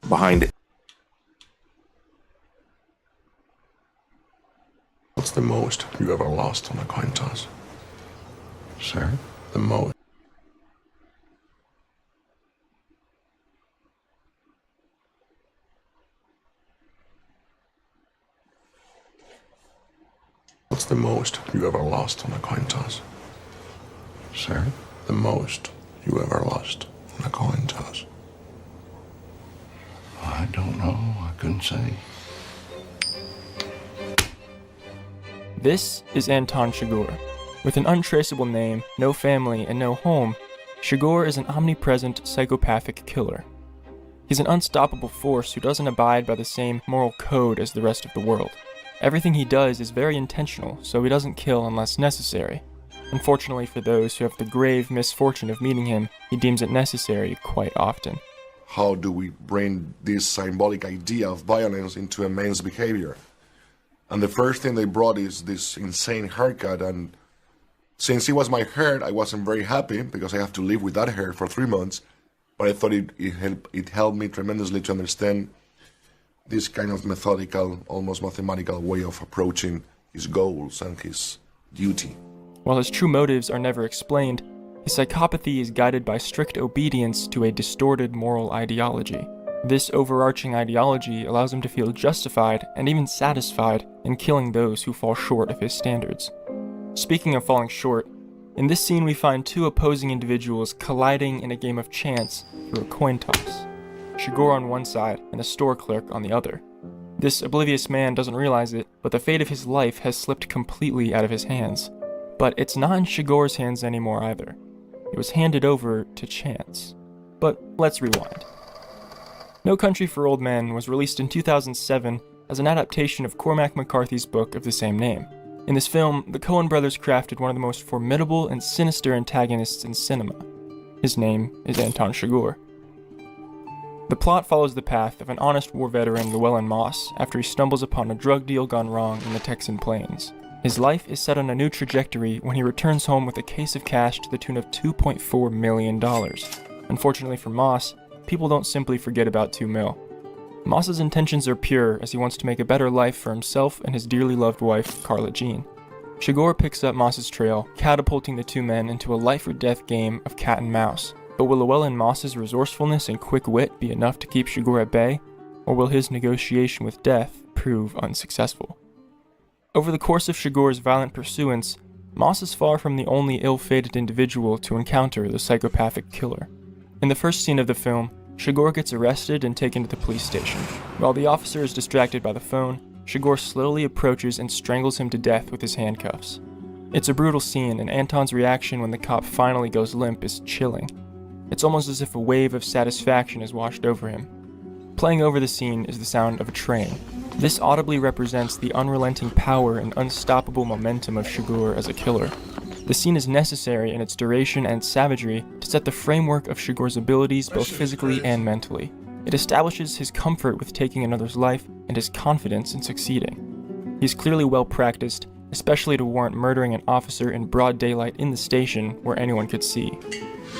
Behind it. What's the most you ever lost on a coin toss? Sir? The most. What's the most you ever lost on a coin toss? Sir? The most you ever lost on a coin toss. I don't know. I couldn't say. This is Anton Chigurh. With an untraceable name, no family, and no home, Chigurh is an omnipresent psychopathic killer. He's an unstoppable force who doesn't abide by the same moral code as the rest of the world. Everything he does is very intentional, so he doesn't kill unless necessary. Unfortunately for those who have the grave misfortune of meeting him, he deems it necessary quite often. How do we bring this symbolic idea of violence into a man's behavior? And the first thing they brought is this insane haircut, and since it was my hair, I wasn't very happy because I have to live with that hair for 3 months, but I thought it helped me tremendously to understand this kind of methodical, almost mathematical way of approaching his goals and his duty. While his true motives are never explained, his psychopathy is guided by strict obedience to a distorted moral ideology. This overarching ideology allows him to feel justified and even satisfied in killing those who fall short of his standards. Speaking of falling short, in this scene we find two opposing individuals colliding in a game of chance through a coin toss. Chigurh on one side and a store clerk on the other. This oblivious man doesn't realize it, but the fate of his life has slipped completely out of his hands. But it's not in Chigurh's hands anymore either. It was handed over to chance. But let's rewind. No Country for Old Men was released in 2007 as an adaptation of Cormac McCarthy's book of the same name. In this film, the Coen brothers crafted one of the most formidable and sinister antagonists in cinema. His name is Anton Chigurh. The plot follows the path of an honest war veteran, Llewellyn Moss, after he stumbles upon a drug deal gone wrong in the Texan Plains. His life is set on a new trajectory when he returns home with a case of cash to the tune of $2.4 million. Unfortunately for Moss, people don't simply forget about $2 million. Moss's intentions are pure as he wants to make a better life for himself and his dearly loved wife, Carla Jean. Chigurh picks up Moss's trail, catapulting the two men into a life-or-death game of cat and mouse. But will Llewellyn Moss's resourcefulness and quick wit be enough to keep Chigurh at bay, or will his negotiation with death prove unsuccessful? Over the course of Chigurh's violent pursuance, Moss is far from the only ill-fated individual to encounter the psychopathic killer. In the first scene of the film, Chigurh gets arrested and taken to the police station. While the officer is distracted by the phone, Chigurh slowly approaches and strangles him to death with his handcuffs. It's a brutal scene, and Anton's reaction when the cop finally goes limp is chilling. It's almost as if a wave of satisfaction has washed over him. Playing over the scene is the sound of a train. This audibly represents the unrelenting power and unstoppable momentum of Chigurh as a killer. The scene is necessary in its duration and savagery to set the framework of Chigurh's abilities both physically and mentally. It establishes his comfort with taking another's life and his confidence in succeeding. He's clearly well practiced, especially to warrant murdering an officer in broad daylight in the station where anyone could see.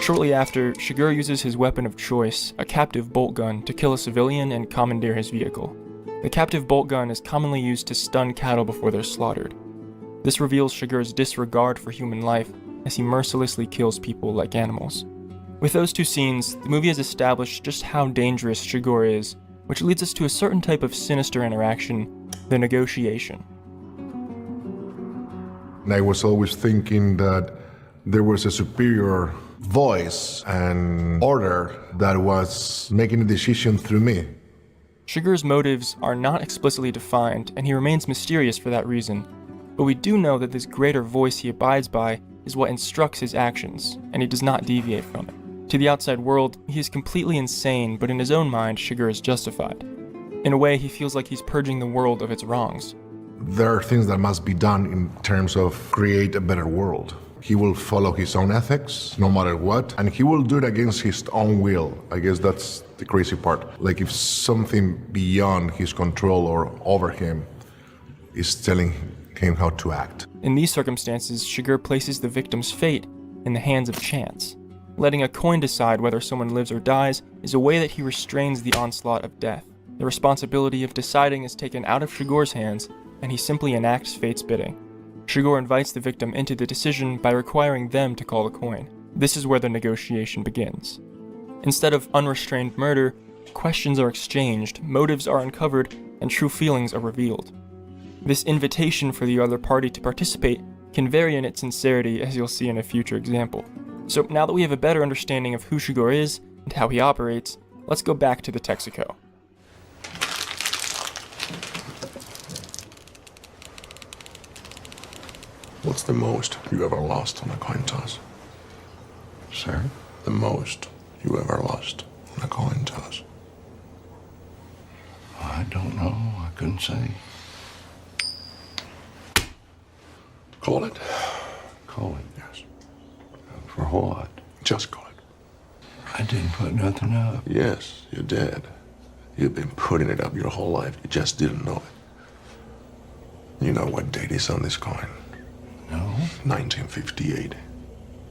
Shortly after, Chigurh uses his weapon of choice, a captive bolt gun, to kill a civilian and commandeer his vehicle. The captive bolt gun is commonly used to stun cattle before they're slaughtered. This reveals Chigurh's disregard for human life as he mercilessly kills people like animals. With those two scenes, the movie has established just how dangerous Chigurh is, which leads us to a certain type of sinister interaction, the negotiation. And I was always thinking that there was a superior voice and order that was making a decision through me. Chigurh's motives are not explicitly defined, and he remains mysterious for that reason. But we do know that this greater voice he abides by is what instructs his actions, and he does not deviate from it. To the outside world, he is completely insane, but in his own mind, Chigurh is justified. In a way, he feels like he's purging the world of its wrongs. There are things that must be done in terms of create a better world. He will follow his own ethics, no matter what, and he will do it against his own will. I guess that's the crazy part. Like if something beyond his control or over him is telling him how to act. In these circumstances, Chigurh places the victim's fate in the hands of chance. Letting a coin decide whether someone lives or dies is a way that he restrains the onslaught of death. The responsibility of deciding is taken out of Chigurh's hands, and he simply enacts fate's bidding. Chigurh invites the victim into the decision by requiring them to call the coin. This is where the negotiation begins. Instead of unrestrained murder, questions are exchanged, motives are uncovered, and true feelings are revealed. This invitation for the other party to participate can vary in its sincerity, as you'll see in a future example. So now that we have a better understanding of who Chigurh is and how he operates, let's go back to the Texaco. What's the most you ever lost on a coin toss? Sir? The most you ever lost on a coin toss? I don't know. I couldn't say. Call it. Call it? Yes. For what? Just call it. I didn't put nothing up. Yes, you did. You've been putting it up your whole life. You just didn't know it. You know what date is on this coin? No. 1958.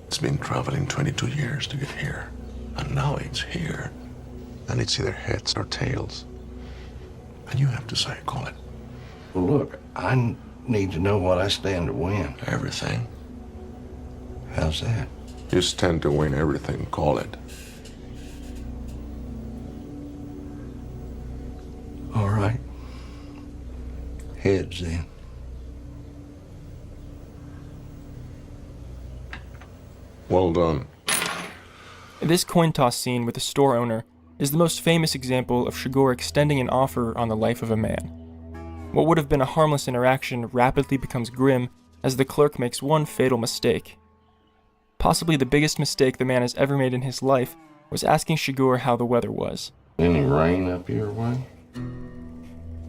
It's been traveling 22 years to get here. And now it's here. And it's either heads or tails. And you have to say, call it. Well, look, I need to know what I stand to win. Everything. How's that? Just tend to win everything, call it. All right. Heads then. Well done. This coin toss scene with the store owner is the most famous example of Chigurh extending an offer on the life of a man. What would have been a harmless interaction rapidly becomes grim as the clerk makes one fatal mistake. Possibly the biggest mistake the man has ever made in his life was asking Chigurh how the weather was. Any rain up your way?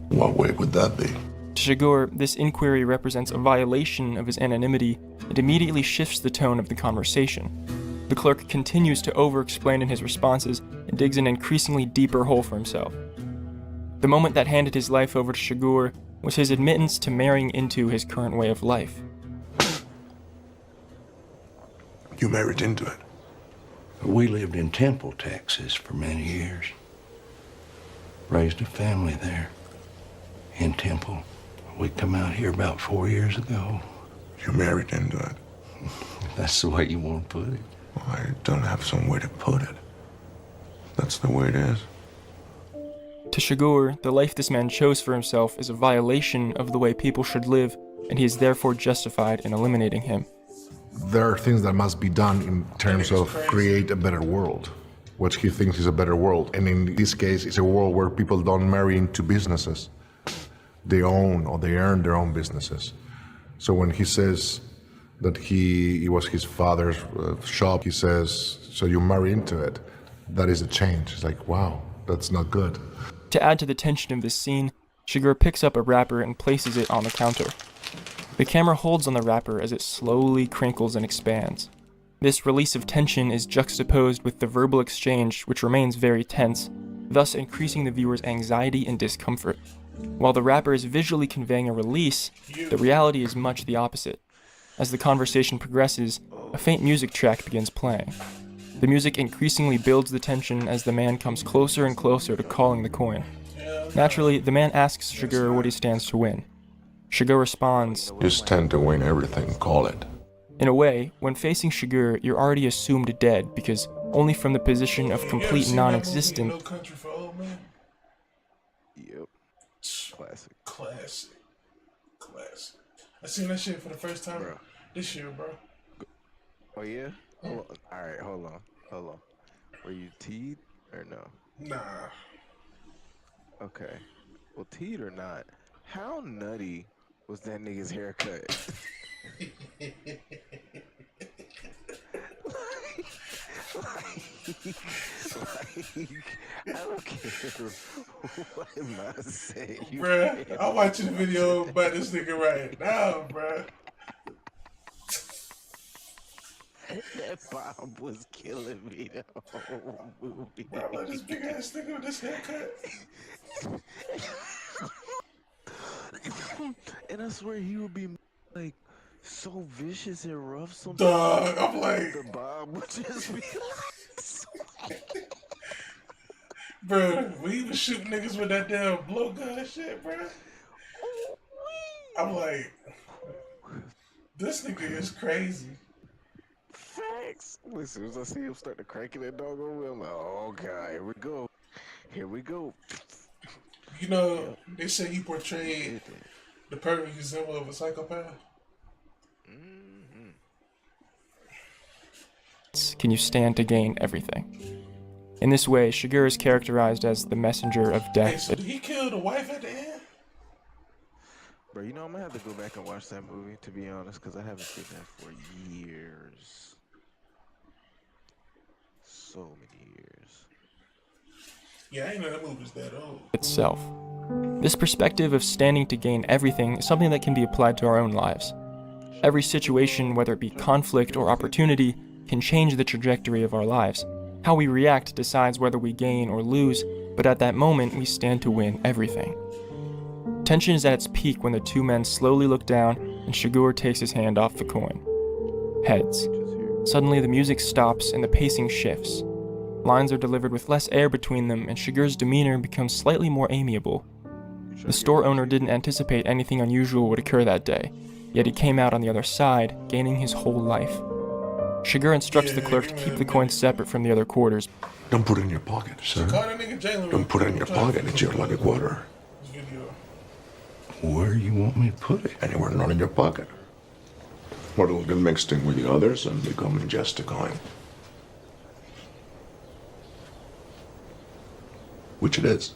What way would that be? To Chigurh, this inquiry represents a violation of his anonymity and immediately shifts the tone of the conversation. The clerk continues to over-explain in his responses and digs an increasingly deeper hole for himself. The moment that handed his life over to Chigurh was his admittance to marrying into his current way of life. You married into it. We lived in Temple, Texas for many years. Raised a family there. In Temple. We come out here about 4 years ago. You married into it. That's the way you want to put it. Well, I don't have some way to put it. That's the way it is. To Chigurh, the life this man chose for himself is a violation of the way people should live, and he is therefore justified in eliminating him. There are things that must be done in terms of create a better world, which he thinks is a better world. And in this case, it's a world where people don't marry into businesses. They own or they earn their own businesses. So when he says that it was his father's shop, he says, so you marry into it. That is a change. It's like, wow, that's not good. To add to the tension of this scene, Chigurh picks up a wrapper and places it on the counter. The camera holds on the wrapper as it slowly crinkles and expands. This release of tension is juxtaposed with the verbal exchange, which remains very tense, thus increasing the viewer's anxiety and discomfort. While the wrapper is visually conveying a release, the reality is much the opposite. As the conversation progresses, a faint music track begins playing. The music increasingly builds the tension as the man comes closer and closer to calling the coin. Naturally, the man asks Chigurh what he stands to win. Chigurh responds, Just tend to win everything, call it. In a way, when facing Chigurh, you're already assumed dead because only from the position of complete non-existent. No Country for Old Men? Yep. Classic. Classic. I seen that shit for the first time this year, bro. Oh yeah? Hold on. Alright, hold on. Were you teed or no? Nah. Okay. Well, teed or not, how nutty was that nigga's haircut? I don't care what I say. Bruh, I'm watching the video about this nigga right now, bruh. That Bob was killing me the whole movie. Bro, like this big ass nigga with this haircut. And I swear he would be like so vicious and rough sometimes. Dog, I'm like, the Bob would just be bro, we was shooting niggas with that damn blowgun shit, bro. I'm like, this nigga is crazy. Facts. As soon as I see him start to cranking that dog over, I'm like, oh god, here we go. Here we go. You know, they say he portrayed the perfect example of a psychopath. Can you stand to gain everything? In this way, Chigurh is characterized as the messenger of death. Hey, so did he kill the wife at the end? Bro, you know, I'm gonna have to go back and watch that movie, to be honest, because I haven't seen that for years. So many years. Yeah, I ain't know that movie's that old. Itself. This perspective of standing to gain everything is something that can be applied to our own lives. Every situation, whether it be conflict or opportunity, can change the trajectory of our lives. How we react decides whether we gain or lose, but at that moment, we stand to win everything. Tension is at its peak when the two men slowly look down and Chigurh takes his hand off the coin. Heads. Suddenly the music stops and the pacing shifts. Lines are delivered with less air between them and Chigurh's demeanor becomes slightly more amiable. The store owner didn't anticipate anything unusual would occur that day, yet he came out on the other side, gaining his whole life. Shiger instructs the clerk to keep the coins separate from the other quarters. Don't put it in your pocket, sir. Don't put it in your pocket. It's your lucky quarter. Where do you want me to put it? Anywhere, not in your pocket. Or it'll get mixed in with the others and become just a coin. Which it is.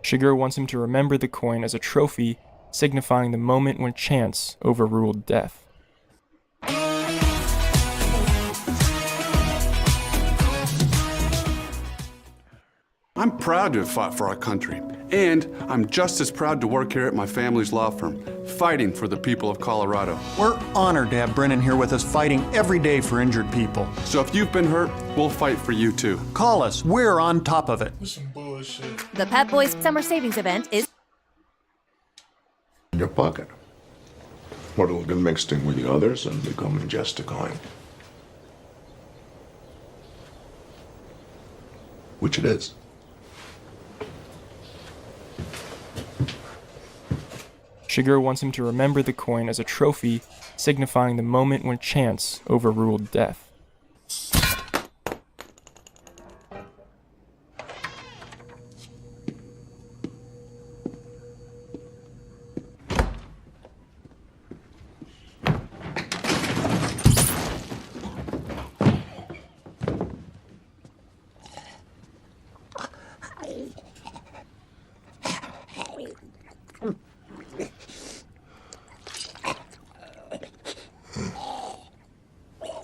Shiger wants him to remember the coin as a trophy, signifying the moment when chance overruled death. I'm proud to have fought for our country, and I'm just as proud to work here at my family's law firm, fighting for the people of Colorado. We're honored to have Brennan here with us fighting every day for injured people. So if you've been hurt, we'll fight for you too. Call us. We're on top of it. The Pep Boys Summer Savings Event is In your pocket. Or it'll get mixed in with the others and become just a coin. Which it is. Shiger wants him to remember the coin as a trophy, signifying the moment when chance overruled death.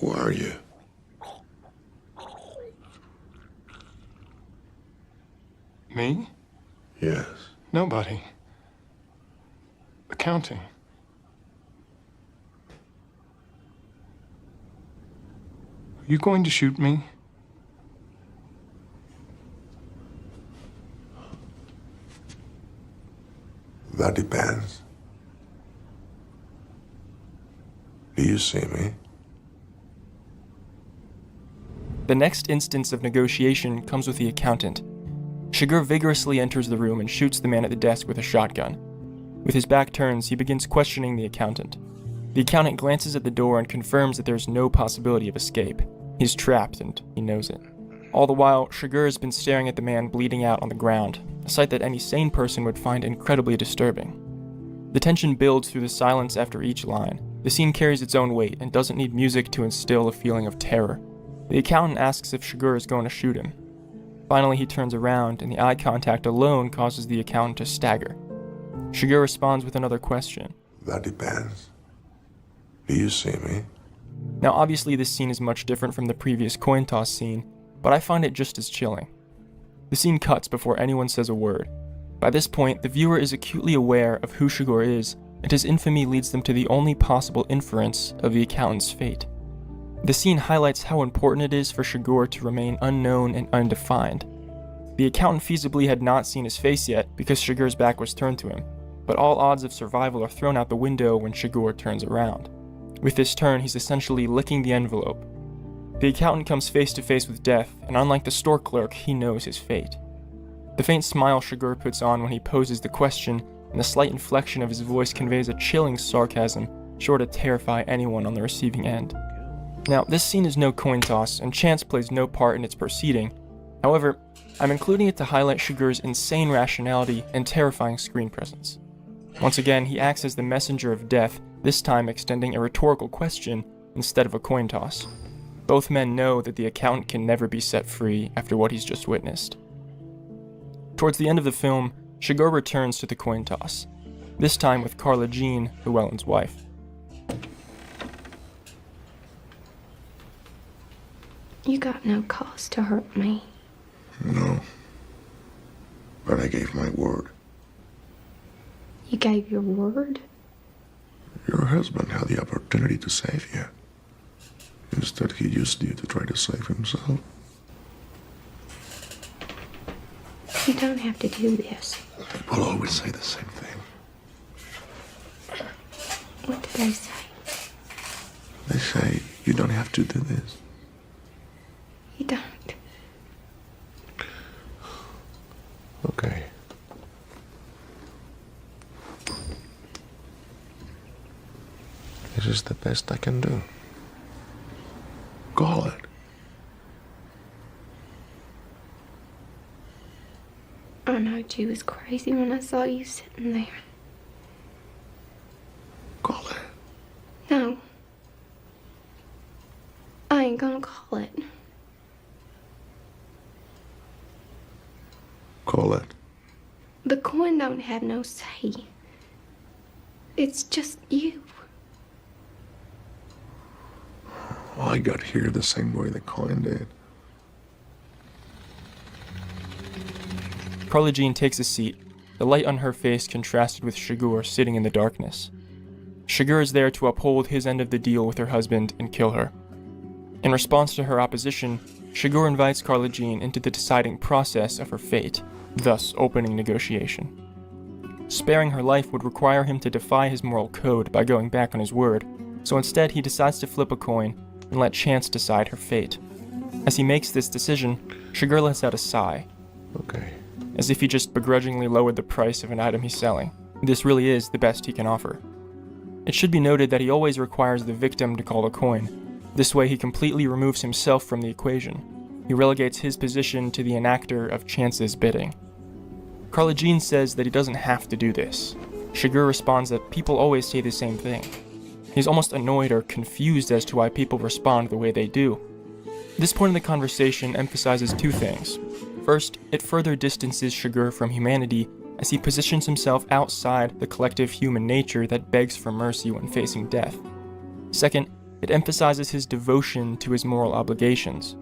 Who are you? Me? Yes. Nobody. Accounting. Are you going to shoot me? That depends. Do you see me? The next instance of negotiation comes with the accountant. Shiger vigorously enters the room and shoots the man at the desk with a shotgun. With his back turned, he begins questioning the accountant. The accountant glances at the door and confirms that there's no possibility of escape. He's trapped and he knows it. All the while, Shiger has been staring at the man bleeding out on the ground, a sight that any sane person would find incredibly disturbing. The tension builds through the silence after each line. The scene carries its own weight and doesn't need music to instill a feeling of terror. The accountant asks if Shiger is going to shoot him. Finally, he turns around, and the eye contact alone causes the accountant to stagger. Shiger responds with another question. That depends. Do you see me? Now, obviously, this scene is much different from the previous coin toss scene, but I find it just as chilling. The scene cuts before anyone says a word. By this point, the viewer is acutely aware of who Shiger is, and his infamy leads them to the only possible inference of the accountant's fate. The scene highlights how important it is for Shiger to remain unknown and undefined. The accountant feasibly had not seen his face yet because Shiger's back was turned to him, but all odds of survival are thrown out the window when Shiger turns around. With this turn, he's essentially licking the envelope. The accountant comes face to face with death, and unlike the store clerk, he knows his fate. The faint smile Shiger puts on when he poses the question, and the slight inflection of his voice conveys a chilling sarcasm, sure to terrify anyone on the receiving end. Now, this scene is no coin toss, and chance plays no part in its proceeding. However, I'm including it to highlight Shiger's insane rationality and terrifying screen presence. Once again, he acts as the messenger of death, this time extending a rhetorical question instead of a coin toss. Both men know that the accountant can never be set free after what he's just witnessed. Towards the end of the film, Shiger returns to the coin toss, this time with Carla Jean, Llewellyn's wife. You got no cause to hurt me. No. But I gave my word. You gave your word? Your husband had the opportunity to save you. Instead, he used you to try to save himself. You don't have to do this. People always say the same thing. What did they say? They say, you don't have to do this. You don't. Okay. This is the best I can do. Call it. I know you was crazy when I saw you sitting there. Call it. No. I ain't gonna call it. Call it. The coin don't have no say. It's just you. I got here the same way the coin did. Carla Jean takes a seat, the light on her face contrasted with Chigurh sitting in the darkness. Chigurh is there to uphold his end of the deal with her husband and kill her. In response to her opposition, Chigurh invites Carla Jean into the deciding process of her fate, thus opening negotiation. Sparing her life would require him to defy his moral code by going back on his word, so instead he decides to flip a coin and let chance decide her fate. As he makes this decision, Chigurh lets out a sigh. Okay. As if he just begrudgingly lowered the price of an item he's selling. This really is the best he can offer. It should be noted that he always requires the victim to call the coin. This way he completely removes himself from the equation. He relegates his position to the enactor of chance's bidding. Carla Jean says that he doesn't have to do this. Chigurh responds that people always say the same thing. He's almost annoyed or confused as to why people respond the way they do. This point in the conversation emphasizes two things. First, it further distances Chigurh from humanity as he positions himself outside the collective human nature that begs for mercy when facing death. Second, it emphasizes his devotion to his moral obligations.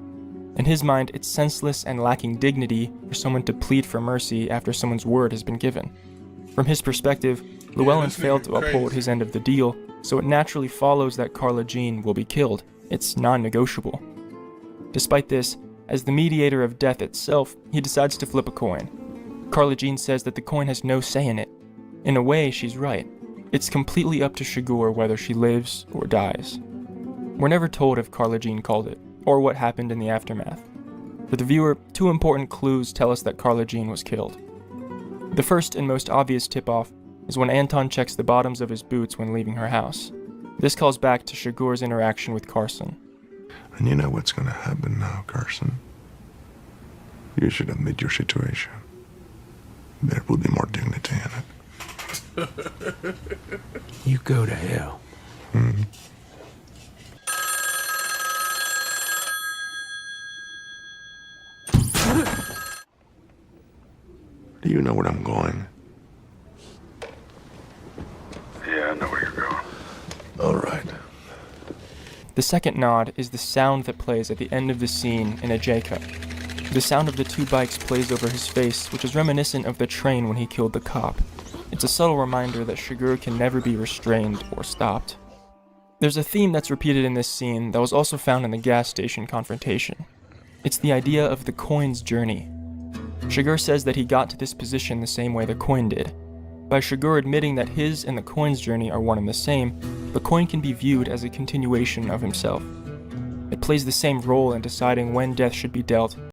In his mind, it's senseless and lacking dignity for someone to plead for mercy after someone's word has been given. From his perspective, Llewellyn failed to uphold his end of the deal, so it naturally follows that Carla Jean will be killed. It's non-negotiable. Despite this, as the mediator of death itself, he decides to flip a coin. Carla Jean says that the coin has no say in it. In a way, she's right. It's completely up to Chigurh whether she lives or dies. We're never told if Carla Jean called it, or what happened in the aftermath. For the viewer, two important clues tell us that Carla Jean was killed. The first and most obvious tip-off is when Anton checks the bottoms of his boots when leaving her house. This calls back to Chigurh's interaction with Carson. And you know what's going to happen now, Carson. You should admit your situation. There will be more dignity in it. You go to hell. Mm-hmm. Do you know where I'm going? Yeah, I know where you're going. All right. The second nod is the sound that plays at the end of the scene in a J-cut. The sound of the two bikes plays over his face, which is reminiscent of the train when he killed the cop. It's a subtle reminder that Chigurh can never be restrained or stopped. There's a theme that's repeated in this scene that was also found in the gas station confrontation. It's the idea of the coin's journey. Chigurh says that he got to this position the same way the coin did. By Chigurh admitting that his and the coin's journey are one and the same, the coin can be viewed as a continuation of himself. It plays the same role in deciding when death should be dealt